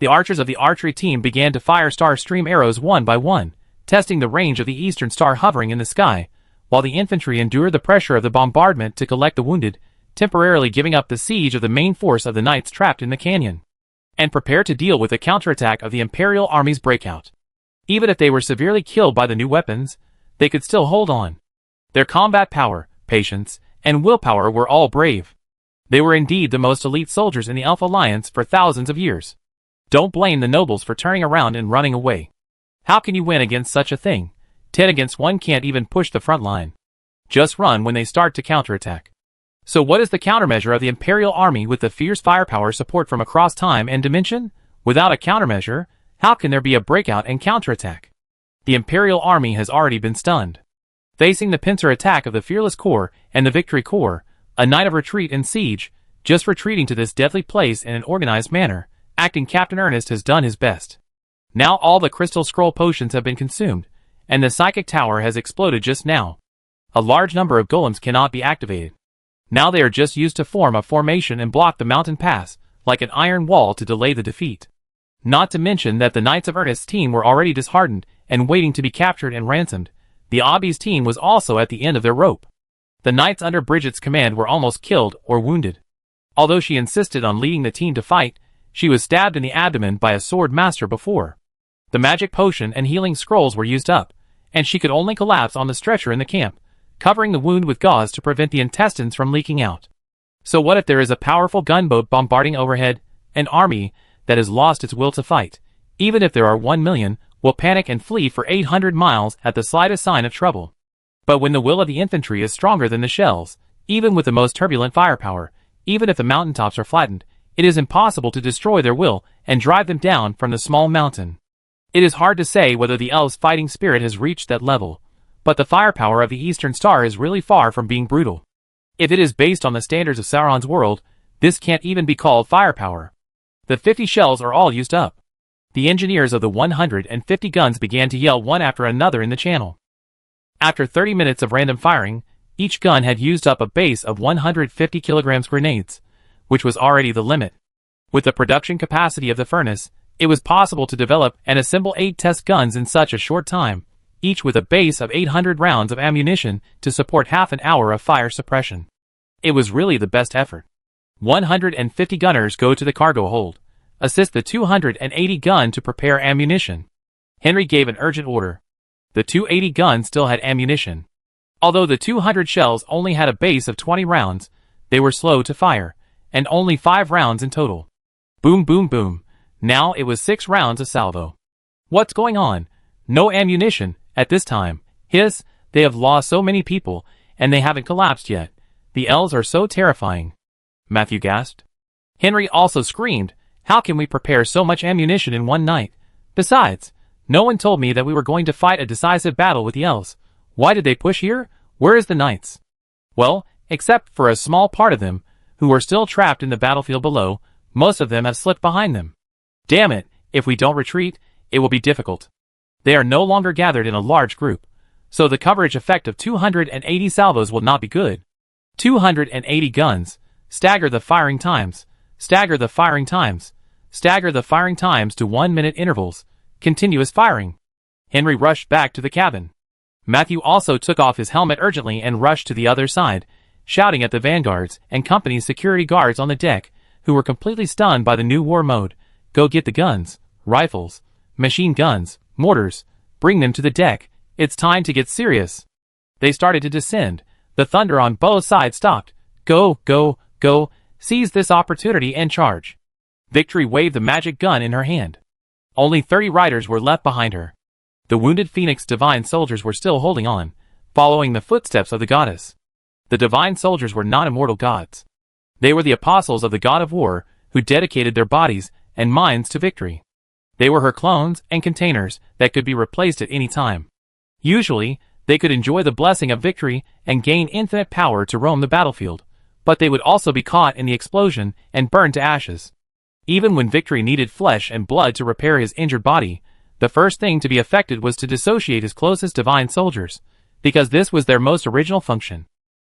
The archers of the archery team began to fire star stream arrows one by one, testing the range of the eastern star hovering in the sky, while the infantry endured the pressure of the bombardment to collect the wounded, temporarily giving up the siege of the main force of the knights trapped in the canyon, and prepare to deal with the counterattack of the Imperial Army's breakout. Even if they were severely killed by the new weapons, they could still hold on. Their combat power, patience, and willpower were all brave. They were indeed the most elite soldiers in the Elf Alliance for thousands of years. Don't blame the nobles for turning around and running away. How can you win against such a thing? 10 against 1 can't even push the front line. Just run when they start to counterattack. So what is the countermeasure of the Imperial Army with the fierce firepower support from across time and dimension? Without a countermeasure, how can there be a breakout and counterattack? The Imperial Army has already been stunned. Facing the pincer attack of the Fearless Corps and the Victory Corps, a night of retreat and siege, just retreating to this deadly place in an organized manner, acting Captain Ernest has done his best. Now all the crystal scroll potions have been consumed, and the psychic tower has exploded just now. A large number of golems cannot be activated. Now they are just used to form a formation and block the mountain pass, like an iron wall to delay the defeat. Not to mention that the Knights of Ernest's team were already disheartened and waiting to be captured and ransomed. The Obby's team was also at the end of their rope. The knights under Bridget's command were almost killed or wounded. Although she insisted on leading the team to fight, she was stabbed in the abdomen by a sword master before. The magic potion and healing scrolls were used up, and she could only collapse on the stretcher in the camp, covering the wound with gauze to prevent the intestines from leaking out. So what if there is a powerful gunboat bombarding overhead? An army that has lost its will to fight, even if there are 1 million, will panic and flee for 800 miles at the slightest sign of trouble. But when the will of the infantry is stronger than the shells, even with the most turbulent firepower, Even if the mountaintops are flattened, it is impossible to destroy their will and drive them down from the small mountain. It is hard to say whether the elves' fighting spirit has reached that level, but the firepower of the Eastern Star is really far from being brutal. If it is based on the standards of Sauron's world, this can't even be called firepower. The 50 shells are all used up. The engineers of the 150 guns began to yell one after another in the channel. After 30 minutes of random firing, each gun had used up a base of 150 kilograms grenades, which was already the limit. With the production capacity of the furnace, it was possible to develop and assemble 8 test guns in such a short time, each with a base of 800 rounds of ammunition to support half an hour of fire suppression. It was really the best effort. 150 gunners go to the cargo hold. Assist the 280 gun to prepare ammunition. Henry gave an urgent order. The 280 gun still had ammunition. Although the 200 shells only had a base of 20 rounds, they were slow to fire, and only 5 rounds in total. Boom boom boom. Now it was 6 rounds a salvo. What's going on? No ammunition, at this time. Hiss, they have lost so many people, and they haven't collapsed yet. The elves are so terrifying. Matthew gasped. Henry also screamed, how can we prepare so much ammunition in one night? Besides, no one told me that we were going to fight a decisive battle with the elves. Why did they push here? Where is the knights? Well, except for a small part of them, who are still trapped in the battlefield below, most of them have slipped behind them. Damn it, if we don't retreat, it will be difficult. They are no longer gathered in a large group, so the coverage effect of 280 salvos will not be good. 280 guns. Stagger the firing times. Stagger the firing times. Stagger the firing times to 1-minute intervals. Continuous firing. Henry rushed back to the cabin. Matthew also took off his helmet urgently and rushed to the other side, shouting at the vanguards and company's security guards on the deck, who were completely stunned by the new war mode. Go get the guns, rifles, machine guns, mortars, bring them to the deck. It's time to get serious. They started to descend. The thunder on both sides stopped. Go, go, go, seize this opportunity and charge. Victory waved the magic gun in her hand. Only 30 riders were left behind her. The wounded Phoenix divine soldiers were still holding on, following the footsteps of the goddess. The divine soldiers were not immortal gods. They were the apostles of the god of war, who dedicated their bodies and minds to victory. They were her clones and containers that could be replaced at any time. Usually, they could enjoy the blessing of victory and gain infinite power to roam the battlefield, but they would also be caught in the explosion and burned to ashes. Even when Victory needed flesh and blood to repair his injured body, the first thing to be affected was to dissociate his closest divine soldiers, because this was their most original function.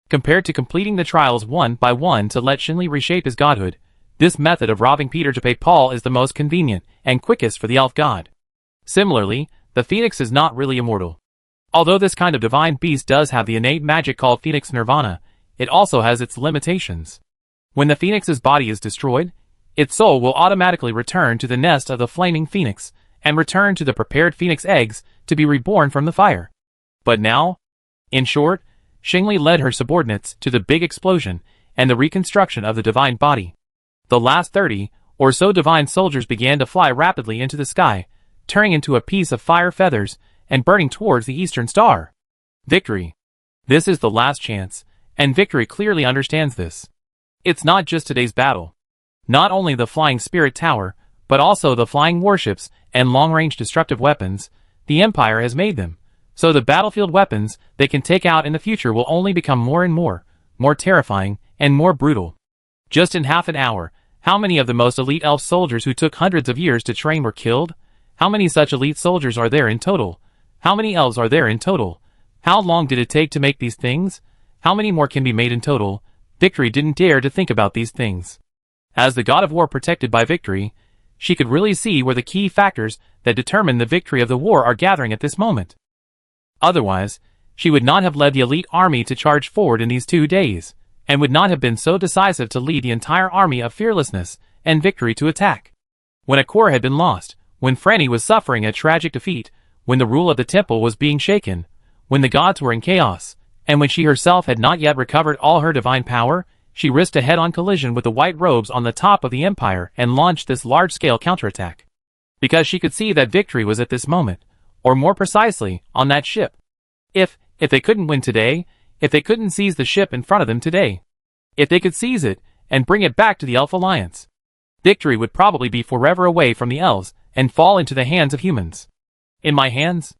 Compared to completing the trials one by one to let Shinli reshape his godhood, this method of robbing Peter to pay Paul is the most convenient and quickest for the elf god. Similarly, the Phoenix is not really immortal. Although this kind of divine beast does have the innate magic called Phoenix Nirvana, it also has its limitations. When the Phoenix's body is destroyed, its soul will automatically return to the nest of the flaming Phoenix, and return to the prepared Phoenix eggs to be reborn from the fire. But now, in short, Xingli led her subordinates to the big explosion and the reconstruction of the divine body. The last 30 or so divine soldiers began to fly rapidly into the sky, turning into a piece of fire feathers and burning towards the Eastern Star. Victory. This is the last chance, and Victory clearly understands this. It's not just today's battle. Not only the Flying Spirit Tower, but also the flying warships and long-range destructive weapons, the Empire has made them. So the battlefield weapons they can take out in the future will only become more and more terrifying, and more brutal. Just in half an hour, how many of the most elite elf soldiers who took hundreds of years to train were killed? How many such elite soldiers are there in total? How many elves are there in total? How long did it take to make these things? How many more can be made in total? Victory didn't dare to think about these things. As the god of war protected by Victory, she could really see where the key factors that determine the victory of the war are gathering at this moment. Otherwise, she would not have led the elite army to charge forward in these 2 days, and would not have been so decisive to lead the entire army of fearlessness and victory to attack. When a core had been lost, when Franny was suffering a tragic defeat, when the rule of the temple was being shaken, when the gods were in chaos, and when she herself had not yet recovered all her divine power, she risked a head-on collision with the white robes on the top of the Empire and launched this large-scale counterattack. Because she could see that Victory was at this moment, or more precisely, on that ship. If they couldn't win today, if they couldn't seize the ship in front of them today, if they could seize it and bring it back to the Elf Alliance. Victory would probably be forever away from the elves and fall into the hands of humans. In my hands?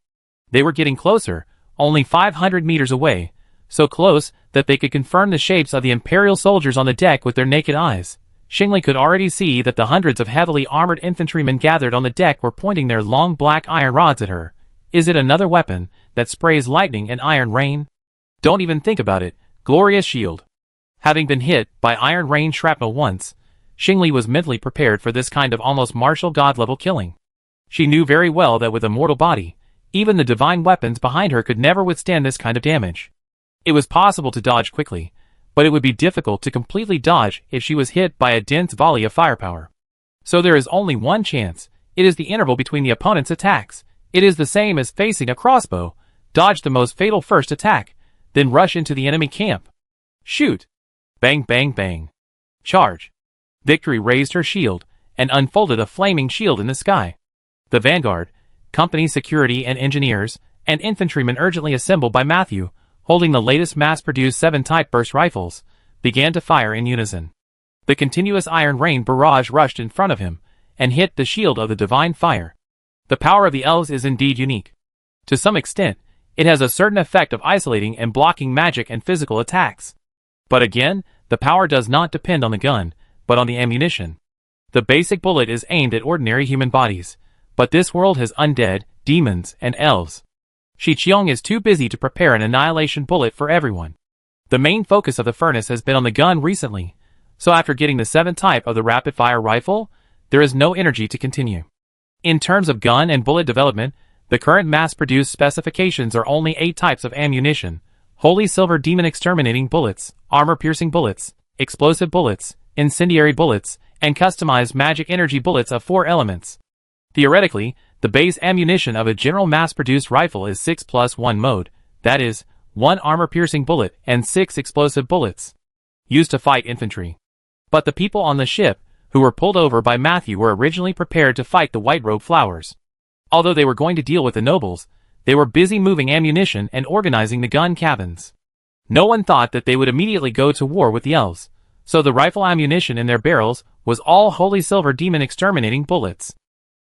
They were getting closer, only 500 meters away, so close that they could confirm the shapes of the Imperial soldiers on the deck with their naked eyes. Xingli could already see that the hundreds of heavily armored infantrymen gathered on the deck were pointing their long black iron rods at her. Is it another weapon that sprays lightning and iron rain? Don't even think about it. Glorious shield. Having been hit by iron rain shrapnel once, Xingli was mentally prepared for this kind of almost martial god-level killing. She knew very well that with a mortal body, even the divine weapons behind her could never withstand this kind of damage. It was possible to dodge quickly, but it would be difficult to completely dodge if she was hit by a dense volley of firepower. So there is only one chance. It is the interval between the opponent's attacks. It is the same as facing a crossbow. Dodge the most fatal first attack, then rush into the enemy camp. Shoot! Bang bang bang. Charge! Victory raised her shield and unfolded a flaming shield in the sky. The vanguard, company security and engineers, and infantrymen urgently assembled by Matthew, holding the latest mass-produced 7-type burst rifles, began to fire in unison. The continuous iron rain barrage rushed in front of him, and hit the shield of the divine fire. The power of the elves is indeed unique. To some extent, it has a certain effect of isolating and blocking magic and physical attacks. But again, the power does not depend on the gun, but on the ammunition. The basic bullet is aimed at ordinary human bodies, but this world has undead, demons, and elves. Shi Qiong is too busy to prepare an annihilation bullet for everyone. The main focus of the furnace has been on the gun recently, so after getting the 7th type of the rapid-fire rifle, there is no energy to continue. In terms of gun and bullet development, the current mass-produced specifications are only 8 types of ammunition: Holy Silver Demon Exterminating Bullets, Armor-Piercing Bullets, Explosive Bullets, Incendiary Bullets, and customized Magic Energy Bullets of 4 elements. Theoretically, the base ammunition of a general mass-produced rifle is 6+1 mode, that is, 1 armor-piercing bullet and 6 explosive bullets, used to fight infantry. But the people on the ship, who were pulled over by Matthew, were originally prepared to fight the White Robe Flowers. Although they were going to deal with the nobles, they were busy moving ammunition and organizing the gun cabins. No one thought that they would immediately go to war with the elves, so the rifle ammunition in their barrels was all Holy Silver Demon Exterminating Bullets.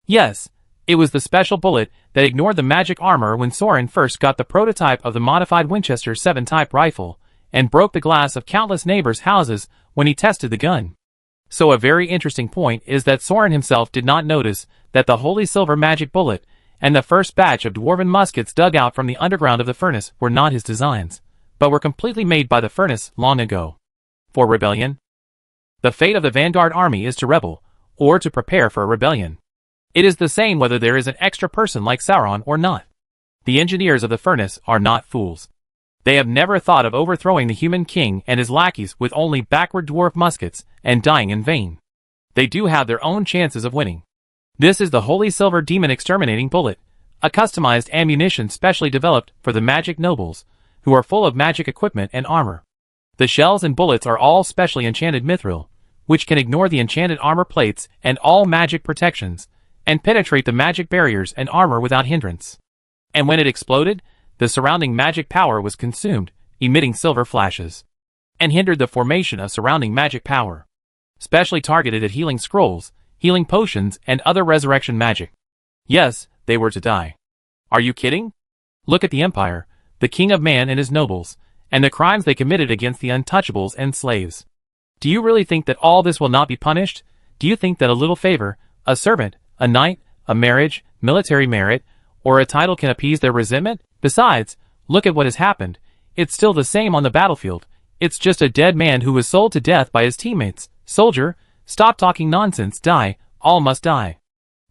Yes, it was the special bullet that ignored the magic armor when Soren first got the prototype of the modified Winchester 7-type rifle, and broke the glass of countless neighbors' houses when he tested the gun. So a very interesting point is that Soren himself did not notice that the Holy Silver magic bullet and the first batch of dwarven muskets dug out from the underground of the furnace were not his designs, but were completely made by the furnace long ago. For rebellion? The fate of the vanguard army is to rebel, or to prepare for a rebellion. It is the same whether there is an extra person like Sauron or not. The engineers of the furnace are not fools. They have never thought of overthrowing the human king and his lackeys with only backward dwarf muskets and dying in vain. They do have their own chances of winning. This is the Holy Silver Demon Exterminating Bullet, a customized ammunition specially developed for the magic nobles, who are full of magic equipment and armor. The shells and bullets are all specially enchanted mithril, which can ignore the enchanted armor plates and all magic protections, and penetrate the magic barriers and armor without hindrance. And when it exploded, the surrounding magic power was consumed, emitting silver flashes, and hindered the formation of surrounding magic power, specially targeted at healing scrolls, healing potions, and other resurrection magic. Yes, they were to die. Are you kidding? Look at the Empire, the King of Man and his nobles, and the crimes they committed against the untouchables and slaves. Do you really think that all this will not be punished? Do you think that a little favor, a servant, a knight, a marriage, military merit, or a title can appease their resentment? Besides, look at what has happened. It's still the same on the battlefield. It's just a dead man who was sold to death by his teammates. Soldier, stop talking nonsense, die, all must die.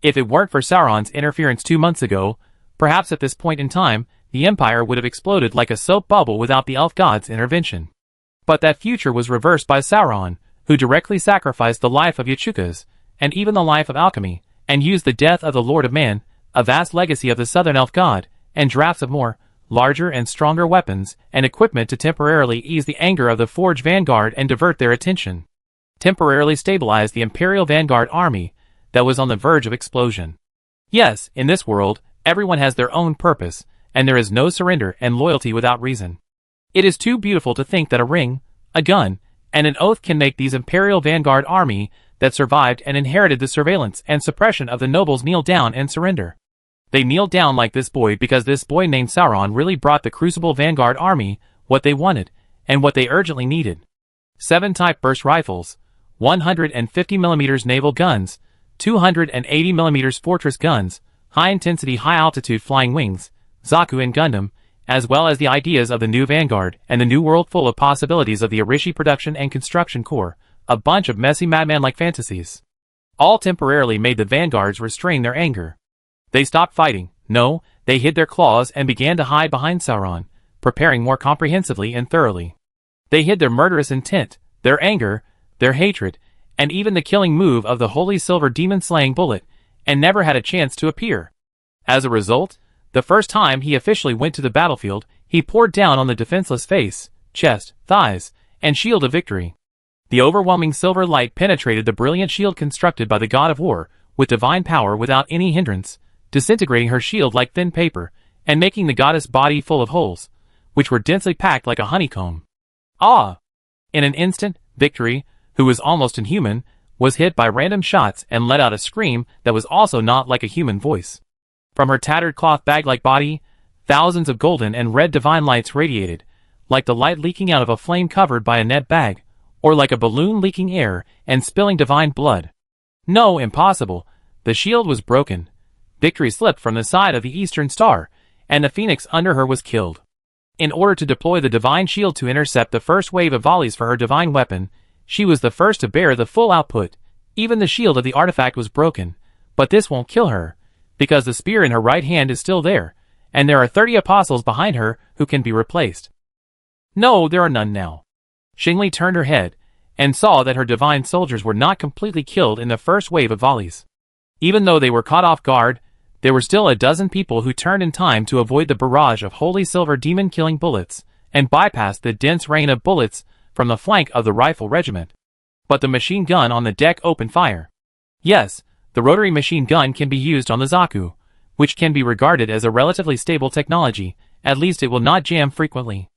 If it weren't for Sauron's interference 2 months ago, perhaps at this point in time, the Empire would have exploded like a soap bubble without the elf god's intervention. But that future was reversed by Sauron, who directly sacrificed the life of Yachukas, and even the life of alchemy, and used the death of the Lord of Man, a vast legacy of the Southern Elf God, and drafts of more, larger and stronger weapons and equipment to temporarily ease the anger of the Forge Vanguard and divert their attention. Temporarily stabilize the Imperial Vanguard army that was on the verge of explosion. Yes, in this world, everyone has their own purpose, and there is no surrender and loyalty without reason. It is too beautiful to think that a ring, a gun, and an oath can make these Imperial Vanguard army that survived and inherited the surveillance and suppression of the nobles kneel down and surrender. They kneeled down like this boy because this boy named Sauron really brought the Crucible Vanguard army what they wanted, and what they urgently needed. 7 Type burst rifles, 150mm naval guns, 280mm fortress guns, high-intensity high-altitude flying wings, Zaku and Gundam, as well as the ideas of the new Vanguard and the new world full of possibilities of the Arishi Production and Construction Corps, a bunch of messy madman-like fantasies. All temporarily made the Vanguards restrain their anger. They stopped fighting, no, they hid their claws and began to hide behind Sauron, preparing more comprehensively and thoroughly. They hid their murderous intent, their anger, their hatred, and even the killing move of the holy silver demon-slaying bullet, and never had a chance to appear. As a result, the first time he officially went to the battlefield, he poured down on the defenseless face, chest, thighs, and shield of victory. The overwhelming silver light penetrated the brilliant shield constructed by the god of war, with divine power without any hindrance, disintegrating her shield like thin paper, and making the goddess' body full of holes, which were densely packed like a honeycomb. Ah! In an instant, Victory, who was almost inhuman, was hit by random shots and let out a scream that was also not like a human voice. From her tattered cloth bag-like body, thousands of golden and red divine lights radiated, like the light leaking out of a flame covered by a net bag, or like a balloon leaking air and spilling divine blood. No, impossible. The shield was broken. Victory slipped from the side of the Eastern Star, and the phoenix under her was killed. In order to deploy the divine shield to intercept the first wave of volleys for her divine weapon, she was the first to bear the full output. Even the shield of the artifact was broken, but this won't kill her, because the spear in her right hand is still there, and there are 30 apostles behind her who can be replaced. No, there are none now. Xingli turned her head, and saw that her divine soldiers were not completely killed in the first wave of volleys. Even though they were caught off guard, there were still a dozen people who turned in time to avoid the barrage of holy silver demon-killing bullets, and bypassed the dense rain of bullets from the flank of the rifle regiment. But the machine gun on the deck opened fire. Yes, the rotary machine gun can be used on the Zaku, which can be regarded as a relatively stable technology, at least it will not jam frequently.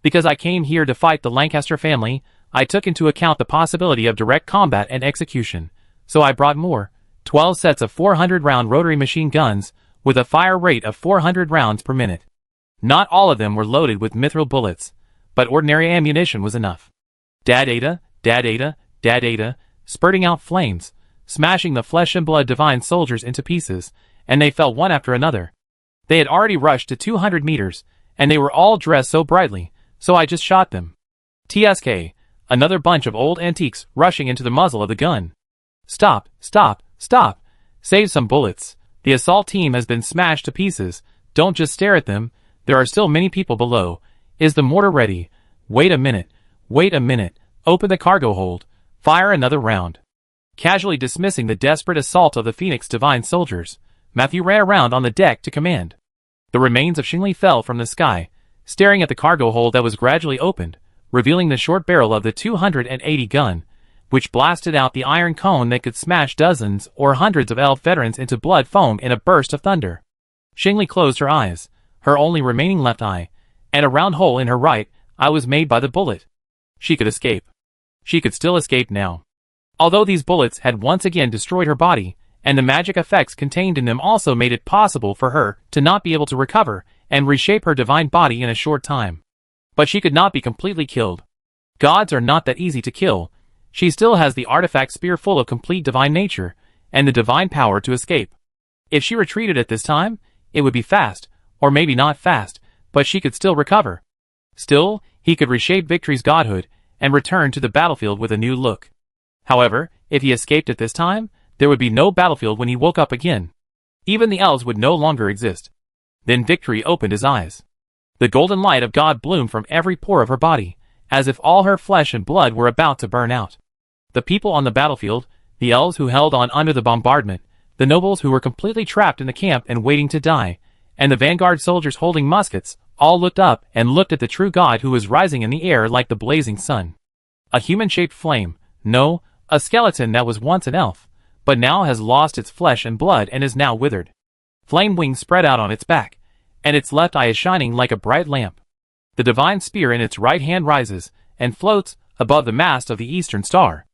Because I came here to fight the Lancaster family, I took into account the possibility of direct combat and execution, so I brought more, 12 sets of 400-round rotary machine guns, with a fire rate of 400 rounds per minute. Not all of them were loaded with mithril bullets, but ordinary ammunition was enough. Dad-ada, dad-ada, dad-ada, spurting out flames, smashing the flesh and blood divine soldiers into pieces, and they fell one after another. They had already rushed to 200 meters, and they were all dressed so brightly, so I just shot them. TSK, another bunch of old antiques rushing into the muzzle of the gun. Stop, stop, stop. Save some bullets. The assault team has been smashed to pieces. Don't just stare at them. There are still many people below. Is the mortar ready? Wait a minute. Wait a minute. Open the cargo hold. Fire another round. Casually dismissing the desperate assault of the Phoenix Divine soldiers, Matthew ran around on the deck to command. The remains of Xingli fell from the sky, staring at the cargo hold that was gradually opened, revealing the short barrel of the 280 gun, which blasted out the iron cone that could smash dozens or hundreds of elf veterans into blood foam in a burst of thunder. Xingli closed her eyes, her only remaining left eye, and a round hole in her right eye was made by the bullet. She could escape. She could still escape now. Although these bullets had once again destroyed her body, and the magic effects contained in them also made it possible for her to not be able to recover and reshape her divine body in a short time. But she could not be completely killed. Gods are not that easy to kill. She still has the artifact spear full of complete divine nature, and the divine power to escape. If she retreated at this time, it would be fast, or maybe not fast, but she could still recover. Still, he could reshape Victory's godhood, and return to the battlefield with a new look. However, if he escaped at this time, there would be no battlefield when he woke up again. Even the elves would no longer exist. Then Victory opened his eyes. The golden light of God bloomed from every pore of her body, as if all her flesh and blood were about to burn out. The people on the battlefield, the elves who held on under the bombardment, the nobles who were completely trapped in the camp and waiting to die, and the vanguard soldiers holding muskets, all looked up and looked at the true God who was rising in the air like the blazing sun. A human-shaped flame, no, a skeleton that was once an elf, but now has lost its flesh and blood and is now withered. Flame wings spread out on its back, and its left eye is shining like a bright lamp. The divine spear in its right hand rises, and floats, above the mast of the Eastern Star.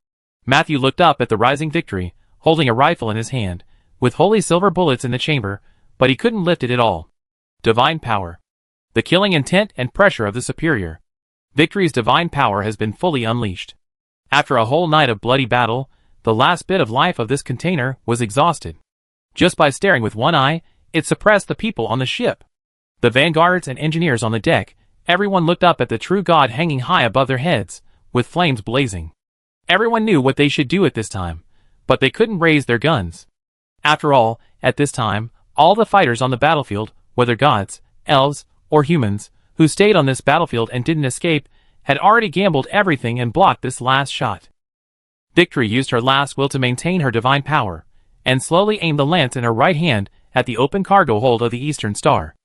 Matthew looked up at the rising Victory, holding a rifle in his hand, with holy silver bullets in the chamber, but he couldn't lift it at all. Divine power. The killing intent and pressure of the Superior. Victory's divine power has been fully unleashed. After a whole night of bloody battle, the last bit of life of this container was exhausted. Just by staring with one eye, it suppressed the people on the ship. The vanguards and engineers on the deck, everyone looked up at the true God hanging high above their heads, with flames blazing. Everyone knew what they should do at this time, but they couldn't raise their guns. After all, at this time, all the fighters on the battlefield, whether gods, elves, or humans, who stayed on this battlefield and didn't escape, had already gambled everything and blocked this last shot. Victory used her last will to maintain her divine power, and slowly aimed the lance in her right hand at the open cargo hold of the Eastern Star.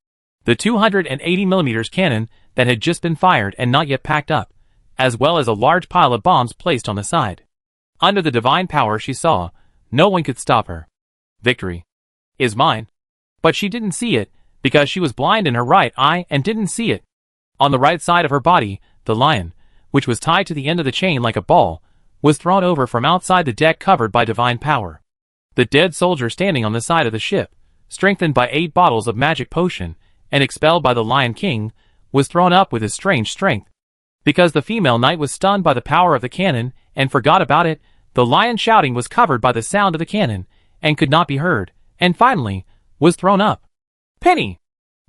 The 280mm cannon that had just been fired and not yet packed up, as well as a large pile of bombs placed on the side. Under the divine power she saw, no one could stop her. Victory is mine. But she didn't see it, because she was blind in her right eye and didn't see it. On the right side of her body, the lion, which was tied to the end of the chain like a ball, was thrown over from outside the deck covered by divine power. The dead soldier standing on the side of the ship, strengthened by 8 bottles of magic potion, and expelled by the Lion King, was thrown up with his strange strength. Because the female knight was stunned by the power of the cannon, and forgot about it, the lion shouting was covered by the sound of the cannon, and could not be heard, and finally, was thrown up. Penny!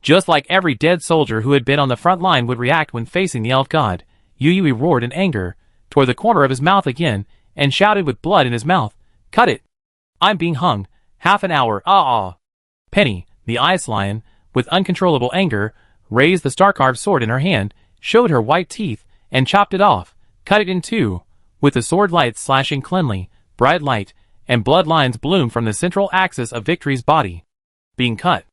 Just like every dead soldier who had been on the front line would react when facing the elf god, Yui roared in anger, toward the corner of his mouth again, and shouted with blood in his mouth, "Cut it! I'm being hung! Half an hour, ah!" Penny, the ice lion, with uncontrollable anger, raised the star-carved sword in her hand, showed her white teeth, and chopped it off, cut it in two, with the sword light slashing cleanly, bright light, and blood lines bloomed from the central axis of Victory's body. Being cut.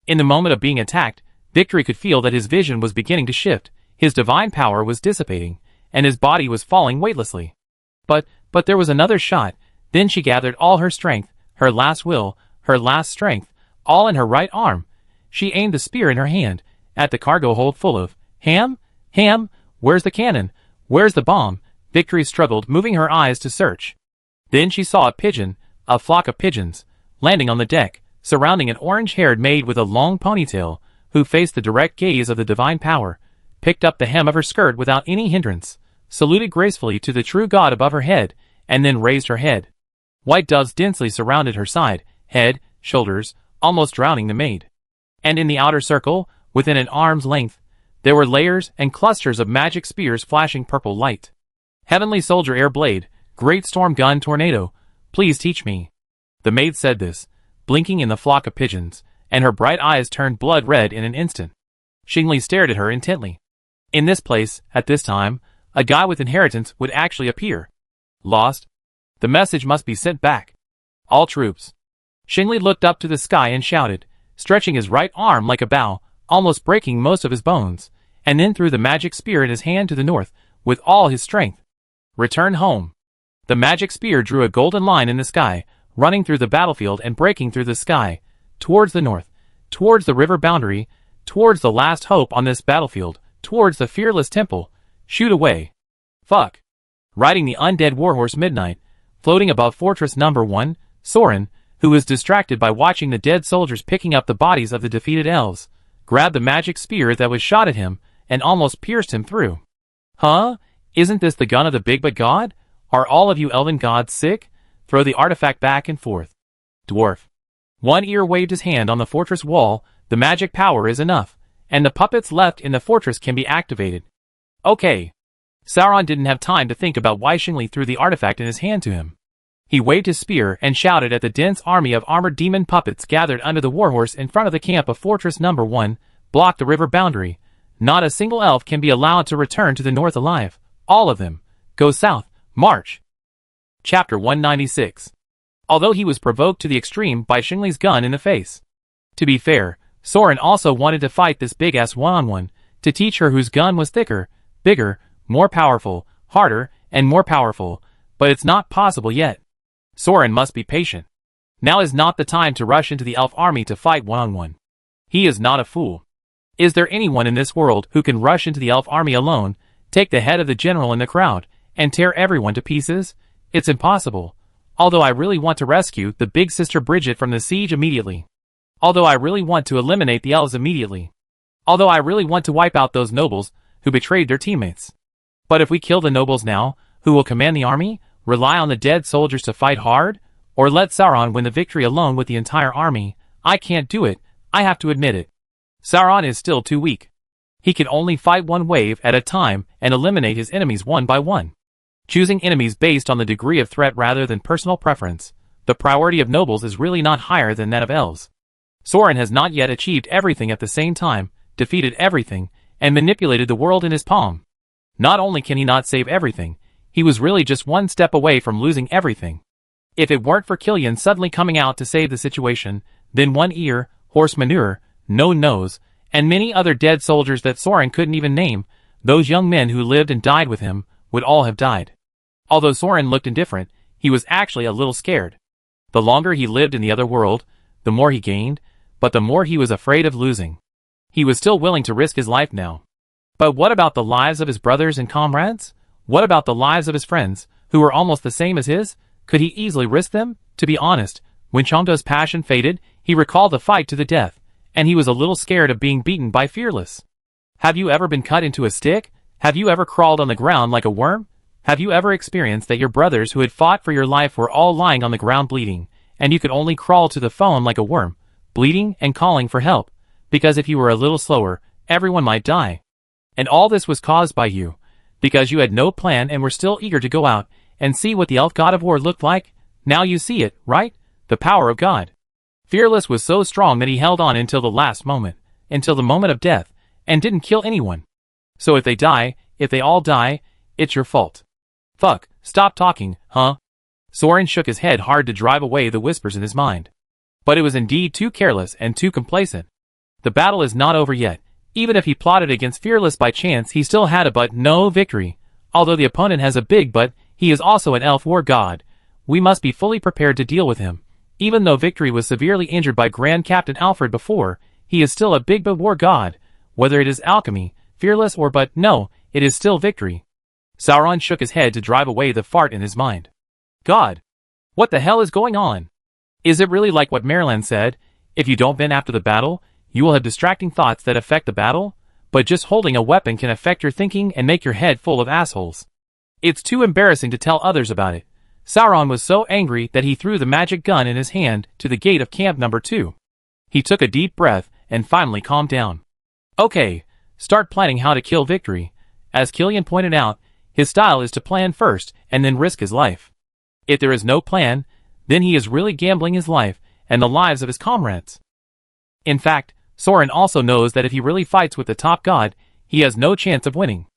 In the moment of being attacked, Victory could feel that his vision was beginning to shift, his divine power was dissipating, and his body was falling weightlessly. But there was another shot. Then she gathered all her strength, her last will, her last strength, all in her right arm. She aimed the spear in her hand, at the cargo hold full of ham? Where's the cannon? Where's the bomb? Victory struggled, moving her eyes to search. Then she saw a pigeon, a flock of pigeons, landing on the deck, surrounding an orange-haired maid with a long ponytail, who faced the direct gaze of the divine power, picked up the hem of her skirt without any hindrance, saluted gracefully to the true God above her head, and then raised her head. White doves densely surrounded her side, head, shoulders, almost drowning the maid. And in the outer circle, within an arm's length, there were layers and clusters of magic spears flashing purple light. Heavenly soldier air blade, great storm gun tornado, please teach me. The maid said this, blinking in the flock of pigeons, and her bright eyes turned blood red in an instant. Xingli stared at her intently. In this place, at this time, a guy with inheritance would actually appear. Lost? The message must be sent back. All troops. Xingli looked up to the sky and shouted, stretching his right arm like a bow, almost breaking most of his bones, and then threw the magic spear in his hand to the north, with all his strength. Return home. The magic spear drew a golden line in the sky, running through the battlefield and breaking through the sky, towards the north, towards the river boundary, towards the last hope on this battlefield, towards the fearless temple. Shoot away. Fuck. Riding the undead warhorse Midnight, floating above Fortress Number 1, Soren, who was distracted by watching the dead soldiers picking up the bodies of the defeated elves, grabbed the magic spear that was shot at him, and almost pierced him through. Huh? Isn't this the gun of the big bad god? Are all of you elven gods sick? Throw the artifact back and forth. Dwarf. One ear waved his hand on the fortress wall. The magic power is enough, and the puppets left in the fortress can be activated. Okay. Sauron didn't have time to think about why Xingli threw the artifact in his hand to him. He waved his spear and shouted at the dense army of armored demon puppets gathered under the warhorse in front of the camp of Fortress Number 1, block the river boundary. Not a single elf can be allowed to return to the north alive. All of them. Go south. March. Chapter 196. Although he was provoked to the extreme by Xingli's gun in the face. To be fair, Soren also wanted to fight this big-ass one-on-one, to teach her whose gun was thicker, bigger, more powerful, harder, and more powerful, but it's not possible yet. Soren must be patient. Now is not the time to rush into the elf army to fight one-on-one. He is not a fool. Is there anyone in this world who can rush into the elf army alone, take the head of the general in the crowd, and tear everyone to pieces? It's impossible. Although I really want to rescue the big sister Bridget from the siege immediately. Although I really want to eliminate the elves immediately. Although I really want to wipe out those nobles who betrayed their teammates. But if we kill the nobles now, who will command the army, rely on the dead soldiers to fight hard, or let Sauron win the victory alone with the entire army? I can't do it, I have to admit it. Sauron is still too weak. He can only fight one wave at a time and eliminate his enemies one by one. Choosing enemies based on the degree of threat rather than personal preference, the priority of nobles is really not higher than that of elves. Sauron has not yet achieved everything at the same time, defeated everything, and manipulated the world in his palm. Not only can he not save everything, he was really just one step away from losing everything. If it weren't for Killian suddenly coming out to save the situation, then one ear, horse manure, no nose, and many other dead soldiers that Sauron couldn't even name, those young men who lived and died with him, would all have died. Although Sauron looked indifferent, he was actually a little scared. The longer he lived in the other world, the more he gained, but the more he was afraid of losing. He was still willing to risk his life now. But what about the lives of his brothers and comrades? What about the lives of his friends, who were almost the same as his? Could he easily risk them? To be honest, when Chomdo's passion faded, he recalled the fight to the death, and he was a little scared of being beaten by Fearless. Have you ever been cut into a stick? Have you ever crawled on the ground like a worm? Have you ever experienced that your brothers who had fought for your life were all lying on the ground bleeding, and you could only crawl to the phone like a worm, bleeding and calling for help, because if you were a little slower, everyone might die? And all this was caused by you, because you had no plan and were still eager to go out and see what the elf god of war looked like? Now you see it, right? The power of God. Fearless was so strong that he held on until the last moment, until the moment of death, and didn't kill anyone. So if they die, if they all die, it's your fault. Fuck, stop talking, huh? Sauron shook his head hard to drive away the whispers in his mind. But it was indeed too careless and too complacent. The battle is not over yet. Even if he plotted against Fearless by chance, he still had a but no victory. Although the opponent has a big but, he is also an elf war god. We must be fully prepared to deal with him. Even though Victory was severely injured by Grand Captain Alfred before, he is still a big but war god. Whether it is alchemy, Fearless or but no, it is still Victory. Sauron shook his head to drive away the fart in his mind. God! What the hell is going on? Is it really like what Merlin said? If you don't vent after the battle, you will have distracting thoughts that affect the battle? But just holding a weapon can affect your thinking and make your head full of assholes. It's too embarrassing to tell others about it. Sauron was so angry that he threw the magic gun in his hand to the gate of camp number 2. He took a deep breath and finally calmed down. Okay, start planning how to kill Victory. As Killian pointed out, his style is to plan first and then risk his life. If there is no plan, then he is really gambling his life and the lives of his comrades. In fact, Sauron also knows that if he really fights with the top god, he has no chance of winning.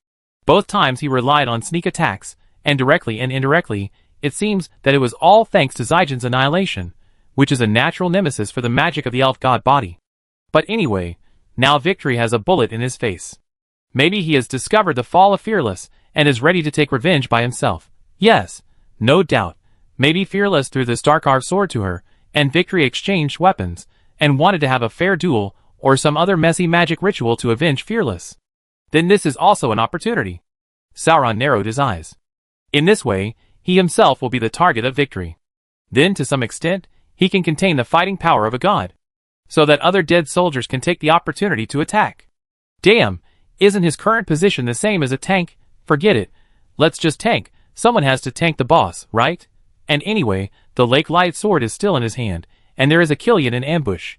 Both times he relied on sneak attacks, and directly and indirectly, it seems that it was all thanks to Zygen's annihilation, which is a natural nemesis for the magic of the elf god body. But anyway, now Victory has a bullet in his face. Maybe he has discovered the fall of Fearless and is ready to take revenge by himself. Yes, no doubt. Maybe Fearless threw the Starkarv sword to her, and Victory exchanged weapons, and wanted to have a fair duel or some other messy magic ritual to avenge Fearless. Then this is also an opportunity. Sauron narrowed his eyes. In this way, he himself will be the target of Victory. Then, to some extent, he can contain the fighting power of a god, so that other dead soldiers can take the opportunity to attack. Damn, isn't his current position the same as a tank? Forget it. Let's just tank. Someone has to tank the boss, right? And anyway, the Lake Light sword is still in his hand, and there is a Killian in ambush.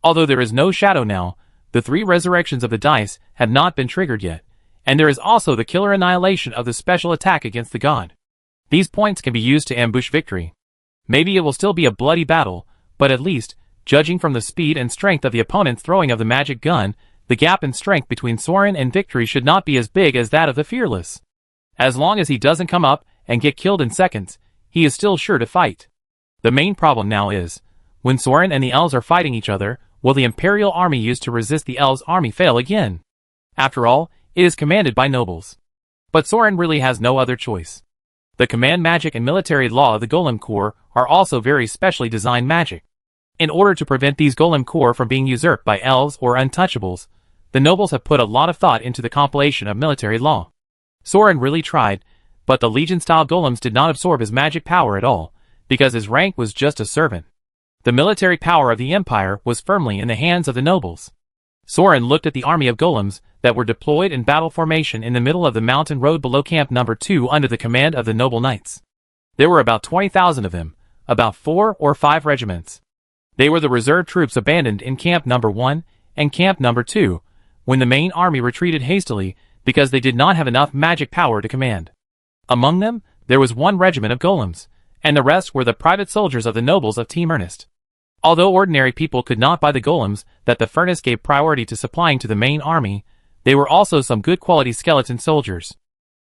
Although there is no shadow now, the 3 resurrections of the dice have not been triggered yet, and there is also the killer annihilation of the special attack against the god. These points can be used to ambush Victory. Maybe it will still be a bloody battle, but at least, judging from the speed and strength of the opponent's throwing of the magic gun, the gap in strength between Sauron and Victory should not be as big as that of the Fearless. As long as he doesn't come up and get killed in seconds, he is still sure to fight. The main problem now is, when Sauron and the elves are fighting each other, will the Imperial army used to resist the elves' army fail again? After all, it is commanded by nobles. But Sauron really has no other choice. The command magic and military law of the Golem Corps are also very specially designed magic. In order to prevent these Golem Corps from being usurped by elves or untouchables, the nobles have put a lot of thought into the compilation of military law. Sauron really tried, But the Legion-style golems did not absorb his magic power at all, because his rank was just a servant. The military power of the Empire was firmly in the hands of the nobles. Soren looked at the army of golems that were deployed in battle formation in the middle of the mountain road below Camp No. 2 under the command of the noble knights. There were about 20,000 of them, about 4 or 5 regiments. They were the reserve troops abandoned in Camp No. 1 and Camp No. 2, when the main army retreated hastily because they did not have enough magic power to command. Among them, there was 1 regiment of golems, and the rest were the private soldiers of the nobles of Team Ernest. Although ordinary people could not buy the golems that the furnace gave priority to supplying to the main army, they were also some good quality skeleton soldiers.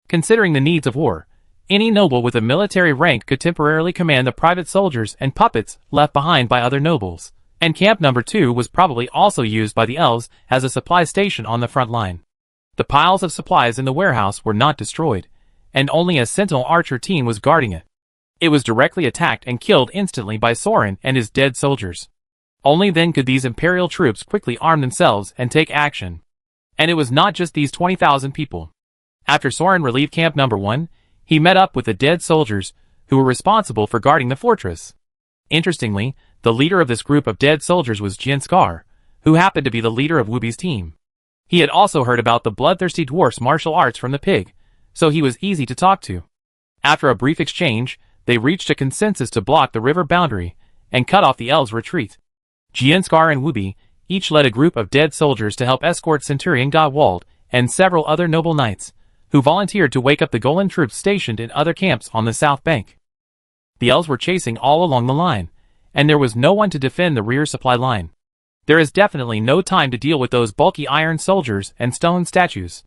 Considering the needs of war, any noble with a military rank could temporarily command the private soldiers and puppets left behind by other nobles, and Camp No. 2 was probably also used by the elves as a supply station on the front line. The piles of supplies in the warehouse were not destroyed, and only a sentinel archer team was guarding it. It was directly attacked and killed instantly by Soren and his dead soldiers. Only then could these Imperial troops quickly arm themselves and take action. And it was not just these 20,000 people. After Soren relieved Camp No. 1, he met up with the dead soldiers who were responsible for guarding the fortress. Interestingly, the leader of this group of dead soldiers was Jianskar, who happened to be the leader of Wubi's team. He had also heard about the bloodthirsty dwarf's martial arts from the pig, so he was easy to talk to. After a brief exchange, they reached a consensus to block the river boundary and cut off the elves' retreat. Jianskar and Wubi each led a group of dead soldiers to help escort Centurion Gottwald and several other noble knights, who volunteered to wake up the golem troops stationed in other camps on the south bank. The elves were chasing all along the line, and there was no one to defend the rear supply line. There is definitely no time to deal with those bulky iron soldiers and stone statues.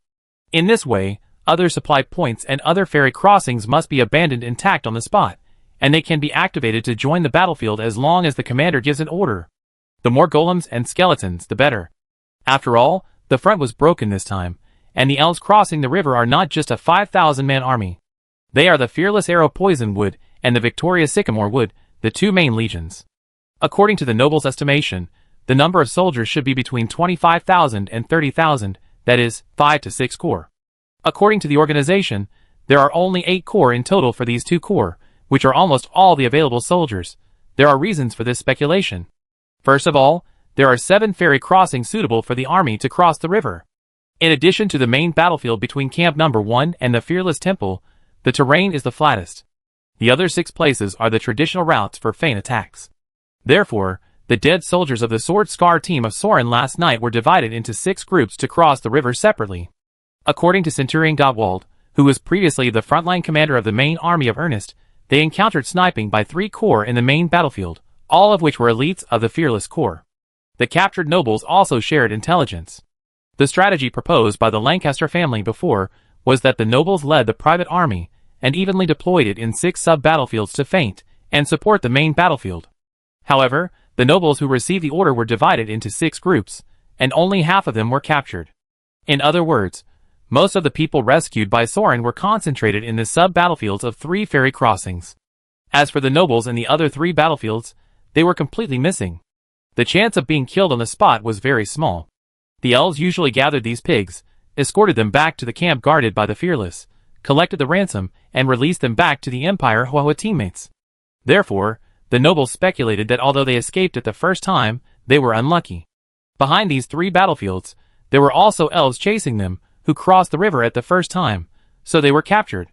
In this way, other supply points and other ferry crossings must be abandoned intact on the spot, and they can be activated to join the battlefield as long as the commander gives an order. The more golems and skeletons, the better. After all, the front was broken this time, and the elves crossing the river are not just a 5,000-man army. They are the fearless Arrow Poison Wood and the victorious Sycamore Wood, the 2 main legions. According to the nobles' estimation, the number of soldiers should be between 25,000 and 30,000, that is, 5 to 6 corps. According to the organization, there are only 8 corps in total for these 2 corps, which are almost all the available soldiers. There are reasons for this speculation. First of all, there are 7 ferry crossings suitable for the army to cross the river. In addition to the main battlefield between Camp No. 1 and the Fearless Temple, the terrain is the flattest. The other 6 places are the traditional routes for feint attacks. Therefore, the dead soldiers of the Sword Scar team of Soren last night were divided into 6 groups to cross the river separately. According to Centurion Gottwald, who was previously the frontline commander of the main army of Ernest, they encountered sniping by 3 corps in the main battlefield, all of which were elites of the Fearless Corps. The captured nobles also shared intelligence. The strategy proposed by the Lancaster family before was that the nobles led the private army and evenly deployed it in 6 sub-battlefields to feint and support the main battlefield. However, the nobles who received the order were divided into 6 groups, and only half of them were captured. In other words, most of the people rescued by Soren were concentrated in the sub-battlefields of 3 ferry crossings. As for the nobles in the other 3 battlefields, they were completely missing. The chance of being killed on the spot was very small. The elves usually gathered these pigs, escorted them back to the camp guarded by the Fearless, collected the ransom, and released them back to the Empire Huahua teammates. Therefore, the nobles speculated that although they escaped at the first time, they were unlucky. Behind these 3 battlefields, there were also elves chasing them, who crossed the river at the first time, so they were captured.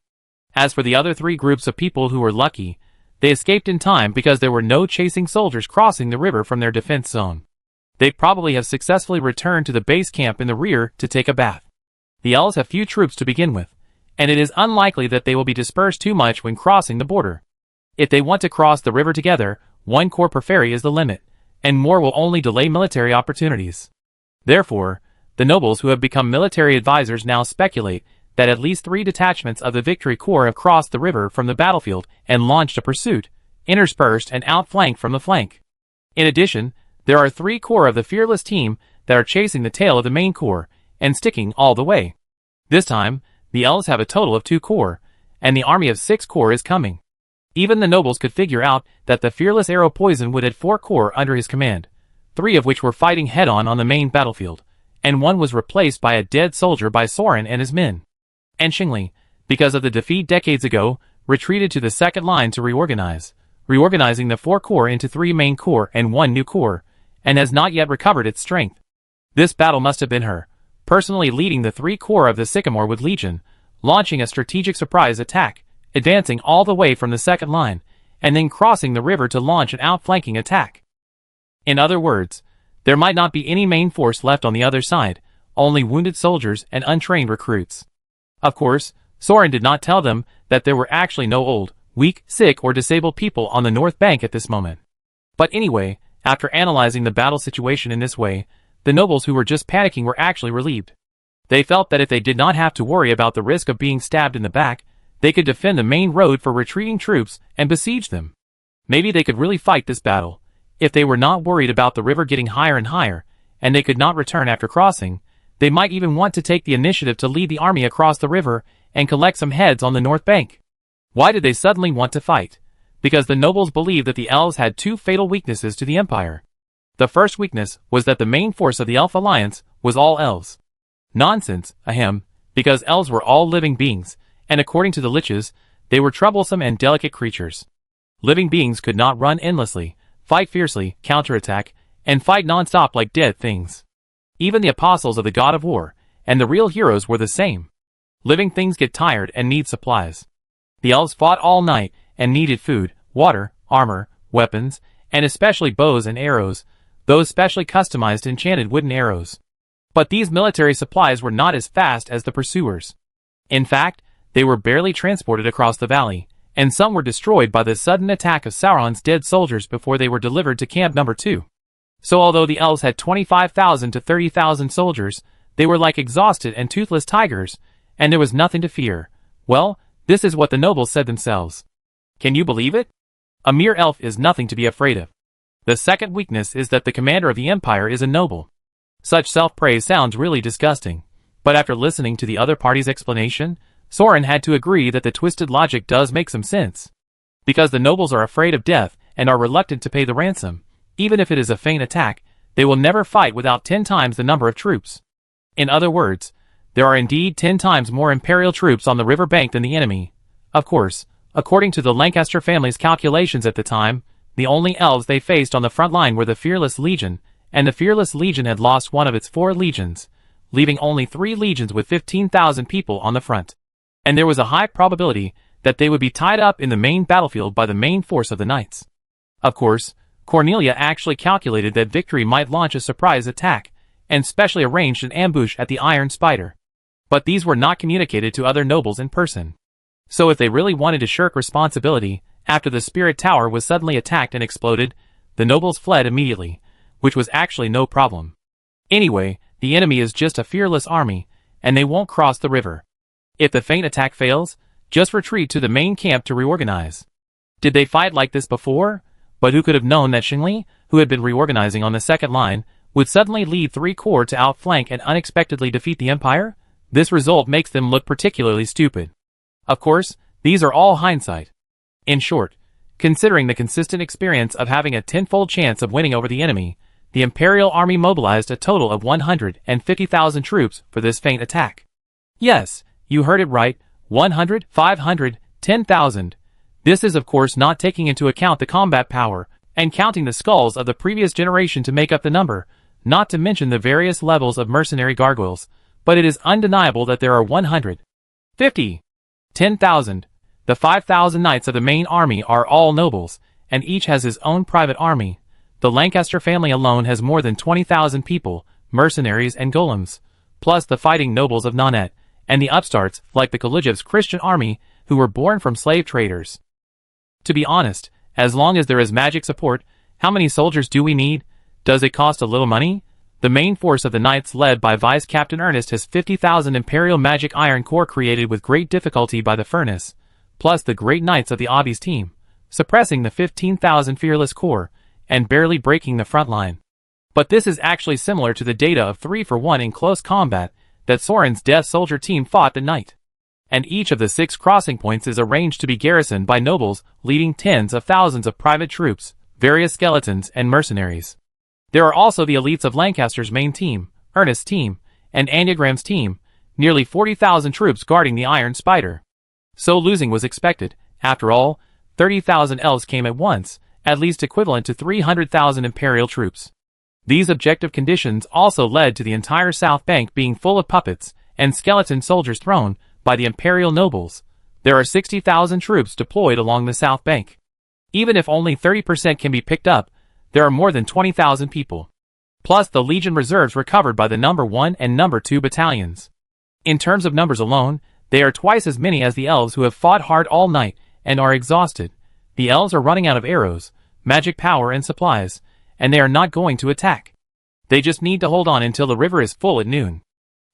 As for the other 3 groups of people who were lucky, they escaped in time because there were no chasing soldiers crossing the river from their defense zone. They'd probably have successfully returned to the base camp in the rear to take a bath. The elves have few troops to begin with, and it is unlikely that they will be dispersed too much when crossing the border. If they want to cross the river together, 1 corps per ferry is the limit, and more will only delay military opportunities. Therefore, the nobles who have become military advisors now speculate that at least 3 detachments of the Victory Corps have crossed the river from the battlefield and launched a pursuit, interspersed and outflanked from the flank. In addition, there are 3 corps of the Fearless team that are chasing the tail of the main corps and sticking all the way. This time, the elves have a total of 2 corps, and the army of 6 corps is coming. Even the nobles could figure out that the Fearless Arrow Poison Wood had 4 corps under his command, 3 of which were fighting head-on on the main battlefield, and 1 was replaced by a dead soldier by Soren and his men. And Xingli, because of the defeat decades ago, retreated to the second line to reorganize, reorganizing the 4 corps into 3 main corps and 1 new corps, and has not yet recovered its strength. This battle must have been her, personally leading the 3 corps of the Sycamore Wood Legion, launching a strategic surprise attack, advancing all the way from the second line, and then crossing the river to launch an outflanking attack. In other words, there might not be any main force left on the other side, only wounded soldiers and untrained recruits. Of course, Soren did not tell them that there were actually no old, weak, sick, or disabled people on the north bank at this moment. But anyway, after analyzing the battle situation in this way, the nobles who were just panicking were actually relieved. They felt that if they did not have to worry about the risk of being stabbed in the back, they could defend the main road for retreating troops and besiege them. Maybe they could really fight this battle, if they were not worried about the river getting higher and higher, and they could not return after crossing. They might even want to take the initiative to lead the army across the river and collect some heads on the north bank. Why did they suddenly want to fight? Because the nobles believed that the elves had 2 fatal weaknesses to the empire. The first weakness was that the main force of the elf alliance was all elves. Nonsense, ahem, because elves were all living beings, and according to the liches, they were troublesome and delicate creatures. Living beings could not run endlessly, fight fiercely, counterattack, and fight non-stop like dead things. Even the apostles of the god of war, and the real heroes were the same. Living things get tired and need supplies. The elves fought all night and needed food, water, armor, weapons, and especially bows and arrows, those specially customized enchanted wooden arrows. But these military supplies were not as fast as the pursuers. In fact, they were barely transported across the valley, and some were destroyed by the sudden attack of Sauron's dead soldiers before they were delivered to Camp Number 2. So although the elves had 25,000 to 30,000 soldiers, they were like exhausted and toothless tigers, and there was nothing to fear. Well, this is what the nobles said themselves. Can you believe it? A mere elf is nothing to be afraid of. The second weakness is that the commander of the empire is a noble. Such self-praise sounds really disgusting, but after listening to the other party's explanation, Soren had to agree that the twisted logic does make some sense. Because the nobles are afraid of death and are reluctant to pay the ransom, even if it is a feint attack, they will never fight without 10 times the number of troops. In other words, there are indeed 10 times more imperial troops on the river bank than the enemy. Of course, according to the Lancaster family's calculations at the time, the only elves they faced on the front line were the Fearless Legion, and the Fearless Legion had lost one of its 4 legions, leaving only 3 legions with 15,000 people on the front. And there was a high probability that they would be tied up in the main battlefield by the main force of the knights. Of course, Cornelia actually calculated that Victory might launch a surprise attack, and specially arranged an ambush at the Iron Spider. But these were not communicated to other nobles in person. So if they really wanted to shirk responsibility, after the Spirit Tower was suddenly attacked and exploded, the nobles fled immediately, which was actually no problem. Anyway, the enemy is just a fearless army, and they won't cross the river. If the feint attack fails, just retreat to the main camp to reorganize. Did they fight like this before? But who could have known that Xingli, who had been reorganizing on the second line, would suddenly lead 3 corps to outflank and unexpectedly defeat the empire? This result makes them look particularly stupid. Of course, these are all hindsight. In short, considering the consistent experience of having a 10-fold chance of winning over the enemy, the Imperial Army mobilized a total of 150,000 troops for this feint attack. Yes, you heard it right, 100, 500, 10,000. This is of course not taking into account the combat power, and counting the skulls of the previous generation to make up the number, not to mention the various levels of mercenary gargoyles, but it is undeniable that there are 100, 50, 10,000. The 5,000 knights of the main army are all nobles, and each has his own private army. The Lancaster family alone has more than 20,000 people, mercenaries and golems, plus the fighting nobles of Nanette, and the upstarts, like the Kolugev's Christian army, who were born from slave traders. To be honest, as long as there is magic support, how many soldiers do we need? Does it cost a little money? The main force of the knights led by Vice Captain Ernest has 50,000 Imperial Magic Iron Corps created with great difficulty by the furnace, plus the great knights of the Obby's team, suppressing the 15,000 Fearless Corps, and barely breaking the front line. But this is actually similar to the data of 3-for-1 in close combat that Soren's Death Soldier team fought that night. And each of the 6 crossing points is arranged to be garrisoned by nobles leading tens of thousands of private troops, various skeletons, and mercenaries. There are also the elites of Lancaster's main team, Ernest's team, and Aniagram's team, nearly 40,000 troops guarding the Iron Spider. So losing was expected. After all, 30,000 elves came at once, at least equivalent to 300,000 Imperial troops. These objective conditions also led to the entire South Bank being full of puppets and skeleton soldiers thrown by the Imperial nobles. There are 60,000 troops deployed along the South Bank. Even if only 30% can be picked up, there are more than 20,000 people. Plus the Legion reserves were covered by the number 1 and number 2 battalions. In terms of numbers alone, they are twice as many as the elves who have fought hard all night and are exhausted. The elves are running out of arrows, magic power and supplies, and they are not going to attack. They just need to hold on until the river is full at noon.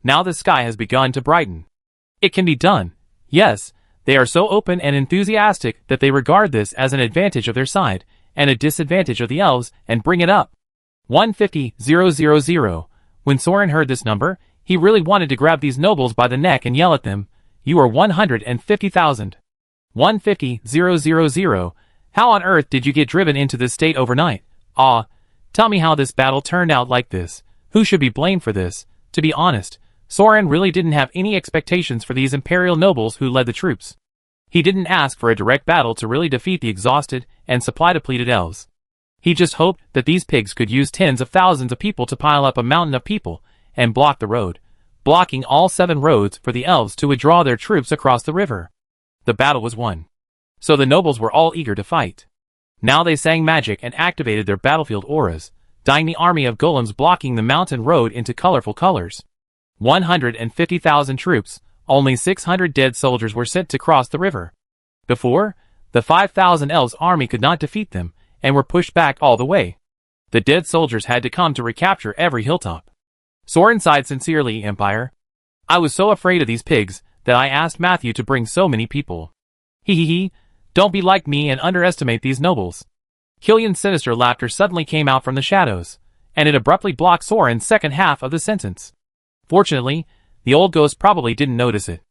Now the sky has begun to brighten. It can be done. Yes, they are so open and enthusiastic that they regard this as an advantage of their side, and a disadvantage of the elves, and bring it up. 150,000. When Soren heard this number, he really wanted to grab these nobles by the neck and yell at them, "You are 150,000. 150,000. How on earth did you get driven into this state overnight? Tell me how this battle turned out like this. Who should be blamed for this?" To be honest, Soren really didn't have any expectations for these Imperial nobles who led the troops. He didn't ask for a direct battle to really defeat the exhausted and supply-depleted elves. He just hoped that these pigs could use tens of thousands of people to pile up a mountain of people and block the road, blocking all 7 roads for the elves to withdraw their troops across the river. The battle was won. So the nobles were all eager to fight. Now they sang magic and activated their battlefield auras, dyeing the army of golems blocking the mountain road into colorful colors. 150,000 troops, only 600 dead soldiers were sent to cross the river. Before, the 5,000 elves' army could not defeat them, and were pushed back all the way. The dead soldiers had to come to recapture every hilltop. Soren sighed sincerely, "Empire. I was so afraid of these pigs that I asked Matthew to bring so many people. He. Don't be like me and underestimate these nobles." Killian's sinister laughter suddenly came out from the shadows, and it abruptly blocked Soren's second half of the sentence. Fortunately, the old ghost probably didn't notice it.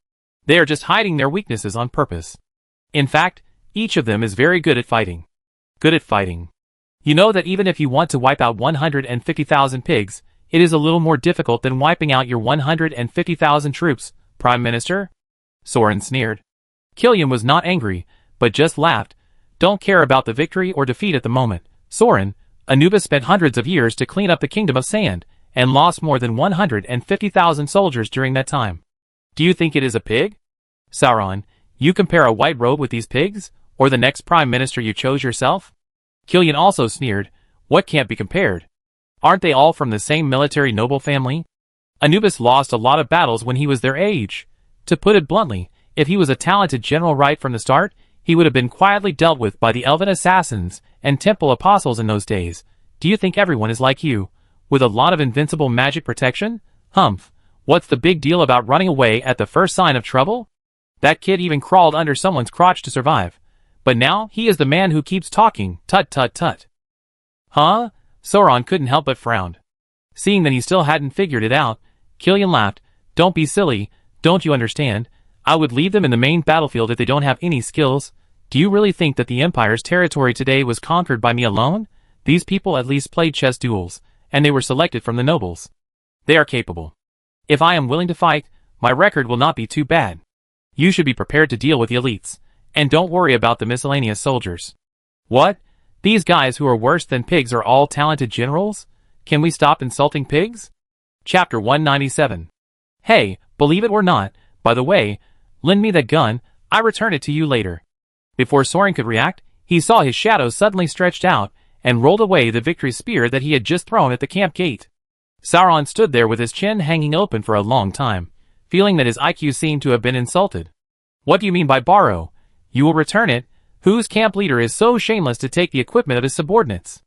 They are just hiding their weaknesses on purpose. In fact, each of them is very good at fighting. Good at fighting. You know that even if you want to wipe out 150,000 pigs, it is a little more difficult than wiping out your 150,000 troops, Prime Minister? Soren sneered. Killian was not angry, but just laughed. Don't care about the victory or defeat at the moment. Soren, Anubis spent hundreds of years to clean up the Kingdom of Sand, and lost more than 150,000 soldiers during that time. Do you think it is a pig? Sauron, you compare a white robe with these pigs, or the next Prime Minister you chose yourself? Killian also sneered. What can't be compared? Aren't they all from the same military noble family? Anubis lost a lot of battles when he was their age. To put it bluntly, if he was a talented general right from the start, he would have been quietly dealt with by the elven assassins and temple apostles in those days. Do you think everyone is like you, with a lot of invincible magic protection? Humph, what's the big deal about running away at the first sign of trouble? That kid even crawled under someone's crotch to survive. But now he is the man who keeps talking, tut tut tut. Huh? Sauron couldn't help but frown. Seeing that he still hadn't figured it out, Killian laughed. Don't be silly, don't you understand? I would leave them in the main battlefield if they don't have any skills. Do you really think that the Empire's territory today was conquered by me alone? These people at least played chess duels, and they were selected from the nobles. They are capable. If I am willing to fight, my record will not be too bad. You should be prepared to deal with the elites, and don't worry about the miscellaneous soldiers. What? These guys who are worse than pigs are all talented generals? Can we stop insulting pigs? Chapter 197. Hey, believe it or not, by the way, lend me that gun, I return it to you later. Before Soren could react, he saw his shadow suddenly stretched out, and rolled away the victory spear that he had just thrown at the camp gate. Sauron stood there with his chin hanging open for a long time, feeling that his IQ seemed to have been insulted. What do you mean by borrow? You will return it? Whose camp leader is so shameless to take the equipment of his subordinates?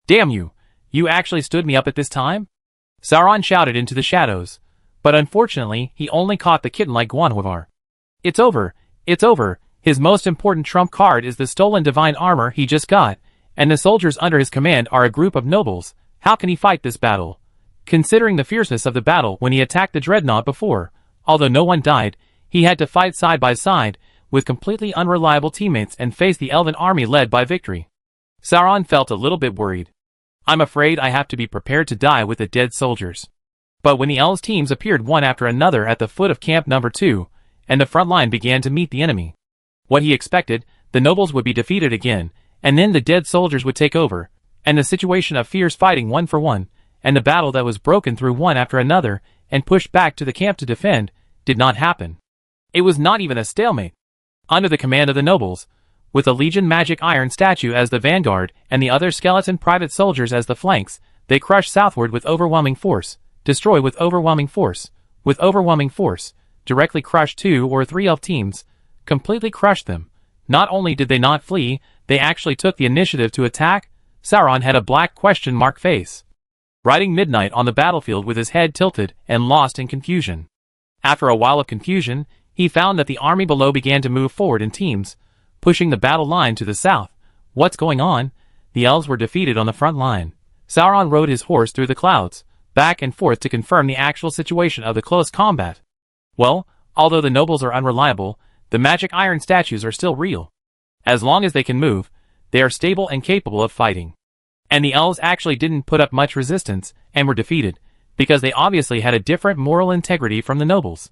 Damn you! You actually stood me up at this time? Sauron shouted into the shadows, but unfortunately he only caught the kitten-like Guanhwavar. It's over, it's over. His most important trump card is the stolen divine armor he just got, and the soldiers under his command are a group of nobles. How can he fight this battle? Considering the fierceness of the battle when he attacked the dreadnought before, although no one died, he had to fight side by side with completely unreliable teammates and face the elven army led by Victory. Sauron felt a little bit worried. I'm afraid I have to be prepared to die with the dead soldiers. But when the elves' teams appeared one after another at the foot of Camp Number 2, and the front line began to meet the enemy. What he expected, the nobles would be defeated again, and then the dead soldiers would take over, and the situation of fierce fighting one for one, and the battle that was broken through one after another and pushed back to the camp to defend, did not happen. It was not even a stalemate. Under the command of the nobles, with the Legion magic iron statue as the vanguard and the other skeleton private soldiers as the flanks, they crushed southward with overwhelming force, destroy with overwhelming force, directly crushed 2 or 3 elf teams, completely crushed them. Not only did they not flee, they actually took the initiative to attack. Sauron had a black question mark face, riding midnight on the battlefield with his head tilted and lost in confusion. After a while of confusion, he found that the army below began to move forward in teams, pushing the battle line to the south. What's going on? The elves were defeated on the front line. Sauron rode his horse through the clouds, back and forth to confirm the actual situation of the close combat. Well, although the nobles are unreliable, the magic iron statues are still real. As long as they can move, they are stable and capable of fighting. And the elves actually didn't put up much resistance and were defeated, because they obviously had a different moral integrity from the nobles.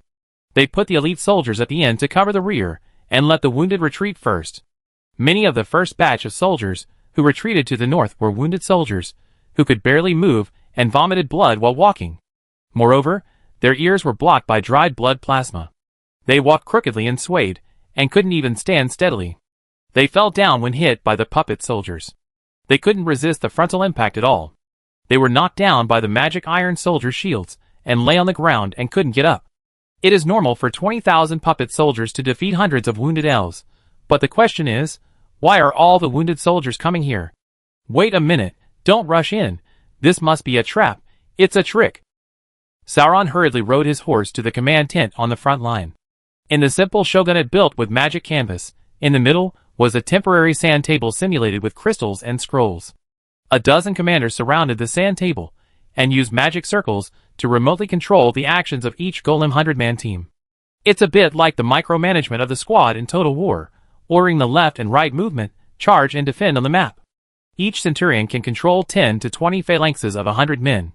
They put the elite soldiers at the end to cover the rear, and let the wounded retreat first. Many of the first batch of soldiers who retreated to the north were wounded soldiers, who could barely move and vomited blood while walking. Moreover, their ears were blocked by dried blood plasma. They walked crookedly and swayed, and couldn't even stand steadily. They fell down when hit by the puppet soldiers. They couldn't resist the frontal impact at all. They were knocked down by the magic iron soldiers' shields, and lay on the ground and couldn't get up. It is normal for 20,000 puppet soldiers to defeat hundreds of wounded elves, but the question is, why are all the wounded soldiers coming here? Wait a minute, don't rush in. This must be a trap. It's a trick. Sauron hurriedly rode his horse to the command tent on the front line. In the simple shogunate built with magic canvas, in the middle was a temporary sand table simulated with crystals and scrolls. A dozen commanders surrounded the sand table, and used magic circles to remotely control the actions of each Golem 100-man team. It's a bit like the micromanagement of the squad in Total War, ordering the left and right movement, charge and defend on the map. Each centurion can control 10 to 20 phalanxes of 100 men.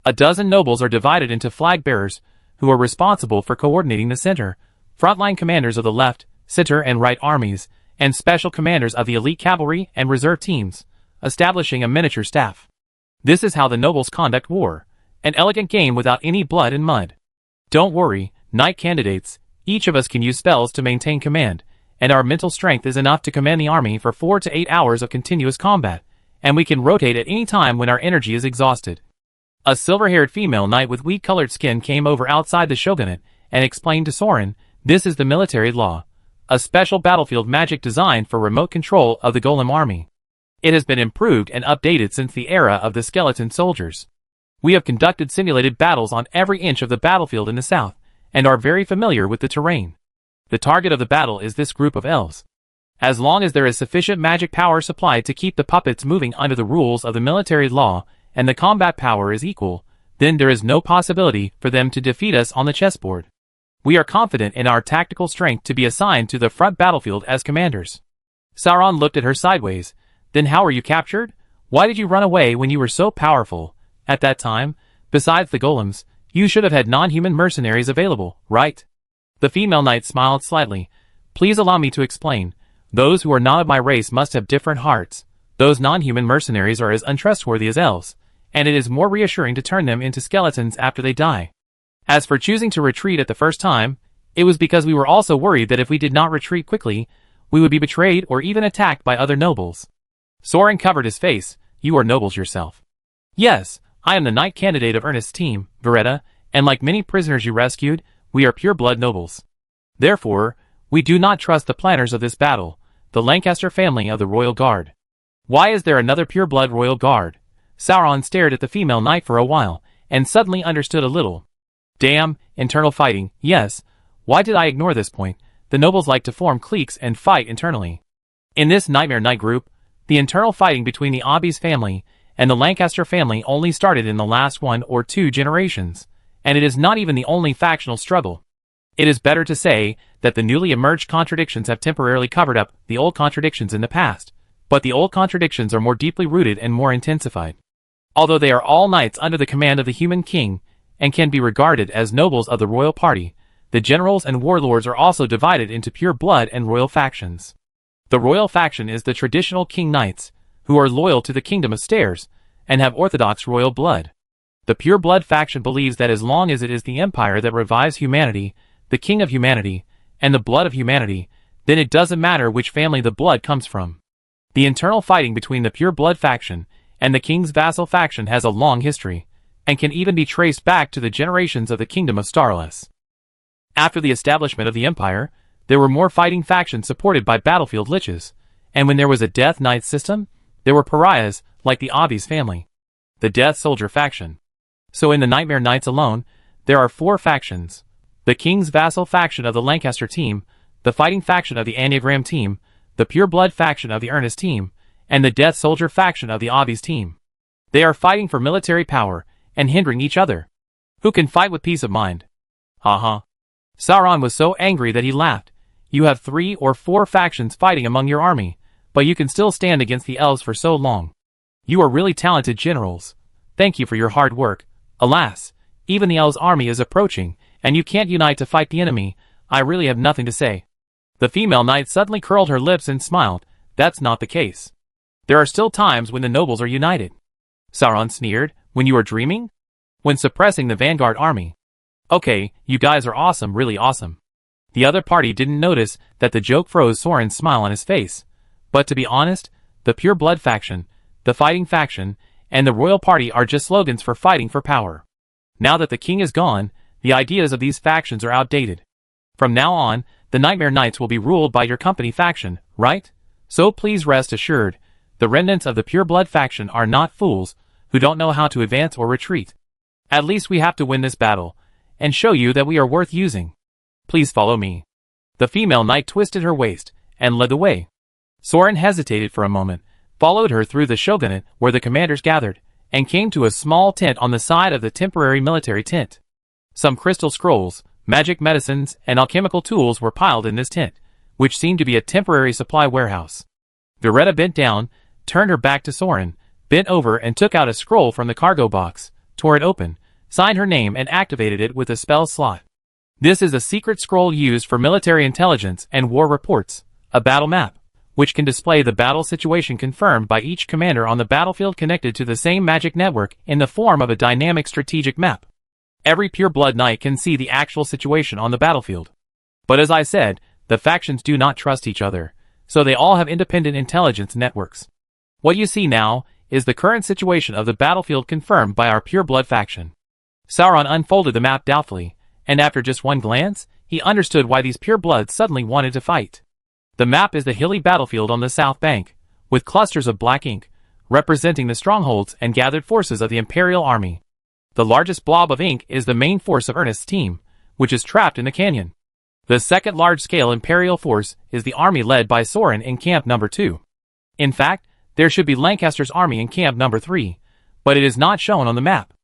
A dozen nobles are divided into flag bearers, who are responsible for coordinating the center, frontline commanders of the left, center and right armies, and special commanders of the elite cavalry and reserve teams, establishing a miniature staff. This is how the nobles conduct war, an elegant game without any blood and mud. Don't worry, knight candidates, each of us can use spells to maintain command, and our mental strength is enough to command the army for 4 to 8 hours of continuous combat, and we can rotate at any time when our energy is exhausted. A silver-haired female knight with wheat-colored skin came over outside the shogunate and explained to Soren, this is the military law, a special battlefield magic designed for remote control of the Golem army. It has been improved and updated since the era of the skeleton soldiers. We have conducted simulated battles on every inch of the battlefield in the south, and are very familiar with the terrain. The target of the battle is this group of elves. As long as there is sufficient magic power supplied to keep the puppets moving under the rules of the military law, and the combat power is equal, then there is no possibility for them to defeat us on the chessboard. We are confident in our tactical strength to be assigned to the front battlefield as commanders. Sauron looked at her sideways. Then how were you captured? Why did you run away when you were so powerful? At that time, besides the golems, you should have had non-human mercenaries available, right? The female knight smiled slightly. Please allow me to explain. Those who are not of my race must have different hearts. Those non-human mercenaries are as untrustworthy as elves, and it is more reassuring to turn them into skeletons after they die. As for choosing to retreat at the first time, it was because we were also worried that if we did not retreat quickly, we would be betrayed or even attacked by other nobles. Soren covered his face. You are nobles yourself. Yes, I am the knight candidate of Ernest's team, Veretta, and like many prisoners you rescued, we are pure-blood nobles. Therefore, we do not trust the planners of this battle, the Lancaster family of the Royal Guard. Why is there another pure-blood Royal Guard? Sauron stared at the female knight for a while, and suddenly understood a little. Damn, internal fighting, yes. Why did I ignore this point? The nobles like to form cliques and fight internally. In this Nightmare Knight group, the internal fighting between the Obbies family and the Lancaster family only started in the last 1 or 2 generations, and it is not even the only factional struggle. It is better to say that the newly emerged contradictions have temporarily covered up the old contradictions in the past, but the old contradictions are more deeply rooted and more intensified. Although they are all knights under the command of the human king, and can be regarded as nobles of the royal party, the generals and warlords are also divided into pure blood and royal factions. The royal faction is the traditional king knights, who are loyal to the kingdom of Stairs, and have orthodox royal blood. The pure blood faction believes that as long as it is the empire that revives humanity, the king of humanity, and the blood of humanity, then it doesn't matter which family the blood comes from. The internal fighting between the pure blood faction and the king's vassal faction has a long history, and can even be traced back to the generations of the kingdom of Starless. After the establishment of the empire, there were more fighting factions supported by battlefield liches, and when there was a Death Knight system, there were pariahs like the Obvious family, the Death Soldier faction. So in the Nightmare Knights alone, there are 4 factions: the king's vassal faction of the Lancaster team, the fighting faction of the Enneagram team, the pure blood faction of the Ernest team, and the Death Soldier faction of the Obvious team. They are fighting for military power and hindering each other. Who can fight with peace of mind? Sauron was so angry that he laughed. You have 3 or 4 factions fighting among your army, but you can still stand against the elves for so long. You are really talented generals. Thank you for your hard work. Alas, even the elves' army is approaching, and you can't unite to fight the enemy. I really have nothing to say. The female knight suddenly curled her lips and smiled. That's not the case. There are still times when the nobles are united. Sauron sneered. When you are dreaming? When suppressing the vanguard army. Okay, you guys are awesome, really awesome. The other party didn't notice that the joke froze Soren's smile on his face. But to be honest, the pure blood faction, the fighting faction, and the royal party are just slogans for fighting for power. Now that the king is gone, the ideas of these factions are outdated. From now on, the Nightmare Knights will be ruled by your company faction, right? So please rest assured, the remnants of the pure blood faction are not fools who don't know how to advance or retreat. At least we have to win this battle, and show you that we are worth using. Please follow me. The female knight twisted her waist, and led the way. Soren hesitated for a moment, followed her through the shogunate where the commanders gathered, and came to a small tent on the side of the temporary military tent. Some crystal scrolls, magic medicines, and alchemical tools were piled in this tent, which seemed to be a temporary supply warehouse. Viretta bent down, turned her back to Soren, bent over and took out a scroll from the cargo box, tore it open, signed her name and activated it with a spell slot. This is a secret scroll used for military intelligence and war reports, a battle map, which can display the battle situation confirmed by each commander on the battlefield connected to the same magic network in the form of a dynamic strategic map. Every pure blood knight can see the actual situation on the battlefield. But as I said, the factions do not trust each other, so they all have independent intelligence networks. What you see now is the current situation of the battlefield confirmed by our pure blood faction. Sauron unfolded the map doubtfully, and after just one glance, he understood why these pure bloods suddenly wanted to fight. The map is the hilly battlefield on the south bank, with clusters of black ink, representing the strongholds and gathered forces of the Imperial Army. The largest blob of ink is the main force of Ernest's team, which is trapped in the canyon. The second large-scale Imperial force is the army led by Soren in Camp No. 2. In fact, there should be Lancaster's army in Camp No. 3, but it is not shown on the map.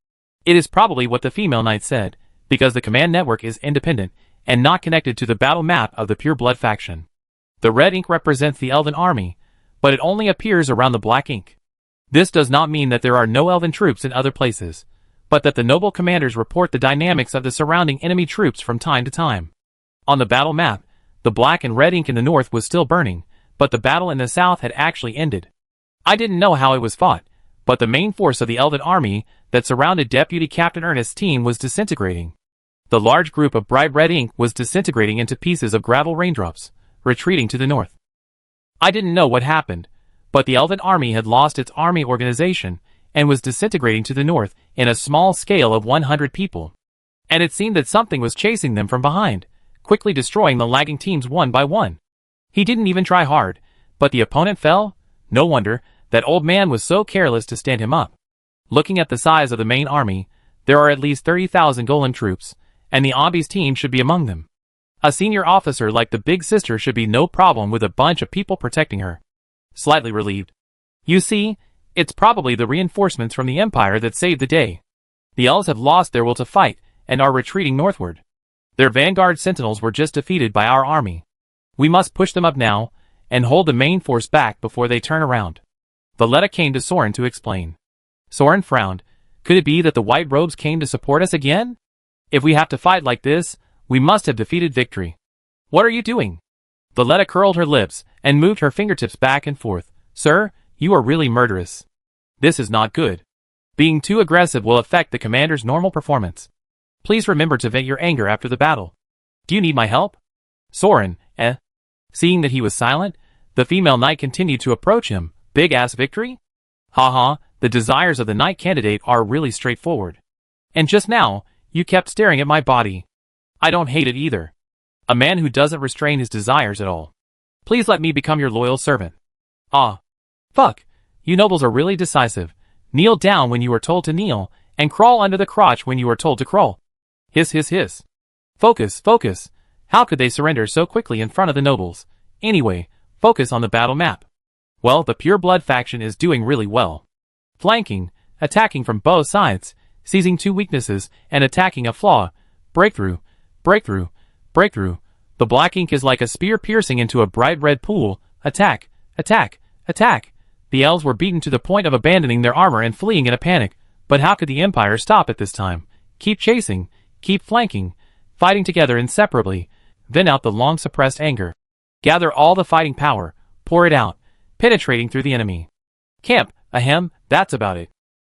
It is probably what the female knight said, because the command network is independent and not connected to the battle map of the pure blood faction. The red ink represents the elven army, but it only appears around the black ink. This does not mean that there are no elven troops in other places, but that the noble commanders report the dynamics of the surrounding enemy troops from time to time. On the battle map, the black and red ink in the north was still burning, but the battle in the south had actually ended. I didn't know how it was fought, but the main force of the elven army that surrounded Deputy Captain Ernest's team was disintegrating. The large group of bright red ink was disintegrating into pieces of gravel raindrops, retreating to the north. I didn't know what happened, but the elven army had lost its army organization and was disintegrating to the north in a small scale of 100 people. And it seemed that something was chasing them from behind, quickly destroying the lagging teams one by one. He didn't even try hard, but the opponent fell. No wonder, that old man was so careless to stand him up. Looking at the size of the main army, there are at least 30,000 golem troops, and the Obby's team should be among them. A senior officer like the big sister should be no problem with a bunch of people protecting her. Slightly relieved. You see, it's probably the reinforcements from the Empire that saved the day. The elves have lost their will to fight, and are retreating northward. Their vanguard sentinels were just defeated by our army. We must push them up now, and hold the main force back before they turn around. Valletta came to Soren to explain. Soren frowned. Could it be that the white robes came to support us again? If we have to fight like this, We must have defeated victory. What are you doing? Valletta curled her lips and moved her fingertips back and forth. Sir, you are really murderous. This is not good. Being too aggressive will affect the commander's normal performance. Please remember to vent your anger after the battle. Do you need my help? Soren, Seeing that he was silent, the female knight continued to approach him. Big-ass victory? Haha, the desires of the knight candidate are really straightforward. And just now, you kept staring at my body. I don't hate it either. A man who doesn't restrain his desires at all. Please let me become your loyal servant. Ah. Fuck. You nobles are really decisive. Kneel down when you are told to kneel, and crawl under the crotch when you are told to crawl. Hiss hiss hiss. Focus, focus. How could they surrender so quickly in front of the nobles? Anyway, focus on the battle map. Well, the Pure Blood faction is doing really well. Flanking, attacking from both sides, seizing two weaknesses, and attacking a flaw. Breakthrough, breakthrough, breakthrough. The black ink is like a spear piercing into a bright red pool. Attack, attack, attack. The elves were beaten to the point of abandoning their armor and fleeing in a panic. But how could the Empire stop at this time? Keep chasing, keep flanking, fighting together inseparably. Vent out the long-suppressed anger. Gather all the fighting power, pour it out, penetrating through the enemy. Camp, ahem, that's about it.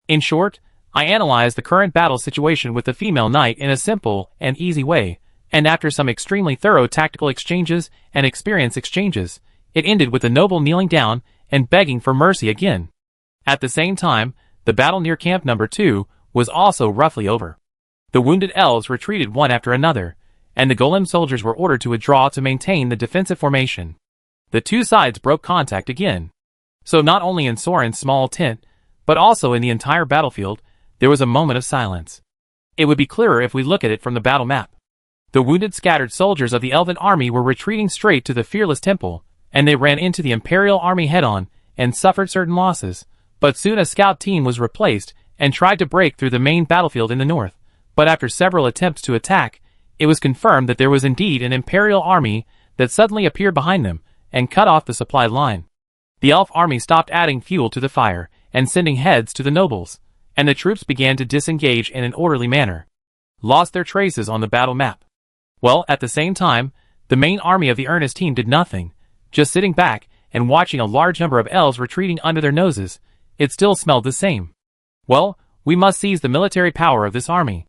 In short, I analyzed the current battle situation with the female knight in a simple and easy way, and after some extremely thorough tactical exchanges and experience exchanges, it ended with the noble kneeling down and begging for mercy again. At the same time, the battle near Camp Number 2 was also roughly over. The wounded elves retreated one after another, and the golem soldiers were ordered to withdraw to maintain the defensive formation. The two sides broke contact again. So not only in Soren's small tent, but also in the entire battlefield, there was a moment of silence. It would be clearer if we look at it from the battle map. The wounded scattered soldiers of the elven army were retreating straight to the Fearless Temple, and they ran into the Imperial army head-on and suffered certain losses, but soon a scout team was replaced and tried to break through the main battlefield in the north. But after several attempts to attack, it was confirmed that there was indeed an Imperial army that suddenly appeared behind them and cut off the supply line. The elf army stopped adding fuel to the fire and sending heads to the nobles, and the troops began to disengage in an orderly manner. Lost their traces on the battle map. Well, at the same time, the main army of the Ernest team did nothing, just sitting back and watching a large number of elves retreating under their noses. It still smelled the same. Well, we must seize the military power of this army.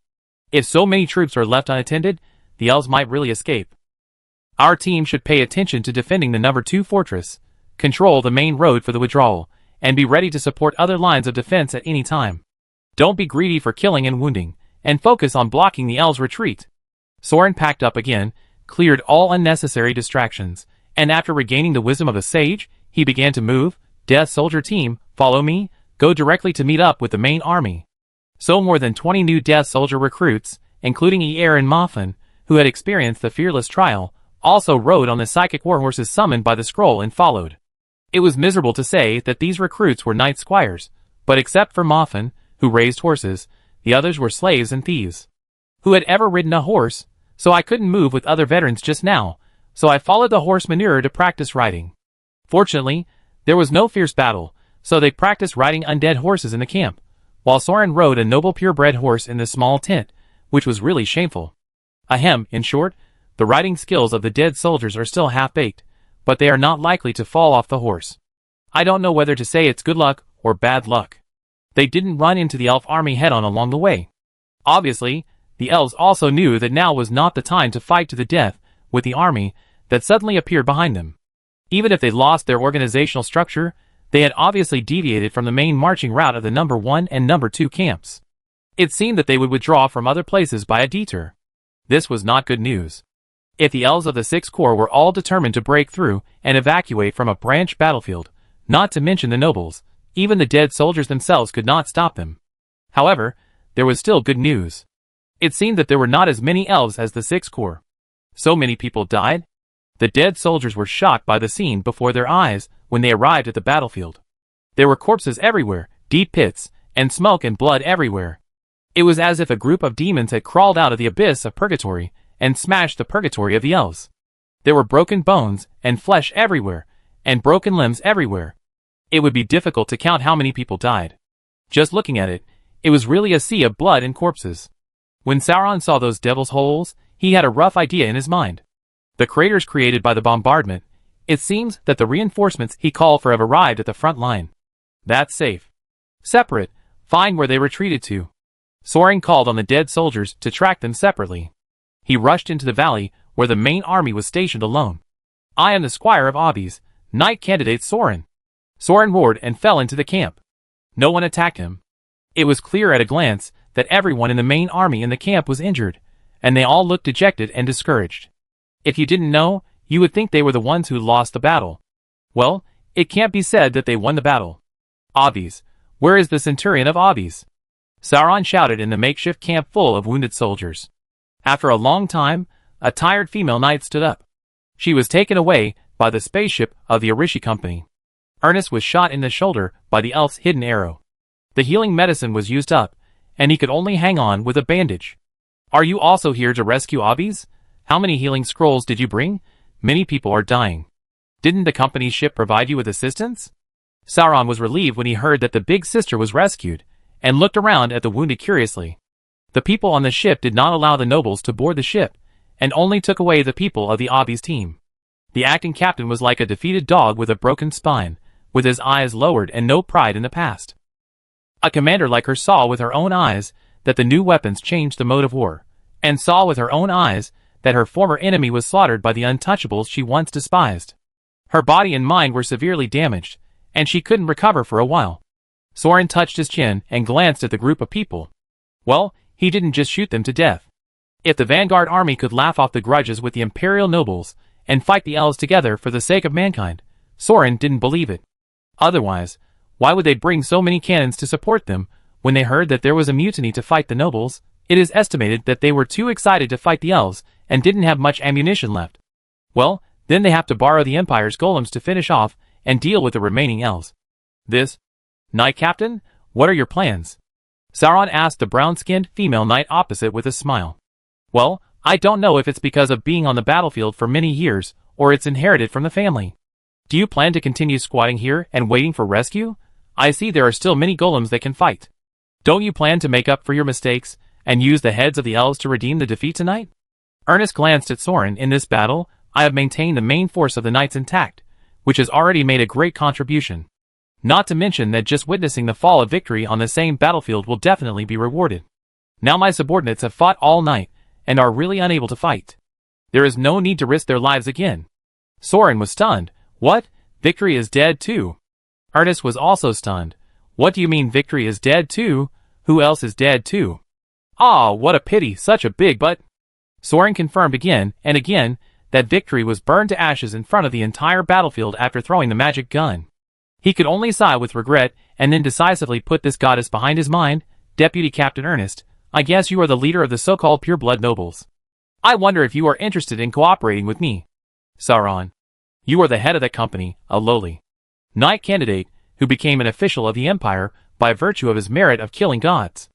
If so many troops are left unattended, the elves might really escape. Our team should pay attention to defending the number 2 fortress, control the main road for the withdrawal, and be ready to support other lines of defense at any time. Don't be greedy for killing and wounding, and focus on blocking the elves' retreat. Soren packed up again, cleared all unnecessary distractions, and after regaining the wisdom of a sage, he began to move. Death Soldier team, follow me, go directly to meet up with the main army. So more than 20 new Death Soldier recruits, including Eir and Moffin, who had experienced the Fearless trial, also rode on the psychic warhorses summoned by the scroll and followed. It was miserable to say that these recruits were knight squires, but except for Moffin, who raised horses, the others were slaves and thieves. Who had ever ridden a horse? So I couldn't move with other veterans just now, so I followed the horse manure to practice riding. Fortunately, there was no fierce battle, so they practiced riding undead horses in the camp, while Soren rode a noble purebred horse in the small tent, which was really shameful. Ahem, in short, the riding skills of the dead soldiers are still half-baked, but they are not likely to fall off the horse. I don't know whether to say it's good luck or bad luck. They didn't run into the elf army head-on along the way. Obviously, the elves also knew that now was not the time to fight to the death with the army that suddenly appeared behind them. Even if they lost their organizational structure, they had obviously deviated from the main marching route of the number 1 and number 2 camps. It seemed that they would withdraw from other places by a detour. This was not good news. If the elves of the 6th Corps were all determined to break through and evacuate from a branch battlefield, not to mention the nobles, even the dead soldiers themselves could not stop them. However, there was still good news. It seemed that there were not as many elves as the 6th Corps. So many people died? The dead soldiers were shocked by the scene before their eyes when they arrived at the battlefield. There were corpses everywhere, deep pits, and smoke and blood everywhere. It was as if a group of demons had crawled out of the abyss of purgatory and smashed the purgatory of the elves. There were broken bones and flesh everywhere, and broken limbs everywhere. It would be difficult to count how many people died. Just looking at it, it was really a sea of blood and corpses. When Sauron saw those devil's holes, He had a rough idea in his mind. The craters created by the bombardment, it seems that the reinforcements he called for have arrived at the front line. That's safe. Separate, find where they retreated to. Soren called on the dead soldiers to track them separately. He rushed into the valley where the main army was stationed alone. I am the squire of Abis, knight candidate Soren. Soren roared and fell into the camp. No one attacked him. It was clear at a glance that everyone in the main army in the camp was injured, and they all looked dejected and discouraged. If you didn't know, you would think they were the ones who lost the battle. Well, it can't be said that they won the battle. Abis, where is the centurion of Abis? Sauron shouted in the makeshift camp full of wounded soldiers. After a long time, a tired female knight stood up. She was taken away by the spaceship of the Arishi Company. Ernest was shot in the shoulder by the elf's hidden arrow. The healing medicine was used up, and he could only hang on with a bandage. Are you also here to rescue Abis? How many healing scrolls did you bring? Many people are dying. Didn't the company's ship provide you with assistance? Sauron was relieved when he heard that the big sister was rescued, and looked around at the wounded curiously. The people on the ship did not allow the nobles to board the ship, and only took away the people of the Abis team. The acting captain was like a defeated dog with a broken spine, with his eyes lowered and no pride in the past. A commander like her saw with her own eyes that the new weapons changed the mode of war, and saw with her own eyes that her former enemy was slaughtered by the untouchables she once despised. Her body and mind were severely damaged, and she couldn't recover for a while. Soren touched his chin and glanced at the group of people. Well, he didn't just shoot them to death. If the vanguard army could laugh off the grudges with the imperial nobles and fight the elves together for the sake of mankind, Soren didn't believe it. Otherwise, why would they bring so many cannons to support them when they heard that there was a mutiny to fight the nobles? It is estimated that they were too excited to fight the elves and didn't have much ammunition left. Well, then they have to borrow the Empire's golems to finish off and deal with the remaining elves. This, Knight Captain, what are your plans? Sauron asked the brown-skinned female knight opposite with a smile. Well, I don't know if it's because of being on the battlefield for many years, or it's inherited from the family. Do you plan to continue squatting here and waiting for rescue? I see there are still many golems that can fight. Don't you plan to make up for your mistakes and use the heads of the elves to redeem the defeat tonight? Ernest glanced at Soren. In this battle, I have maintained the main force of the knights intact, which has already made a great contribution. Not to mention that just witnessing the fall of victory on the same battlefield will definitely be rewarded. Now my subordinates have fought all night, and are really unable to fight. There is no need to risk their lives again. Soren was stunned. What? Victory is dead too? Ernest was also stunned. What do you mean Victory is dead too? Who else is dead too? Ah, what a pity, such a big but... Soren confirmed again and again that Victory was burned to ashes in front of the entire battlefield after throwing the magic gun. He could only sigh with regret and then decisively put this goddess behind his mind. Deputy Captain Ernest, I guess you are the leader of the so-called pure-blood nobles. I wonder if you are interested in cooperating with me. Sauron. You are the head of that company, a lowly knight candidate who became an official of the Empire by virtue of his merit of killing gods.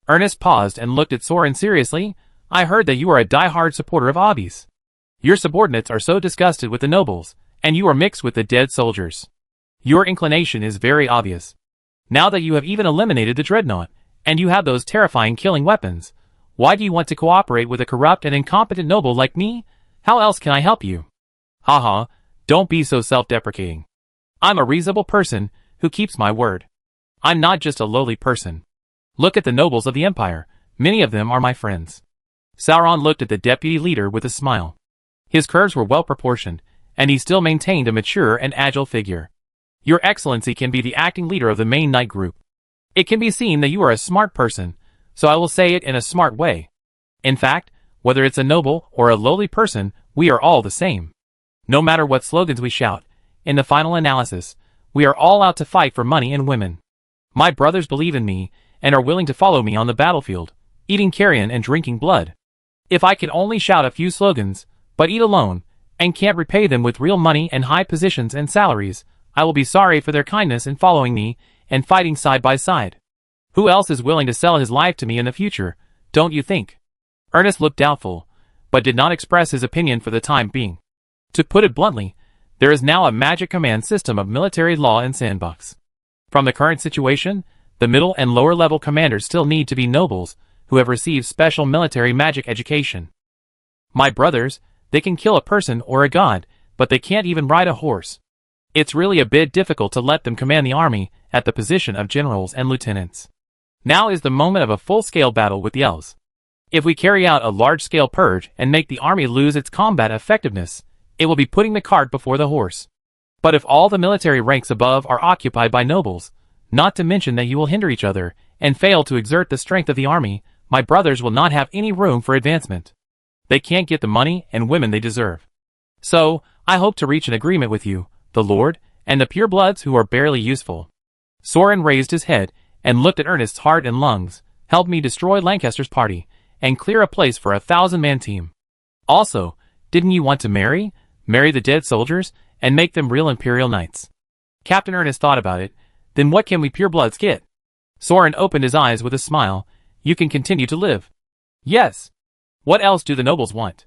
Ernest paused and looked at Soren seriously. I heard that you are a die-hard supporter of Abis. Your subordinates are so disgusted with the nobles, and you are mixed with the dead soldiers. Your inclination is very obvious. Now that you have even eliminated the dreadnought, and you have those terrifying killing weapons, why do you want to cooperate with a corrupt and incompetent noble like me? How else can I help you? Haha, don't be so self-deprecating. I'm a reasonable person who keeps my word. I'm not just a lowly person. Look at the nobles of the Empire. Many of them are my friends. Sauron looked at the deputy leader with a smile. His curves were well proportioned, and he still maintained a mature and agile figure. Your Excellency can be the acting leader of the main knight group. It can be seen that you are a smart person, so I will say it in a smart way. In fact, whether it's a noble or a lowly person, we are all the same. No matter what slogans we shout, in the final analysis, we are all out to fight for money and women. My brothers believe in me and are willing to follow me on the battlefield, eating carrion and drinking blood. If I can only shout a few slogans, but eat alone, and can't repay them with real money and high positions and salaries, I will be sorry for their kindness in following me and fighting side by side. Who else is willing to sell his life to me in the future, don't you think? Ernest looked doubtful, but did not express his opinion for the time being. To put it bluntly, there is now a magic command system of military law and sandbox. From the current situation, the middle and lower level commanders still need to be nobles who have received special military magic education. My brothers, they can kill a person or a god, but they can't even ride a horse. It's really a bit difficult to let them command the army at the position of generals and lieutenants. Now is the moment of a full-scale battle with the elves. If we carry out a large-scale purge and make the army lose its combat effectiveness, it will be putting the cart before the horse. But if all the military ranks above are occupied by nobles, not to mention that you will hinder each other and fail to exert the strength of the army, my brothers will not have any room for advancement. They can't get the money and women they deserve. So, I hope to reach an agreement with you, the Lord, and the purebloods who are barely useful. Soren raised his head and looked at Ernest's heart and lungs. Help me destroy Lancaster's party and clear a place for a 1,000-man team. Also, didn't you want to marry the dead soldiers, and make them real Imperial Knights? Captain Ernest thought about it. Then what can we purebloods get? Soren opened his eyes with a smile. You can continue to live. Yes. What else do the nobles want?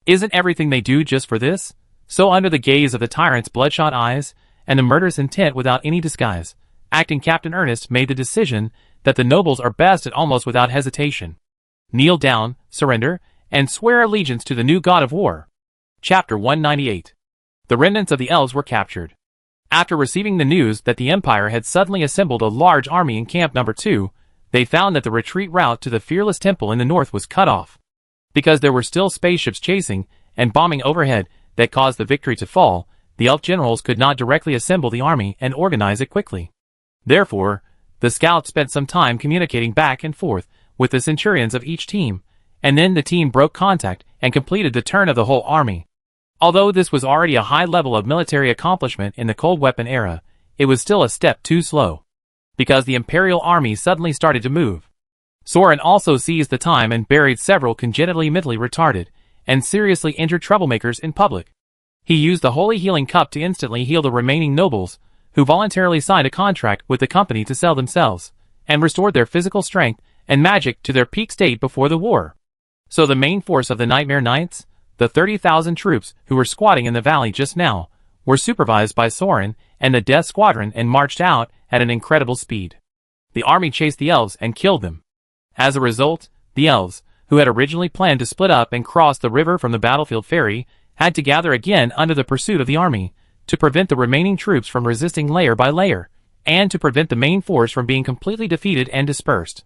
Isn't everything they do just for this? So under the gaze of the tyrant's bloodshot eyes, and the murderous intent without any disguise, acting Captain Ernest made the decision that the nobles are best at almost without hesitation. Kneel down, surrender, and swear allegiance to the new god of war. Chapter 198. The remnants of the elves were captured. After receiving the news that the Empire had suddenly assembled a large army in Camp No. 2, they found that the retreat route to the Fearless Temple in the north was cut off. Because there were still spaceships chasing and bombing overhead that caused the victory to fall, the elf generals could not directly assemble the army and organize it quickly. Therefore, the scouts spent some time communicating back and forth with the centurions of each team, and then the team broke contact and completed the turn of the whole army. Although this was already a high level of military accomplishment in the cold weapon era, it was still a step too slow. Because the Imperial army suddenly started to move. Soren also seized the time and buried several congenitally mentally retarded and seriously injured troublemakers in public. He used the Holy Healing Cup to instantly heal the remaining nobles, who voluntarily signed a contract with the company to sell themselves, and restored their physical strength and magic to their peak state before the war. So the main force of the Nightmare Knights, the 30,000 troops who were squatting in the valley just now, were supervised by Soren and the Death Squadron and marched out at an incredible speed. The army chased the elves and killed them. As a result, the elves, who had originally planned to split up and cross the river from the battlefield ferry, had to gather again under the pursuit of the army, to prevent the remaining troops from resisting layer by layer, and to prevent the main force from being completely defeated and dispersed.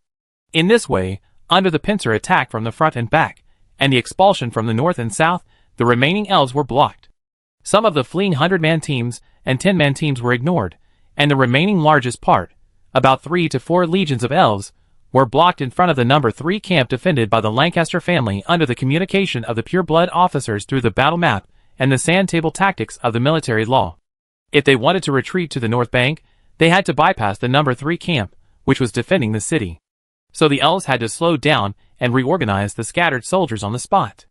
In this way, under the pincer attack from the front and back, and the expulsion from the north and south, the remaining elves were blocked. Some of the fleeing 100-man teams and 10-man teams were ignored, and the remaining largest part, about 3 to 4 legions of elves, were blocked in front of the No. 3 camp defended by the Lancaster family under the communication of the pure-blood officers through the battle map and the sand table tactics of the military law. If they wanted to retreat to the north bank, they had to bypass the No. 3 camp, which was defending the city. So the elves had to slow down and reorganize the scattered soldiers on the spot.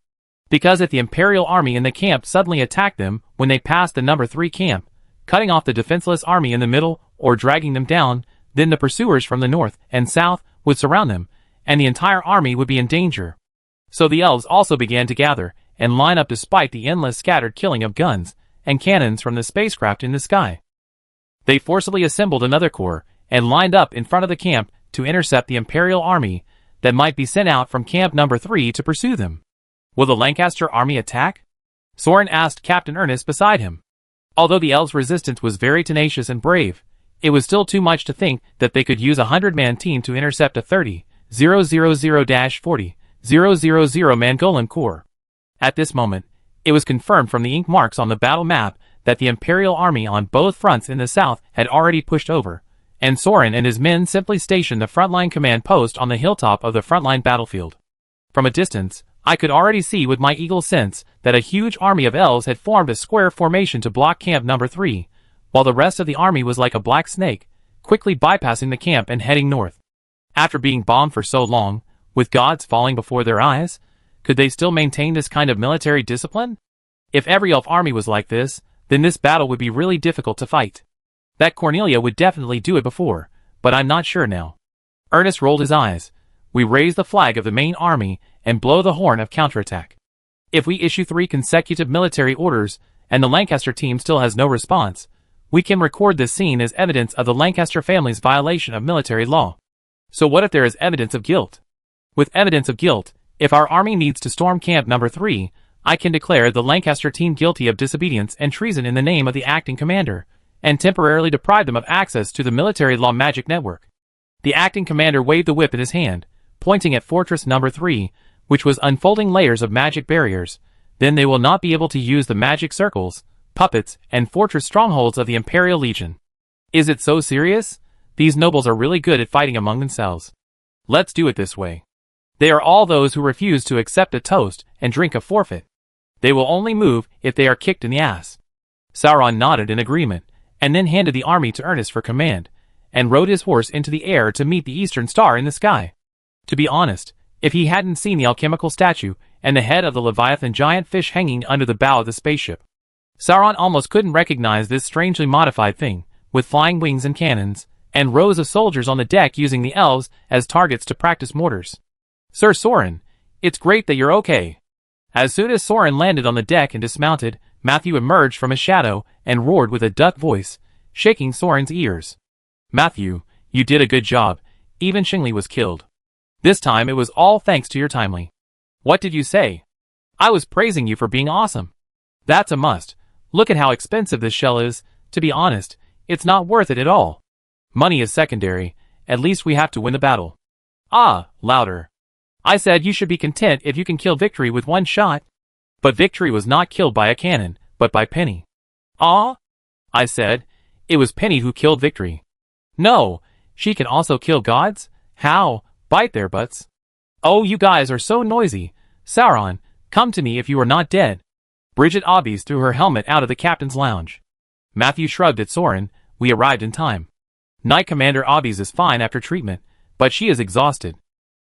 Because if the Imperial army in the camp suddenly attacked them when they passed the No. 3 camp, cutting off the defenseless army in the middle or dragging them down, then the pursuers from the north and south would surround them, and the entire army would be in danger. So the elves also began to gather and line up despite the endless scattered killing of guns and cannons from the spacecraft in the sky. They forcibly assembled another corps and lined up in front of the camp to intercept the Imperial army that might be sent out from Camp No. 3 to pursue them. Will the Lancaster army attack? Soren asked Captain Ernest beside him. Although the elves' resistance was very tenacious and brave, it was still too much to think that they could use a 100-man team to intercept a 30,000-40,000-man golem corps. At this moment, it was confirmed from the ink marks on the battle map that the Imperial army on both fronts in the south had already pushed over, and Soren and his men simply stationed the frontline command post on the hilltop of the frontline battlefield. From a distance, I could already see with my eagle sense that a huge army of elves had formed a square formation to block Camp No. 3, while the rest of the army was like a black snake, quickly bypassing the camp and heading north. After being bombed for so long, with gods falling before their eyes, could they still maintain this kind of military discipline? If every elf army was like this, then this battle would be really difficult to fight. That Cornelia would definitely do it before, but I'm not sure now. Ernest rolled his eyes. We raise the flag of the main army and blow the horn of counterattack. If we issue 3 consecutive military orders and the Lancaster team still has no response, we can record this scene as evidence of the Lancaster family's violation of military law. So what if there is evidence of guilt? With evidence of guilt, If our army needs to storm Camp Number 3, I can declare the Lancaster team guilty of disobedience and treason in the name of the acting commander, and temporarily deprive them of access to the military law magic network." The acting commander waved the whip in his hand, pointing at Fortress Number 3, which was unfolding layers of magic barriers. "Then they will not be able to use the magic circles, puppets, and fortress strongholds of the Imperial Legion." "Is it so serious? These nobles are really good at fighting among themselves. Let's do it this way. They are all those who refuse to accept a toast and drink a forfeit. They will only move if they are kicked in the ass." Sauron nodded in agreement, and then handed the army to Ernest for command, and rode his horse into the air to meet the eastern star in the sky. To be honest, if he hadn't seen the alchemical statue and the head of the Leviathan giant fish hanging under the bow of the spaceship, Sauron almost couldn't recognize this strangely modified thing, with flying wings and cannons, and rows of soldiers on the deck using the elves as targets to practice mortars. "Sir Soren, it's great that you're okay." As soon as Soren landed on the deck and dismounted, Matthew emerged from his shadow and roared with a duck voice, shaking Soren's ears. "Matthew, you did a good job. Even Shingli was killed. This time it was all thanks to your timely." "What did you say?" "I was praising you for being awesome." "That's a must. Look at how expensive this shell is. To be honest, it's not worth it at all. Money is secondary. At least we have to win the battle." "Ah, louder. I said you should be content if you can kill Victory with one shot." "But Victory was not killed by a cannon, but by Penny." "Ah?" I said, "It was Penny who killed Victory." "No, she can also kill gods? How? Bite their butts." "Oh, you guys are so noisy. Sauron, come to me if you are not dead." Bridget Obbies threw her helmet out of the captain's lounge. Matthew shrugged at Soren. "We arrived in time. Knight Commander Obbies is fine after treatment, but she is exhausted.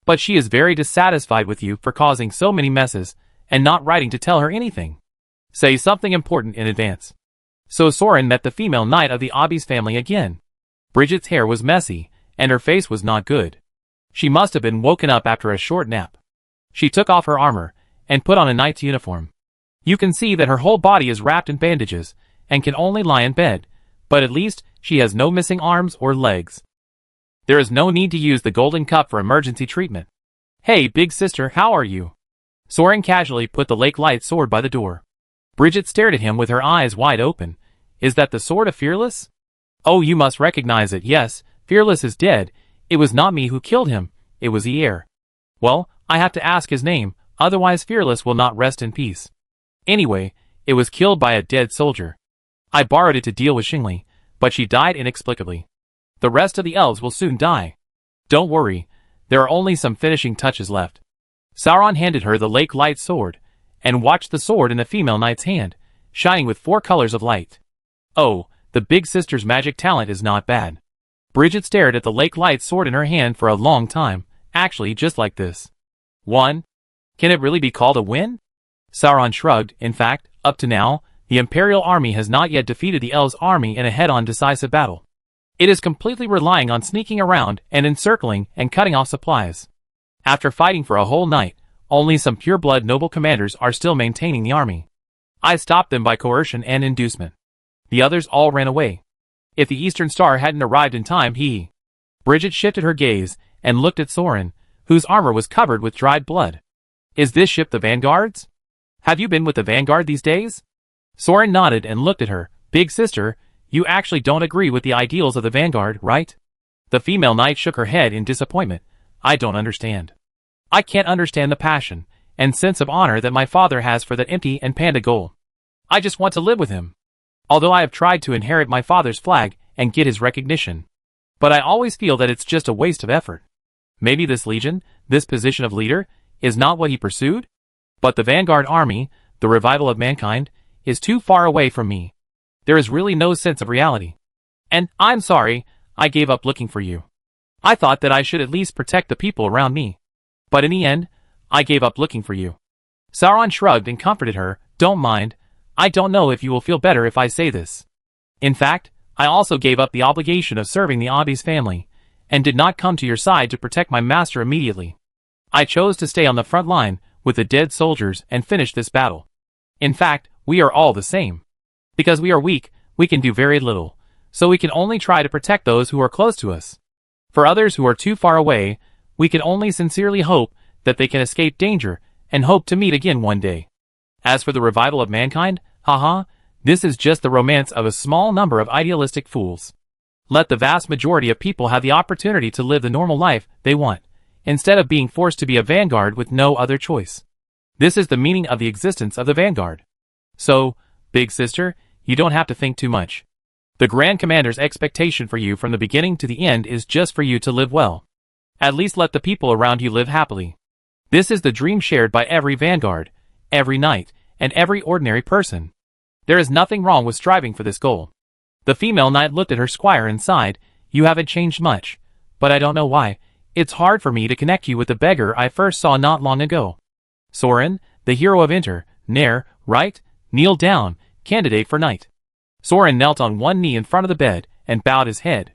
But she is very dissatisfied with you for causing so many messes, and not writing to tell her anything. Say something important in advance." So Soren met the female knight of the Obbies family again. Bridget's hair was messy, and her face was not good. She must have been woken up after a short nap. She took off her armor, and put on a knight's uniform. You can see that her whole body is wrapped in bandages, and can only lie in bed, but at least she has no missing arms or legs. There is no need to use the golden cup for emergency treatment. "Hey, big sister, how are you?" Soren casually put the Lake Light sword by the door. Bridget stared at him with her eyes wide open. "Is that the sword of Fearless?" "Oh, you must recognize it. Yes, Fearless is dead. It was not me who killed him, it was Yer. Well, I have to ask his name, otherwise Fearless will not rest in peace. Anyway, it was killed by a dead soldier. I borrowed it to deal with Shingli, but she died inexplicably. The rest of the elves will soon die. Don't worry, there are only some finishing touches left." Sauron handed her the Lake Light sword, and watched the sword in the female knight's hand, shining with 4 colors of light. "Oh, the big sister's magic talent is not bad." Bridget stared at the Lake Light sword in her hand for a long time, actually just like this. "One? Can it really be called a win?" Sauron shrugged. "In fact, up to now, the Imperial army has not yet defeated the Elves' army in a head-on decisive battle. It is completely relying on sneaking around and encircling and cutting off supplies. After fighting for a whole night, only some pure-blood noble commanders are still maintaining the army. I stopped them by coercion and inducement. The others all ran away. If the Eastern Star hadn't arrived in time, Bridget shifted her gaze and looked at Soren, whose armor was covered with dried blood. "Is this ship the Vanguard's? Have you been with the Vanguard these days?" Soren nodded and looked at her. "Big sister, you actually don't agree with the ideals of the Vanguard, right?" The female knight shook her head in disappointment. "I don't understand. I can't understand the passion and sense of honor that my father has for that empty and panda goal. I just want to live with him. Although I have tried to inherit my father's flag and get his recognition. But I always feel that it's just a waste of effort. Maybe this legion, this position of leader, is not what he pursued? But the Vanguard army, the revival of mankind, is too far away from me. There is really no sense of reality. And, I'm sorry, I gave up looking for you. I thought that I should at least protect the people around me. But in the end, I gave up looking for you." Sauron shrugged and comforted her. "Don't mind. I don't know if you will feel better if I say this. In fact, I also gave up the obligation of serving the Obbies family, and did not come to your side to protect my master immediately. I chose to stay on the front line with the dead soldiers and finish this battle. In fact, we are all the same. Because we are weak, we can do very little, so we can only try to protect those who are close to us. For others who are too far away, we can only sincerely hope that they can escape danger and hope to meet again one day. As for the revival of mankind, haha, this is just the romance of a small number of idealistic fools. Let the vast majority of people have the opportunity to live the normal life they want, instead of being forced to be a vanguard with no other choice. This is the meaning of the existence of the vanguard. So, big sister, you don't have to think too much. The Grand Commander's expectation for you from the beginning to the end is just for you to live well. At least let the people around you live happily. This is the dream shared by every vanguard, every knight, and every ordinary person. There is nothing wrong with striving for this goal. The female knight looked at her squire and sighed, "You haven't changed much, but I don't know why. It's hard for me to connect you with the beggar I first saw not long ago. Soren, the hero of Inter, Nair, right? Kneel down, candidate for knight." Soren knelt on one knee in front of the bed and bowed his head.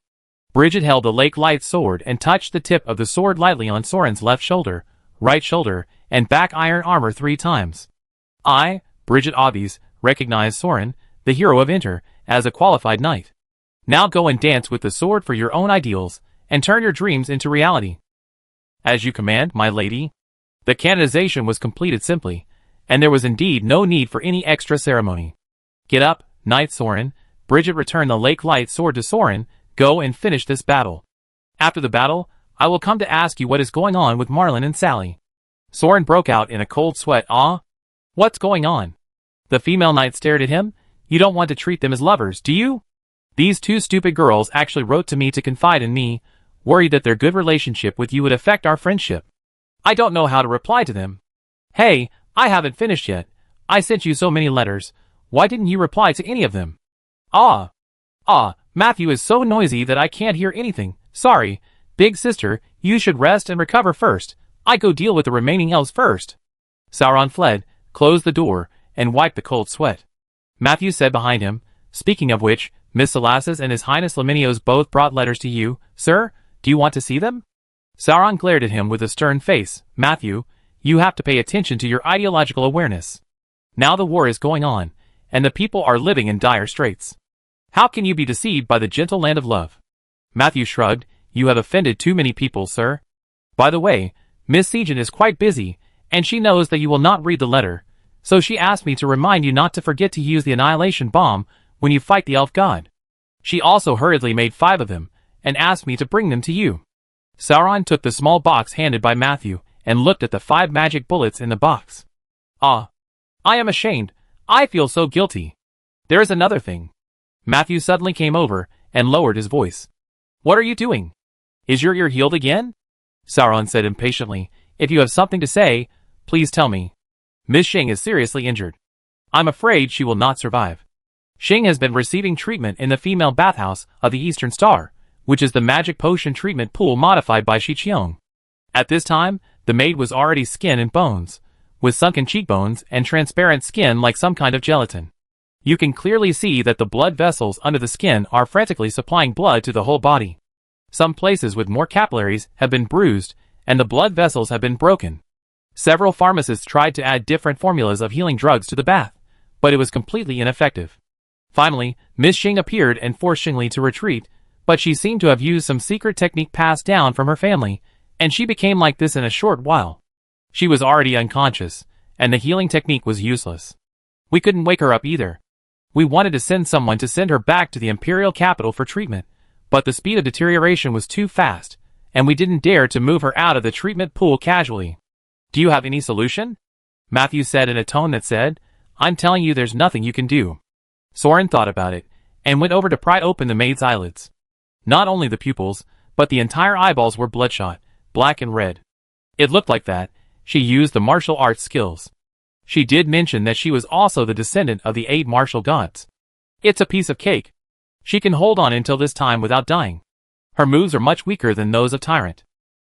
Bridget held the lake light sword and touched the tip of the sword lightly on Soren's left shoulder, right shoulder, and back iron armor 3 times. I, Bridget Obbies, recognize Soren, the hero of Inter, as a qualified knight. Now go and dance with the sword for your own ideals, and turn your dreams into reality. As you command, my lady. The canonization was completed simply, and there was indeed no need for any extra ceremony. Get up, Knight Soren. Bridget returned the lake light sword to Soren. Go and finish this battle. After the battle, I will come to ask you what is going on with Marlin and Sally. Soren broke out in a cold sweat. Ah? What's going on? The female knight stared at him. You don't want to treat them as lovers, do you? These 2 stupid girls actually wrote to me to confide in me, worried that their good relationship with you would affect our friendship. I don't know how to reply to them. Hey, I haven't finished yet. I sent you so many letters. Why didn't you reply to any of them? Matthew is so noisy that I can't hear anything. Sorry. Big sister, you should rest and recover first. I go deal with the remaining elves first. Sauron fled, closed the door, and wiped the cold sweat. Matthew said behind him, "Speaking of which, Miss Salasses and His Highness Laminios both brought letters to you, sir. Do you want to see them?" Sauron glared at him with a stern face. "Matthew, you have to pay attention to your ideological awareness. Now the war is going on, and the people are living in dire straits. How can you be deceived by the gentle land of love?" Matthew shrugged. "You have offended too many people, sir. By the way, Miss Segan is quite busy, and she knows that you will not read the letter, so she asked me to remind you not to forget to use the annihilation bomb when you fight the elf god. She also hurriedly made 5 of them, and asked me to bring them to you." Sauron took the small box handed by Matthew, and looked at the 5 magic bullets in the box. "Ah. I am ashamed. I feel so guilty. There is another thing." Matthew suddenly came over, and lowered his voice. "What are you doing? Is your ear healed again?" Sauron said impatiently, "If you have something to say, please tell me. Miss Shing is seriously injured. I'm afraid she will not survive. Shing has been receiving treatment in the female bathhouse of the Eastern Star, which is the magic potion treatment pool modified by Shi Qiong. At this time, the maid was already skin and bones, with sunken cheekbones and transparent skin like some kind of gelatin. You can clearly see that the blood vessels under the skin are frantically supplying blood to the whole body. Some places with more capillaries have been bruised, and the blood vessels have been broken. Several pharmacists tried to add different formulas of healing drugs to the bath, but it was completely ineffective. Finally, Miss Shing appeared and forced Xingli to retreat, but she seemed to have used some secret technique passed down from her family, and she became like this in a short while. She was already unconscious, and the healing technique was useless. We couldn't wake her up either. We wanted to send someone to send her back to the imperial capital for treatment, but the speed of deterioration was too fast, and we didn't dare to move her out of the treatment pool casually. Do you have any solution? Matthew said in a tone that said, I'm telling you there's nothing you can do. Soren thought about it, and went over to pry open the maid's eyelids. Not only the pupils, but the entire eyeballs were bloodshot, black and red. It looked like that she used the martial arts skills. She did mention that she was also the descendant of the 8 martial gods. It's a piece of cake. She can hold on until this time without dying. Her moves are much weaker than those of Tyrant.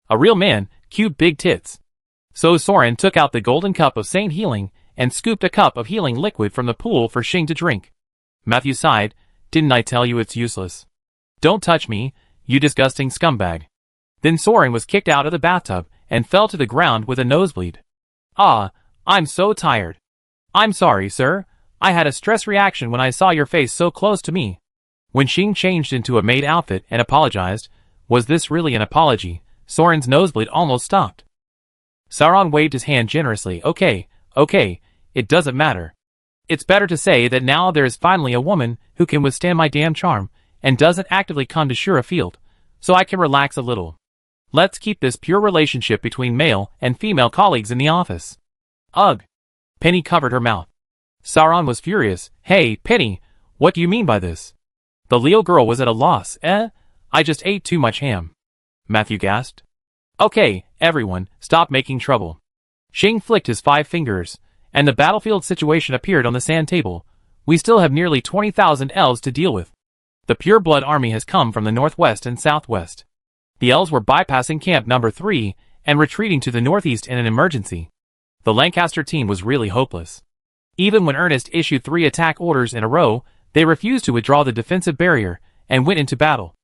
A real man, cute big tits. So Soren took out the golden cup of Saint Healing, and scooped a cup of healing liquid from the pool for Xing to drink. Matthew sighed, Didn't I tell you it's useless? Don't touch me, you disgusting scumbag. Then Soren was kicked out of the bathtub, and fell to the ground with a nosebleed. Ah, I'm so tired. I'm sorry, sir. I had a stress reaction when I saw your face so close to me. When Xing changed into a maid outfit and apologized, was this really an apology? Soren's nosebleed almost stopped. Sauron waved his hand generously. Okay, it doesn't matter. It's better to say that now there is finally a woman who can withstand my damn charm and doesn't actively come to Shura Field, so I can relax a little. Let's keep this pure relationship between male and female colleagues in the office. Ugh. Penny covered her mouth. Sauron was furious. Hey, Penny, what do you mean by this? The Leo girl was at a loss. I just ate too much ham. Matthew gasped. Okay, everyone, stop making trouble. Shing flicked his 5 fingers, and the battlefield situation appeared on the sand table. We still have nearly 20,000 elves to deal with. The Pure Blood army has come from the northwest and southwest. The elves were bypassing camp number 3 and retreating to the northeast in an emergency. The Lancaster team was really hopeless. Even when Ernest issued 3 attack orders in a row, they refused to withdraw the defensive barrier and went into battle.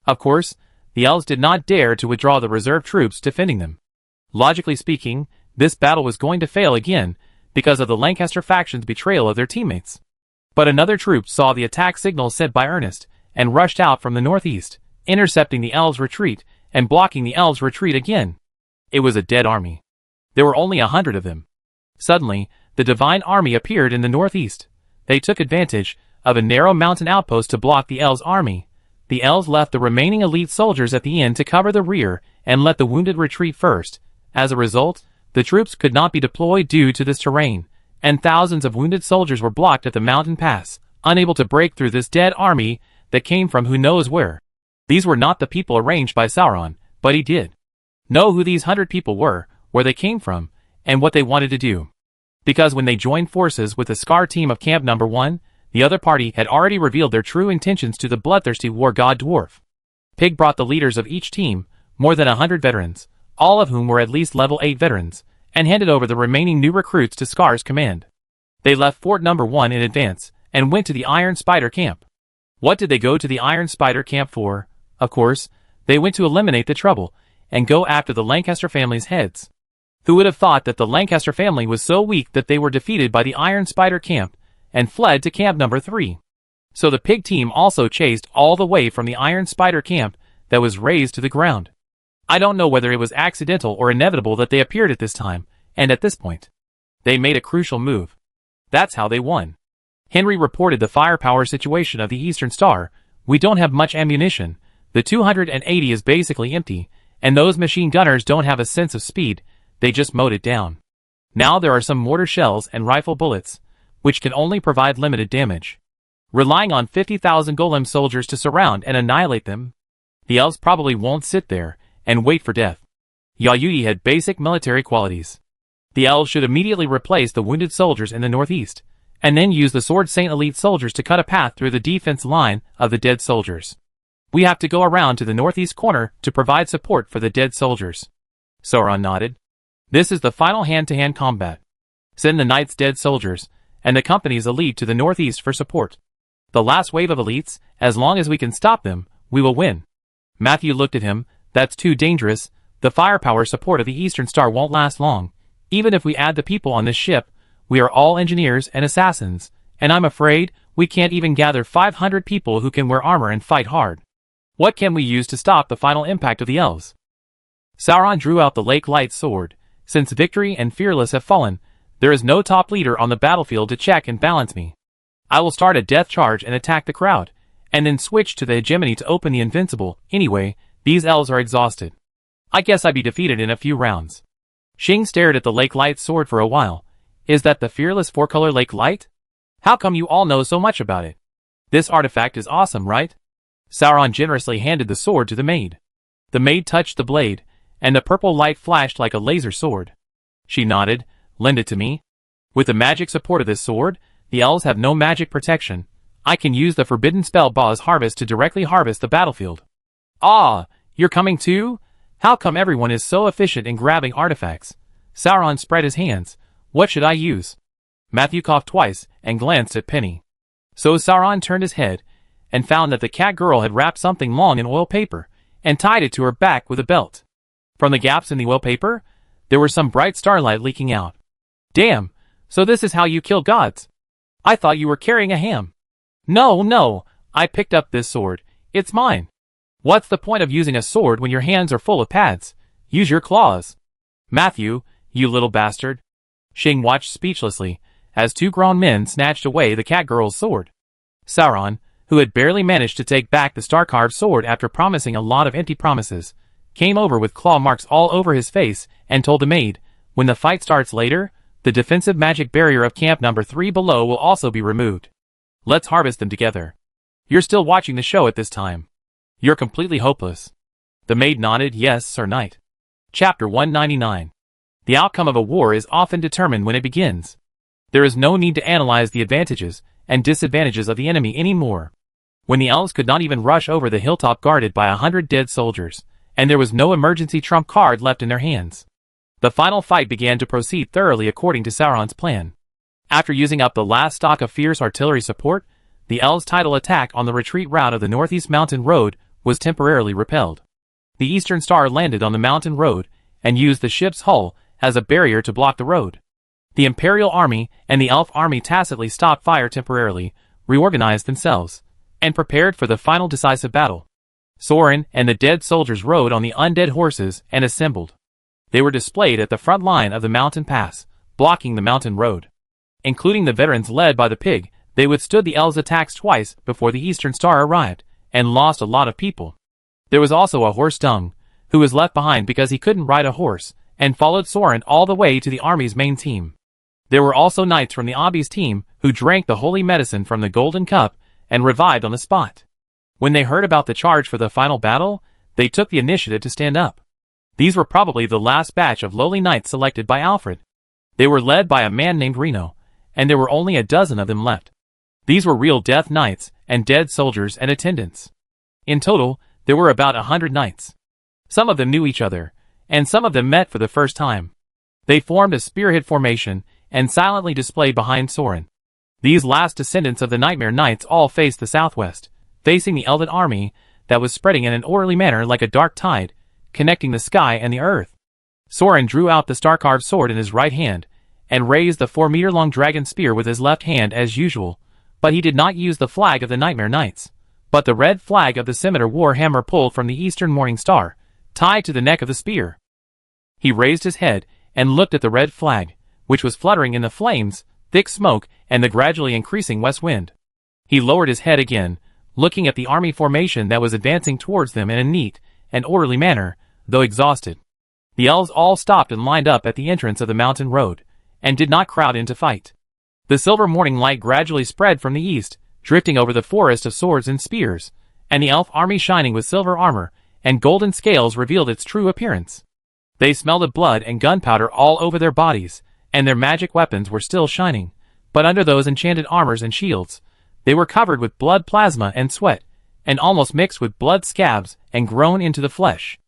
Of course, the elves did not dare to withdraw the reserve troops defending them. Logically speaking, this battle was going to fail again because of the Lancaster faction's betrayal of their teammates. But another troop saw the attack signal sent by Ernest and rushed out from the northeast, intercepting the elves' retreat and blocking the elves' retreat again. It was a dead army. There were only 100 of them. Suddenly, the Divine Army appeared in the northeast. They took advantage of a narrow mountain outpost to block the elves' army. The elves left the remaining elite soldiers at the end to cover the rear and let the wounded retreat first. As a result, the troops could not be deployed due to this terrain, and thousands of wounded soldiers were blocked at the mountain pass, unable to break through this dead army that came from who knows where. These were not the people arranged by Sauron, but he did know who these 100 people were, where they came from, and what they wanted to do. Because when they joined forces with the Scar team of Camp Number 1, the other party had already revealed their true intentions to the bloodthirsty war god dwarf. Pig brought the leaders of each team, more than 100 veterans, all of whom were at least level 8 veterans, and handed over the remaining new recruits to Scar's command. They left Fort Number 1 in advance, and went to the Iron Spider camp. What did they go to the Iron Spider camp for? Of course, they went to eliminate the trouble, and go after the Lancaster family's heads. Who would have thought that the Lancaster family was so weak that they were defeated by the Iron Spider camp, and fled to camp number 3. So the pig team also chased all the way from the Iron Spider camp that was razed to the ground. I don't know whether it was accidental or inevitable that they appeared at this time, and at this point. They made a crucial move. That's how they won. Henry reported the firepower situation of the Eastern Star. We don't have much ammunition. The 280 is basically empty, and those machine gunners don't have a sense of speed. They just mowed it down. Now there are some mortar shells and rifle bullets, which can only provide limited damage. Relying on 50,000 golem soldiers to surround and annihilate them, the elves probably won't sit there and wait for death. Yayuti had basic military qualities. The elves should immediately replace the wounded soldiers in the northeast, and then use the Sword Saint elite soldiers to cut a path through the defense line of the dead soldiers. We have to go around to the northeast corner to provide support for the dead soldiers. Sauron nodded. This is the final hand-to-hand combat. Send the Knight's dead soldiers, and the company's elite to the northeast for support. The last wave of elites, as long as we can stop them, we will win. Matthew looked at him. That's too dangerous. The firepower support of the Eastern Star won't last long. Even if we add the people on this ship, we are all engineers and assassins, and I'm afraid we can't even gather 500 people who can wear armor and fight hard. What can we use to stop the final impact of the elves? Sauron drew out the Lake Light sword. Since Victory and Fearless have fallen, there is no top leader on the battlefield to check and balance me. I will start a death charge and attack the crowd, and then switch to the hegemony to open the invincible. Anyway, these elves are exhausted. I guess I'd be defeated in a few rounds. Shing stared at the Lake Light sword for a while. Is that the Fearless 4-color Lake Light? How come you all know so much about it? This artifact is awesome, right? Sauron generously handed the sword to the maid. The maid touched the blade, and the purple light flashed like a laser sword. She nodded. Lend it to me. With the magic support of this sword, the elves have no magic protection. I can use the forbidden spell Baw's Harvest to directly harvest the battlefield. Ah, you're coming too? How come everyone is so efficient in grabbing artifacts? Sauron spread his hands. What should I use? Matthew coughed twice and glanced at Penny. So Sauron turned his head and found that the cat girl had wrapped something long in oil paper and tied it to her back with a belt. From the gaps in the oil paper, there was some bright starlight leaking out. Damn, so this is how you kill gods. I thought you were carrying a ham. No, I picked up this sword. It's mine. What's the point of using a sword when your hands are full of pads? Use your claws. Matthew, you little bastard. Shing watched speechlessly as two grown men snatched away the catgirl's sword. Sauron, who had barely managed to take back the star-carved sword after promising a lot of empty promises, came over with claw marks all over his face and told the maid, when the fight starts later, the defensive magic barrier of camp number 3 below will also be removed. Let's harvest them together. You're still watching the show at this time. You're completely hopeless. The maid nodded, yes, Sir Knight. Chapter 199. The outcome of a war is often determined when it begins. There is no need to analyze the advantages and disadvantages of the enemy anymore. When the elves could not even rush over the hilltop guarded by 100 dead soldiers, and there was no emergency trump card left in their hands, the final fight began to proceed thoroughly according to Sauron's plan. After using up the last stock of fierce artillery support, the elves' tidal attack on the retreat route of the Northeast Mountain Road was temporarily repelled. The Eastern Star landed on the mountain road and used the ship's hull as a barrier to block the road. The Imperial Army and the Elf Army tacitly stopped fire temporarily, reorganized themselves, and prepared for the final decisive battle. Sorin and the dead soldiers rode on the undead horses and assembled. They were displayed at the front line of the mountain pass, blocking the mountain road. Including the veterans led by the pig, they withstood the elves' attacks twice before the Eastern Star arrived, and lost a lot of people. There was also a horse Dung, who was left behind because he couldn't ride a horse, and followed Sorin all the way to the army's main team. There were also knights from the Abby's team who drank the holy medicine from the golden cup and revived on the spot. When they heard about the charge for the final battle, they took the initiative to stand up. These were probably the last batch of lowly knights selected by Alfred. They were led by a man named Reno, and there were only a dozen of them left. These were real death knights and dead soldiers and attendants. In total, there were about 100 knights. Some of them knew each other, and some of them met for the first time. They formed a spearhead formation and silently displayed behind Sorin. These last descendants of the Nightmare Knights all faced the southwest, facing the Elven army that was spreading in an orderly manner like a dark tide, connecting the sky and the earth. Sorin drew out the star-carved sword in his right hand, and raised the 4-meter-long dragon spear with his left hand as usual, but he did not use the flag of the Nightmare Knights, but the red flag of the Scimitar war hammer pulled from the eastern morning star, tied to the neck of the spear. He raised his head and looked at the red flag, which was fluttering in the flames, thick smoke, and the gradually increasing west wind. He lowered his head again, looking at the army formation that was advancing towards them in a neat and orderly manner, though exhausted. The elves all stopped and lined up at the entrance of the mountain road, and did not crowd in to fight. The silver morning light gradually spread from the east, drifting over the forest of swords and spears, and the elf army shining with silver armor and golden scales revealed its true appearance. They smelled of blood and gunpowder all over their bodies, and their magic weapons were still shining, but under those enchanted armors and shields, they were covered with blood plasma and sweat, and almost mixed with blood scabs and grown into the flesh.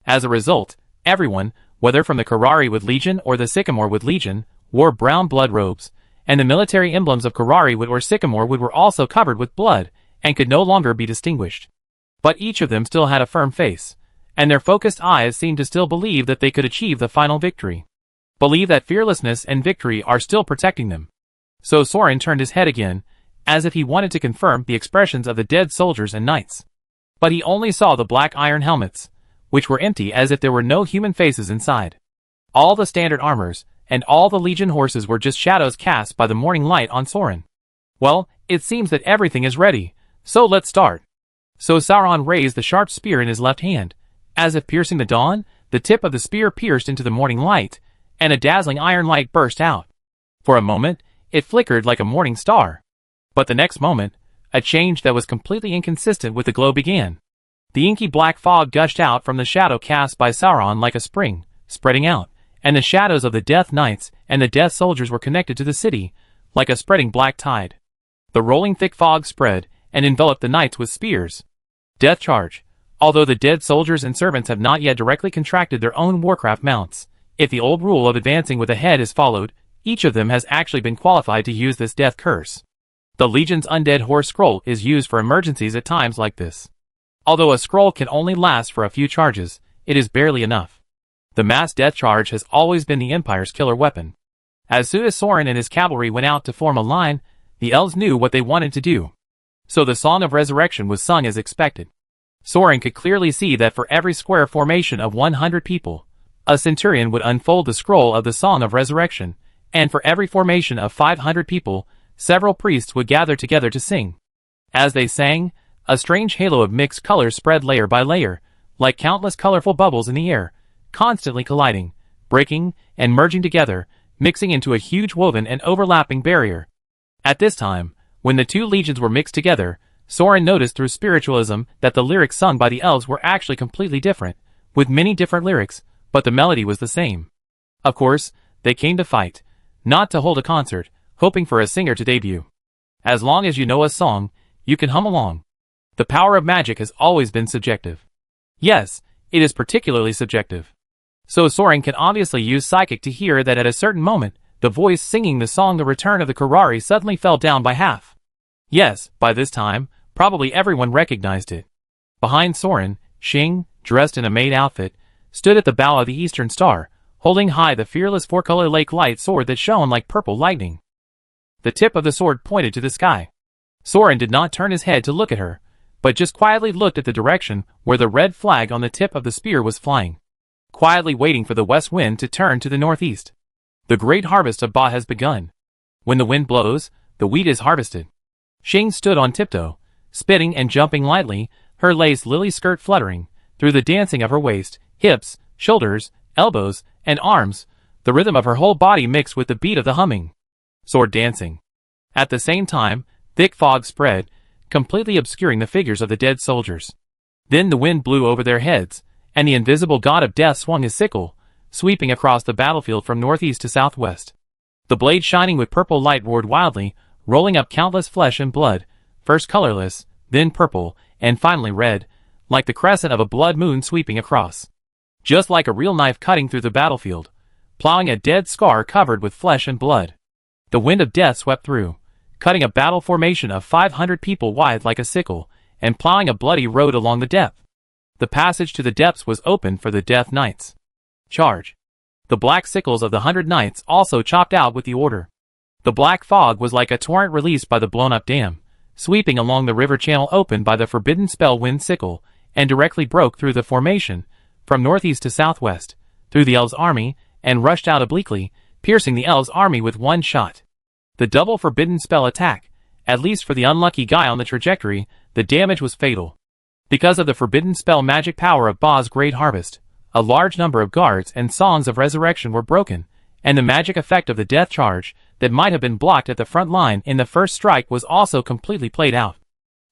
As a result, everyone, whether from the Karari Wood Legion or the Sycamore Wood Legion, wore brown blood robes, and the military emblems of Karari Wood or Sycamore Wood were also covered with blood, and could no longer be distinguished. But each of them still had a firm face, and their focused eyes seemed to still believe that they could achieve the final victory. Believe that fearlessness and victory are still protecting them. So Sorin turned his head again, as if he wanted to confirm the expressions of the dead soldiers and knights. But he only saw the black iron helmets, which were empty as if there were no human faces inside. All the standard armors, and all the legion horses were just shadows cast by the morning light on Sorin. Well, it seems that everything is ready, so let's start. So Sauron raised the sharp spear in his left hand. As if piercing the dawn, the tip of the spear pierced into the morning light, and a dazzling iron light burst out. For a moment, it flickered like a morning star. But the next moment, a change that was completely inconsistent with the glow began. The inky black fog gushed out from the shadow cast by Sauron like a spring, spreading out, and the shadows of the Death Knights and the Death Soldiers were connected to the city, like a spreading black tide. The rolling thick fog spread, and enveloped the knights with spears. Death charge. Although the dead soldiers and servants have not yet directly contracted their own warcraft mounts, if the old rule of advancing with a head is followed, each of them has actually been qualified to use this death curse. The Legion's undead horse scroll is used for emergencies at times like this. Although a scroll can only last for a few charges, it is barely enough. The mass death charge has always been the Empire's killer weapon. As soon as Sorin and his cavalry went out to form a line, the elves knew what they wanted to do. So the Song of Resurrection was sung as expected. Sorin could clearly see that for every square formation of 100 people, a centurion would unfold the scroll of the Song of Resurrection, and for every formation of 500 people, several priests would gather together to sing. As they sang, a strange halo of mixed colors spread layer by layer, like countless colorful bubbles in the air, constantly colliding, breaking, and merging together, mixing into a huge woven and overlapping barrier. At this time, when the two legions were mixed together, Soren noticed through spiritualism that the lyrics sung by the elves were actually completely different, with many different lyrics, but the melody was the same. Of course, they came to fight, not to hold a concert, hoping for a singer to debut. As long as you know a song, you can hum along. The power of magic has always been subjective. Yes, it is particularly subjective. So Soren can obviously use psychic to hear that at a certain moment, the voice singing the song The Return of the Kurari suddenly fell down by half. Yes, by this time, probably everyone recognized it. Behind Soren, Xing, dressed in a maid outfit, stood at the bow of the Eastern Star, holding high the fearless four-color lake light sword that shone like purple lightning. The tip of the sword pointed to the sky. Soren did not turn his head to look at her, but just quietly looked at the direction where the red flag on the tip of the spear was flying, quietly waiting for the west wind to turn to the northeast. The great harvest of Ba has begun. When the wind blows, the wheat is harvested. Xing stood on tiptoe, spitting and jumping lightly, her lace lily skirt fluttering, through the dancing of her waist, hips, shoulders, elbows, and arms, the rhythm of her whole body mixed with the beat of the humming. Sword dancing. At the same time, thick fog spread, completely obscuring the figures of the dead soldiers. Then the wind blew over their heads, and the invisible god of death swung his sickle, sweeping across the battlefield from northeast to southwest. The blade shining with purple light roared wildly, rolling up countless flesh and blood, first colorless, then purple, and finally red, like the crescent of a blood moon sweeping across. Just like a real knife cutting through the battlefield, plowing a dead scar covered with flesh and blood. The wind of death swept through, cutting a battle formation of 500 people wide like a sickle, and plowing a bloody road along the depth. The passage to the depths was open for the Death Knights. Charge. The black sickles of the 100 knights also chopped out with the order. The black fog was like a torrent released by the blown-up dam, sweeping along the river channel opened by the forbidden spell wind sickle, and directly broke through the formation, from northeast to southwest, through the elves' army, and rushed out obliquely, piercing the elves' army with one shot. The double forbidden spell attack, at least for the unlucky guy on the trajectory, the damage was fatal. Because of the forbidden spell magic power of Ba's great harvest, a large number of guards and songs of resurrection were broken, and the magic effect of the death charge, that might have been blocked at the front line in the first strike, was also completely played out.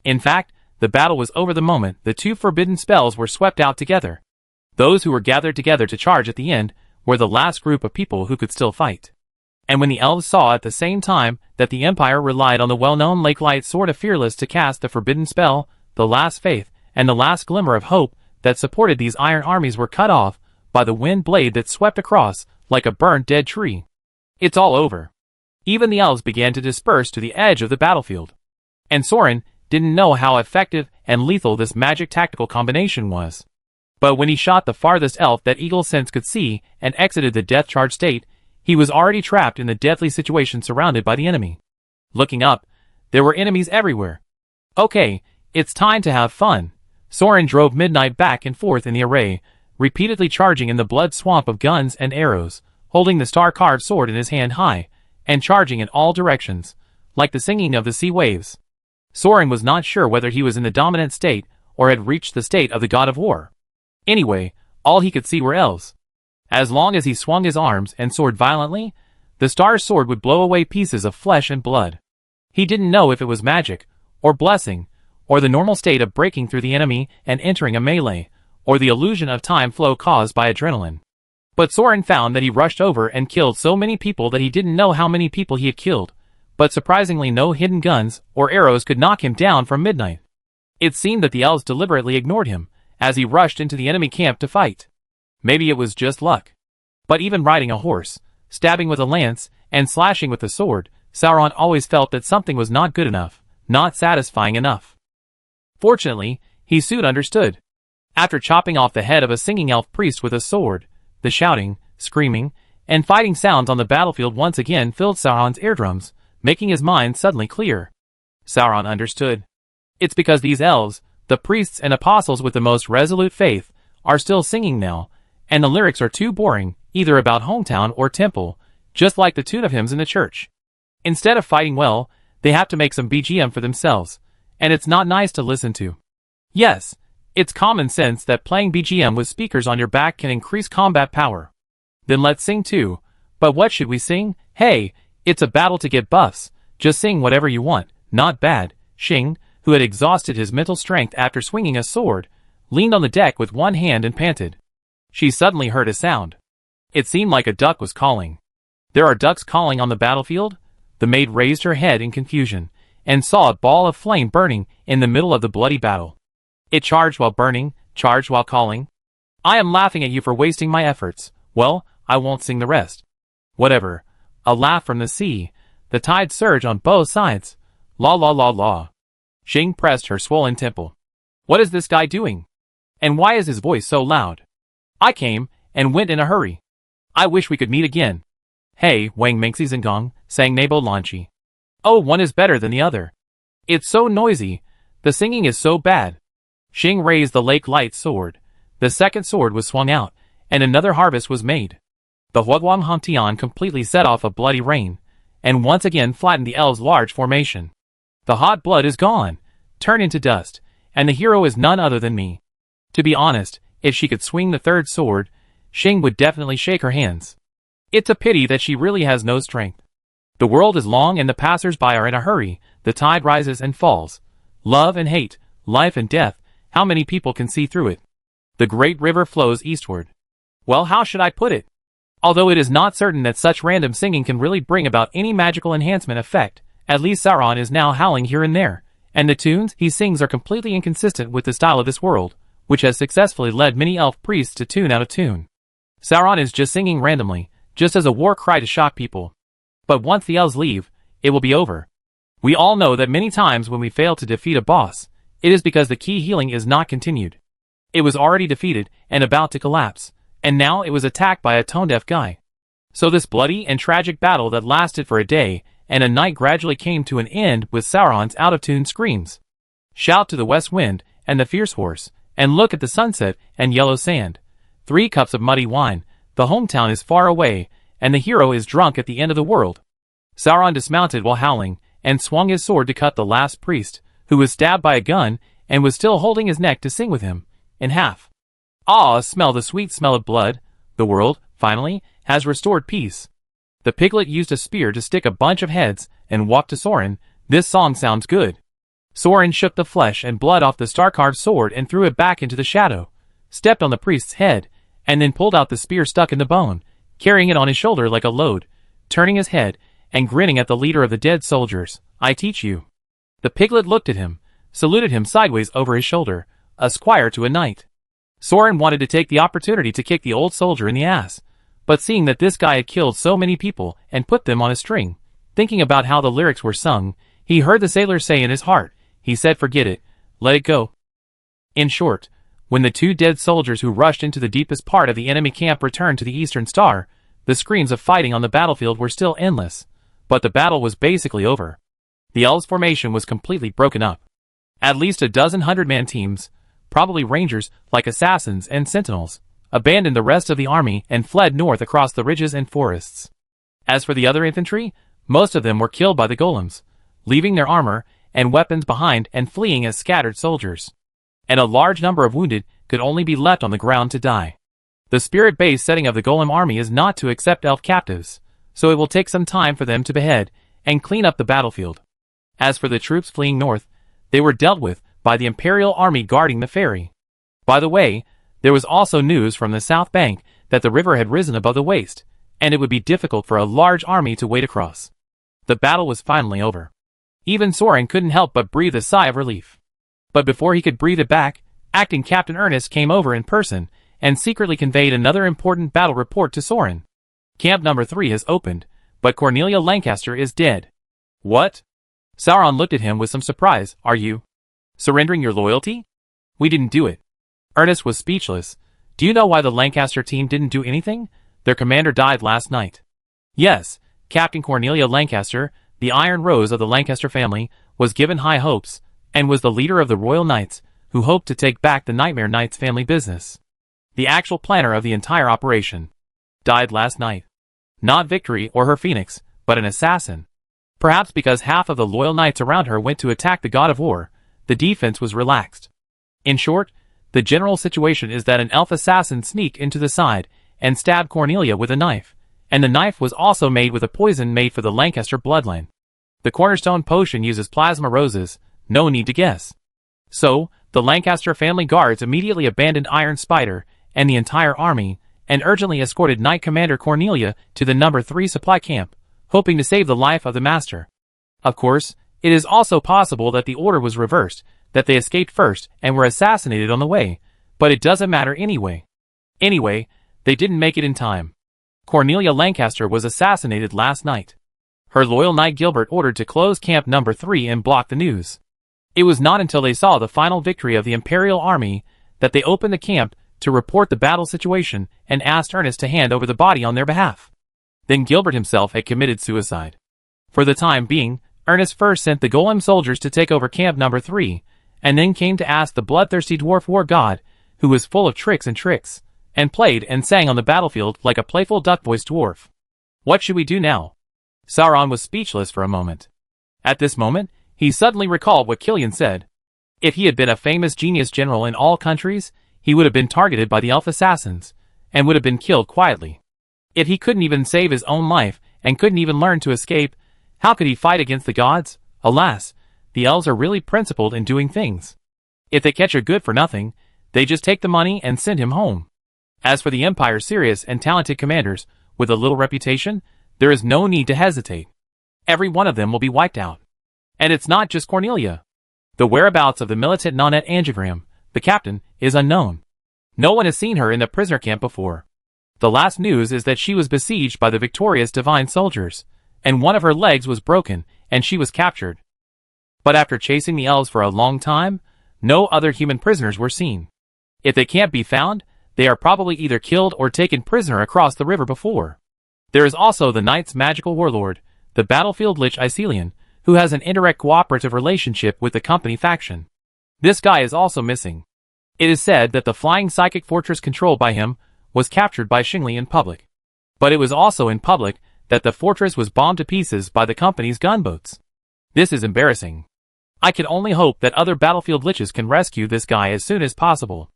In fact, the battle was over the moment the two forbidden spells were swept out together. Those who were gathered together to charge at the end were the last group of people who could still fight. And when the elves saw at the same time that the Empire relied on the well-known Lake Light Sword of Fearless to cast the forbidden spell, the last faith, and the last glimmer of hope that supported these iron armies were cut off by the wind blade that swept across like a burnt dead tree. It's all over. Even the elves began to disperse to the edge of the battlefield. And Soren didn't know how effective and lethal this magic tactical combination was. But when he shot the farthest elf that Eagle Sense could see and exited the death charge state, he was already trapped in the deadly situation surrounded by the enemy. Looking up, there were enemies everywhere. Okay, it's time to have fun. Soren drove Midnight back and forth in the array, repeatedly charging in the blood swamp of guns and arrows, holding the star-carved sword in his hand high, and charging in all directions, like the singing of the sea waves. Soren was not sure whether he was in the dominant state or had reached the state of the god of war. Anyway, all he could see were elves. As long as he swung his arms and sword violently, the star's sword would blow away pieces of flesh and blood. He didn't know if it was magic, or blessing, or the normal state of breaking through the enemy and entering a melee, or the illusion of time flow caused by adrenaline. But Soren found that he rushed over and killed so many people that he didn't know how many people he had killed, but surprisingly no hidden guns or arrows could knock him down from Midnight. It seemed that the elves deliberately ignored him, as he rushed into the enemy camp to fight. Maybe it was just luck. But even riding a horse, stabbing with a lance, and slashing with a sword, Sauron always felt that something was not good enough, not satisfying enough. Fortunately, he soon understood. After chopping off the head of a singing elf priest with a sword, the shouting, screaming, and fighting sounds on the battlefield once again filled Sauron's eardrums, making his mind suddenly clear. Sauron understood. It's because these elves, the priests and apostles with the most resolute faith, are still singing now, and the lyrics are too boring, either about hometown or temple, just like the tune of hymns in the church. Instead of fighting well, they have to make some BGM for themselves, and it's not nice to listen to. Yes, it's common sense that playing BGM with speakers on your back can increase combat power. Then let's sing too. But what should we sing? Hey, it's a battle to get buffs. Just sing whatever you want. Not bad. Xing, who had exhausted his mental strength after swinging a sword, leaned on the deck with one hand and panted. She suddenly heard a sound. It seemed like a duck was calling. There are ducks calling on the battlefield? The maid raised her head in confusion, and saw a ball of flame burning in the middle of the bloody battle. It charged while burning, charged while calling. I am laughing at you for wasting my efforts. Well, I won't sing the rest. Whatever. A laugh from the sea. The tide surged on both sides. La la la la. Xing pressed her swollen temple. What is this guy doing? And why is his voice so loud? I came, and went in a hurry. I wish we could meet again. Hey, Wang Mingxi Zengong, sang Nabo Lanchi. Oh, one is better than the other. It's so noisy. The singing is so bad. Xing raised the lake light sword. The second sword was swung out, and another harvest was made. The Huaguang Hantian completely set off a bloody rain, and once again flattened the elves' large formation. The hot blood is gone, turned into dust, and the hero is none other than me. To be honest, if she could swing the third sword, Xing would definitely shake her hands. It's a pity that she really has no strength. The world is long and the passers-by are in a hurry. The tide rises and falls. Love and hate, life and death, how many people can see through it? The great river flows eastward. Well, how should I put it? Although it is not certain that such random singing can really bring about any magical enhancement effect, at least Sauron is now howling here and there, and the tunes he sings are completely inconsistent with the style of this world, which has successfully led many elf priests to tune out of tune. Sauron is just singing randomly, just as a war cry to shock people. But once the elves leave, it will be over. We all know that many times when we fail to defeat a boss, it is because the key healing is not continued. It was already defeated and about to collapse, and now it was attacked by a tone-deaf guy. So this bloody and tragic battle that lasted for a day and a night gradually came to an end with Sauron's out-of-tune screams. Shout to the west wind and the fierce horse, and look at the sunset and yellow sand. 3 cups of muddy wine, the hometown is far away, and the hero is drunk at the end of the world. Sauron dismounted while howling, and swung his sword to cut the last priest, who was stabbed by a gun, and was still holding his neck to sing with him, in half. Ah, smell the sweet smell of blood. The world, finally, has restored peace. The piglet used a spear to stick a bunch of heads, and walked to Soren. This song sounds good. Soren shook the flesh and blood off the star-carved sword and threw it back into the shadow, stepped on the priest's head, and then pulled out the spear stuck in the bone, carrying it on his shoulder like a load, turning his head, and grinning at the leader of the dead soldiers. I teach you. The piglet looked at him, saluted him sideways over his shoulder, a squire to a knight. Soren wanted to take the opportunity to kick the old soldier in the ass, but seeing that this guy had killed so many people and put them on a string, thinking about how the lyrics were sung, he heard the sailor say in his heart, he said forget it, let it go. In short, when the 2 dead soldiers who rushed into the deepest part of the enemy camp returned to the Eastern Star, the screams of fighting on the battlefield were still endless, but the battle was basically over. The elves' formation was completely broken up. At least a dozen 100-man teams, probably rangers like assassins and sentinels, abandoned the rest of the army and fled north across the ridges and forests. As for the other infantry, most of them were killed by the golems, leaving their armor and weapons behind and fleeing as scattered soldiers. And a large number of wounded could only be left on the ground to die. The spirit-based setting of the golem army is not to accept elf captives, so it will take some time for them to behead and clean up the battlefield. As for the troops fleeing north, they were dealt with by the Imperial army guarding the ferry. By the way, there was also news from the south bank that the river had risen above the waist, and it would be difficult for a large army to wade across. The battle was finally over. Even Soren couldn't help but breathe a sigh of relief. But before he could breathe it back, Acting Captain Ernest came over in person and secretly conveyed another important battle report to Soren. Camp number 3 has opened, but Cornelia Lancaster is dead. What? Sauron looked at him with some surprise. Are you surrendering your loyalty? We didn't do it. Ernest was speechless. Do you know why the Lancaster team didn't do anything? Their commander died last night. Yes, Captain Cornelia Lancaster, the Iron Rose of the Lancaster family, was given high hopes, and was the leader of the Royal Knights, who hoped to take back the Nightmare Knights family business. the actual planner of the entire operation, died last night. Not Victory or her phoenix, but an assassin. Perhaps because half of the loyal knights around her went to attack the god of war, the defense was relaxed. In short, the general situation is that an elf assassin sneaked into the side and stabbed Cornelia with a knife, and the knife was also made with a poison made for the Lancaster bloodline. The cornerstone potion uses plasma roses, no need to guess. So, the Lancaster family guards immediately abandoned Iron Spider and the entire army, and urgently escorted Knight Commander Cornelia to the number 3 supply camp, hoping to save the life of the master. Of course, it is also possible that the order was reversed, that they escaped first and were assassinated on the way, but it doesn't matter anyway. Anyway, they didn't make it in time. Cornelia Lancaster was assassinated last night. Her loyal knight Gilbert ordered to close camp number 3 and block the news. It was not until they saw the final victory of the Imperial Army that they opened the camp to report the battle situation and asked Ernest to hand over the body on their behalf. Then Gilbert himself had committed suicide. For the time being, Ernest first sent the Golem soldiers to take over camp number 3, and then came to ask the bloodthirsty dwarf war god, who was full of tricks, and played and sang on the battlefield like a playful duck-voiced dwarf. What should we do now? Sauron was speechless for a moment. At this moment, he suddenly recalled what Killian said. If he had been a famous genius general in all countries, he would have been targeted by the elf assassins, and would have been killed quietly. If he couldn't even save his own life, and couldn't even learn to escape, how could he fight against the gods? Alas, the elves are really principled in doing things. If they catch a good for nothing, they just take the money and send him home. As for the Empire's serious and talented commanders, with a little reputation, there is no need to hesitate. Every one of them will be wiped out. And it's not just Cornelia. The whereabouts of the militant Nonette Angigram, the captain, is unknown. No one has seen her in the prisoner camp before. The last news is that she was besieged by the victorious divine soldiers, and one of her legs was broken, and she was captured. But after chasing the elves for a long time, no other human prisoners were seen. If they can't be found, they are probably either killed or taken prisoner across the river before. There is also the knight's magical warlord, the battlefield lich Icelian, who has an indirect cooperative relationship with the company faction. This guy is also missing. It is said that the flying psychic fortress controlled by him was captured by Xingli in public. But it was also in public that the fortress was bombed to pieces by the company's gunboats. This is embarrassing. I can only hope that other battlefield liches can rescue this guy as soon as possible.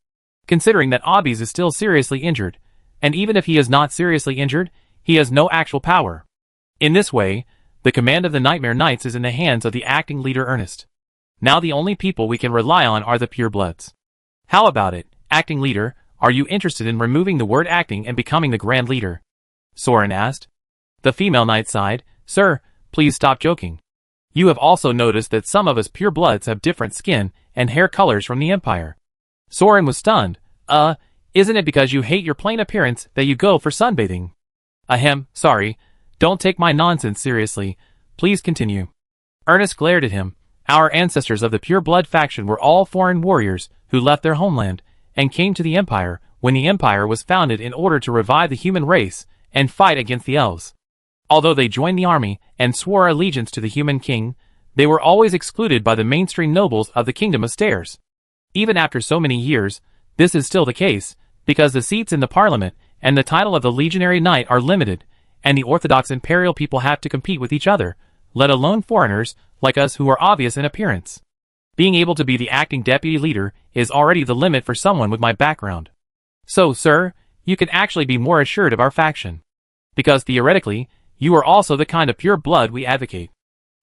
Considering that Obbies is still seriously injured, and even if he is not seriously injured, he has no actual power. In this way, the command of the Nightmare Knights is in the hands of the acting leader Ernest. Now the only people we can rely on are the purebloods. How about it, acting leader, are you interested in removing the word acting and becoming the grand leader? Soren asked. The female knight sighed, Sir, please stop joking. You have also noticed that some of us purebloods have different skin and hair colors from the Empire. Soren was stunned. Isn't it because you hate your plain appearance that you go for sunbathing? Ahem, sorry. Don't take my nonsense seriously. Please continue. Ernest glared at him. Our ancestors of the pure blood faction were all foreign warriors who left their homeland and came to the Empire when the Empire was founded in order to revive the human race and fight against the elves. Although they joined the army and swore allegiance to the human king, they were always excluded by the mainstream nobles of the Kingdom of Stairs. Even after so many years, this is still the case, because the seats in the parliament and the title of the legionary knight are limited, and the orthodox imperial people have to compete with each other, let alone foreigners like us who are obvious in appearance. Being able to be the acting deputy leader is already the limit for someone with my background. So, sir, you can actually be more assured of our faction. Because theoretically, you are also the kind of pure blood we advocate.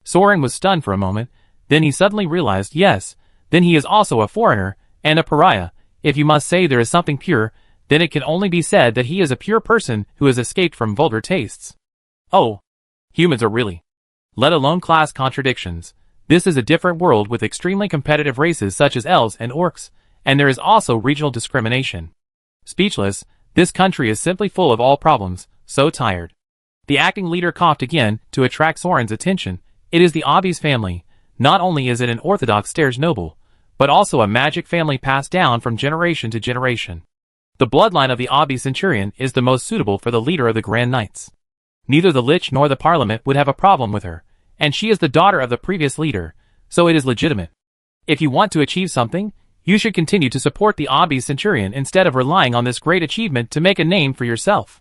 Soren was stunned for a moment, then he suddenly realized, yes, then he is also a foreigner, and a pariah. If you must say there is something pure, then it can only be said that he is a pure person who has escaped from vulgar tastes. Oh, humans are really, let alone class contradictions. This is a different world with extremely competitive races such as elves and orcs, and there is also regional discrimination. Speechless, this country is simply full of all problems, so tired. The acting leader coughed again to attract Soren's attention. It is the Obbies family. Not only is it an orthodox Stairs noble, but also a magic family passed down from generation to generation. The bloodline of the Obbies centurion is the most suitable for the leader of the Grand Knights. Neither the Lich nor the Parliament would have a problem with her, and she is the daughter of the previous leader, so it is legitimate. If you want to achieve something, You should continue to support the Abi centurion instead of relying on this great achievement to make a name for yourself.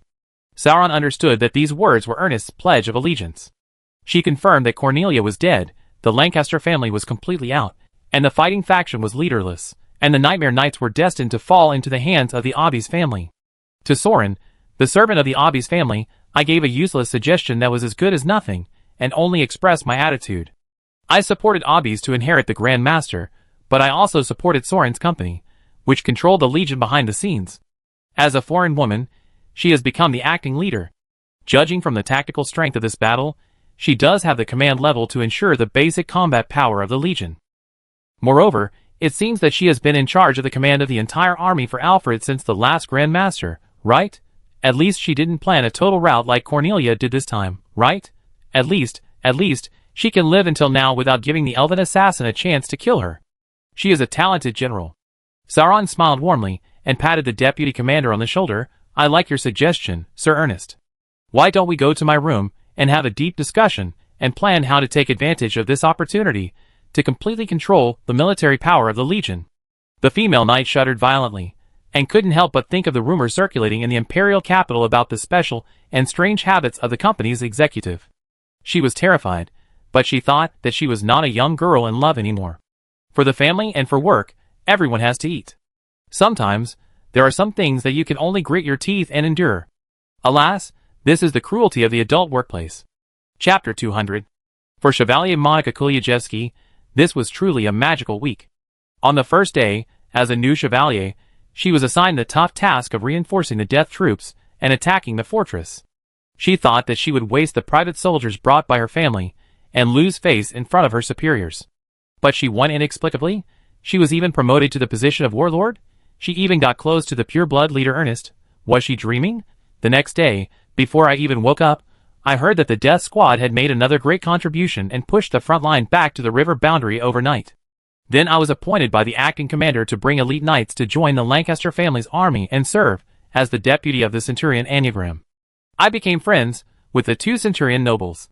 Sauron understood that these words were Ernest's pledge of allegiance. She confirmed that Cornelia was dead, the Lancaster family was completely out, and the fighting faction was leaderless, and the Nightmare Knights were destined to fall into the hands of the Abi's family. To Soren, the servant of the Abi's family, I gave a useless suggestion that was as good as nothing, and only expressed my attitude. I supported Abis to inherit the Grand Master, but I also supported Soren's company, which controlled the Legion behind the scenes. As a foreign woman, she has become the acting leader. Judging from the tactical strength of this battle, she does have the command level to ensure the basic combat power of the Legion. Moreover, it seems that she has been in charge of the command of the entire army for Alfred since the last Grand Master, right? At least she didn't plan a total rout like Cornelia did this time, right? At least, she can live until now without giving the elven assassin a chance to kill her. She is a talented general. Sauron smiled warmly and patted the deputy commander on the shoulder. I like your suggestion, Sir Ernest. Why don't we go to my room and have a deep discussion and plan how to take advantage of this opportunity to completely control the military power of the Legion? The female knight shuddered violently and couldn't help but think of the rumors circulating in the imperial capital about the special and strange habits of the company's executive. She was terrified, but she thought that she was not a young girl in love anymore. For the family and for work, everyone has to eat. Sometimes, there are some things that you can only grit your teeth and endure. Alas, this is the cruelty of the adult workplace. Chapter 200. For Chevalier Monica Kulyajevsky, this was truly a magical week. On the first day, as a new Chevalier, she was assigned the tough task of reinforcing the death troops and attacking the fortress. She thought that she would waste the private soldiers brought by her family and lose face in front of her superiors. But she won inexplicably. She was even promoted to the position of warlord. She even got close to the pure-blood leader Ernest. Was she dreaming? The next day, before I even woke up, I heard that the Death Squad had made another great contribution and pushed the front line back to the river boundary overnight. Then I was appointed by the acting commander to bring elite knights to join the Lancaster family's army and serve as the deputy of the Centurion Anagram. I became friends with the two Centurion nobles.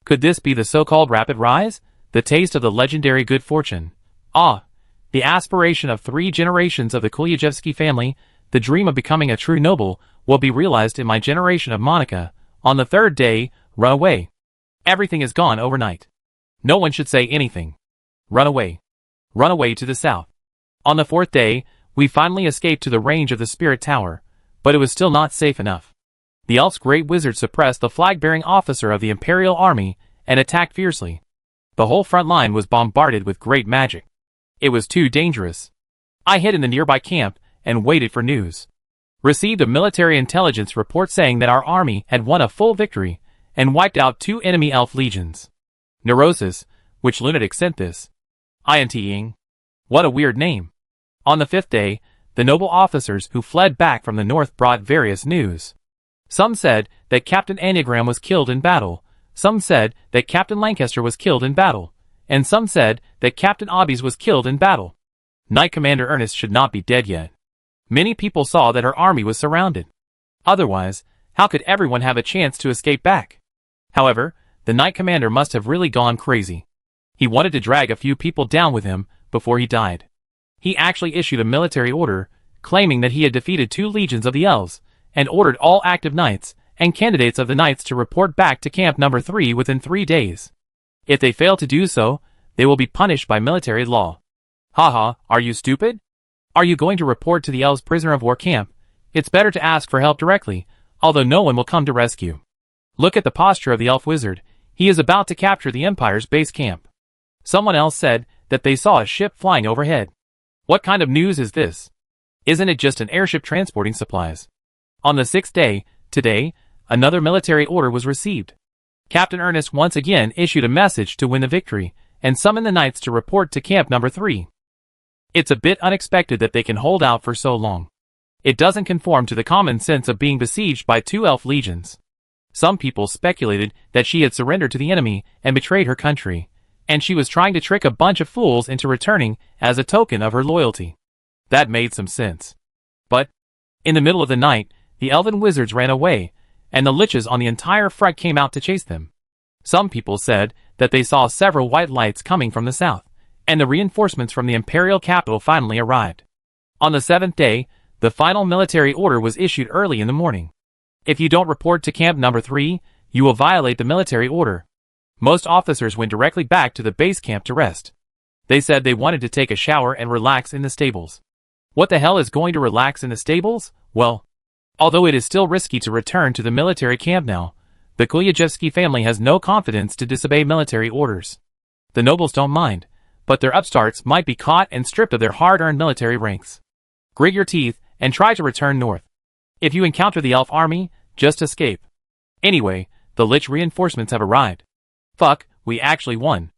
Could this be the so-called rapid rise? The taste of the legendary good fortune? Ah, the aspiration of 3 generations of the Kulyajevsky family, the dream of becoming a true noble, will be realized in my generation of Monica. On the 3rd day, run away. Everything is gone overnight. No one should say anything. Run away. Run away to the south. On the 4th day, we finally escaped to the range of the Spirit Tower, but it was still not safe enough. The elf's great wizard suppressed the flag-bearing officer of the Imperial Army and attacked fiercely. The whole front line was bombarded with great magic. It was too dangerous. I hid in the nearby camp and waited for news. Received a military intelligence report saying that our army had won a full victory and wiped out 2 enemy elf legions. Neurosis, which lunatic sent this? INTing. What a weird name. On the 5th day, the noble officers who fled back from the north brought various news. Some said that Captain Anagram was killed in battle, some said that Captain Lancaster was killed in battle, and some said that Captain Abis was killed in battle. Knight Commander Ernest should not be dead yet. Many people saw that her army was surrounded. Otherwise, how could everyone have a chance to escape back? However, the Knight Commander must have really gone crazy. He wanted to drag a few people down with him before he died. He actually issued a military order, claiming that he had defeated 2 legions of the elves, and ordered all active knights and candidates of the knights to report back to Camp Number 3 within 3 days. If they fail to do so, they will be punished by military law. Haha, are you stupid? Are you going to report to the elves' prisoner of war camp? It's better to ask for help directly, although no one will come to rescue. Look at the posture of the elf wizard. He is about to capture the Empire's base camp. Someone else said that they saw a ship flying overhead. What kind of news is this? Isn't it just an airship transporting supplies? On the 6th day, today, another military order was received. Captain Ernest once again issued a message to win the victory, and summoned the knights to report to Camp Number 3. It's a bit unexpected that they can hold out for so long. It doesn't conform to the common sense of being besieged by 2 elf legions. Some people speculated that she had surrendered to the enemy and betrayed her country, and she was trying to trick a bunch of fools into returning as a token of her loyalty. That made some sense. But, in the middle of the night, the elven wizards ran away, and the liches on the entire front came out to chase them. Some people said that they saw several white lights coming from the south, and the reinforcements from the imperial capital finally arrived. On the 7th day, the final military order was issued early in the morning. If you don't report to Camp Number 3, you will violate the military order. Most officers went directly back to the base camp to rest. They said they wanted to take a shower and relax in the stables. What the hell is going to relax in the stables? Well, although it is still risky to return to the military camp now, the Kulyachevsky family has no confidence to disobey military orders. The nobles don't mind, but their upstarts might be caught and stripped of their hard-earned military ranks. Grit your teeth and try to return north. If you encounter the elf army, just escape. Anyway, the Lich reinforcements have arrived. Fuck, we actually won.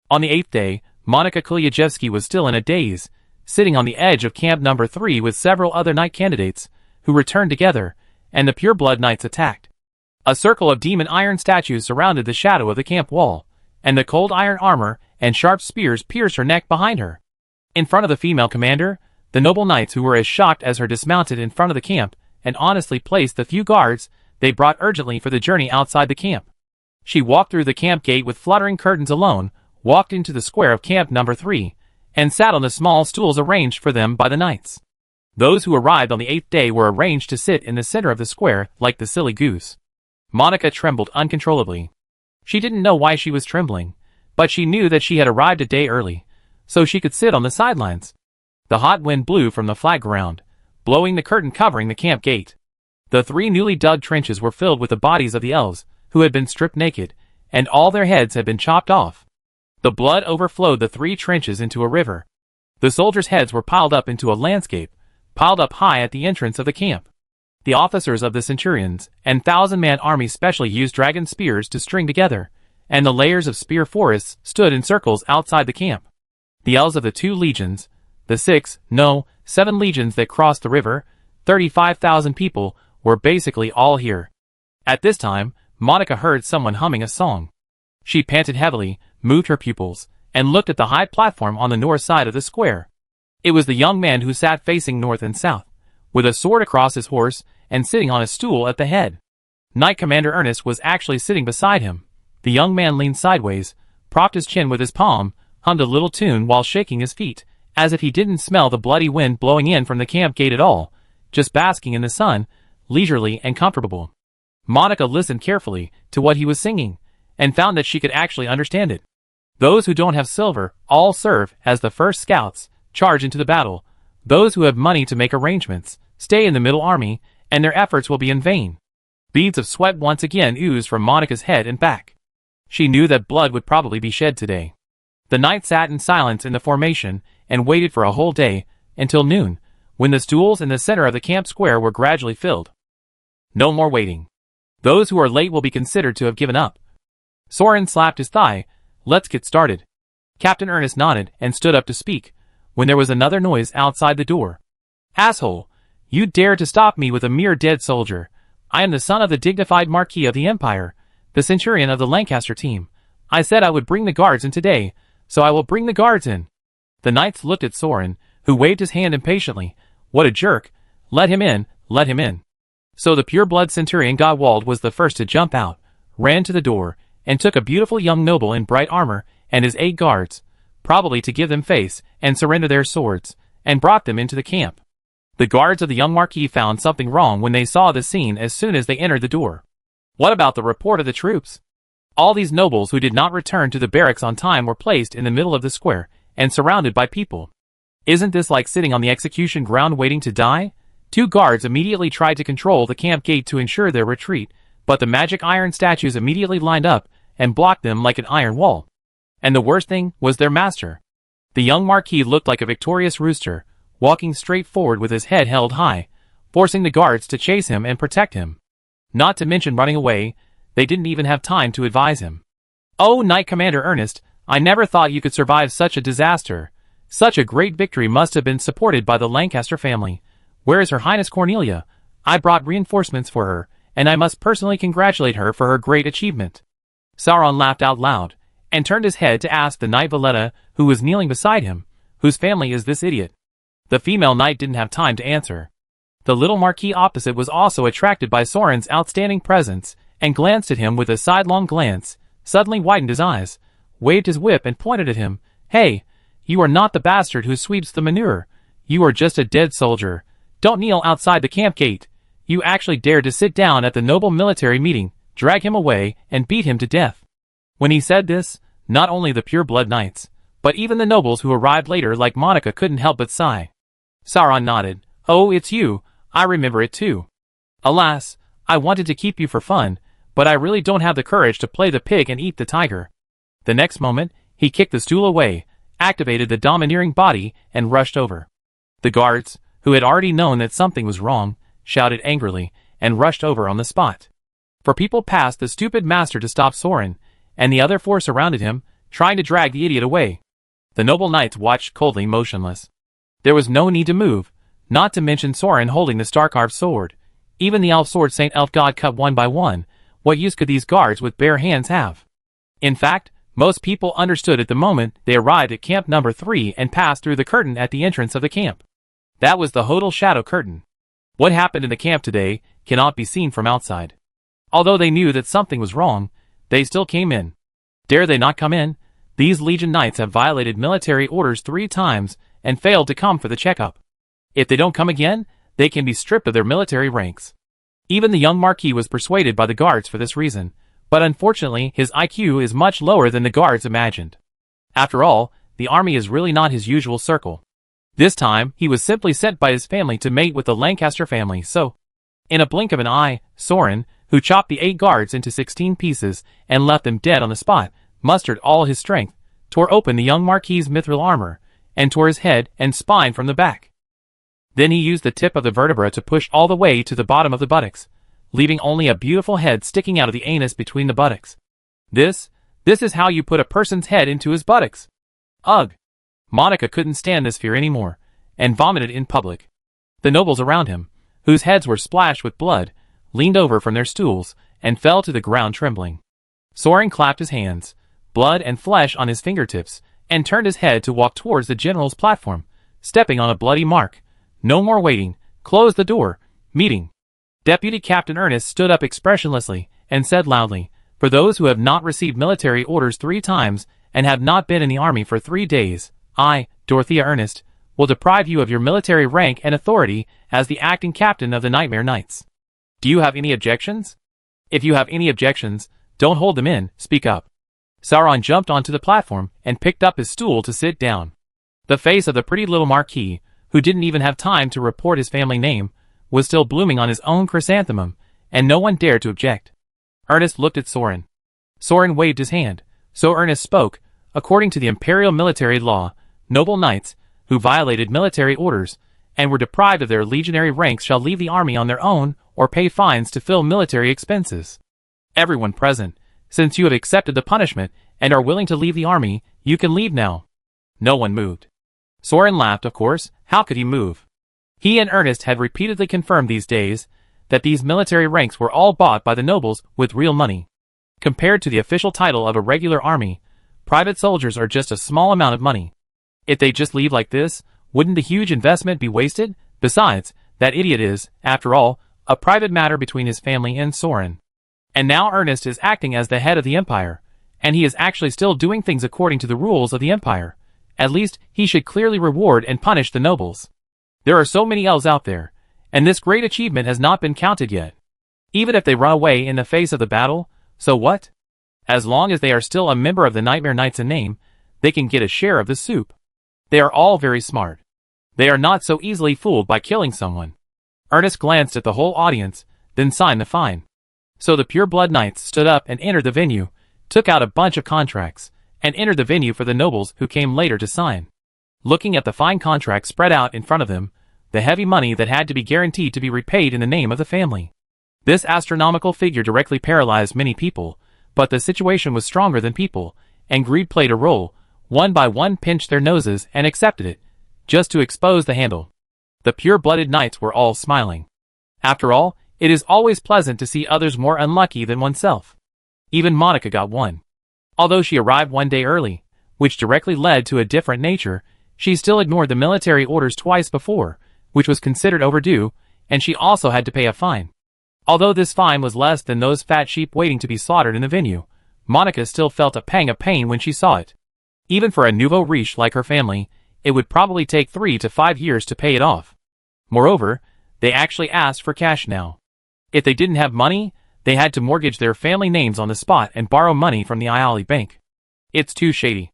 On the 8th day, Monica Kulyachevsky was still in a daze, sitting on the edge of Camp Number 3 with several other knight candidates, who returned together, and the pureblood knights attacked. A circle of demon iron statues surrounded the shadow of the camp wall, and the cold iron armor and sharp spears pierced her neck behind her. In front of the female commander, the noble knights who were as shocked as her dismounted in front of the camp, and honestly placed the few guards they brought urgently for the journey outside the camp. She walked through the camp gate with fluttering curtains alone, walked into the square of Camp Number 3, and sat on the small stools arranged for them by the knights. Those who arrived on the 8th day were arranged to sit in the center of the square like the silly goose. Monica trembled uncontrollably. She didn't know why she was trembling, but she knew that she had arrived a day early, so she could sit on the sidelines. The hot wind blew from the flat ground, blowing the curtain covering the camp gate. The 3 newly dug trenches were filled with the bodies of the elves, who had been stripped naked, and all their heads had been chopped off. The blood overflowed the 3 trenches into a river. The soldiers' heads were piled up into a landscape, piled up high at the entrance of the camp. The officers of the centurions and 1,000-man army specially used dragon spears to string together, and the layers of spear forests stood in circles outside the camp. The elves of the 2 legions, the 7 legions that crossed the river, 35,000 people, were basically all here. At this time, Monica heard someone humming a song. She panted heavily, moved her pupils, and looked at the high platform on the north side of the square. It was the young man who sat facing north and south, with a sword across his horse and sitting on a stool at the head. Knight Commander Ernest was actually sitting beside him. The young man leaned sideways, propped his chin with his palm, hummed a little tune while shaking his feet, as if he didn't smell the bloody wind blowing in from the camp gate at all, just basking in the sun, leisurely and comfortable. Monica listened carefully to what he was singing, and found that she could actually understand it. Those who don't have silver all serve as the first scouts, charge into the battle. Those who have money to make arrangements stay in the middle army, and their efforts will be in vain. Beads of sweat once again oozed from Monica's head and back. She knew that blood would probably be shed today. The knight sat in silence in the formation and waited for a whole day, until noon, when the stools in the center of the camp square were gradually filled. No more waiting. Those who are late will be considered to have given up. Soren slapped his thigh. Let's get started. Captain Ernest nodded and stood up to speak, when there was another noise outside the door. Asshole! You dare to stop me with a mere dead soldier. I am the son of the dignified Marquis of the Empire, the centurion of the Lancaster team. I said I would bring the guards in today, so I will bring the guards in. The knights looked at Soren, who waved his hand impatiently. What a jerk! Let him in, let him in. So the pure-blood centurion Godwald was the first to jump out, ran to the door, and took a beautiful young noble in bright armor and his 8 guards, probably to give them face and surrender their swords, and brought them into the camp. The guards of the young Marquis found something wrong when they saw the scene as soon as they entered the door. What about the report of the troops? All these nobles who did not return to the barracks on time were placed in the middle of the square and surrounded by people. Isn't this like sitting on the execution ground waiting to die? 2 guards immediately tried to control the camp gate to ensure their retreat, but the magic iron statues immediately lined up and blocked them like an iron wall. And the worst thing was their master. The young Marquis looked like a victorious rooster, walking straight forward with his head held high, forcing the guards to chase him and protect him. Not to mention running away, they didn't even have time to advise him. Oh, Knight Commander Ernest, I never thought you could survive such a disaster. Such a great victory must have been supported by the Lancaster family. Where is Her Highness Cornelia? I brought reinforcements for her, and I must personally congratulate her for her great achievement. Sauron laughed out loud, and turned his head to ask the Knight Valletta, who was kneeling beside him, whose family is this idiot? The female knight didn't have time to answer. The little Marquis opposite was also attracted by Soren's outstanding presence, and glanced at him with a sidelong glance, suddenly widened his eyes, waved his whip and pointed at him. Hey, You are not the bastard who sweeps the manure. You are just a dead soldier. Don't kneel outside the camp gate. You actually dared to sit down at the noble military meeting, drag him away, and beat him to death." When he said this, not only the pure-blood knights, but even the nobles who arrived later like Monica couldn't help but sigh. Sauron nodded. "Oh, it's you. I remember it too. Alas, I wanted to keep you for fun, but I really don't have the courage to play the pig and eat the tiger." The next moment, he kicked the stool away, activated the domineering body, and rushed over. The guards, who had already known that something was wrong, shouted angrily, and rushed over on the spot. For people passed the stupid master to stop Sauron, and the other four surrounded him, trying to drag the idiot away. The noble knights watched coldly motionless. There was no need to move, not to mention Sauron holding the star-carved sword. Even the elf sword Saint Elf God cut one by one. What use could these guards with bare hands have? In fact, most people understood at the moment they arrived at camp number 3 and passed through the curtain at the entrance of the camp. That was the Hodel Shadow Curtain. What happened in the camp today cannot be seen from outside. Although they knew that something was wrong, they still came in. Dare they not come in? These Legion Knights have violated military orders 3 times and failed to come for the checkup. If they don't come again, they can be stripped of their military ranks. Even the young Marquis was persuaded by the guards for this reason, but unfortunately his IQ is much lower than the guards imagined. After all, the army is really not his usual circle. This time, he was simply sent by his family to mate with the Lancaster family, so... In a blink of an eye, Sauron, who chopped the 8 guards into 16 pieces and left them dead on the spot, mustered all his strength, tore open the young Marquis's mithril armor, and tore his head and spine from the back. Then he used the tip of the vertebra to push all the way to the bottom of the buttocks, leaving only a beautiful head sticking out of the anus between the buttocks. This is how you put a person's head into his buttocks. Ugh! Monica couldn't stand this fear anymore, and vomited in public. The nobles around him, whose heads were splashed with blood, leaned over from their stools, and fell to the ground trembling. Sauron clapped his hands, blood and flesh on his fingertips, and turned his head to walk towards the general's platform, stepping on a bloody mark. No more waiting. Close the door. Meeting. Deputy Captain Ernest stood up expressionlessly, and said loudly, "For those who have not received military orders 3 times, and have not been in the army for 3 days, I, Dorothea Ernest, will deprive you of your military rank and authority as the acting captain of the Nightmare Knights. Do you have any objections? If you have any objections, don't hold them in, speak up." Sauron jumped onto the platform and picked up his stool to sit down. The face of the pretty little Marquis, who didn't even have time to report his family name, was still blooming on his own chrysanthemum, and no one dared to object. Ernest looked at Sauron. Sauron waved his hand, so Ernest spoke. "According to the imperial military law, noble knights, who violated military orders, and were deprived of their legionary ranks shall leave the army on their own or pay fines to fill military expenses. Everyone present, since you have accepted the punishment and are willing to leave the army, you can leave now." No one moved. Sauron laughed, of course. How could he move? He and Ernest had repeatedly confirmed these days that these military ranks were all bought by the nobles with real money. Compared to the official title of a regular army, private soldiers are just a small amount of money. If they just leave like this, wouldn't the huge investment be wasted? Besides, that idiot is, after all, a private matter between his family and Sauron. And now Ernest is acting as the head of the Empire, and he is actually still doing things according to the rules of the Empire. At least, he should clearly reward and punish the nobles. There are so many elves out there, and this great achievement has not been counted yet. Even if they run away in the face of the battle, so what? As long as they are still a member of the Nightmare Knights in name, they can get a share of the soup. They are all very smart. They are not so easily fooled by killing someone. Ernest glanced at the whole audience, then signed the fine. So the pure-blood knights stood up and entered the venue, took out a bunch of contracts, and entered the venue for the nobles who came later to sign. Looking at the fine contract spread out in front of them, the heavy money that had to be guaranteed to be repaid in the name of the family. This astronomical figure directly paralyzed many people, but the situation was stronger than people, and greed played a role. One by one pinched their noses and accepted it, just to expose the handle. The pure-blooded knights were all smiling. After all, it is always pleasant to see others more unlucky than oneself. Even Monica got one. Although she arrived 1 day early, which directly led to a different nature, she still ignored the military orders twice before, which was considered overdue, and she also had to pay a fine. Although this fine was less than those fat sheep waiting to be slaughtered in the venue, Monica still felt a pang of pain when she saw it. Even for a nouveau riche like her family, it would probably take 3 to 5 years to pay it off. Moreover, they actually asked for cash now. If they didn't have money, they had to mortgage their family names on the spot and borrow money from the Iali Bank. It's too shady.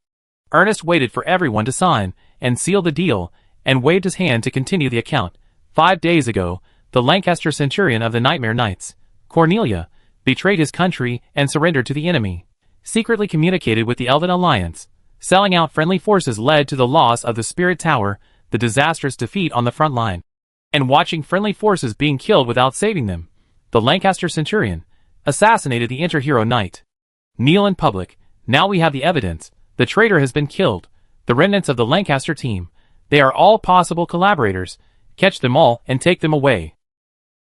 Ernest waited for everyone to sign and seal the deal, and waved his hand to continue the account. 5 days ago, the Lancaster centurion of the Nightmare Knights, Cornelia, betrayed his country and surrendered to the enemy. Secretly communicated with the Elven Alliance. Selling out friendly forces led to the loss of the Spirit Tower, the disastrous defeat on the front line, and watching friendly forces being killed without saving them. The Lancaster centurion assassinated the inter-hero knight. Kneel in public. Now we have the evidence. The traitor has been killed. The remnants of the Lancaster team. They are all possible collaborators. Catch them all and take them away.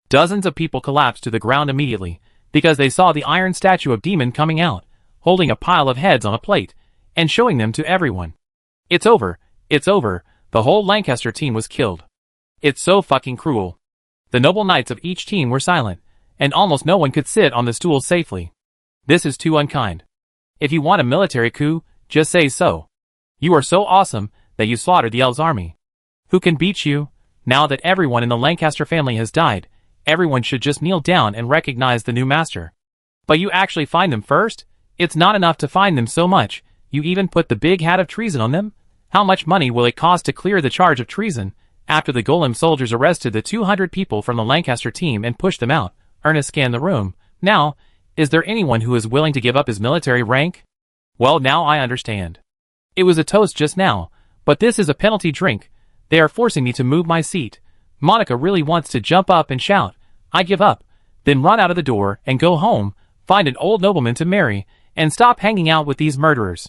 Dozens of people collapsed to the ground immediately, because they saw the iron statue of Demon coming out, holding a pile of heads on a plate, and showing them to everyone. It's over. It's over. The whole Lancaster team was killed. It's so fucking cruel. The noble knights of each team were silent, and almost no one could sit on the stools safely. This is too unkind. If you want a military coup, just say so. You are so awesome that you slaughtered the elves' army. Who can beat you? Now that everyone in the Lancaster family has died, everyone should just kneel down and recognize the new master. But you actually find them first? It's not enough to find them so much, you even put the big hat of treason on them? How much money will it cost to clear the charge of treason? After the Golem soldiers arrested the 200 people from the Lancaster team and pushed them out, Ernest scanned the room. Now, is there anyone who is willing to give up his military rank? Well, now I understand. It was a toast just now, but this is a penalty drink. They are forcing me to move my seat. Monica really wants to jump up and shout, I give up, then run out of the door and go home, find an old nobleman to marry, and stop hanging out with these murderers.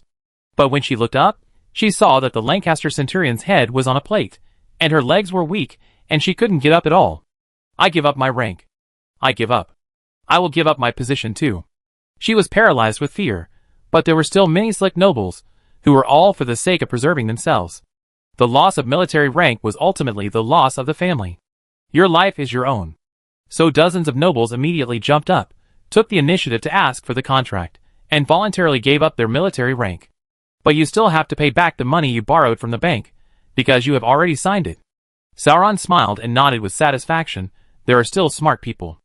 But when she looked up, she saw that the Lancaster centurion's head was on a plate, and her legs were weak, and she couldn't get up at all. I give up my rank. I give up. I will give up my position too. She was paralyzed with fear, but there were still many slick nobles, who were all for the sake of preserving themselves. The loss of military rank was ultimately the loss of the family. Your life is your own. So dozens of nobles immediately jumped up, took the initiative to ask for the contract, and voluntarily gave up their military rank. But you still have to pay back the money you borrowed from the bank, because you have already signed it. Sauron smiled and nodded with satisfaction. There are still smart people.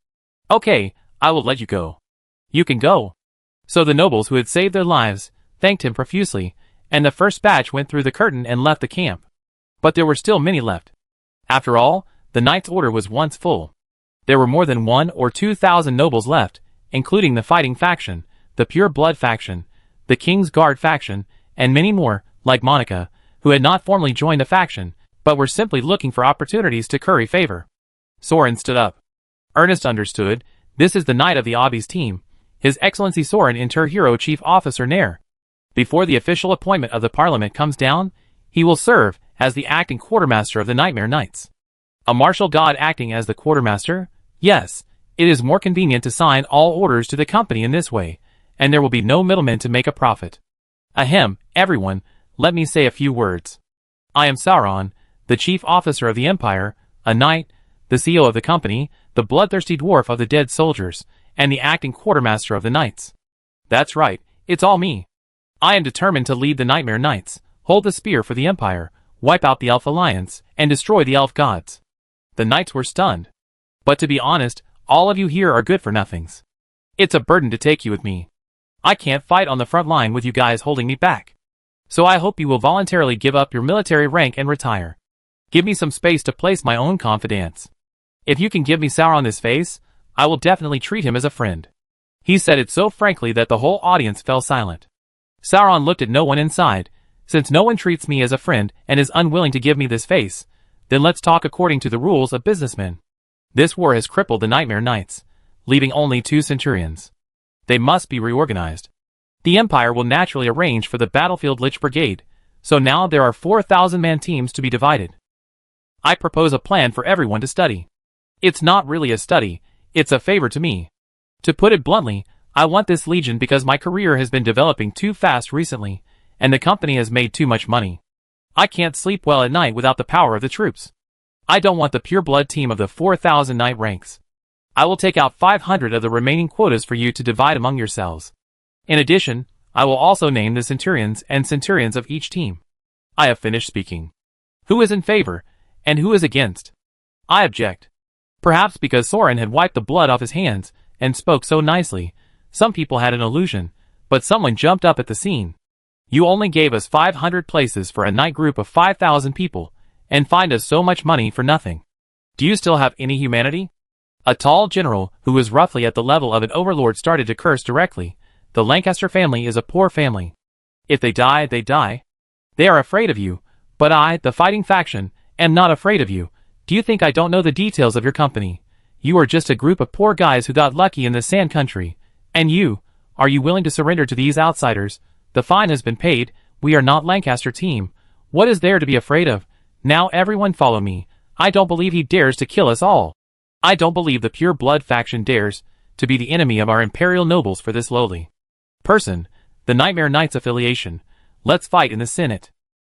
Okay, I will let you go. You can go. So the nobles who had saved their lives thanked him profusely, and the first batch went through the curtain and left the camp. But there were still many left. After all, the Knight's Order was once full. There were more than 1,000 or 2,000 nobles left, including the fighting faction, the pure blood faction, the King's Guard faction, and many more, like Monica, who had not formally joined the faction, but were simply looking for opportunities to curry favor. Soren stood up. Ernest understood. This is the knight of the Obby's team, His Excellency Soren Inter-Hero Chief Officer Nair. Before the official appointment of the Parliament comes down, he will serve as the acting quartermaster of the Nightmare Knights. A martial god acting as the quartermaster? Yes, it is more convenient to sign all orders to the company in this way, and there will be no middlemen to make a profit. Ahem, everyone, let me say a few words. I am Sauron, the Chief Officer of the Empire, a knight, the CEO of the company, the bloodthirsty dwarf of the dead soldiers, and the acting quartermaster of the knights. That's right, it's all me. I am determined to lead the Nightmare Knights, hold the spear for the Empire, wipe out the Elf Alliance, and destroy the Elf Gods. The knights were stunned. But to be honest, all of you here are good-for-nothings. It's a burden to take you with me. I can't fight on the front line with you guys holding me back. So I hope you will voluntarily give up your military rank and retire. Give me some space to place my own confidence. If you can give me Sauron this face, I will definitely treat him as a friend. He said it so frankly that the whole audience fell silent. Sauron looked at no one inside. Since no one treats me as a friend and is unwilling to give me this face, then let's talk according to the rules of businessmen. This war has crippled the Nightmare Knights, leaving only 2 centurions. They must be reorganized. The Empire will naturally arrange for the Battlefield Lich Brigade, so now there are 4,000-man teams to be divided. I propose a plan for everyone to study. It's not really a study, it's a favor to me. To put it bluntly, I want this legion because my career has been developing too fast recently, and the company has made too much money. I can't sleep well at night without the power of the troops. I don't want the pure blood team of the 4,000 knight ranks. I will take out 500 of the remaining quotas for you to divide among yourselves. In addition, I will also name the centurions and centurions of each team. I have finished speaking. Who is in favor, and who is against? I object. Perhaps because Soren had wiped the blood off his hands and spoke so nicely, some people had an illusion, but someone jumped up at the scene. You only gave us 500 places for a night group of 5,000 people, and fined us so much money for nothing. Do you still have any humanity? A tall general, who was roughly at the level of an overlord, started to curse directly. The Lancaster family is a poor family. If they die, they die. They are afraid of you, but I, the fighting faction, am not afraid of you. Do you think I don't know the details of your company? You are just a group of poor guys who got lucky in the sand country. And you, are you willing to surrender to these outsiders? The fine has been paid. We are not Lancaster team. What is there to be afraid of? Now everyone follow me. I don't believe he dares to kill us all. I don't believe the pure blood faction dares to be the enemy of our imperial nobles for this lowly person, the Nightmare Knights affiliation. Let's fight in the Senate.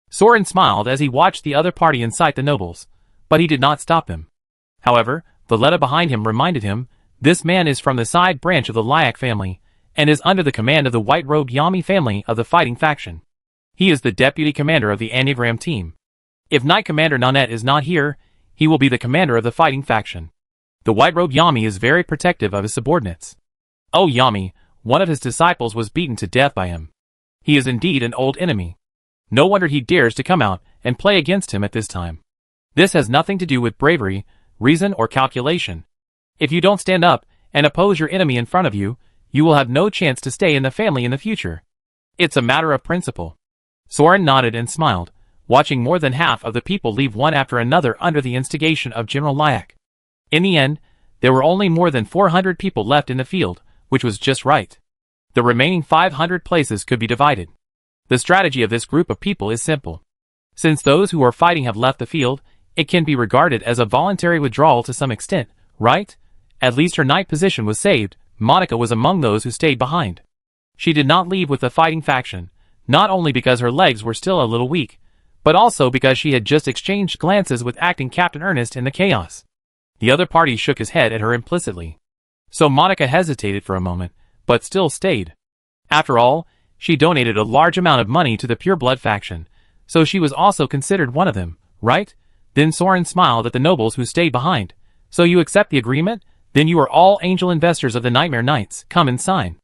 Soren smiled as he watched the other party incite the nobles, but he did not stop them. However, Valletta behind him reminded him, this man is from the side branch of the Lyak family, and is under the command of the white-robed Yami family of the fighting faction. He is the deputy commander of the Anagram team. If Knight Commander Nanette is not here, he will be the commander of the fighting faction. The white-robed Yami is very protective of his subordinates. Oh Yami, one of his disciples was beaten to death by him. He is indeed an old enemy. No wonder he dares to come out and play against him at this time. This has nothing to do with bravery, reason, or calculation. If you don't stand up and oppose your enemy in front of you, you will have no chance to stay in the family in the future. It's a matter of principle. Soren nodded and smiled, watching more than half of the people leave one after another under the instigation of General Lyak. In the end, there were only more than 400 people left in the field, which was just right. The remaining 500 places could be divided. The strategy of this group of people is simple. Since those who are fighting have left the field, it can be regarded as a voluntary withdrawal to some extent, right? At least her knight position was saved. Monica was among those who stayed behind. She did not leave with the fighting faction, not only because her legs were still a little weak, but also because she had just exchanged glances with acting Captain Ernest in the chaos. The other party shook his head at her implicitly. So Monica hesitated for a moment, but still stayed. After all, she donated a large amount of money to the Pure Blood faction, so she was also considered one of them, right? Then Soren smiled at the nobles who stayed behind. So you accept the agreement? Then you are all angel investors of the Nightmare Knights. Come and sign.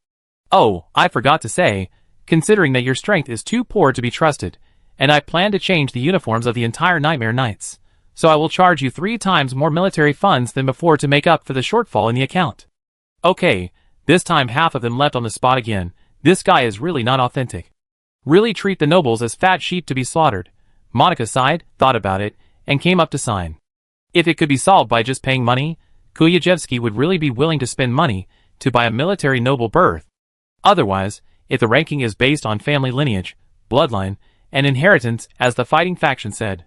Oh, I forgot to say, considering that your strength is too poor to be trusted, and I plan to change the uniforms of the entire Nightmare Knights, so I will charge you 3 times more military funds than before to make up for the shortfall in the account. Okay, this time half of them leapt on the spot again. This guy is really not authentic. Really treat the nobles as fat sheep to be slaughtered. Monica sighed, thought about it, and came up to sign. If it could be solved by just paying money, Kuyajevsky would really be willing to spend money to buy a military noble birth. Otherwise, if the ranking is based on family lineage, bloodline, and inheritance, as the fighting faction said,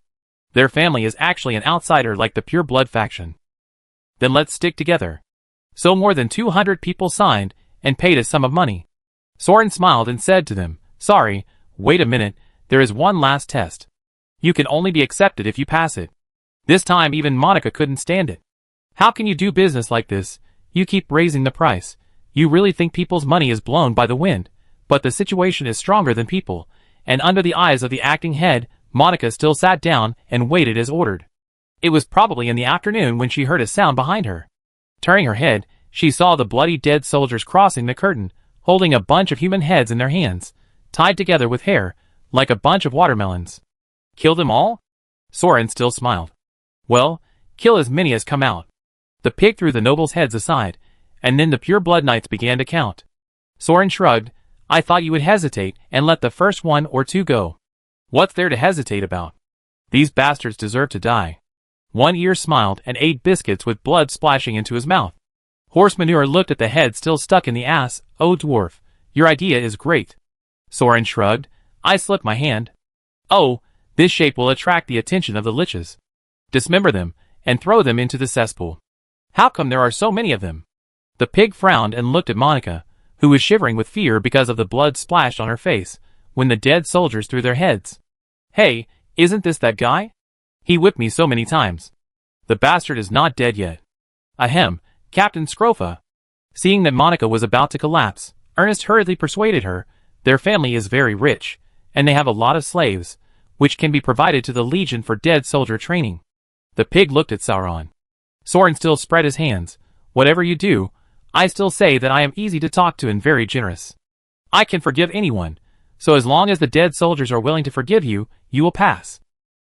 their family is actually an outsider like the Pure Blood faction. Then let's stick together. So more than 200 people signed and paid a sum of money. Soren smiled and said to them, sorry, wait a minute, there is one last test. You can only be accepted if you pass it. This time even Monica couldn't stand it. How can you do business like this? You keep raising the price. You really think people's money is blown by the wind, but the situation is stronger than people, and under the eyes of the acting head, Monica still sat down and waited as ordered. It was probably in the afternoon when she heard a sound behind her. Turning her head, she saw the bloody dead soldiers crossing the curtain, holding a bunch of human heads in their hands, tied together with hair, like a bunch of watermelons. Kill them all? Soren still smiled. Well, kill as many as come out. The pig threw the nobles' heads aside, and then the Pure Blood Knights began to count. Soren shrugged. I thought you would hesitate and let the first 1 or 2 go. What's there to hesitate about? These bastards deserve to die. One ear smiled and ate biscuits with blood splashing into his mouth. Horse Manure looked at the head still stuck in the ass. Oh dwarf, your idea is great. Soren shrugged. I slipped my hand. Oh, this shape will attract the attention of the liches. Dismember them, and throw them into the cesspool. How come there are so many of them? The pig frowned and looked at Monica, who was shivering with fear because of the blood splashed on her face, when the dead soldiers threw their heads. Hey, isn't this that guy? He whipped me so many times. The bastard is not dead yet. Ahem, Captain Scrofa. Seeing that Monica was about to collapse, Ernest hurriedly persuaded her, Their family is very rich, and they have a lot of slaves, which can be provided to the Legion for dead soldier training. The pig looked at Sauron. Soren still spread his hands. Whatever you do, I still say that I am easy to talk to and very generous. I can forgive anyone, so as long as the dead soldiers are willing to forgive you, you will pass.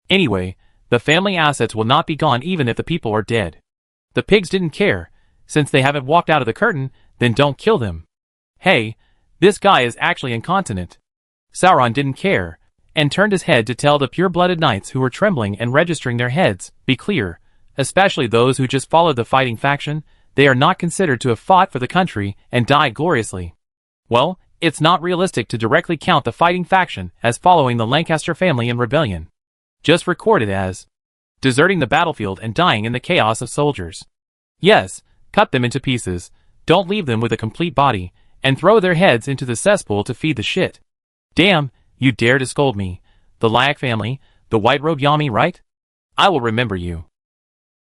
Anyway, the family assets will not be gone even if the people are dead. The pigs didn't care. Since they haven't walked out of the curtain, then don't kill them. Hey, this guy is actually incontinent. Sauron didn't care, and turned his head to tell the pure-blooded knights who were trembling and registering their heads, be clear, especially those who just followed the fighting faction, they are not considered to have fought for the country and died gloriously. Well, it's not realistic to directly count the fighting faction as following the Lancaster family in rebellion. Just record it as deserting the battlefield and dying in the chaos of soldiers. Yes, cut them into pieces, don't leave them with a complete body, and throw their heads into the cesspool to feed the shit. Damn, you dare to scold me. The Lyak family, the white robe Yami, right? I will remember you.